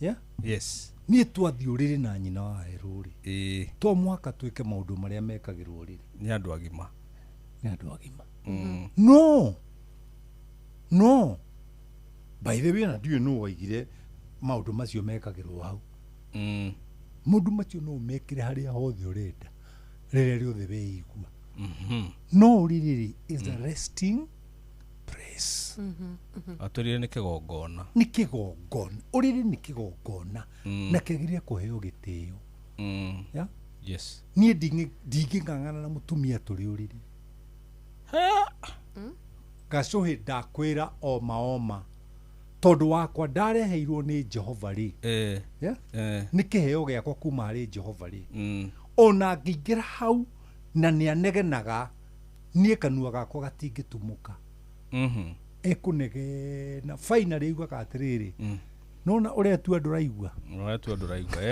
yeah yes niĩ twathiĩ ũrĩrĩ na nyina wa Herũ rĩ to mwaka twĩke maũndũ marĩa mekagĩrwo ũrĩrĩ nĩ andũ agima no by the way na ndiũĩ nũ waigire maũndũ macio mekagĩrwo hau maũndũ macio no mekire harĩa hothe ũrenda rĩrĩa rĩothe weigua no ũrĩrĩ is a resting place atũrire nĩ kĩgongona ũrĩrĩ nĩ kĩgongona na kĩagĩrĩire kũheo gĩtĩo yes niĩ ndingĩng'ang'ana na mũtumia tũrĩ ũrĩrĩ gacũhĩ ndakwĩra oma tondũ wakwa ndareheirwo nĩ Jehova rĩ nĩ kĩheo gĩakwa kuma harĩ Jehova rĩ ona ngĩingĩra hau na nĩ anegenaga niĩ kanua gakwa gatingĩtumũka ekũnegena finally aiguaga atĩrĩrĩ nona ũrĩa tu andũ raigua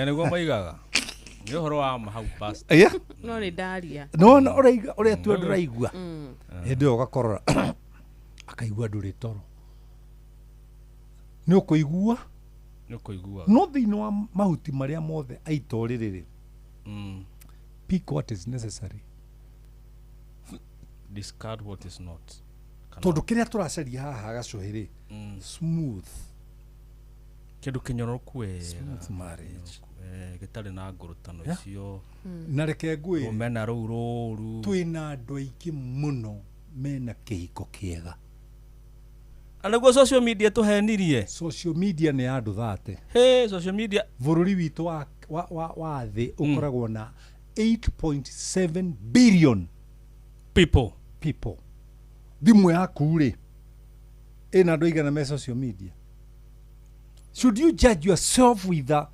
nĩguo maigaga nĩ ũhoro wa mahau past no nĩ ndaria nona ũrĩa tu andũ raigua hĩndĩ ĩyo ũgakorora akaigua ndũrĩ toro nĩ ũkũigua no thĩinĩ wa mahuti marĩa mothe aita ũrĩrĩ pick what is necessary discard what is not tondũ kĩrĩa tũracaria haha gacũhĩ rĩ smooth kĩndũ kĩnyoroku smooth marriage gĩtarĩ na ngũrũtano icio na reke ngwĩre rũmena rũu rũru twĩna andũ aingĩ mũno mena kĩhiko kĩega anaguo social media tũhenirie social media nĩ andũ thate social media bũrũri witũ wa thĩ ũkoragwo na 8.7 billion people thimũ yaku rĩ ĩna andũ aigana me social media should you judge yourself with a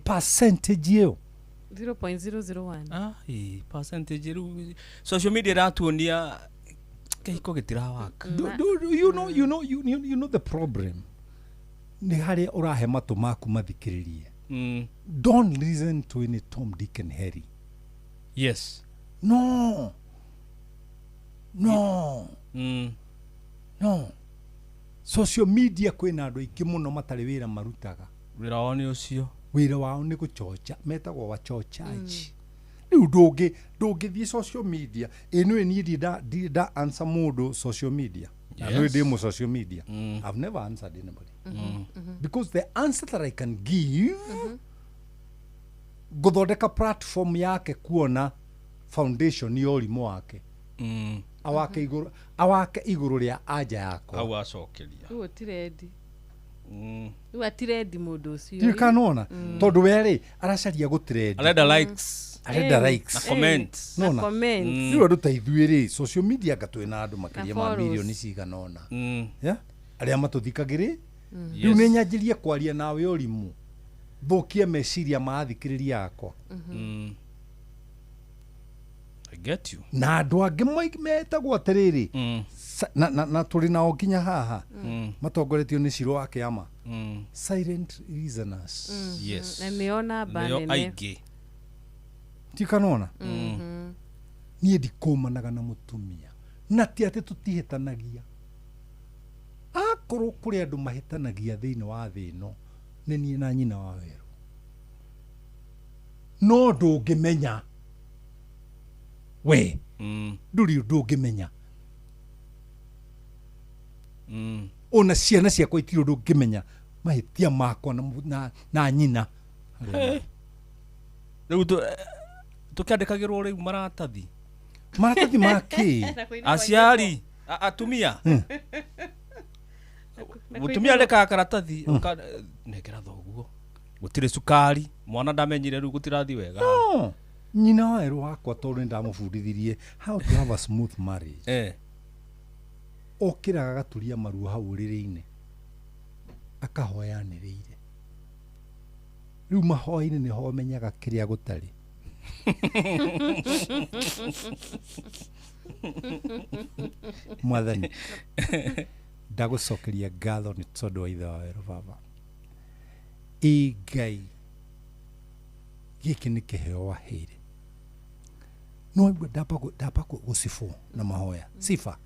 percentage ĩyo 0.001 percentage rĩu social media ĩratuonia kĩhiko gĩtirawaka you know the problem nĩ harĩa ũrahe matũ maku mathikĩrĩrie don't listen to any Tom, Dick and Harry yes no social media kwĩna andũ aingĩ mũno matarĩ wĩra marutaga wĩra wao nĩ ũcio wĩra wao nĩ gũchocha metagwo wachochaji rĩu ndũngĩthiĩ social media ĩno niĩ nda answer mũndũ social media na nĩ ndĩ social media I've never answered anybody because the answer that I can give gũthondeka platform yake kuona foundation ya ũrimũ wake awake igũrũ rĩa anja yako au acokeria rĩu ũtirendi rĩu atirendi mũndũ ũcio ndikanona tondũ we aracaria gũtirendi arenda likes na comments rĩu andũ ta ithuĩ rĩ social media gatwĩna andũ makĩria ma milioni ciganona arĩa matũthikagĩrĩ rĩu nĩ nyanjĩrie kwaria nawe ũrimũ thũkie meciria maathikĩrĩria akwa I get you na andũ angĩ metagwo atĩrĩrĩ na tũrĩ nao nginya haha matongoretio nĩ Ciro wa Kĩama silent listeners yes na nĩona banene aingĩ tikanona niĩ ndikũmanaga na mũtumia na ti atĩ tũtihĩtanagia akorwo kũrĩ andũ mahĩtanagia thĩinĩ wa thĩ ĩno nĩ niĩ na nyina wa Werũ no ndũngĩmenya we ndũrĩ ũndũ ũngĩmenya ona ciana ciakwa itirĩ ũndũ ũngĩmenya mahitia makwa na nyina riu tukiandikagirwo riu maratathi maki aciari atumia mutumia ndeka karatathi nekera thoguo gutire sukari mwana ndamenyire riu gutirathi wega nyina waeru wakwa tondu ndamubundithirie how to have a smooth marriage okiraga gaturia maruo hau riri-ini akahoyaniriire riu mahoya-ini niho menyaga kiria gutari mwathani ndagucokeria ngatho ni tondu wa ithe waweru baba Ngai giki ni kiheo wahire no ndapa gusifu na mahoya sifa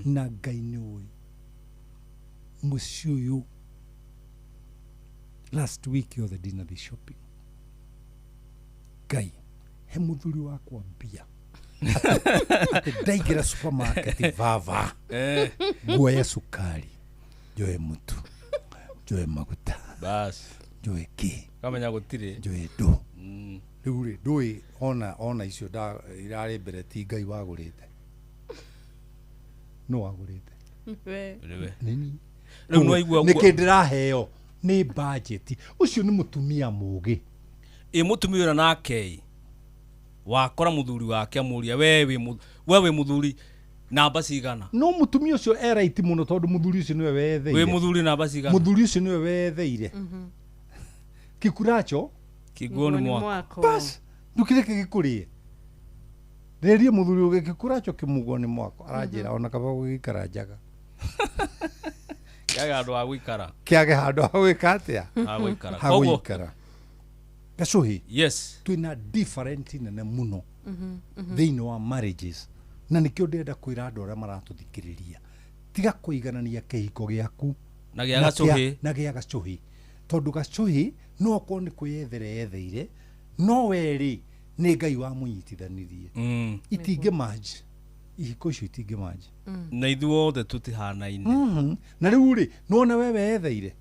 na Ngai ni uyu muci uyu last week you the dinner the shopping Ngai he muthuri wakwa mbia ndaigira supermarket vava guoya sukari njoe mutu njoe maguta bas njoe ki kamenya gutire njoe ndo riu ri ndui ona icio irari mbere ti Ngai wagurite no wagurite nini riu no igua niki ndiraheo ni budget ucio ni mutumia mugi mutumia nake wakora muthuri wake amuria wewe muthuri namba cigana no mutumia ucio right muno tondu muthuri ucio niwe wetheire we muthuri namba cigana muthuri ucio niwe wetheire kikuracho kiguoni mwako bas ndukire kigikurie rerie muthuri uge kikuracho kimugoni mwako aranjira ona kaba gukara njaga kiage handu ha gwikara kiage handu ha gwika atia ha gwikara gacuhi yes twina different nene muno thiini wa marriages na nikio ndenda kwira andu aria maratuthikiriria tiga kuiganania kihiko giaku na gia gacuhi na gia gacuhi tondu gacuhi no ko ni kwiyethera yetheire no weri ni Ngai wa munyitithanirie itinge maji ihiko icio itinge maji na ithuothe tutihanaine na riu ri nona wewe yetheire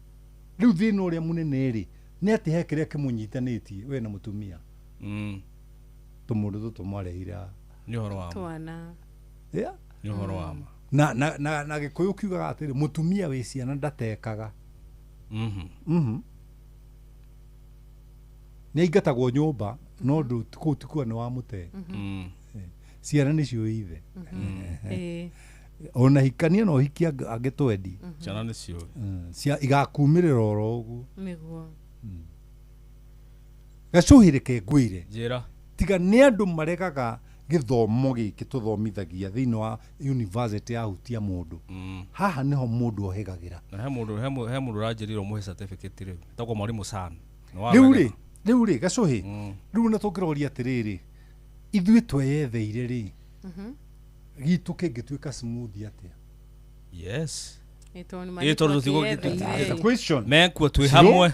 riu thina uria munene ri ni ati he kiria kimunyitanitie we na mutumia tumundu tumarehira ni horo wa twana ni horo wa na gikuyu kiugaga atiri mutumia we ciana ndatekaga ni ingatagwo nyumba no ndu kuu tikua ni wa mute ciana nicio ithe ona hikania no hikia agitwendi ciana nicio cia igakumirira oro uguo niguo gacuhirike ngwire njira tiga ni andu maregaga githomo giki tuthomithagia thiini wa university ya hutia mundu haha niho mundu ohegagira na he mundu ranjirirwo muhe certificate riu tagwo mwarimu san riu ri gacuhi riu na tukiroria atiriri ithui tweyetheire ri gitu kingituika smooth atia yes tondu question mekua twi hamwe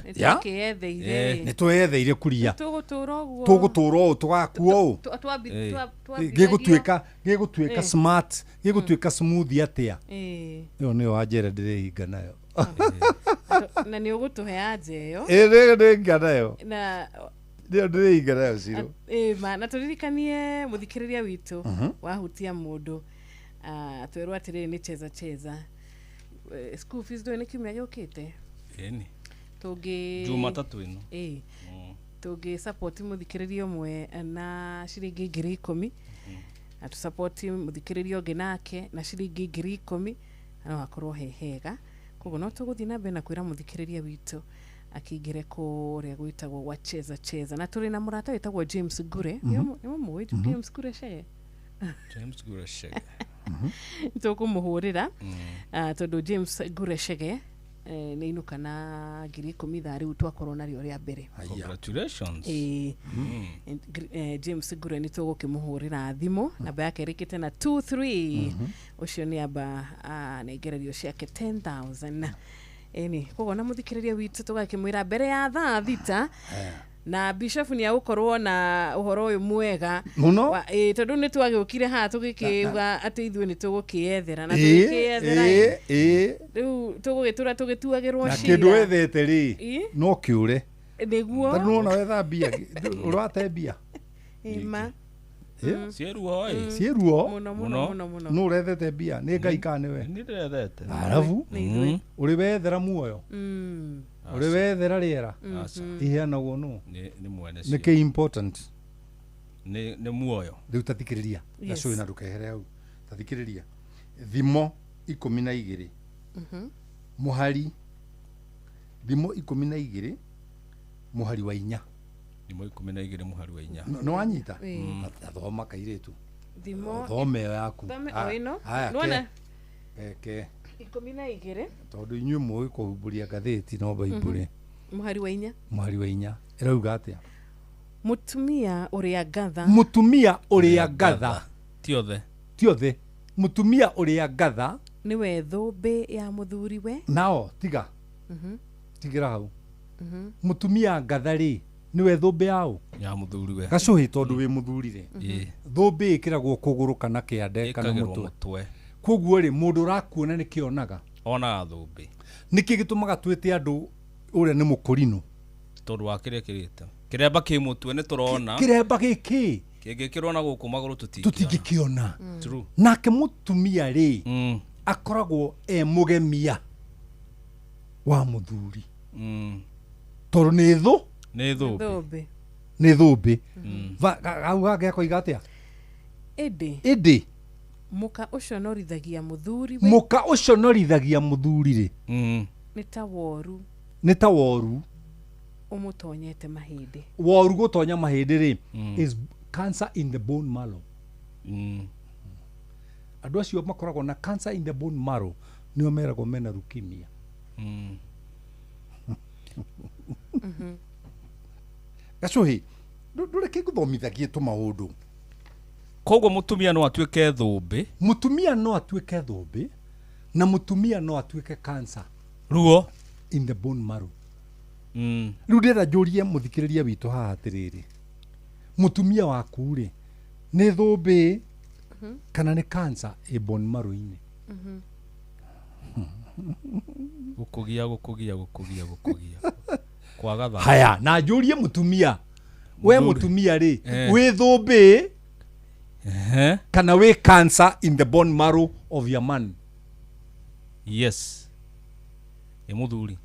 ni tweyetheire kuria tugutura u tugakua u gigutuika smart gigutuika smooth atia iyo ni wanjera ndirihinga nayo na ni ugutuhe anje yo ndirihinga nayo na ndio ndirihinga nayo ciro na turirikanie muthikiriria witu wahutia mundu twerwa atiriri ni cheza school fees do ni kimya yokite eni tugi Jumatatu ino tugi support muthikiriria umwe na shilingi 10,000 atu support muthikiriria ungi nake na shilingi 10,000 ana wakorwo hehega koguo no tuguthi na bena kwira muthikiriria witu akigire kuria gwitagwo wacheza na turi na murata witagwo James Gure ni muwe James Gure shege tukumuhurira tondu James Gure shege ni inuka na 10,000 thari utwakorwo nario ria mbere congratulations James Gure ni tugukimuhurira thimu namba yake rikite na 23 ucio ni aba negererio ciake 10,000 eni koguo na muthikiriria witu tugakimwira mbere ya thaa thita na bishop ni agukorwo na uhoro uyu mwega muno tondu ni twagukire ha tugikiuga ati ithuĩ ni tugukiethera na tugikiethera riu tugugitura tugituagirwo na kindu wethete ri no kiure niguo tondu nona wetha mbia urate mbia ima Sieruo muno no urethete mbia ni ngai kana we ni ndethete arabu uri wethera muoyo uri wethera riera ihana wono ni mwene ni ke important ni muoyo riu tathikiriria gacoe na rukehere au tathikiriria thimo 12 muhari thimo 12 muhari wa 4 thimo 12 muhari wa 4 no wanyita athoma kairetu thimo thome yaku oino nona ke 12 tondu inyu muwi kuhumburia gatheti no baibure muhari wa 4 muhari wa 4 irauga atia mutumia uria gatha tiothe mutumia uria gatha niwe thumbi ya muthuri we nao tiga tigira hau mutumia gatha ri niwe thumbi yao ya muthuri we gacuhi tondu wi muthuri ri thumbi ikiragwo kuguru kana kiande kana mutwe koguo ri mundu rakuona ni kionaga ona thumbi niki gitumaga twite andu uria ni mukurino tondu wa kirete kiremba ki mutwe ni turona kiremba giki kingikirwo na guku maguru tutigikiona nake mutumia ri akoragwo mugemia wa muthuri tondu ni thumbi au gake koiga atia indi muka ucio norithagia muthuri ri ni ta woru umutonyete mahindi woru gutonya mahindi ri is cancer in the bone marrow andu acio makoragwo na cancer in the bone marrow nio meragwo mena leukemia gacuhi ndureke guthomithagie tu maundu koguo mutumia no atuike thumbi na mutumia no atuike cancer ruo in the bone marrow riu ndira njurie muthikiriria witu haha atiriri mutumia waku ri ni thumbi kana ni cancer e bone marrow ini gukugia kwaga tha haya na njurie mutumia we mutumia ri wi thumbi kana wi cancer in the bone marrow of your man yes muthuri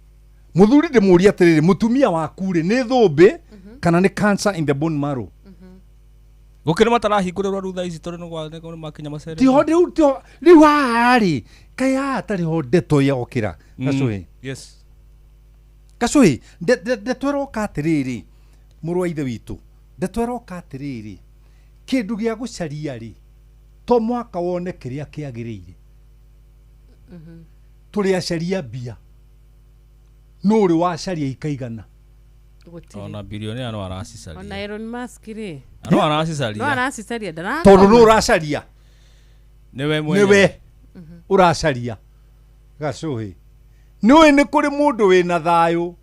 ndimuria atiriri mutumia waku ri ni thumbi kana ni cancer in the bone marrow gukire matarahingurerwa rutha ici tondu no makinya macere tiho riu hari kaya atari ho ndeto ya okira gacuhi yes gacuhi ndetwero katiriri muru wa ithe witu ndetwero katiriri kindu gia gucaria ri to mwaka wone kiria kiagiriire turi acaria bia no uri wacaria ikaigana ona bilionea no aracicaria ona Elon Musk ri no aracicaria ndara tondu no uracaria niwe uracaria gacuhi niwe ni kuri mundu wina thayu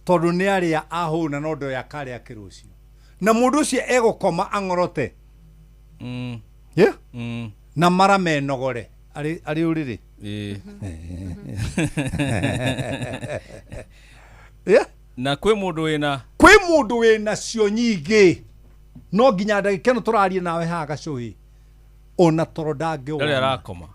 tondu ni aria ahuna no ndo yakaria kirucio na mundu ucio egukoma angorote na mara menogore ari uriri na kwi mundu wina cio nyingi no nginya ndagikeno turarie nawe ha gacuhi ona toro ndangiona ndari arakoma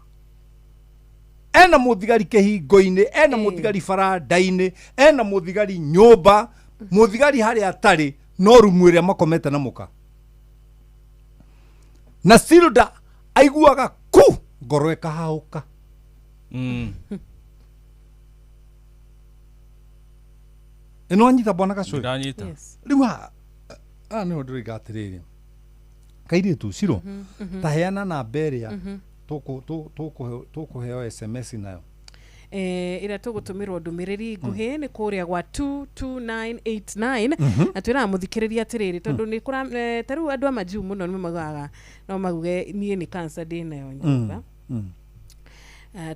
ena muthigari kihingo-ini ena muthigari baranda-ini ena muthigari nyumba muthigari hari atari no rumu iria makomete na muka na silda aiguaga ku ngoro ikahauka ino anyita bwana gacuhi ndanyita riu ni nduri gatiriri kairitu ciro taheana na beria tukuheo SMS nayo ira tugutumirwo ndumiriri nguhi ni kuria gwa 22989 atwira muthikiriria atiriri tondu ni kura taru andu amaju muno ni magaga no maguge nie ni cancer dinayo nyumba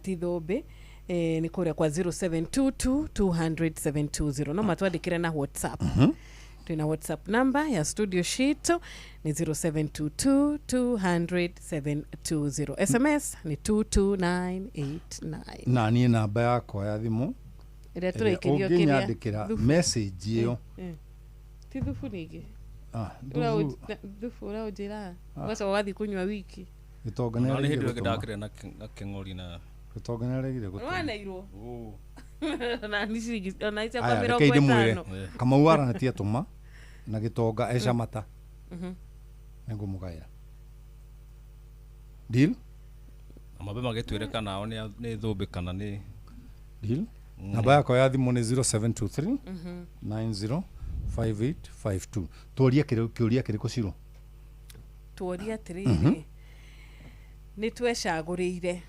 ti thumbi ni kuria kwa 0722200720 no matwandikire na WhatsApp Tuna WhatsApp number ya studio sheet ni 0722200720. SMS ni 22989. Na ni namba yako ya thimu. Ira turekerio kiria. Unginyandikira message iyo. Ti thufu nigi. Thufu ura ujira. Wasa wathi kunywa wiki. Gitongana ni hindu ngidakire na keng'ori na gitongana regire gutuma. Wana iro. Na nisi na isa kwa 50. Kama uara na tia tuma na gitonga esha mata. Ngo mugaira. Deal? Amabe magitwireka nao ni thumbi kana ni deal. Namba yako ya thimu ni 0723 905852. Tuoria kiriko ciro. Tuoria tiriri. Ni twecagurire.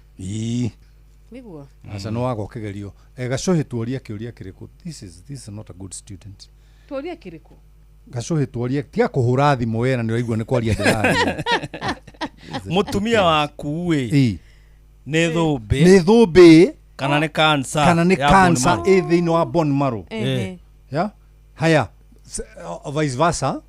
Niguo. Asa no wago kigerio. Gacohi tuoria kiuria kiriko. This is not a good student. Tuoria kiriko. Gacohi tuoria tia kuhura thimu wena ni raigua ni kwaria ndiraria. Mutumia waku we. Ni thumbi. Ni thumbi. Kana ni cancer. Kana ni cancer thiini wa bone marrow. Ya? Haya. Vice versa.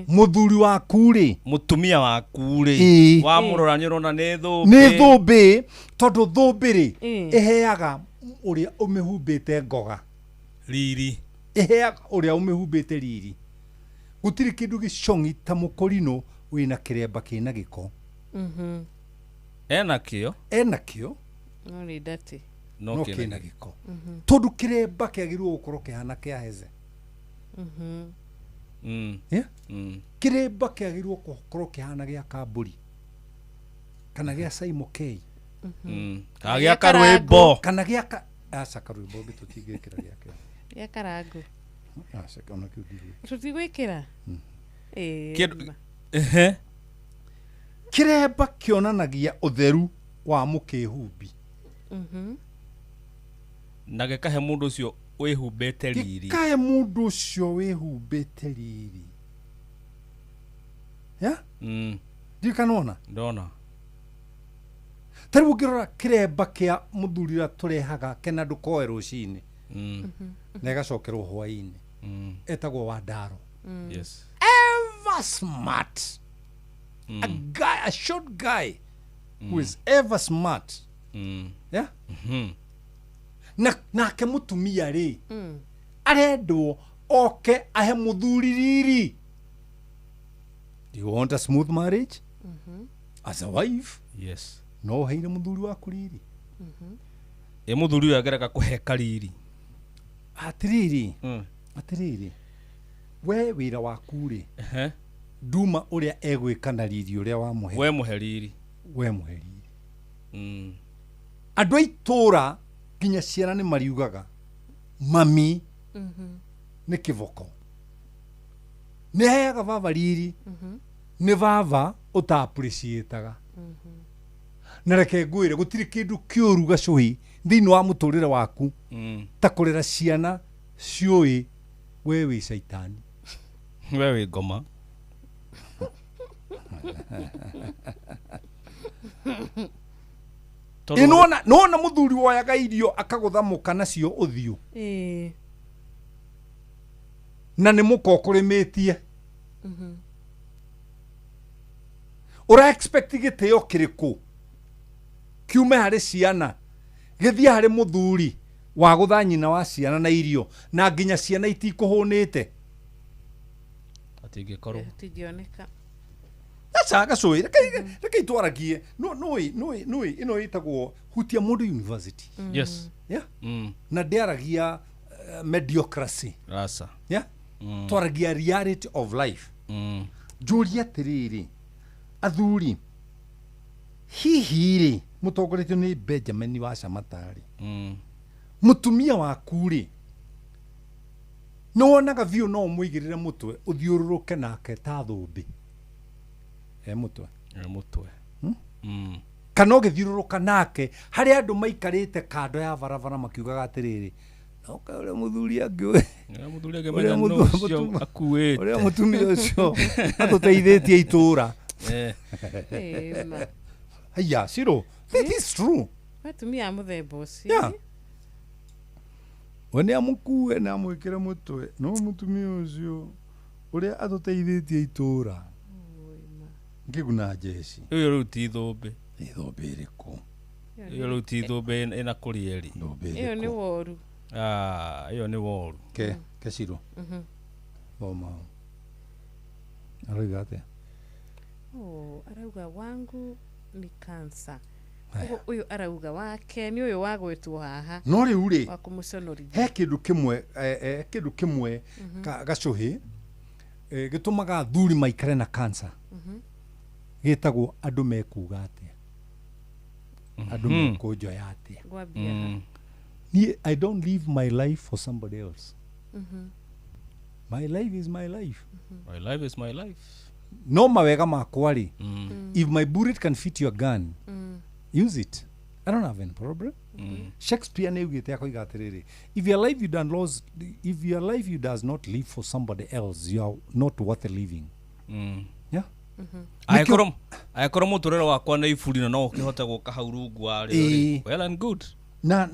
Muthuri waku ri. Mutumia waku ri. Wa murora nyurona ni thumbi. Ni thumbi. Tondu thumbi ri iheaga uria umihumbite ngoga. Riri. Iheaga uria umihumbite riri. Gutiri kindu gicongi ta mukorino wina kiremba kina giko. Ena kio. No ni dati. No kina giko. Tondu kiremba kiagirwo gukorwo kihana kia heze. Kiremba kiagirwo gukorwo kihana gia kamburi. Kana gia Saimo K. Kana gia Karwimbo. Kana gia asa Karwimbo bitutigikira giake. Gia Karangu. Asa kana kiudiwe. Tutigwikira. Kiremba kionanagia utheru wa mukihumbi. Na gikahe mundu ucio wihumbite riri. Gikahe mundu ucio wihumbite riri. Ya? Ndikanona. Ndona. Taribu ngirora kiremba kia muthurira turehaga kena ndukoe rucini. Na igacokerwo hwaini. Etagwo Wandaro. Yes. Ever smart. A short guy who is ever smart. Yeah? Nake mutumia ri arendwo oke ahe muthuri riri. Do you want a smooth marriage? As a wife? Yes. No heire muthuri waku riri. Muthuri uyu agereka kuheka riri. Atiriri. We wira waku ri. Duma uria egwika na riri uria wa muhe. We muhe riri. Andu aitura ginya ciana ni mariugaga mami ni kivoko. Ni heaga baba riri. Ni baba uta appreciate-aga. Na reke ngwire gutiri kindu kiuru gacuhi thiini wa muturire waku ta kurera ciana ciui we wi shaitani. We wi ngoma. Nona muthuri woyaga irio akaguthamuka nacio uthiu. Na ni mukokurimitie. Ura expect gitio kiriku kiume hari ciana githia hari muthuri wa gutha nyina wa ciana na irio na nginya ciana itikuhunite. Atingikorwo. Tingioneka. Acha cui reke itwaragie no ino itagwo Hutia Mundu University. Yes. Yeah. Na nderagia mediocracy. Rasa. Yeah. Twaragia reality of life. Julia tiriri athuri hihi ri mutongoretio ni Benjamin wa Shamatari. Mutumia waku ri no wonaga view no muigirire mutwe uthiururuke nake ta thumbi. Mutwe. Kana ugithiururuka nake hari andu maikarite kando ya barabara makiugaga atiriri oka ule muthuri angi ule mutumia ucio atuteithitie itura. Haya siro that is true. Mutumia muthemba ucio. Yeah. Wone amukue na amwikire mutwe no mutumia ucio uria atuteithitie itura ngiguna jeshi iyo rä u ti thåmbä ithåmbä rä kå iyo rä u ti thåmbä ä na kå rieri iyo nä woru iyo nä woru ke ciro thoma arauga atä arauga wangu ni kansa uyu arauga wake ni uyu wagwetwo haha no rä u rä wa kå må conorithia he kä ndå kä mwe gacåhä gä tå maga thuri maikare na kansa gä tagwo andå mekuga atä andå mekå njoya atä I don't live my life for somebody else. My life is my life. My life is my life. No mawega makwa ri. If my bullet can fit your gun, use it. I don't have any problem. Shakespeare neugite akoiga atiriri, if your life you does not live for somebody else, you are not worth living. Yeah. Akorwo muturire wakwa na iburi na no ukihote guka hau rungu wa ri well and good. Na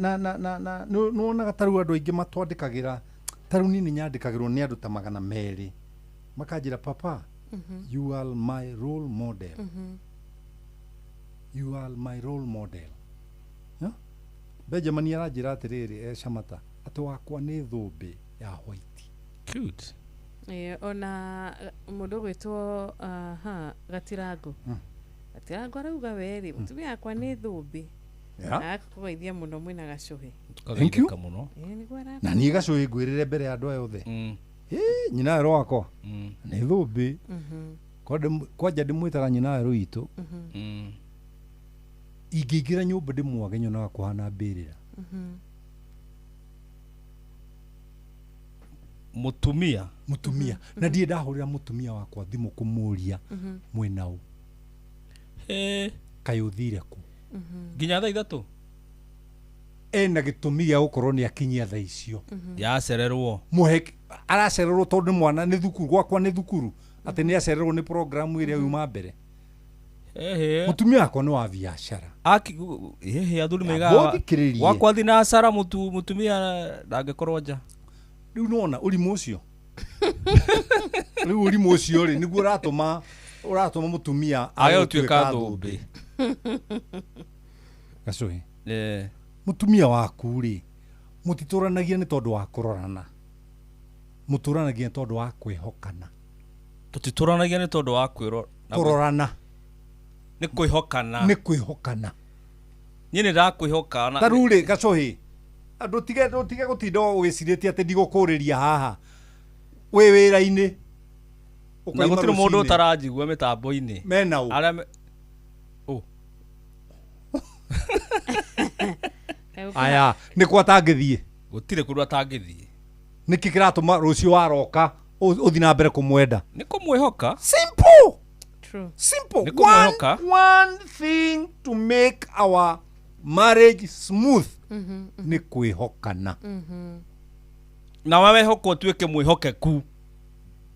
no na gataru andu aingi matwandikagira taru nini nyandikagirwo ni andu ta 200 makanjira papa you are my role model. You are my role model. Yeah? Benjamin aranjira atiriri Shamata ati wakwa ni thumbi ya white. Cute. Ona mundu gwitwo Gatirango Gatirango arauga weri mutumia akwa ni thumbi akugeithia muno mwina gacuhi. Thank you na ni gacuhi ngwirire mbere ya andu aya othe nyina ero wakwa ni thumbi kwanja ndimwitaga nyina ero itu ingĩingĩra nyũmba ndĩmwage nyonaga kũhana mbĩrĩra mutumia na ndiĩ ndahũrĩra mutumia wakwa thimũ kũmũria mwena ũ kaĩ ũthire kũ nginya thaa 3 ena gĩtũmi gĩa gũkorwo nĩ akinyia thaa icio yacererwo aracererwo tondũ mwana nĩ thukuru gwakwa nĩ thukuru atĩ nĩ acererwo nĩ programu ĩrĩa yuma mbere mutumia wakwa nĩ wa biacara athuri maiga wakwa thi na asara mutumia ndangĩkorwo nja rĩu nona ũrimũ ũcio rĩu ũrimũ ũcio rĩ nĩguo ũratũma mutumia agĩtuĩka thũmbĩ gacũhĩ mutumia waku rĩ mũtitũranagia nĩ tondũ wa kũrorana mũtũranagia nĩ tondũ wa kwĩhokana tũtitũranagia nĩ tondũ wa kũrorana nĩ kwĩhokana niĩ nĩ ndakwĩhoka ta rĩu rĩ gacũhĩ andũ tige gũtinda ũgĩcirĩtie atĩ ndigũkũrĩria haha wĩ wĩra-inĩ na gũtirĩ mũndũ ũtaranjigua mĩtambo-inĩ mena ũ aya nĩkũ atangĩthiĩ gũtirĩ kũrĩa atangĩthiĩ nĩkĩ kĩratũma rũciũ waroka ũthiĩ na mbere kũmwenda nĩ kũmwĩhoka simple one thing to make our marriage smooth nĩ kwĩhokana na wehokwo ũtuĩke mwĩhokeku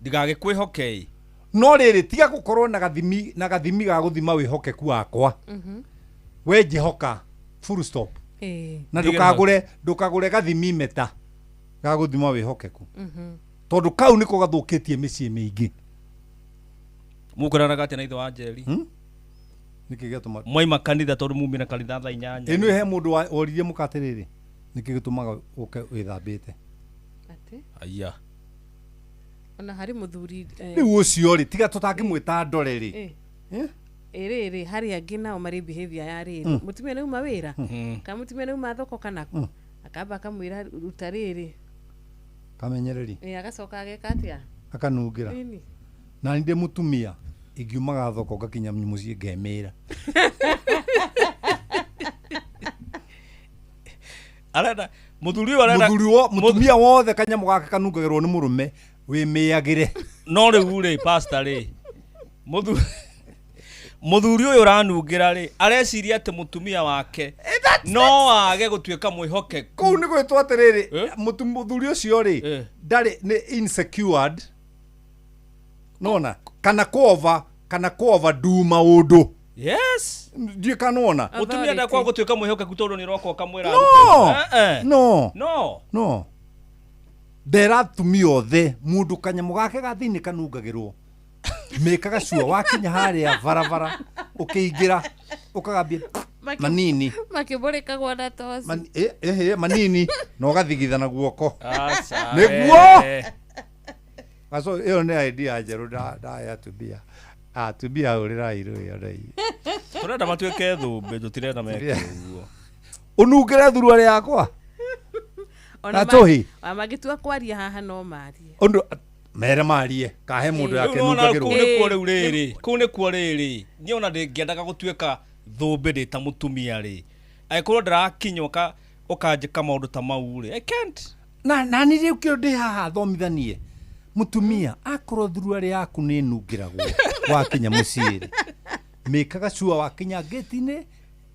ndigagĩkwĩhoke no rĩrĩ tiga gũkorwo na gathimi ga gũthima wĩhokeku wakwa we njĩhoka full stop na ndũkagũre gathimi meta ga gũthima wĩhokeku tondũ kau nĩko gathũkĩtie mĩciĩ mĩingĩ mũkoranaga atĩ na ithe wa Njeri nĩkĩ gĩtũma mwaima kanitha tondũ mumire kanitha thaa 8 ĩno he mũndũ woririe mũkate rĩrĩ nĩkĩ gĩtũmaga ũke wĩthambĩte ati aya ona hari muthuri rĩu ũcio rĩ tiga tũtangĩmwĩta ndore rĩ ĩrĩ hari angĩ nao marĩ behavior ya rĩrĩ mutumia nĩ uma wĩra kana mutumia nĩ uma thoko kana akamba akamwĩra ruta rĩrĩ kamenyereri agacoka ageka atĩa akanungĩra na nĩ ndĩ mutumia ingiumaga thoko ngakinya mũciĩ ngemĩra arenda mutumia wothe kanyamũ gake kanungagĩrwo nĩ mũrũme wĩmĩagĩre no rĩu rĩ pastor rĩ muthuri ũyũ ũranungĩra rĩ areciria atĩ mutumia wake no age gũtuĩka mwĩhokeku kũu nĩ gwĩtwo atĩrĩrĩ muthuri ũcio rĩ ndarĩ nĩ insecured nona kana kova du maũndũ yes ndiĩ kanona mutumia ndakwa gũtuĩka mwĩhokeku tondũ nĩ roka ũkamwĩra ndera atumia othe mundu kanyamu gake gathini kanungagirwo mekaga sure wakinya haria barabara ukiingira ukagambia manini makiboreka na tosi manini no gathigithana guoko niguo aso iyo ni idea njeru da ya tubia urira iru yo dai turenda matuike thumbe tutirenda meke uguo unungire thurua yakwa ona tohi amagitua kwaria haha no marie undu mere marie kahe mundu yake nungagirwo kune kuo riri ni ona ndingiendaga gutuika thumbe ndi ta mutumia ri aikorwo ndirakinya ukanjika maundu ta mau ri I can't na ni riu kio ndi haha thomithanie mutumia akorwo thurua yaku ni nungiragwo wakinya muciiri mekaga sure wakinya gate-ini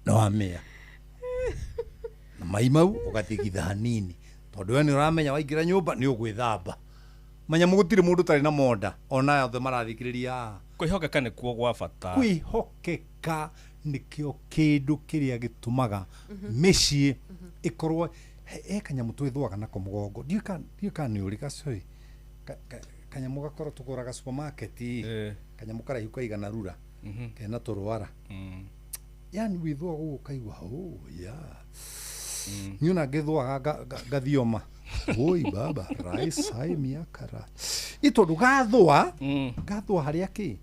no amea na mai mau ugathigitha hanini tondu we ni uramenya waingira nyumba ni ugwithamba manya mugutire mundu tari na monda ona yothe marathikiriria kwihokeka ni kuo gwa bata kwihokeka nikio kindu kiria gitumaga micii ikorwo kanyamu twithwaga nako mugongo diuka ni uri gacoi kanyamu gakorwo tuguraga supermarket kanyamu karaihu kaigana rura kena turwara yani withwaga ukaigwa niona gethwaga gathioma oi baba rice hai miakara itondu gathwa haria ki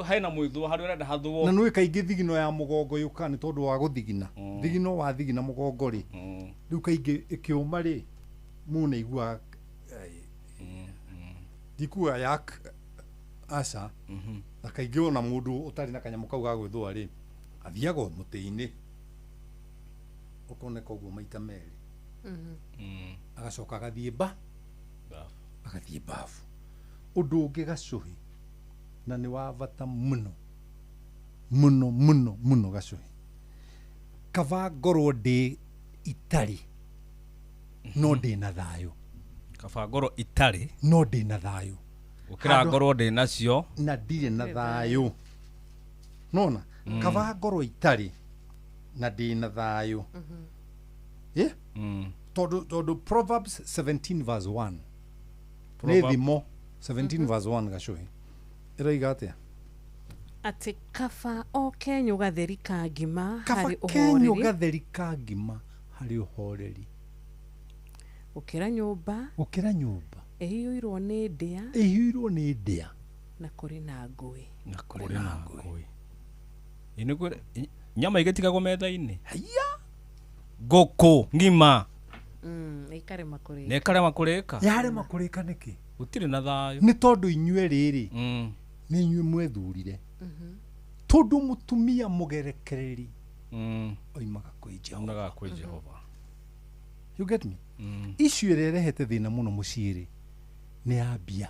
haina muithwa haria urenda hathwo na nui kaingi thigino ya mugongo yuka ni tondu wa guthigina thigino wa thigina mugongo ri riu kaingi ikiuma ri mune igua dikua yak asa na kaingi ona mundu utari na kanyamu kau ga gwithwa ri athiaga muti-ini ukoneka uguo maita meri agacoka agathie agathie bafu undu ungi gacuhi na ni wa bata muno gacuhi kava ngorwo ndi itari no ndi na thayo kava ngorwo itari no ndi na thayo ukira ngorwo ndi nacio na ndire na thayo nona kava ngorwo itari na ndi na thayo todo Proverbs 17 verse 1 Nethimo 17 verse 1 gacuhi iraiga atia ati kaba o Kenya ugatherika ngima hari uhoreri Kenya ugatherika ngima hari uhoreri ukira nyumba ehiirwo ni ndia na kuri na ngui ine nyama igetigagwo metha-ini haya ngoko ngima ikare makurika yare makurika niki utire na thayo ni tondu inyue riri ni inyue mwethurire tondu mutumia mugerekereri oimaga kwi Jehova you get me issue rerehete thina muno muciiri ni ambia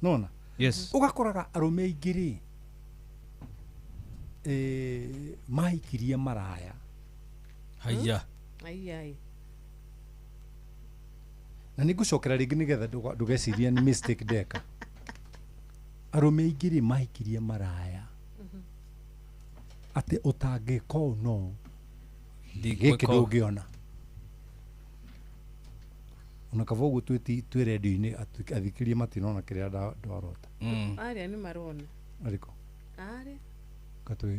nona yes ugakoraga arume ingiri maikirie maraya haya na nigucokera ringi nigetha ndugeciria ni mistake deka arume ingiri maikirie maraya ati utangika no giki ndungiona ona kava uguo twi radio-ini athikirie matinona kiria ndarota aria ni marona ariko aria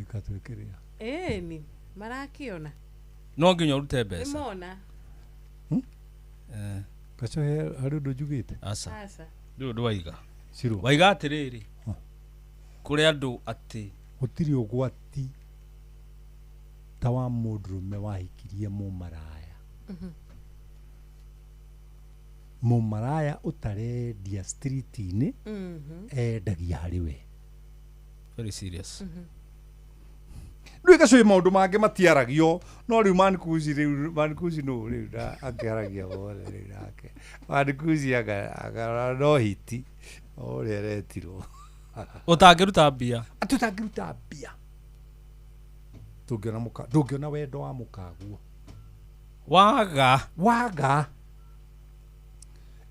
katwikiria ni marakiona no nginya urute mbeca imona kacho hari undu njugite asa ndu waiga ciru waiga atiriri kuri andu ati gutiri ugwati ta wa mundurume wahikirie mumaraya mumaraya utarendia street-ini endagia hari we very serious Rui gacuhi maundu mangi matiaragio no riu mankuzi no riu da akiaragia wole riu nake mankuzi aga no hiti ore retirwo utangiruta mbia atutangiruta mbia tungiona wendo wa mukaguo waga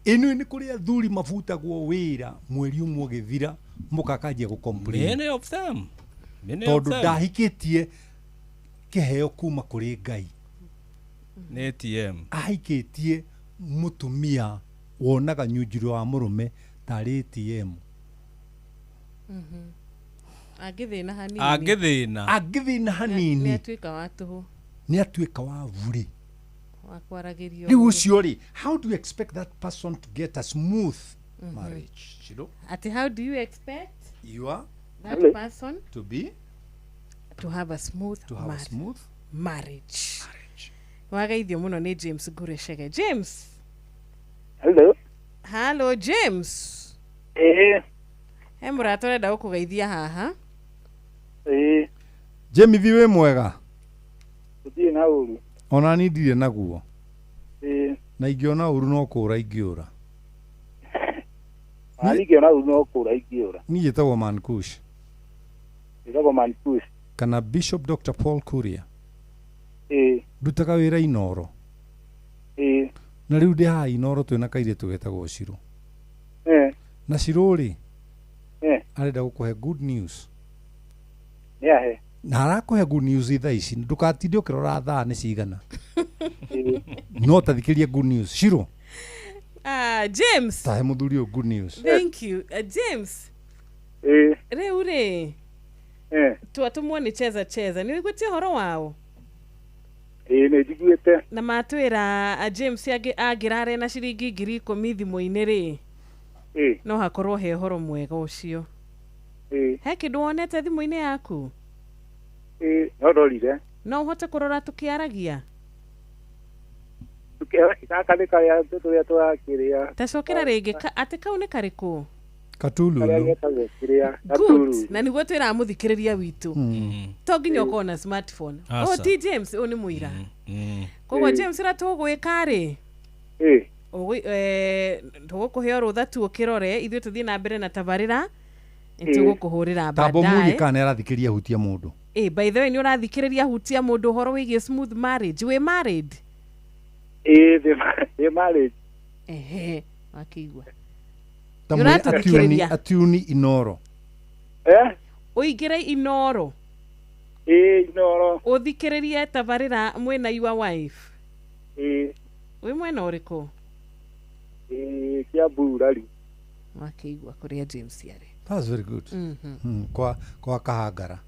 inu ni kuria thuri mabutagwo wira mweri umwe githira mukakanjia gu complain many of them tondu ndahikitie kiheo kuma kuri Ngai Nĩ ATM. Ahikĩtie mũtumia wonaga nyunjiro wa mũrũme tarĩ ATM. Angĩthĩna hanini. Angĩthĩna hanini. Nĩ atuĩka wa tũhũ. Nĩ atuĩka wa vuri. Wa kwaragĩrio. Rĩu ũcio rĩ, how do you expect that person to get a smooth marriage? Ati how do you expect that person to have a smooth marriage? Wagaithio muno ni James Gureshege. James. Hello James. Mũrata ũrenda gũkũgeithia haha. James wĩ mwega? Gũtirĩ na ũru. Ona ni ndirĩ naguo. Na ingĩona ũru no kũũra ingĩũra. Ingĩona ũru no kũũra ingĩũra. Niĩ njĩtagwo Mankush. Njĩtagwo Mankush. Kana Bishop Dr. Paul Kuria. Ndutaga wĩra Inoro. Na rĩu ndĩ haha Inoro twĩna kairĩtu getagwo Shiro. Na Shiro rĩ, arenda gũkũhe good news. Na arakũhe good news thaa ici, ndũgatinde ũkĩrora thaa nĩ cigana. No tathikĩrie good news. Shiro. James. Tahe mũthuri ũyũ good news. Thank you. James. Rĩu rĩ. Twatũmwo nĩ cheza. Nĩ wĩiguĩte ũhoro wao? Nĩ njiguĩte. Na matwĩra James angĩrare na ciringi 10,000 thimũ-inĩ rĩ. No hakorwo he ũhoro mwega ũcio. He kĩndũ wonete thimũ-inĩ yaku? No ndorire. No ũhote kũrora tũkĩaragia? Gaka nĩ karĩa tũrĩa twakĩrĩa. Tacokera rĩngĩ atĩ kau nĩ karĩkũ? Katululu. Good. Na nĩguo twĩramũthikĩrĩria witũ. To nginya ũkorwo na smartphone. Ti James ũyũ nĩ mũira. Koguo James ratũgwĩka rĩ? Tũgũkũhe rũtha tu ũkĩrore ithuĩ tũthiĩ na mbere na tabarĩra. Tũgũkũhũrĩra baadaye. Tambo mũgi kana arathikĩria hutia mũndũ. By the way, nĩ ũrathikĩrĩria hutia mũndũ ũhoro wĩgiĩ smooth marriage. Wĩ married? They're married. Wakĩigua. Atuni Inoro. Ũingĩre Inoro. Inoro. Ũthikĩrĩrie tabarĩra mwena your wife. Wĩ mwena ũrĩkũ? Kiambu rari. Wakĩigua kũrĩa James yarĩ. That's very good. Kwa Kahangara.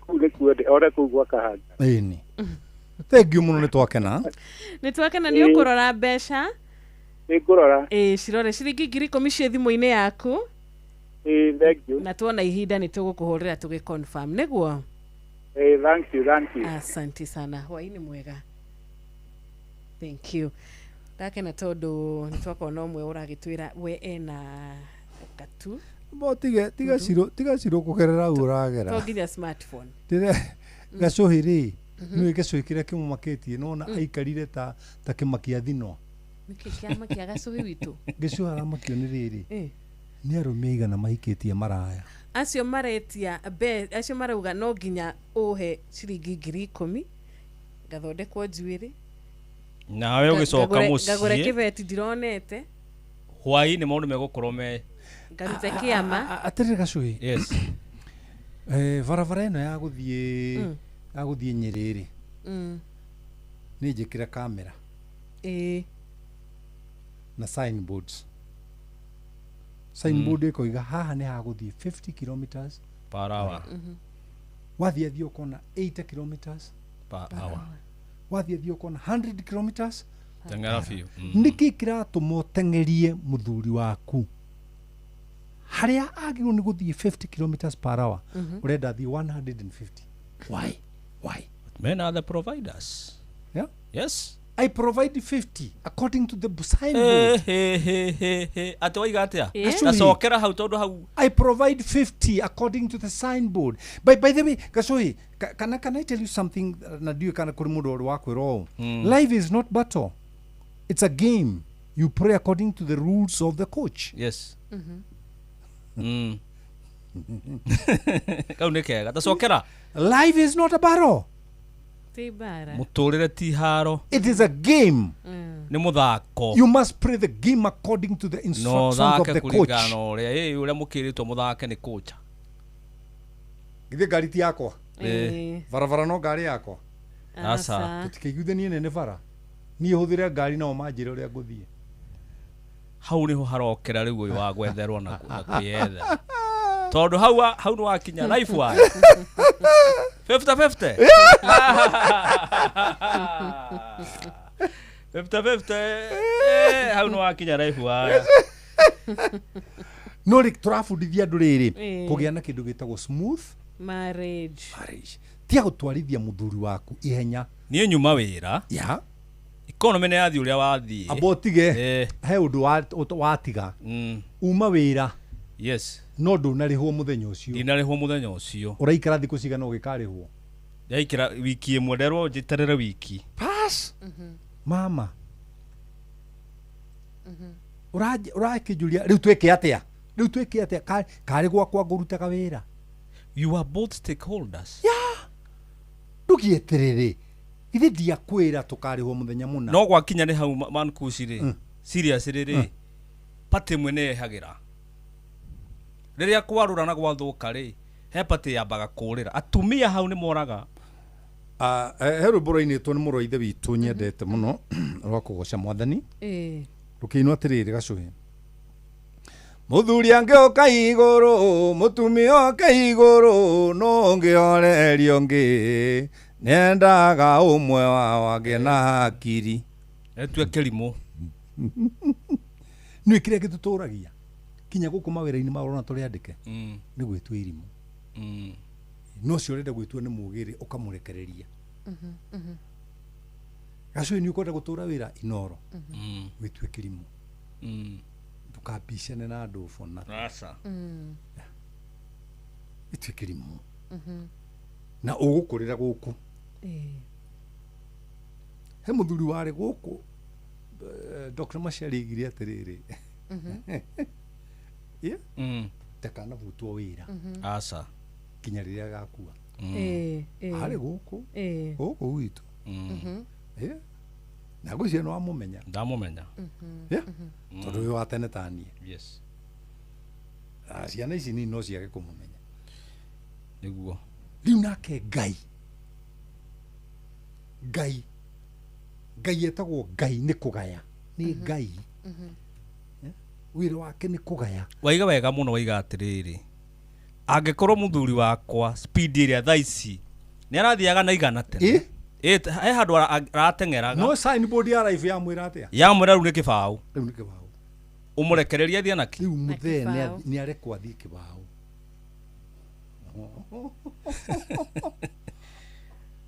Kuu nĩ kuo ore kuu gwa Kahangara. Ĩni. Thank you mũno nĩ twakena. Nĩ twakena nĩ ũkũrora mbeca. Ngũrora. Cirore ciringi 10,000 ciĩ thimũ-inĩ yaku. Thank you. Na tuona ihinda nĩ tũgũkũhũrĩra tũgĩconfirm nĩguo? Thank you. Asante sana. Hwaĩ-inĩ mwega. Thank you. Ndakena tondũ nĩ twakona ũmwe ũragĩtwĩra we ena gatu. Bo tiga ciro kũgerera ũragera. To nginya smartphone. Gacohi rĩ, nĩ gĩcohi kĩrĩa kĩmũmakĩtie no na aikarire ta kĩmakia thino. Nĩkĩ kĩamakia gacohi witũ? Gĩcohi aramakio nĩ rĩrĩ. Nĩ arũme igana mahikĩtie maraya. Acio maretia acio marauga no nginya ũhe ciringi 10,000 gathondekwo njuĩrĩ. Nawe ũgĩcoka mũciĩ. Ngagũre kĩbeti ndironete. Hwaĩ-inĩ maũndũ megũkorwo me ngarute kĩama. Atĩrĩ gacohi. Yes. Barabara ĩno ya gũthiĩ Nyeri rĩ. Nĩ njĩkĩre kamera. Na signboards. Signboard ĩkoiga haha nĩ hagũthiĩ 50 kilometers per hour. Wathiĩ ũkona 80 kilometers per hour. Wathiĩ ũkona 100 kilometers. Tengera biũ. Nĩkĩ kĩratũma ũteng'erie mũthuri waku? Harĩa agĩrĩirwo nĩ gũthiĩ 50 kilometers per hour. Ũrenda athiĩ 150. Why? Men are the providers. Yeah? Yes. I provide 50 according to the signboard. Ati waiga atia? Nacokera hau tondu hau. I provide 50 according to the signboard. By the way, Gacohi, can I tell you something? Nadiyo kana kuri mundu ori wakwĩra life is not battle. It's a game. You pray according to the rules of the coach. Yes. Kau nĩ kega. Tacokera. Life is not a battle. Mũtũrĩre ti haro. It is a game. Nĩ mũthako. You must play the game according to the instructions of the coach. No, ũrĩa mũkĩrĩtwo mũthake nĩ coach. Githĩ ngari ti yakwa? Barabara no ngari yakwa. Asa. Tutikaiguithanie nene bara. Niĩ hũthĩre ngari nao manjĩre ũrĩa ngũthiĩ. Hau niho harokera rĩu ũyũ wa gwetherwo na kwĩyetha. Tondũ hau nĩ wakinya life wire. 50-50. 50-50. Hau nĩ wakinya life wire. No rĩ tũrabundithia andũ rĩrĩ kũgĩa na kĩndũ gĩtagwo smooth marriage. Tia gũtwarithia mũthuri waku ihenya. Niĩ nyuma wĩra. Ya. Economy nĩ yathi ũrĩa wathiĩ. Abotige. He ũndũ watiga. Uma wĩra. Yes. No ndũnarĩhwo mũthenya ũcio. Ndinarĩhwo mũthenya ũcio. Ũraikara thikũ cigana ũgĩkarĩhwo? Ndaikara wiki ĩmwe nderwo njeterere wiki. Pass. Mama. Ũrakĩnjũria rĩu twĩke atĩa? Rĩu twĩke atĩa? Karĩ gwakwa ngũrutaga wĩra. You are both stakeholders. Yeah. Ndũgĩeterere. Ithe ndiakwĩra tũkarĩhwo mũthenya mũna. No gwakinya nĩ hau mankuci rĩ. Serious rĩ. Pati ĩmwe nĩ yehagĩra. Rĩrĩa kwarũra na gwathũka rĩ, he pati yambaga kũrĩra. Atumia hau nĩ moraga. Heru bũrũri-inĩ nĩ mũrũ ithe witũ nyendete mũno rwa kũgoca Mwathani. Rũkĩinwo atĩrĩrĩ gacũhĩ. Mũthuri angĩũka igũrũ, mũtumia oka igũrũ, no ngĩhorerio ngĩ. Nendaga ũmwe wao agĩe na hakiri. Etue kĩrimũ. Nĩ kĩrĩa gĩtũtũragia. Kinya gũkũ mawĩra-inĩ ma ũrona tũrĩ andĩke. Nĩ gwĩtua irimũ. No cio ũrenda gwĩtua nĩ mũgĩrĩ ũkamũrekereria. Gacũĩ nĩ ũkwenda gũtũra wĩra Inoro. Gwĩtue kĩrimũ. Ndũkambicane na andũ bona. Aca. Gwĩtue kĩrimũ. Na ũgũkũrĩra gũkũ. He mũthuri warĩ gũkũ Dr. Maciari igire atĩrĩrĩ. Takanavutwo wĩra. Aca. Kinya rĩrĩa agakua. Harĩ gũkũ. Gũkũ gwitũ. Na ngwĩciria nĩ wamũmenya. Ndamũmenya. Tondũ ũyũ wa tene ta niĩ. Yes. Ciana ici nini no ciage kũmũmenya. Nĩguo. Rĩu nake Ngai etagwo Ngai nĩ kũgaya. Nĩ Ngai. Wĩra wake nĩ kũgaya. Waiga wega mũno waiga atĩrĩrĩ. Angĩkorwo mũthuri wakwa speed ĩrĩa thaa ici nĩ arathiaga na igana tene. He handũ arateng'eraga. No signboard ya live yamwĩra atĩa? Yamwĩra rĩu nĩ kĩbaũ. Rĩu nĩ kĩbaũ. Ũmũrekereria athiĩ nakĩ? Rĩu mũthee nĩ arekwo athiĩ kĩbaũ.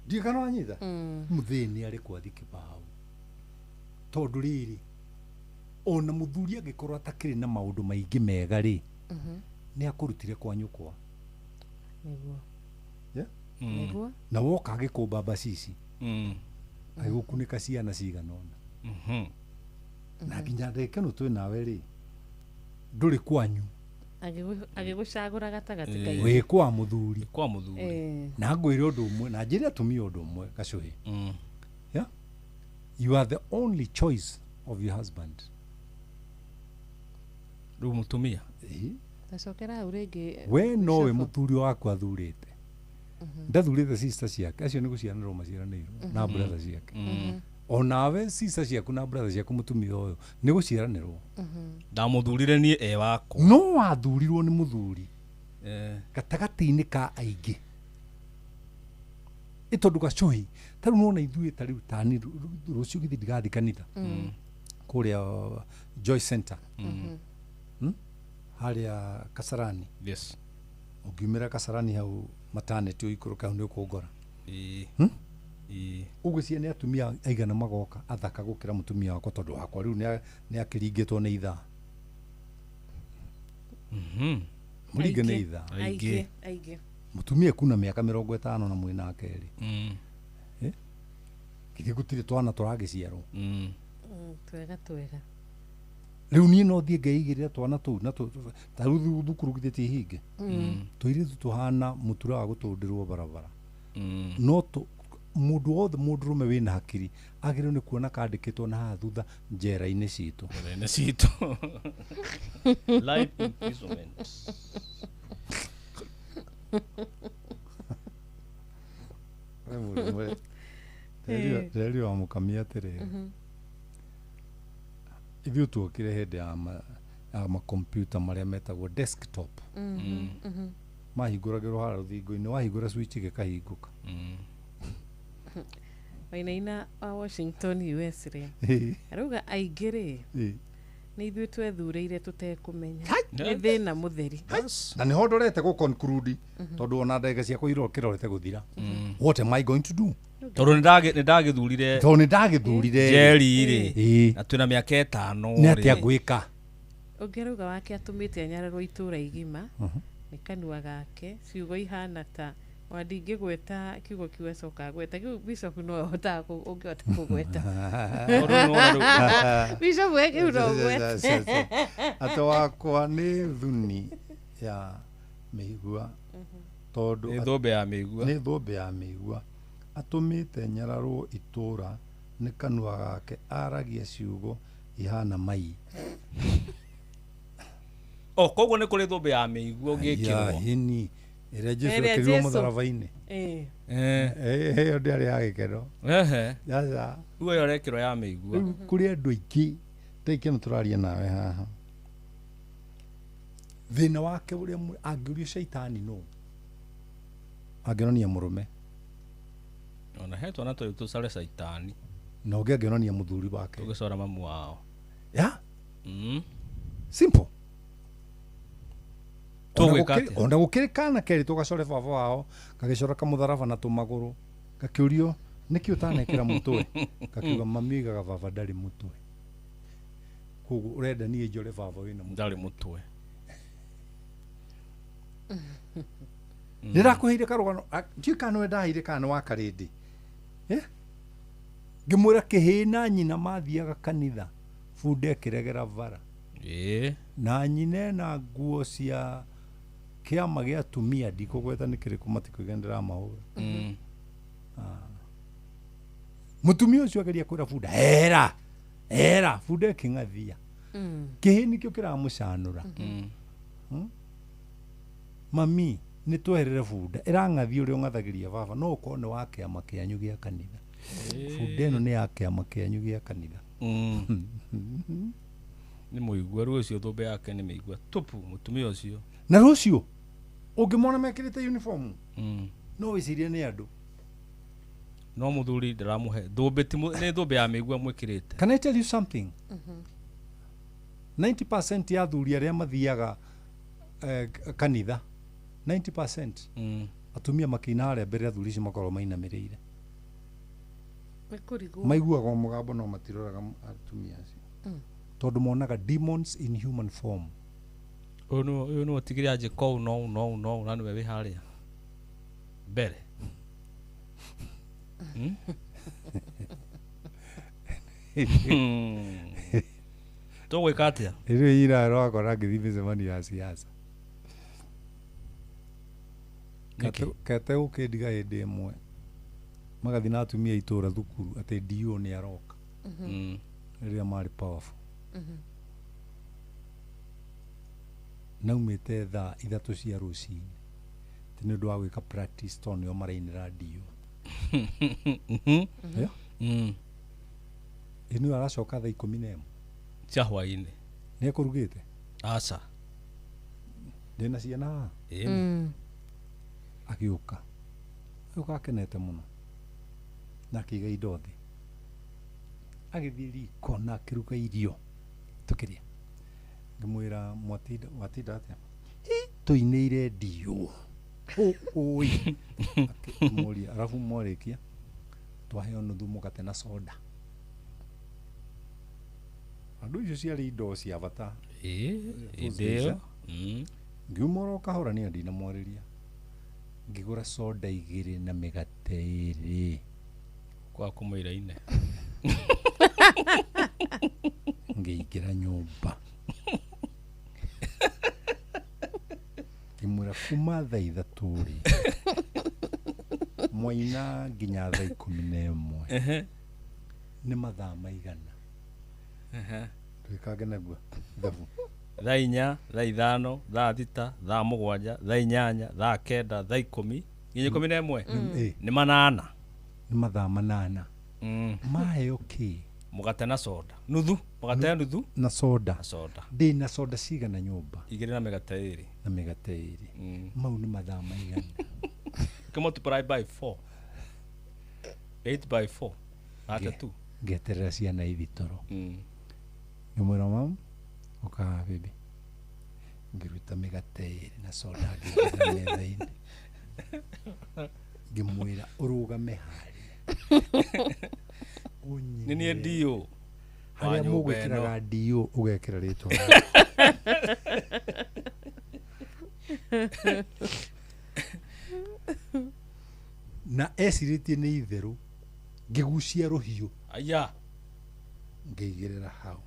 Ndiĩ kana wanyita? Mũthee nĩ arekwo athiĩ kĩbaũ. Tondũ rĩrĩ ona mũthuri angĩkorwo atakĩrĩ na maũndũ maingĩ mega rĩ, nĩ akũrutire kwa nyũkwa. Nĩguo. Na woka agĩkũmba bacici. Agĩgũkunĩka ciana cigana ũna. Na nginya ndagĩka ĩno twĩ nawe rĩ, ndũrĩ kwanyu. Agĩgũcagũra gatagatĩ kaingĩ. Wĩ kwa mũthuri. Kwa mũthuri. Na ngwĩre ũndũ ũmwe, na njĩre atumia ũndũ ũmwe gacũhĩ. Yeah? You are the only choice of your husband. Rĩu mũtumia. Tacokera hau rĩngĩ. We nowe mũthuri waku athurĩte. Ndathurĩte sister ciake, acio nĩ gũciaranĩrwo maciaranĩirwo na brother ciake. Onawe sister ciaku na brother ciaku mũtumia ũyũ nĩ gũciaranĩrwo. Ndamũthurire niĩ wakwa. No wathurirwo nĩ mũthuri. Gatagatĩ-inĩ ka aingĩ. Tondũ gacũhĩ, ta rĩu nona ithuĩ ta rĩu tani rũciũ githĩ ndigathiĩ kanitha. Kũrĩa Joy Center. Harĩa Kasarani. Yes. Ũngiumĩra Kasarani hau maternity ũikũrũka hau nĩ ũkũngora. Ũgwĩciria nĩ atumia aigana magoka athaka gũkĩra mũtumia wakwa tondũ wakwa rĩu nĩ akĩringĩtwo nĩ ithaa. Mũringe nĩ ithaa. Aingĩ. Mũtumia kuna mĩaka 50 na mwĩ nake rĩ. Githĩ gũtirĩ twana tũragĩciarwo. Twega. Rĩu niĩ no thiĩ ngeigĩrĩra twana tũu na ta rĩu thukuru githĩ ti hinge. Tũirĩtu tũhana mũtura wa gũtũndĩrwo barabara. No mũndũ wothe mũndũrũme wĩna hakiri agĩrĩirwo nĩ kuona kandĩkĩtwo na haha thutha njera-inĩ citũ. Njera-inĩ citũ. Life imprisonment. Rĩrĩ wa mũkamia atĩrĩ. Ithuĩ tuokire hĩndĩ ya makompiuta marĩa metagwo desktop. Mahingũragĩrwo harĩa rũthingo-inĩ, wahingũra switch gĩkahingũka. Wainaina wa Washington US rĩ. Arauga aingĩ rĩ. Nĩ ithuĩ twethurĩire tũtekũmenya. Nĩ thĩna mũtheri. Na nĩho ndorete gũ conclude tondũ ona ndege ciakwa irorete gũthira. What am I going to do? Tondũ nĩndagĩthurire. Tondũ nĩndagĩthurire. Jerry rĩ. Na twĩna mĩaka 5 rĩ. Nĩ atĩa gwĩka? Ũngĩrauga wake atũmĩte anyararwo itũra igima. Nĩ kanua gake ciugo ihana ta ndingĩgweta kiugo kiu acoka gweta kiu Bishop no ahota ũngĩhota kũgweta Bishop weke no gweta ata wakwa nĩ thuni ya mĩigua tondũ nĩ thũmbe ya mĩigua atũmĩte nyararwo itũra nĩ kanua gake aragia ciugo ihana mai. Koguo nĩ kũrĩ thũmbe ya mĩigua ũngĩkĩrwo ĩrĩa Jesu akĩrwo mũtharaba-inĩ. Ĩyo ndĩarĩ ya gĩkeno. Yaca. Uwe yorekĩrwo ya mĩigua. Kũrĩ andũ aingĩ taikĩ tũraria nawe haha. Thĩna wake ũrĩa angĩũrio Shaitani no. Angĩonania mũrũme. Ona hetwo na tũcare Shaitani. Na ũngĩ angĩonania mũthuri wake. Tũgĩcora mamu wao. Ya? Simple. Onda gũkĩrĩ kana kerĩ tũgacore baba wao gagĩcora kamũtharaba na tũmagũrũ gakĩũrio nĩkĩ ũtanekĩra mũtwe gakiuga mami oigaga baba ndarĩ mũtwe koguo ũrenda niĩ njore baba wĩna ndarĩ mũtwe. Nĩndakũheire karũgano ndiũĩ kana nĩwe ndaheire kana wa karĩndĩ ngĩmwĩra kĩhĩna nyina mathiaga kanitha bunde akĩregera bara na nyina na nguo cia kĩama gĩa atumia ndikũgweta nĩ kĩrĩkũ matikũiga ndĩramahũra. Mũtumia ũcio ageria kwĩra bunda era bunda ĩkĩng'athia kĩhĩ nĩkĩo kĩramũcanũra. Mami nĩ tweherere bunda ĩrang'athia ũrĩa ũng'athagĩria baba no ũkorwo nĩ wa kĩama kĩanyu gĩa kanitha. Bunda ĩno nĩ ya kĩama kĩanyu gĩa kanitha. Nĩ mũigua rũcio thũmbe yake nĩ mĩigua tupu mũtumia ũcio. Na rũcio ũngĩmona mekĩrĩte uniform no wĩcirie nĩ andũ. No mũthuri ndaramũhe thũmbe nĩ thũmbe ya mĩigua mwĩkĩrĩte. Can I tell you something? 90% ya athuri arĩa mathiaga kanitha 90% atumia makĩina harĩa mbere athuri icio makorwo mainamĩrĩire. Maiguaga mũgambo no matiroraga atumia acio. Tondũ monaga demons in human form. Ũyũ nĩ ũtigire aje kou no na nĩwe wĩ harĩa mbere. Tũgwĩka atĩa? Rĩu ira rwakora ngĩthiĩ mĩcemanio ya siasa. Kete gũkĩndiga hĩndĩ ĩmwe magathiĩ na atumia itũra thukuru atĩ dio nĩ aroka rĩrĩa marĩ powerful. Naumĩte thaa 3 cia rũcinĩ nĩ ũndũ wa gwĩka practice tondũ nĩo marainĩra dio. Ĩno aracoka thaa 11 cia hwaĩ-inĩ. Nĩ ekũrugĩte? Aca. Ndĩna ciana. Agĩũka akenete mũno na akĩiga indo thĩ agĩthiĩ riko na akĩruga irio tũkĩrĩa. Ngĩmwĩra mwatinda atĩa? Tũinĩire dio. Akĩmũria arabu mwarĩkia twaheo nuthu mũgate na soda. Andũ icio ciarĩ indo cia bata. Ĩndĩyo. Ngiuma oro kahora nĩ ndinamwarĩria. Ngĩgũra soda 2 na mĩgate 2 kwa kũmũira ine. Ngĩingĩra nyũmba. Ngĩmwĩra kuma thaa 3 rĩ mwaina nginya thaa 11 nĩ mathaa maigana. Twĩkange naguo thabu. Thaa 4, thaa 5, thaa 6, thaa 7, thaa 8, thaa 9, thaa 10 nginya 11 nĩ 8. Nĩ mathaa 8. Maheo ki mugate na soda nuthu mugate ya nuthu na soda ndi na soda cigana nyumba igire na migate iri mau ni mathaa maigana come multiply by 4 8 by 4 ata tu ngeterera ciana ithitoro nyumwira mam oka baby ngiruta migate iri na soda ngigira metha-ini ngimwira urugame hari nini ndio haria mugwikiraga ndio ugekira ritwa na esiritie ni itheru ngigucia ruhiu aya ngigirira hau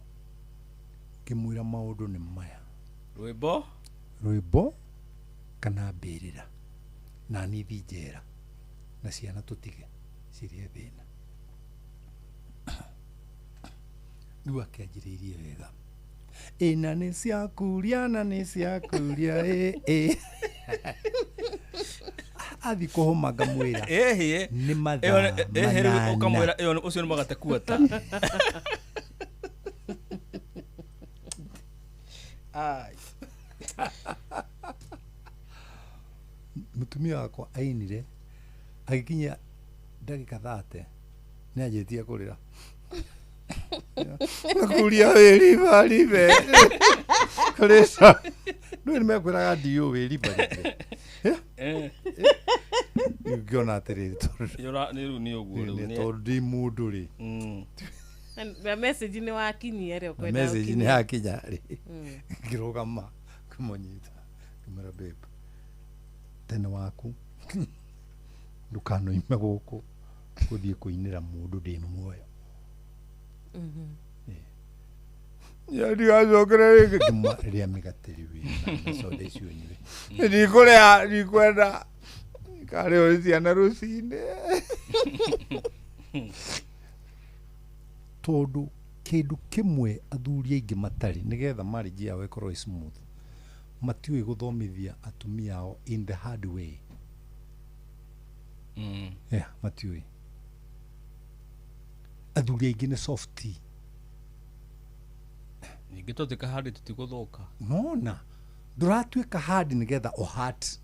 ngimwira maundu ni maya rwimbo kana mbirira na nithi njera na ciana tutige cirie thina riu akanjiriirie wega ina ni ciakuria na ni ciakuria athi kuhuma ngamwira ni mathaa manana ukamwira iyo ucio ni magate kuota ai mutumia wakwa ainire agikinya ndagika 30 ni anjitie kurira nakuria wiri bari be kurisa ndu ni mekwiraga ndio wiri bari ngiona atiriri ni uguo ni tondi mundu ri na message ni wakinyia ri kwenda message ni hakinya ri ngirugama kumonyita kumera babe tene waku ndukanoime guku kuthie kuinira mundu ndi muoyo ya ndigacokera rĩngĩ rĩa mĩgatĩri wĩna soda icio nyire ndikũrĩa ndikwenda karĩo ciana rũcinĩ tondũ kĩndũ kĩmwe athuri aingĩ matarĩ nĩgetha marriage yao ĩkorwo ĩ smooth matiũĩ gũthomithia atumia ao in the hard way matiũĩ athuri aingĩ nĩ softy ningi tutika hard tutiguthuka nona nduratuika hard nigetha o heart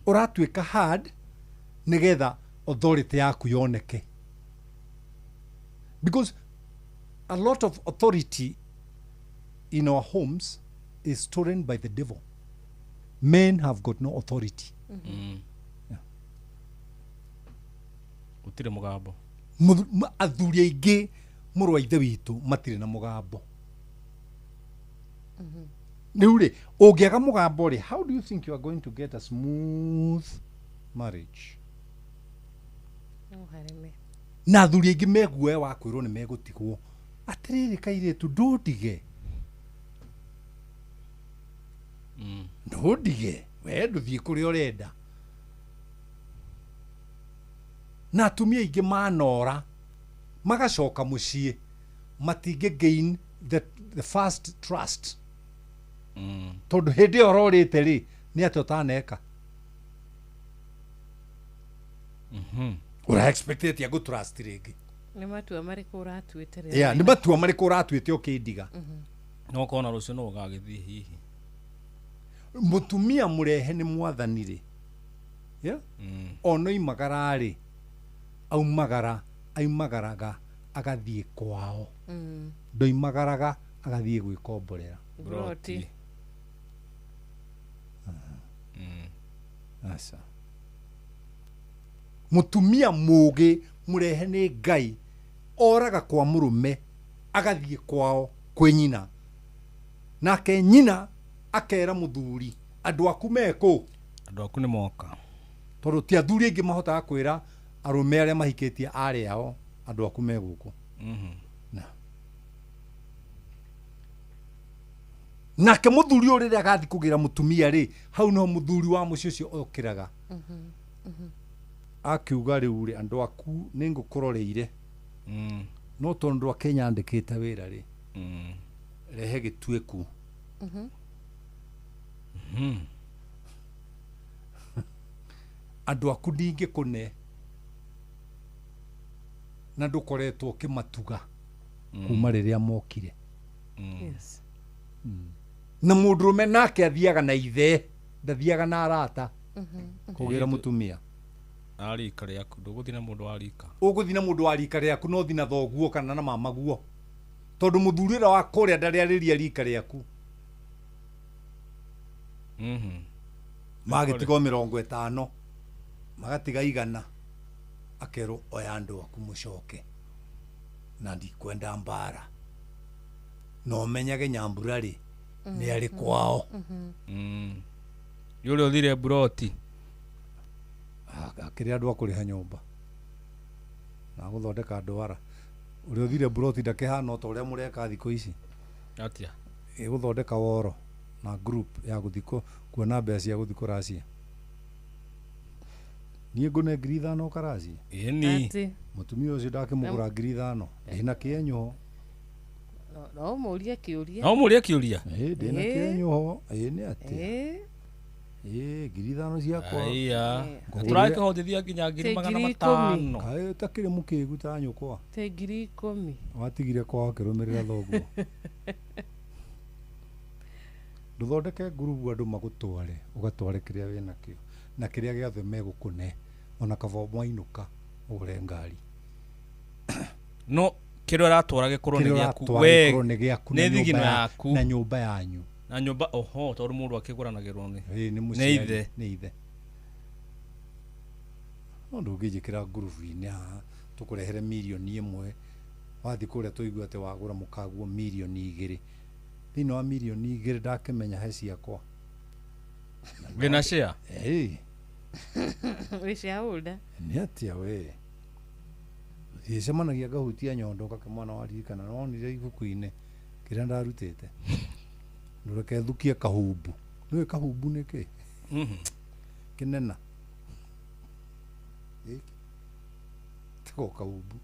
uratuika hard nigetha authority yaku yoneke because a lot of authority in our homes is stolen by the devil. Men have got no authority. utire mugambo athuri aingĩ mũrũ wa ithe witũ matirĩ na mugambo rĩu rĩ ũngĩaga mugambo rĩ how do you think you are going to get a smooth marriage na athuri aingĩ meguoya wa kwĩrwo nĩ megũtigwo atĩrĩrĩ kairĩtu ndũndige ndũndige we ndũthiĩ kũrĩa ũrenda na atumia aingĩ manora magacoka muciĩ matingĩ gain the first trust tondu hindi ĩyo ũrorĩte rĩ nĩ atĩ ũtaneka ũra expectĩte agũ trust rĩngĩ nĩ matua marĩkũ ũratuĩte rĩ nĩ matua marĩkũ ũratuĩte ũkĩndiga no kona rũciũ no ũgagĩthiĩ hihi mũtumia mũrehe nĩ mwathani rĩ ono imagara rĩ aumagaraga agathiĩ kwao ndoimagaraga agathiĩ gwĩkomborera broti asa mutumia mũgĩ mũrehe nĩ Ngai oraga kwa mũrũme agathiĩ kwao kwĩ nyina nake nyina akera mũthuri andũ aku mekũ andũ aku nĩ moka tondũ ti athuri aingĩ mahotaga kwĩra arũme arĩa mahikĩtie arĩ ao andũ aku me gũkũ nake mũthuri ũyũ rĩrĩa agathiĩ kũgĩra mũtumia rĩ hau no mũthuri wa mũciĩ ũcio okĩraga akiuga rĩu rĩ andũ aku nĩ ngũkũroreire no tondũ Kenya andĩkĩte wĩra rĩ rehe gĩtuĩku andũ aku ndingĩkũne na ndukoretwo kimatuga kuma riria mokire. Yes. Na mundurume nake athiaga na ithe ndathiaga na arata kugira mutumia arika riaku nduguthi na mundu arika uguthi na mundu arika riaku no thi na thoguo kana na mamaguo tondu muthurira wa kuria ndari ariria rika riaku magitigo 50 magatiga 100 akero oya ndu aku mucoke na ndikwenda mbara no menyage Nyambura ri ni ari kwao yule uthire Buroti akiri andu akuriha nyumba na guthondeka ndwara uri uthire Buroti ndakihana o ta uria mureka thiko ici atia guthondeka woro na group ya guthiko kuona mbeca cia guthiko racia nie ngune 5,000 karacia eni mutumia ucio ndakimugura 5,000 ina kienyo no muria kiuria no muria kiuria ndina kienyo ni ati 5,000 ciakwa aya turakihotithia nginya 5,500 kae takire mukigu ta nyukwa te 10,000 watigire kwa kirumirira thoguo nduthondeke ngurubu andu magutware ugatware kiria wina kio na kiria giothe megukune ona kavomo ainuka ugure ngari no kirio ratwara gikorwo ni giaku we ni thigino yaku na nyumba yanyu na nyumba oho tondu mundu akiguranagirwo ni ithe no ndungijikira ngurubu-ini haha tukurehere milioni 1 wathi kuria tuigua ati wagura mukaguo milioni 2 thini wa milioni 2 ndakimenya he ciakwa wina share we shareholder ni atia we yecemanagia ngahutia nyondo kakimwana waririkana no nire ibuku-ini kiria ndarutite ndureke thukie kahumbu niwe kahumbu niki kinena tiko kahumbu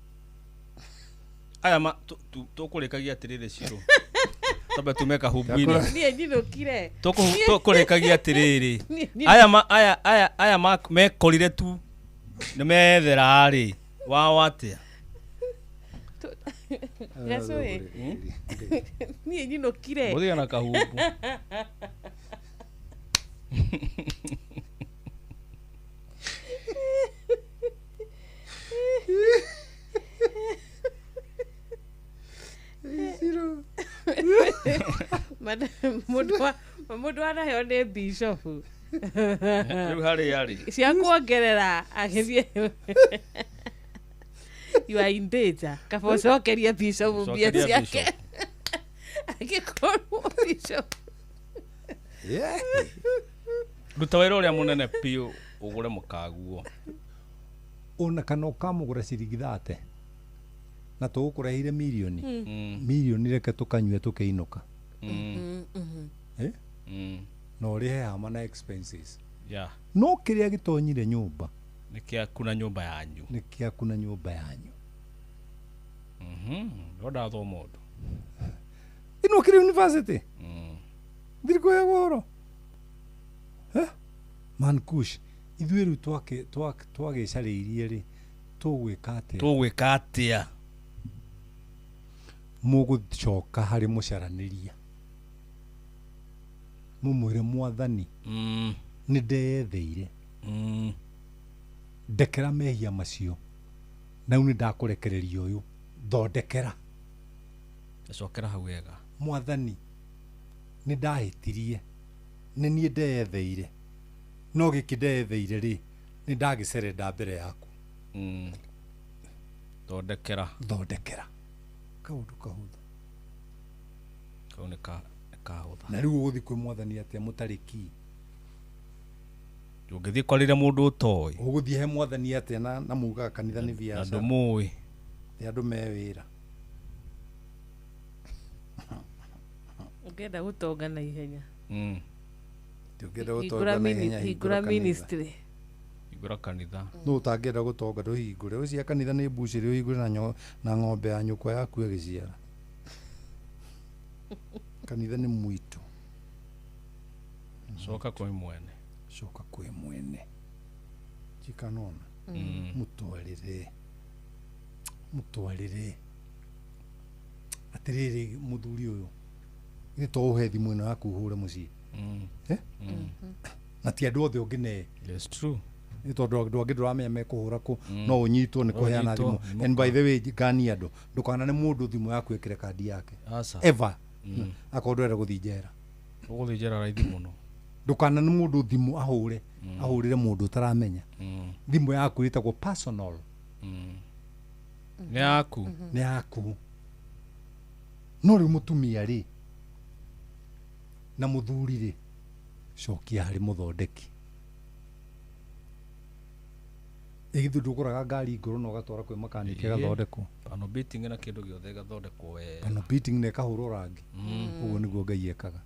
aya ma tukurekagia atiriri ciro tabe tumeka humbu-ini nie ndinukire tukurekagia atiriri aya mekorire tu ni methera ri wawatia gacoe nie ndinukire muthia na kahumbu mundu anaheyo ni bishop riu hari cia kuongerera agithie you are in danger kaba ucokeria bishop mbia ciake agikorwo bishop ruta wira uria munene piu ugure mukaguo ona kana ukamugura ciringi 30 na tugukurehire milioni reke tukanyue tukiinuka no rihe hama na expenses no kiria gitonyire nyumba nikiakuna nyumba yanyu ndoda thoma undu ino kiri university thiriko ya goro mankush ithuĩ rĩu twagĩcarĩirie rĩ tũgwĩka atĩa mũgũcoka harĩ mũcaranĩria mũmwĩre Mwathani nĩ ndeyetheire ndekera mehia macio na nĩ ndakũrekereria ũyũ thondekera acokera hau wega Mwathani nĩ ndahĩtirie nĩ niĩ ndeyetheire no gĩkĩ ndeyetheire rĩ nĩ ndagĩcerenda mbere yaku thondekera kaũndũ kahũthũ kau nĩ kahũtha na rĩu ũgũthiĩ kwĩ Mwathani atĩa mũtarĩ ki ũngĩthiĩ kwarĩra mũndũ ũtoĩ ũgũthiĩ he Mwathani atĩa na mugaga kanitha nĩ biacara andũ mũĩ nĩ andũ me wĩra ũngĩenda gũtonga na ihenya hingũra ministry hingũra kanitha no ũtangĩenda gũtonga ndũhingũre ũcia kanitha nĩ mbucĩrĩ ũhingũre na ng'ombe ya nyũkwa yaku ĩgĩciara kanitha nĩ mwitũ coka kwĩ mwene jikanona mutwarire mutwarire atiriri muthuri uyu ni to uhe thimu ino yaku hure mucii na ti andu othe ungine yes true ni tondu andu angi nduramenya mekuhura ku no unyitwo ni kuheana thimu and by the way gani andu ndukana ni mundu thimu yaku ikire kandi yake ever akondwera guthi njera uguthi njera raithi muno ndukana ni mundu thimu ahurire mundu utaramenya thimu yaku itagwo personal ni yaku no riu mutumia ri na muthuri ri cokia hari muthondeki igithu ndukuraga ngari nguru no gatwara kwi makanike gathondekwo pano beating na kindu giothe gathondekwo we pano beating ne kahurwo rangi uguo niguo Ngai ekaga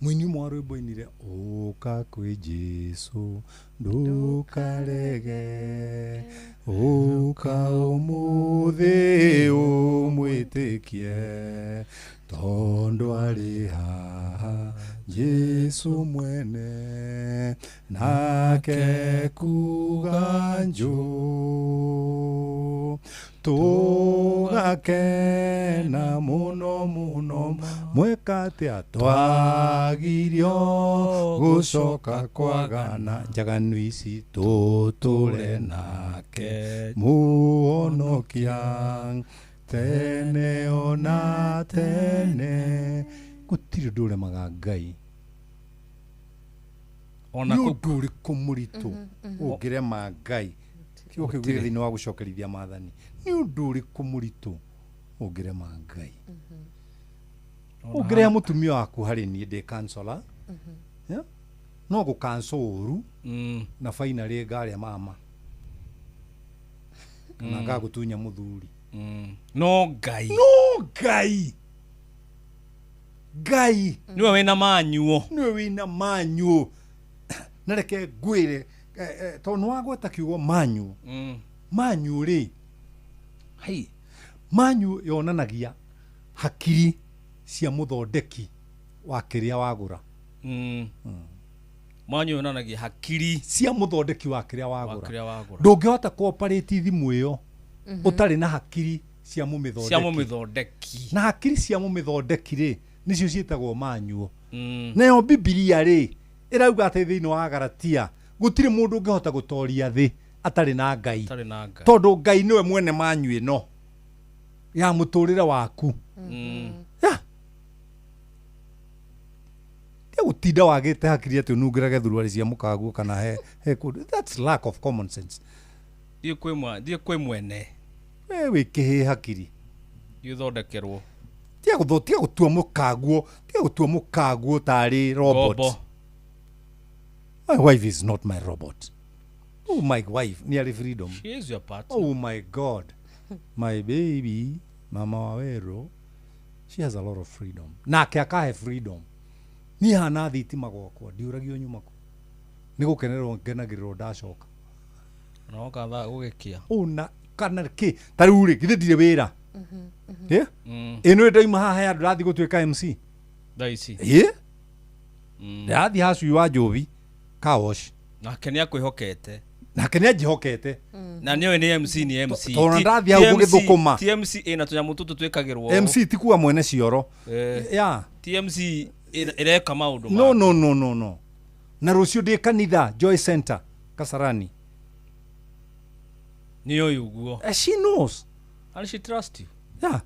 mwini mwa rwimbo inire uka kwi Jesu ndukarege uka umuthi umwitikie tondu ari haha Jesu mwene nake kuga nju tugakena muno muno mwekatia twagirio gucoka kwagana njaganu ici tuture nake muonokia tene ona tene gutiri nduremaga Ngai ona kuri kumuritu ungirema Ngai kio kigwire thini wa gucokerithia mathani ni undu uri kumuritu ungirema Ngai ungireha mutumia waku hari ni ndi kansela no gu cancel uru na finally ngari mama kana ngagutunya muthuri no Ngai niwe wina manyuo nareke ngwire to no agweta kiugo manyu ri hai manyu yonanagia hakiri cia muthondeki wa kiria wagura manyu yonanagia hakiri cia muthondeki wa kiria wagura ndungihota cooperate thimu iyo utari na hakiri cia mumithondeki na hakiri cia mumithondeki ri nicio cietagwo manyu nayo Biblia ri irauga ati thiini wa Galatia gutiri mundu ungihota gutoria thi atari na Ngai tondu Ngai niwe mwene manyu ino ya muturire waku gutinda wagite hakiri ati nungirage thuruari cia mukaguo kana he that's lack of common sense die kwe mwene we kihi hakiri yuthondekerwo tia gutua mukaguo tari robot. My wife is not my robot. Oh, my wife, nearly freedom. She is your partner. Oh my God. My baby, Mama Wawero, she has a lot of freedom. Nake akahe freedom. Ni hana thitima gwakwa, ndiuragio nyuma ku. Nigukenerwo ngenagirwo ndacoka. No katha gugikia. Una kana ki? Taruri githe ndire wira. Yeah? Eno ndaima haha ya ndathi gutweka MC. Daisi. Yeah? Ndathi hacu wa Jovi. Kaosh. Nake ni akwihokete. Nake ni ajihokete. Na niwe ni MC ni MC. Tona ndathi au gugithukuma. TMC ina tunyamu tutu twekagirwo. MC tikuwa mwene cioro. Yeah. TMC ireka maundu. No. Na rucio ndi kanitha Joy Center Kasarani. Niyo yuguo. She knows. And she trusts you. Yeah.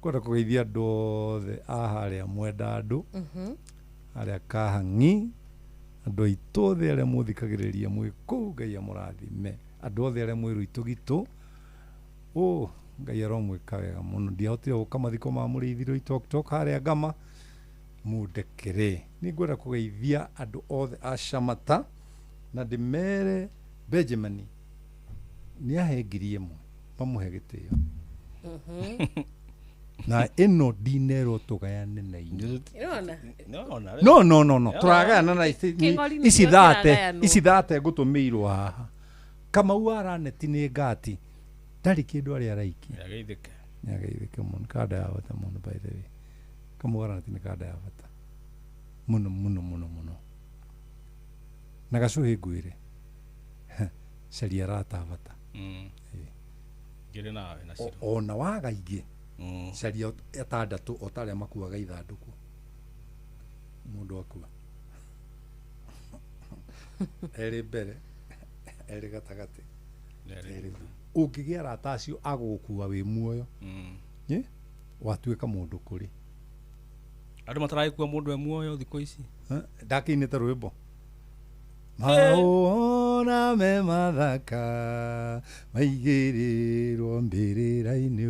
Kwenda kugeithia andu othe aharia mwenda andu aria kahangi andu aitu othe aria muthikagiriria mwiku Ngai amurathime andu othe aria mwiru itugitu Ngai aromwika wega muno ndiahotire guka mathiko ma murithiro itok haria Ngama mundekere ni ngwenda kugeithia andu othe a Shamata na ndimere Benjamin ni ahengirie mu mamuhe gitio na ino dinero tugayane na inyo no turagayana na isi thate gutumirwo haha kama uara neti ni ngati ndari kindu ari araiki yageithike muno kada ya bata muno by the way kama uara neti ni kada ya bata muno na gacuhi ngwire caria ratabata ngire nawe na ciro ona waga ingĩ caria atandatũ otarĩa makuaga ithandũkũ mũndũ akua erĩ mbere erĩ gatagatĩ ũngĩgĩa arata acio agũgũkua wĩ muoyo watuĩka mũndũ kũrĩ andũ mataragĩkua mũndũ we muoyo thikũ ici ndakĩinĩte rwĩmbo maũona me mathaka maigĩrĩrwo mbĩrĩra-inĩ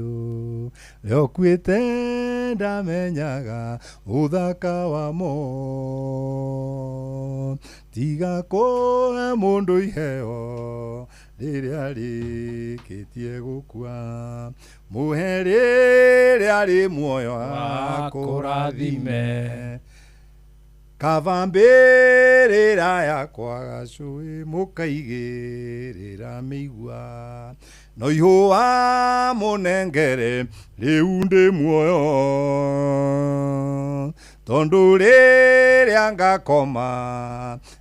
rĩo kuĩte ndamenyaga ũthaka wamo tiga kũhe mũndũ iheo rĩrĩa rĩkĩtie gũkua mũhe rĩrĩa rĩ muoyo akũrathime kavambĩrĩra yakwa gacũĩ mũkaigĩrĩra mĩigua no ihũa mũnengere rĩu ndĩ muoyo tondũ rĩrĩa ngakoma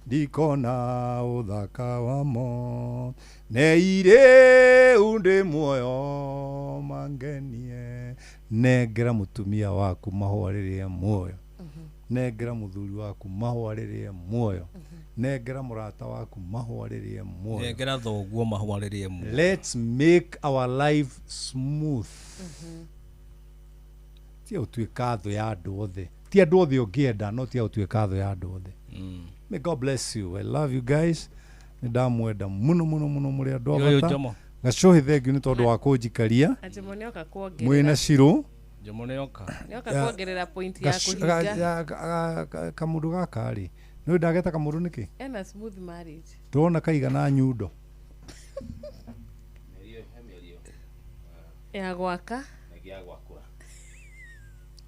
ndikona ũthaka wamo neirĩu ndĩ muoyo mangenie nengera mũtumia waku mahũa rĩrĩa muoyo nengera mũthuri waku mahũa rĩrĩa muoyo nengera mũrata waku mahũa rĩrĩa muoyo nengera thoguo mahũa rĩrĩa muoyo let's make our life smooth tia ũtuĩka thũ ya andũ othe ti andũ othe ũngĩenda no tia ũtuĩka thũ ya andũ othe may God bless you I love you guys nĩ ndamwenda mũno mũno mũno mũrĩ andũ abata gacũhĩ thengiũ nĩ tondũ wa kũnjikaria mwĩna Shiro Jomo nĩoka kuongerera point ya kũhinga kamũndũ gaka rĩ nĩ ndageta kamũndũ nĩkĩ ena smooth marriage ndona kaigana nyundo ya gwaka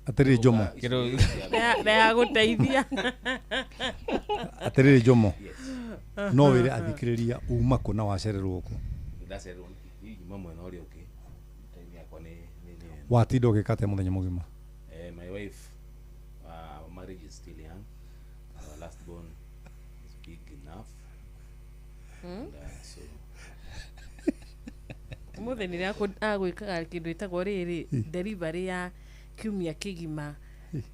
atĩrĩ Jomo na ya gũteithia atĩrĩ Jomo no wĩre athikĩrĩria uma kũ na wacererwo kũ ndacererwo igima mwena ũrĩa ũngĩ time yakwa nĩ watinda ũgĩkate mũthenya mũgima my wife marriage is still young our last born is big enough so mũthenya agwĩkaga kĩndũ ĩtagwo rĩrĩ delivery ya kiumia kĩgima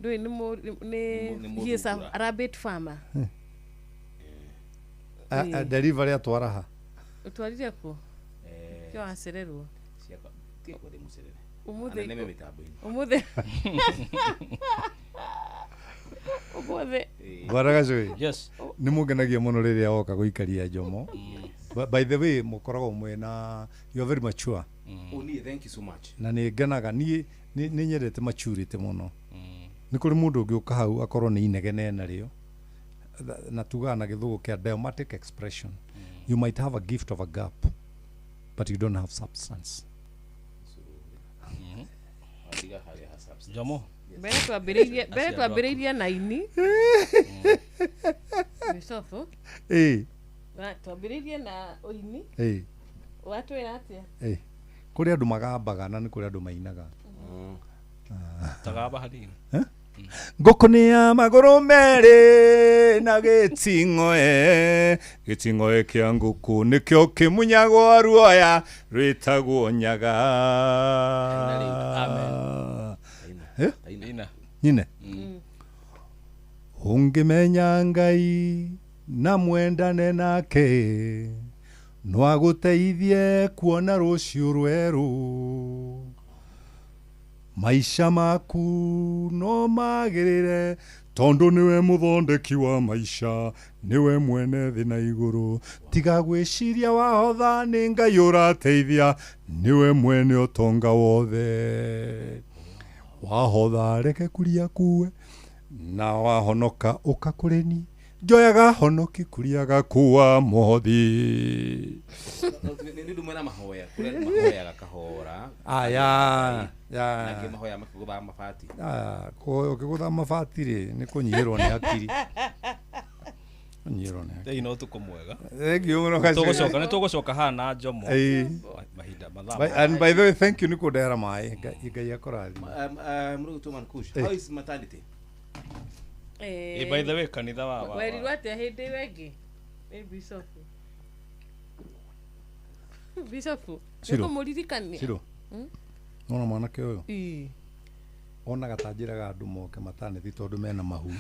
ndũĩ he is a rabbit farmer delivery atwara ha ũtwarire kũ kĩo wacererwo umuthi Gwaraga cũĩ nĩ mũngenagia mũno rĩrĩa oka gũikaria Jomo by the way mũkoragwo mwena you are very mature thank you so much na nĩ ngenaga niĩ nĩ nyendete maturity mũno nĩ kũrĩ mũndũ ũngĩ ũka hau akorwo nĩ inegene narĩo na tugaga na gĩthũngũ kĩa idiomatic expression you might have a gift of a gap but you don't have substance Jomo mbere twambĩrĩirie na ini Mĩcobo twambĩrĩirie na ũini watwĩra atĩa kũrĩ andũ magambaga na nĩ kũrĩ andũ mainaga tagaba hanini ngũkũ nĩ ya magũrũ merĩ na gĩting'oe kĩa ngũkũ nĩkĩo kĩmunyagwo ruoya rwĩtagwo nyaga nyine ũngĩmenya Ngai na mwendane nake no agũteithie kuona rũciũ rwerũ maisha maku no magĩrĩre tondũ nĩwe mũthondeki wa maisha nĩwe mwene thĩ na igũrũ tiga gwĩciria wahotha nĩ Ngai ũrateithia nĩwe mwene ũtonga wothe wahotha reke kuria kuwe na wahonoka ũka kũrĩ ni njoyaga honoki kuria gakuwa mothi nĩ mwena mahoya kũrĩa mahoyaga kahora ya na mahoya makĩgũtha mabati ũkĩgũtha mabati rĩ nĩ kũnyihĩrwo nĩ hakiri Thei no tuko mwega. Nĩ tũgũcoka hana Jomo mahinda mathaa. And by the way, thank you niko ndera mai. Ngai akũrathima. Mũrũgũ Tuman Kush. How is maternity? By the way, kanitha wa. Werirwo atĩa hĩndĩ ĩyo ĩngĩ? Bishop. Bishop. Ciro. Yuko muririkania. Ciro. Nona mwanake uyu. Ona gatanjiraga andu moke maternity tondu mena mahu.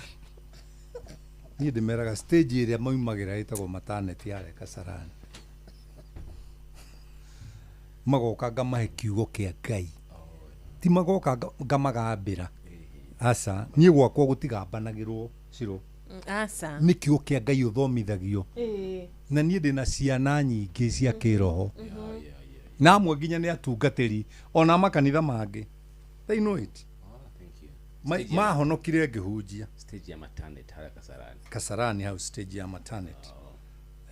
Niĩ ndĩmeraga stage ĩrĩa maumagira ĩtagwo maternity ya Kasarani. Magoka ngamahe kiugo kĩa Ngai. Ti magoka ngamagambĩra. Asa, niĩ gwakwa gũtigambanagĩrwo Ciro. Asa. Nĩ kiugo kĩa Ngai ũthomithagio. Na niĩ ndĩna ciana nyingĩ cia kĩroho. Na amwe nginya nĩ atungatĩri ona makanitha mangĩ. They know it. Mahonokire ngĩhunjia. Stage ya maternity hara Kasarani. Kasarani house stage ya maternity.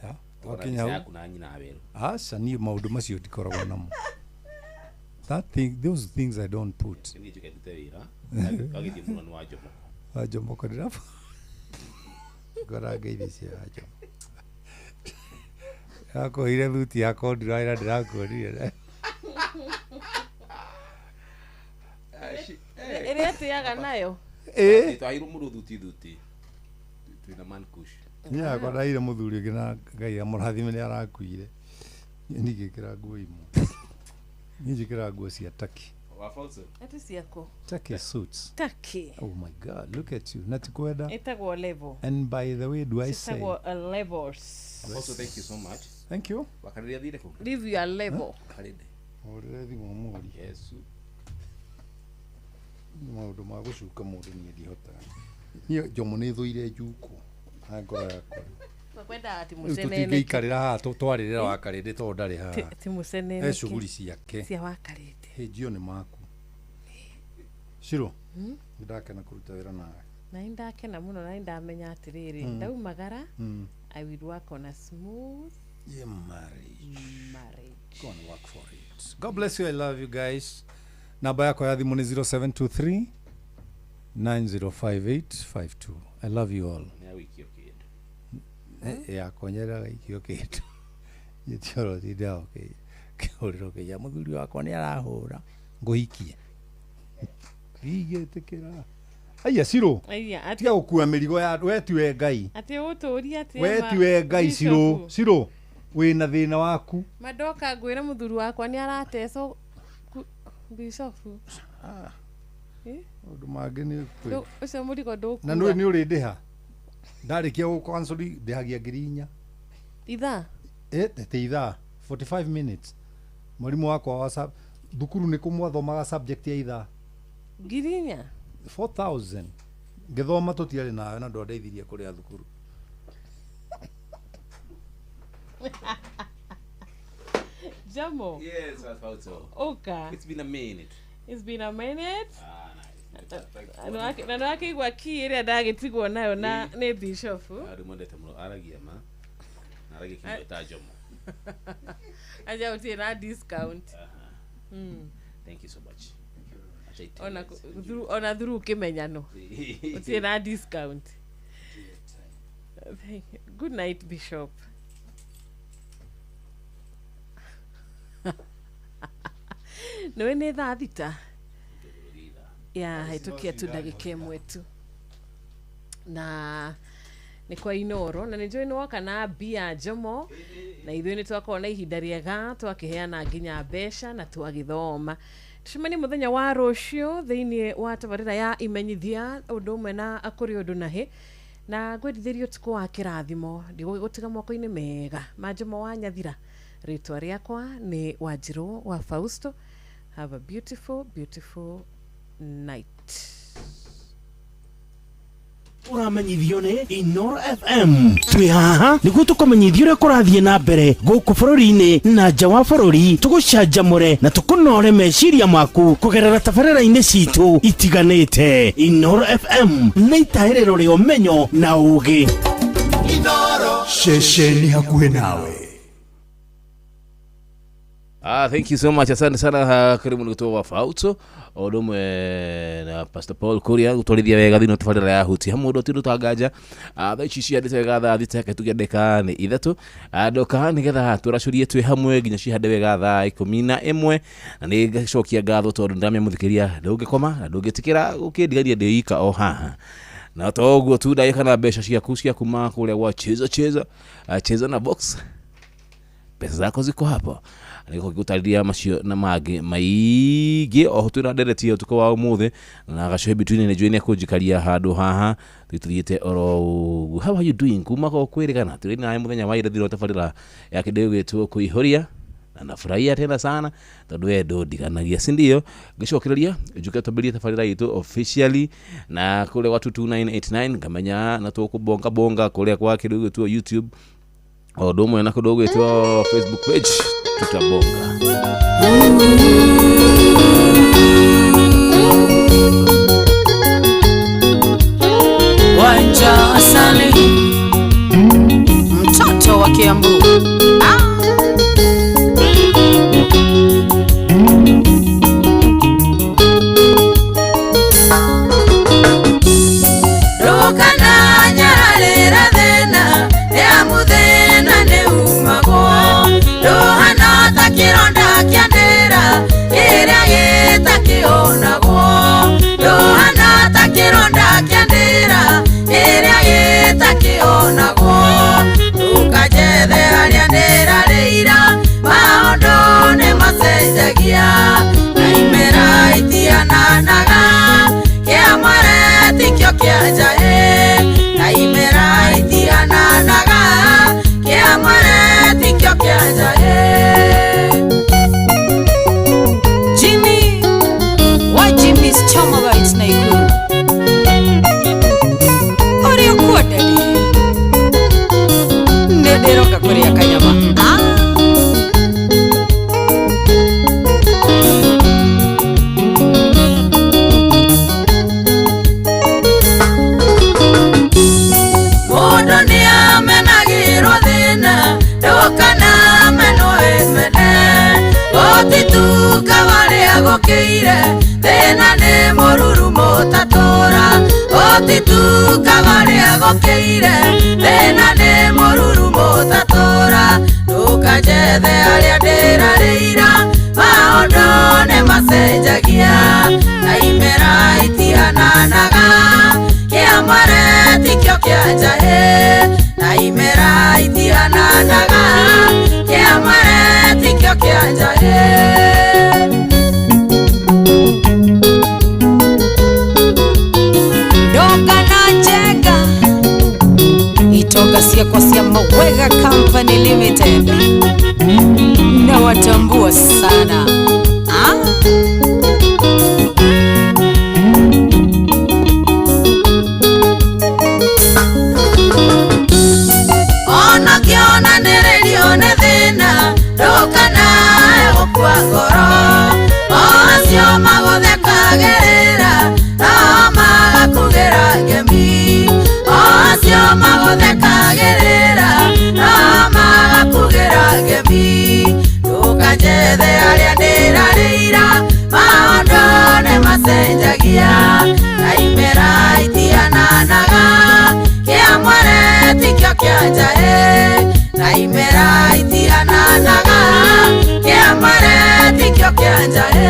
Ya. Wakinya kuna nyina abero. Asa niĩ maũndũ macio ndikoragwo namo. Those things I don't put. Ni tukadute wira. Kagiti muno wajomo. Wajomo kwa drapo. Gora geithia cia wajomo. Yako ile thuti yako ndiraira ndirakuonire. Ere tiaga nayo. Twairwo mũndũ thuti. Twina mankush. Nya kwa ndaire muthuri ũngĩ na Ngai amũrathime nĩ arakuire. Niĩ ngĩkĩra nguo imwe. Niĩ njĩkĩra nguo cia Turkey. Wafalse. Ati ciako. Turkey suits. Turkey. Oh my God, look at you. Natikwenda. Etagwo level. And by the way, do I say? Etagwo levels. Also, thank you so much. Thank you. Wakariria thire ku. Live your level. Karinde. Already ngomori. Yesu. Maũndũ ma gũcuka mũndũ niĩ ndihotaga. Niĩ njomo nĩ thũire njuku. Ha ngoro yakwa. Kwenda ati musenene. Tũtingĩikarĩra haha twarĩrĩra wa Karĩndĩ tondũ ndarĩ haha. Ti musenene. Shughuli ciake. Cia wa Karĩndĩ. Hĩnjio nĩ maku. Ciro. Ndakena kũruta wĩra nawe. Na indakena muno na indamenya atiriri. Ndaumagara. I will work on a smooth marriage. Go and work for it. God bless you. I love you guys. Namba yako ya thimu ni 0723 905852. I love you all. Nĩ wiki okay. Ya konyera wiki okay. Yetioro tidao okay. Kĩhũrĩro kĩa mũthuri wakwa nĩ arahũra ngũhikie. Igetekera. Aya Ciro. Aya tiga gũkua mĩrigo ya wetiwe Ngai. Ati ũtũria ati wetiwe Ngai Ciro. Ciro wĩna thĩna waku. Madoka ngwĩra mũthuri wakwa nĩ arateco Bishop. Ũndũ mangĩ nĩ kwĩ. Ũcio mũrigo ndũkua. Na nĩ ũrĩ ndĩha. Ndarĩkia gũcancel ndĩhagia 4,000. Ithaa. Te ithaa 45 minutes. Mwarimu wakwa wa thukuru nĩ kũmwathomaga subject ya ithaa. 4,000. 4,000. Ngĩthoma tũtiarĩ nawe na ndondeithirie kũrĩa thukuru. Jamo. Yes, I thought so. Okay. It's been a minute. It's been a minute. Nice. Na nake gwa kire ndagitigwo nayo na nĩ Bishop. Ari mwendete mũno aragia ma. Na aragia kindo ta Jomo. Aja utie na discount. Thank you so much. Ona through kimenyano. Utie na discount. Good night, Bishop. Nĩwe nĩ thaa thita ya haitukia tu ndagĩka ĩmwe tu na nĩ kwa Inoro na nĩ njũĩ nĩ woka na mbia Jomo na ithuĩ nĩ twakorwo na ihinda rĩega twakĩheana nginya mbeca na twagĩthoma. Tucemanie mũthenya wa rũciũ thĩinĩ wa tabarĩra ya imenyithia ũndũ ũmwe na akũrĩ ũndũ nahe na ngwendithĩrio ũtukũ wa kĩrathimo ndigũgĩgũtiga moko-inĩ mega ma Jomo wa Nyathira. Rĩtwa rĩakwa nĩ Wanjirũ wa Fausto. Have a beautiful, beautiful night. Uramenyithio nĩ Inoro FM. Twĩ haha nĩguo tũkũmenyithia ũrĩa kũrathiĩ na mbere gũkũ bũrũri-inĩ na nja wa bũrũri, tũgũcanjamũre na tũkũnore meciria maku kũgerera tabarĩra-inĩ citũ itiganĩte. Inoro FM nĩ itaĩrĩro rĩa ũmenyo na ũũgĩ. Inoro ceceni hakuhĩ nawe. Thank you so much. Asante sana karibu nikutoa wa Fausto odomwe na Pastor Paul Kuria gutwarithia wega thino tabarĩra ya huti hamwe ndo tindu tangaja thaici cia ndite wega thaa thiteke tugedeka nĩ ithatu ndoka nigetha turacurie twi hamwe nginya cihande wega thaa 11 na nĩ ngacokia ngatho tondu ndamya muthikiria ndũngĩkoma na ndũngĩtikĩra ũkĩndigania ndĩika o haha na toguo tu ndagĩka na mbeca ciaku cia kuma kũrĩa gwa cheza na box pesa zako ziko hapo. Niko gutariria macio na magi maigi o twina ndereti utuko wa umuthe na gacohe between ne joine kujikaria handu haha twithiete oro. How are you doing? Kuma ko kwirigana turi na muthenya wa ira thiro tafarira ya kideu gitu kuihoria na nafurahia tena sana tondu endo ndiganagia si ndio. Gicokereria juke tambirie tafarira itu officially na kule watu 2989 kamenya na tukubonga bonga kule kwa kideu gitu YouTube odomo na kudogo itu Facebook page tutabonga. Wanja asali mtoto wa Kiambu. Rokana nyaralera thena ya muthena ne umago. Rohana takironda kiandera ira getakiona-go. Rohana takironda kiandera ira getakiona-go. Tukajethe aria ndera reira maondo ne macenjagia na imera itiananaga kia mare tikio kia jae na imera itiananaga kia mare tikio kia jae. Jimmy, why Jimmy's Chomavites Naikuru? Orio kuodadi nederoka kuria kanyama. Mondo ni amenagirwo thina ndokana meno emene otituka varia gokeire thina ni mururu mutatura. Otituka varia gokeire thina ni mururu mutatura. Tukajethe aria ndirareira maondo ne macenjagia na imera itiananaga kia mare tikio kia jae na imera itiananaga kia mare tikio kia jae. Doga na jenga itoka siako sia Mawega Company Limited na watambua sana. Ona kiona nererio ne thina ndokana gukua ngoro. Ocio maguthekagerera na magakugera ngemi. Ocio maguthekagerera na magakugera ngemi. Tukajethe aria ndirareira maondo ne macenjagia na imera itiananaga kia mware tikio kia jae na imera itiananaga kia mware tikio kia jae.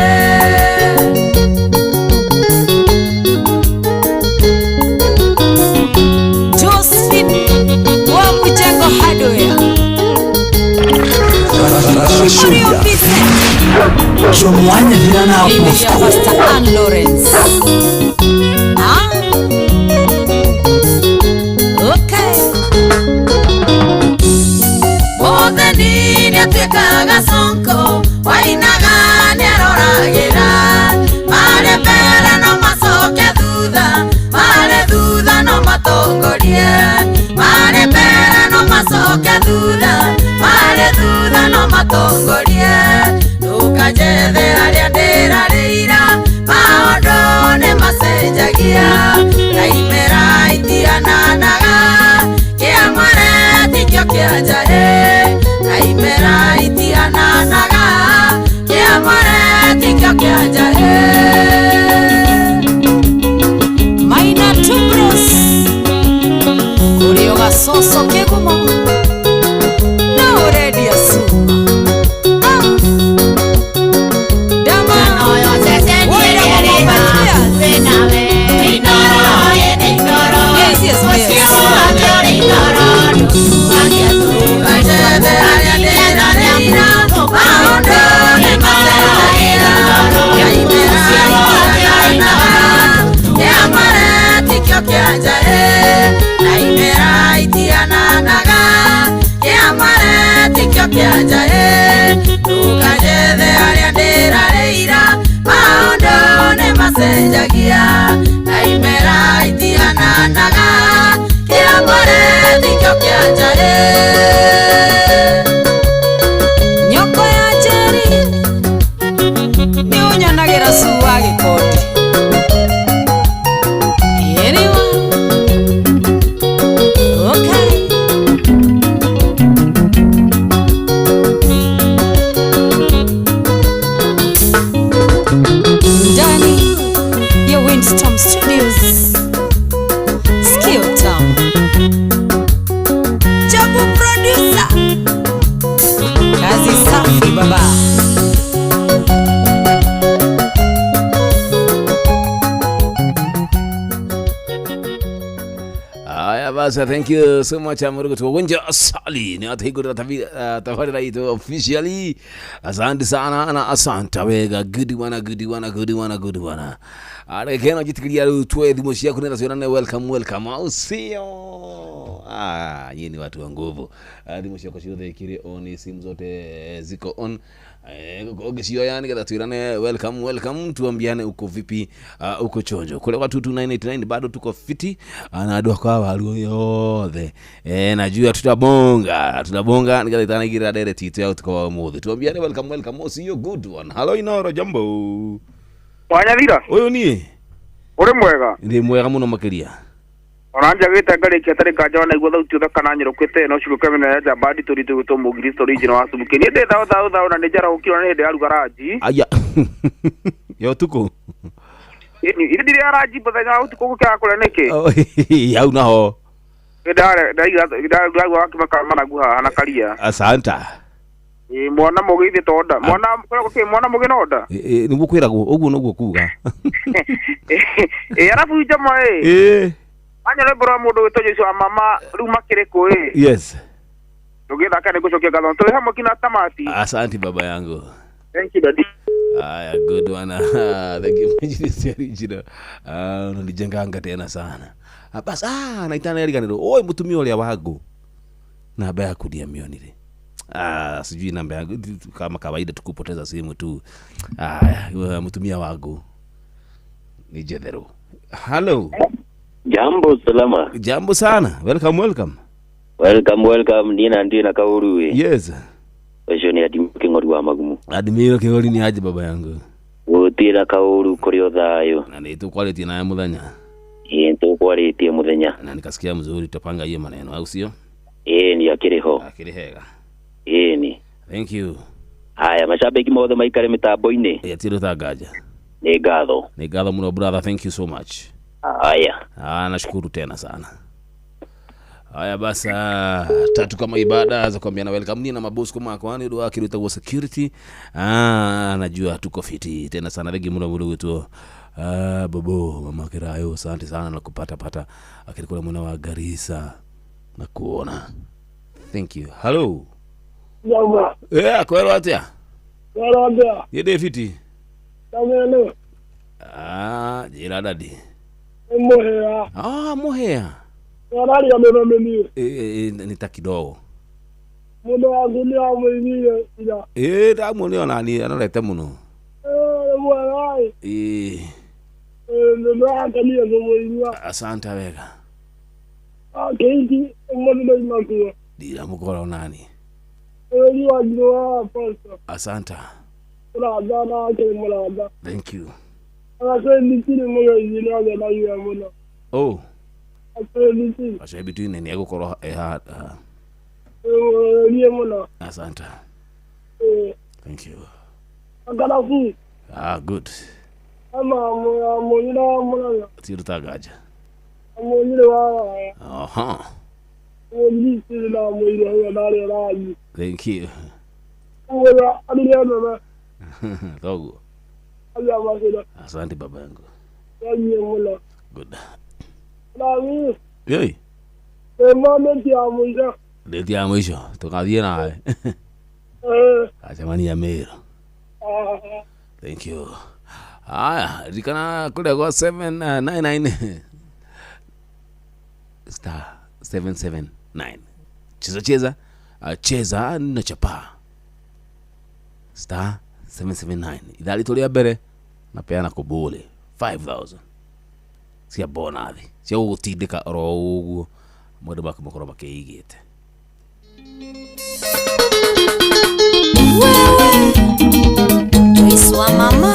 Josephine wa Mjengo Hardware Jomwanya dirana Moscow. Pastor Ann Lawrence. Okay. Motheni atuikaga sonko wainaga niaroragira mare mbere no macoke thutha mare thutha no matongorie mare mbere no macoke thutha mare thutha no matongorie. Tukajethe aria ndirareira maondo ne macenjagia na imera itiananaga kia mware tikio kia jae na imera itiananaga kia mware tikio kia jae. Maina Tubros kurioga soso kigumo na already asuma. Yes. kianja na imera itiananaga kiamare tikio kianja tukajethe aria ndirareira maundu ne macenjagia na imera itiananaga kiamare tikio kianja nyoko ya jeri ni unyonagira suwa gikoti Windstorm Studios, Skill Town, Jabu Producer, kazi safi baba. Aya basa, thank you so much amuru kutugonja asali ni atahigura tafari raito officially. Asante sana na asante wega good one. Are kena jitikilia tuwe dhimoshia kunenda sionane welcome usio. Yini watu wa nguvu. Dhimoshia kwa shirode kiri on simu zote ziko on. Ogesio yani kada tuirane welcome tuambiane uko vipi uko chonjo. Kule watu 2989 bado tuko fiti anadua kwa walu yothe. Najua tutabonga nikada itana gira dere tito ya tuko mudhi. Tuambiane welcome usio good one. Hello Inoro jambo. Wanyathira uyu ni uri mwega ndi mwega muno makiria onanja gita ngari kiatari kanja na igwa thauti thakana nyirukite no ciruka mena ya jabadi turitu guto mu Kristo original wa subuke ni ndi thao na njara ukiro ni ndi ya rugaraji aya yo tuko ni ndi ya raji bada utuko kwa kule neke yau naho da wakimaka mana guha anakaria asanta mwana mugithi tonda mwana mugi noda niguo kwiragwo uguo noguo kuga arafu jama anya lebro mundu witoje cio mama riu makireko yes tugitha kana gucokia gatho tuli hamwe kina tamati asante baba yangu thank you daddy aya good one thank you majini original unanijenganga tena sana bas naitana eliganiro oi mutumia ulia wangu namba yaku ndia mionire sijui namba yangu kama kawaida tukupoteza simu tu. Mtumia wangu ni Jethero. Hello. Jambo salama. Jambo sana. Welcome. Nina kauru. Yes. Wewe ni Adimiro Kingori wa Magumu. Adimiro Kingori ni aje baba yangu. Utira kauru kuri thayo. Na ni tu quality na muthenya. Tu quality muthenya. Na nikasikia mzuri tutapanga hiyo maneno au sio? Ni akiriho. Akirihega. Ni. Thank you. Haya mashabiki mothe maikare mitambo-ini. Tiro tagaja. Ni gatho muno brother, thank you so much. Haya. Nashukuru tena sana. Haya basa tatu kama ibada za kuambiana welcome ni na maboss kama kwani ndio akiruta wa security. Najua tuko fiti tena sana legi muno wetu. Bobo mama Kirayo, asante sana na kupata akilikuwa mwana wa Garissa na kuona. Thank you. Hello. Yamba. Kwero atia. Yede fiti. Kamelo. Jira dadi. Mohea. Mohea. Yarari amemeni. Nita kidogo. Muno wangu ni amwinile ila. Damu ni onani analeta muno. Mwanai. Ndio angalia zomwinwa. Asante wega. Keiti mwana imakuwa. Dira mukora nani? Liwa jua pasta. Asante. Mwana na ke mwana. Thank you. Asa nitini mwana yina na yuwa mwana. Oh. Asa nitini. Asa between ni agukora Liye mwana. Asante. Thank you. Agalafu. Good. Ama mwana mwana. Tiro tagaja. Mwana wa. Thank you. Togo. Asante baba yangu. Good. Yoi. Deti ya mwisho. Tukathie nawe. Jamani ya Meru. Thank you. Haya, dikana kule kwa 799. star 779 cheza na chapa star 779 idhali tulia bere na peana kubule 5,000 cia bonathi cia gutindika ro uguo mwendu baku makoro bakeigite Joyce wa mama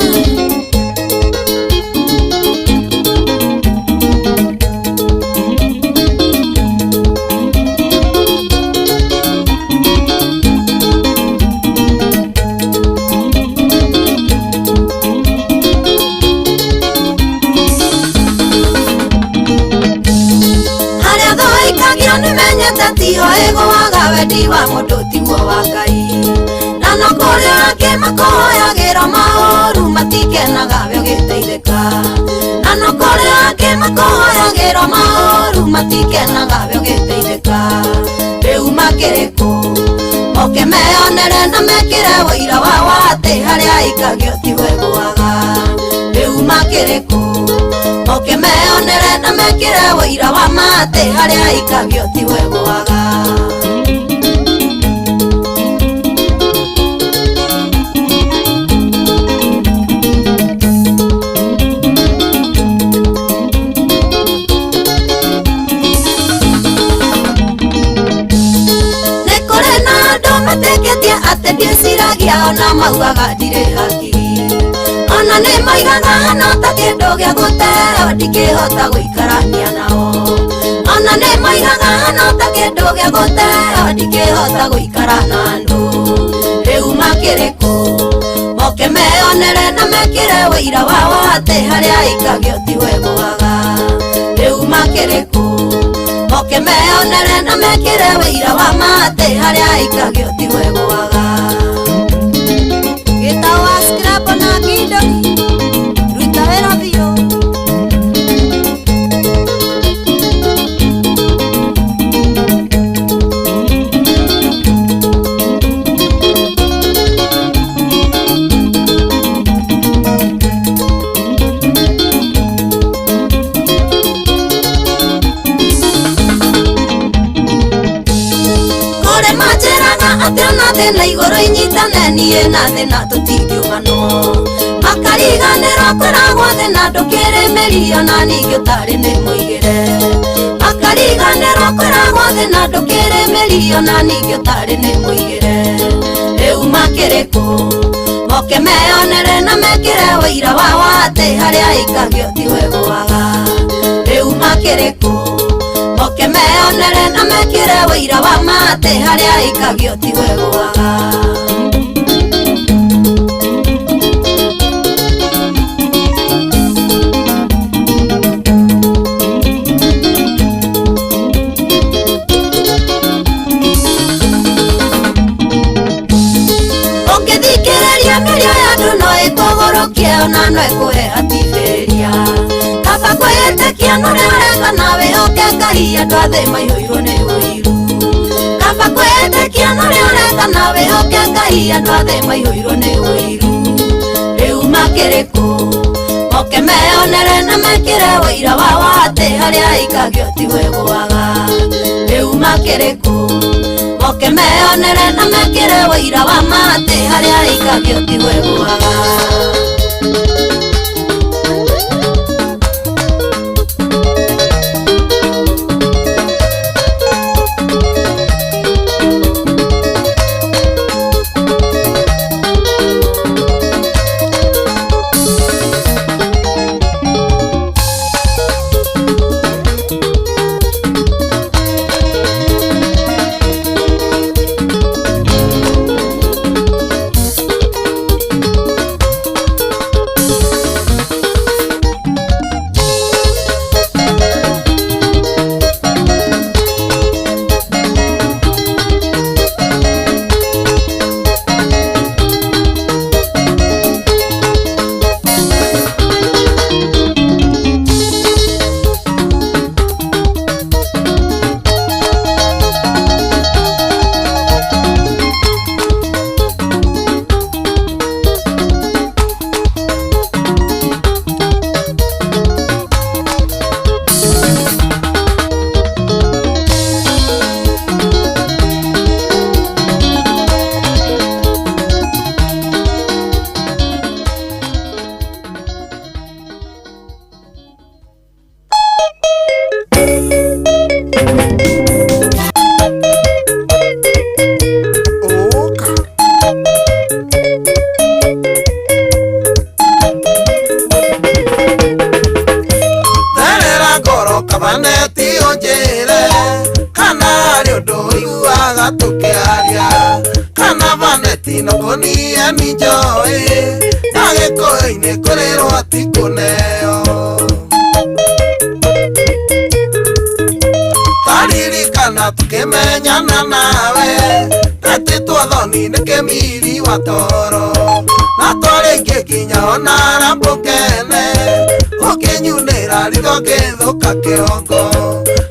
tio ego waga wedi wa mundu tiguo wa Ngai na no kuria ke makoyagira maoru matikenaga we giteitheka na no kuria ke makoyagira maoru matikenaga we giteitheka riu makiriku moke meonere na mekire wira wa wate haria ikagio tigwego waga riu makiriku moke meonere na mekire wira wa mate haria ikagio tigwego waga ate ndieciragia ona maugaga ndirĩ hakiri ona nĩ maigaga no ta kĩndũ gĩa gũteo ndingĩhota gũikarania nao ona nĩ maigaga no ta kĩndũ gĩa gũteo ndingĩhota gũikara na andũ rĩu makĩrĩkũ moke meonere na mekĩre wĩira wa wate harĩa ikagio tiwegũaga rĩu makĩrĩkũ moke meonere na mekire wĩira wa mate haria ikagio tiwegũaga gĩtawa scrap na kidogi ruta wĩra biũ na igoro inyitane niĩ na thĩna tũtingiumanwo makariganĩrwo koragwo thĩna ndũkĩrĩmĩrio na ningĩ ũtarĩ nĩ mũigĩre makariganĩrwo koragwo thĩna ndũkĩrĩmĩrio na ningĩ ũtarĩ nĩ mũigĩre rĩu makĩrĩkũ moke meonere na mekĩre wĩira wa wate harĩa ikagio tiwegũaga rĩu makĩrĩkũ moke meonere na mekire wĩira wa mate harĩa ikagio tiwegũaga ũngĩthikĩrĩria mĩario ya andũ no ĩkũgũrũkie ona no ĩkũhe hatibĩria kaba kwĩĩtĩkia nũrĩa ũreka nawe ũke Ngai andũ a thĩ maihũirwo nĩ ũiru kaba kwĩĩtĩkia nũrĩa ũreka nawe ũke Ngai andũ a thĩ maihũirwo nĩ ũiru rĩu makĩrĩkũ moke meonere na mekire wĩira wa wate harĩa ikagio tiwegũaga rĩu makĩrĩkũ moke meonere na mekire wĩira wa mate harĩa ikagio tiwegũaga vaneti onjere kana riondo iguaga tukiaria kana vaneti nokonie ni njoi na gĩkũyũ-inĩ kũrĩrwo ti kũneo taririkana tukĩmenyana nawe retĩtwo thoni nĩ kĩmiri wa toro na twarĩkie kinya ona rambũkene ũkĩnyunĩra ritho ngĩthũka kĩongo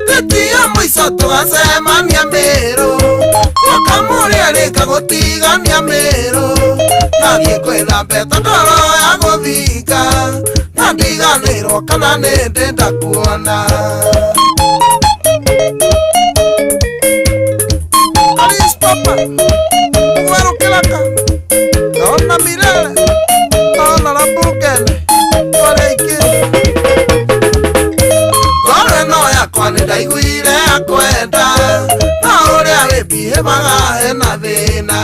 tĩtia mũico tũgacemania Mĩrũ mũkamũrĩa rĩka gũtigania Mĩrũ nathiĩ kwĩna mbeta ndoro ya gũthinga na ndiganĩrwo kana nĩ ndenda kuona Papa, Muero Kilaka, Donna Mirele, Donna la Burgene, Koreiki. Gore no ya kwani ndaiguire akwenda, na ũrĩa wĩbihebaga hena thĩna.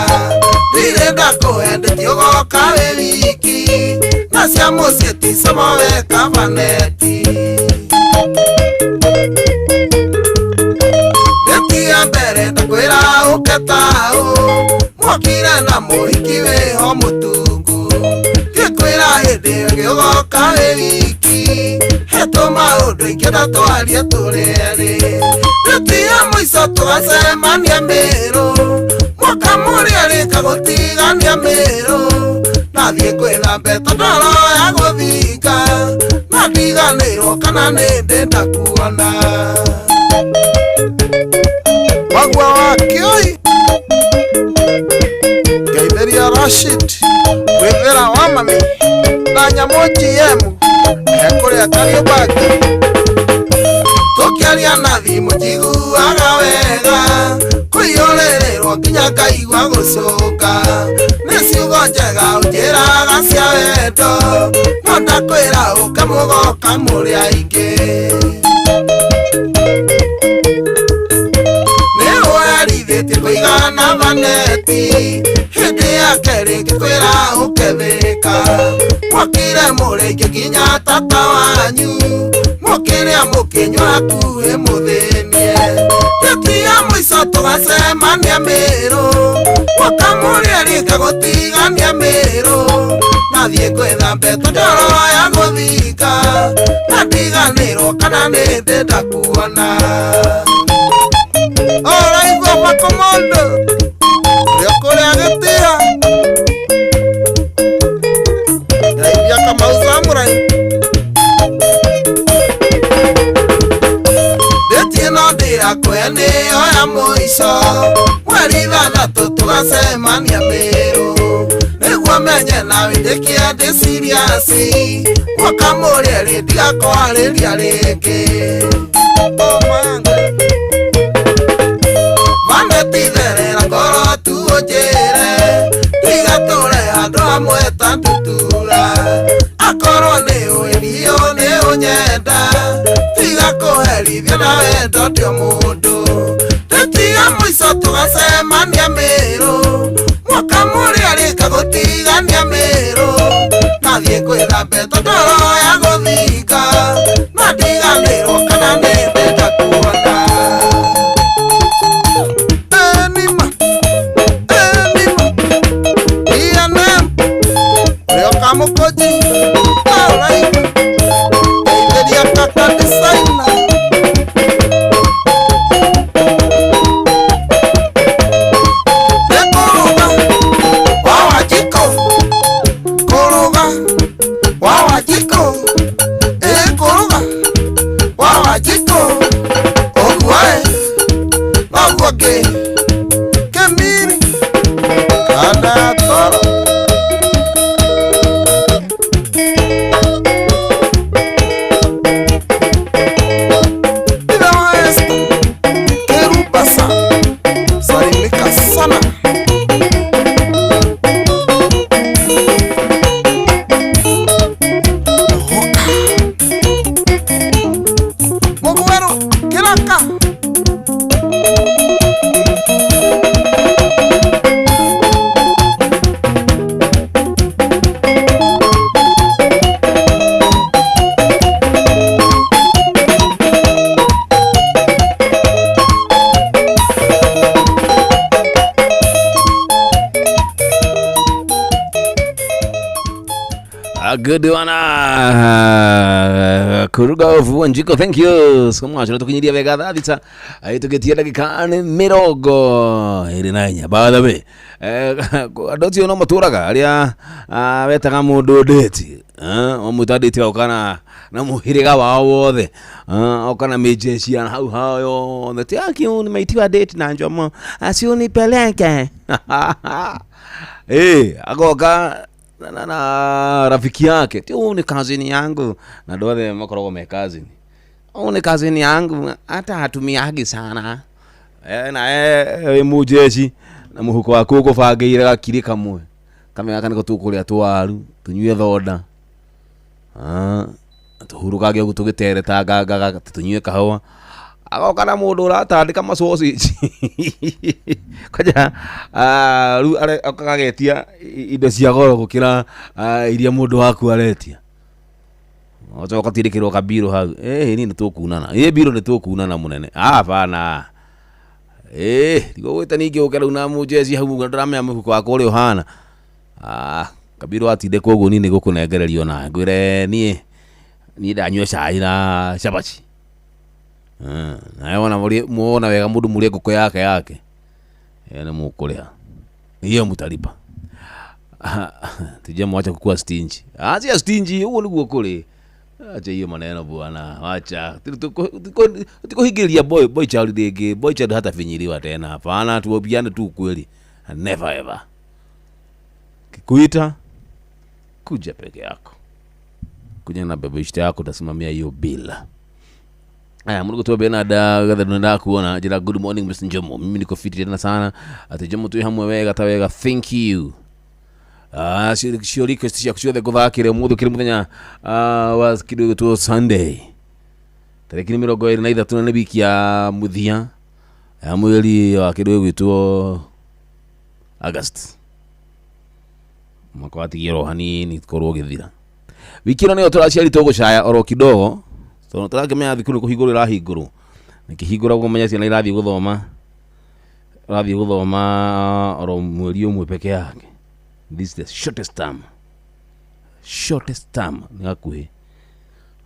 Ndirenda kũhendetie ũgoka wĩ wiki, na cia mũciĩ ti cama weka vaneti. Mbere ndakwĩra ũketaũ mwakire na mũhiki wĩho mũtungu ngĩkwĩra hĩndĩ ĩyo gĩũgoka wĩ wiki hetũ maũndũ ingĩ na twarie tũrĩ erĩ rĩtia mũico tũgacemania Mĩrũ mwaka mũrĩa rĩka gũtigania Mĩrũ nathiĩ kwĩna mbeta ndoro ya gũthinga na ndiganĩrwo kana nĩ ndenda kuona Wagwa wa Kioi Gaitheria Rashid Withera wa Mami na Nyamũ GM kũrĩa Kariũbangi tũkĩaria na thimũ njiguaga wega kũiyũrĩrĩrwo nginya ngaigua gũcũka nĩ ciugo njega ũnjĩraga cia wendo no ndakwĩra ũka mũgoka mũrĩ aingĩ kũigana vaneti hĩndĩ yake rĩngĩ kwĩra ũkethĩka mwakire mũrĩngĩ nginya tata wanyu mũkĩrĩa mũkĩnyua hakuhĩ mũthĩnie rĩtia mũico tũgacemania Mĩrũ mwaka mũrĩa rĩka gũtigania Mĩrũ nathiĩ gwetha mbeta ndoro ya gũthinga na ndiganĩrwo kana nĩ ndenda kuona Oraigua Makomondo ũrĩa kũrĩa Gĩtĩa Ndaigua Kamau Samurai ndĩtie no ndĩrakũhe nĩyo ya mũico mweri ithathatũ tũgacemania Mĩrũ nĩguo menye na wĩndĩkia ndĩ siriasi mwaka mũrĩa rĩ ndigakwarĩria rĩngĩ Vanetitherera ngoro tu ũnjĩre ndigatũre handũ hamwe ta ndutura akorwo nĩ ũĩrio nĩ ũnyenda tiga kũherithio na wendo ndĩ mũndũ rĩtia mũico tũgacemania Mĩrũ mwaka mũrĩa rĩka gũtigania Mĩrũ nathiĩ kwĩna mbeta ndoro ya gũthinga na ndiganĩrwo kana nĩ ndenda kuona Kamukoji, alright. Gaitheria Kaka Designer. Koroga, wawa jiko. Koroga, wawa jiko. Koroga, wawa jiko. Ogwae, magwage. Kemiri, kana toro. Good one. Kuruga of Njiko, thank you so much. Tukinyiria vega thatha tugetia dakika ni mirongo irinanya. By the way, adoti ono maturaga aria wetaga mundu date. Omutadite okana na muhiriga wao wothe. Okana mejeshi ana hau hayo. Nati akio ni maitiwa date na njomo. Asioni peleke. Agoka na rafiki yake tu ni kazini yangu na dole makorogo me kazini ni kazini yangu hata hatumiagi sana na mujeshi na muhuko wako kufagira kiri kamwe kama yakani ko tukuria twaru tunywe thoda tuhurukage gutugitere tagaga tunywe kahawa agoka na mundu uratandika masausage kaja ru akagetia indo cia goro gukira iria mundu waku aretia ocoka tirikirwo kabiro hau ni tukunana biro ni tukunana munene bana digo gwita ningi ukera una mujezi hau ndramya muhuko wako uri uhana kabiro atinde koguo ni gukunengererio na ngwire ni ndanywe cai na shabachi na muona wega mundu mulie nguko yake na mukuria hiyo mutalipa tuje mwacha kukua stingy acha stingy huo niguo kuri acha hiyo maneno bwana acha tukohigiria boy child dege boy child hata finyiliwa tena hapana tuobiane tu kweli never ever kikuita kuja peke yako kuja na bebe ishte yako tasimamia hiyo bila. Mungu tu Bernard gatha kuona jira good morning Mr. Njomo. Mimi niko fit tena sana. Ati Njomo tu hamwe wega tawega thank you. Sio request ya kuchua guthakire muthu kiri muthenya was kidogo tu Sunday. Tariki mirongo iri na ithatu na wiki ya muthia. Mweri wa kidogo gwitwo August. Mwaka wa tigiro hanini korwo githira. Wiki ino niyo turaciari tugucaya oro kidogo. So turagemea thikuru kuhingurira hinguru nikihingura kumenya ciana irathi guthoma oro mweri umwe peke yake. This is the shortest term ngakuhi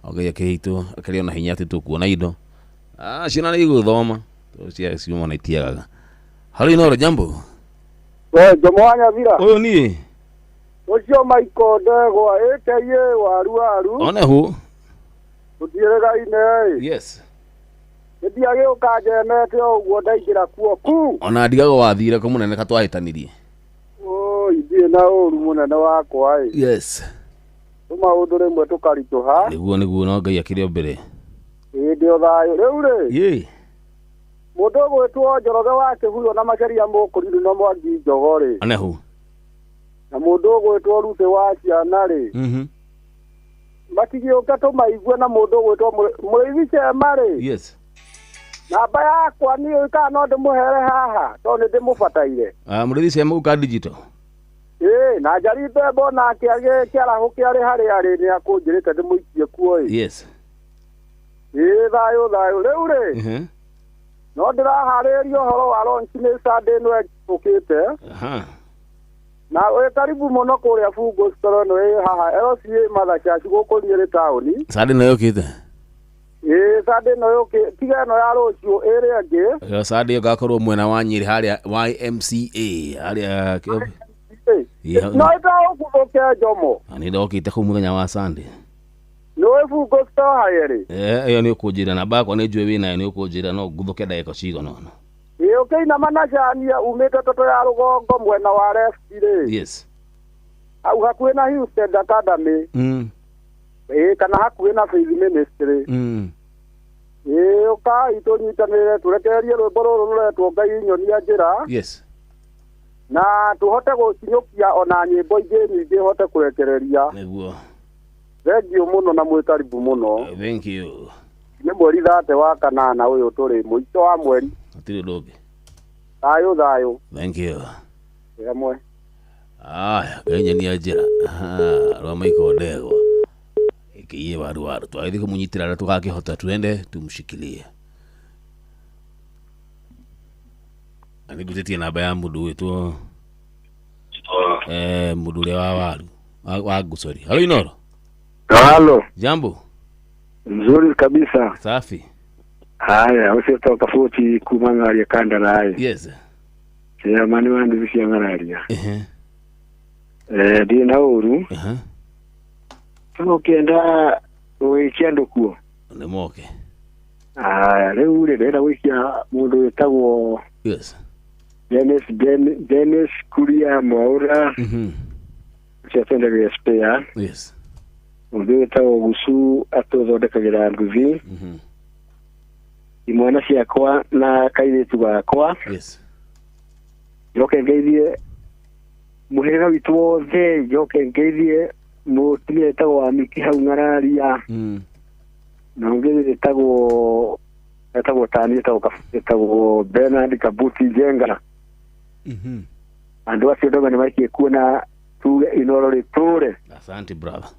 okay keito akaliona hinya ati tukuona indo ciana ni guthoma cia ciumo na itiagaga. Hali no jambo Jomwanya vira uyu ni ucio Michael Ndegwa eke waru one hu utirega ine yes ndiage ukajenete uguo ndaingira kuo ku ona ndigago wathire ko munene katwahitanirie ndie na uru munene wakwa yes tuma undu rimwe tukarituha niguo no Ngai akiri mbere ndio thayo riu ri mundu gwitwo Njoroge wake huyo na macaria mukuriru no mwangi njogori anehu na mundu gwitwo Rute wa ciana ri matigioka tumaigwe na mundu gwitwo Mureithi Cemari yes namba yakwa ni ikano ndimuhere haha to ni ndimubataire Mureithi Cemari ka digital na njari bebo na kiage kiaraho kiari hari ni akunjirite ndimuikie kuo yes thayo riu ri no ndiraharirio horo wa launch ni Sunday no ukite na we karibu muno kuria Fungo store no haha LCA mathacha cigukuriire tauni Sunday no ukite Sunday no yukite tiga no ya rocio ere angi Sunday gakorwo mwena wa Nyeri haria YMCA haria no ita okuboke Njomo ani ndokite ku muthenya wa Sunday no Fungo store hayeri iyo ni ukujira na bakwa ni njwe wina ni ukujira no guthuke ndaiko cigo nono okay na manajania umete toto ya rugongo mwena wa left ri yes au hakuwe na Houston Academy kana hakuwe na Faith Ministry oka itonyitanire turekererie rwimbo ruru ruretwo Ngai nyonia njira yes na tuhote gucinyokia ona nyimbo nyingi hote kurekereria niguo thank you muno na mwikaribu muno thank you ni mweri 30 wa kanana uyu turi muico wa mweri atiri doge thayo thank you yamwe Kenya ni ajira rwa Michael Ndegwa ikiye waru twaithie kumunyitira tukakihota tuende tumshikilie ani gutetie namba ya mundu witwo mundu ria wa waru wa gusori halo Inoro Halo. Jambo. Mzuri kabisa. Safi. Haya, usitoka futi kumangalia kanda naye. Yes. Ya mani wandu vishangalia. Dina uru. Ukienda weekend kuo. Nemoke. Leo ule dera wikia mundu wetagwo. Yes. Dennis Kuria Mwaura. Chatenda vya spare. Yes. Mundu wetagwo Gusu atothodekagira nguvi. Imwana ciakwa na kairitu gakwa. Yes. Joke ngeithie muhera witu wothe, joke ngeithie mutumia etagwo Miki hau ngararia. Na ngezi etagwo tani etagwo Bernard Kabuti Jenga. Andu acio ndoga nimaikie kuona tuge inoro riture. Asante brother.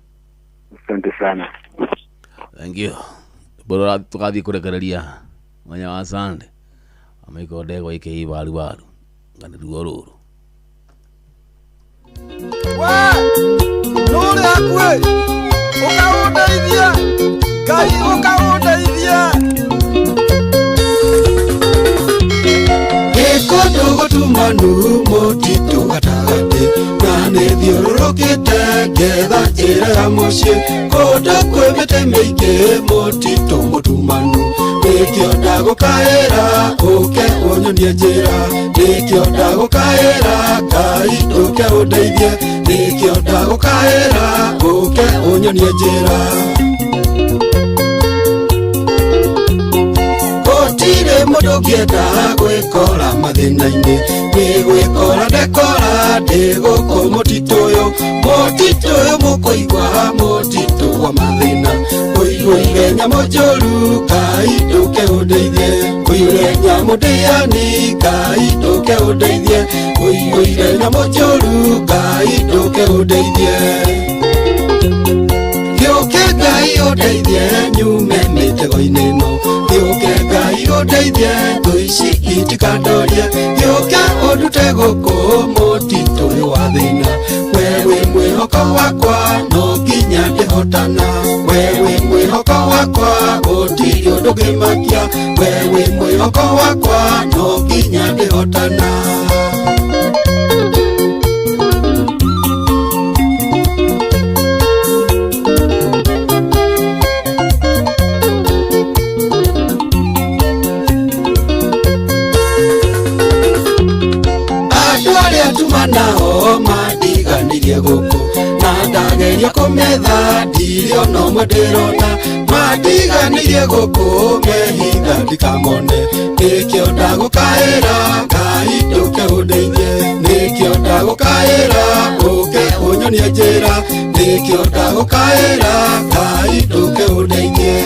Asante sana. Thank you. Bora tukathi kurekereria mwanya wa Sunday. Amaiko ndego ike ibaru baru. Ngani ruoro. Wa! Nore akwe. Ukaundeithia. Kai ukaundeithia. Ekodo gotumanu motito gatagate. Nane thiororokete getha njira ya mucii. Koda kwemete meike motito mutumanu. Nikio ndagukaira uke unyonie njira. Nikio ndagukaira Ngai nduke undeithie. Nikio ndagukaira uke unyonie njira. Gotire mundu ngienda gwikora mathina-ini. Ni gwikora ndekora ndiguku mutito uyu. Mutito uyu mukuigwa mutito wa mathina. Kuigwire nyamo njuru Ngai nduke undeithie. Kuigwire nyamo ndiani Ngai nduke undeithie. Kuigwire nyamo njuru Ngai nduke undeithie. Gioke Ngai undeithie nyume mitego-ini ino. Gioke Ngai undeithie thu ici itikandorie. Gioke undute guku mutito uyu wa thina. Wewe mwihoko wakwa no nginya ndihotana. Wewe mwihoko wakwa gutiri undu ngimakia. Wewe mwihoko wakwa no nginya ndihotana. Nao mandiganirie guku na ndageria kumetha ndirio no mwendirona. Mandiganirie guku mehitha ndikamone. Nikio ndagukaira Ngai nduke undeithie. Nikio ndagukaira uke unyonie njira. Nikio ndagukaira Ngai nduke undeithie.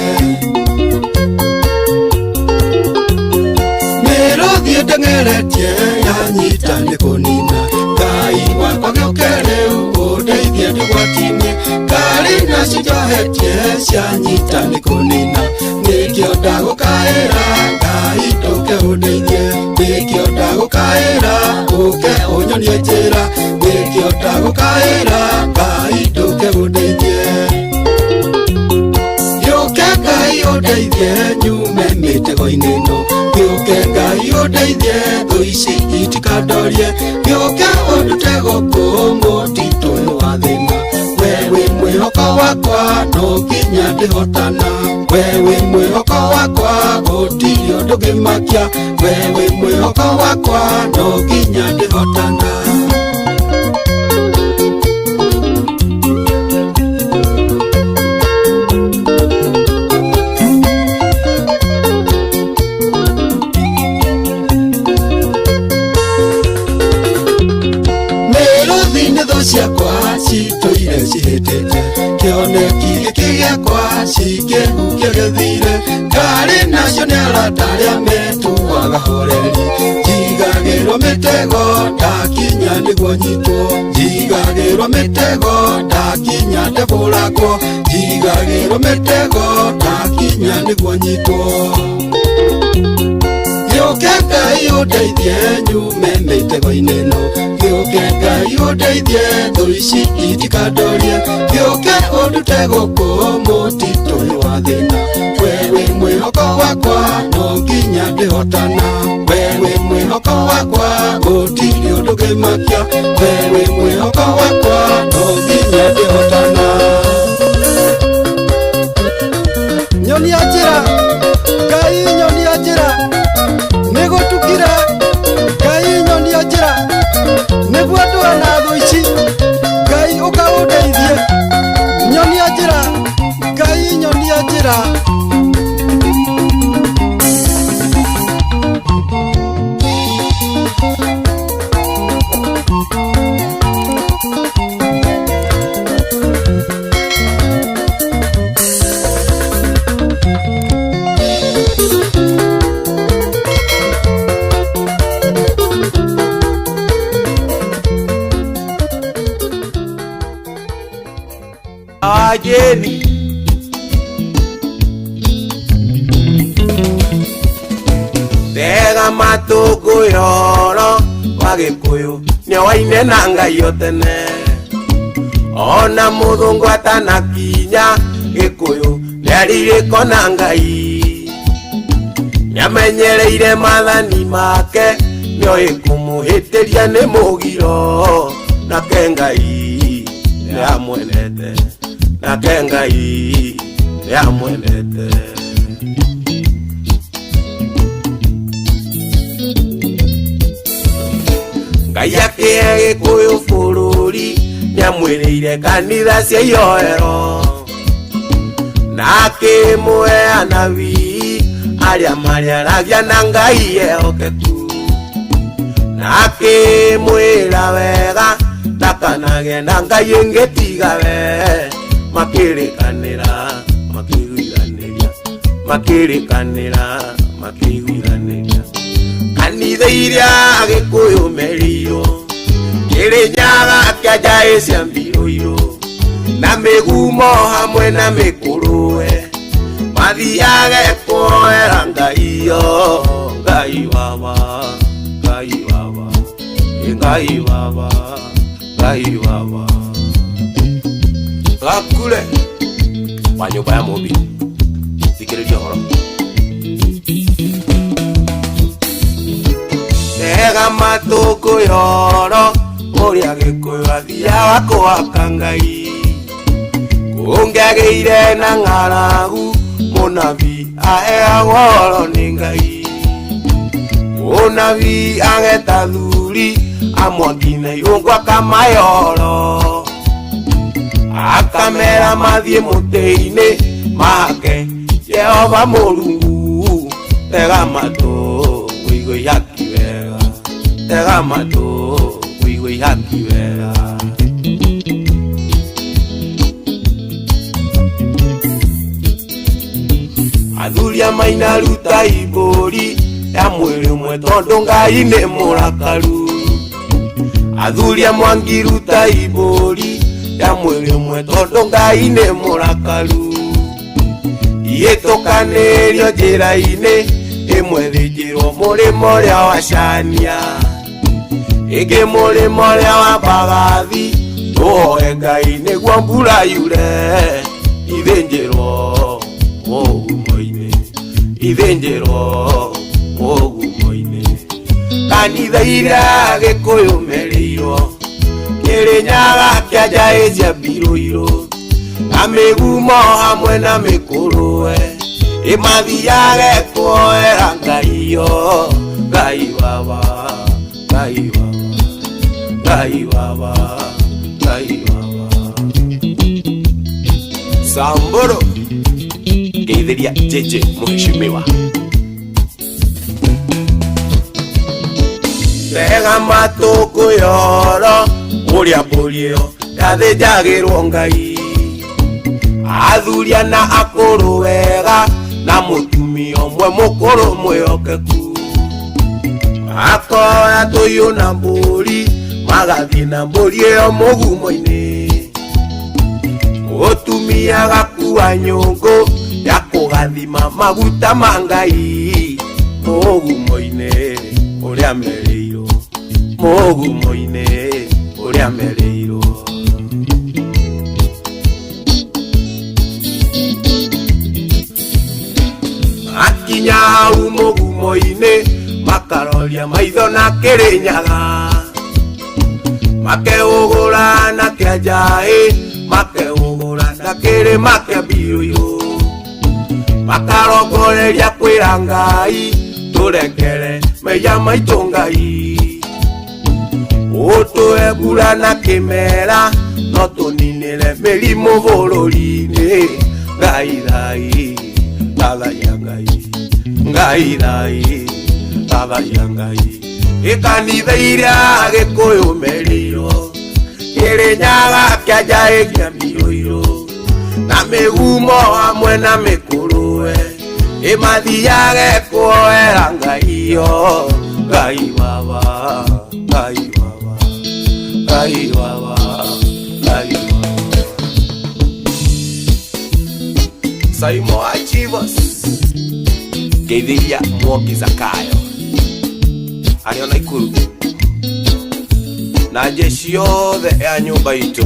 Nirothie ndengeretie yanyita ni kunina. Ngai wakwa gioke riu undeithie ndigwati-ini. Ngari nacio njohetie cianyita ni kunina. Nikio ndagukaira Ngai nduke undeithie. Nikio ndagukaira uke unyonie njira. Nikio ndagukaira Ngai nduke undeithie. Gioke Ngai undeithie nyume mitego-ini ino. Gioke Ngai undeithie thu ici itikandorie. Gioke undute guku mutito uyu wa thina. Wewe mwihoko wakwa no nginya ndihotana. Wewe mwihoko wakwa gutiri undu ngimakia. Wewe mwihoko wakwa no nginya ndihotana. Ciakwa citũire cihĩtĩte. Kĩoneki gĩkĩ gĩakwa cikĩhukia gĩthire. Ngarĩ nacio nĩ arata arĩa metuaga horeri. Njigagĩrwo mĩtego ndakinya nĩguo nyitwo. Njigagĩrwo mĩtego ndakinya ndebũragwo. Njigagĩrwo mĩtego ndakinya nĩguo nyitwo. Gĩũke Ngai Ngai ũndeithie nyume mĩtego-inĩ ĩno, gĩũke Ngai ũndeithie thũ ici itikandorie, gĩũke ũndute gũkũ mũtitũ-inĩ wa thĩna. We wĩ mwĩhoko wakwa, no nginya ndĩhotana. We wĩ mwĩhoko wakwa, gũtirĩ ũndũ ngĩmakia. We wĩ mwĩhoko wakwa, no nginya ndĩhotana. Nyonia njĩra, Ngai nyonia njĩra, nĩgũtukire. Ngai nyonia njĩra, nĩguo ndũe na thũ ici. Ngai ũka ũndeithie, nyonia njĩra, Ngai nyonia njĩra. Ajeni Tega matuku yoro Wagikuyu Nyo waine na Ngai o tene Ona muthungu atanakinya Gikuyu Nĩarirĩko na Ngai Nĩamenyereire mathani make Nĩoĩ kũmũhĩtĩria nĩ mũgiro Nake Ngai nĩamwenete Nake Ngai nĩamwenete Ngai akĩhe Gĩkũyũ bũrũri nĩamwĩrĩire kanitha cia ihoero na akĩmũhe anabii arĩa marĩaragia na Ngai ehokeku na akĩmwĩra wega ndakanagĩe na Ngai ĩngĩ tiga we makĩrĩkanĩra makĩiguithanĩria kanitha iria Gĩkũyũ merirwo Kĩrĩnyaga kĩanja cia mbirũirũ na mĩgumo hamwe na mĩkũrũwe mathiage kuoera Ngai o Ngai baba Gakule wa nyũmba ya mũmbi thikĩrĩria ũhoro Tega matũkũ yoro ũrĩa Gĩkũyũ athiaga kũhaka Ngai kũngĩagĩire na ng'aragu mũnabii aheagwo ũhoro nĩ Ngai mũnabii ageta thuri amwakina irũngu akamahe ũhoro akamera mathiĩ mũtĩ-inĩ mahake Jehova Mũrungu tega matũ ũigue ihaki wega tega matũ ũigue ihaki wega athuria mainaruta ibũri ya mwĩrĩ ũmwe tondũ Ngai nĩ mũrakaru athuria mwangiruta ibũri ya mwĩrĩ ũmwe tondũ Ngai nĩ mũrakaru ihĩtũkanĩrio njĩra-inĩ ĩmwe thĩnjĩrwo mũrĩmo ũrĩa wa Cania ĩngĩ mũrĩmo ũrĩa wa Mbagathi tũhoe Ngai nĩguo mbura yure ithĩnjĩrwo mũgumo-inĩ kanitha iria Gĩkũyũ merirwo Kĩrĩnyaga kĩanja cia mbirũirũ na mĩgumo hamwe na mĩkũrũwe ĩmathiage kuoera Ngai o Ngai baba Samburu Geithĩria jeje mheshimiwa Tega matũkũ yoro ũrĩa mbũri ĩyo yathĩnjagĩrwo Ngai athuria na akũrũ wega na mũtumia ũmwe mũkũrũ mwĩhokeku akoya tũhiũ na mbũri magathiĩ na mbũri ĩyo mũgumo-inĩ mũtumia gakua nyũngũ ya kũgathima maguta ma Ngai mũgumo-inĩ uria mereiro mugumo-ini uria mereiro akinya umugumo-ini makaroria maitho na Kirinyaga makeugura na Kianjai makeugura na Kirima kia Mbiuyu makarongoreria kwira Ngai turekere meya maitu Ngai utuhe mbura na kimera no tuninire mirimu bururi-ini Ngai thai tathaia Ngai Ngai thai tathaia Ngai ikanitha iria Gikuyu merirwo Kirinyaga Kianjai kia Mbiuyu na migumo hamwe na mikuruwe imathiage kuoera Ngai yo Ngai baba Ngai baba Ngai baba Ngai baba Saimo Achivas Geithiria Mwoki Zakayo ario Naikuru na jeshi yothe ya nyumba itu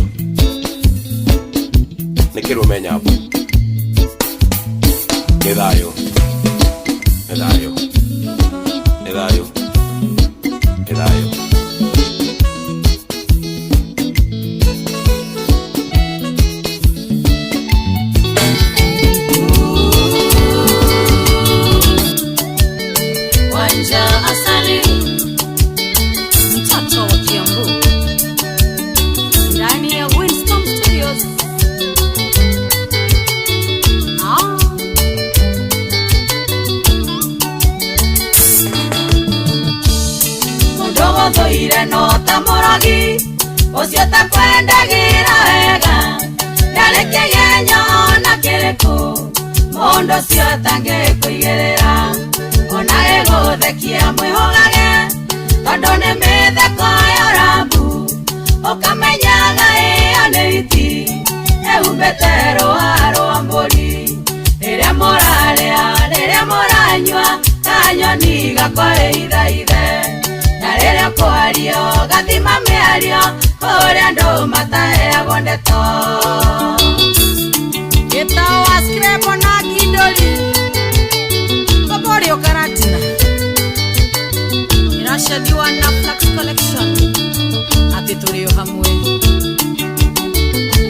nikirumenya hapo Edayo Edayo Edayo Edayo Wanja asali mtoto wa Kiambu ndani ya Winston Studios. Mudogo thoire no tamoragi ucio takwendagira wega ndareke genyo na kiriku mundu ucio atangikuigirira ona eguthekia mwihogage tondu ni mitheko ya Rambu ukamenyaga iyo ni iti eumbite rũa rwa mbũri rĩrĩa mũrarĩa rĩrĩa mũranyua kanyoni gakũrĩithaithe na rĩrĩa kwario gathima mĩario kũrĩa andũ mataheagwo ndeto gĩtawa skrebo na kidoli Kokorio Karatina inashadiwa na Flax Collection ati tulio hamwe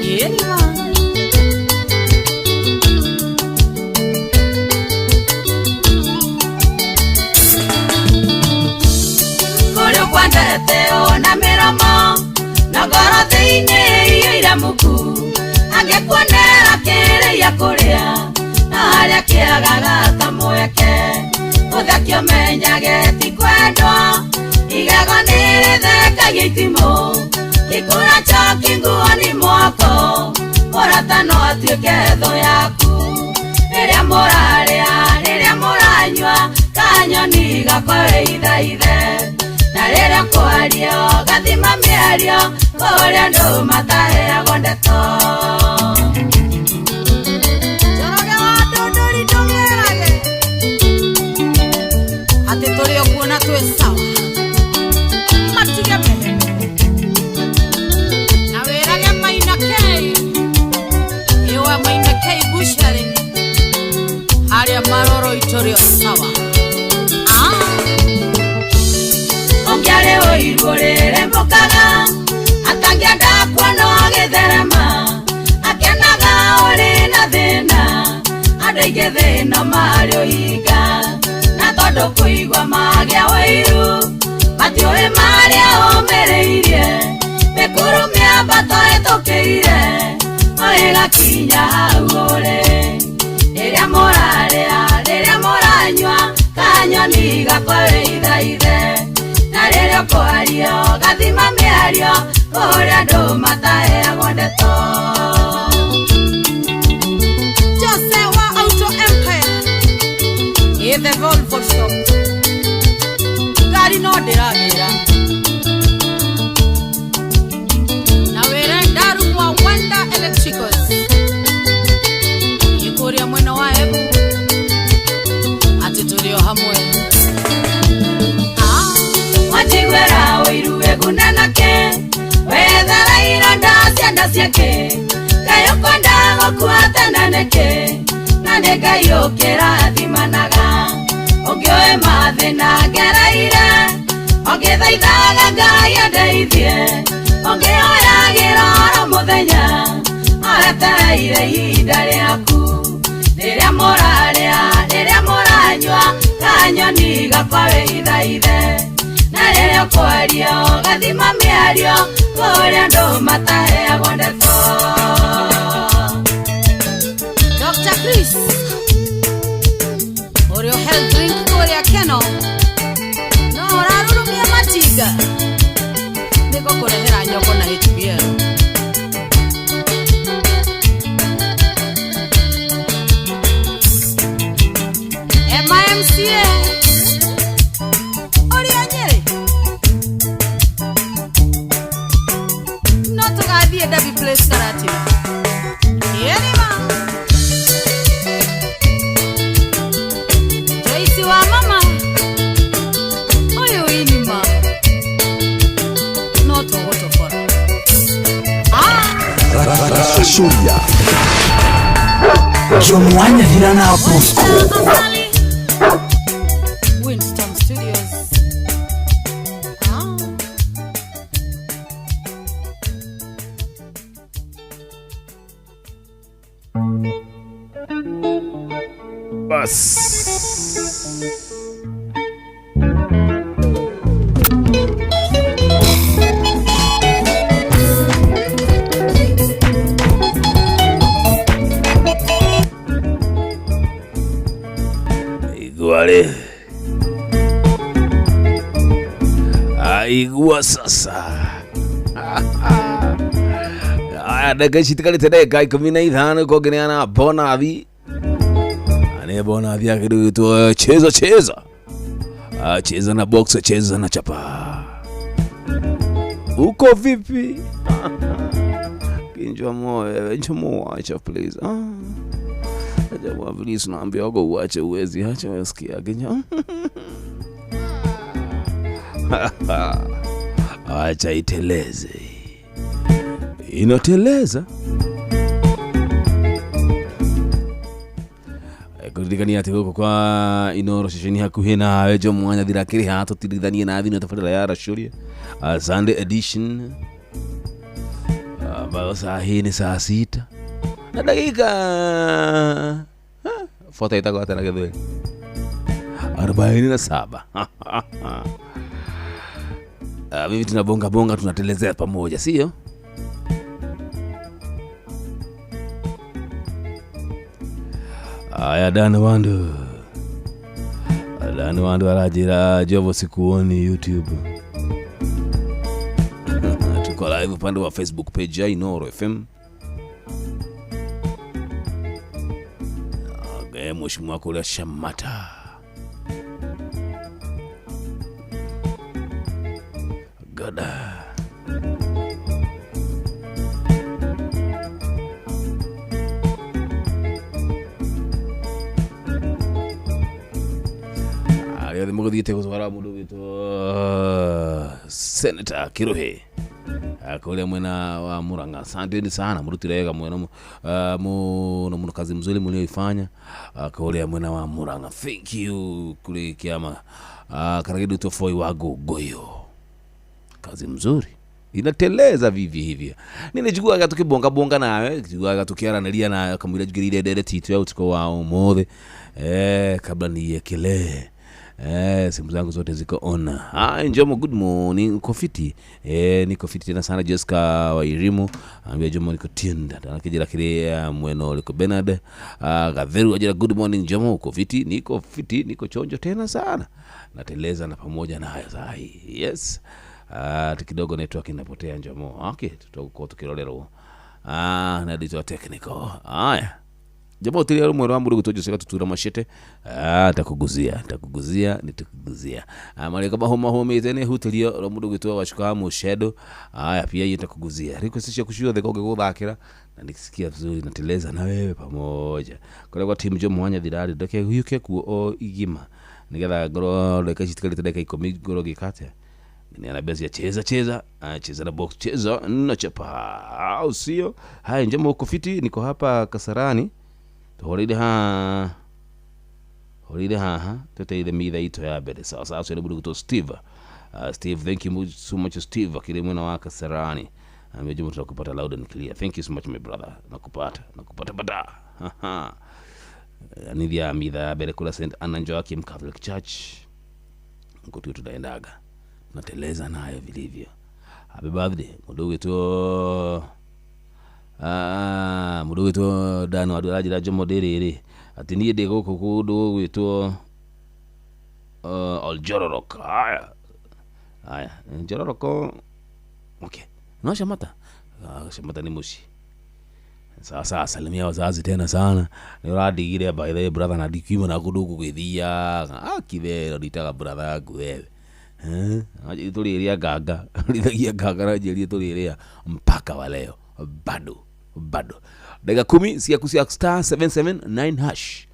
yeliwa Korio kwandete ona miromo na ngoro thĩinĩ iyo iramuku angĩkuonera kĩrĩa kũrĩa na harĩa kĩagaga tamweke uthakio menyage ti kwendwo igego nĩrĩthekagia itimũ gĩkũra choki nguoni mwako mũrata no atuĩke thũ yaku rĩrĩa mũrarĩa rĩrĩa mũranyua kanyoni gakũrĩithaithe na rĩrĩa kwario gathima mĩario kũrĩa andũ mataheagwo ndeto tulio kuona tuwe sawa matige mbele na werage Maina Kei iwe Maina Kei bushari haria maroro itorio sawa ongiare oirurere mbokaga atangienda kuona githerema akenaga uri na thina andũ aingĩ thĩna mario hinga tondu kuigwa magĩa wĩiru matiũĩ marĩa ũmĩrĩirie mĩkuru mĩambato ĩtũkĩire ũrĩgakinya hau ũrĩ rĩrĩa mũrarĩa rĩrĩa mũranyua kanyoni gakũrĩithaithe na rĩrĩa kwario gathima mĩario kũrĩa andũ mataheagwo ndeto Jose wa Auto Empire the Volvo shop gari no ndĩragĩra na wĩra ndaru wa Wanda Electricals ĩkũrĩa mwena wa Embu ati tulio hamwe siake kayo konda gokuata naneke nanega yokera dimanaga ogyoe mathina geraire ogithaithaga ngaya ndeithie ogioyagira muthenya aretereire ihinda rĩaku rĩrĩa mũranyua kanyoni gakwawe ithaithe na rĩrĩa kwario gathima mĩario kũrĩa andũ mataheagwo ndeto. Dr. Chris Oreo health drink kũrĩa Keno no ũrarurumia matinga nĩko kũrehera nyoko na HBL. MCA Oria Nyeri no tugathie Dabi Place Karate Yerima Joyce wa mama Oyo inima no tugotokora Rashuria Jomwanya Hirana Bosco Winston Studios. Bas. Iguale. Aigua sasa. Aya ndege citigarite ndeka 15 kuongereana bonathi. Ane bonathi akirutwo cheza cheza na box, cheza na chapa. Uko vipi? Kinjwa moyo, acha please. Ajabu please naambia wako uache uwezi acha wasikia kinja. Acha iteleze. Inoteleza. Kuririkania ati guko kwa Inoro shishini hakuhi nawe Jomwanya thirakiri hato tirithanie na thino tabarira ya Rashuria Sunday edition bao sahi ni saa 6 na dakika foto itakuwa tena gethwe 47. Mimi tunabonga tunatelezea pamoja, sio? Aya dana wandu arajira jovo sikuoni YouTube. Tuko live upande wa Facebook page ya Inoro FM. Mheshimiwa kule Shamata. Gada. Ari mugudite kuzwara mundu wito Senator Kiruhe. Akole mwena wa Muranga. Asanteni sana murutirega mwena muno kazi mzuri mlioifanya. Akole mwena wa Muranga. Thank you kule kiama. Karagidu tofoi wago goyo. Kazi mzuri. Inateleza vivi hivyo. Ninajua tukibonga nawe, jua tukiaranalia na kamwila jugiride dede titu ya utiko wao mothe. Kabla niyekelee. Simu zangu zote ziko on. Njomo good morning, uko fiti? Niko fiti tena sana. Jessica wa Irimu ambia Jomo niko tinda. Anakijira kile mweno liko Bernard. Gatheru ajira good morning Jomo, uko fiti? Niko fiti, niko chonjo tena sana. Nateleza na pamoja na haya sahi. Yes. Kidogo network inapotea Jomo. Okay, tutakuwa tukirolero. Na dito technical. Haya. Jambo tili ya mwero amuru kutojo seka tutura mashete. Takuguzia. Nitakuguzia. Mali kama homa itene hutili ya amuru kutoa washukamu shadow. Pia hii nitakuguzia. Requestisha kushiwa the koge kuthakira na nikisikia vizuri nateleza na wewe pamoja. Kwa timu Jomwanya thirari ndake huyuke ku o igima. Nigetha ngoro reka citikalite ndeka 10 ngoro gikate. Ni anabezi ya cheza na box, cheza na chapa au sio? Haya, njema uko fiti, niko hapa Kasarani. Holide ha tete ile mitha ito ya bede. Sasa ile budu kuto Steve. Steve, thank you so much Steve, akile mwana wa Kasarani. Amejuma tunakupata loud and clear. Thank you so much my brother. Nakupata bada. Nidia mitha ya bede kula St. Anna Joachim Catholic Church. Nkutu tunaendaga. Nateleza nayo vilivyo. Happy birthday mudogo to Dano Adulaji la Jomo Dere ati niye de goko kudo weto Aljororok. Haya Jororoko. Okay, no shamata ni mushi. Sasa salimia wazazi tena sana. Ni radi ile by the brother na dikimo na kudugu kwithia kibe nditaka brother yangu wewe. Aje tuliria gaga lithagia gaga rajerie tuliria mpaka wa leo bado dakika 10 sia kusia star 779 hash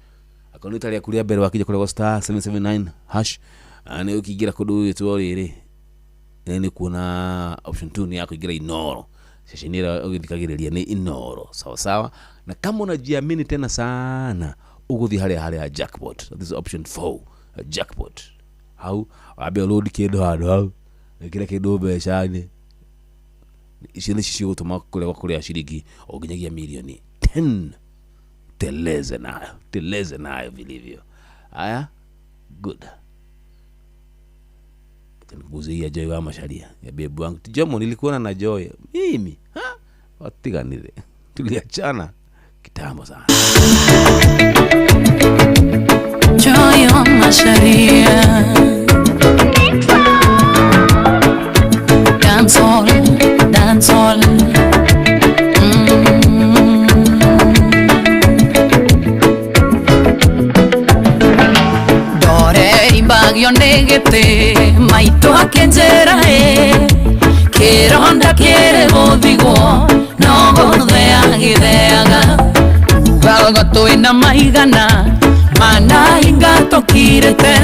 akonita ya kulia bere wakija kule star 779 hash ani ukigira kudu tuliria ni kuna option 2 ni yako igira inoro seshinira ukikagirelia ni inoro sawa na kama unajiamini tena sana uguthi hale ya jackpot. This is option 4 jackpot. How abe load kido hado kile kido beshane ishine shishigo tuma kule ya shiriki oginyagia milioni 10 teleze nayo vilivyo. Haya good tenikubuzi Joy wa masharia ya bebu wangu Jomo, nilikuona na Joy mimi watiganire tuliachana kitambo sana. Joy wa masharia dancehall Dore ibagio negete maito akenjera kironda kere gothigo no gothea githeaga ugagoto ina maigana mana ingato kirete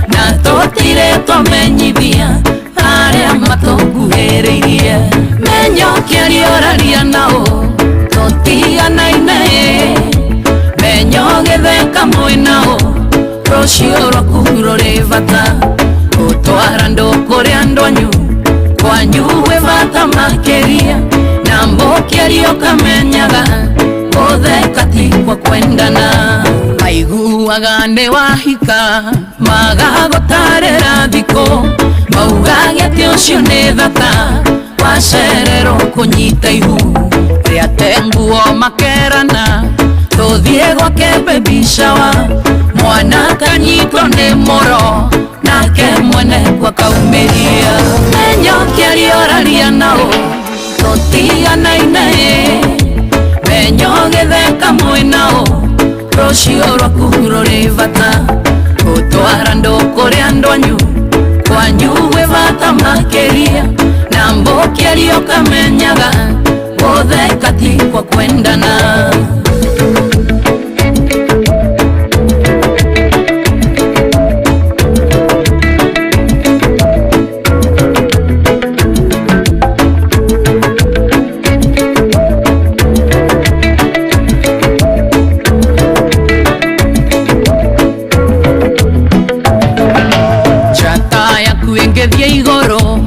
na totire tomenyithia aria matokuhereirie menyo kiarioraria nao totianaine menyo githeka mwinao rocio rwakurore bata utwara ndokore andonyu kwanyu we bata makeria na mbokerio kamenyaga gotheka tikwa kwendana maiguaga nde wahika magagotarera thiko maugagia ati ucio ni thaka wacerero kunyita ihu riate nguo makerana tuthie gwake baby shower mwana kanyitwo ni moro nake mwene kwa kaumiria menyo kiarioraria nao totianaine menyo githeka mwinao rocio rwakurore bata utwara ndokore andonyu kwanyu we bata makeria na mbokerio kamenyaga gotheka tikwa kwendana ngethia igoro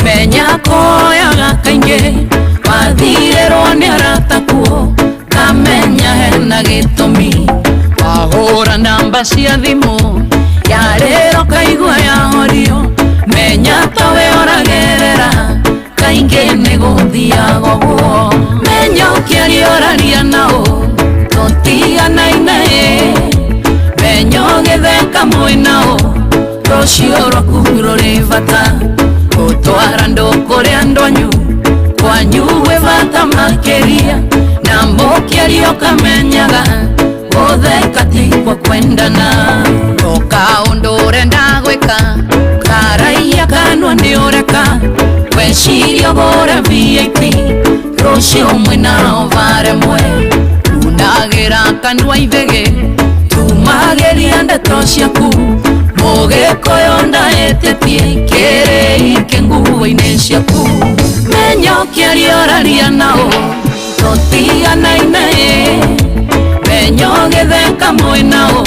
menya koyaga kainge wathirerwo ni aratakuo kamenya hena gitumi wahura namba cia thimu yarero kaigua yahorio menya tawe oragerera kainge ni guthiaga guo menya ukiarioraria nao totianaine menyo githeka mwinao rocio rwakurore bata utwara ndokore andonyu kwanyu we bata makeria na mbokerio kamenyaga gotheka tikwa kwendana toka undure ndagwika karaia kanwa ni ureka wecirio gora VIP rocio mwina ovare mwe unagira kanwa ithege mageria ndeto ciaku mugekoyo ndaetetie kere ikengu kiarioraria nao totiganaine menyogetheka mwinao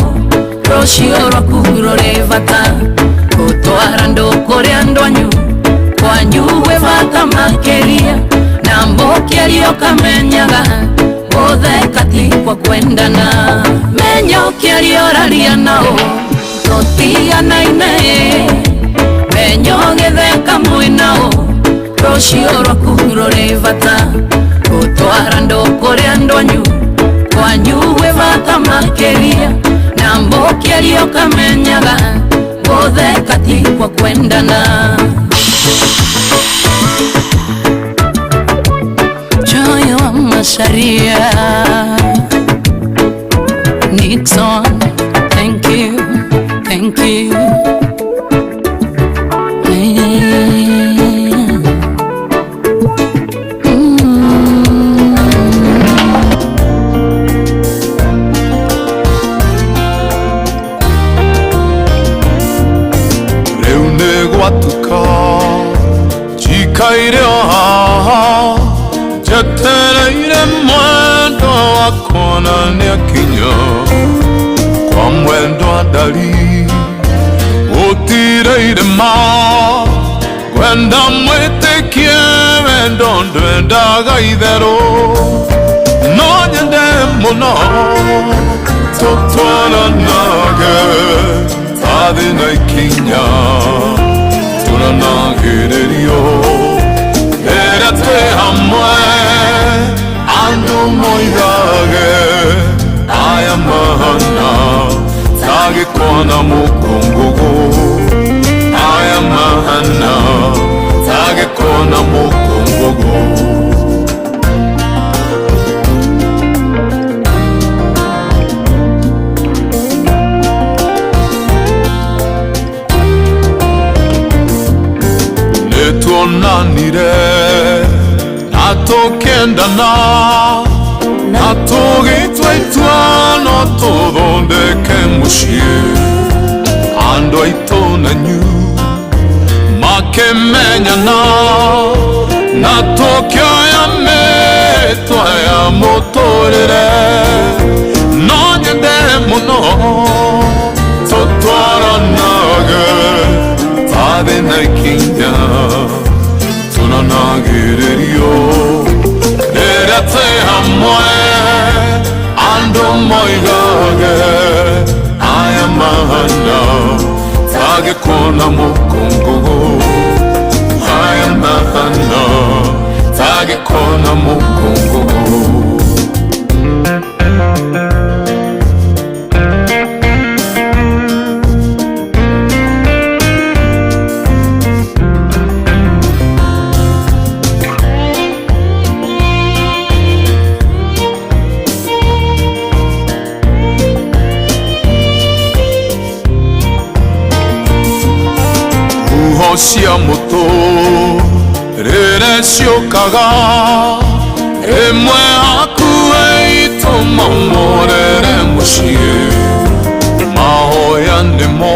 rucio rwaku ruri bata gutwara ndu kuria ndwanyu kwanyu we bata makiria na mbokiario kamenyaga gutheka ti kwa kwendana menyokiarioraria nao totiganaine menyogetheka mwinao rucio rwaku ruri bata gutwara ndu kuria ndwanyu kwanyu we bata makiria na mbokiario kamenyaga gutheka ti kwa kwendana Joy wa Macharia Nixon, thank you, thank you. Chikaire haha Jetereire mwendo wakona niakinya Kwa mwendo adali Utireire ma Kwenda mwitekie wendo ndwendaga ithero No nyende muno Totwana nage Tathi na ikinya Tunanagererio Era twe hamwe Andu moigage Aya mahana Tage kona mukungugu Aya mahana Tage kona mukungugu Netuonanire Natokendana Natogitwaitwa Notodondeke mushie Ando aitonanyu Makemenyana Natokyoya metwaya motorere Nonyende muno Totwaranage Tathi na ikinya Tunanagererio Erate hamwe Ando moigage Aya mahana Tage kona mukungugu Aya mahana Tage kona mukungugu Cia moto rere ciokaga emwe akue itomamorere mucie mahoya nimo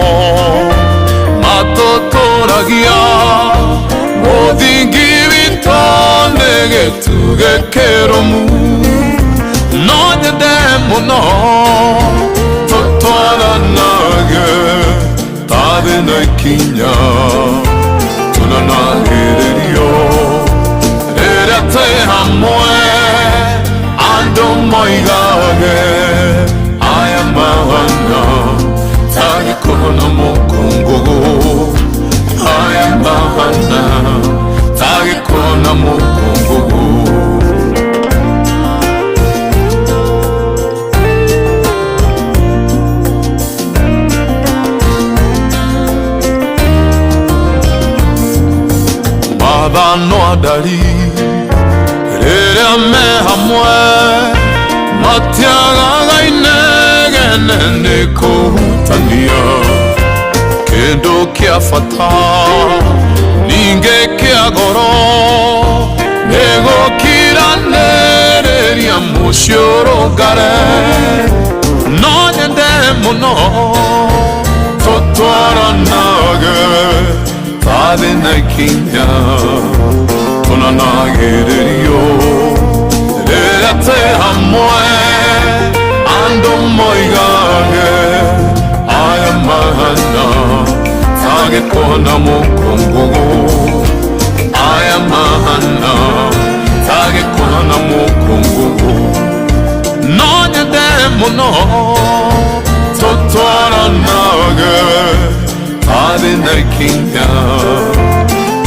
matotoragia muthingi witone gĩtugekeromu no nyende mũno tũtwaranage tathi na ikinya tunanagererio rĩrĩa twĩ hamwe andũ moigage aya mahana ta gĩkũyũ na mũkũngũgũ aya mahana ta gĩkũyũ na mũkũngũgũ. Mathano adari rĩrĩa me hamwe matiagaga inegene nĩ kũhutania kĩndũ kĩa bata ningĩ kĩa goro nĩ gũkiranĩrĩria mũciĩ ũrũngare no nyende mũno tũtwaranage tathi na ikinya tunanagiririo rĩrĩa tĩ hamwe andũ moigage aya mahana tagĩkona mũkũngũgũ aya mahana tagĩkona mũkũngũgũ no nyende mũno tũtwaranage tathĩ na ikinya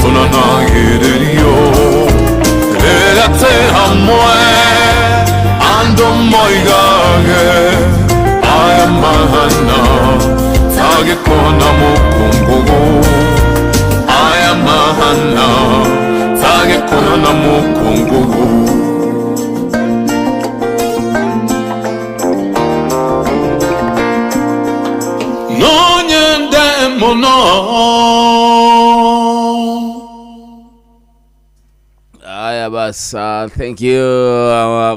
tunanagiririo rĩrĩa tĩ hamwe andũ moigage aya mahana tagĩkona mũkũngũgũ aya mahana tagĩkona mũkũngũgũ no nyende mũno. Aya bas, thank you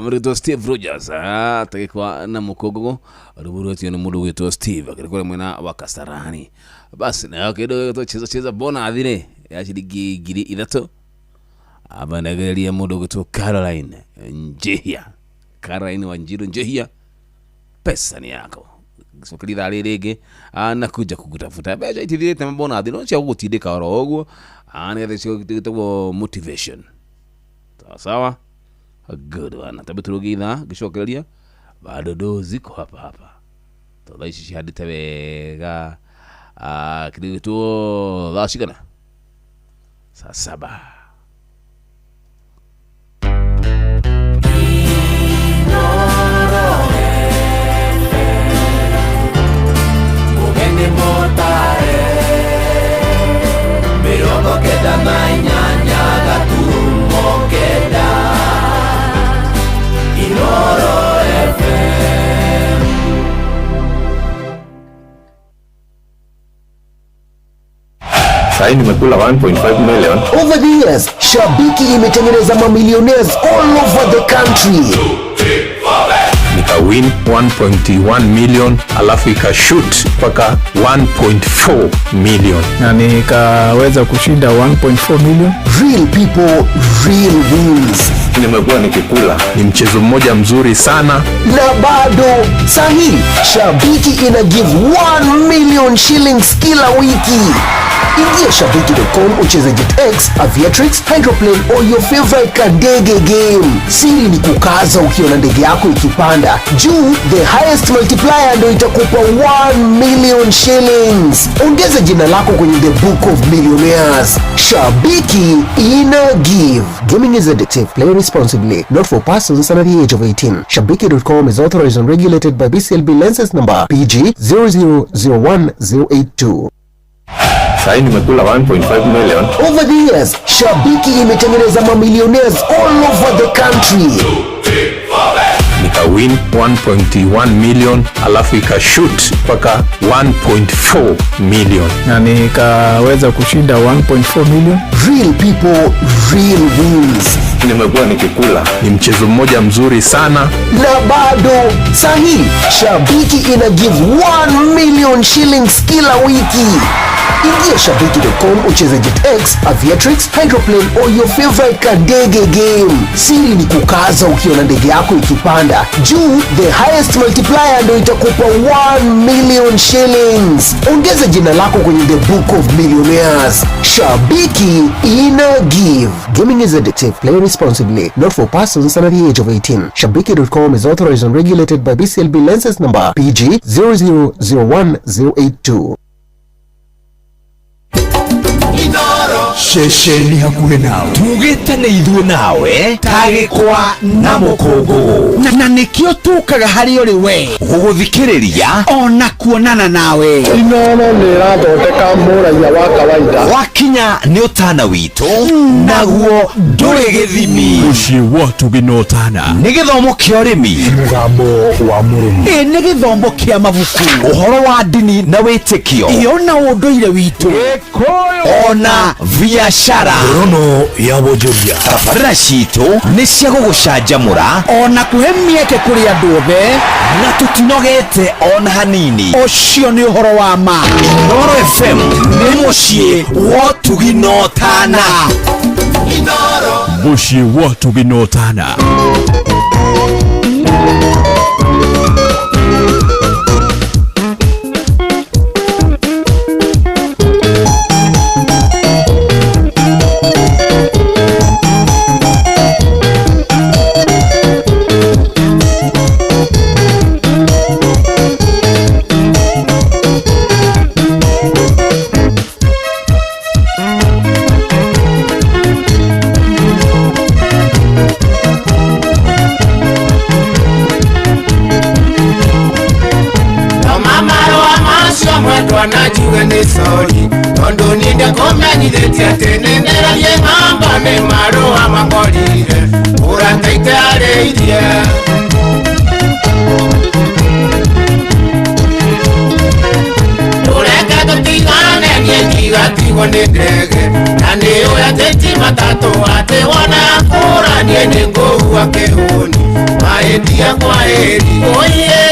mrito Steve Rogers takikwa na mukogo ruburuti no mudu wetu Steve akikora mwena wa Kasarani bas na kido to cheza bona adire ya shiriki giri idato abanageria mudu wetu Caroline Njehia Caroline Wanjiru Njehia pesa ni yako sokilida lelege anakuja kukutafuta beja itivile tambona adire no cha gutideka orogo ane cho motivation sawa good one tabiturugiitha gicokereria bado dozi ko hapa todaishi hadi tebega kiditu dhashikana saa 7 Ugende motare mirongo kenda na inyanya gaturumo kenda Inoro FM. Sahi nimekula 1.5 million. Over the years, Shabiki imetengeneza mamillionaires all over the country. Nika win 1.1 million alafu ikashoot mpaka 1.4 million na nikaweza kushinda 1.4 million. Real people, real wins. Nimekuwa nikikula, ni mchezo mmoja mzuri sana. Na bado sahi Shabiki ina give 1 million shillings kila wiki. Ingia shabiki.com ucheze JetX, Aviatrix, Hydroplane or your favorite kadege game. Siri ni kukaza ukiona ndege yako ikipanda juu, the highest multiplier ndio itakupa 1 million shillings. Ongeza jina lako kwenye the book of millionaires. Shabiki ina give. Gaming is addictive. Play responsibly. Not for persons under the age of 18. Shabiki.com is authorized and regulated by BCLB license number PG 0001082. Sahi nimekula 1.5 million. Over the years, Shabiki imetengeneza mamillionaires all over the country. Nika win 1.1 million alafu ikashoot mpaka 1.4 million na nikaweza kushinda 1.4 million. Real people, real wins. Nimekuwa nikikula, ni mchezo mmoja mzuri sana. Na bado sahi Shabiki ina give 1 million shillings kila wiki. Ingia shabiki.com ucheze JetX, Aviatrix, Hydroplane or your favorite kadege game. Siri ni kukaza ukiona ndege yako ikipanda juu, the highest multiplier ndio itakupa 1 million shillings. Ongeza jina lako kwenye the book of millionaires. Shabiki ina give. Gaming is addictive. Play responsibly. Not for persons under the age of 18. Shabiki.com is authorized and regulated by BCLB license number PG 0001082. Shesheni hakuhe nawe tugitane ithuĩ nawe tagĩkwa na mũkũngũgũ na nĩkĩo tũkaga harĩ ũrĩ we gũgũthikĩrĩria ona kuonana nawe. Inooro nĩĩrathondeka mũraia wa kawaida wakinya nĩ ũtana witũ naguo ndũrĩ gĩthimi. Mũciĩ watu binotana nĩ gĩthomo kĩa ũrĩmi, mũgambo wa mũrĩmi, nĩ gĩthomo kĩa mabuku, ũhoro wa ndini na wĩtĩkio, ona ũndũire witũ, ona biashara, rono ya wonjoria. Tabarĩra citũ nĩ cia gũgũcanjamũra ona kũhe mĩeke kũrĩ andũ othe na tũtinogete ona hanini. Ũcio nĩ ũhoro wa ma. Inoro FM nĩ mũciĩ wa ũtugi na ũtana. Inoro Mushi watu binotana. Najuga ni sorry Tondo ninde komenyithetie ati nineragie ng'amba ni marũa mangorire ũrakaite arĩirie ũreke tũtigane niĩ ndigatigwo nĩ ndege na nĩũĩ atĩ ti matatũ atĩ wona kũranie nĩ ngũua kĩhũni mahĩtia kwa hĩri oye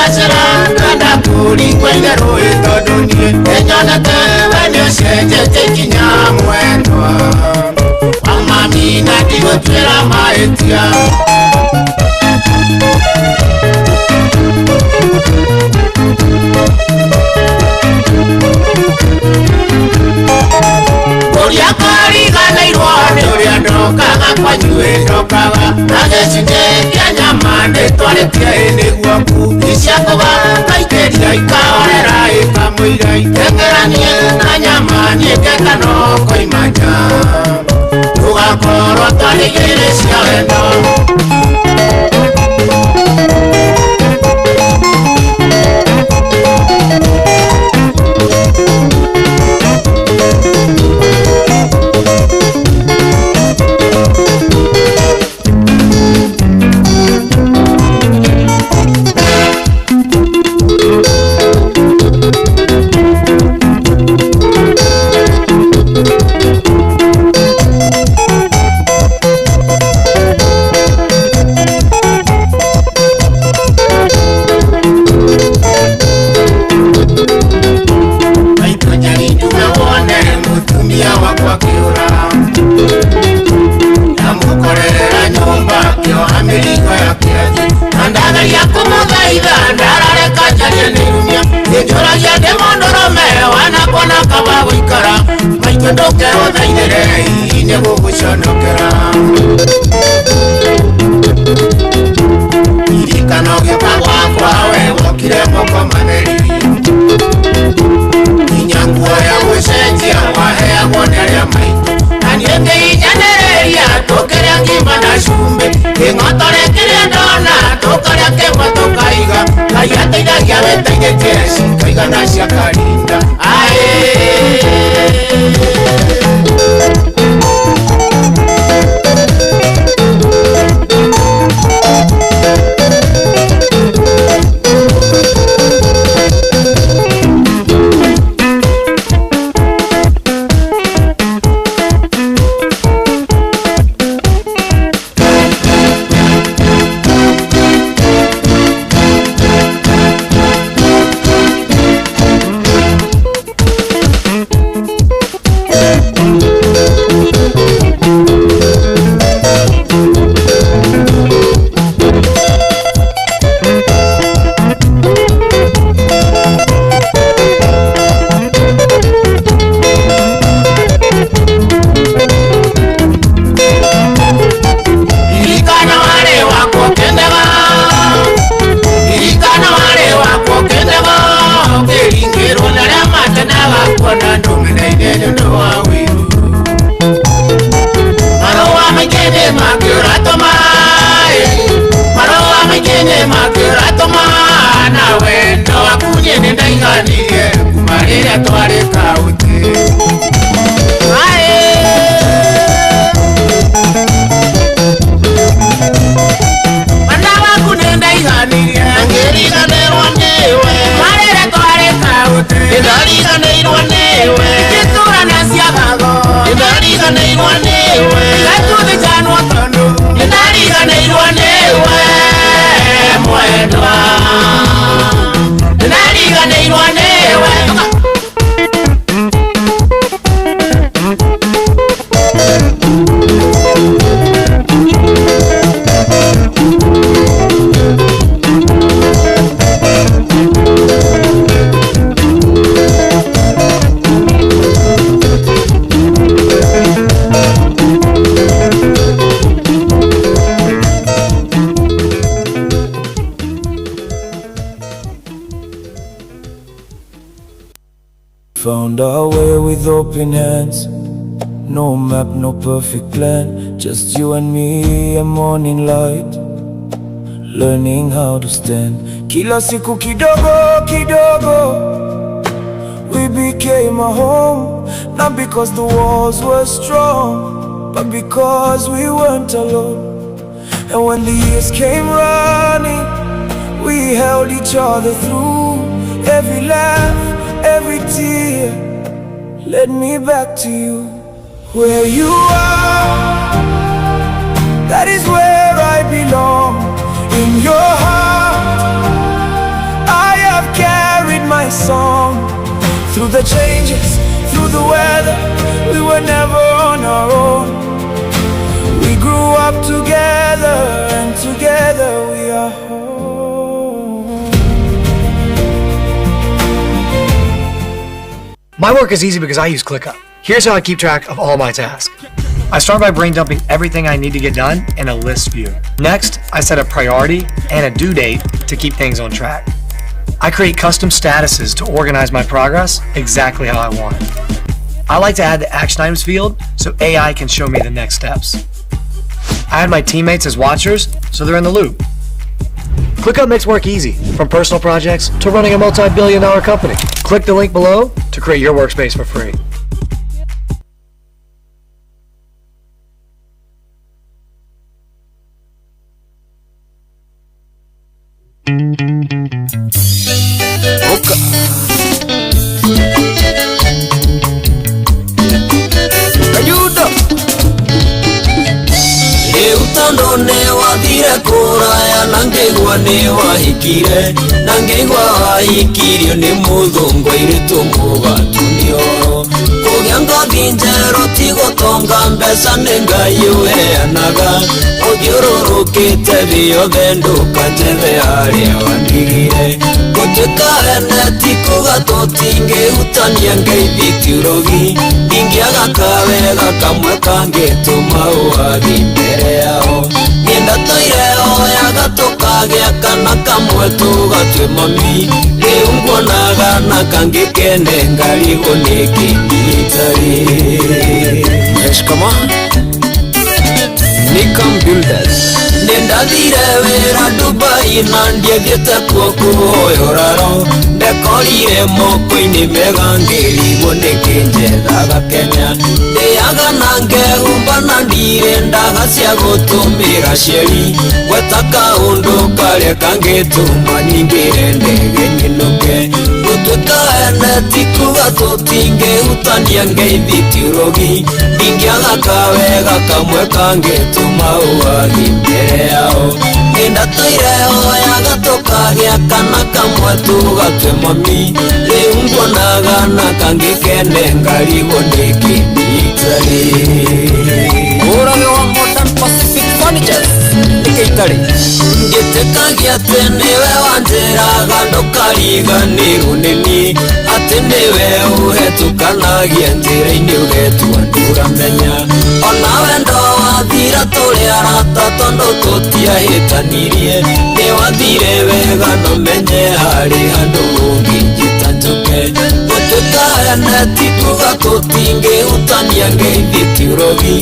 gacĩra nganda kũringwo-inĩ rũĩ tondũ niĩ nĩnyonete we nĩũcenjetie ikinya mwendwa wa mami na ndigũtuĩra mahĩtia ũrĩa kariganĩirwo nĩ ũrĩa ndokaga kwanyu ndokaga na gĩcunjĩ kĩa nyama nĩtwarĩtie nĩguo ku iciakũga ngaikĩria ikahorera ikamũira itengeranie na nyama niĩngĩka no koima nja tũgakorwo twarĩ igĩrĩ cia wendo Found our way with open hands. No map, no perfect plan. Just you and me, a morning light. Learning how to stand. Kila siku kidogo, kidogo. We became a home. Not because the walls were strong, but because we weren't alone. And when the years came running, we held each other through. Every laugh, every tear led me back to you. Where you are, that is where I belong. In your heart, Through the changes, through the weather, we were never on our own. We grew up together, and together we are home. My work is easy because I use ClickUp. Here's how I keep track of all my tasks. I start by brain dumping everything I need to get done in a list view. Next, I set a priority and a due date to keep things on track. I create custom statuses to organize my progress exactly how I want it. I like to add the action items field so AI can show me the next steps. I add my teammates as watchers so they're in the loop. ClickUp makes work easy, from personal projects to running a multi-billion-dollar company. Click the link below to create your workspace for free. Kuraya nangegwa ni wahikire nangegwa wahikirio ni muthungu iritu mugatunio kugia ngothi njerũ ti gũtonga mbeca nĩ Ngai ũheanaga ũthiũrũrũkĩte thĩ yothe ndũkanjethe harĩa wandigire gũtuĩka ene ti kuga tũtingĩhutania ngeithi tiũrũgi ingĩaga kawega kamwe kangĩtũma ũwagi mbere yao nĩndatũire oyaga tũkagĩa kana kamwe tũgatue mami rĩu nguonaga na kangĩ kene ngarigwo nĩ kĩnyitari. Yes, come on. Nikam Builders. Nĩndathire wĩra Dubai na ndiathiĩte kuo kuoyoraro ndekorire moko-inĩ mega ngĩrigwo nĩkĩ njethaga Kenya ndĩaga na ngehumba na ndirĩ ndaga cia gũtũmĩra cieri gweta kaũndũ karĩa kangĩtũma nyingĩre ndege nyinũke gũtuĩka ene ti kuga tũtingĩhutania ngeithi tiũrũgi ingĩaga kawega kamwe kangĩtũma ũwagi mbere yao nĩndatũire oyaga tũkagĩa kana kamwe tũgatue mami rĩu nguonaga na kangĩ kene ngarigwo nĩ kĩnyitari. Ũrage wa Modern Pacific Furnitures nĩkĩitarĩ ngĩtĩkagia atĩ nĩwe wanjĩraga ndũkariganĩrwo nĩ niĩ atĩ nĩwe ũhetũkanagia njĩra-inĩ ũgetua ndũramenya ona wendo wathira tũrĩ arata tondũ tũtiahĩtanirie nĩwathire wega no menye harĩ handũ ũngĩnjĩta njoke gũtuĩka ene ti kuga tũtingĩhutania ngeithi tiũrũgi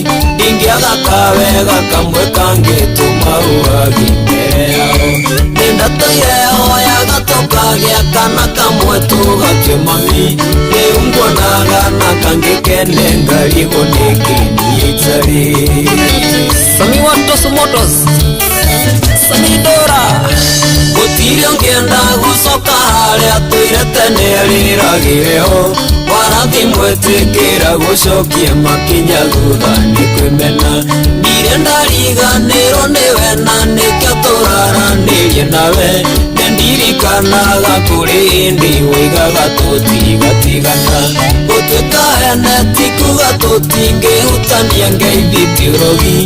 ingĩaga kawega kamwe kangĩtũma ũwagi mbere yao nĩndatũire oyaga tũkagĩa kana kamwe tũgatue mami rĩu nguonaga na kangĩ kene ngarigwo nĩ kĩnyitari. Sami Watos Motors Samidora gũtirĩ ũngĩenda gũcoka harĩa tũire tene rĩragĩreho warathi mwĩtĩkĩra gũcokia makinya thutha nĩ kwĩmena ndirĩ ndariganĩrwo nĩwe na nĩkĩo tũraranĩrie nawe nĩndirikanaga kũrĩ hĩndĩ woigaga tũtigatigana gũtuĩka ene ti kuga tũtingĩhutania ngeithi tiũrũgi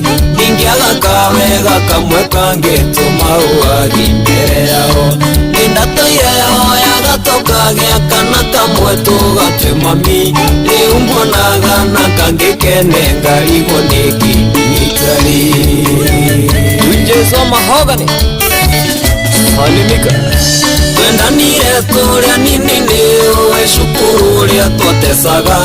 ingĩaga kawega kamwe kangĩtũma ũwagi mbere yao nĩndatũire oyaga tũkagĩa kana kamwe tũgatue mami rĩu nguonaga na kangĩ kene ngarigwo nĩ kĩnyitari. Tunjezo Mahogany Salimika twendanire tũrĩa nini nĩũĩ cukuru ũrĩa twatecaga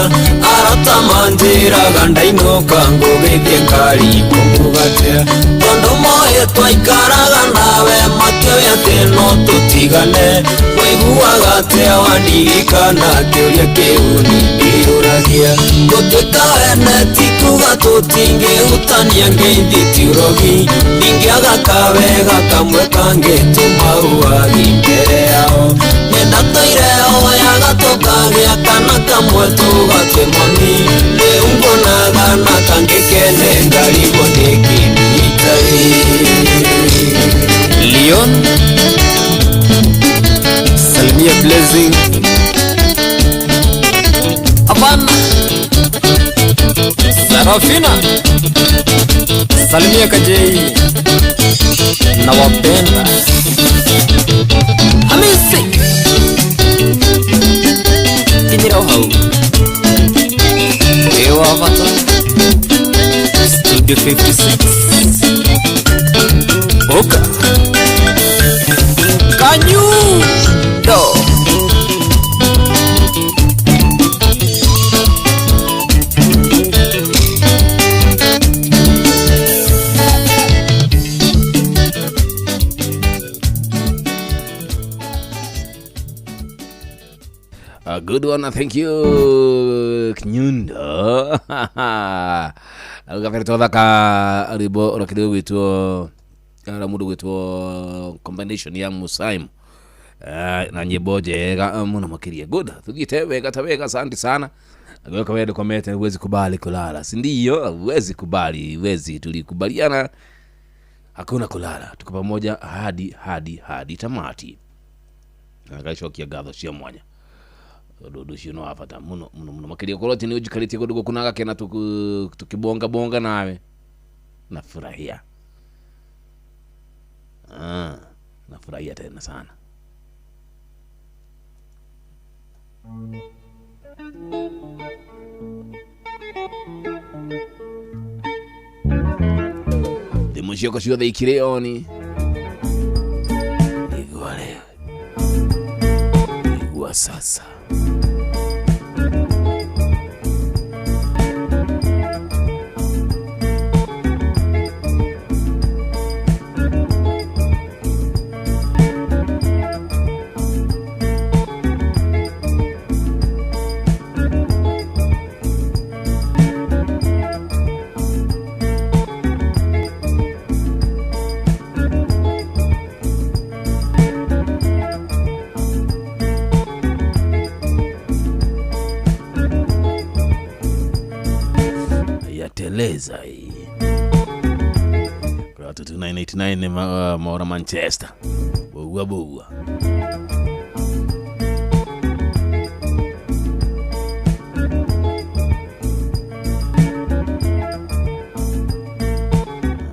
arata manjĩraga ndainũka ngũgĩthiĩ ngarigwo ngugatĩa tondũ moĩ twaikaraga nawe makĩoĩ atĩ no tũtigane waiguaga atĩa wandirikana kĩũria kĩu nĩndĩyũragia gũtuĩka ene ti kuga tũtingĩhutania ngeithi tiũrũgi ingĩaga kawega kamwe kangĩtũma ũwagi mbere yao nĩndatũire oyaga tũkagĩa kana kamwe tũgatue mami rĩu nguonaga na kangĩ kene ngarigwo nĩ kĩnyitari. Leon Salimia Blessing Safina salimia Kajei na wapenda Hamisi Kinyiroho Ewa Vata Studio 56 Boka Kanyu Do A good one, thank you Nyundo. Alugafere tothaka ribo rakire witwo ara mundu witwo combination ya Musaim na nyimbo njega muno makiria. Good, tuthiite wega ta wega, asante sana. Agweka wende komete, huwezi kubali kulala, si ndio? Huwezi kubali, huwezi, tulikubaliana hakuna kulala, tuko pamoja hadi tamati. Nagaishokia gatho cia mwanya dodo shino afata muno makiria koroti ni ujikaritie godogo kunaga kena tukibonga bonga nawe nafurahia nafurahia tena sana. Demoshio ciothe ikireoni igwa sasa yateleza hii kwa 2989 maora Manchester boua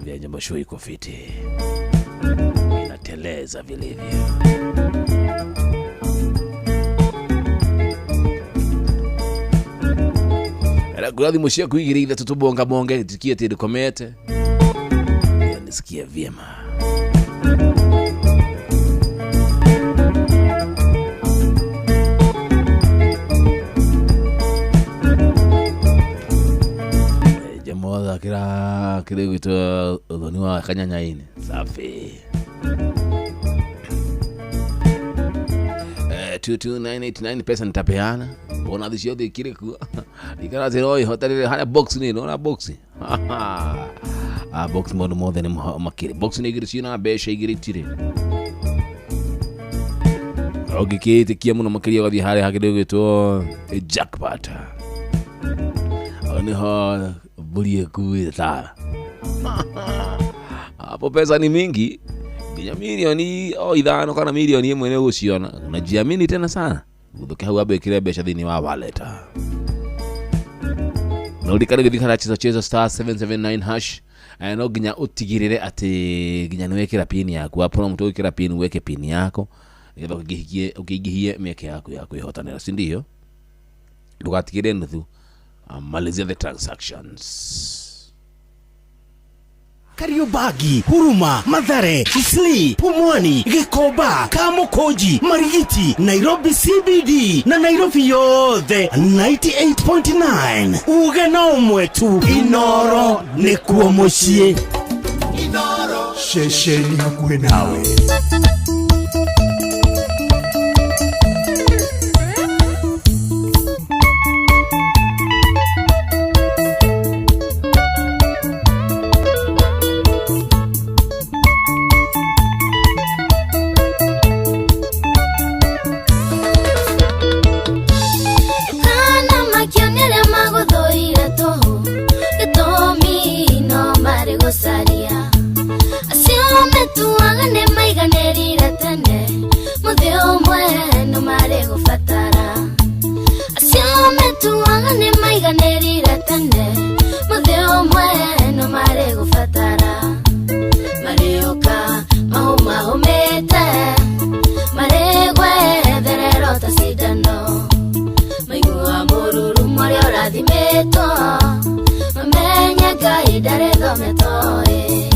vya jambo show iko fiti inateleza vilivyo. Gurathi mushia kuigirira tutubonga bonge tikie tiri komete nisikia vyema. Jamoda kira wito dhoniwa kanyanya ine safi 22989 pesa nitapeana. Bona dhishio de kile ku ikara zero hotel hana box ni no box box more than makire box ni girisi na besha igiritire ogikete kiamu no makire gathi hare hakidogo to jackpot oni ha bulie kuita hapo pesa ni mingi ya milioni idhano kana milioni imwe ne usiona unajiamini tena sana uthoke hau abekire besha thini wa wallet no dikare githikara cheza star 779 hash no ginya utigirire ati ginya niwekira pin yaku hapo mtu wekira pin weke pin yako ngetho ukigihie mieke yaku ya kuihotanira si ndio ndugatigire nuthu malizia the transactions. Kariobagi, Huruma, Mathare, Kisli, Pumwani, Gikoba, Kamukoji, Marigiti, Nairobi CBD na Nairobi yothe 98.9 ugena umwetu Inoro nikuo mushie Inoro shesheni hakuhe nawe. Mothe idare thome toe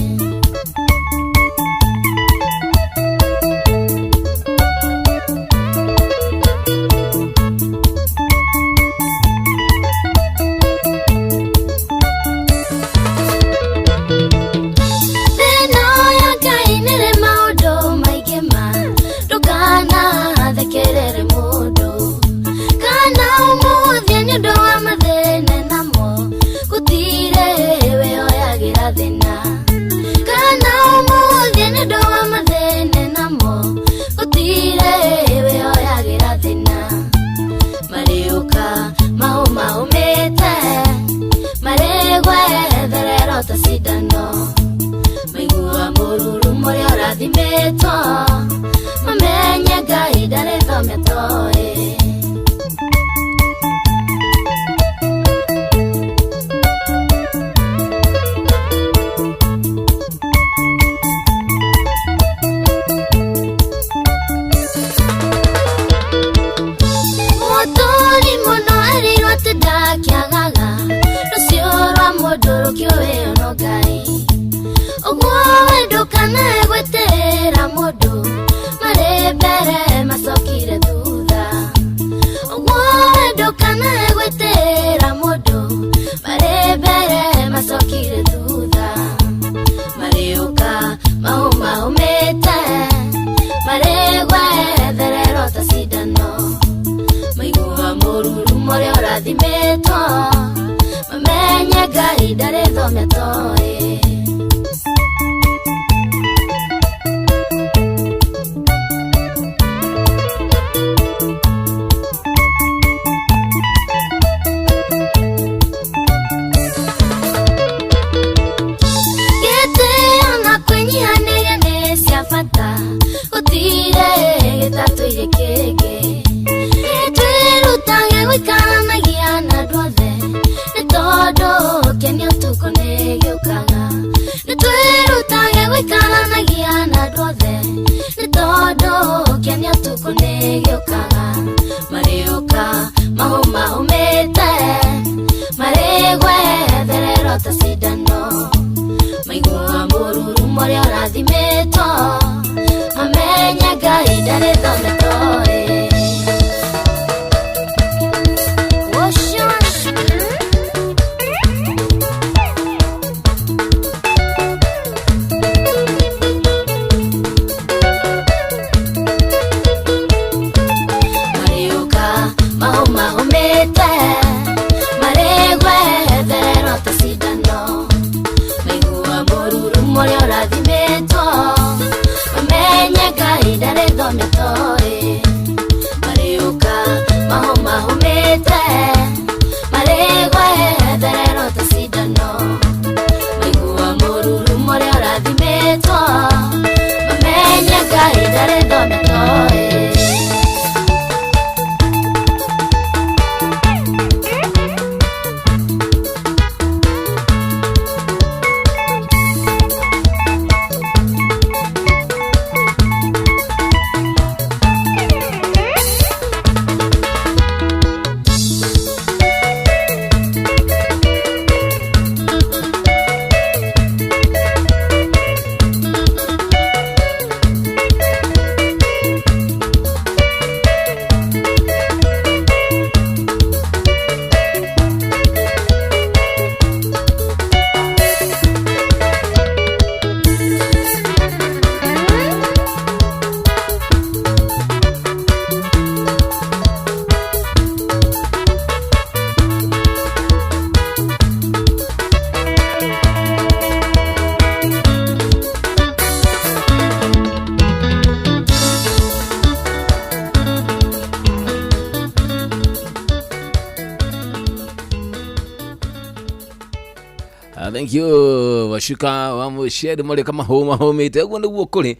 Thank you washuka wamushede mole kama homa homete gwende gwokole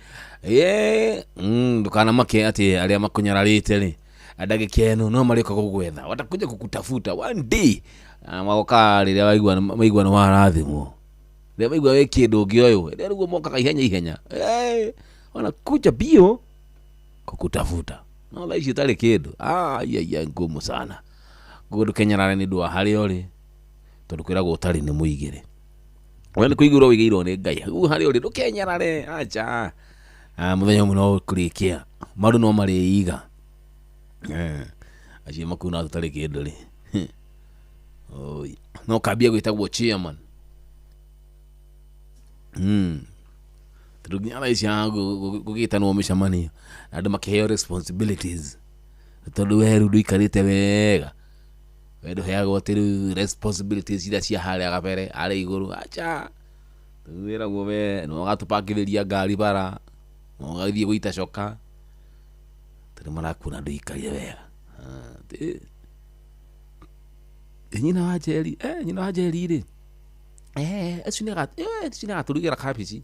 ndukana make ati alia makunyaralite le adage kenu no maleka kugwetha watakuja kukutafuta one day magoka rire waigwa no warathimo le waigwa weke dogi oyo le rugo moka ihenya wana kuja bio kukutafuta no laishi tale kedo ya ngumu sana gudu kenyarale ni dua hali ole tudukwira go tali ni muigire wena kuigura wigeirwo ni Ngai hari uri ndukenyarare acha muthenya muno kurikia maru no mariiga aci makuna tutari kindu ri oi no kambia gwitagwo chairman turugiana icia gugitanwo micamania andu makiheo responsibilities tondu weru nduikarite wega wedu heagwo tiru responsibilities iria cia haria gabere ari iguru acha tuwira gowe no gatupakiriria ngari bara no gathie guita coka tiri marakuna nduikarie wega nyina wa Njeri nyina wa Njeri ri ecine gaturugira kabici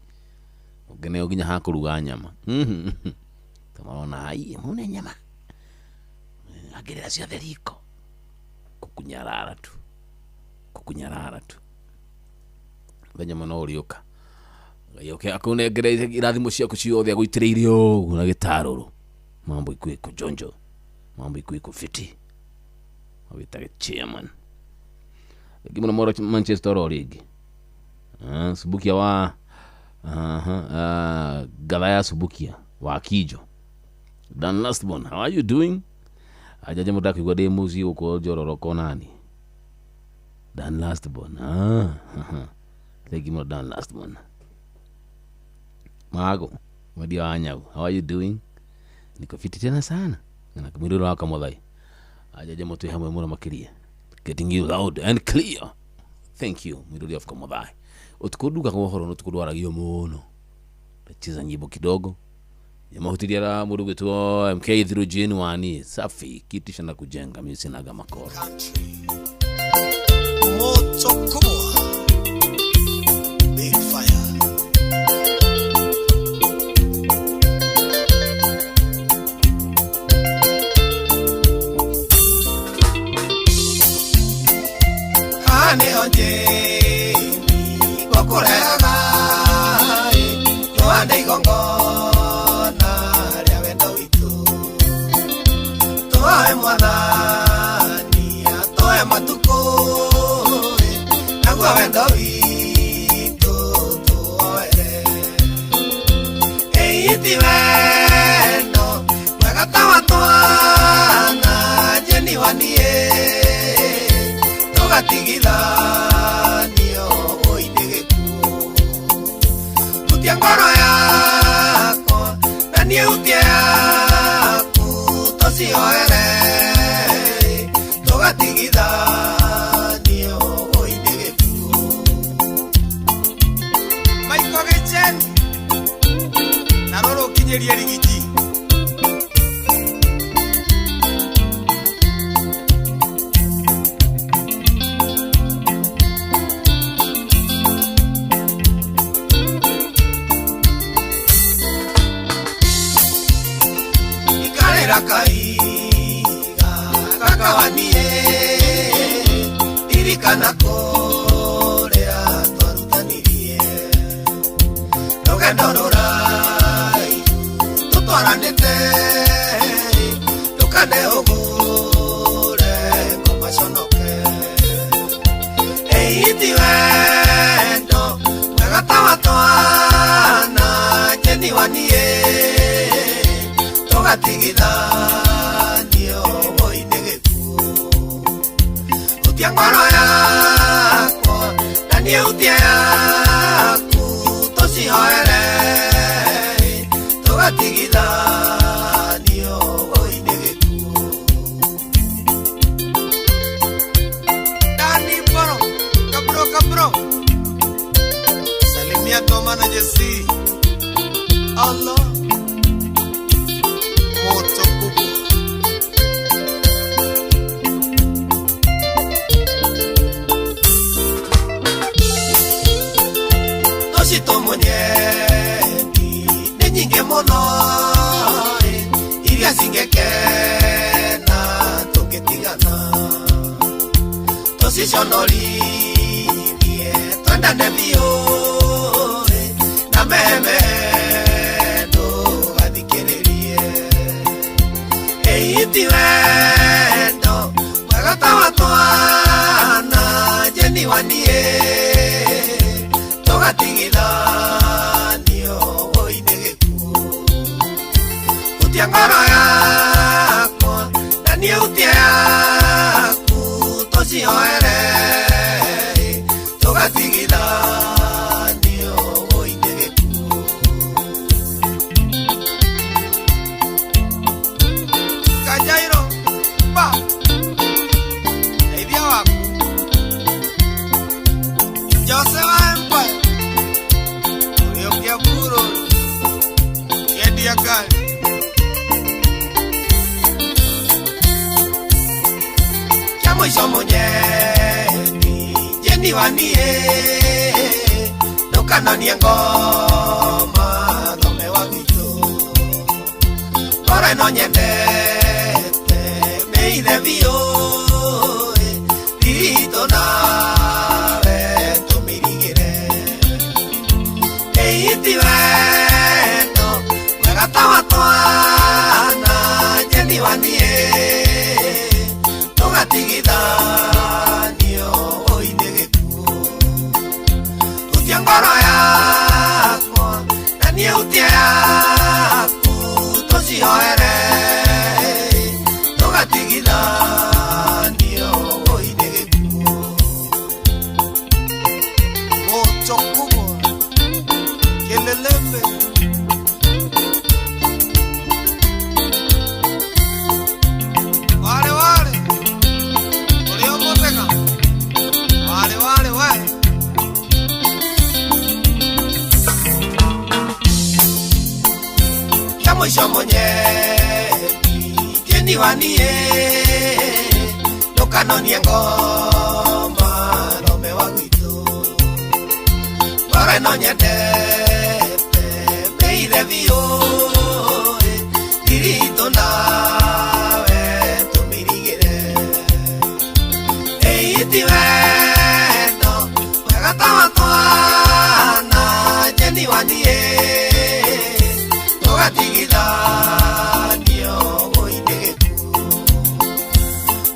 ngene oginya hakuruga nyama tamarona ai mune nyama agerera cia theriko kukunyarara tu thenya no uriuka gayoke akunengere irathimo ciaku ciothe aguitiriirio na gitaruru mambo ikwiko jonjo mambo ikwiko fiti awitage chairman gimana moro Manchester League Subukia wa Galaya Subukia wa Kijo Dan Lastborn, how are you doing? Ajaje mutaki kwa demuzi uko jororoko nani Dan Lastborn Legimo Dan Lastborn Mago Mwadia wanyau, how are you doing? Niko fiti tena sana Nana kumiriru waka modai Ajaje mutu hamwe muna makiria Getting you loud and clear. Thank you. Mirudi of Komodai. Utikuduka kwa horo nutukudwara giyo muno. Tacheza nyimbo kidogo. Yamahutiria murugu tuo MK through January. Safi kitisha na kujenga mimi sinaga makoro. Moto kubwa. Big fire. Ane onje kokurega tuande igongona ria wendo witu tuae mwathani atoe matuku nagua wendo witu tuoere eiti wendo mwega tawa twana jeni wanie tugatigithanio oindegeku utia ngoro yako na nie utia yaku tocioere tugatigithanio oindegeku maiko gechen na roro kinyeria rigiti Kaiga kakawanie dirikana korea twarutanirie rugendo rurai tutwaranite tukane ugure ngomaconoke eiti wendo mwega tawa twana jeni wanie tugatigithanio oindegeku utia ngoro yakwa na nie utia yaku tucihoere tugatigithanio oindegeku Dani kabro salimia toma na Jesse Allah Tosito monyeni ne nyinge mono iria singekena tugetigana tosiconorie twendane biũ na meme ndũgathikĩrĩrie eiti wendo mwega tawa twana jeni wanie tũgatigithanio woinĩ gĩkuũ. Hutia ngoro yakwa na niĩ hutia yaku tũcihoere tũgatigithanio woinĩ gĩkuũ. Kajairo ba Eithia waku Jose wa Empire Uliokia buro Yedia gani Kia mwisho monyeni Jeni wanie Nukananie ngoma Thome wa gitu Bora ino nyendete Meithe biũ Ririto nawe Tũmirigĩre Eiti wendo Wega ta wa twana Jeni wanie Tũgatigithanio woinĩ gĩkuũ. Hutia ngoro yakwa na niĩ hutia yaku tũcihoere tũgatigithanio woinĩ gĩkuũ. Moto kubwa Kelelembe wale wale uliomoteka wale wale we ya mwisho monyeni Jeni wanie Nukanonie ngoma Thome wa gwitũ Bora ino nyendete Meithe biũ Ririto nawe Tũmirigĩre Eiti wendo Wega ta wa twana Jeni wanie Tũgatigithanio woinĩ gĩkuũ.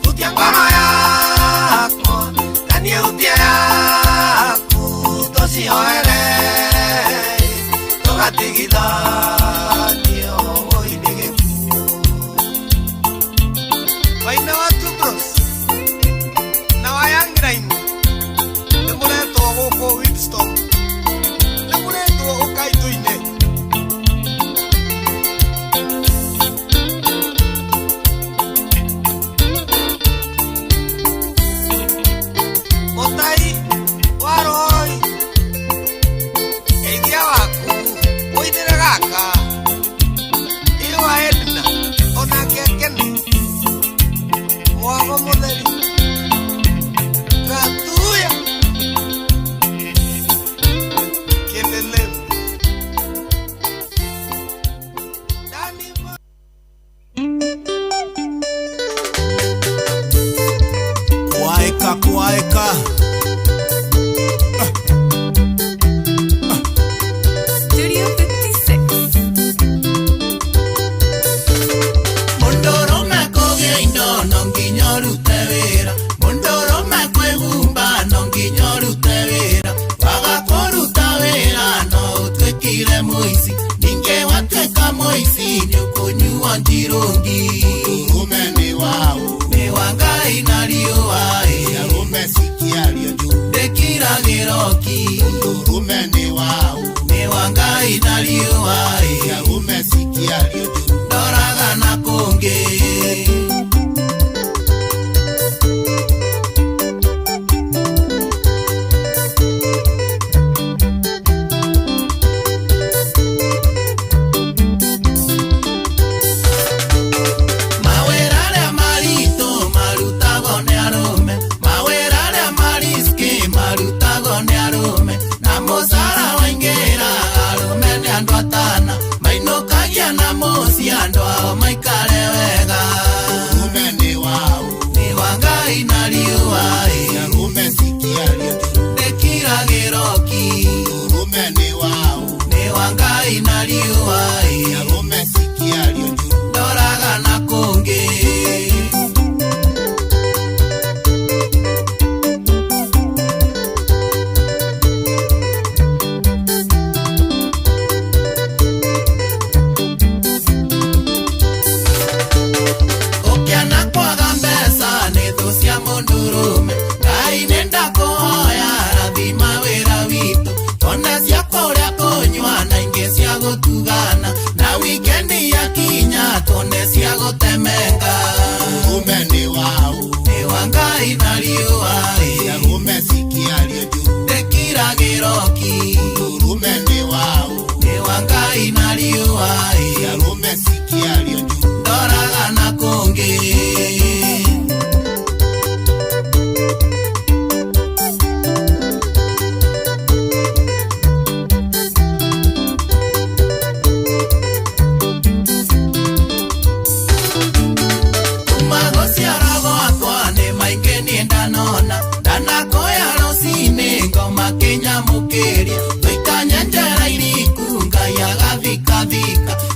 Hutia ngoro yakwa na niĩ hutia yaku tũcihoere tũgatigithanio woinĩ gĩkuũ. Waina wa Tubros na wa Young Line nĩ mũretwo gũkũ Wilston nĩ mũretwo ũkaitũ-inĩ. Mutai waroi Eithia waku Woinĩre gaka Iwa Edna Onake akene Mwago mũtheri Gatuya geria Tuikanye njera iriku Ngai agathika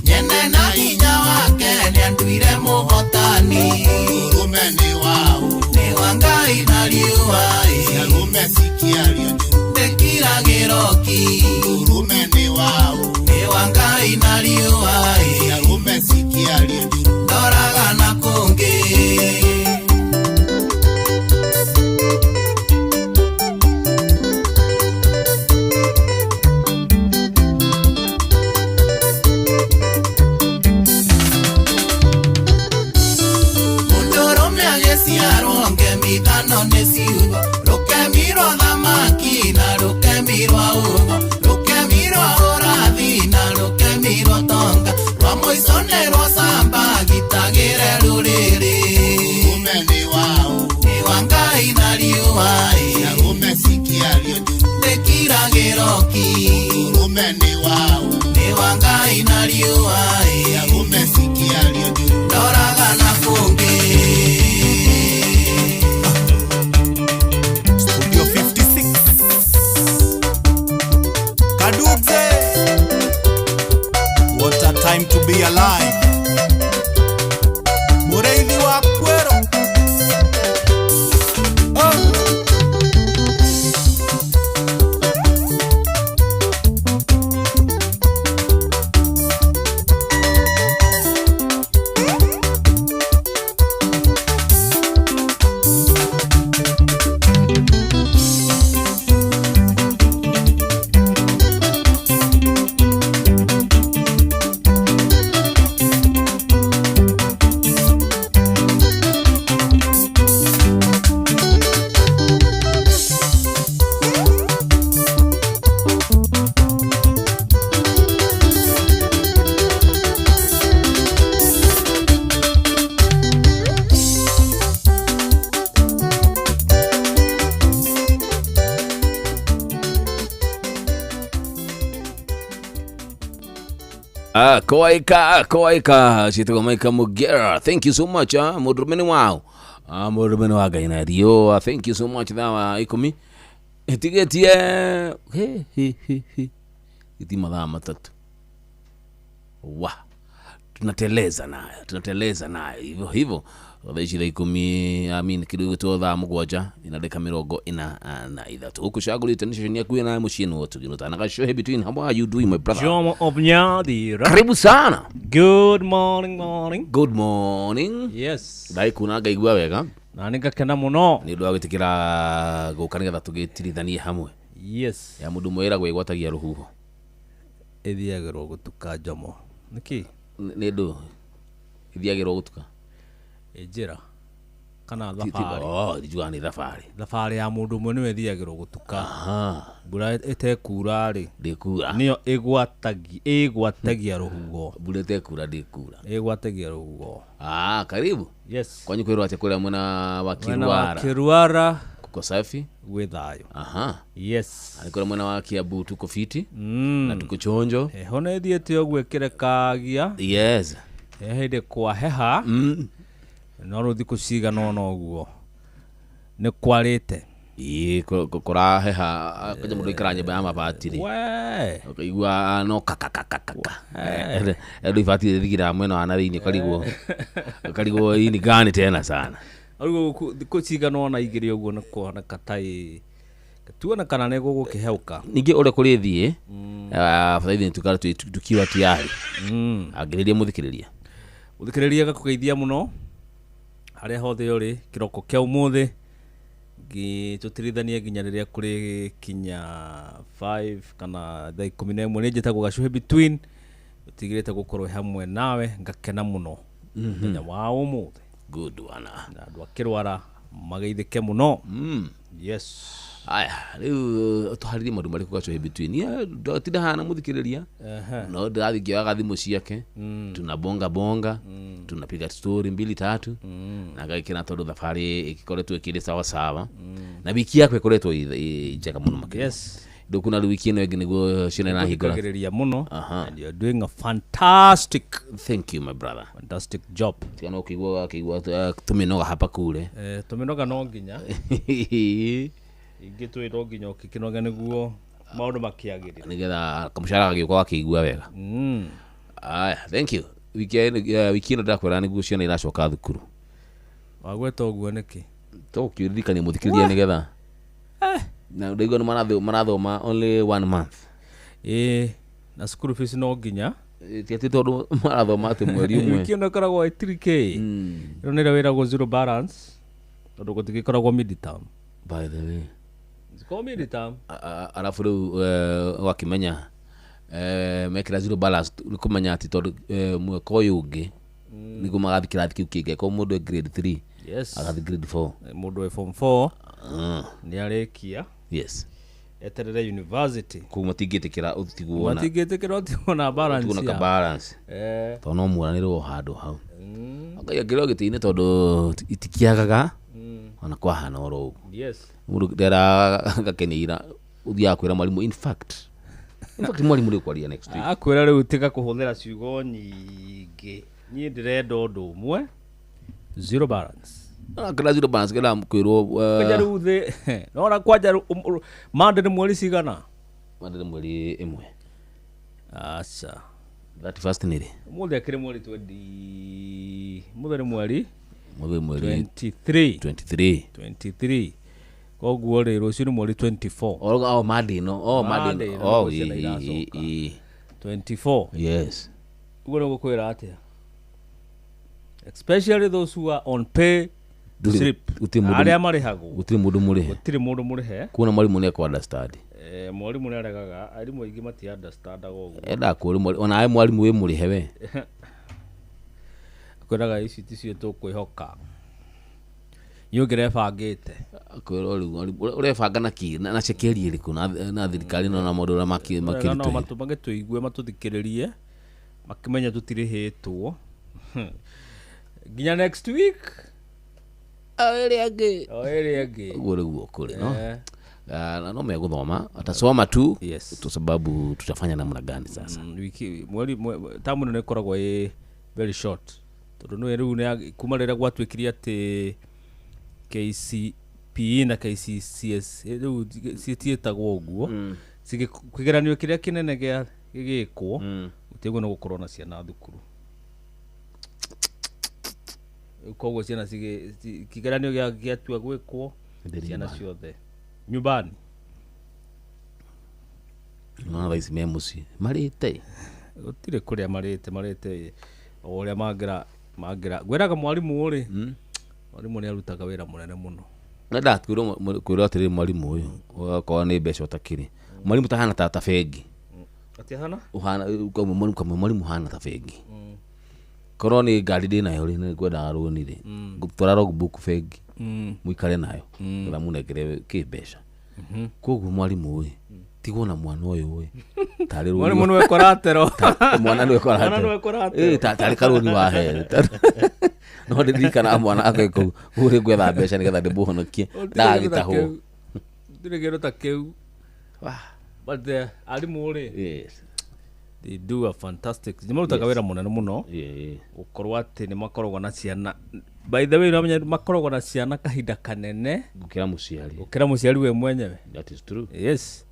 Nyene na hinya wake Nianduire muhotani Urume ni wao Ni wa Ngai na riua Urume sikiario Ndekira giroki Urume ni wao Ni wa Ngai na riua Urume sikiario Ndoraga na kungi Midano nesiugo Rukemiro dhamaki na rukemiro augo Rukemiro orathi na rukemiro tonga Rwamoisone rwasamba gitagire ruriri Umeni wao Ni wa Ngai na riua Ya umesikia rio Ndekira giroki Umeni wao Ni wa Ngai na riua Ya umesikia rio Ndoraga na fungi What a time to be alive. Mureithi wa Kwero. Koaika Chitoko Maika Mugera. Thank you so much. Mudrumeni wao. Mudrumeni waga ina rio. Thank you so much. Dawa ikumi. Etigetie. Iti madhaa matatu. Tunateleza nayo. Hivyo. Wadaishi la ikumi. Kidogo tu dhaa mugwaja. Inadeka mirogo ina na idhatu. Huku shaguli itanisha kuya na mushinu watu. Ginutana show between. How are you doing, my brother? Jomo Obnyadira. Karibu sana. Good morning. Good morning. Yes. Dai kunaga igwa wega. Na ningakena muno. Ni ndwa gwitikira gukaniga thatugitirithanie hamwe. Yes. Ya mundu mwira gwigwatagia ruhuho. Ithiagirwo gutuka Jomo. Niki? Ni ndu. Ithiagirwo gutuka. Ejira. Kana thafari. Dijua ni thafari. Thafari ya mundu mwe niwe thiagirwo gutuka. Mbura itekura ri. Ndikura. Niyo igwatagia ruhuho. Mbura itekura ndikura. Igwatagia ruhuho. Karibu. Yes. Kwanyu kwirwo ati kuria mwena wa Kiruara. Mwena wa Kiruara. Kuko safi. Withayo. Yes. Alikuwa mwena wa Kiambu tuko fiti. Na tuko chonjo. Eho na thiete ogwe kirekagia. Yes. Hede kwa heha. No ruthiku cigana no guo ni kwarite kora heha kaja mundu ikara nyemba ya mabati ri ukaigua no kakakakaka eri fati thigira mwena wa nathini karigwo ini gani tena sana arugo thiku cigana na igiri uguo na kuona katai tuona kana nego gukiheuka ningi ore kuri thie fathithi tukara tukiwa tiari agiriria muthikiriria gakugeithia muno haria hothe uri kiroko kia umuthi gitutirithania ginya riria kuri kinya 5 kana thaa 11 ni njitagwo gacuhe between utigirite gukorwo hamwe nawe ngakena muno muthenya wa umuthi good one na andu akirwara mageithike muno yes aya riu tuharirie maundu mariku gacuhe between tinda hana muthikiriria no ndathikio gathimu ciake tunabonga tunapiga story 2-3 na gakina tondu thafari ikikoretwo ikiri sawa na wiki yako ikoretwo njega muno makiri yes ndukuna wiki ino igi niguo cina na hingora kugiriria muno and you are doing a fantastic thank you my brother fantastic job tiano kigwa tuminoga hapa kule tuminoga no nginya ingitwiro nginya ukikinoga niguo maundu makiagirira nigetha kamushara gagioka akigua wega. Aya, thank you. Wiki ino ndakwira niguo ciana iracoka thukuru. Wagweta uguo niki? Tokiririkania muthikiriria nigetha. Na ndaigua marathoma only 1 month. Na school fees no nginya. Tiati tondu marathoma ati mweri umwe. Wiki ino koragwo 3k. Ino nira wirago zero balance. Tondu gutigikoragwo midterm. By the way. Ziko midterm. Alafu riu wakimenya mekira zero balance ni kumenya ati tondu mwaka uyu ungi niguo magathi kirathi kiu kingi ko mundu grade 3 agathi grade 4 mundu e form 4 ni arekia eterere university kuma tigitikira utigona balance tugona ka balance to no muranirwo handu hau ngai ngiro gitine tondu itikiagaga ona kwa hana oro mundu ndera gakenira uthia kwira mwalimu in fact mwalimu ni kwaria next week akwira riu tiga kuhuthira ciugo nyingi ni ndirenda undu umwe zero balance kana zero balance kana kwirwo kaja riu thi nora kwaja mande ni mweri cigana mande ni mweri imwe acha that first niri muthe akire mweri 20 muthe ni mweri 23 koguo ri rucio ni mweri 24 Monday 24 yes ugo no gukwira atia especially those who are on pay slip aria marihagwo gutiri mundu murihe kuna mwalimu ne ko understand mwalimu ne aregaga arimu aingi mati understand ago enda kuri ona ai mwalimu we murihe we kwiraga ici ticio tukwihoka yugire bangite kwiro riu urebanga na ki na cekeri iriku na thirikari no na maundu ra makirito no matubange tuigue matuthikiririe makimenya tutirihitwo ginya next week eri agi guo riguo kuri no na no meguthoma atasoma tu kwa sababu tutafanya namna gani sasa wiki mweri tamu ne koragwo very short tondu no riu ne kuma rira gwatwikiria ati KCPE na KCCS riu cietietagwo uguo kigeranio kiria kinene gigikwo utigwo no gukorwo na ciana thukuru koguo ciana kigeranio giatua gwikwo ciana ciothe nyumbani no raisi memuci marite utire kuria marite oria mangira gwiraga mwalimu uri mwalimu ni arutaga wira munene muno nda kwiro atiri mwalimu uyu kwa ni mbeca utakiri mwalimu tahana ta bengi ati hana mwalimu hana ta bengi korwo ni ngari ndi nayo ri ni ngwenda roni ri ngutwara logbook bengi muikare nayo na munegere kimbeca koguo mwalimu uyu tigwo na mwana uyu uyu tari roni mwalimu nwe koratero mwana nwe koratero tari karoni wa he no ndirikana mwana akeko uri gwetha mbeca nigetha ndimuhonokie ndagitaho ndirigero ta keu but the alimu uri they do a fantastic nimurutaga wira munene muno ukorwa ati ni makorogwa na ciana by the way no makorogwa na ciana kahinda kanene gukira muciari we mwenyewe that is true yes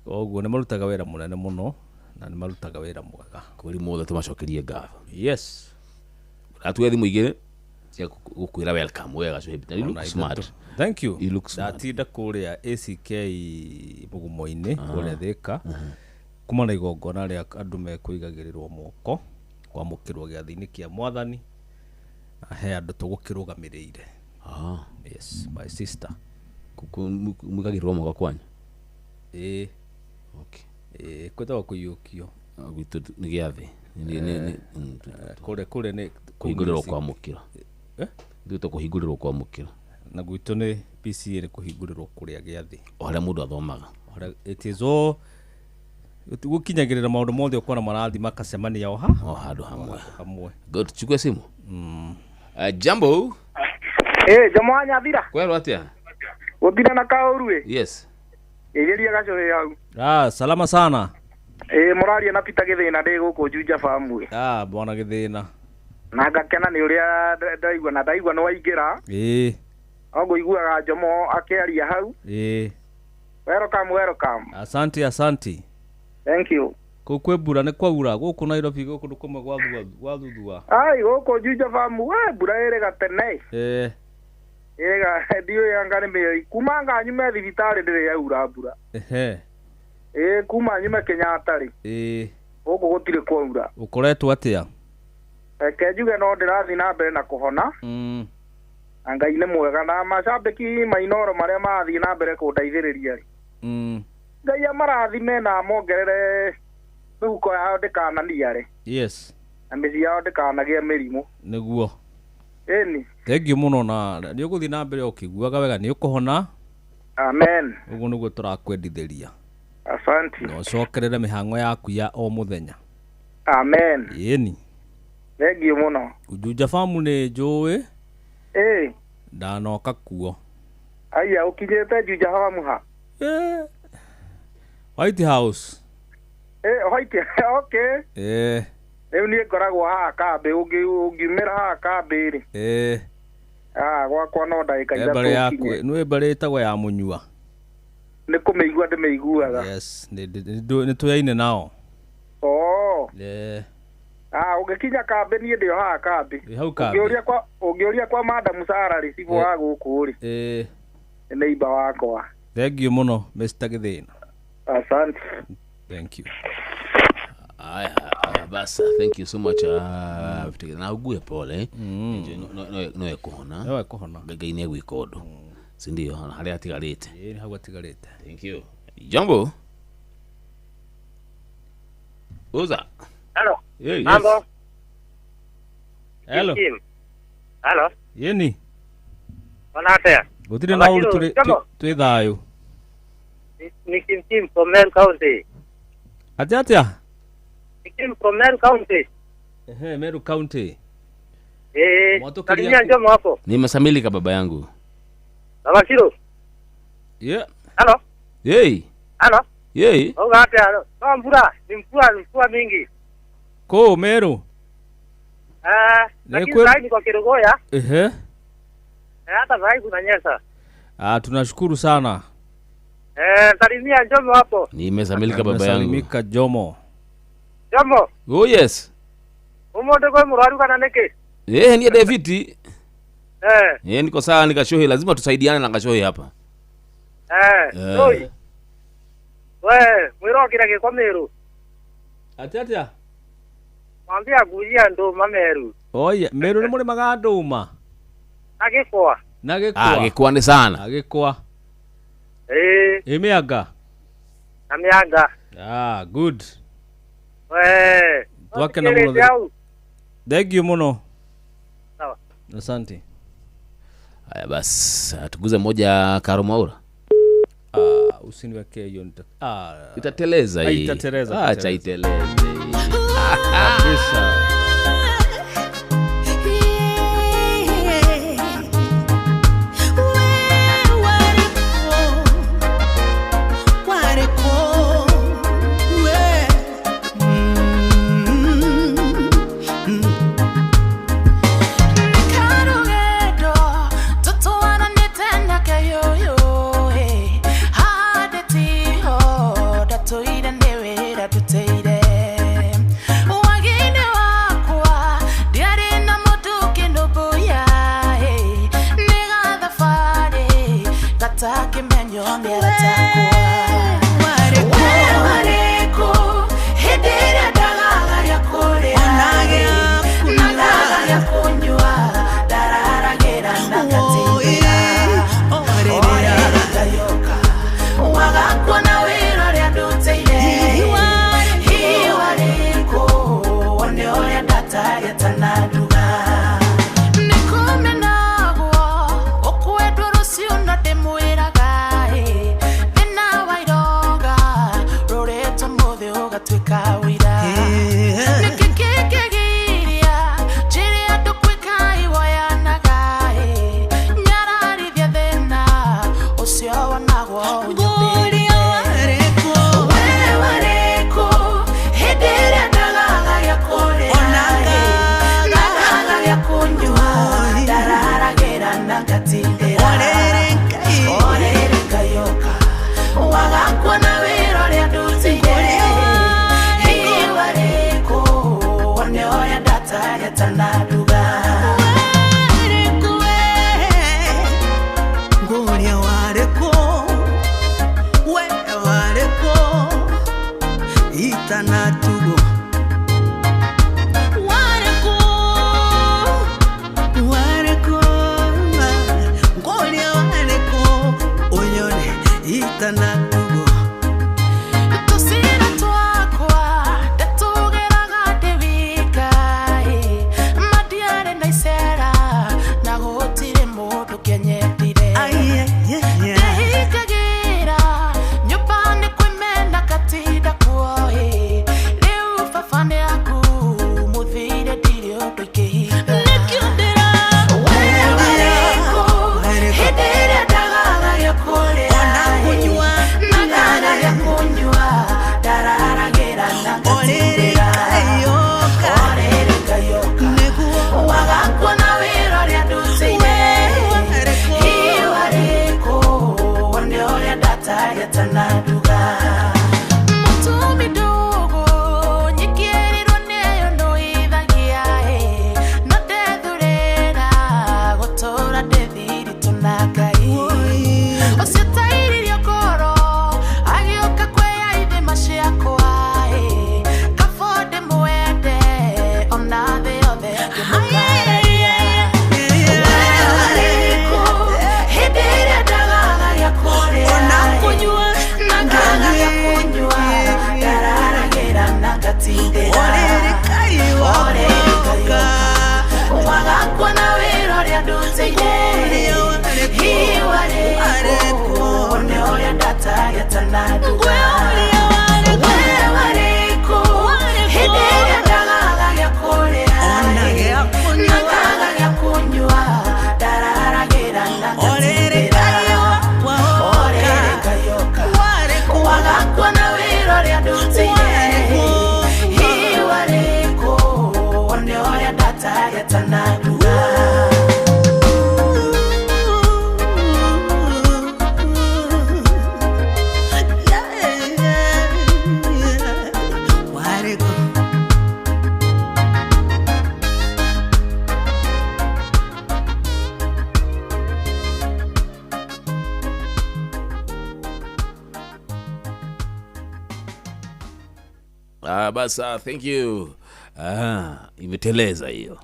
oguo ni marutaga wira munene muno na ni marutaga wira mwega kuri mothe tumacokerie ngatho yes atuwe thimu igire cia gukwira welcome wega so you look smart thank you you look smart datinda kuria ACK mugumo-ini kuria thika kuma na igongona ria andu mekuigagirirwo moko kwamukirwo giathini kia mwathani he andu tugukirugamirire yes my sister mugagirwo moko kwanyu okay kwetwa kuyukio gwitu ni giathi ni kure ni kuhingũrĩrwo kwa mukira ndio kuhingũrĩrwo kwa mukira na gwitu ni PCA ni kuhingũrĩrwo kuria giathi oria mundu athomaga it is all gukinyagirira maundu mothe ukona marathi makacemania o handu hamwe good chukua simu jambo jamaa nyathira kwero atia uthira na kaurue yes igeria gacohe yau salama sana muraria na Peter Githina ndi guku Juja famu bwana Githina na ngakena ni uria ndaigua no waingira ogo iguaga Jomo akiaria hau Welcome. Asante. Thank you. Kukwebura ne kwaura guku Nairobi guku ndukome gwathua. Ai guku Juja famu bura ere gatene. Ega dio yangane me kumanga nyume thibitari ndire yaura bura. Kuma nyume Kenyatta ri. Guku gutire kwaura. Ukoretwo atia? Kejuge no ndirathi na mbere na kuhona. Angai nĩ mwega na macambĩki mainoro marĩa marathiĩ na mbere kũndeithĩrĩria ri. Ngai amarathime na mongerere mĩhuko yao ndĩkanania ri. Yes. Na mĩciĩ yao ndĩkanagĩe mĩrimũ. Nĩguo. Ĩni. Thengiũ mũno na nĩ ũgũthiĩ na mbere ũkĩiguaga wega nĩ ũkũhona. Amen. Ũguo nĩguo tũrakwendithĩria. Asante. Na ũcokerere mĩhang'o yaku ya o mũthenya. Amen. Ĩni. Thengiũ mũno. Juja famu nĩ njũĩ. Ndanoka kuo. Aya ukinyete Juja famu ha. White House. White okay. Rĩu niĩ ngoragwo haha kambĩ ũngimĩra haha kambĩ ri. Gwakwa no ndagĩka ithatũ ũkinye. Nĩ mbarĩ ĩtagwo ya mũnyua. Nĩ kũmĩigua ndĩmĩiguaga. Yes, nĩ tũyaine nao. Ũngĩkinya kambĩ niĩ ndĩ haha kambĩ. Ũngĩũria kwa Madam Sarah ri cibo wa gũkũ ri. Nĩ neighbor wakwa. Thengiũ mũno Mr. Githĩna. Asante. Thank you. Basa, thank you so much. Na ugue pole. No ekuhona. No ekuhona. Ngai nĩ gwĩka ũndũ. Si ndio? Harĩa atigarĩte. Nĩ hau atigarĩte. Thank you. Jambo. Uza. Hello. Yes. Mambo. Hello. Hello. Yeni. Onatea. Gutire na uru twi thayo. Ni Kim from Meru County. Atia. Kim from Meru County. Meru County. Karinya njomo hapo. Nimesamilika baba yangu. Baba Shiro. Yeah. Hello. Yey. Hello. Yey. Onatea. Ni mvua mingi. Ko Meru. Lakini sasa kwa Kirogoya. Hata sasa kunanyesha. Tunashukuru sana. Salimia Jomo hapo. Nimesamilika baba yangu. Salimika Jomo. Jomo. Oh yes. Umonde kwa muraru kana neke. Ni David. Niko sawa nikashohi lazima tusaidiane na kashohi hapa. Oi. Mwiro kira kwa Meru. Atia. Mwambia gujia nduma Meru. Oye, Meru ni muri maga nduma. Agikwa. Agikwa ni sana. Agikwa. Mianga. Na mianga. Good. Twake na muno. Thank you muno. Sawa. Asante. Haya basi, tuguze moja Karo Mwaura. Usiniwekee hiyo itateleza hii. Itateleza. Acha iteleze. Kabisa. Basa, thank you. Imeteleza hiyo.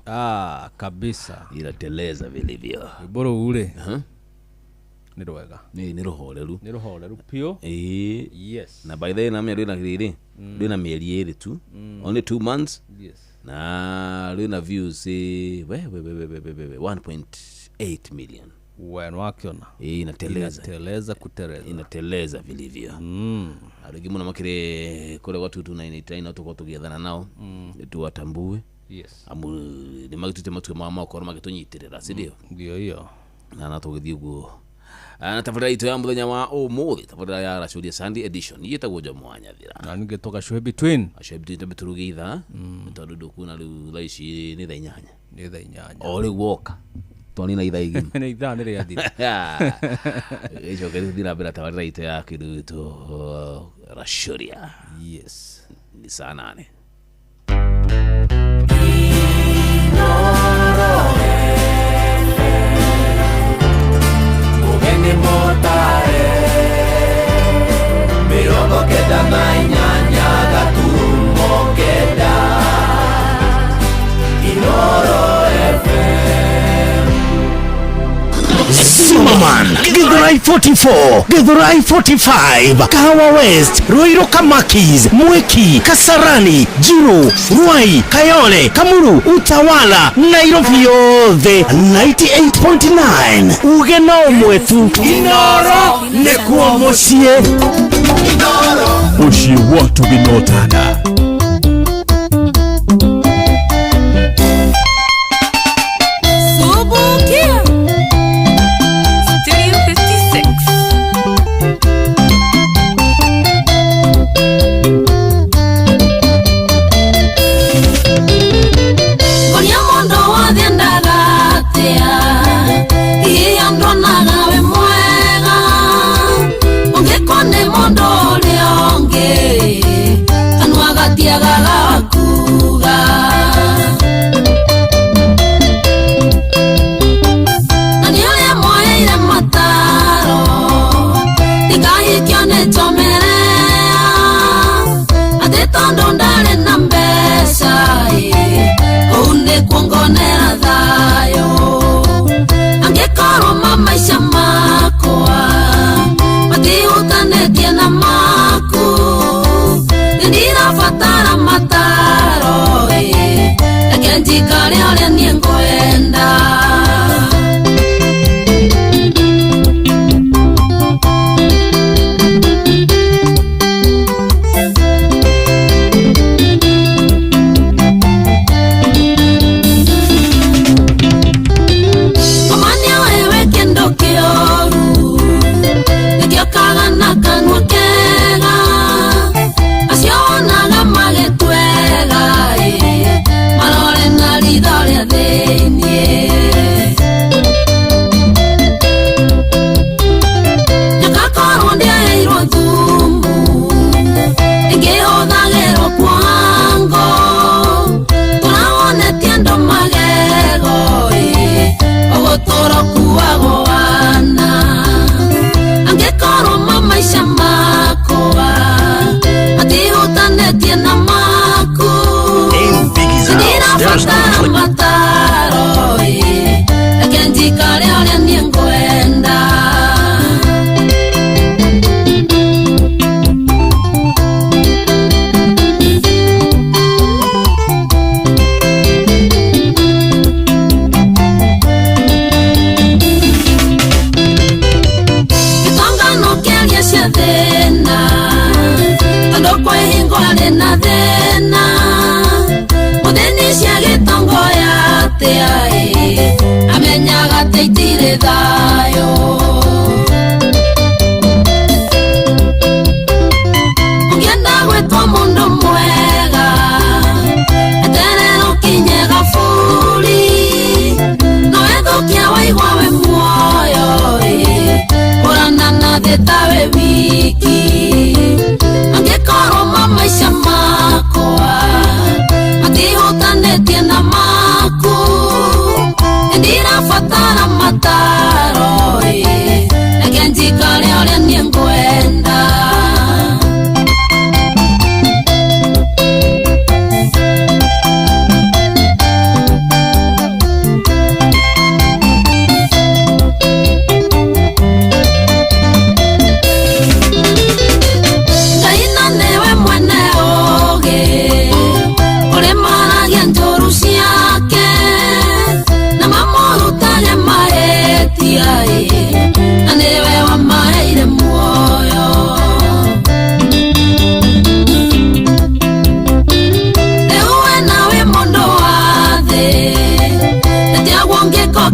Kabisa. Inateleza vilivyo. Bora ule. Ni rwega. Ni rohoreru. Ni rohoreru pio. Yes. Na by the way namya rwina kiriri. Rwina mieri ere tu. Only 2 months. Yes. Na rwina views 1.8 million. Wenu wakiona. Inateleza. Kuteleza. Inateleza vilivyo. Arigi muna makire kule watu tunainitaina tuko tugiethana nao. Tuwatambue. Yes. Amu ni magitute matu mama ko magetonyitirira sidio. Ndio hiyo. Na natugithie guo. Tafadhali ito ya muthenya wa umuthi tafadhali ya Rashodi Sunday edition yetagwo jo mwanya thira. Na ningetoka show between. Show between beturugitha. Tondu kuna laishi ni thainyanya. Ni thainyanya. Ori woka. Toni na idhaigi. Na idha ni ya dira. Ejo keri dira bila tafadhali ito ya kidu to Rashodi. Yes. Ni saa 8. Ugeni motare mirongo kenda na inyanya gaturumo kenda Inoro FM. Zimmerman, Githurai 44, Githurai 45, Kahawa West, Ruiru Kamakis, Mweki, Kasarani, Juru, Ruai, Kayole, Kamuru, Utawala, Nairobi yothe 98.9. Ugena umwetu Inoro nekuo mucie. Inoro mucie watu binotana.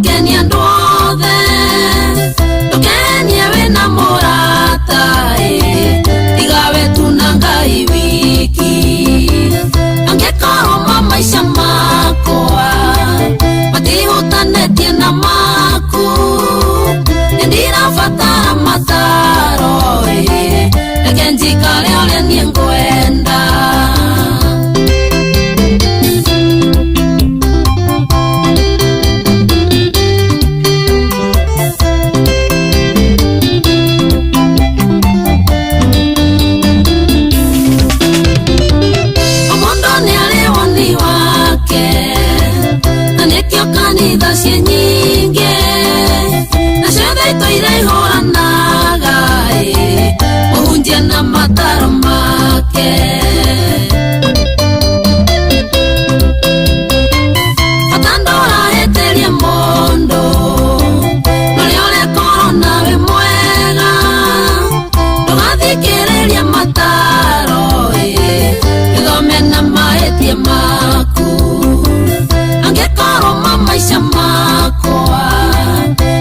kenia ndothe tukenie wina murata tigawe tunangai wiki angekorwo maisha makwa matihutanĩtie na maku ndirabatara mataro reke njikare ũrĩa niĩ ngwenda. Kanitha cie nyingi na ciothe itũire ihũranaga mũhunjia na mataro make bata ndũrahĩtĩrie mũndũ norĩa ũrekorwo nawe mwega ndũgathikĩrĩria mataro gĩthome na mahĩtia maku angĩkorwo maisha makwa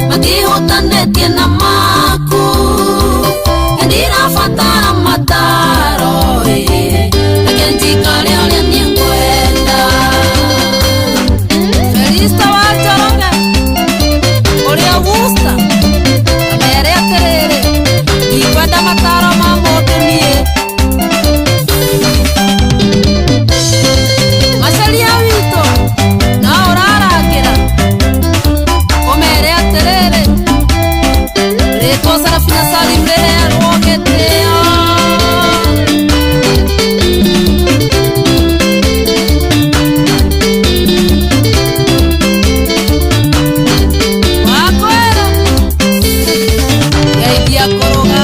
matihutanĩtie na maku ndirabatara mataro reke njikare ũrĩa niĩ ngwenda. Felista wa Njoroge ũrĩa Augusta amere atĩrĩrĩ ndikwenda mataro ma mũndũ niĩ macaria witũ na ũrarangĩra ũmere atĩrĩrĩ rĩtwa Sarafina Salim rĩheanwo gĩtĩo wakwĩra geithia kũrũga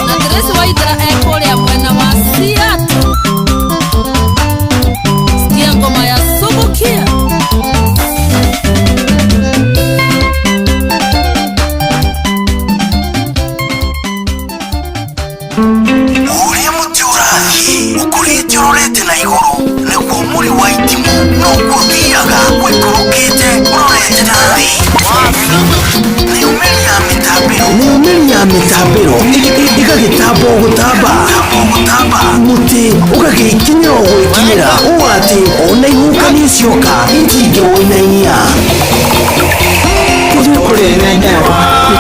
na Teresi Waithera ekũrĩa mwena wa Seattle. Sikia ngoma ya Subukia. Uria muti urathi ukurite urorete na iguru niguo muri wa itimu nuguo thiaga wikurukite urorete nathi niumeria mitambiro igagitamba gutamba muti ugagikinyira gwikinyira uwati ona ihuka nicioka itingĩwĩnaia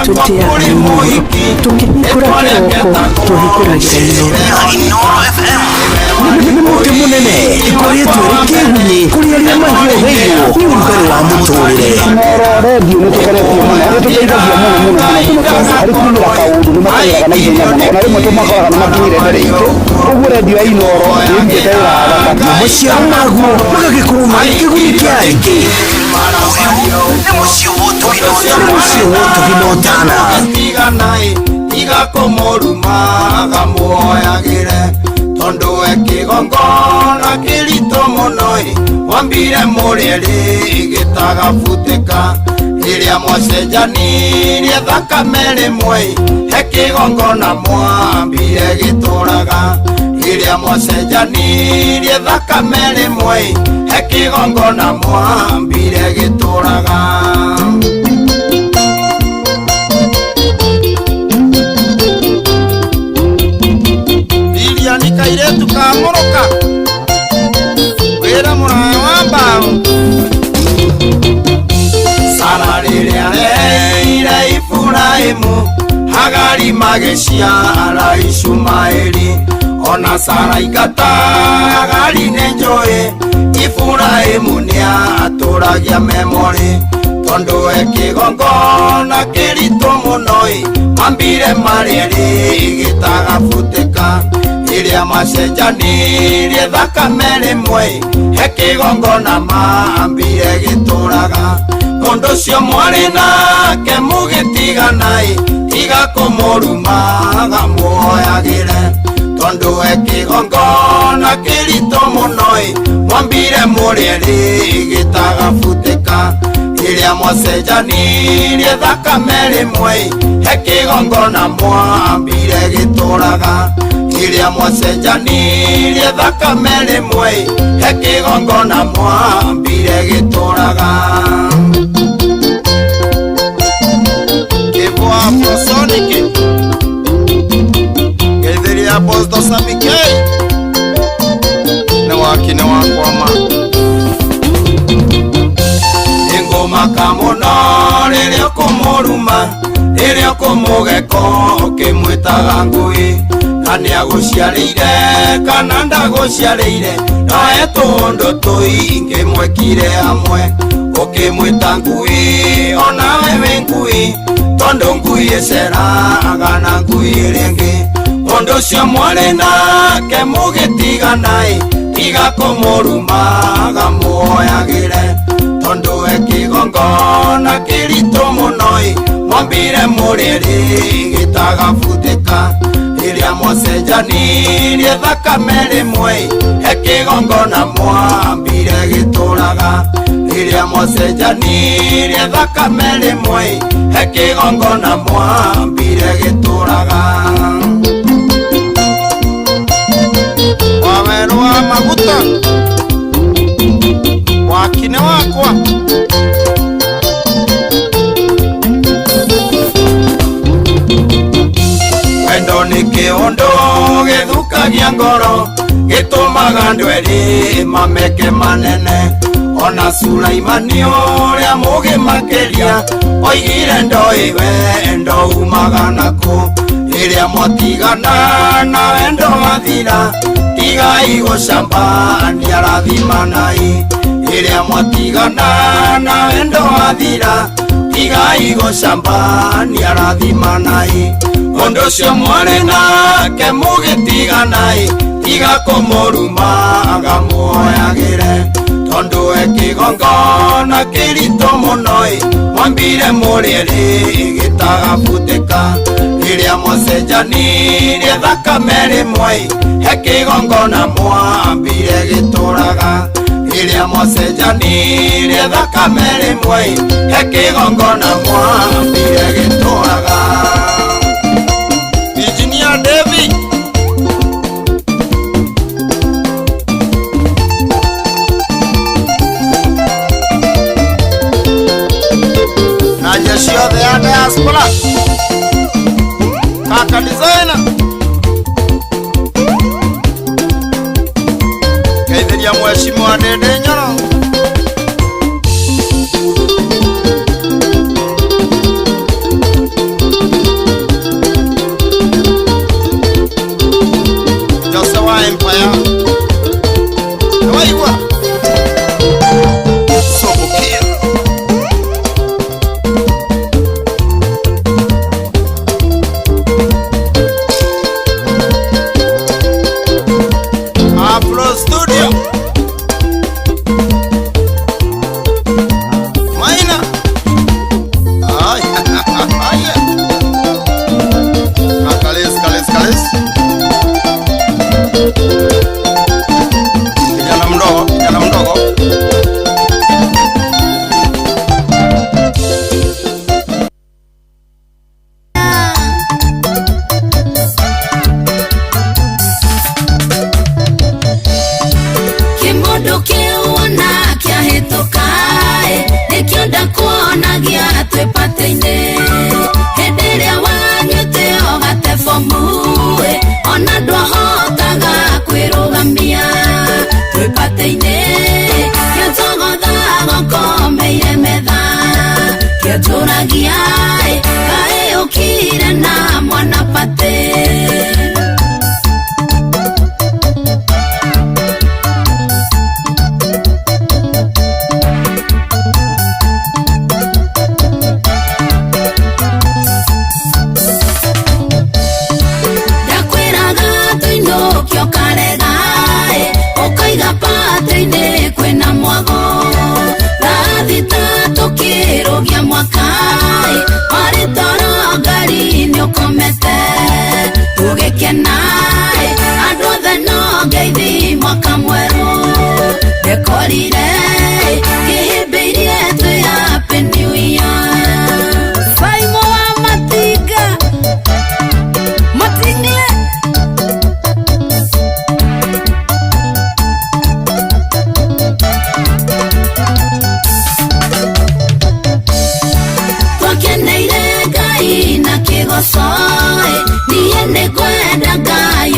tũkĩhingũra kĩroko tũhingũragĩra nĩ mũtĩ mũnene ikoretwo ĩrĩ kĩgunyi kũrĩ arĩa mahiũhĩirwo nĩ ũrugarĩ wa mũtũrĩre. redio nĩ tũgeretie mũno nĩ tũteithagia mũno harĩ kuumĩra kaũndũ nĩ makinyĩraga na ihenya mũno na rĩmwe tũmakoraga nĩ makinyĩre mbere itũ ũguo redio ya Inoro nĩrutĩte wĩra wa bata maciaro maguo magagĩkorwo marĩ kĩguni kĩa aingĩ. nĩ mũciĩ wotũginotana igakomũrumaga muoyagĩre tondũ ekĩgongona kĩritũ mũno wambire mũrĩrĩ gĩtagabutĩka rĩrĩa mwacenjanirie thakame rĩmwe ekĩgongona mwambire gĩtũraga rĩrĩa mwacenjanirie thakame rĩmwe ekĩgongona mwambire gĩtũraga. Kairetu kamũrũka wĩra mũraya wa mbaũ Sara rĩrĩa reire Iburahĩmu Hagari magĩciara Ishumaeli ona Sara ingata Hagari nĩ njũĩ Iburahĩmu nĩatũragia memori tondũ ekĩgongona kĩritũ mũno mambire marĩrĩ gĩtagabutĩka rĩrĩa macenjanirie thakame rĩmwe ekĩgongona mambire gĩtũraga mũndũ ũcio mwarĩ nake mũgĩtigana tiga kũmũrumaga muoyagĩre tondũ ekĩgongona kĩritũ mũno mwambire mũrĩrĩ gĩtagabutĩka rĩrĩa mwacenjanirie thakame rĩmwe ekĩgongona mwambire gĩtũraga rĩrĩa mwacenjanirie thakame rĩmwe ekĩgongona mwambire gĩtũraga. Apostle Samikei na wakine wakwama ingoma kamono riria kumuruma riria kumugeko kimwitaga ngui ani aguciarire kana ndaguciarire nae tundu tuingi mwekire hamwe ukimwita ngui onawe wi ngui tondu ngui iceraga na ngui ringi undu ucio mwari nake mugitiganae tiga kumurumaga muoyagire tondu ekigongona kirito munoi mwambire muriri gitagabuthika riria mwacenjanirie thakame rimwe ekigongona mwambire gituraga riria mwacenjanirie thakame rimwe ekigongona mwambire gituraga waweru wa maguta wakine wakwa wendo ni kiundu githukagia ngoro gitumaga andu eri mameke manene ona Sulaimani uria mugi makiria oigire ndoi wendo umaga naku riria mwatigana na wendo wathira tigai gucambania rathimanai riria mwatigana na wendo wathira tigai gucambania rathimanai undu ucio mwari nake mugitiganai tiga kumurumaga muoyagire tondu ekigongona kirito munoi mwambire muriri gitagabuthika riria mwacenjanirie thakame rimwe ekigongona mwambire gituraga riria mwacenjanirie thakame rimwe ekigongona mwambire gituraga Virginia David na jeshi yothe ya diaspora kaka designer kaithiria mheshimiwa Dede Nyoro Joshua Empire waiwa sobukia Afro Studio Maina ay ay Kalis kijana mdogo Kimundu kiuona kiahitukae nikio ndakuonagia twipate-ini hindi iria wanyuite ogate fomu ona ndwahotaga kwirugamia twipate-ini kiotogotha gokomeire metha kioturagia kae ukire na mwana pate ukaiga pate-ini kwina mwago rathita tukirugia mwakai maritoro ngari-ini ukomete tugikenae andu othe no ngeithi mwaka mweru ngekorire ngihimbiirie twi happy new year Saimo wa Matinga Matingle twakeneire Ngai na kigoco niĩ nĩ ngwenda Ngai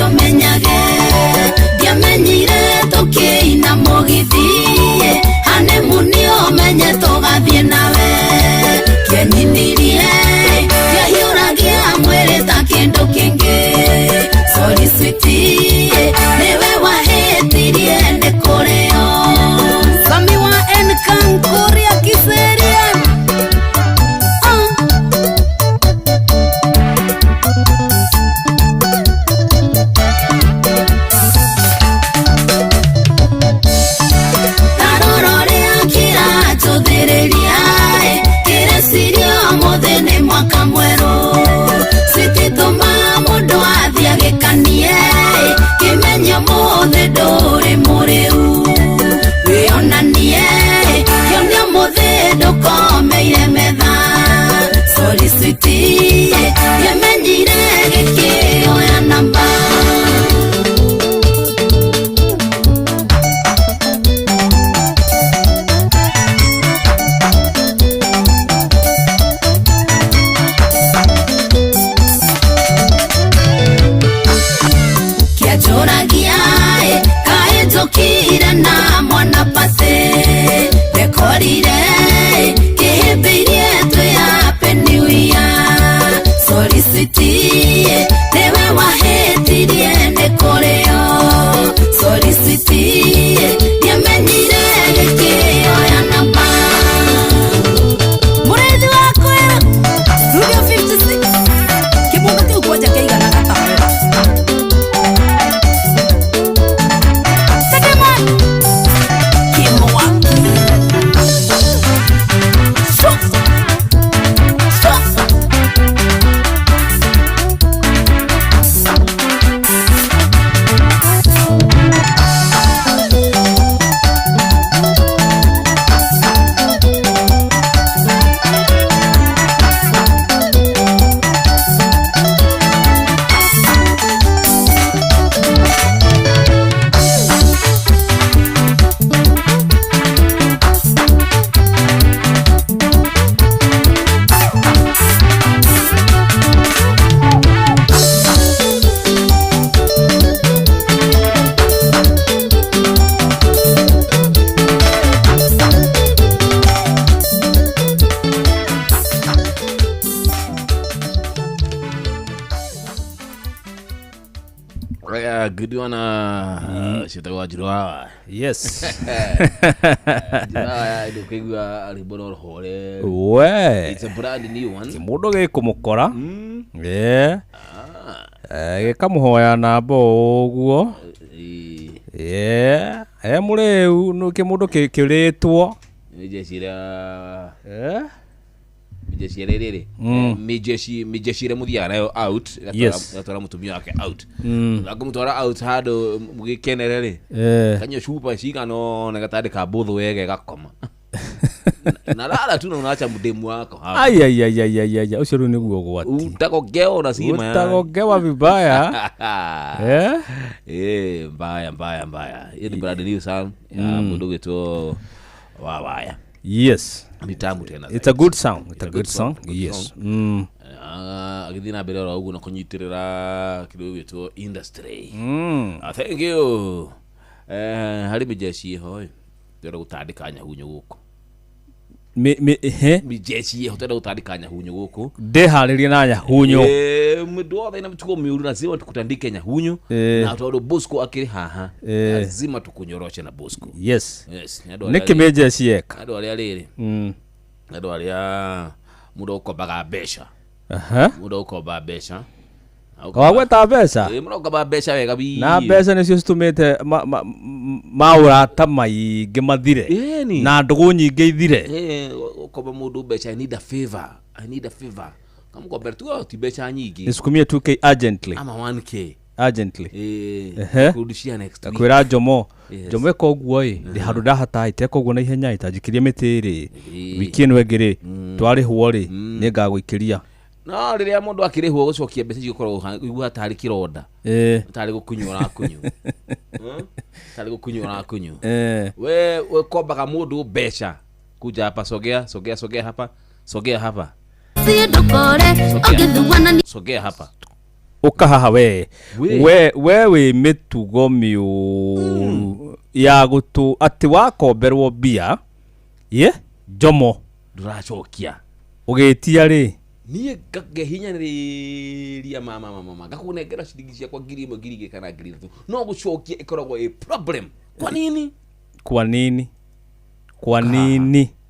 Gideona shitagwa Jirwa. Yes. Jirwa ndukigwa alibona hore. We. It's a brand new one. Kimundo gikumukora. Yeah. Gikamuhoya nabo uguo. Yeah. Mureu no kimundo kiritwo. Mijeshira. Mijeshirerere. Mijeshire muthia nayo out. Gatwara mutumia wake out. Ngakumutora out hado mugikenerere. Kanyo chupa shika no negatandika buthu wege gakoma. Na rara tu unaacha mudemu wako hapa. Ai ucio ru niguo gwati. Utakogeo na sima. Utagogewa vibaya. Mbaya. Hii ni brand new song ya mundu gitwo Wawaya. Yes. Mitamu tena. It's a good song. Yes. Agithina mbere ro ugu na kunyitirira kidogo gitwo industry. Thank you. Hari mijeshi hoy. Tero gutandika nyahunyu guko. Mijeshi hotera gutandika nyahunyu guko. Ndehariria na nyahunyu. Mudwa ina mtuko miuru lazima tukutandike nyahunyu na todo Bosco akiri haha. Lazima tukunyoroshe na Bosco. Yes. Niki mijeshi yeka. Ado ali alire. Ado ali mudoko baga besha. Mudoko baga besha. Wagweta besha. Mudoko baga besha wega bi. Na besha nicio citumite maurata maingi mathire na ndugu nyingi ithire. Ukoba mundu besha I need a favor. Kama kwa bertu ti besha nyingi. Nisukumie 2k urgently. Ama 1k urgently. Kurudishia next week. Akwira Jomo ko guo ndi handu ndahata iteko guo na ihenya itajikirie mitiri. Wiki eno egere twari huori ni ngagwikiria. No riria mundu akirihwo gucokia mbeca cikorwo igua atari kironda. Atari gukunyura kunyu. Atari gukunyura kunyu. We kombaga mundu mbeca. Kuja hapa sogea hapa. Sogea hapa. Sogea hapa. Ukahaha we mitugo miu ya gutu ati wakomberwo bia Jomo nduracokia ugetia ri niye gagehinyaniria mama gakunengera ciringi cia kwa ngiri 1,000 kana ngiri 3 no gucokia ikoragwo a problem. Kwa nini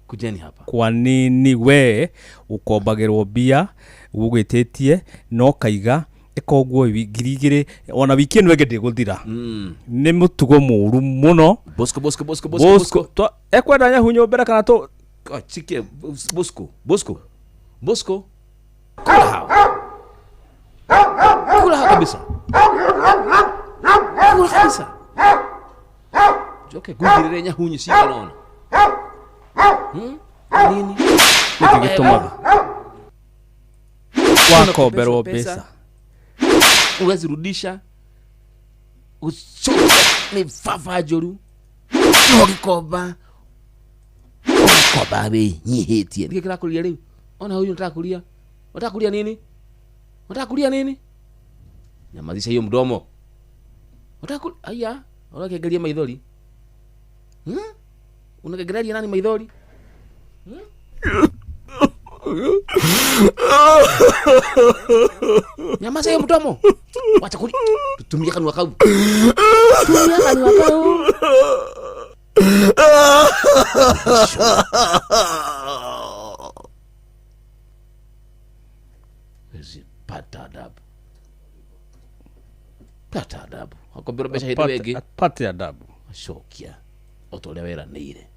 kujeni hapa? Kwa nini we ukombagirwo bia ugwitetie no kaiga ekoguo ngiri 2 ona wiki eno ege ndiguthira ni mutugo muru muno. Bosco ekwenda nyahunyu mbere kana to chike Bosco kula kabisa joke gugirire nyahunyu sikanona nini nikigitumaga wakomberwo pesa uwezirudisha uchoka ni fafajoru nogikoba be nyihetie ndikira kulia leo ona huyu nataka kulia nini nyamazisha hiyo mdomo aya unakegelia maidhori unakegelia nani maidhori nyamaza hiyo mdomo wacha tumia kanwa kau pata adabu akombero besha hido wegi pate adabu shokia otole wera neire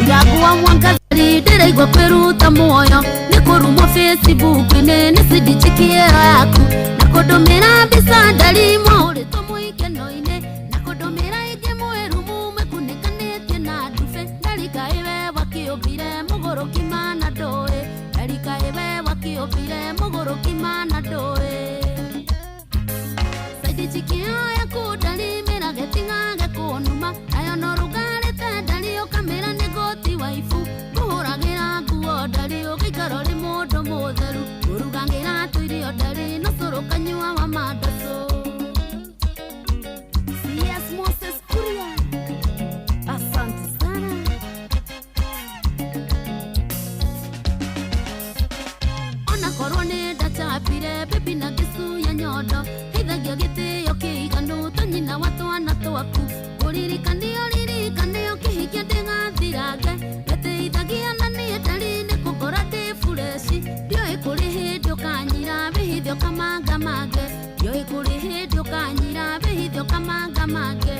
Ngakuwa mwankazari ndereigwa kwiruta muoyo nikurumo Facebook ni sidichikie yaku nakudomera mbica ndarimo urito muikeno-ine nakudomera ingi mweru mume kunikanetie na ndufe ndarika iwe wakiumbire mugoroki mana ndoe ndarika iwe wakiumbire mugoroki mana ndoe sidichikie yaku ndarimira getinga kunuma ayo norugare tendalio kamera negoti waifu kuhuragira nguo ndario gikaro ri mundu mutheru kurugangira tuirio ndari no soro kanyua wa madaso. Yes, Moses Kuria, asante sana. Ona korone ndachapire bibi na kisu ya nyondo Ũririkanio ũkĩhikia ndĩgathirange, gĩteithagia na niĩ ndari nĩ kũngora ndĩ bureci. Ndiũĩ kũrĩ hĩndĩ ũkanyira wĩhithio kamanga mange, ndiũĩ kũrĩ hĩndĩ ũkanyira wĩhithio kamanga mange.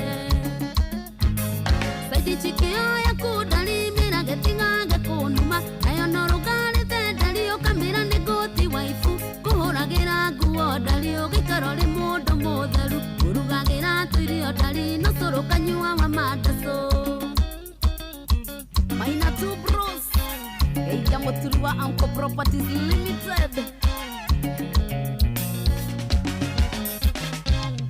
Saidi chikioya kudari mira getingange kunuma, nayo norugarĩte ndari ũkamĩra nĩ ngũti waifu. Kũhũragĩra nguo ndari ũgĩikara mũndũ mũtheru, ũrugagĩra tũirio ndari nũcũrũ kanyua wa mandaco. Maina two bros, geithia mũturi wa Uncle Properties Limited.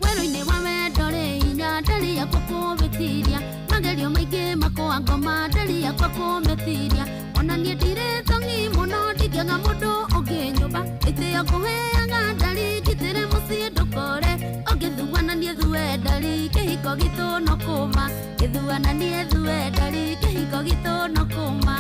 Wero-inĩ wa wendo rĩ hinya ndari yakwa kũbĩtiria, magerio maingĩ makwa ngoma ndari yakwa kũmĩtiria. Ona niĩ ndirĩ thong'i mũno ndingĩaga mũndũ ũngĩ nyũmba, ĩtĩo kũheaga ndari ngitĩre mũciĩ ndũkore. Ũngĩthuana niĩ thue ndari kĩhiko gitũ no kũma, gĩthuana niĩ thue ndari kĩhiko gitũ no kũma.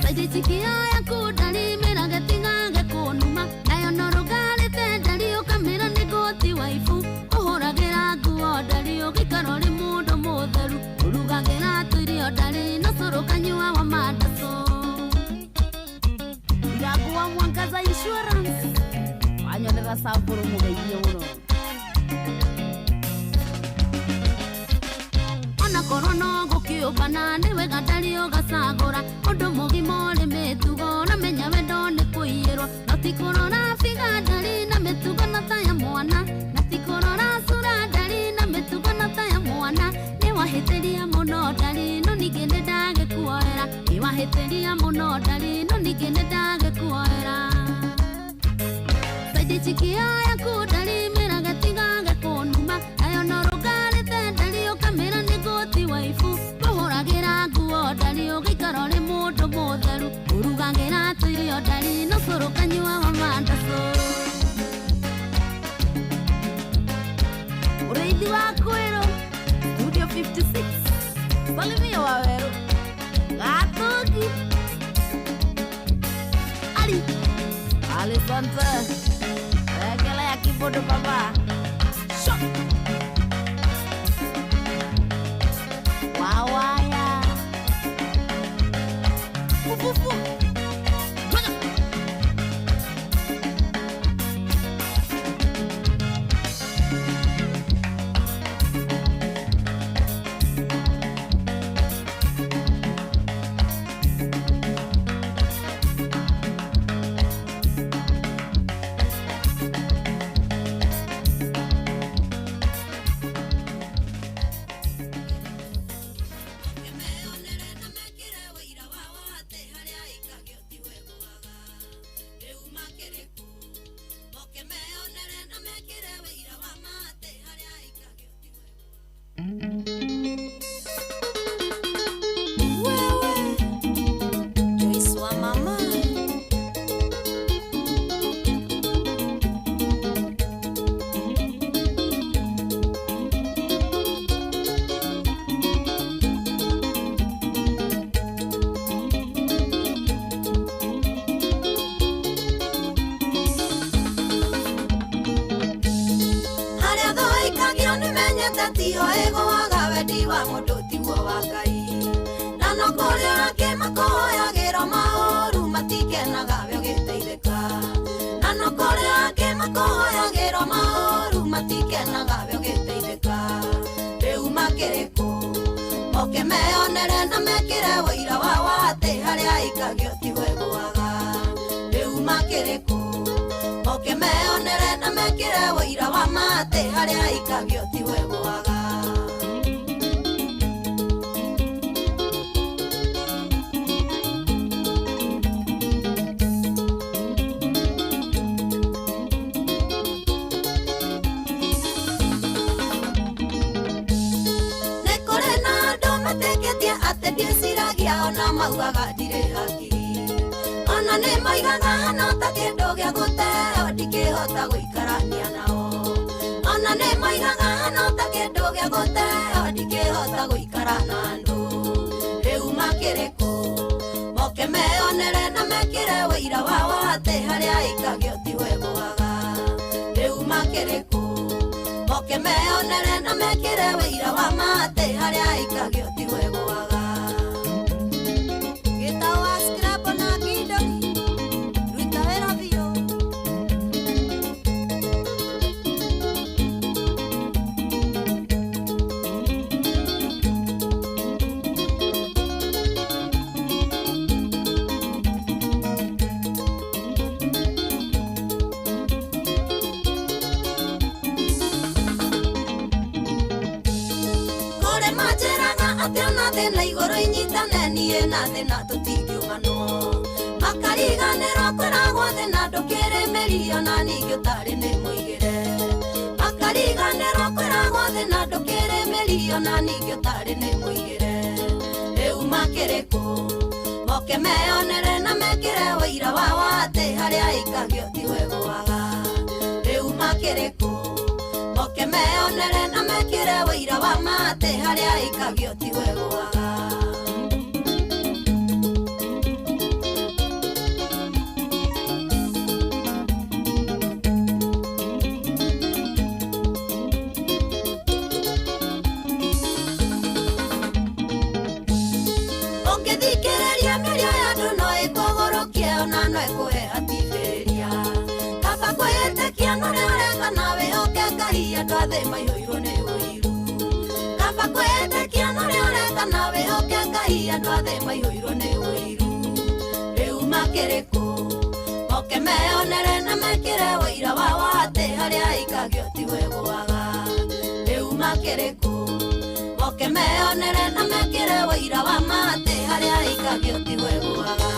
Saidi chikioya kudari mĩra getingage kũnuma, nayo norugarĩte ndari ũkamĩra nĩ ngũti waifu. Ũhũragĩra nguo ndari ũgĩikara ũrĩ mũndũ mũtheru, ũrugagĩra tũirio ndari nũcũrũ kanyua wa mandaco. Iraguo Mwangaza Insurance wanyonera Samburu mũgeithie mũno. Ona korwo no gũkĩũmbana nĩ wega ndari ũgacagũra, ũndũ mũgima ũrĩ mĩtugo na menya wendo nĩ kũiyĩrwo. No ti kũrora biga ndari na mĩtugo na ta ya mwana, na ti kũrora cura ndari na mĩtugo na ta ya mwana. Nĩ wahĩtĩria mũno ndari no ningĩ nĩ ndagĩkuoera, nĩ wahĩtĩria mũno ndari no ningĩ nĩ ndagĩkuoera. Saidi chikioya kudari mĩra getingage kũnuma, nayo norugarĩte ndari ũkamĩra nĩ ngũti waifu. Kũhũragĩra nguo ndari ũgĩikara ũrĩ mũndũ mũtheru, ũrugagĩra tũirio ndari nũcũrũ kanyua wa mandaco. Ũrĩithi wa Kwĩrũ Studio 56 Salimia Waweru Gatugi Ali Alisante Regelea keyboard baba Shot Wawaya Fufufu ona maugaga ndirĩ hakiri, ona nĩ moigaga no ta kĩndũ gĩa gũteo ndingĩhota gũikarania nao, ona nĩ moigaga no ta kĩndũ gĩa gũteo ndingĩhota gũikara na andũ. Rĩu makĩrĩkũ moke meonere na mekĩre wĩira wao atĩ harĩa aikagio tiwe gwaga. Rĩu makĩrĩkũ moke moke meonere na mekire wĩira wa mate harĩa aikagio tigwe gwaga gĩta wa scrap na kidoni ruta wĩra biũ thĩna igũrũ inyitane niĩ na thĩna tũtingiumanwo makariganĩrwo kwĩragwo thĩna ndũkĩrĩmĩrio na ningĩ ũtarĩ nĩ mũigĩre makariganĩrwo kwĩragwo thĩna ndũkĩrĩmĩrio na ningĩ ũtarĩ nĩ mũigĩre rĩu makĩrĩ kũ moke meonere na mekĩre wĩira wa atĩ harĩa aikagio tiwe gwaga rĩu makĩrĩ kũ moke meonere na mekire wĩira wa mate harĩa aikagio tiwe gwaga ũngĩthikĩrĩria mĩario ya andũ no ĩkũgũrũkie ona no ĩkũheha tibĩria kaba kwĩĩtĩkia nũrĩa ũreka nawe ũke Ngai andũ a thĩ maihũirwo nĩ ũiru kaba kwĩĩtĩkia nũrĩa ũreka nawe ũke Ngai andũ a thĩ maihũirwo nĩ ũiru rĩu makĩrĩ kũ moke meonere na mekire wĩira wa atĩ harĩa aikagio tiwe gwaga rĩu makĩrĩ kũ moke meonere na mekire wĩira wa atĩ harĩa aikagio tiwe gwaga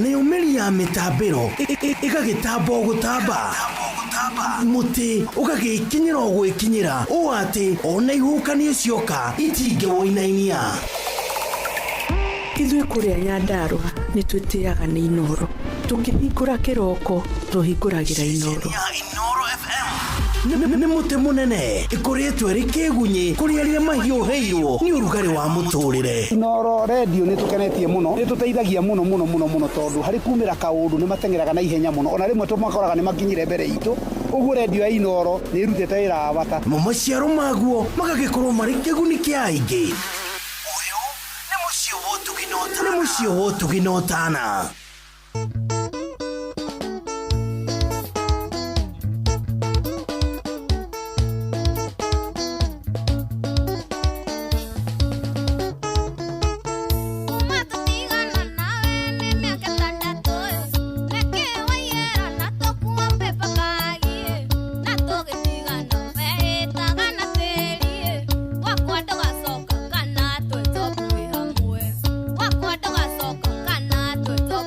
nĩũmĩria mĩtambĩro ĩgagĩtamba gũtamba mũtĩ ũgagĩkinyĩra gwĩkinyĩra ũũ atĩ ona ihukanio cioka itingĩwoinainia ithuĩ kũrĩa Nyandarua nĩ twĩtĩaga nĩ Inoro tũkĩhingũra kĩroko tũhingũragĩra Inoro nĩ mũtĩ mũnene ĩkoretwo ĩrĩ kĩgunyi kũrĩ arĩa mahiũhĩirwo nĩ ũrugarĩ wa mũtũrĩre Inoro radio nĩ tũkenetie mũno nĩ tũteithagia mũno tondũ harĩ kumĩra kaũndũ nĩ matengeraga na ihenya mũno ona rĩmwe tũmakoraga nĩ makinyire mbere itũ ũguo radio ya Inoro nĩ ĩrutĩte wĩra wa bata maciaro maguo magagĩkorwo marĩ kĩguni kĩa aingĩ ũyũ nĩ mũciĩ wa Ũtugi na Ũtana Wakwa ndũgacoka kana twĩtwo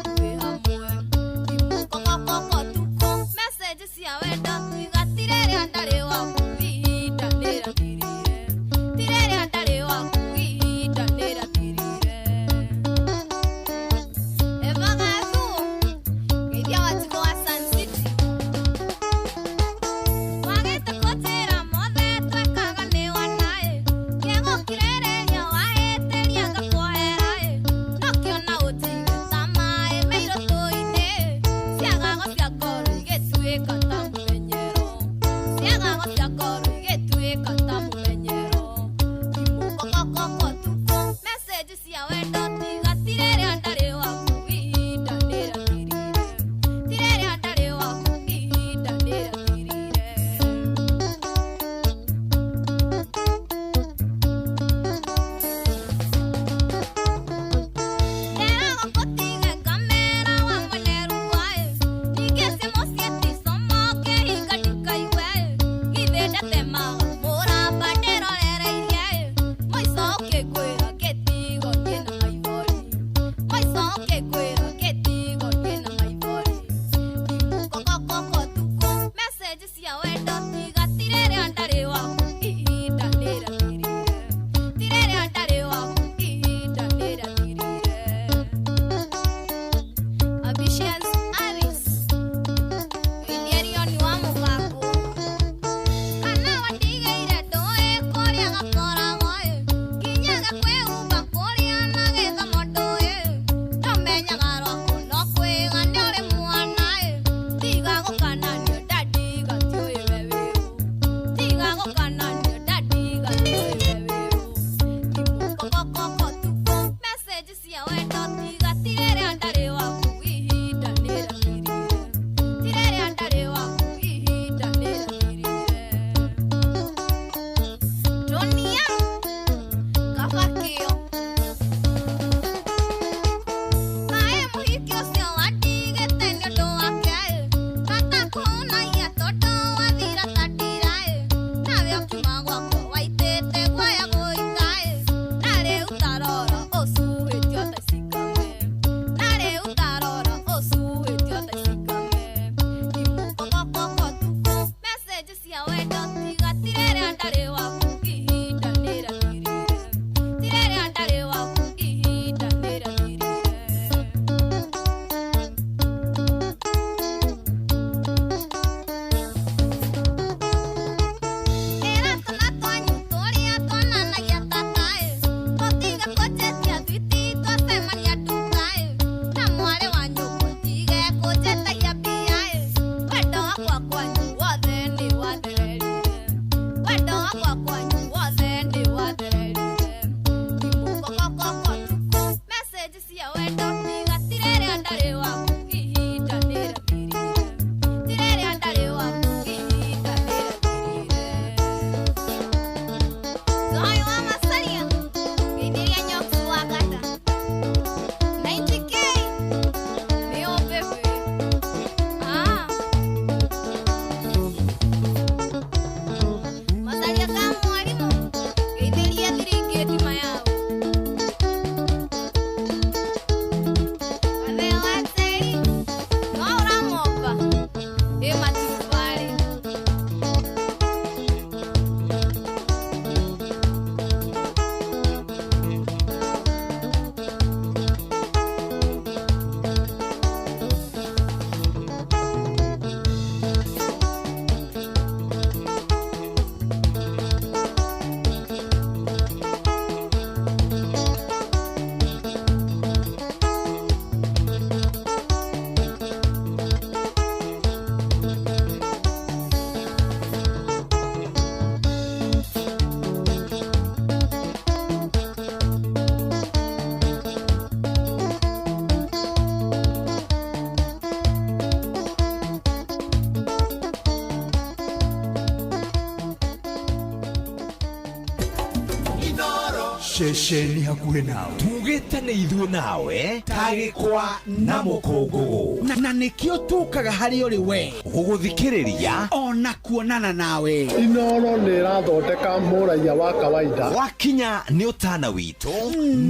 ceceni hakuhĩ nawe tugĩtane ithuĩ nawe tagĩkwa na mũkũngũgũ na nĩkĩo tũkaga harĩ ũrĩ we gũgũthikĩrĩria ona kuonana nawe. Inooro nĩ ĩrathondeka mũraia wa kawaida wakinya nĩ ũtana witũ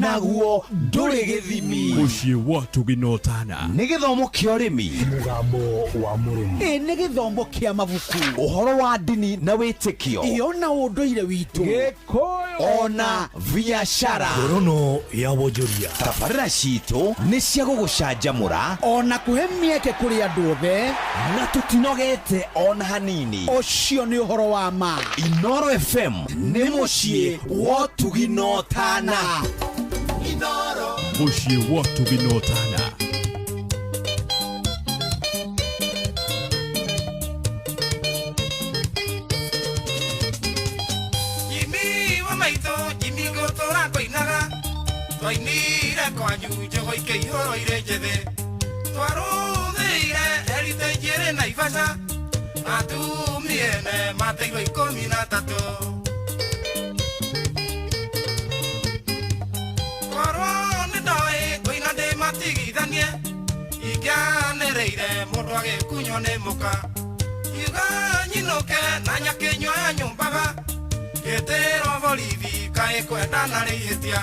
naguo ndũrĩ gĩthimi. Mũciĩ watu ginotana nĩ gĩthomo kĩa ũrĩmi, mũgambo wa mũrĩmi, nĩ gĩthomo kĩa mabuku, ũhoro wa ndini na wĩtĩkio, ona ũndũire witũ, gĩkũyũ ona biacara, ngorono ya wonjoria. Tabarĩra citũ nĩ cia gũgũcanjamũra ona kũhe mĩeke kũrĩ andũ othe na tũtinogete ona hanini. Ũcio nĩ ũhoro wa ma. Inooro FM nĩ mũciĩ wa ũtugi na ũtana. Mũciĩ wa ũtugi na ũtana. Twainire kwanyu njogo ikĩihũrwo irĩ njĩthĩ, twarũthĩire Heritage ĩrĩ Naivasha, atumia ene mateirwo 13. Korwo nĩ ndoĩ kũina ndĩmatigithanie, ingĩanĩrĩire mũndũ agĩkunywo nĩ mũka, kiuga nyinũke na nyakĩnyua ya nyũmbaga, gĩtĩrwo borithi kaĩ kwenda na rĩhĩtia.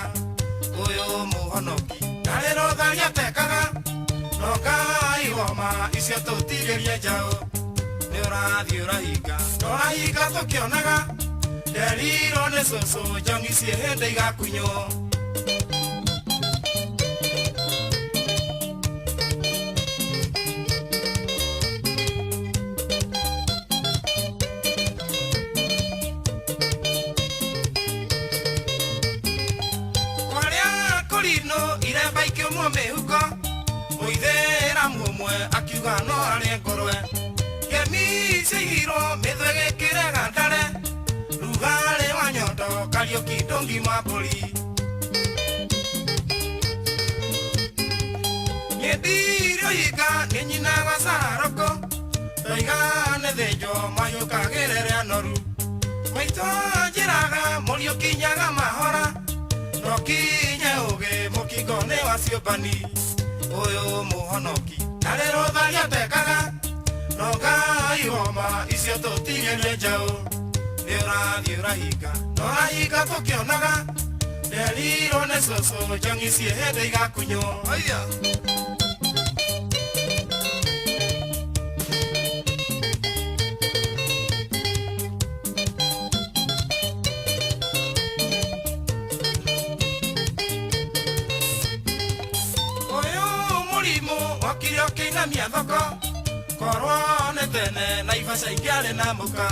Uyu muhonoki Narero tharia tekaga Nongai homa icio tutigerie njao Ni urathi urahinga Norahinga tukionaga Nderiro ni cucu njongi cie hindi igakunyo iremba ikiumwo mihuko muithera mumwe akiuga no ari ngorwe ngemi cihirwo mithwe gikire gandare rugare wa nyondo Kariuki ndungi mamburi nyendirio yika ni nyina wa Saroko toiga nĩ thĩnjo mayũkagĩrĩre anoru maitũ njĩraga Mũriũki nyaga mahora no kinye ũgĩ mũkingo nĩ wa ciũmbani ũyũ mũhonoki narĩrwo tharia tekaga no Ngai homa icio tũtigĩrie njaũ nĩ ũrathiĩ ũrahinga norahinga tũkĩonaga nderirwo nĩ cũcũ njongi ciĩ hĩndĩ igakunywo Kĩinamia thoko korwo nĩ tene na Naivasha ingĩarĩ na mũka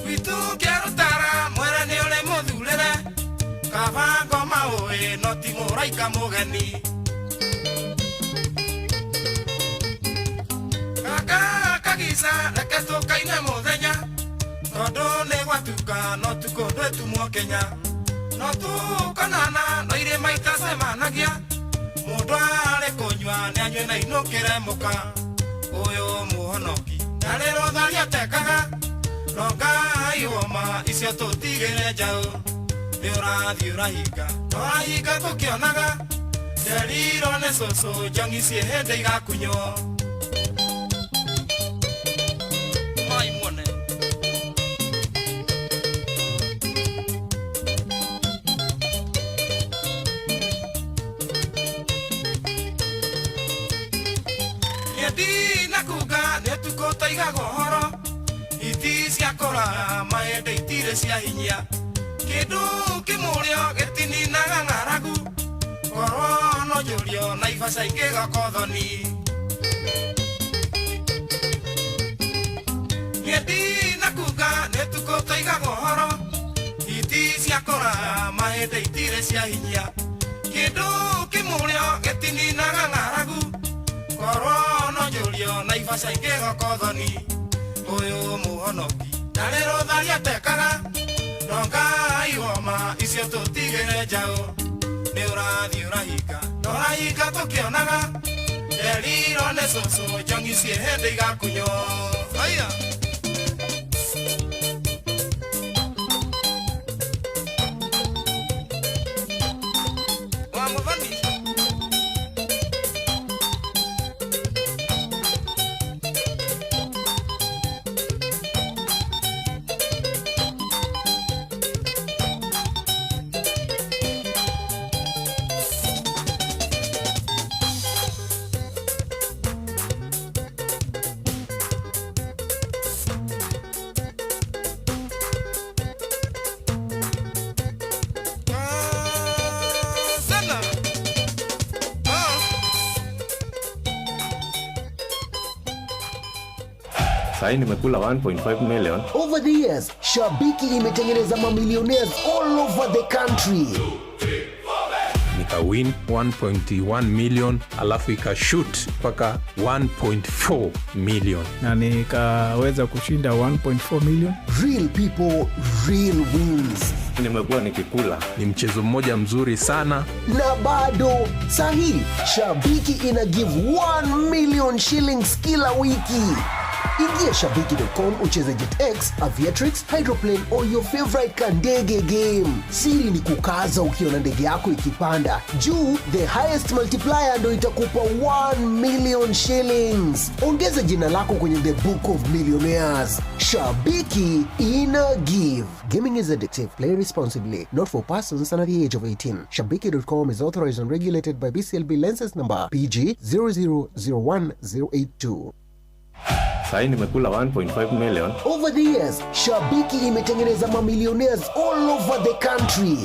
gwitũ kĩarũtara mwere nĩ ũrĩ mũthurĩre kabango maũĩ no ti mũraika mũgeni kaka kagica reke tũkaine mũthenya tondũ nĩ gwatuka no tukũ ndwĩtumwo Kenya no tũkonana no irĩma itacemanagia Mũndũ arĩ kũnyua nĩ anyue na inũkĩre mũka ũyũ mũhonoki narĩrwo tharia tekaga no Ngai homa icio tũtigĩre njaũ nĩ ũrathiĩ ũrahinga norahinga tũkĩonaga nderirwo nĩ cũcũ njongi ciĩ hĩndĩ igakunywo Maimone Dina kuga netuko taiga gohoro iti ciakora maende itire cia hinya kindu kimuryo getini na ngaragu korwo no jurio Naivasha ingigakothoni Dina kuga netuko taiga gohoro iti ciakora maende itire cia hinya kindu kimuryo getini na ngaragu korwo no jurio Naivasha ingigakothoni ũyũ mũhonoki narĩrwo tharia tekaga no Ngai homa icio tũtigĩre njaũ nĩ ũrathiĩ ũrahinga norahinga tũkĩonaga nderirwo nĩ cũcũ njongi ciĩ hĩndĩ igakunywo Sahi nimekula 1.5 million. Over the years, Shabiki imetengeneza mamillionaires all over the country. Nika win 1.1 million alafu ikashoot mpaka 1.4 million. Na nikaweza kushinda 1.4 million. Real people, real wins. Nimekuwa nikikula. Ni mchezo mmoja mzuri sana. Na bado sahi Shabiki ina give 1 million shillings kila wiki. Ingia shabiki.com ucheze JetX, Aviatrix, Hydroplane or your favorite kandege game. Siri ni kukaza ukiona ndege yako ikipanda juu, the highest multiplier ndo itakupa 1 million shillings. Ongeza jina lako kwenye the book of millionaires. Shabiki ina give. Gaming is addictive. Play responsibly. Not for persons under the age of 18. Shabiki.com is authorized and regulated by BCLB license number PG 0001082. Sahi nimekula 1.5 million. Over the years, Shabiki imetengeneza mamillionaires all over the country.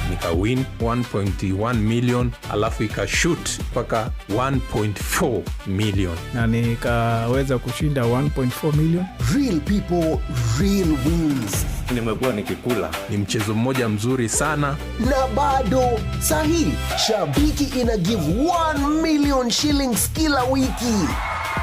Nika win 1.1 million alafu ikashoot mpaka 1.4 million. Na nikaweza kushinda 1.4 million. Real people, real wins. Nimekuwa nikikula. Ni mchezo mmoja mzuri sana. Na bado sahi Shabiki ina give 1 million shillings kila wiki.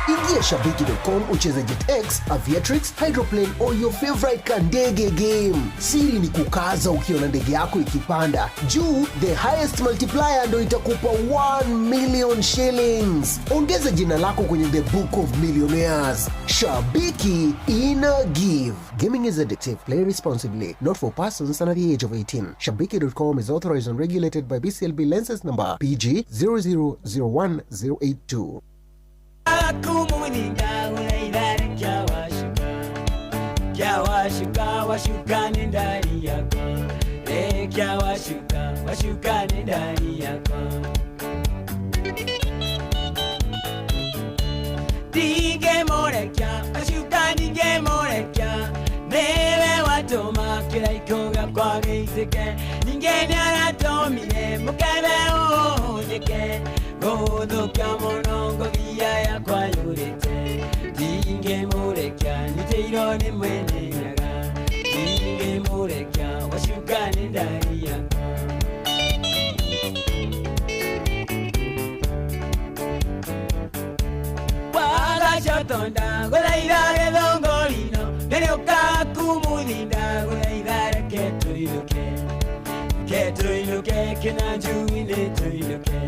Ingia shabiki.com ucheze JetX, Aviatrix, Hydroplane or your favorite kandege game. Siri ni kukaza ukiona ndege yako ikipanda juu, the highest multiplier ndo itakupa 1 million shillings. Ongeza jina lako kwenye the book of millionaires. Shabiki ina give. Gaming is addictive. Play responsibly. Not for persons under the age of 18. Shabiki.com is authorized and regulated by BCLB license number PG 0001082. Kumuninda unaidhari Kiawashuka washuka ni ndani yako. Kiawashuka washuka ni ndani yako. Dige morekia washuka dige morekia. Newe watoma kila ikoga kwa gizike. Ningeni anatomine mukebe ujike. Godo kamono govia ya kwa yurete. Dinge murekia niteiro ni mwene naga. Dinge murekia washuka ni ndani yako. Wala shotonda gola idare dongolino. Nene okaku muninda gola idare keto iluke. Keto iluke kinanjuine to iluke.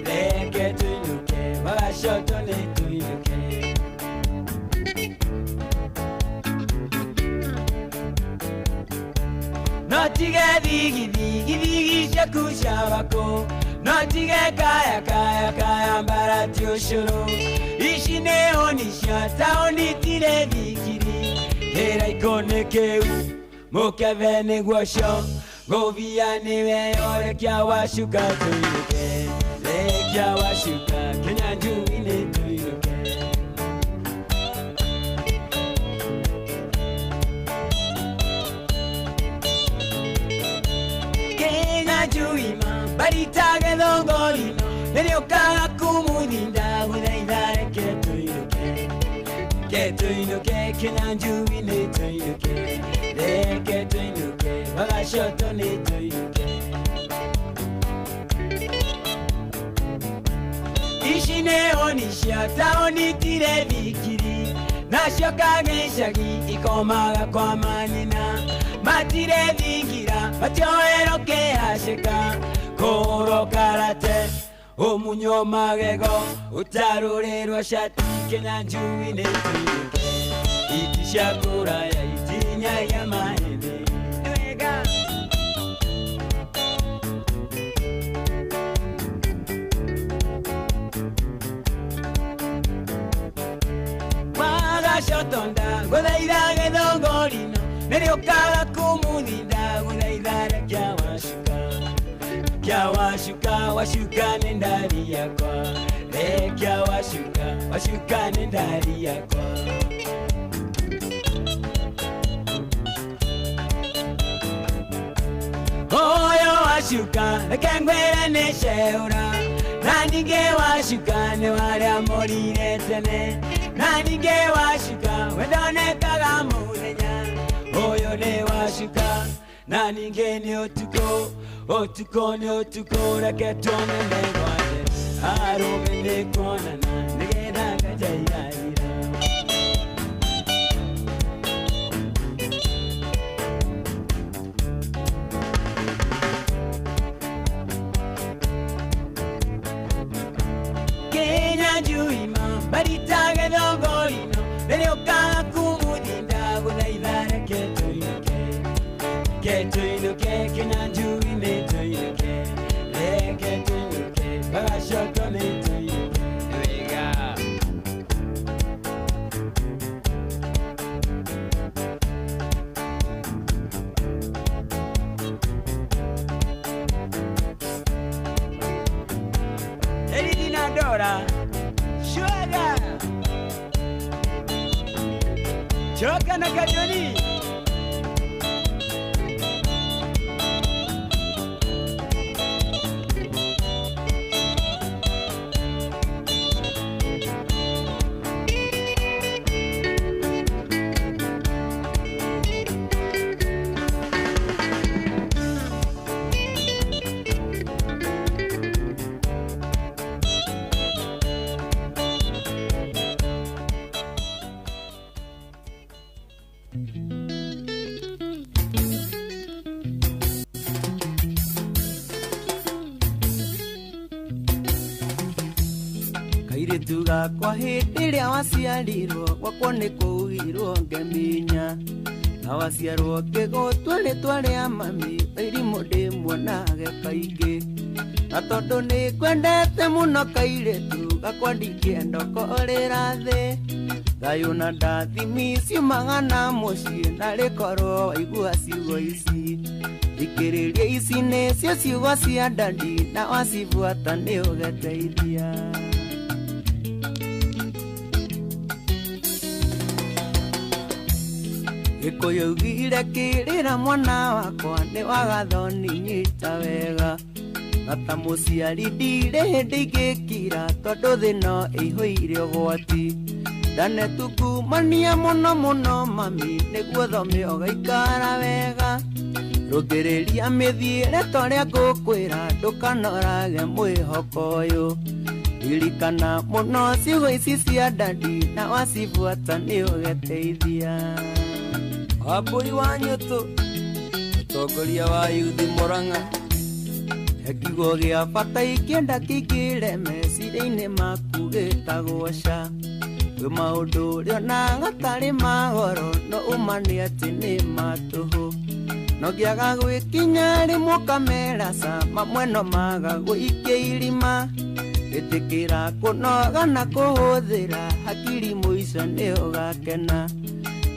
Leke to iluke wala shotone to iluke. Notige digi shakusha wako. Notige kaya mbara tioshoro. Ishine onisha taoni tire vikiri. Hera ikone keu mokavene guasho. Govia niwe ore kiawashuka to iluke. Kiawashuka kinanjuine to iluke. Juima, baritage dongolino. Nene okara kumuninda unaidare keto iluke. Keto iluke kinanjuine to iluke. Keto iluke wala shotone to iluke. Ishine onisha taoni tire vikiri. Nashoka genshagi ikomaga kwa manina. Matire vingira matyoero ke hashika. Koro karate omunyo magego. Utarurerwa shati kenanjuine tuiluke. Itishakura ya itinya ya mahende. Shotonda gola idage dongolino. Nene okara kumuninda gola idare kiawashuka washuka nendari yakwa. Kiawashuka washuka nendari yakwa. Oyo washuka lekengwere nesheura. Nanige washuka ne wale amorire tene. Nanige washuka wedone kagamurenya. Oyo ne washuka nanige ni otuko. Otuko ni otuko raketone negwade. Arobe ne kona na nige nanga jayarira. Kenya juima baritage dongo tuinuke kinyanjui-inĩ tuinuke reke tuinuke bagacoko-inĩ tuinuke wega Elina Dora Sugar Choka na Kajoli Kairitu gakwa hĩndĩ ĩrĩa waciarirwo gwakwa nĩ kũugirwo ngĩmenya na waciarwo ngĩgũtua rĩtwa rĩa mami irimũ ndĩmuonage kaingĩ na tondũ nĩ kwendete mũno kairĩtu gakwa ndingĩenda ũkorĩra thĩ thayũ na ndathimi ciumaga na mũciĩ na rĩkorwo waigua ciugo ici thikĩrĩria ici nĩcio ciugo cia ndandi na wacibuata nĩ ũgeteithia Gĩkũyũ kĩrĩra mwana wakwa nĩ wagatho nĩnyita wega na ta mũciari ndirĩ hĩndĩ ingĩkira tondũ thĩ no ĩihũire ũgwati ndanetukumania mũno mũno mami nĩguo thome ũgaikara wega rũngĩrĩria mĩthiĩre torĩa ngũkwĩra ndũkanorage mwĩhoko ũyũ ririkana mũno ciugo ici cia ndandi na wacibuata nĩ ũgeteithia Wambui wa Nyũtũ mũtongoria wa yuthi Mũrang'a kiugo gĩa bata ikĩenda kĩingĩre meciria-inĩ maku gĩtagwo SHA kwĩ maũndũ ũrĩa na gatarĩ magoro no ũma nĩ atĩ nĩ matũhũ no ngĩaga gwĩkinya rĩmwe ũkamera ca mamwe no maga gũikia irima ĩtĩkĩra kũnoga na kũhũthĩra hakiri mũico nĩ ũgakena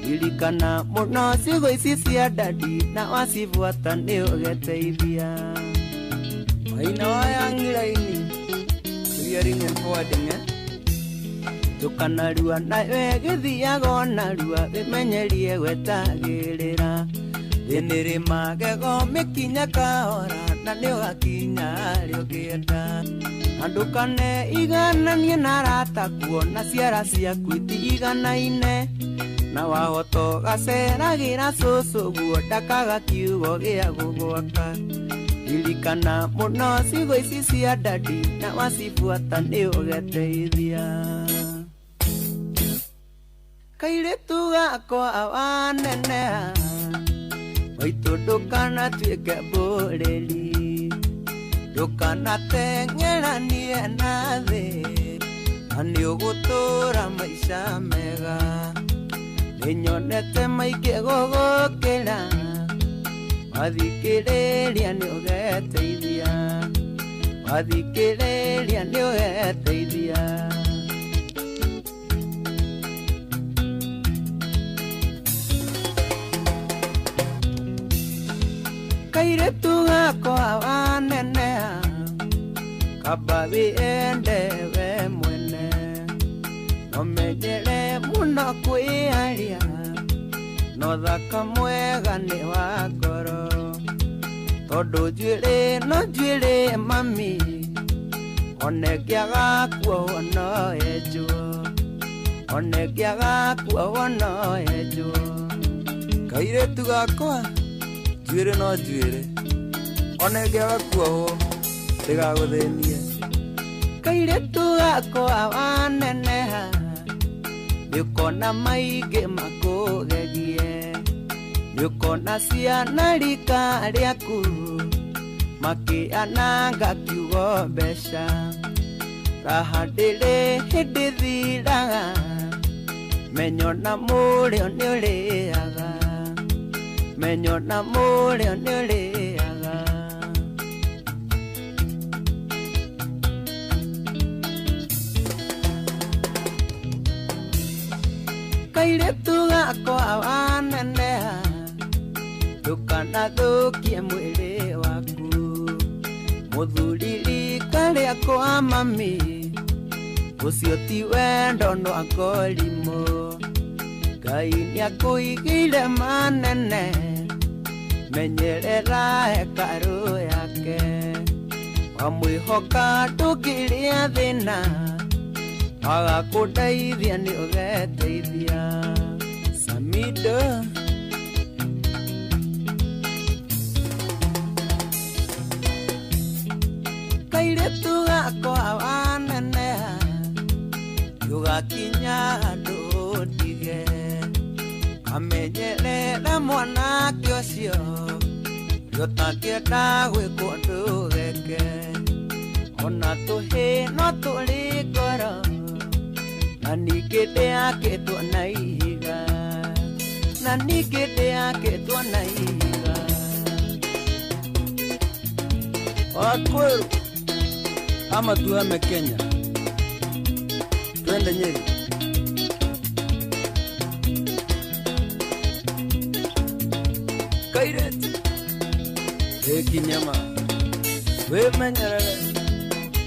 ririkana mũno ciugo ici cia ndandi na wacibuata nĩ ũgeteithia Maina waya ng'iraini hearing and forwarding tukanarua nawe gĩthiaga onarua wĩmenyerie gwetagĩrĩra thĩnĩrĩ magego mĩkinya kahora na nĩ ũgakinya harĩa ũngĩenda andũkane igananie na arata kuona ciara ciaku itiganaine na wahoto gaceragĩra cũcũ guo ndakaga kiugo gĩa gũgwaka ririkana mũno ciugo ici cia ndandi na wacibuata nĩ ũgeteithia kairĩtu gakwa waneneha waitũ ndũkanatuĩke mbũrĩri ndũkanateng'eranie na thĩ na nĩ ũgũtũra maica mega nĩnyonete maingĩ gũgũkĩra wathikĩrĩria nĩ ũgeteithia wathikĩrĩria nĩ ũgeteithia kairĩtu gakwa waneneha kamba wĩende we mwene no menyere mũno kwĩaria no thaka mwega nĩ wa ngoro tondũ njuĩrĩ no njuĩrĩ mami one ngĩaga kuohwo no enjwo one ngĩaga kuohwo no enjwo kairĩtu gakwa njuĩrĩ no njuĩrĩ one ngĩaga kuohwo ndĩgagũthĩnie kairĩtu gakwa waneneha nĩũkona maingĩ makũgegie nĩũkona ciana rika rĩaku makĩananga kiugo mbeca raha ndĩrĩ hĩndĩ thiraga menyo na mũrĩo nĩũrĩaga menyo na mũrĩo nĩũrĩaga. Kairĩtu gakwa waneneha, ndũkanathũkie mwĩrĩ waku. Mũthuri rika rĩakwa mami, ũcio ti wendo no akorimũ. Ngai nĩakũigĩire manene, menyerera hekarũ yake. Wamwĩhoka ndũngĩrĩa thĩna, agakũndeithia nĩ ũgeteithia. Samido kairĩtu gakwa waneneha, ndũgakinya ndũndige. Amenyerera mwanake ũcio, ũtangĩenda gwĩkwo ndũgeke. Ona tũhĩ no tũrĩ ngoro, na ningĩ ndĩakĩtwo na ihiga, na ningĩ ndĩakĩtwo na ihiga. Wakweru ama tuhame Kenya, twende Nyeri. Kairĩtu ĩkinyama wĩmenyerere,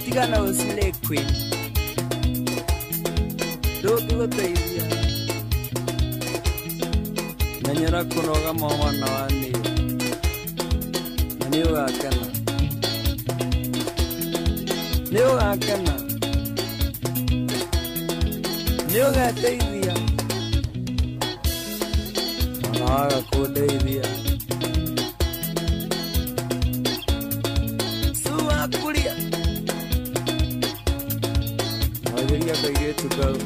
tigana ũcirĩ queen, ndũngĩgũteithia. Menyera kũnoga mwana wa niĩ, na nĩũgakena, nĩũgakena, nĩũgeteithia. Ona waga kũndeithia, suwakuria wagĩria kairĩtu kau.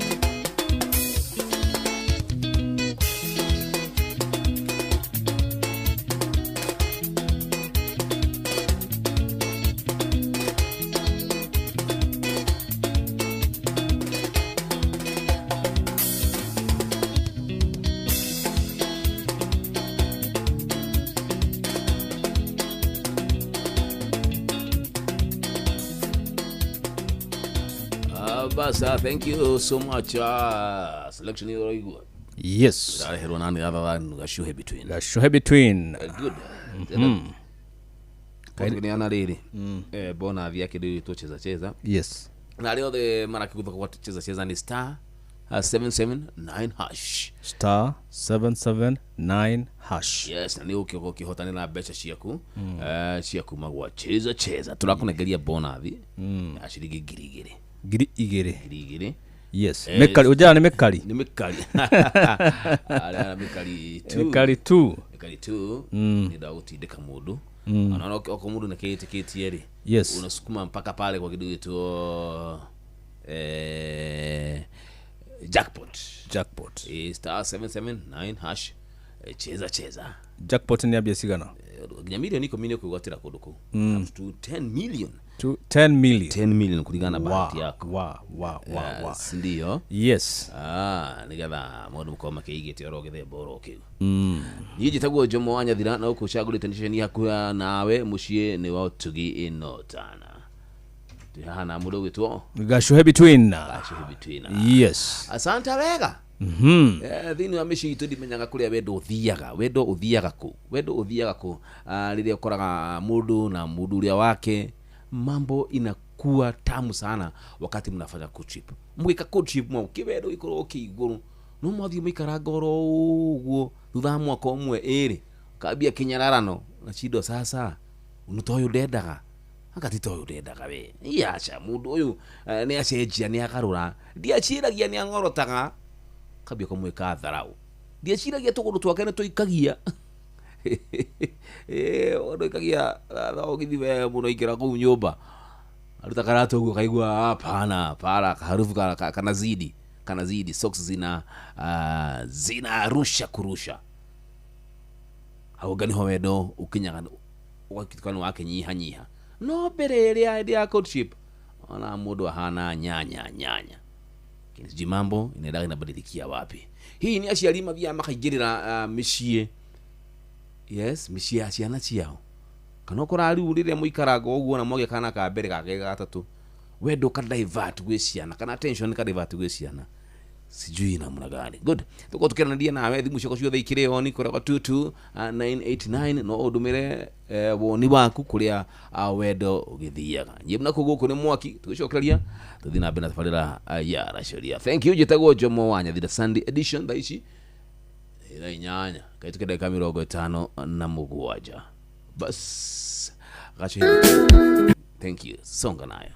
Basa, thank you so much. Selection is very good. Yes. Gashuhe between. Gashuhe between. Good. Kaini riri. Bona vya kidu tocheza cheza. Yes. Na leo the mara kikutoka kwa cheza cheza ni star 779 hash. Star 779 hash. Yes, na leo ukihotana na becha shiaku. Shiaku magwa cheza cheza. Turakunegeria bona vi. Ashirigi girigiri. Giri. Yes. Mekali ujana ni mekali. Ni mekali. Ala mekali 2. Mekali 2. Mekali 2. Ni dauti deka mudu. Anaona kwa mudu na kiti yeri. Yes. Unasukuma mpaka pale kwa kidu yetu jackpot. Star 779 hash. Cheza. Jackpot ni abia sigana. Nyamilio niko mini kuwatira koduku. Up to 10 million. To 10 million. 10 million kulingana bahati yako. Wow. Ndio. Yes. Nigatha mundu mukoma keigite orogithe boro kiu. Niji tagwo Jomo wanya thira na ukucagurite nisheni hakuya nawe mucie ni wa tugi inotana. Tuhana mundu gwitwo Gashuhe between. Yes. Asante wega. Thini wa mishi itu ndimenyaga kuria wendo uthiaga ku riria ukoraga mundu na mundu uria wake, mambo inakuwa tamu sana wakati mnafanya cold trip. Mwika cold trip mwa kibendo ikoro kiguru no mwathi mwikara ngoro uguo thutha mwaka umwe eri kabia kinyararano na chido sasa unutoyo ndendaga akati toyo ndendaga we iacha mundu uyu ni acenjia ni akarura ndiachiragia ni angorotaga kabia kumwika tharau ndiachiragia tugundu twake ni tuikagia ondo ikagia ogithi we muno ikira ku nyumba aruta karato guo kaigua hapana para harufu kana zidi socks zina kurusha haugani howedo ukinyaga wakitukana wake nyiha no bereria dia cold ship ona mundu hana nyanya kinji mambo inaendaga inabadilikia wapi. Hii ni aciari mavia makaigirira mishie yes mĩciĩ ya ciana ciao kana ũkora rĩu rĩrĩa mũikaraga ũguo na mwagĩa kana ka mbere kage gatatu wendo ka divert gwĩ ciana kana attention ka divert gwĩ ciana sijui namna gani. Good, tuko tukianania nawe thimu ciako ciothe ikire on kora 22989 no udumire woni waku kuria wendo ugithiaga nyimwe nako guku ni mwaki tugicokeria tuthi na bena tafarira ya rasheria. Thank you jitagwo Jomo Wanya the Sunday edition daici ila inyanya kaituke dakika 57 bas gacho. Thank you, songa nayo.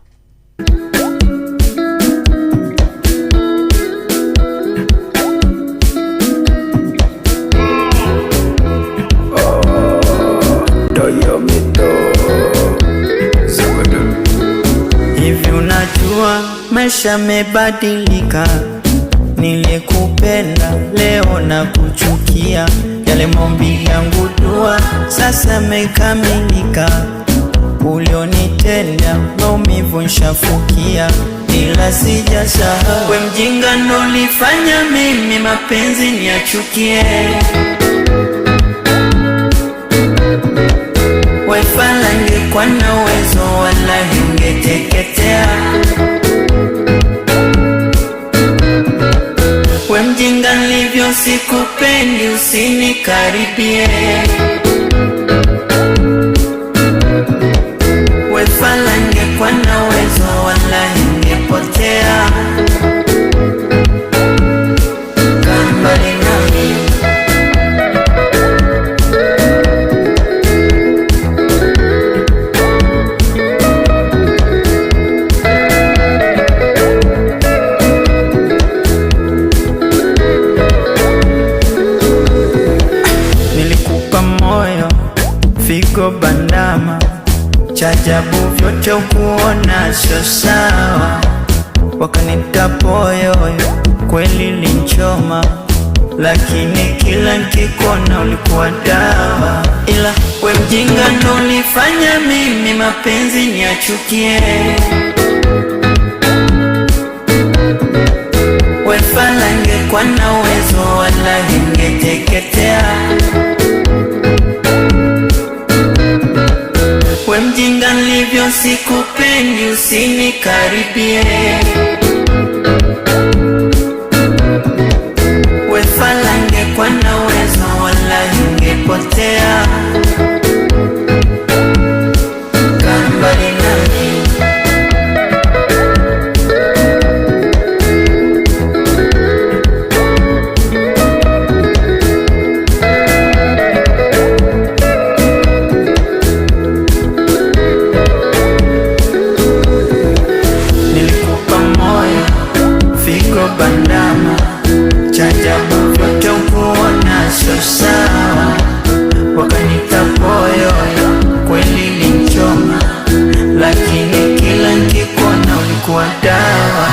Hivi unajua maisha mebadilika, nilikupenda leo na kuchukia, yale maombi yangu dua sasa mekamilika, ulionitenda maumivu nshafukia, ila sijasahau we mjinga nolifanya mimi mapenzi niachukie. Wefala ngekuwa na uwezo wala ungeteketea, we mjinga nilivyo sikupendi usinikaribie. Wefala ngekuwa na uwezo wala ungepotea, kambali nami. Figo bandama chajabu vyote ukuona sio sawa, wakanita poyoyo kweli linchoma, lakini kila nkikona ulikuwa dawa, ila we mjinga ndo ulifanya mimi mapenzi niachukie. Wefala ngekuwa na uwezo wala ungeteketea, we mjinga nilivyo sikupendi usinikaribie. Wefala ngekuwa na uwezo wala ungepotea, kambali nami. Bandama chajabu vyote ukuona sio sawa, wakanita poyoyo kweli linchoma, lakini kila nkikona ulikuwa dawa.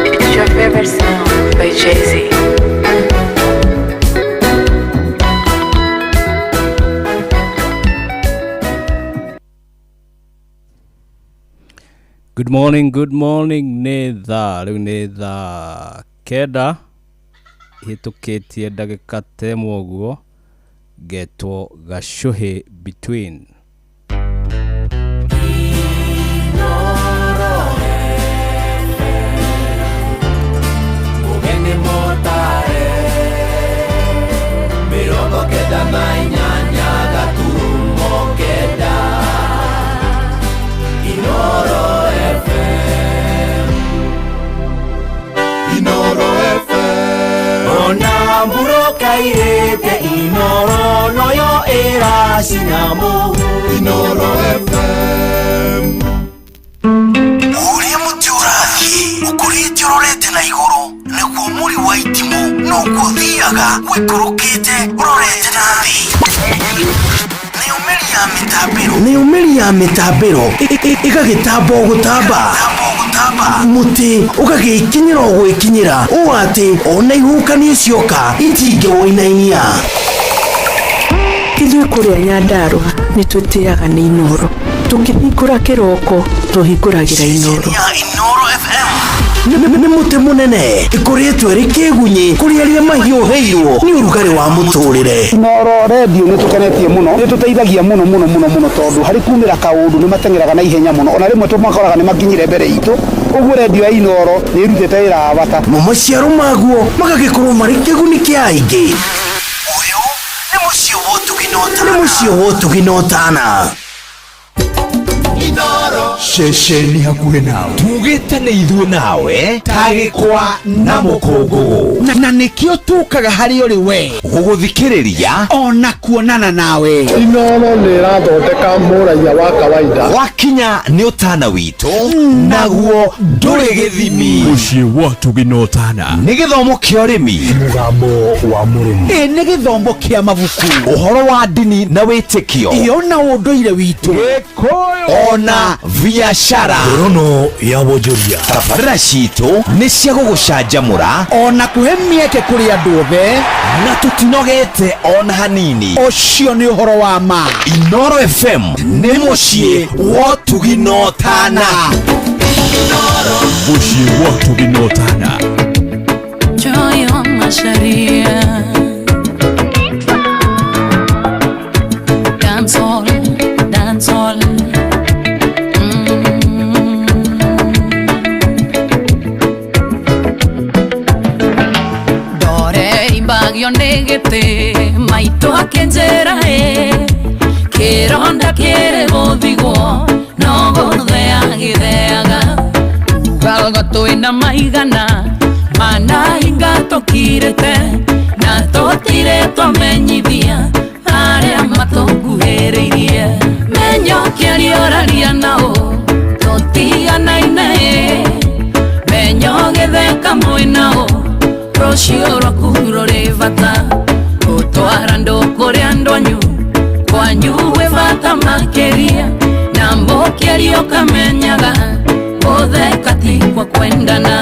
It's your favorite sound by Jay-Z. Good morning, Netha keda hituketie ndagika temwe uguo getwo gashuhi between Ugeni motare mirongo keda na inyanya gaturumo keda Inoro Ona muroka irete Inoro noyo era sinamu Inoro FM. Uria mutiurathi ukurite urorete na iguru niguo muri wa itimu no kuthiaga wikurukite urorete na thi. Ni umeri ya mitambiro igagitambo gutamba muti ugagikinyira gwikinyira u ati ona ihukani cioka itinge woinainia. Ithuĩ kũrĩa Nyandarua nĩ twĩtĩaga nĩ Inoro tukihingura kiroko tuhinguragira Inoro. Inoro FM nä må tä må nene ä kå rä two rä kä gunyi kå rä arä mahiå heirwo nä å rugarä wa må tå rä re. Inoro redio nä tå kenetie må no nä tå teithagia må no tondå harä kumä ra kaå ndå nä matengeraga na ihenya må no ona rä mwe tå makoraga nä makinyire mbere itå ũguo redio ya Inoro nä ä rutä te wä ra wa bata mo maciaro maguo magagä korwo marä kä guni kä aingä. Ũyũ nĩ mũciĩ wa ũtugi na ũtana. Ceceni hakuhĩ nawe tugĩte nĩ ithuĩ nawe tagĩkwa na mũkũngũgũ na nĩkĩo tũkaga harĩ ũrĩ we gũgũthikĩrĩria ona kuonana nawe. Inoro nĩ ĩrathondeka mũraiya wa kawaida wakinya nĩ ũtana witũ naguo ndũrĩ gĩthimi. Mũciĩ wa ũtugi na ũtana nĩ gĩthomo kĩa ũrĩmi, mũgambo wa mũrĩmi, nĩ gĩthomo kĩa mabuku, ũhoro wa ndini na wĩtĩkio, ona ũndũire witũ, ona biashara, ngorono ya wonjoria. Tabarĩra citũ nĩ cia gũgũcanjamũra ona kũhe mĩeke kũrĩ andũ othe na tũtinogete ona hanini. Ũcio nĩ ũhoro wa ma. Inoro FM nĩ mũciĩ wa ũtugi na ũtana. Mũciĩ wa ũtugi na ũtana. Joy on Masharia. Dance all. Negete maito akenjera kironda kire gũthigwo no gũthea gĩtheaga ugalgo twĩna maigana mana hinga tũkirĩte na tũtire twamenyithia arĩa matũkuhĩrĩirie menyo kĩarĩoraria nao tũtiganaine menyo gĩtheka mwĩnao rũciũ rwaku rũrĩ bata gũtwara andũ kũrĩa andũ anyu kwanyu gwĩ bata makĩria na mbũkĩrio kamenyaga gũtheka ti kwa kwendana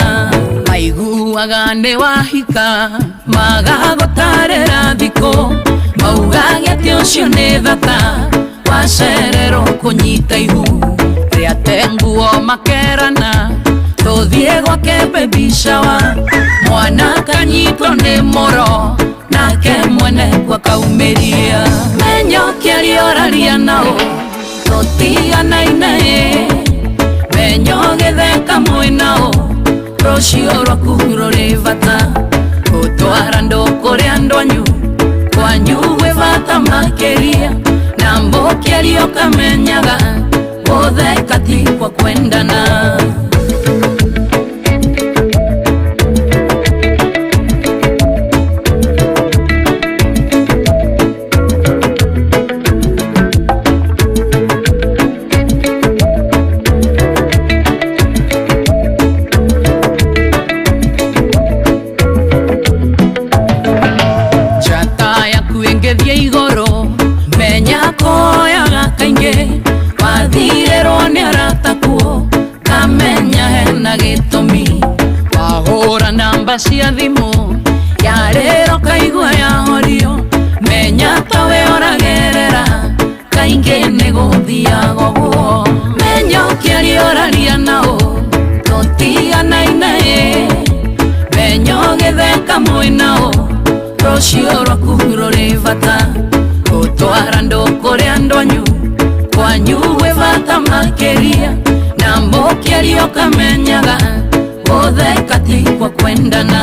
maiguaga nĩ wahika magagũtarĩra thikũ maugaga atĩ ũcio nĩ thata wacererwo kũnyita ihu rĩate nguo makerana tũthiĩ gwake baby shower mwana kanyitwo nĩ mũro nake mwene kwa kaumĩria menyo kĩarĩoraria nao tũtiganaine menyo gĩtheka mwĩnao rũciũ rwaku rũrĩ bata gũtwara andũ kũrĩa andũ anyu kwanyu gwĩ bata makĩria na mbũkĩrio kamenyaga gũtheka ti kwa kwendana. Wathirĩrwo nĩ arata kuo kamenya hena gĩtũmi wahũra namba cia thimũ yarĩro kaigua yahorio menya tawe oragerera kaingĩ nĩ gũthiaga ũguo menyo kĩarĩoraria nao tũtiganaine menyo gĩtheka mwĩnao rũciũ rwaku rũrĩ bata gũtwara andũ kũrĩa andũ anyu kwanyu gwĩ bata makĩria na mbũkĩrio kamenyaga gũtheka ti kwa kwendana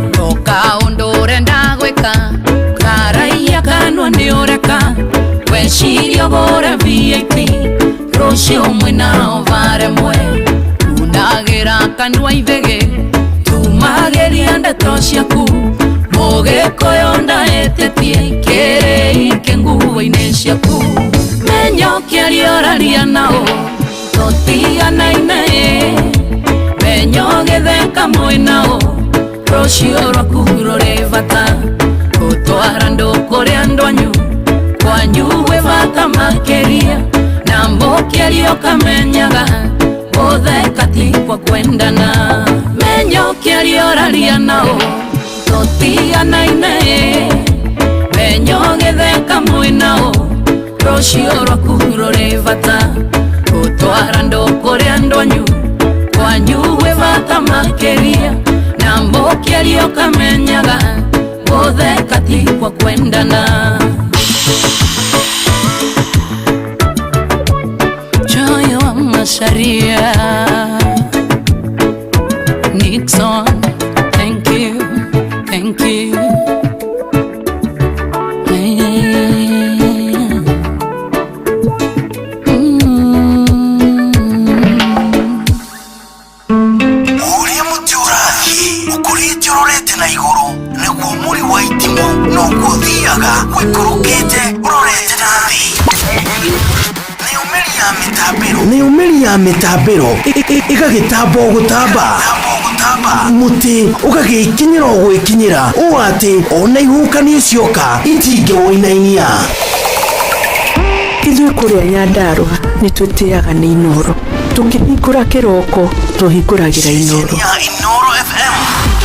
ndoka ũndũ ũrenda gwĩka karaiya kanua nĩ ũreka weciria ũgũre VIP rũciũ mwĩnao varemwe unagĩra kanua ithĩgĩ tumagĩria ndeto ciaku mũgĩkũyũ ndaĩtĩtie kĩrĩ ike nguo-inĩ ciaku menyo kĩarĩoraria nao tũtiganaine menyo gĩtheka mwĩnao rũciũ rwaku rũrĩ bata gũtwara andũ kũrĩa andũ anyu kwanyu gwĩ bata makĩria na mbũkĩrio kamenyaga gũtheka ti kwa kwendana menyo kĩarĩoraria nao tũtiganaine menyo gĩtheka mwĩnao rũciũ rwaku rũrĩ bata twarando kuria ndonyu kwanyu we bata makeria na mbokia lio kamenyaga wothe kati kwa kwendana Joyo wa Macharia Nixon, thank you, thank you. Uria muti urathi ukurite urorete na iguru niguo muri wa itimo no guthiaga wikurukite urorete na thi Neumeri ya mitambiro igagitambo gutamba muti ugagikinyira gwikinyira uati ona ihukani icioka itinge woinainia Ithuĩ kũrĩa Nyandarua nĩ twĩtĩaga nĩ Inoro. Tũkĩhingũra kĩroko tũhingũragĩra Inoro.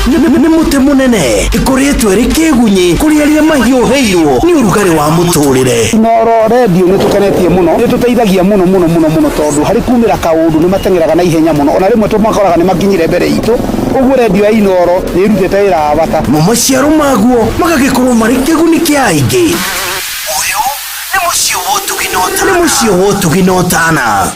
Nĩ mũtĩ mũnene ĩkoretwo ĩrĩ kĩgunyi kũrĩ arĩa mahiũhĩirwo nĩ ũrugarĩ wa mũtũrĩre. Inoro radio nĩ tũkenetie mũno, nĩ tũteithagia mũno tondũ harĩ kumĩra kaũndũ nĩ mateng'eraga na ihenya mũno, ona rĩmwe tũmakoraga nĩ makinyire mbere itũ. Ũguo radio ya Inoro nĩ ĩrutĩte wĩra wa bata. Maciaro maguo magagĩkorwo marĩ kĩguni kĩa aingĩ. Nĩ mũciĩ wa ũtugi na ũtana.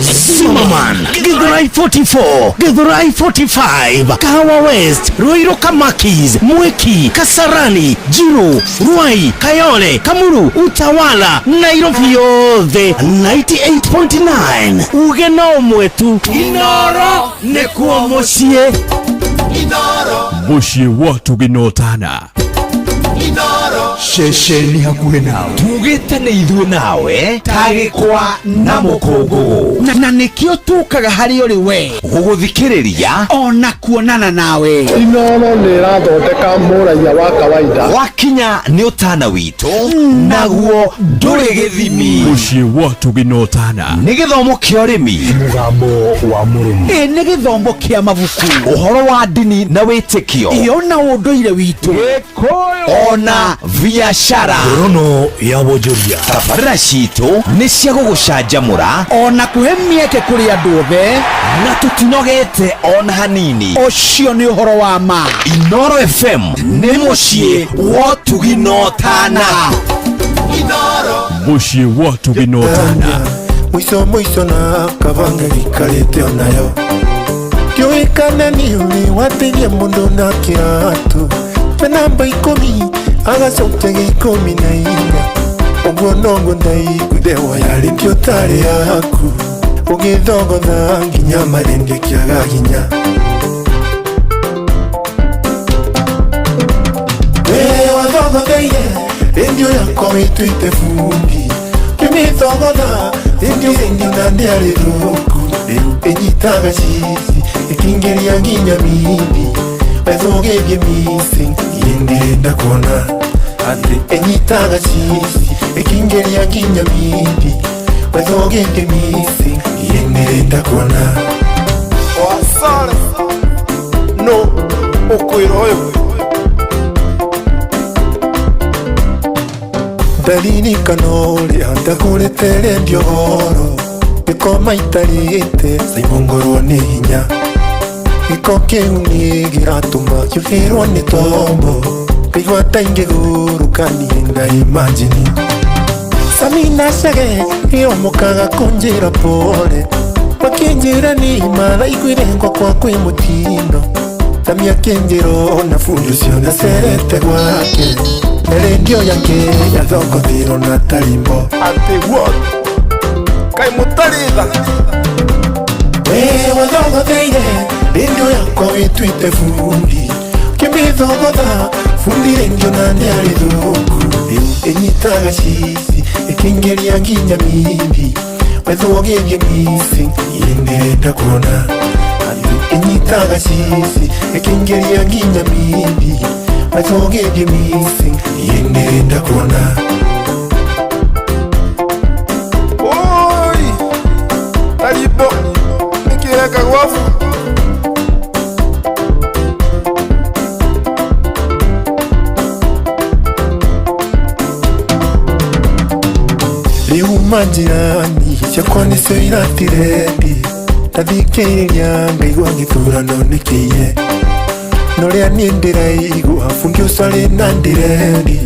Zimmerman, Githurai 44, Githurai 45, Kahawa West, Ruiru Kamakis, Mweki, Kasarani, Jiro, Ruai, Kayole, Kamuru, Utawala, Nairobi yothe 98.9. Uge na umwetu Inoro nĩkuo mũciĩ. Inoro mũciĩ wa ũtugi na ũtana. Inoro ceceni hakuhĩ nawe tugĩte nĩ ithuĩ nawe tagĩkwa na mũkũngũgũ na nĩkĩo tũkaga harĩ ũrĩ we gũgũthikĩrĩria ona kuonana nawe. Inoro nĩ ĩrathondeka mũraia wa kawaida wakinya nĩ ũtana witũ naguo ndũrĩ gĩthimi. Mũciĩ wa ũtugi na ũtana nĩ gĩthomo kĩa ũrĩmi, mũgambo wa mũrĩmi, nĩ gĩthomo kĩa mabuku, ũhoro wa ndini na wĩtĩkio, ona ũndũire witũ, ona biashara, ngorono ya wonjoria. Tabarĩra citũ nĩ cia gũgũcanjamũra ona kũhe mĩeke kũrĩ andũ othe na tũtinogete ona hanini. Ũcio nĩ ũhoro wa ma. Inoro FM nĩ mũciĩ wa ũtugi na ũtana. Inoro mũciĩ wa ũtugi na ũtana. Mwiso na kabanga gikarĩte onayo kĩoĩkana nĩ ũrĩ wateithia mũndũ na kĩratũ na namba 10 agacokaga 14. Ũguo noguo ndaiguthewa yarĩ ndĩ ũtarĩ yaku ũgĩthogotha nginya marĩndĩ kĩaga hinya. Wee wathogotheire rĩndio yakwa wĩtuĩte bumbi kĩmĩthogotha rĩndio ĩngina ndĩarĩ thũku rĩu ĩnyitaga cici ĩkĩingĩria nginya mindi wethũgĩthie missing ndĩrenda kuona atĩ ĩnyitaga cici ĩkĩingĩria nginya mindi wethũgĩthie missing ndĩrenda kuona. Wasare no ũkwĩra ũyũ ndaririkana ũrĩa ndagũrĩte rendio goro gĩkoma itarĩte caimongorwo nĩ hinya. Gĩko kĩu nĩ gĩratũma kĩũhĩrwo nĩ tombo ngaigua ta ingĩgũrũkanie na imagine. Samina Chege nĩomokaga kũnjĩra pole makĩnjĩra nĩ maraiguire ngwakwa kwĩ mũtino Samia kĩnjĩro na fundi ũcio nacerete gwake na rendio yake yathogothirwo na tarimbo. Atĩ what? Kaĩ mũtarĩ tha? Wee wathogotheire rendio yakwa wĩtuĩte bundi kĩmĩthogotha fundi rendio na nĩarĩ thũku rĩu ĩnyitaga cici ĩkĩingĩria nginya mindi wethũgĩthie missing ndĩrenda kuona atĩ ĩnyitaga cici ĩkĩingĩria nginya mindi wethũgĩthie missing ndĩrenda kuona. Oi Taribo nikireka gwafu rĩu manjirani ciakwa nĩcio iratirendi ndathikĩrĩria ngaigua gĩthurano nĩkĩiye norĩa niĩ ndĩraigua bungi ũcarĩ na ndirendi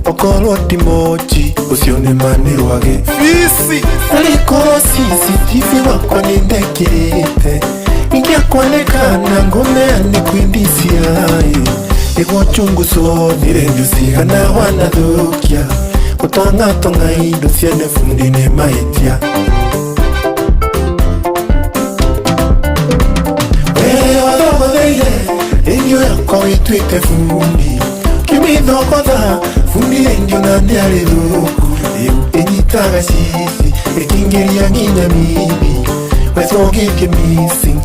okorwo ti mochi ũcio nĩ manĩrwage fisi arĩko CCTV wakwa nĩndekĩrĩte ingĩakwanekana ngomeane kwĩ DCI nĩguo chunguzwo nĩ redio cigana wanathukia gũtongatonga indo ciene bundi nĩ mahĩtia wee wathogotheire redio yakwa wĩtuĩte bundi kĩmĩthogotha fundi redio na ndĩarĩ thũku rĩu ĩnyitaga cici ĩkĩingĩria nginya mibi wethogĩtie missing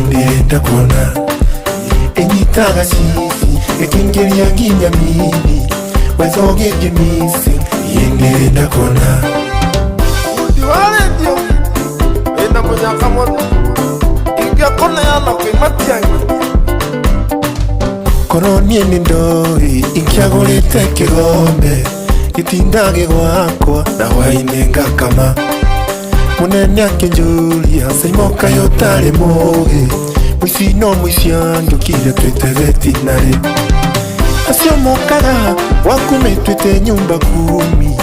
ndĩrenda kuona ĩnyitaga cici ĩkĩingĩria nginya mibi wethogĩtie missing ndĩrenda kuona fundi wa redio ĩna mũnyaka mũno ingĩakoneana kwĩmatianga korwo niĩ nĩ ndoĩ ingĩagũrĩte kĩgombe gĩtindage gwakwa na hwainĩ ngakama mũnene akĩnjũria caimoka yotarĩ mũgĩ mũici no mũici andũkire twĩte vetinarĩ acio mokaga waku mĩtuĩte nyumba kumi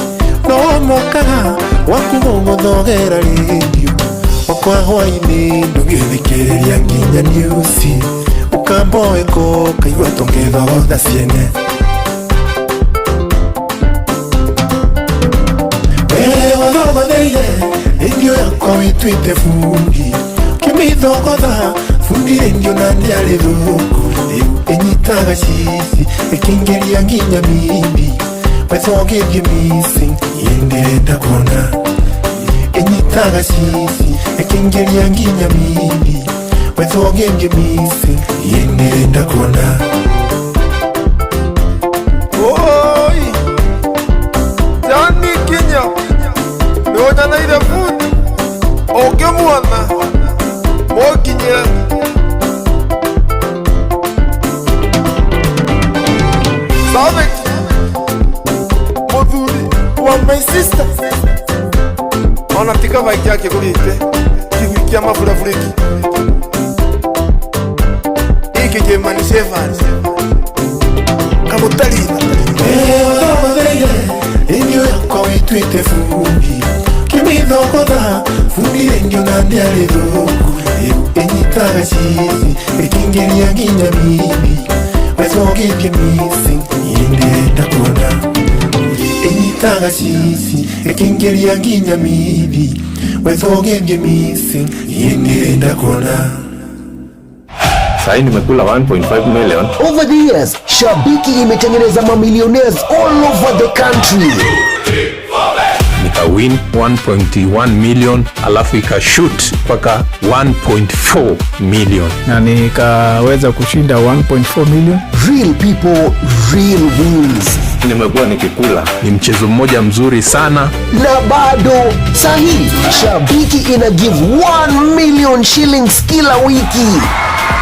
no mokaga waku gũgũthogera redio wakwa hwainĩ ndũgĩthikĩrĩria nginya niusi ukamboe ko kaigua tongethogotha ciene wathogotheire redio yakwa wĩtuĩte bundi kĩmĩthogotha fundi redio na ndĩarĩ thũku rĩu ĩnyitaga cici ĩkĩingĩria nginya mibi wethogĩtie missing ndĩrenda kuona ĩnyitaga cici ĩkĩingĩria nginya mibi wethogĩtie missing ndĩrenda kuona oi Johnny Kinya nĩũnyanaire bundi ũngĩmuona mũkinyĩre Savage mũthuri wa my sister ona tika baiki akĩgũrĩte kĩgui kĩa maburabũrĩki iki German Shepherds kamũtarina redio yakwa wĩtuĩte bundi kĩmĩthogotha fundi redio na ndĩarĩ thũku rĩu ĩnyitaga cici ĩkĩingĩria nginya mibi wethogĩtie missing ndĩrenda kuona ĩnyitaga cici ĩkĩingĩria nginya mibi wethogĩtie missing ndĩrenda kuona Sahi nimekula 1.5 million. Over the years, Shabiki imetengeneza mamillionaires all over the country. Nika win 1.1 million alafu ikashoot mpaka 1.4 million. Na nikaweza kushinda 1.4 million. Real people, real wins. Nimekuwa nikikula. Ni mchezo mmoja mzuri sana. Na bado sahi Shabiki ina give 1 million shillings kila wiki.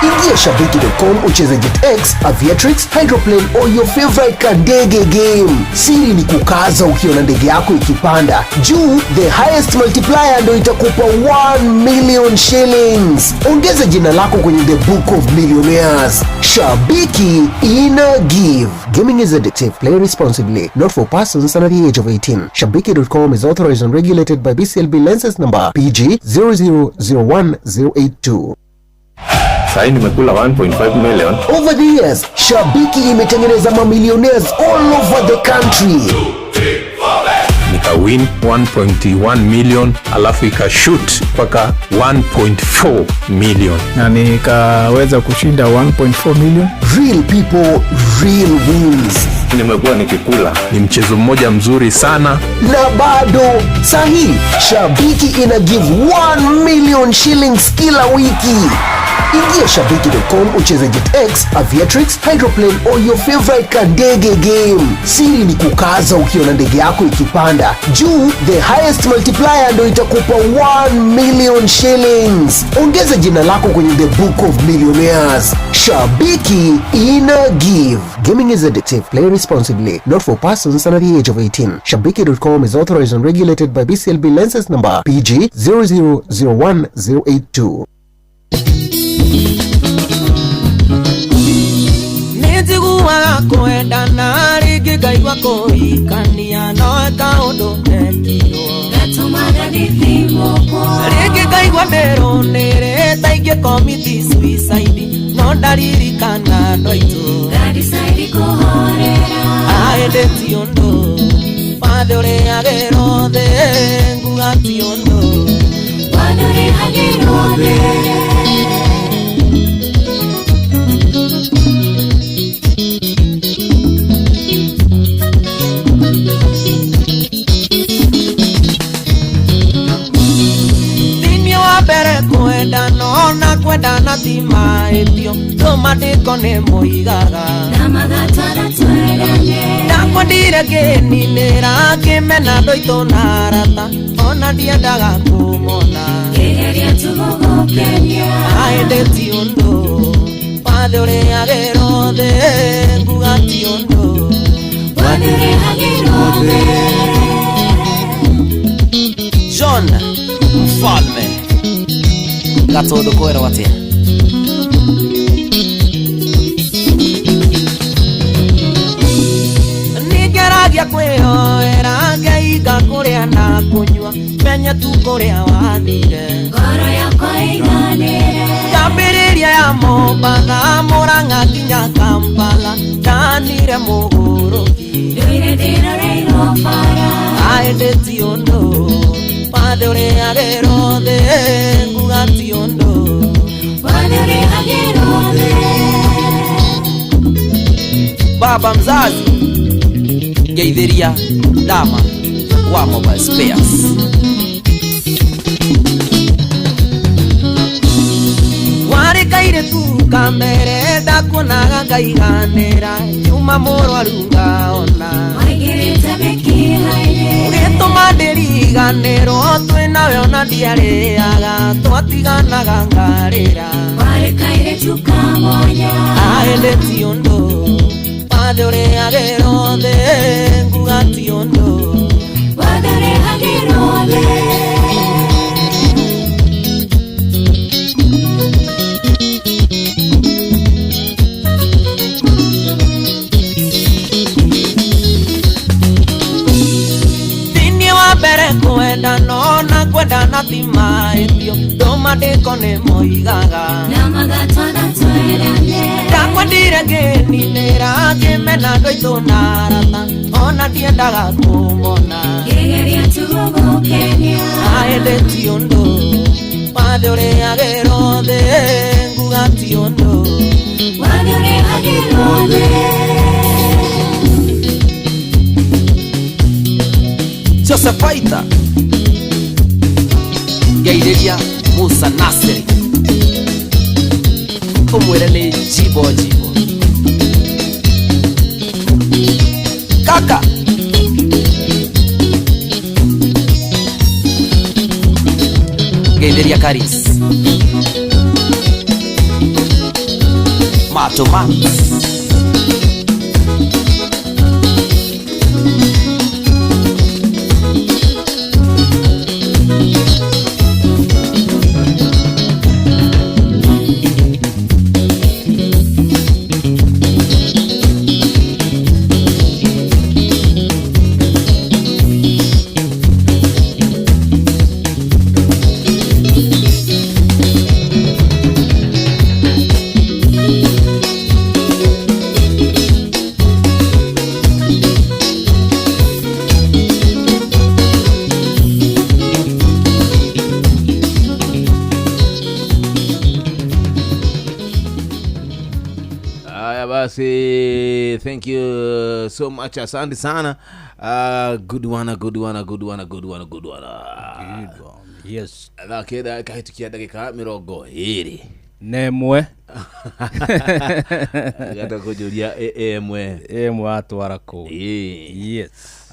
Ingia shabiki.com ucheze JetX, Aviatrix, Hydroplane or your favorite kandege game. Siri ni kukaza ukiona ndege yako ikipanda juu, the highest multiplier ndo itakupa 1 million shillings. Ongeza jina lako kwenye the book of millionaires. Shabiki ina give. Gaming is addictive. Play responsibly. Not for persons under the age of 18. Shabiki.com is authorized and regulated by BCLB license number PG 0001082. Sahi nimekula 1.5 million. Over the years, Shabiki imetengeneza mamillionaires all over the country. Nika win 1.1 million alafu ikashoot mpaka 1.4 million. Na nikaweza kushinda 1.4 million. Real people, real wins. Nimekuwa nikikula. Ni mchezo mmoja mzuri sana. Na bado sahi Shabiki ina give 1 million shillings kila wiki. Ingia shabiki.com ucheze JetX, Aviatrix, Hydroplane or your favorite kandege game. Siri ni kukaza ukiona ndege yako ikipanda juu, the highest multiplier ndio itakupa 1 million shillings. Ongeza jina lako kwenye the book of millionaires. Shabiki ina give. Gaming is addictive. Play responsibly. Not for persons under the age of 18. Shabiki.com is authorized and regulated by BCLB license number PG 0001082. Nitiguaga kwendana rĩngĩ ngaigua kũhikania no kaũndũ ndekirwo gatũmaga ndĩthimũkwo rĩngĩ ngaigua ndĩrũnĩrĩ ta ingĩkomiti suicide no ndaririkana andũ aitũ ngadicaidi kũhorera aĩndĩ ti ũndũ wathe ũrĩagĩrwo thĩ nguga ti ũndũ wathe ũrĩagĩrwo thĩ. Kwendana ti maĩtio tũmandĩko nĩ mũigaga na magatwara twerane ndakwendire ngĩninĩra ngĩmena andũ aitũ na arata ona ndiendaga kũmona kĩgeria tũgũgũkenia aĩndĩ ti ũndũ wathe ũrĩagĩrwo thĩ nguga ti ũndũ wathe ũrĩagĩrwo thĩ. John Mfalme Gatondo kwera watia nigeragia kwĩhoera ngeiga kũrĩa na kũnyua menye tu kũrĩa wathire ngoro yakwa ĩiganĩre ngambĩrĩria ya Mombatha Mũrang'a nginya Kampala ndanire mũgũrũki ndũire ndĩroreirwo bara aĩndĩ ti ũndũ wathe ũrĩagĩrwo thĩ nguga ti ũndũ wathe ũrĩagĩrwo thĩ. Baba mzazi Geithiria Dama wa Mobile Spares warĩkaire tu kamere ndakuonaga ngaiganĩra nyuma mũrwaru ngaona waigĩrĩte mĩkiha-inĩ ũgĩtũma ndĩriganĩrwo twĩnawe ona ndiarĩaga twatiganaga ngarĩra warĩkaire tu kamonya aĩndĩ ti ũndũ wathe ũrĩagĩrwo thĩ nguga ti ũndũ wathe ũrĩagĩrwo thĩ. Kwendana ti maĩtio tũmandĩko nĩ mũigaga na magatwara twerane ndakwendire ngĩninĩra ngĩmena andũ aitũ na arata ona ndiendaga kũmona kĩgeria tũgũgũkenia aĩndĩ ti ũndũ wathe ũrĩagĩrwo thĩ nguga ti ũndũ wathe ũrĩagĩrwo thĩ. Josephaita Geithiria Musa Nasiri umwĩre nĩ jibo jibo kaka Geithiria Karis Matoma basi, thank you so much, asante sana. Good one. Yes. Lakini kahitukia dakika 20. Nemwe. Gata kujulia emwe atwara ko. Yes.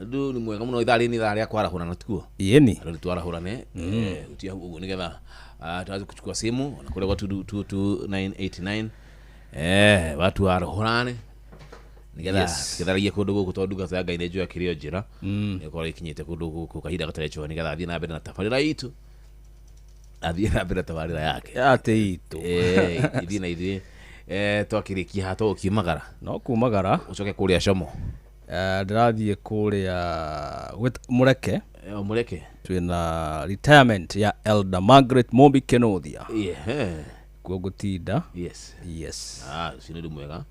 Ndu ni mwega muno ithari ni ithari akwara hura natuo. Yeni. Ndu twara hura ne. Utia ugu nigetha tuanze kuchukua simu na kule watu 22989. Watu wa hurane. Nigetha kitharia kundu guku tondu gatha Ngai nejo akirio njira. Ni kora ikinyite kundu guku kahida gatarecho nigetha athie na mbere na tabarira itu. Athie na mbere tabarira yake. Ate itu. Ithina ithie twakirikia hato ukimagara. No kumagara ucoke kuria Shomo. Ndirathie kuria Mureke. Mureke. Twina retirement ya Elder Margaret Mombi Kenothia. Kuo gutinda. Yes. Sindu mwega.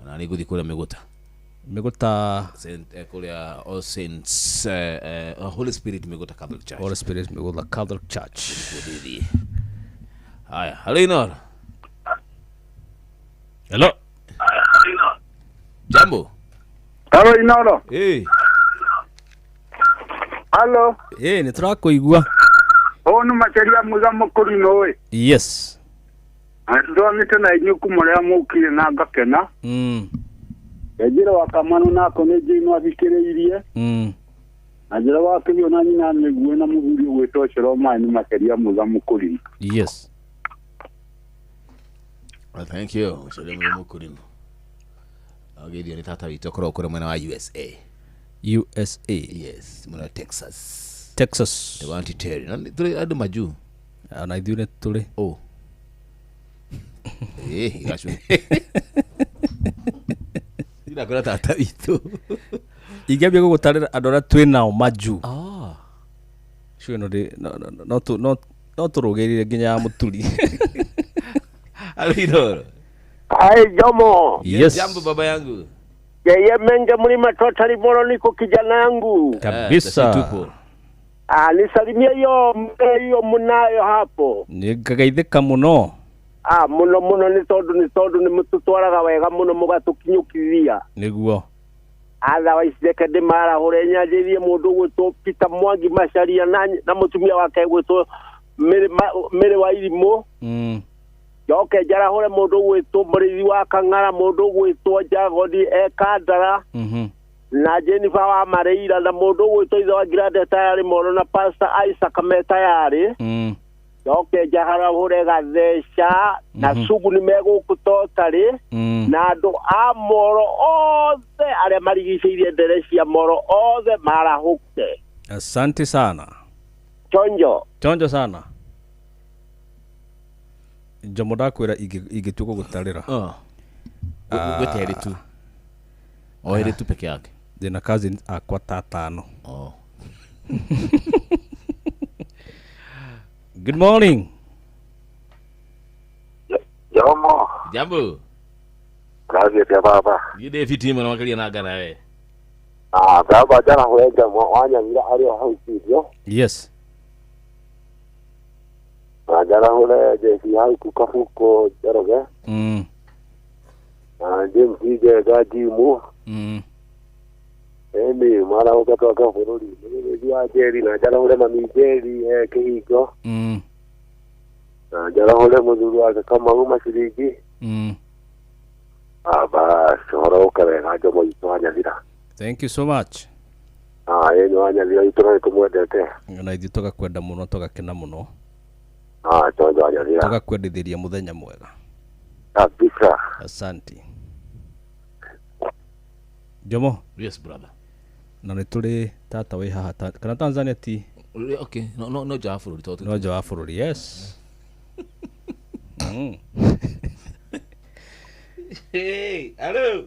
Na ni guthi kuria Miguta. Kuria All Saints Holy Spirit Miguta Catholic Church. Holy Spirit Miguta Catholic Church. Haya, hello. Jambo. Hello Inoro. Hello. Ni turakuigua. Onu macharia muga mukuri noe. Yes. Ndo mitena inyuku muria mukire na ngakena. Ejira wakamano nako neje ino abikiriirie. Ajira wakibyo na nyina neguwe na muhuri gwetoshero mani macharia muga mukuri. Yes. Thank you. Shele mukuri. Agedi ni tata bitokoro kure mwana wa USA. Yes, mwana Texas. Texas. The anti-terry. Tule adu maju. Na idune tule. Gashu. Ila kora tata bito. Igebye gutarira adora twina maju. Sure no turugerire ginya muturi. Alino. Hai Jomo. Yes. Jambo baba yangu. Yeye menge mlima totally bora niko kijana yangu. Kabisa. Nisalimia hiyo munayo hapo. Nigagaithika muno. Muno ni tondu ni mututwaraga wega muno mugatukinyukiria. Niguo. Otherwise kende mara horenya jirie mundu gwitwo Peter Mwangi Macharia na mutumia wake gwitwo mere wa irimo. Yoke jara hore mundu gwitwo Murithi wa Kang'ara, mundu gwitwo Jagodi Ekandara. Na Jennifer wa Mareira na mundu gwitwo ithe wa Grande tayari mono na Pastor Isaac Metayari. Yoke jahara hore gathesha na sugu ni megukutotari na andu a moro othe aria marigiceirie nderecia moro othe marahuke. Asante sana. Chonjo sana. Jomoda kwera igituko gutarira. Gwetere tu. Ohere tu peke yake. Dina kazi akwa tatano. Good morning. Jomo. Jambo. Kazi ya baba. Gide fitima na wakalia na gana we. Baba jana hueja mwanya vila alio hausidio. Yes. Jana hule jesi haiku kafuko jaroge. Jemsije gajimu. Mara ukatoka furuli. Nijua jeri na jana hule mamijeri kihigo. Jana hule mzuru wake kama umashiriki. Basi hora ukare na jomo itwanya vila. Thank you so much. Yenye wanya vila itwanya kumwedete. Na iditoka kwenda muno toka kena muno. Chonjo wanya vila. Toka kwendithiria muthenya mwega. Kabisa. Asante. Jomo. Yes brother. Na nituri tata we haha kana Tanzania ti. Okay, no jafururi toto. No jafururi, yes. Hey, hello.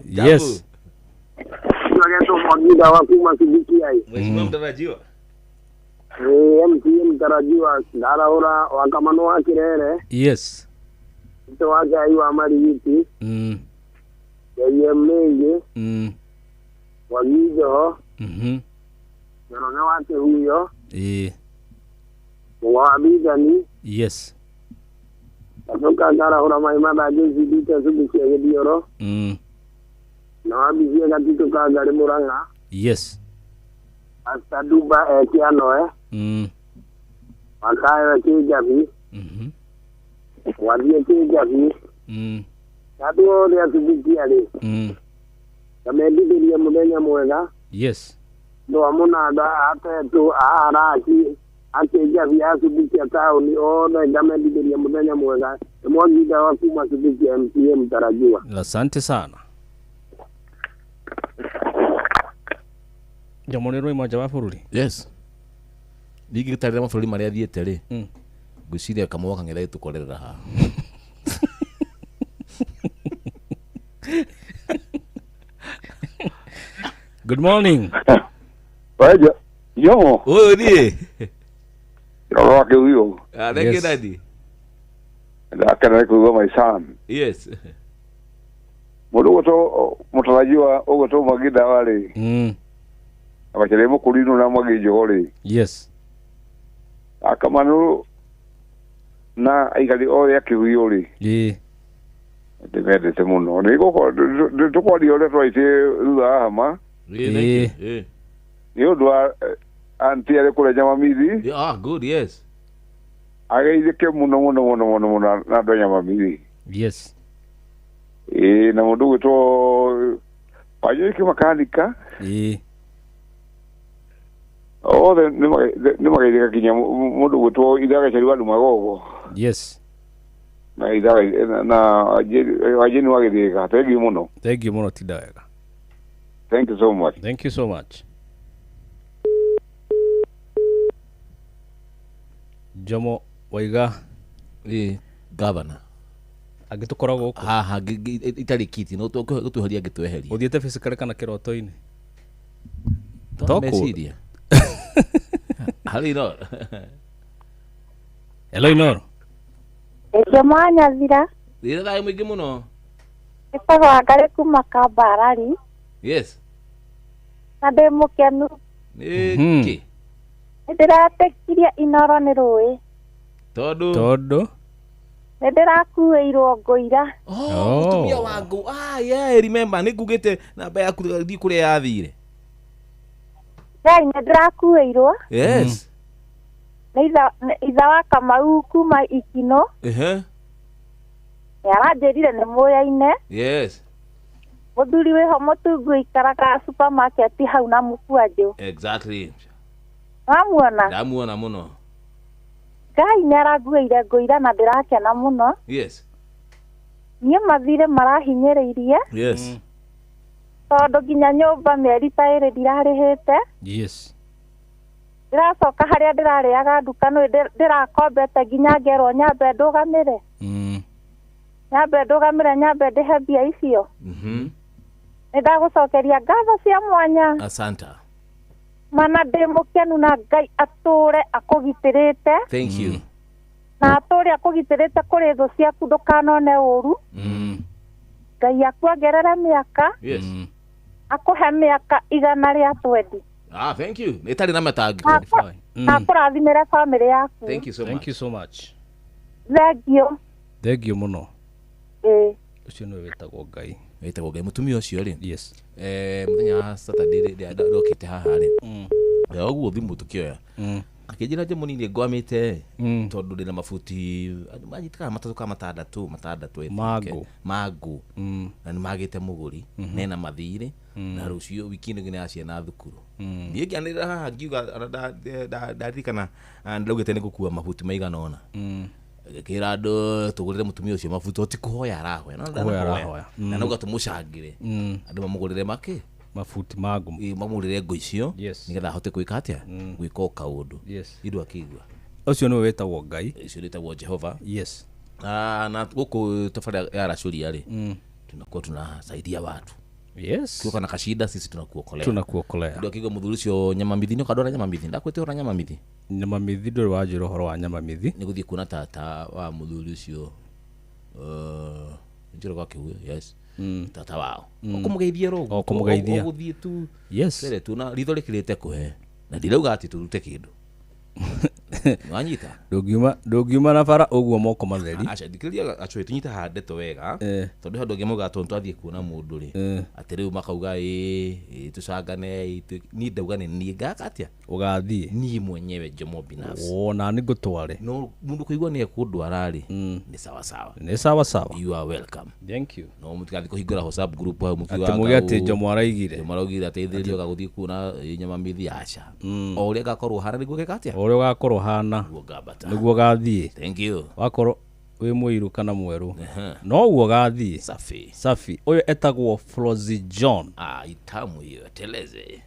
Yes. Nagato mwagiza wakuma kibiki ai. Mheshimiwa mtarajiwa. MTM mtarajiwa ndara ora wakamano wa Kirere. Yes. Ito wake aiwa marigiti. Yeye mnenge. Wagizo. Yarone wake huyo. Mwabizani. Yes. Atoka ndara ora maimada jinsi dita subuki ya dioro. Na wabizia katito kagari Murang'a. Yes. Hasta Duba kiano Wakayo kijabi. Wathie kingathi. Nadu ole asubuhi ali. Kamendithĩria mũthenya mwega. Yes. No amuna da atetu araki akĩngathi asubuhi tauni ona kamendithĩria mũthenya mwega. Mwagida wa kuma asubuhi MCM tarajiwa. Asante sana. Jamonero imoja wa bururi. Yes. Nigi tarira mabũrũri marĩa athiĩte rĩ. Ngwĩciria kamwe kang'etha tukorera haha. Good morning. Waja. Yo. Oyo ni. Yo wake huyo. Thank you daddy. Ndakana kuwa my son. Yes. Mudu to mutarajiwa ogoto magida wale. Abakire mukulino na magijo wale. Yes. Akamanu na aigali ore akiuyori. Ndivede muno. Niko tukodi ole twaite uahama. Yo dwa anti ale kula nyama mizi. Good, yes. Agaizeke muno na do nyama mizi. Yes. Na mudu to paje makanika. Nimagaidika kinya mudu to idaga chaliwa lumagogo. Yes. Na idaga na ajeni wagedika. Thank you muno tidawega. Thank you so much. Thank you so much. Jomo Waiga governor agitukoragwo haha itari kiti no tuhoria gitweheria uthiete physically kana kiroto-ini meciria hali no hello inoro Jamanya thira thira dai mwingi muno ĩtagwo Ngari kuma Kambarari. Yes. Na ndĩ mũkenu. Nĩkĩ? Nĩndĩratekirie Inoro nĩ rũĩ. Tondũ nĩndĩrakuĩirwo ngũira. Mũtumia wa ngũ. Yeah, remember nĩngugĩte namba yaku thiĩ kũrĩa yathire. Nĩndĩrakuĩirwo. Yes. Itha wa Kamau kuma Ikino. Yaranjĩrire nĩ mũyaine. Yes. Mũthuri wĩho mũtungu ikaraga supermarket hau na Mũkwanjũ. Exactly. Wamuona? Ndamuona mũno. Ngai nĩaranguĩire ngũira na ndĩrakena mũno. Yes. Niĩ mathire marahinyĩrĩirie. Yes. Tondũ nginya nyũmba mĩeri ta ĩrĩ ndirarĩhĩte. Yes. Ndĩracoka harĩa ndĩrarĩaga nduka nĩ ndĩrakombete nginya ngerwo nyambe ndũgamĩre. Nyambe ndũgamĩre nyambe ndĩhe mbia icio. Nĩndagũcokeria ngatho cia mwanya. Asanta. Mana ndĩ mũkenu na Ngai atũre akũgitĩrĩte. Thank you. Na atũre akũgitĩrĩte kũrĩ thũ ciaku ndũkanone ũru. Ngai akuongerere mĩaka. Yes. Akũhe mĩaka 120. Thank you. Nĩtarĩ na matangi. Akũrathimĩre family yaku. Thank you so much. Thank you so much. Thank you mũno. Ucio nĩ wĩtagwo Ngai. Wĩtagwo Ngai mũtumia ũcio rĩ. Yes. Mũthenya wa Saturday ndokĩte haha rĩ. Ũguo thimũ tukĩoya. Akĩnjĩra nje mũnini ngwamĩte tondũ ndĩna mabuti manyitĩkaga matatũ ka matandatũ mangu na nĩ magĩte mũgũri nena mathirĩ na rũciũ wiki-inĩ nginya ya ciana thukuru. Niĩ ngĩanĩrĩra haha ngiuga ndaririkana ndaugĩte nĩ gũkua mabuti maigana ũna. Gĩkĩra andũ tũgũrĩre mũtumia ũcio mabuti otikũhoya arahoya na nauga tũmũcangĩre andũ mamũgũrĩre makĩ mabuti magu mamũgũrĩre ngũ icio nĩgetha ahote gwĩka atĩa gwĩka kaũndũ indo akĩigua. Ũcio nĩ wĩtagwo Ngai. Ũcio wĩtagwo Jehova. Yes. Na gũkũ tafadhali ya Rasulia tunakuwa tunasaidia watu. Yes. Tuko na kashida sisi tunakuokolea. Tunakuokolea. Ndio kigo muthuri cio nyama mithi nĩ kadora nyama mithi ndakwĩte ora nyama mithi. Nyama mithi ndũrĩ wanjĩra ũhoro wa nyama mithi. Nĩ gũthiĩ kuona tata wa muthuri ũcio njĩra gwake huyo. Yes. Tata wao. Okumugeithia rogo. Okumugeithia. Ogũthiĩ tu. Yes. Sere tu na ritho rĩkĩrĩte kũhe. Na ndirauga ati turute kĩndũ. Wanyita. Ndungiuma na bara uguo moko matheri. Acha dikiliya acho etinyita handeto wega. Tondu handu ngemuga twathie kuona mundu ri. Ati riu makauga tucangane ni ndauga ni ngakatia. Ugathie. Ni mwenyewe Jomo binafsi. Na ni gutware. No mundu kuigwa ni ekundwara ri. Ni sawa sawa. Ni sawa sawa. You are welcome. Thank you. No mutikathi kuhingura WhatsApp group ha mukiwa. Ati muge ati Jomo araigire. Jomo araigire ateithirio gaguthie kuona nyama mithi acha. O uria gakorwo hana niguo gekatia. O uria gakorwo hana. Niguo gathie. Thank you. Wakorwo wi muiru kana mweru. No uo gathie. Safi. Uyo etagwo Flozy John. Itamu hiyo teleze.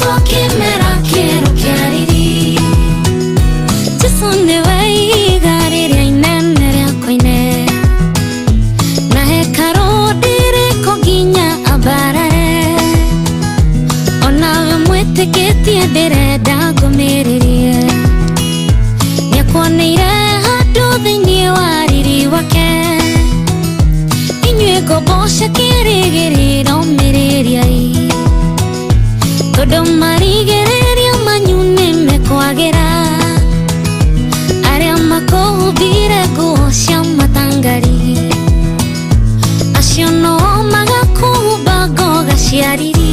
tukimera kĩero kĩa riri Jesu nĩwe ihiga rĩrĩa inene rĩa koine na hekarũ ndĩrĩkũ nginya ambarare onawe mwĩtĩkĩtie ndĩrenda ngũmĩrĩrie nĩakuoneire handũ thĩinĩ wa riri wake inyuĩ ngomboca kĩrĩgĩrĩro mĩrĩriai tondũ marigĩrĩrio manyu nĩmekwagĩra arĩa makũhumbire nguo cia matangari acio no magakũhumba ngoga cia riri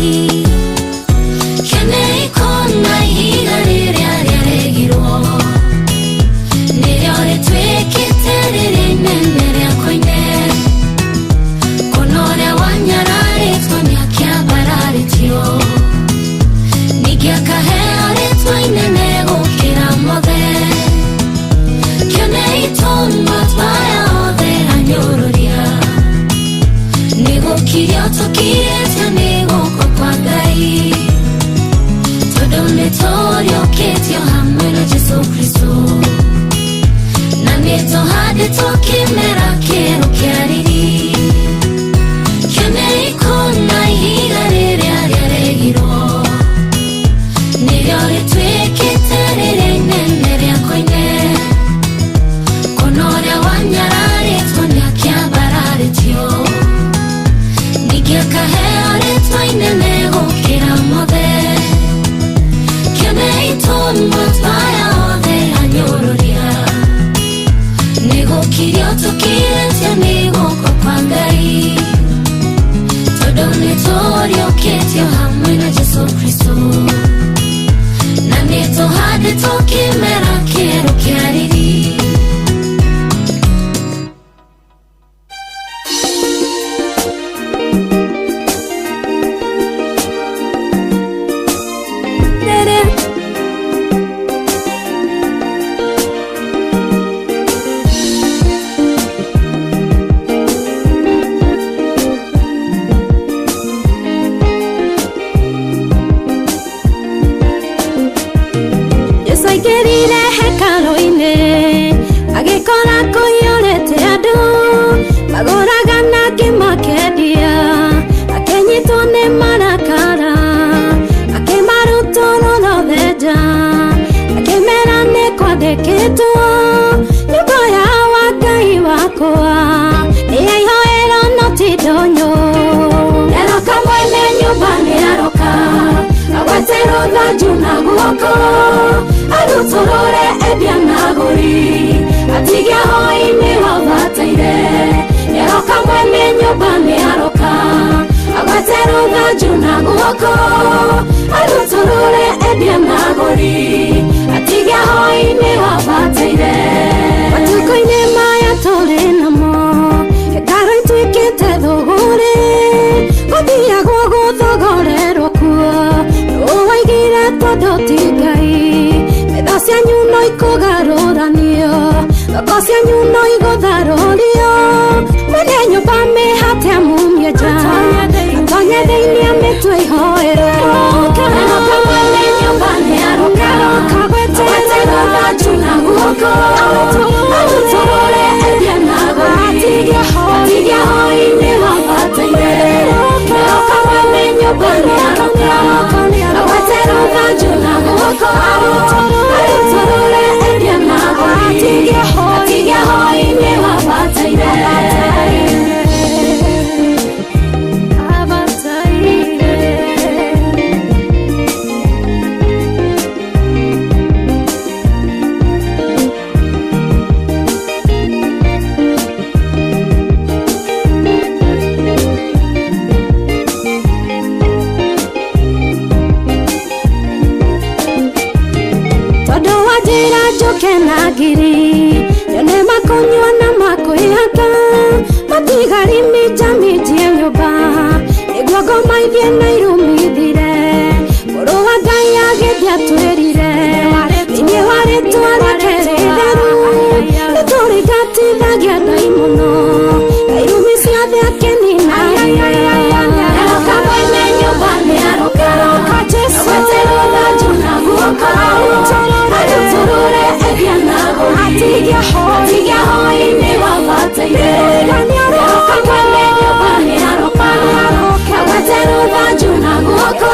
kĩone ikona ihiga rĩrĩa rĩarĩgirwo nĩrĩo rĩtuĩkĩte rĩrĩ inene rĩa koine kuna ũrĩa wanyararĩtwo nĩakĩambararĩtio ningĩ akaheo rĩtwa inene gũkĩra mothe kĩone itũmba twaya othe anyũrũria nĩgũkirio tũkirĩtio nĩ guoko kwa Ngai tondũ nĩtũriũkĩtio hamwe na Jesu Kristo na nĩtũhandĩtwo kĩmera kĩerũ kĩa riri kĩone ikũna ihiga rĩrĩa rĩarĩgirwo nĩrĩo rĩtuĩkĩte rĩrĩ inene rĩa koine kuna ũrĩa wanyararĩtwo nĩakĩambararĩtio ningĩ akaheo rĩtwa inene gũkĩra mothe kĩone itũmba twaya othe anyũrũria nĩgũkirio tũkirĩtio nĩ guoko kwa Ngai tondũ nĩtũriũkĩtio hamwe na Jesu Kristo na nĩtũhandĩtwo kĩmera kĩerũ kĩa riri Yes. atigia hoi ni wabataire yaroka mwene nyumbani aroka agwetero thanju na guoko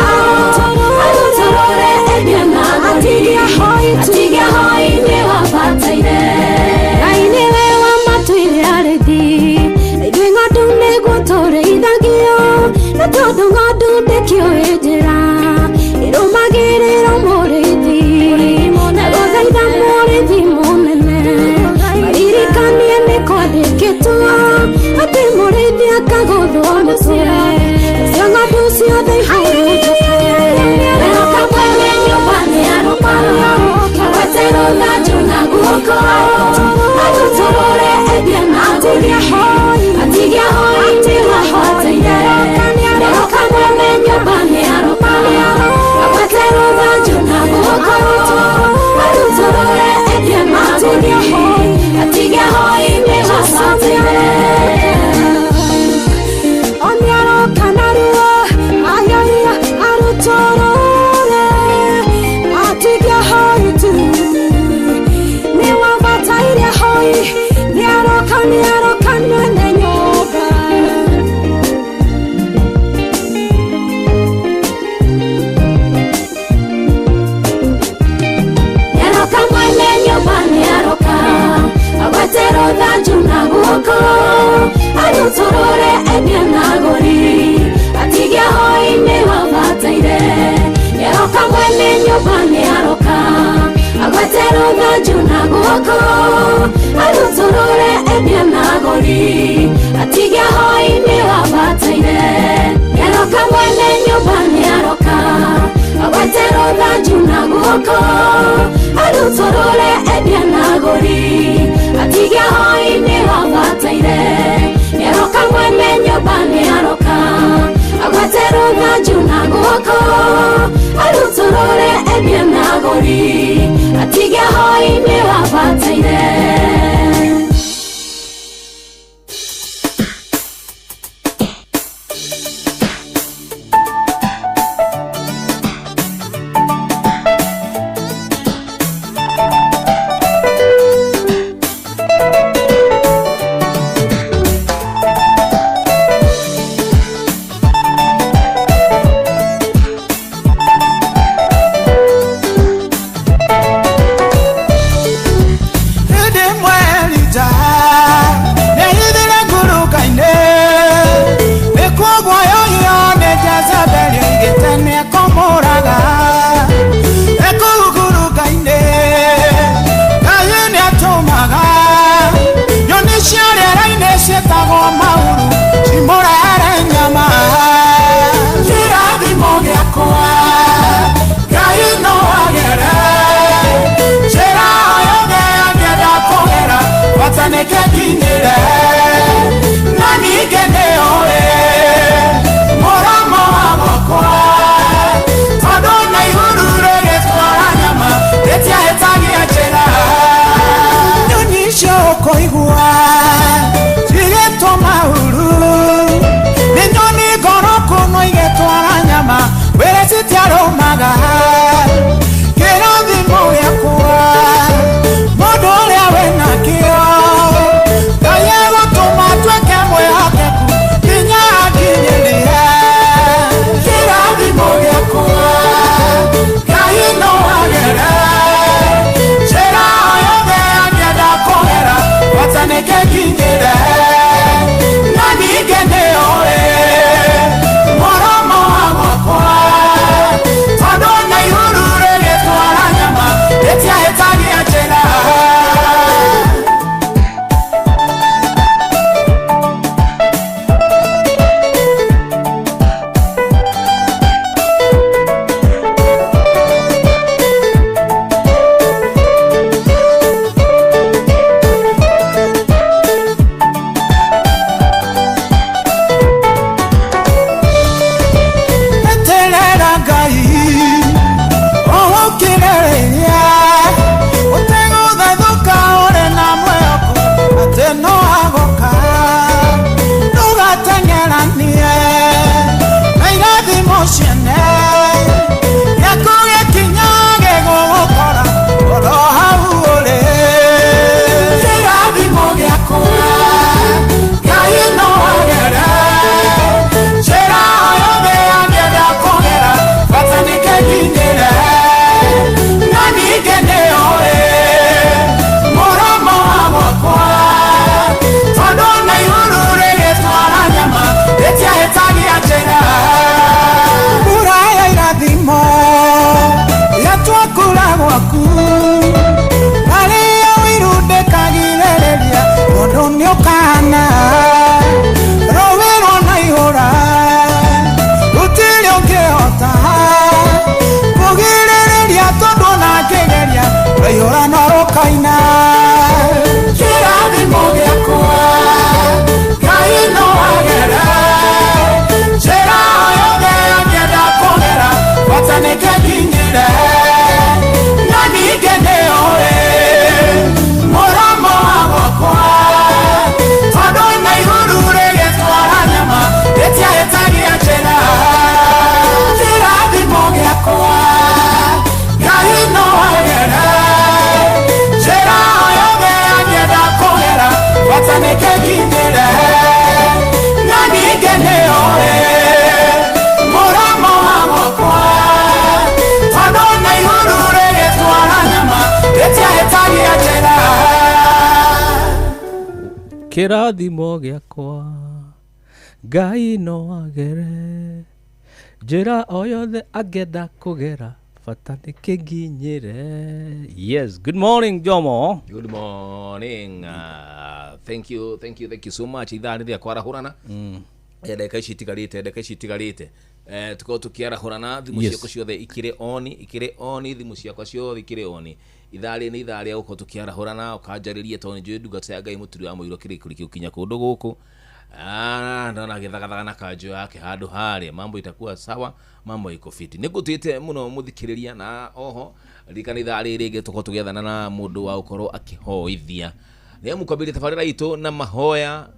arutorore ebia na atigia hoi ni wabataire Ngai niwe wamatuire arithi ithuĩ ng'ondu nĩguo tũrĩithagio na tondũ ng'ondu ndĩkĩũĩ njĩra ĩrũmagĩrĩra mũrĩithi na gũthaitha mũrĩithi mũnene maririkanie nĩ kwandĩkĩtwo atĩ mũrĩithi akagũthwo mũtwe nacio ng'ondu ciothe ihurunjũke aroka mwene nyũmba-inĩ aroka agwetero thanju na guoko arutorore ebia na ngũri atigia hoi nĩ wabataire aroka mwene nyũmba-inĩ aroka agwetero thanju na guoko arutorore ebia na ngũri atigia hoi nĩ wabataire Oni aroka naruo ayaria arutorore atigia hoi tu ni wabataire hoi ni aroka mwene nyũmba Yaroka mwene nyũmba ni aroka agwetero thanju na guoko arutorore ebia na ngũri atigia hoi ni wabataire Yaroka mwene nyũmba ni aroka agwetero thanju na guoko arutorore ebia na ngũri atigia hoi ni wabataire Yaroka mwene nyũmba ni aroka agwetero thanju na guoko arutorore ebia na ngũri atigia hoi ni wabataire Yaroka mwene nyũmba ni aroka agwetero thanju na guoko arutorore ebia na ngũri atigia hoi ni wabataire waku aria wirude kagirereria mundu ni ukana rowero na ihora utile ungehota kugirereria tondu na ngegeria ihora no rukaina kirathimo giakwa Ngai no agera njĩra yothe ngĩenda kũgera bata nĩngĩkinyire na ningĩ nĩũĩ mũromo wa gwakwa tondũ na igũrũ rĩgĩtwara nyama rĩtiahĩtagia njĩra kĩrathimo gĩakwa Ngai no agera njĩra yothe ngĩenda kũgera bata nĩngĩkinyire na ningĩ nĩũĩ mũromo wa gwakwa tondũ na igũrũ rĩgĩtwara nyama rĩtiahĩtagia njĩra kĩrathimo gĩakwa Ngai no agere njĩra o yothe angĩenda kũgera bata nĩkĩnginyĩre. Yes, good morning Jomo. Good morning. Thank you so much. Ithaa nĩ rĩa kwarahũrana. Ndeka ici itigarĩte. Tuko tukiarahũrana thimũ ciakwa ciothe ikĩrĩ on, thimũ ciakwa ciothe ikĩrĩ on. Ithaa rĩ nĩ ithaa rĩa gũkorwo tukiarahũrana, ũkanjarĩria tondũ nĩ njũĩ ndungata ya Ngai mũturi wa mũiro kĩrĩkĩrĩ gĩkinya kũndũ gũkũ. Ndona gĩthagathaga na kanjũ yake handũ harĩa, mambo itakuwa sawa, mambo iko fiti. Nĩngũtĩte mũno mũthikĩrĩria, na oho rikana ithaa rĩrĩ rĩngĩ tuko tũgethana na mũndũ wa gũkorwo akĩhoithia. Nĩ mũkwambĩrĩria tabarĩra itũ na mahoya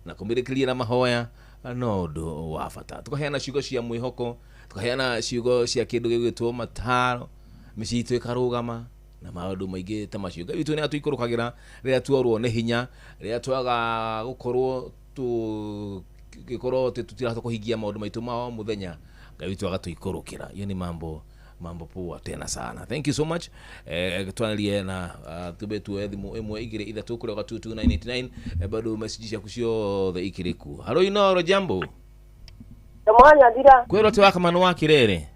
na kũmĩrĩkĩria na mahoya no ũndũ wa bata. Tukaheana ciugo cia mwĩhoko, tukaheana ciugo cia kĩndũ gĩgwĩtwo mataro, mĩciĩ itũ ĩkarũgama na maũndũ maingĩ ta macio. Ngai witũ nĩ atũikũrũkagĩra rĩrĩa tuorwo nĩ hinya, rĩrĩa twaga gũkorwo tũgĩkorwo tũtirahota kũhingia maũndũ maitũ ma mũthenya. Ngai witũ agatũikũrũkĩra. Hiyo ni mambo poa tena sana. Thank you so much. Twanerie na tubetu thimũ ĩmwe igĩrĩ ithatũ kũrĩa 22989. Bado message ciaku ciothe ikĩrĩ ku. Halo Inoro, jambo. Jamani Adira. Kwero te wakamano wa Kirere.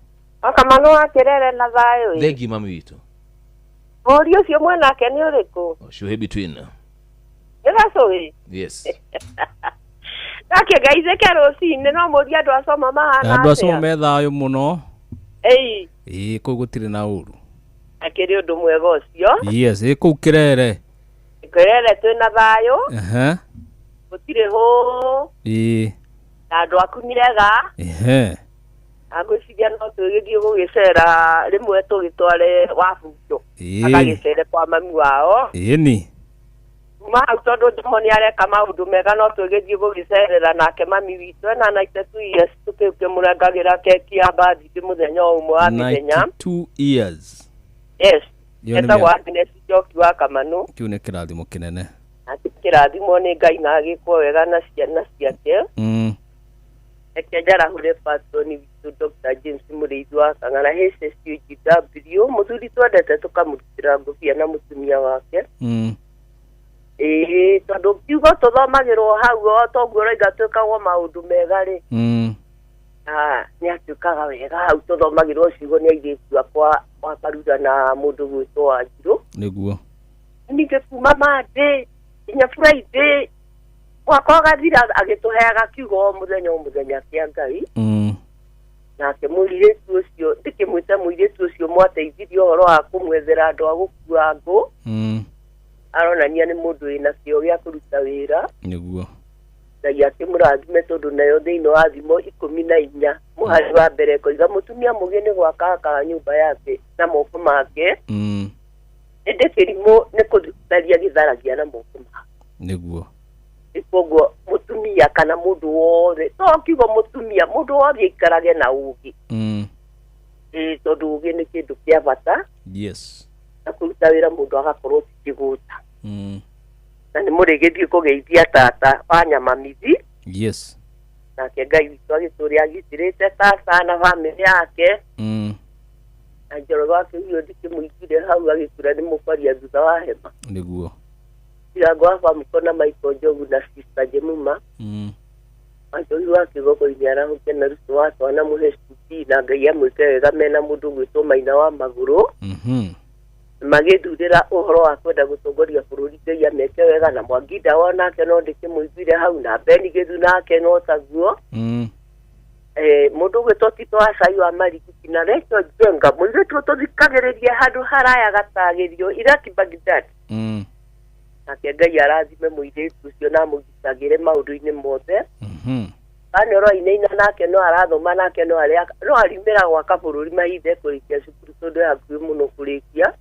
Wakamano wa Kirere na thayo. Thengi mami witũ. Mũriũ ũcio mwanake nĩ ũrĩkũ? Shuhe between. Ĩracoĩ. Yes. Nake gaize kerocinĩ no mũria andũ acoma mahana. Andũ acoma me thayo mũno. Kũu gũtirĩ na ũru. Akĩrĩ ũndũ mwega ũcio. Yes, kũu Kirere. Kirere twĩna thayo. Gũtirĩ hũ. Na andũ aku nĩ ega. Agũciria no tũgĩthiĩ gũgĩcera rĩmwe tũgĩtware Wabuto. Agagĩcere kwa mami wao. Ni. Hau tondũ ndĩmo nĩ areka maũndũ mega no tũgĩthiĩ gũgĩcerera nake mami witũ ena 92 years tũkĩmũrangagĩra keki ya birthday mũthenya ũmwe wa mĩthenya. 92 years. Yes. Etagwo Agnes Njoki wa Kamanu. Kĩu nĩ kĩrathimo kĩnene. Kĩrathimo nĩ Ngai na agĩkwo wega na ciana ciake. Eke njarahũre patroni witũ Dr. James Mũrĩithi wa Kang'ara HSUGW mũthuri twendete tũkamũrutĩra ngũbia na mũtumia wake. Tondũ kiugo tũthomagĩrwo hau o toguo roiga twĩkagwo maũndũ mega rĩ. Nĩ atuĩkaga wega hau tũthomagĩrwo ciugo nĩ airĩtu akwa wa Karuta na mũndũ gwĩtwo Wanjirũ. Nĩguo. Ningĩ kuma Monday nginya Friday mwaka ũgathira agĩtũheaga kiugo o mũthenya kĩa Ngai. Nake mũirĩtu ũcio ndĩkĩmwĩte mũirĩtu ũcio mwateithirie ũhoro wa kũmwethera andũ a gũkua ngũ. Aronania nĩ mũndũ wĩna kĩo gĩa kũruta wĩra. Nĩguo. Ngai akĩmũrathime tondũ nayo thĩinĩ wa thimo 14 mũhari wa mbere koiga mũtumia mũgĩ nĩ gwaka nyũmba yake na moko make. Ĩndĩ kĩrimũ nĩ kũtharia gĩtharagia na moko make. Nĩguo. Koguo mũtumia kana mũndũ wothe to kiugo mũtumia mũndũ wothe aikarage na ũgĩ. Tondũ ũgĩ nĩ kĩndũ kĩa bata. Yes. Na kũruta wĩra mũndũ agakorwo tikĩgũta. Na nĩ mũrĩgĩthiĩ kũgeithia tata wa Nyamamithi. Yes. Nake Ngai witũ agĩtũũria agitĩrĩte tata na bamĩrĩ yake. Na njoro wake ũyũ ndikĩmũigire hau agĩkũra nĩ mũkwaria thutha wa hema. Nĩguo. Tirango hapa mkona Michael Njogu na Sister Jemima. Anjoi wake goko-inĩ arahukia na ruto wake wana mũhe cuti na Ngai amwĩke wega mena mũndũ gwĩtwo Maina wa Magũrũ. magithurira uhoro wa kwenda gutongoria bururi Ngai ameke wega na Mwangi Ndawa nake no ndikimuiguire hau na Beni Githu nake no taguo mundu gwitwo Tito Acai wa Marikuki na Rachel Jenga mwiretu tuthikagiririe handu haraya gatagirio Iraq Baghdad nake Ngai arathime muiretu ucio na mugitagire maundu-ini mothe Anoro inaina nake no arathoma nake no arimira gwaka bururi mahithe kurikia cukuru tondu hakuhi muno kurikia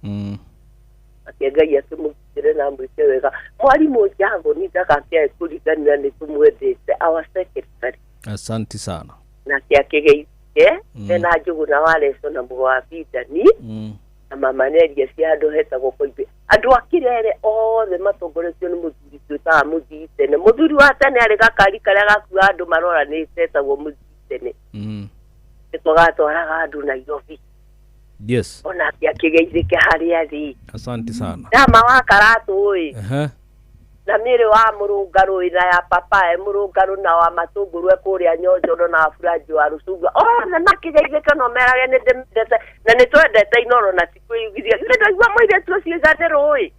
ake Ngai atumugitire na mwike wega mwarimu Njango ni ndakakia kurigania ni tumwendete our secretary. Asante sana na kiakegeike tena Njugu na Waleso na Mugwa Bidani na Mama Neria cia andu hetagwo Koibe andu akirere othe matongoretio ni muthuri twitaga Muthii Tene muthuri wa tene ari gakari karia gakua andu marora ni tetagwo Muthii Tene tũgatwaraga andu Nairobi yes ona kiakegeithike haria ri. Asante sana Dama wa Karatu oi na mire wa Murungaru ina ya papa Murungaru na wa Matunguru kuria Nyonjono na Furaji wa Rusuga na nakigeithike no merage ni ndemete na ni twendete Inoro na tikuigithia ndio igwa moire tu ciigatero oi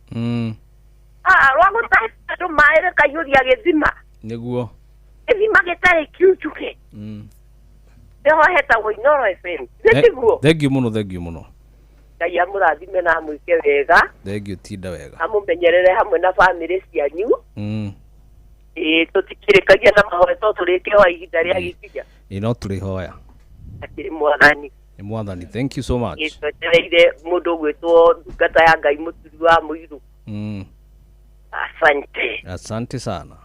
rwago tatu maere kayuria githima niguo githima gitari kiuchuke ndio hetagwo Inoro FM niguo thank you muno Ngai amurathime na mwike wega thank you tinda wega amumenyerere hamwe na family cianyu tutikirikagia na mahoya turikeho ihinda ria gikinya ino turihoya akiri mwathani ni mwathani thank you so much twetereire mundu gwitwo ndungata ya Ngai Muturi wa Muiru asante sana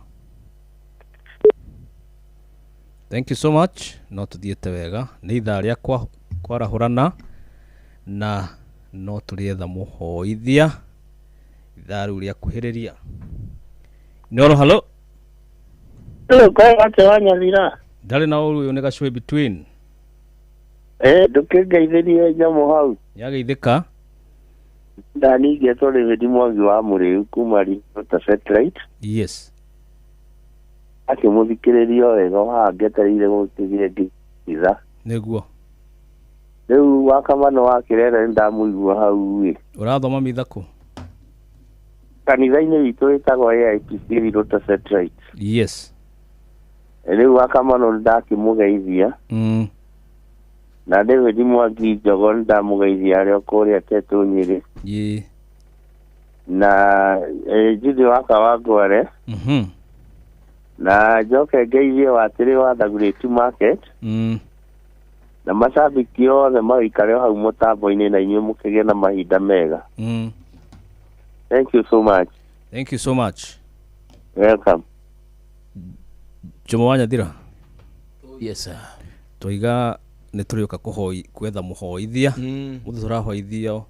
thank you so much no tuthiete wega ni ithaa ria kwarahurana na no turietha muhoithia ithaa riu ria kuhiriria Inoro hello kwa wate wanyavira ndari na uru yo nega show between ndukigeithirie nyamu hau yageithika ndani getwo David Mwangi wa Muriu kuma Rita Satellite yes akimuthikiriria wega wangetereire gutigie ngitha niguo riu wakamano wakirere ndamuigua hau urathoma mithaku kanitha-ini witũ wĩtagwo AIPC Rita Satellite yes riu wakamano ndakĩmũgeithia na David Mwangi Njogo ndamugeithia aria kuria Tetu Nyiri na Judy waka wa Ngware na njoke ngeithie Watiri wa Thagurĩtu Market na macambiki othe maikare hau mutambo-ini na inyuĩ mũkĩgĩa na mahinda mega thank you so much welcome Jomo Wanyathira yes sir toiga ni turioka kwetha muhoithia muthu turahoithio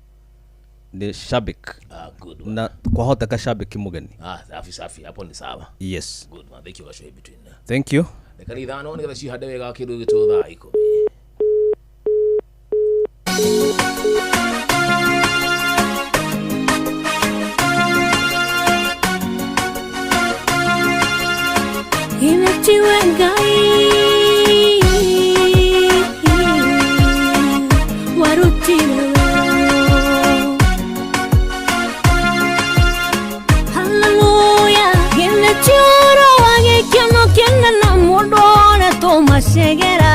ni shabik good na kwahoteka shabiki mugeni safi hapo ni sawa yes good man thank you gasho between thank you nekani thano ni gaci hande wega kindu gitutha iko Inatiwe Ngai warutire haleluya inatiuro wagikeno kena na mudore tomashegera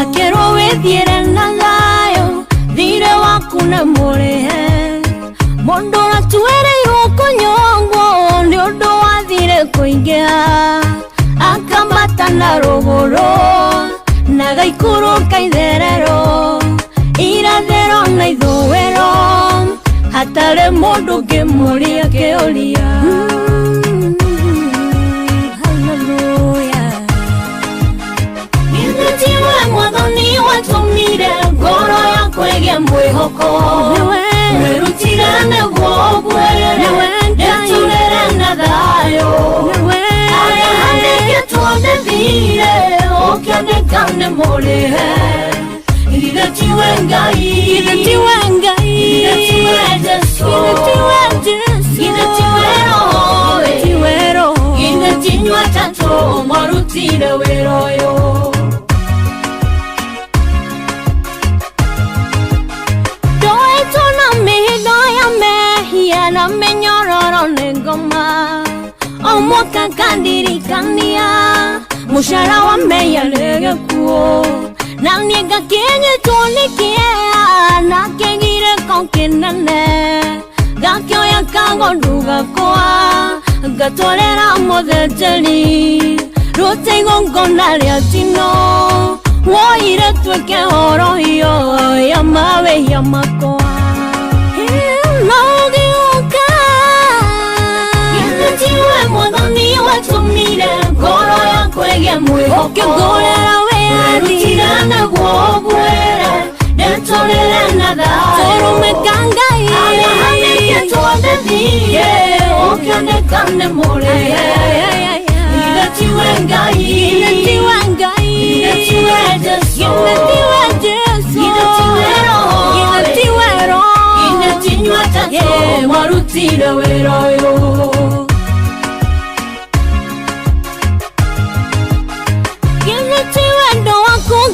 akero wethiere na thayo thire waku na murehe mondora tuere yokonyongo ni undu wathire kuingia akamata na rogoro na gaikuru kaitherero irathero na ithowero hatare mundu ngimuria kiuria haleluya inatiwe mwathani watumire ngoro yakwa ĩgĩe mwĩhoko werutire nĩguo ngwĩrĩre nĩtũrĩre na thayũ tuonethire ũkĩandĩkane mũrĩhe irithetiwe Ngai irithetiwe Jesu irithetiwe Roho irithetinywa tatũ mwarutire wĩra ũyũ ndoĩtwo na mĩhigo Omwaka kandirikania mushara wa meya lege kuo na niega kenye tonikia na kengire konkinane gakyo ya kagonduga kwa gatorera modeteli rote gongona liatino woire tweke horo hiyo ya mawe ya makoa Tiwe mwadhani watumire Koro ya kwege mwihoko Okegorera weadira na guogwere Netolere na dhayo Torume kangai Alehane tuode dhiye Okionekane more Ida tiwe ngai Ida tiwe ngai Ida tiwe jesu Ida tiwe jesu Ida tiwe roho Ida tiwe roho Ida tinywa tato Marutire weroyo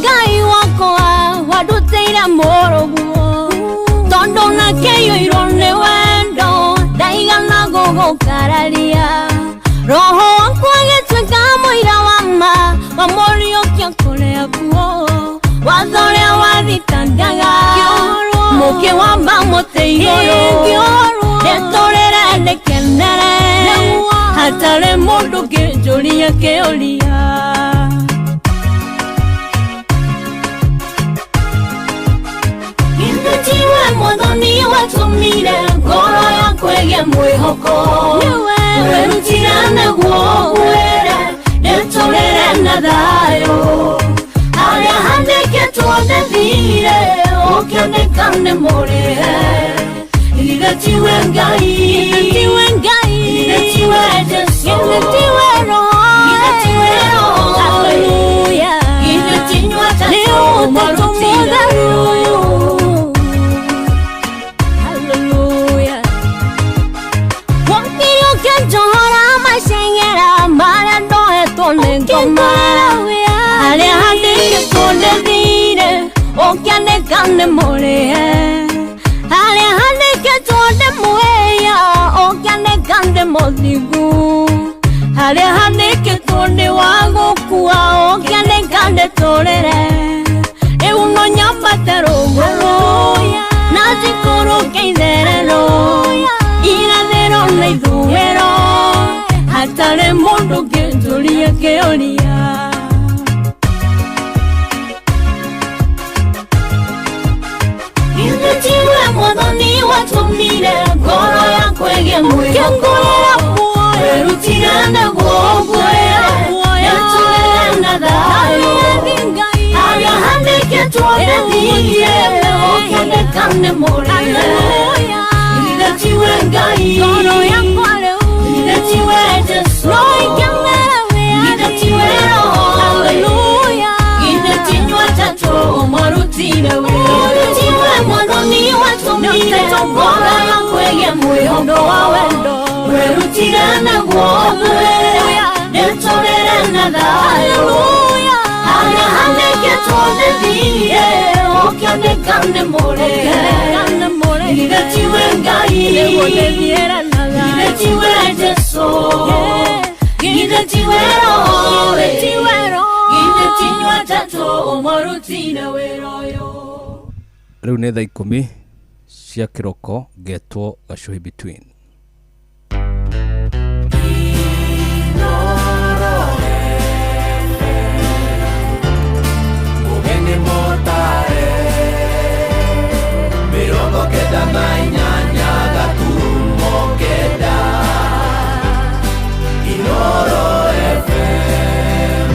Gai wako waduteira moroguo Tondo na keyo irone wendo Daiga na gogo kararia Roho wako agetweka moira wama Wamorio kia kolea kuo Wadhorea wadhitangaga Moke wamba mote igoro Netorera nekenere Hatare modo kejoria keolia Tiwe mwadhani watumire Koro ya kwege mwihoko Werutirane guogwere Netolere na dhayo Aria handeke tuode dhire Okionekane more Ida tiwe ngai Ida tiwe ngai Ida tiwe jesu Ida tiwe roho Ida tiwe roho Hallelujah Ida tinywa tato Marutire Kane more ale hane ke tode moya o kane kande modigu ale hane ke tode wago kuwa o kane kande torere e uno nyamba terogoro nazi koro keidero ira dero nei duero hatare mondo ke jolia ke olia Tiwe mwadhani watumire Koro ya kwege mwihoko Werutirane guogwere Netolere na dhayo Aria handeke tuode dhiye Okionekane more Ida tiwe ngai Koro ya kwale Ida tiwe jesu Ida tiwe roho Hallelujah Ida tinywa tato Marutire Mwadhani watumire Koro ya kwege mwihoko Werutirane guogwere Netolere na dhayo Aria handeke tuode dhiye Okionekane more Ida tiwe ngai Ida tiwe jesu Ida tiwe roho Ida tinywa tato Marutire weroyo Riu nĩ thaa 10 cia kĩroko ngetwo Gacuhi Between Mugeni motare Mirongo kenda na inyanya gaturumo kenda Inoro FM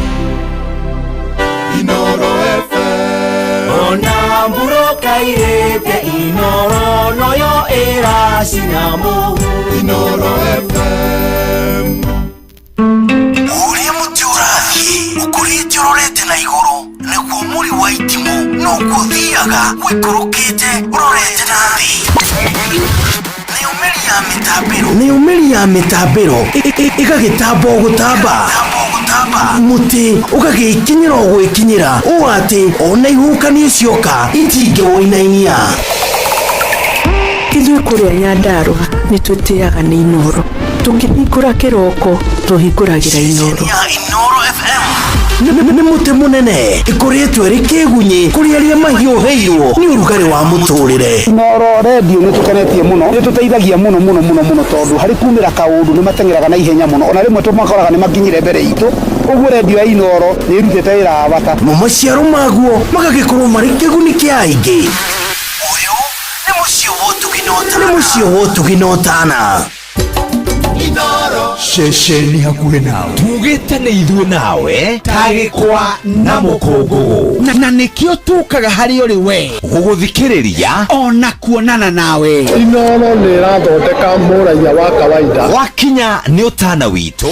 Inoro FM Ona mburo kairete Inoro noyo era sinamu Inoro FM Uria muti urathi ukurite urorete na iguru niguo muri wa itimu no kuthiaga wikurukite urorete na thi Nĩ umeri ya mitambiro ĩgagĩtamba o gũtamba muti ũgagĩkinyĩra o gwĩkinyĩra ũũ atĩ ona ihukanio cioka itingĩwoinainia. Ithuĩ kũrĩa Nyandarua nĩ twĩtĩaga nĩ Inoro. tukihingũra kĩroko tuhingũragĩra Inooro. Nĩ mũtĩ mũnene ĩkoretwo ĩrĩ kĩgunyi kũrĩ arĩa mahiũhĩirwo nĩ ũrugarĩ wa mũtũrĩre. Inooro radio nĩ tũkenetie mũno, nĩ tũteithagia mũno tondũ harĩ kumĩra kaũndũ nĩ mateng'eraga na ihenya mũno, ona rĩmwe tũmakoraga nĩ makinyire mbere itũ. Ũguo radio ya Inooro nĩ ĩrutĩte wĩra wa bata, no maciaro maguo magagĩkorwo marĩ kĩguni kĩa aingĩ. Ũyũ nĩ mũciĩ wa ũtugi na ũtana. Inooro ceceni hakuhĩ nawe, tugĩte nĩ ithuĩ nawe, tagĩkwa na mũkũngũgũ, na nĩkĩo tũkaga harĩ ũrĩ we gũgũthikĩrĩria ona kuonana nawe. Inooro nĩ ĩrathondeka mũraia wa kawaida, wakinya nĩ ũtana witũ,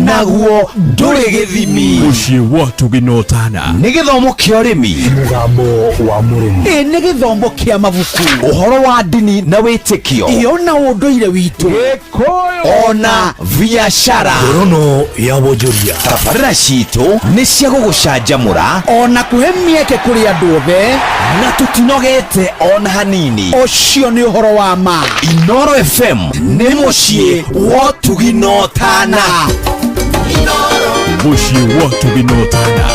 naguo ndũrĩ gĩthimi. Mũciĩ wa ũtugi na ũtana nĩ gĩthomo kĩa ũrĩmi, mũgambo wa mũrĩmi, nĩ gĩthomo kĩa mabuku, ũhoro wa ndini na wĩtĩkio, ona ũndũire witũ, ona biacara, ngorono ya wonjoria. tabarĩra citũ nĩ cia gũgũcanjamũra ona kũhe mĩeke kũrĩ andũ othe, na tũtinogete ona hanini. Ũcio nĩ ũhoro wa ma. Inooro FM nĩ mũciĩ wa ũtugi na ũtana. Mũciĩ wa ũtugi na ũtana.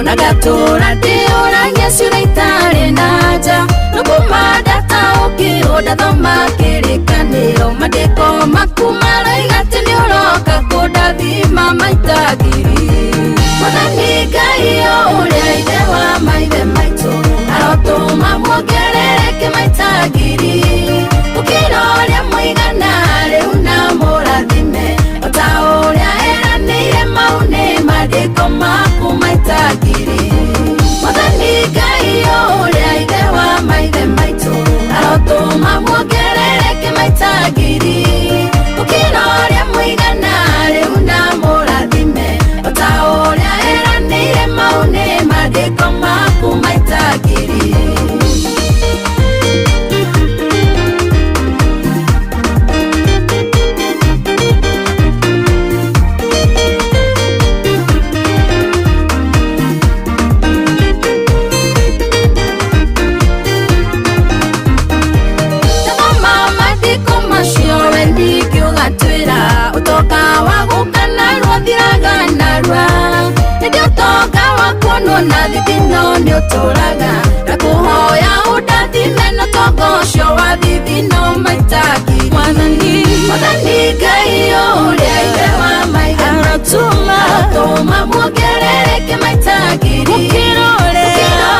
Nagatura ndiũragia ciũra itarĩ na nja, nũkuma ndata ũkĩhũnda thoma kĩrĩkanĩro, mandĩko maku maraiga atĩ nĩ ũroka kũndathima maita ngiri. Mwathani Ngai ũrĩa ithe wa maithe maitũ, arotũma muongerereke maita ngiri, gũkĩra ũrĩa mũigana rĩu na mũrathime, ota ũrĩa eranĩire mau nĩ mandĩko maku maita ngiri. Mwathani Ngai ũrĩa ithe wa maithe maitũ, arotũma muongerereke maita ngiri, gũkĩra ũrĩa mũigana rĩu na mũrathime, ota ũrĩa eranĩire mau nĩ mandĩko maku maita ngiri. Utoka wagukana rwathiraga narwa, nĩndĩ ũtonga wakuonwo na thithino nĩ ũtũraga, ndakuhoya ũndathime na ũtonga ũcio wa thithino maita ngiri. Mwathani Ngai ũrĩa ithe wa maithe arotũma muongerereke maita ngiri, gũkĩra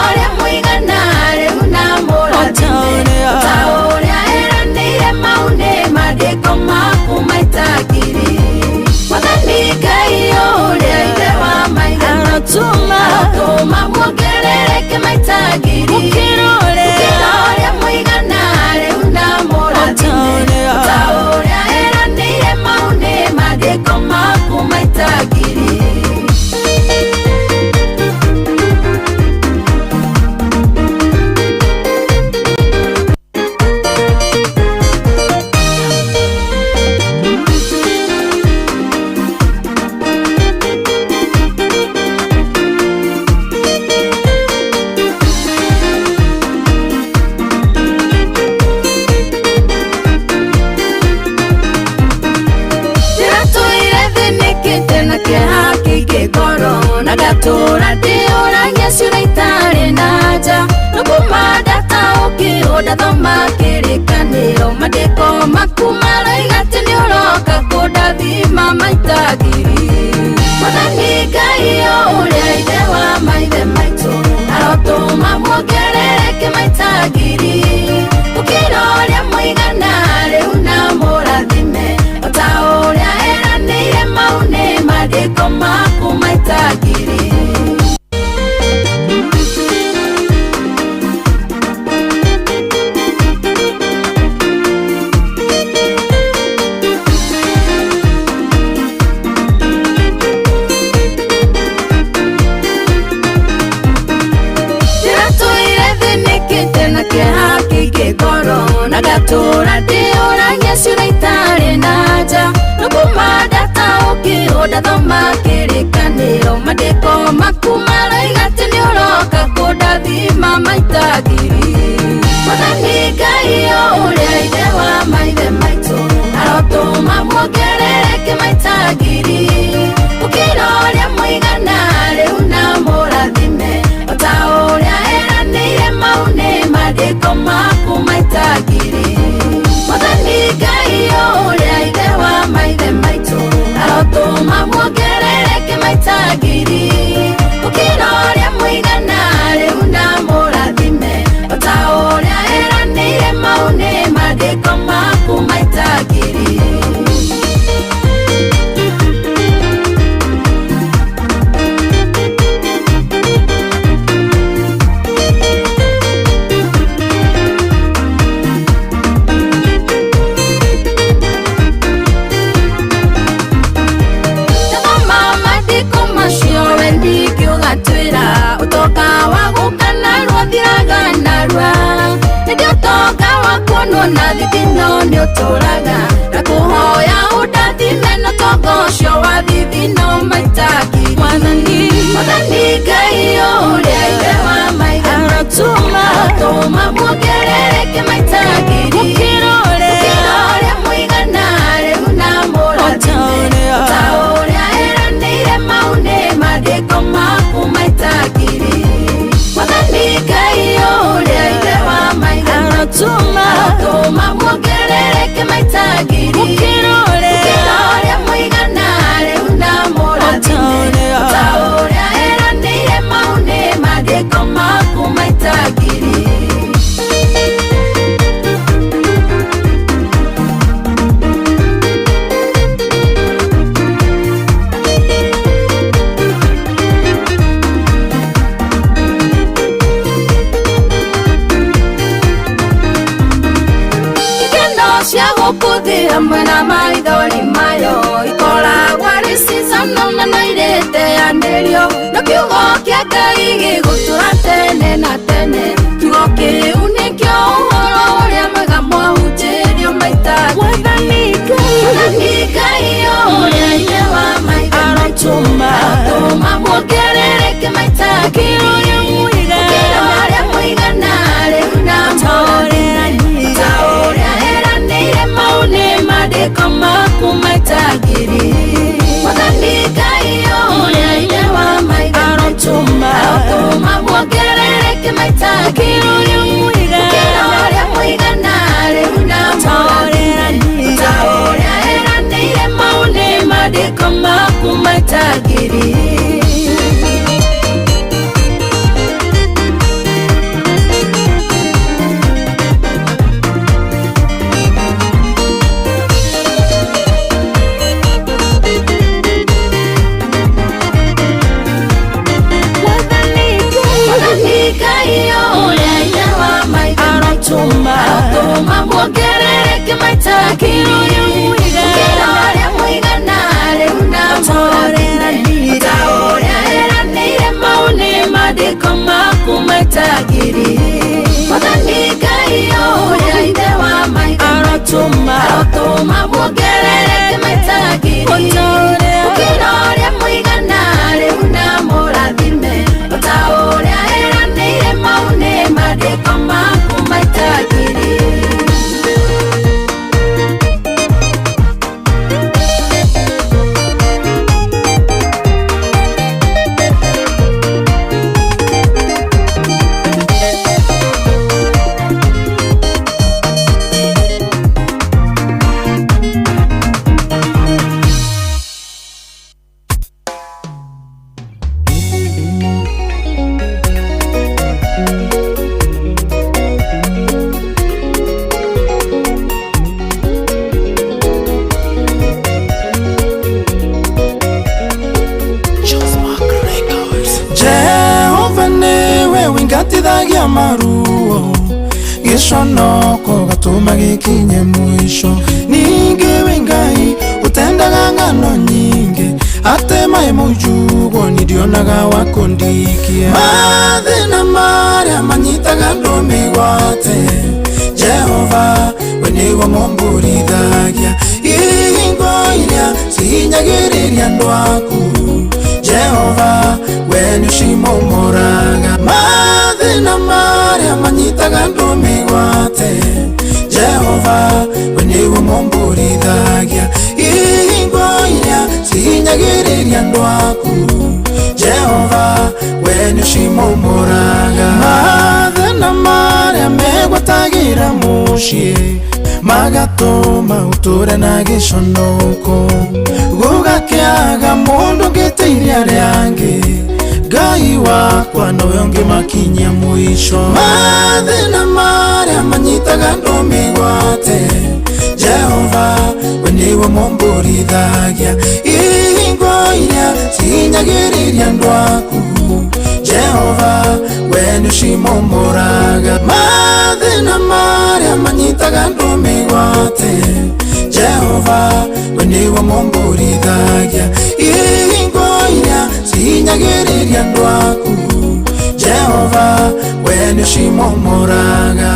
ũrĩa mũigana rĩu na mũrathime, ota ũrĩa eranĩire mau nĩ mandĩko maku maita ngiri. Mwathani Ngai ũrĩa ithe wa maithe arotũma muongerereke maita ngiri, gũkĩra ũrĩa mũigana rĩu na mũrathime, ota ũrĩa eranĩire mau nĩ mandĩko maku maita ngiri. Nagatura ndiũragia ciũra itarĩ na nja, nũkuma ndata ũkĩhũnda thoma kĩrĩkanĩro, mandĩko maku maraiga atĩ nĩ ũroka kũndathima maita ngiri. Mwathani Ngai ũrĩa ithe wa maithe maitũ, arotũma muongerereke maita ngiri, gũkĩra ũrĩa mũigana rĩu na mũrathime, ota ũrĩa eranĩire mau nĩ mandĩko maku maita ngiri. Ndĩratũire ndathoma kĩrĩkanĩro mandĩko maku maroiga atĩ nĩũroka kũndathima maita ngiri. Mwathani Ngai ũrĩa ithe wa maithe maitũ arotũma muongerereke maita ngiri. Gũkĩra ũrĩa mũigana rĩu na mũrathime ota ũrĩa eranĩire mau nĩ mandĩko maku maita ngiri. Mwathani Ngai ũrĩa ithe wa maithe maitũ arotũma muongerereke maita ngiri. Gũkĩra ũrĩa mũigana rĩu na mũrathime ota ũrĩa eranĩire mau nĩ mandĩko maku maita ngiri. Na thithino nĩ ũtũraga na kũhoya ũndathime na tongo ũcio wa thithino maita ngiri. Mwathani Ngai ũrĩa ithe wa maithe arotũma muongerereke maita ngiri. Gũkĩra ũrĩa mũigana rĩu na mũrathime ota ũrĩa eranĩire mau nĩ mandĩko maku maita ngiri. Mwathani Ngai ũrĩa ithe wa maithe arotũma muongerereke maita ngiri. Gũkĩra ũrĩa mũigana rĩu na mũrathime ota ũrĩa eranĩire mau nĩ mandĩko maku maita ngiri. Kuthira mwena maithori mayo ikoragwo arĩ cicano na noirĩteanĩrio na kiugo kĩa Ngai gĩgũtũra tene na tene. Kiugo kĩu nĩkĩo ũhoro ũrĩa mwega mwahunjĩrio maita ngiri. Mwathani Ngai ũrĩa ithe wa maithe arotũma muongerereke maita ngiri. Gũkĩra ũrĩa mũigana rĩu na mũrathime ota ũrĩa eranĩire mau nĩ mandĩko maku maita ngiri. Mwathani Ngai ũrĩa ithe wa maithe arotũma muongerereke maita ngiri. Gũkĩra ũrĩa mũigana rĩu na mũrathime ota ũrĩa eranĩire mau nĩ mandĩko maku maita ngiri. Arotũma muongerereke maita ngiri. Gũkĩra ũrĩa mũigana rĩu na mũrathime ota ũrĩa eranĩire mau nĩ mandĩko maku maita ngiri. Mwathani Ngai ũrĩa ithe wa maithe arotũma muongerereke maita ngiri. Gũkĩra ũrĩa mũigana rĩu na mũrathime ota ũrĩa eranĩire mau nĩ mandĩko maku maita ngiri. Ngatithagia maruo giconoko gatuma gikinye mwisho. Ningĩ wĩ Ngai ũtendaga ng'ano nyingĩ atemaĩ mũnjugo nĩndionaga wa kũndikia. Mathĩna marĩa manyitaga andũ mĩgwate Jehova we nĩwe mũmbũrithagia. Ihingo iria cihinyagĩrĩria andũ aku Jehova we nĩũcimomoraga mathĩna marĩa manyitaga andũ mĩgwate Jehova we nĩwe momborithagia ihingo iria cihinyagĩrĩria andũ aku Jehova we nĩũcimomoraga mathĩna marĩa megwatagĩra mũciĩ magatũma ũtũre na gĩconoko gũgakĩaga mũndũ ũngĩteithia arĩa angĩ Ngai wakwa nowe ũngĩmakinyia mũico mathĩna marĩa manyitaga andũ mĩgwate Jehova we nĩwe momborithagia ihingo iria cihinyagĩrĩria andũ aku Jehova we nĩũcimomoraga mathĩna marĩa manyitaga andũ mĩgwate Jehova we nĩwe momborithagia ihingo iria cihinyagĩrĩria andũ aku Jehova we nĩũcimomoraga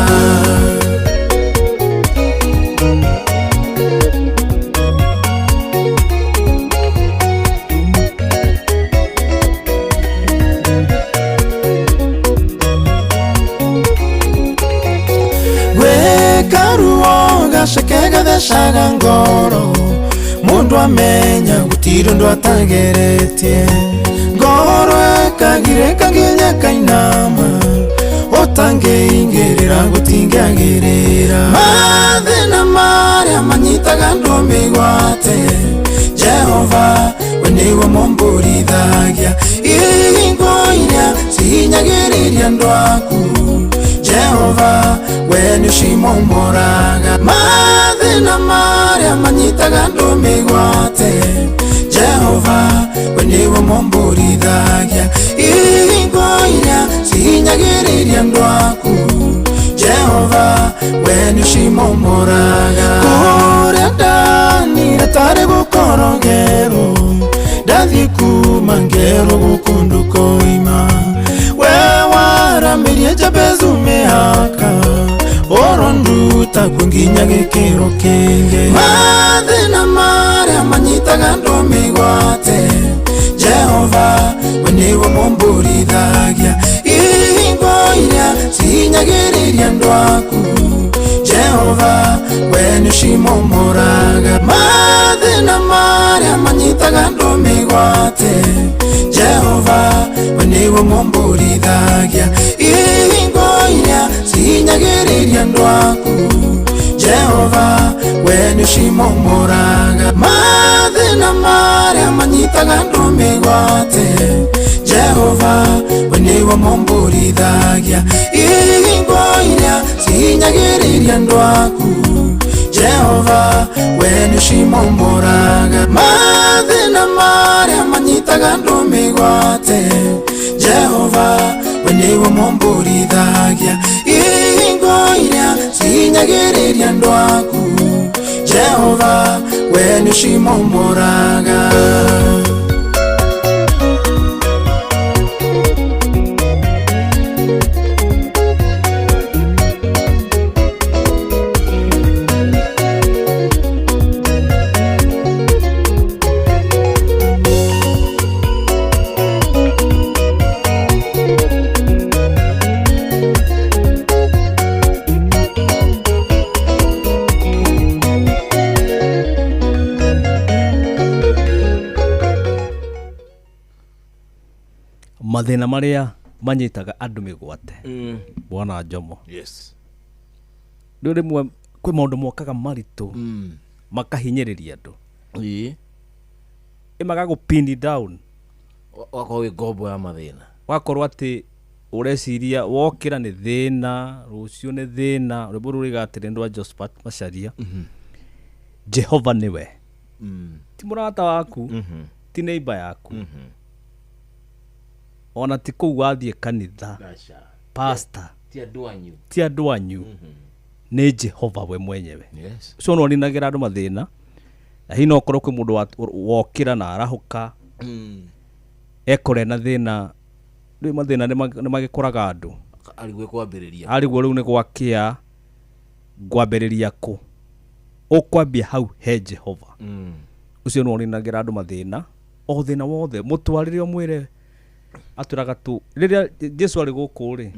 Gathecaga ngoro mundu amenya gutiri undu atageretie ngoro ekagireka nginya kainama ũtangĩingĩrĩra gũtingĩagĩrĩra mathĩna marĩa manyitaga andũ mĩgwate Jehova we nĩwe momborithagia ihingo iria cihinyagĩrĩria andũ aku Jehova we nĩũcimomoraga mathĩna marĩa manyitaga andũ mĩgwate Jehova we nĩwe momborithagia ihingo iria cihinyagĩrĩria andũ aku Jehova we nĩũcimomoraga kũrĩa ndanire tarĩ gũkorogerwo ndathiĩ kuma ngerwo gũkũndũ koima we waramirie Jabezu mĩhaka oronduta kunginya gĩkĩro kĩngĩ mathĩna marĩa manyitaga andũ mĩgwate Jehova we nĩwe momborithagia ihingo iria cihinyagĩrĩria andũ aku Jehova we nĩũcimomoraga mathĩna marĩa manyitaga andũ mĩgwate Jehova we nĩwe momborithagia ihingo iria cihinyagĩrĩria andũ aku Jehova we nĩũcimomoraga mathĩna marĩa manyitaga andũ mĩgwate Jehova we nĩwe momborithagia ihingo iria cihinyagĩrĩria andũ aku Jehova we nĩũcimomoraga mathĩna marĩa manyitaga andũ mĩgwate Jehova we nĩwe momborithagia ihingo iria cihinyagĩrĩria andũ aku Jehova we nĩũcimomoraga mathĩna marĩa manyitaga andũ mĩgwate bwana Njomo yes rĩu rĩmwe kwĩ maũndũ mokaga maritũ makahinyĩrĩria andũ magago pin down wako gombo ya mathĩna wakorwo atĩ ũreciria wokĩra nĩ thĩna rũciũ nĩ thĩna rwĩmbo rũrĩ gatĩrĩ ndwa Josephat Macharia Jehova nĩwe ti mũrata waku ti neighbor yaku ona ti kũu wathiĩ kanitha pastor ti andũ anyu nĩ Jehova we mwenyewe so no ninagĩra andũ mathĩna na hino okorwo kwĩ mũndũ wokĩra na arahũka ekore na thĩna rĩu mathĩna nĩ magĩkoraga andũ arigwe kwambĩrĩria arigwe rĩu nĩ gwakĩa ngwambĩrĩria kũ ũkwambia hau he Jehova ucio no rinagira andu mathina o thina wothe mutwarire omwire aturaga tu riria Jesu ari guku ri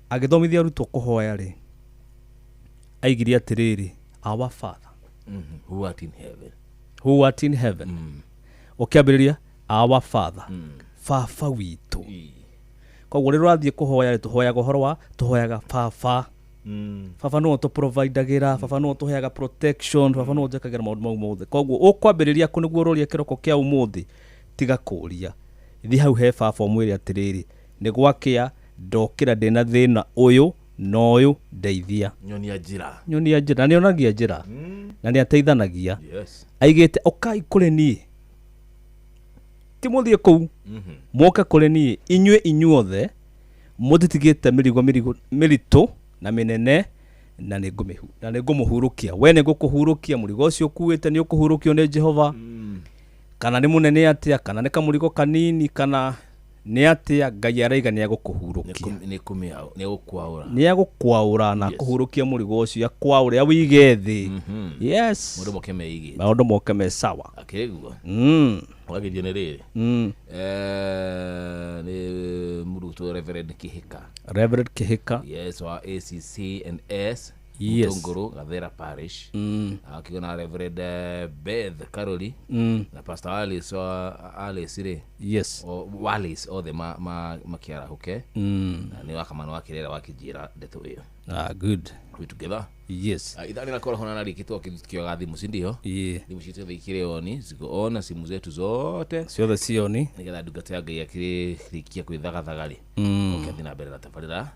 agithomithia ruto kuhoya ri aigiri atiriri our Father who art in heaven ukiambiriria our Father Baba witu koguo rä rathie kå hoya rä tå hoyaga å horo wa tå hoyaga baba baba no tå providagira baba no tå heaga protection baba no njekagira maundu mau mothe koguo å kwambä rä ria kå nä guo å roria kä roko kä a å må thä tiga kå ria thi hau he baba å mwä re atä rä rä nä gwakä a ndokä ra ndä na thä na å yå na å yå ndeithia nyonia njira na nä onagia njä ra na nä ateithanagia aigä te okai kå rä niä ti må thiä kå u moke kå rä niä inyuothe må titigä te mä ritå na mä nene na nä ngå må hurå kia we nä ngå kå hurå kia må rigo å cio å kuä te nä å kå hurå kio nä Jehova kana nä må nene atä a kana nä kamå rigo kanini kana nä atä a Ngai araiga nä agå kå hurå kia nä agå kwaå ra na kå hurå kia må rigo å cio akwaå re awige thä maå ndå moke me sawa wagirio nä rä nä murutwo Reverend Kihika yes wa ACC&S Mutunguru Gathera Parish akigona Reverend Beth Caroli na Pastor Alice re o Wallace othe makiara huke na ni wakamano wakirera wakijira ndeto iyo good we together idhani na kora hona na rikitwa kithikio gathi musindio thimu citu thikire oni ziko ona simu zetu zote ciothe cioni nigetha ndungata ya Ngai akirikia kwithagathaga ri ukathi na mbere na tabarira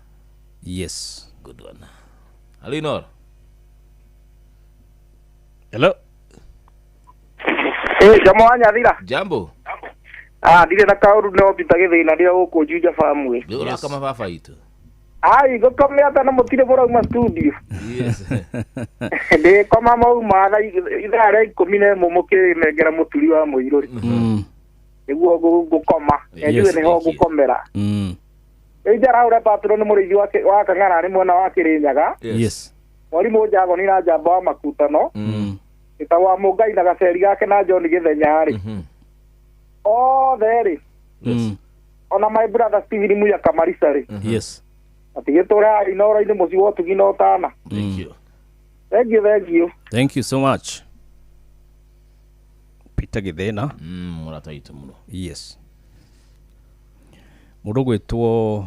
good one. Hello, Inor. Hello. Jambo Nyathira. Jambo. Ndire na kauru no bitage thina ndio guku Juja famwe. Ndio kama baba itu. Gokome ata na mutire bora uma studio. Yes. De koma mau mana ithare 10 mumukire negera muturi wa muiruri. Niguo gukoma. Ejuwe ne ho gukomera. Ejara ura patro no muri wa kangara ni mwana wa Kirinyaga. Wari mojago ni na jamba wa makutano. Itawa Mugai na gaceri gake na John Githenya ri. There. Ona my brother Steve Muya Kamarisa ri. Atigetora inora ine muci wotu gino tana. Thank you so much. Peter Githena. Murata itu muno. Mundu gwitwo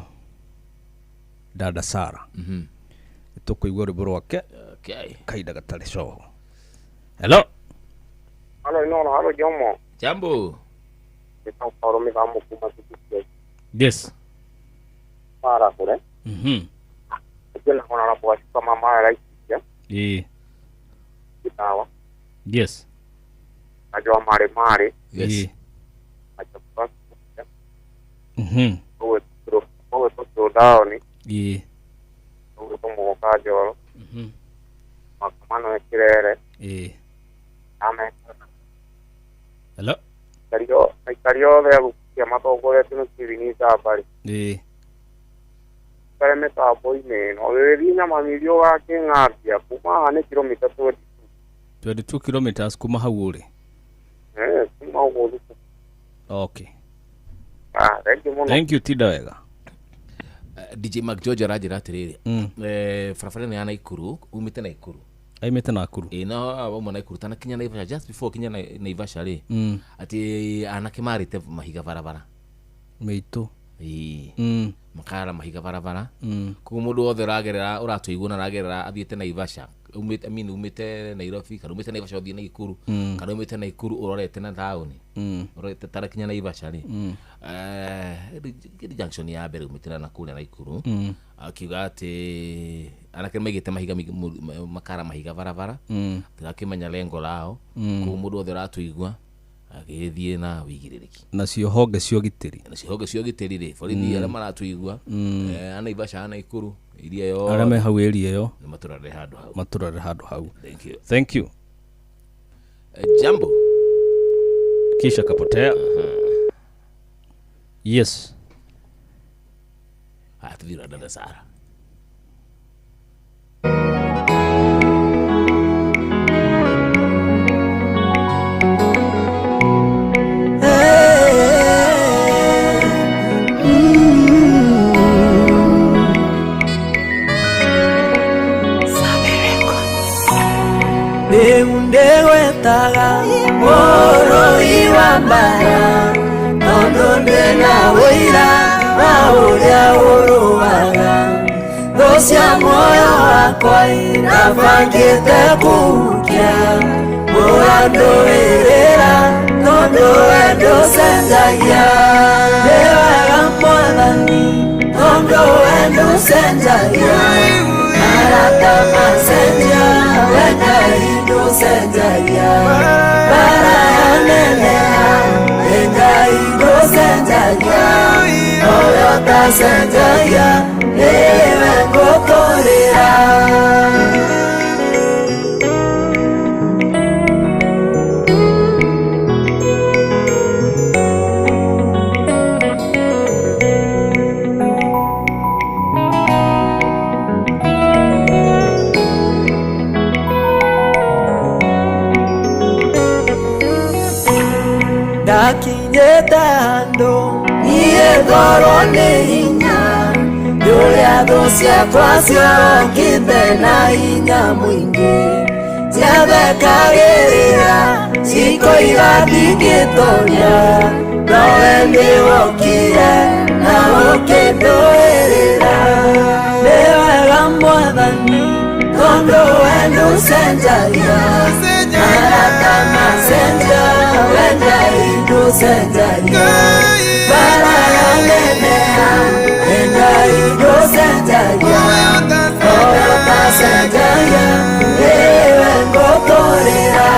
Dada Sara tukuigua rwimbo rwake kaida gatari coho. Hello Inoro Jomo. Jambo. Nitaporo migambo kuma tukuke. para kule kila kona na kwa kama mara right sawa najua mare owe to down owe to moka joro makamano ya kirere ame hello kario de ya matogore tino kivinisa habari kare meta boine no verinya mamilio wake ngapya kuma ane kilomita 22 kilometers kuma hau uri kuma hau. Okay. Thank you Tida wega. DJ Mark George rajira atiriri farafara ni ana Ikuru umite na Ikuru aimete na Ikuru no abo mona Ikuru tana kinya Naivasha just before kinya Naivasha ri ati anake marite mahiga barabara meito makara mahiga barabara ku mundu othe ragerera uratuigua na ragerera athiete Naivasha umite Nairobi kana umite Naivasha uthie na Ikuru kana umite na Ikuru urorete na town urorete tarakinya Naivasha ri gidi junction ya mbere umite na kule na Ikuru akiuga ati anake megite mahiga makara mahiga barabara tirakimenya lengo lao ku mundu othe uratuigua agithie na wigiririki nacio honge cio gitiri ri borithi ara maratuigua Naivasha ana Ikuru iria yo arame hau area yo maturare handu hau thank you jambo kisha kapotea yes atudira Dada Sara mũrũi wa mbara tondũ ndĩna ũira wa ũrĩa ũrũaga thũ cia muoyo wakwa irabangĩte kũhukia mũrandũĩrĩra tondũ we ndũcenjagia nĩ wega Mwathani tondũ we ndũcenjagia arata macenjia we Ngai ndũcenjagia bara yaneneha we Ngai ndũcenjagia oyo tacenjagia nĩwe ngũtũũrĩra. Ndakinyĩte handũ niĩ ngorwo nĩ hinya ndũrĩa thũ ciakwa ciokĩte na hinya mũingĩ ciathekagĩrĩra cikoiga ndingĩtoria nowe nĩwokire na ũkĩndũĩrĩra nĩ wega Mwathani tondũ we ndũcenjagia arata macenjia we Ngai ndũcenjagia bara yaneneha we Ngai ndũcenjagia oyo tacenjagia nĩwe ngũtũũrĩra.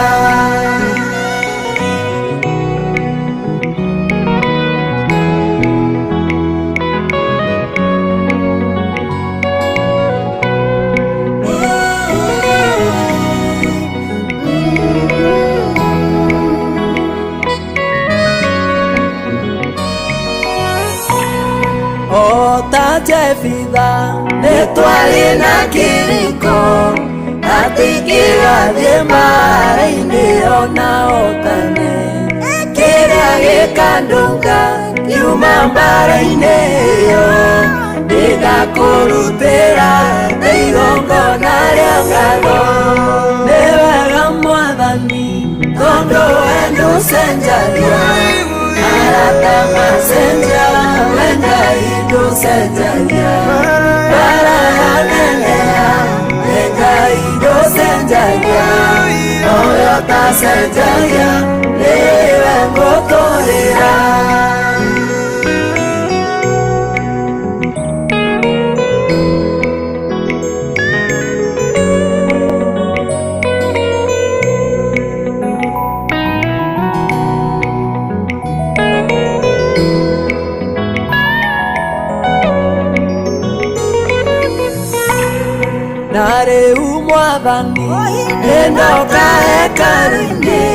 Ta Jefitha nĩtwarĩ na kĩrĩko atingĩgathiĩ mbara-inĩ ona otane kĩrĩa gĩkandũnga kiuma mbara-inĩ ĩyo ndĩgakũrutĩra igongona rĩa ngatho nĩ wega Mwathani tondũ we ndũcenjagia arata macenjia we Ngai ndũcenjagia bara yaneneha we Ngai ndũcenjagia oyo tacenjagia nĩwe ngũtũũrĩra. Na rĩu Mwathani nĩndoka hekarũ-inĩ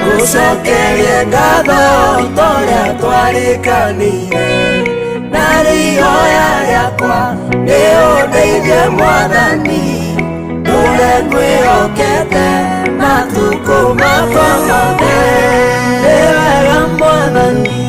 gũcokeria ngatho torĩa twarĩkanĩire na rĩoya rĩakwa nĩ ũndeithie Mwathani ndũre ngwĩhokete matukũ makwa mothe nĩ wega Mwathani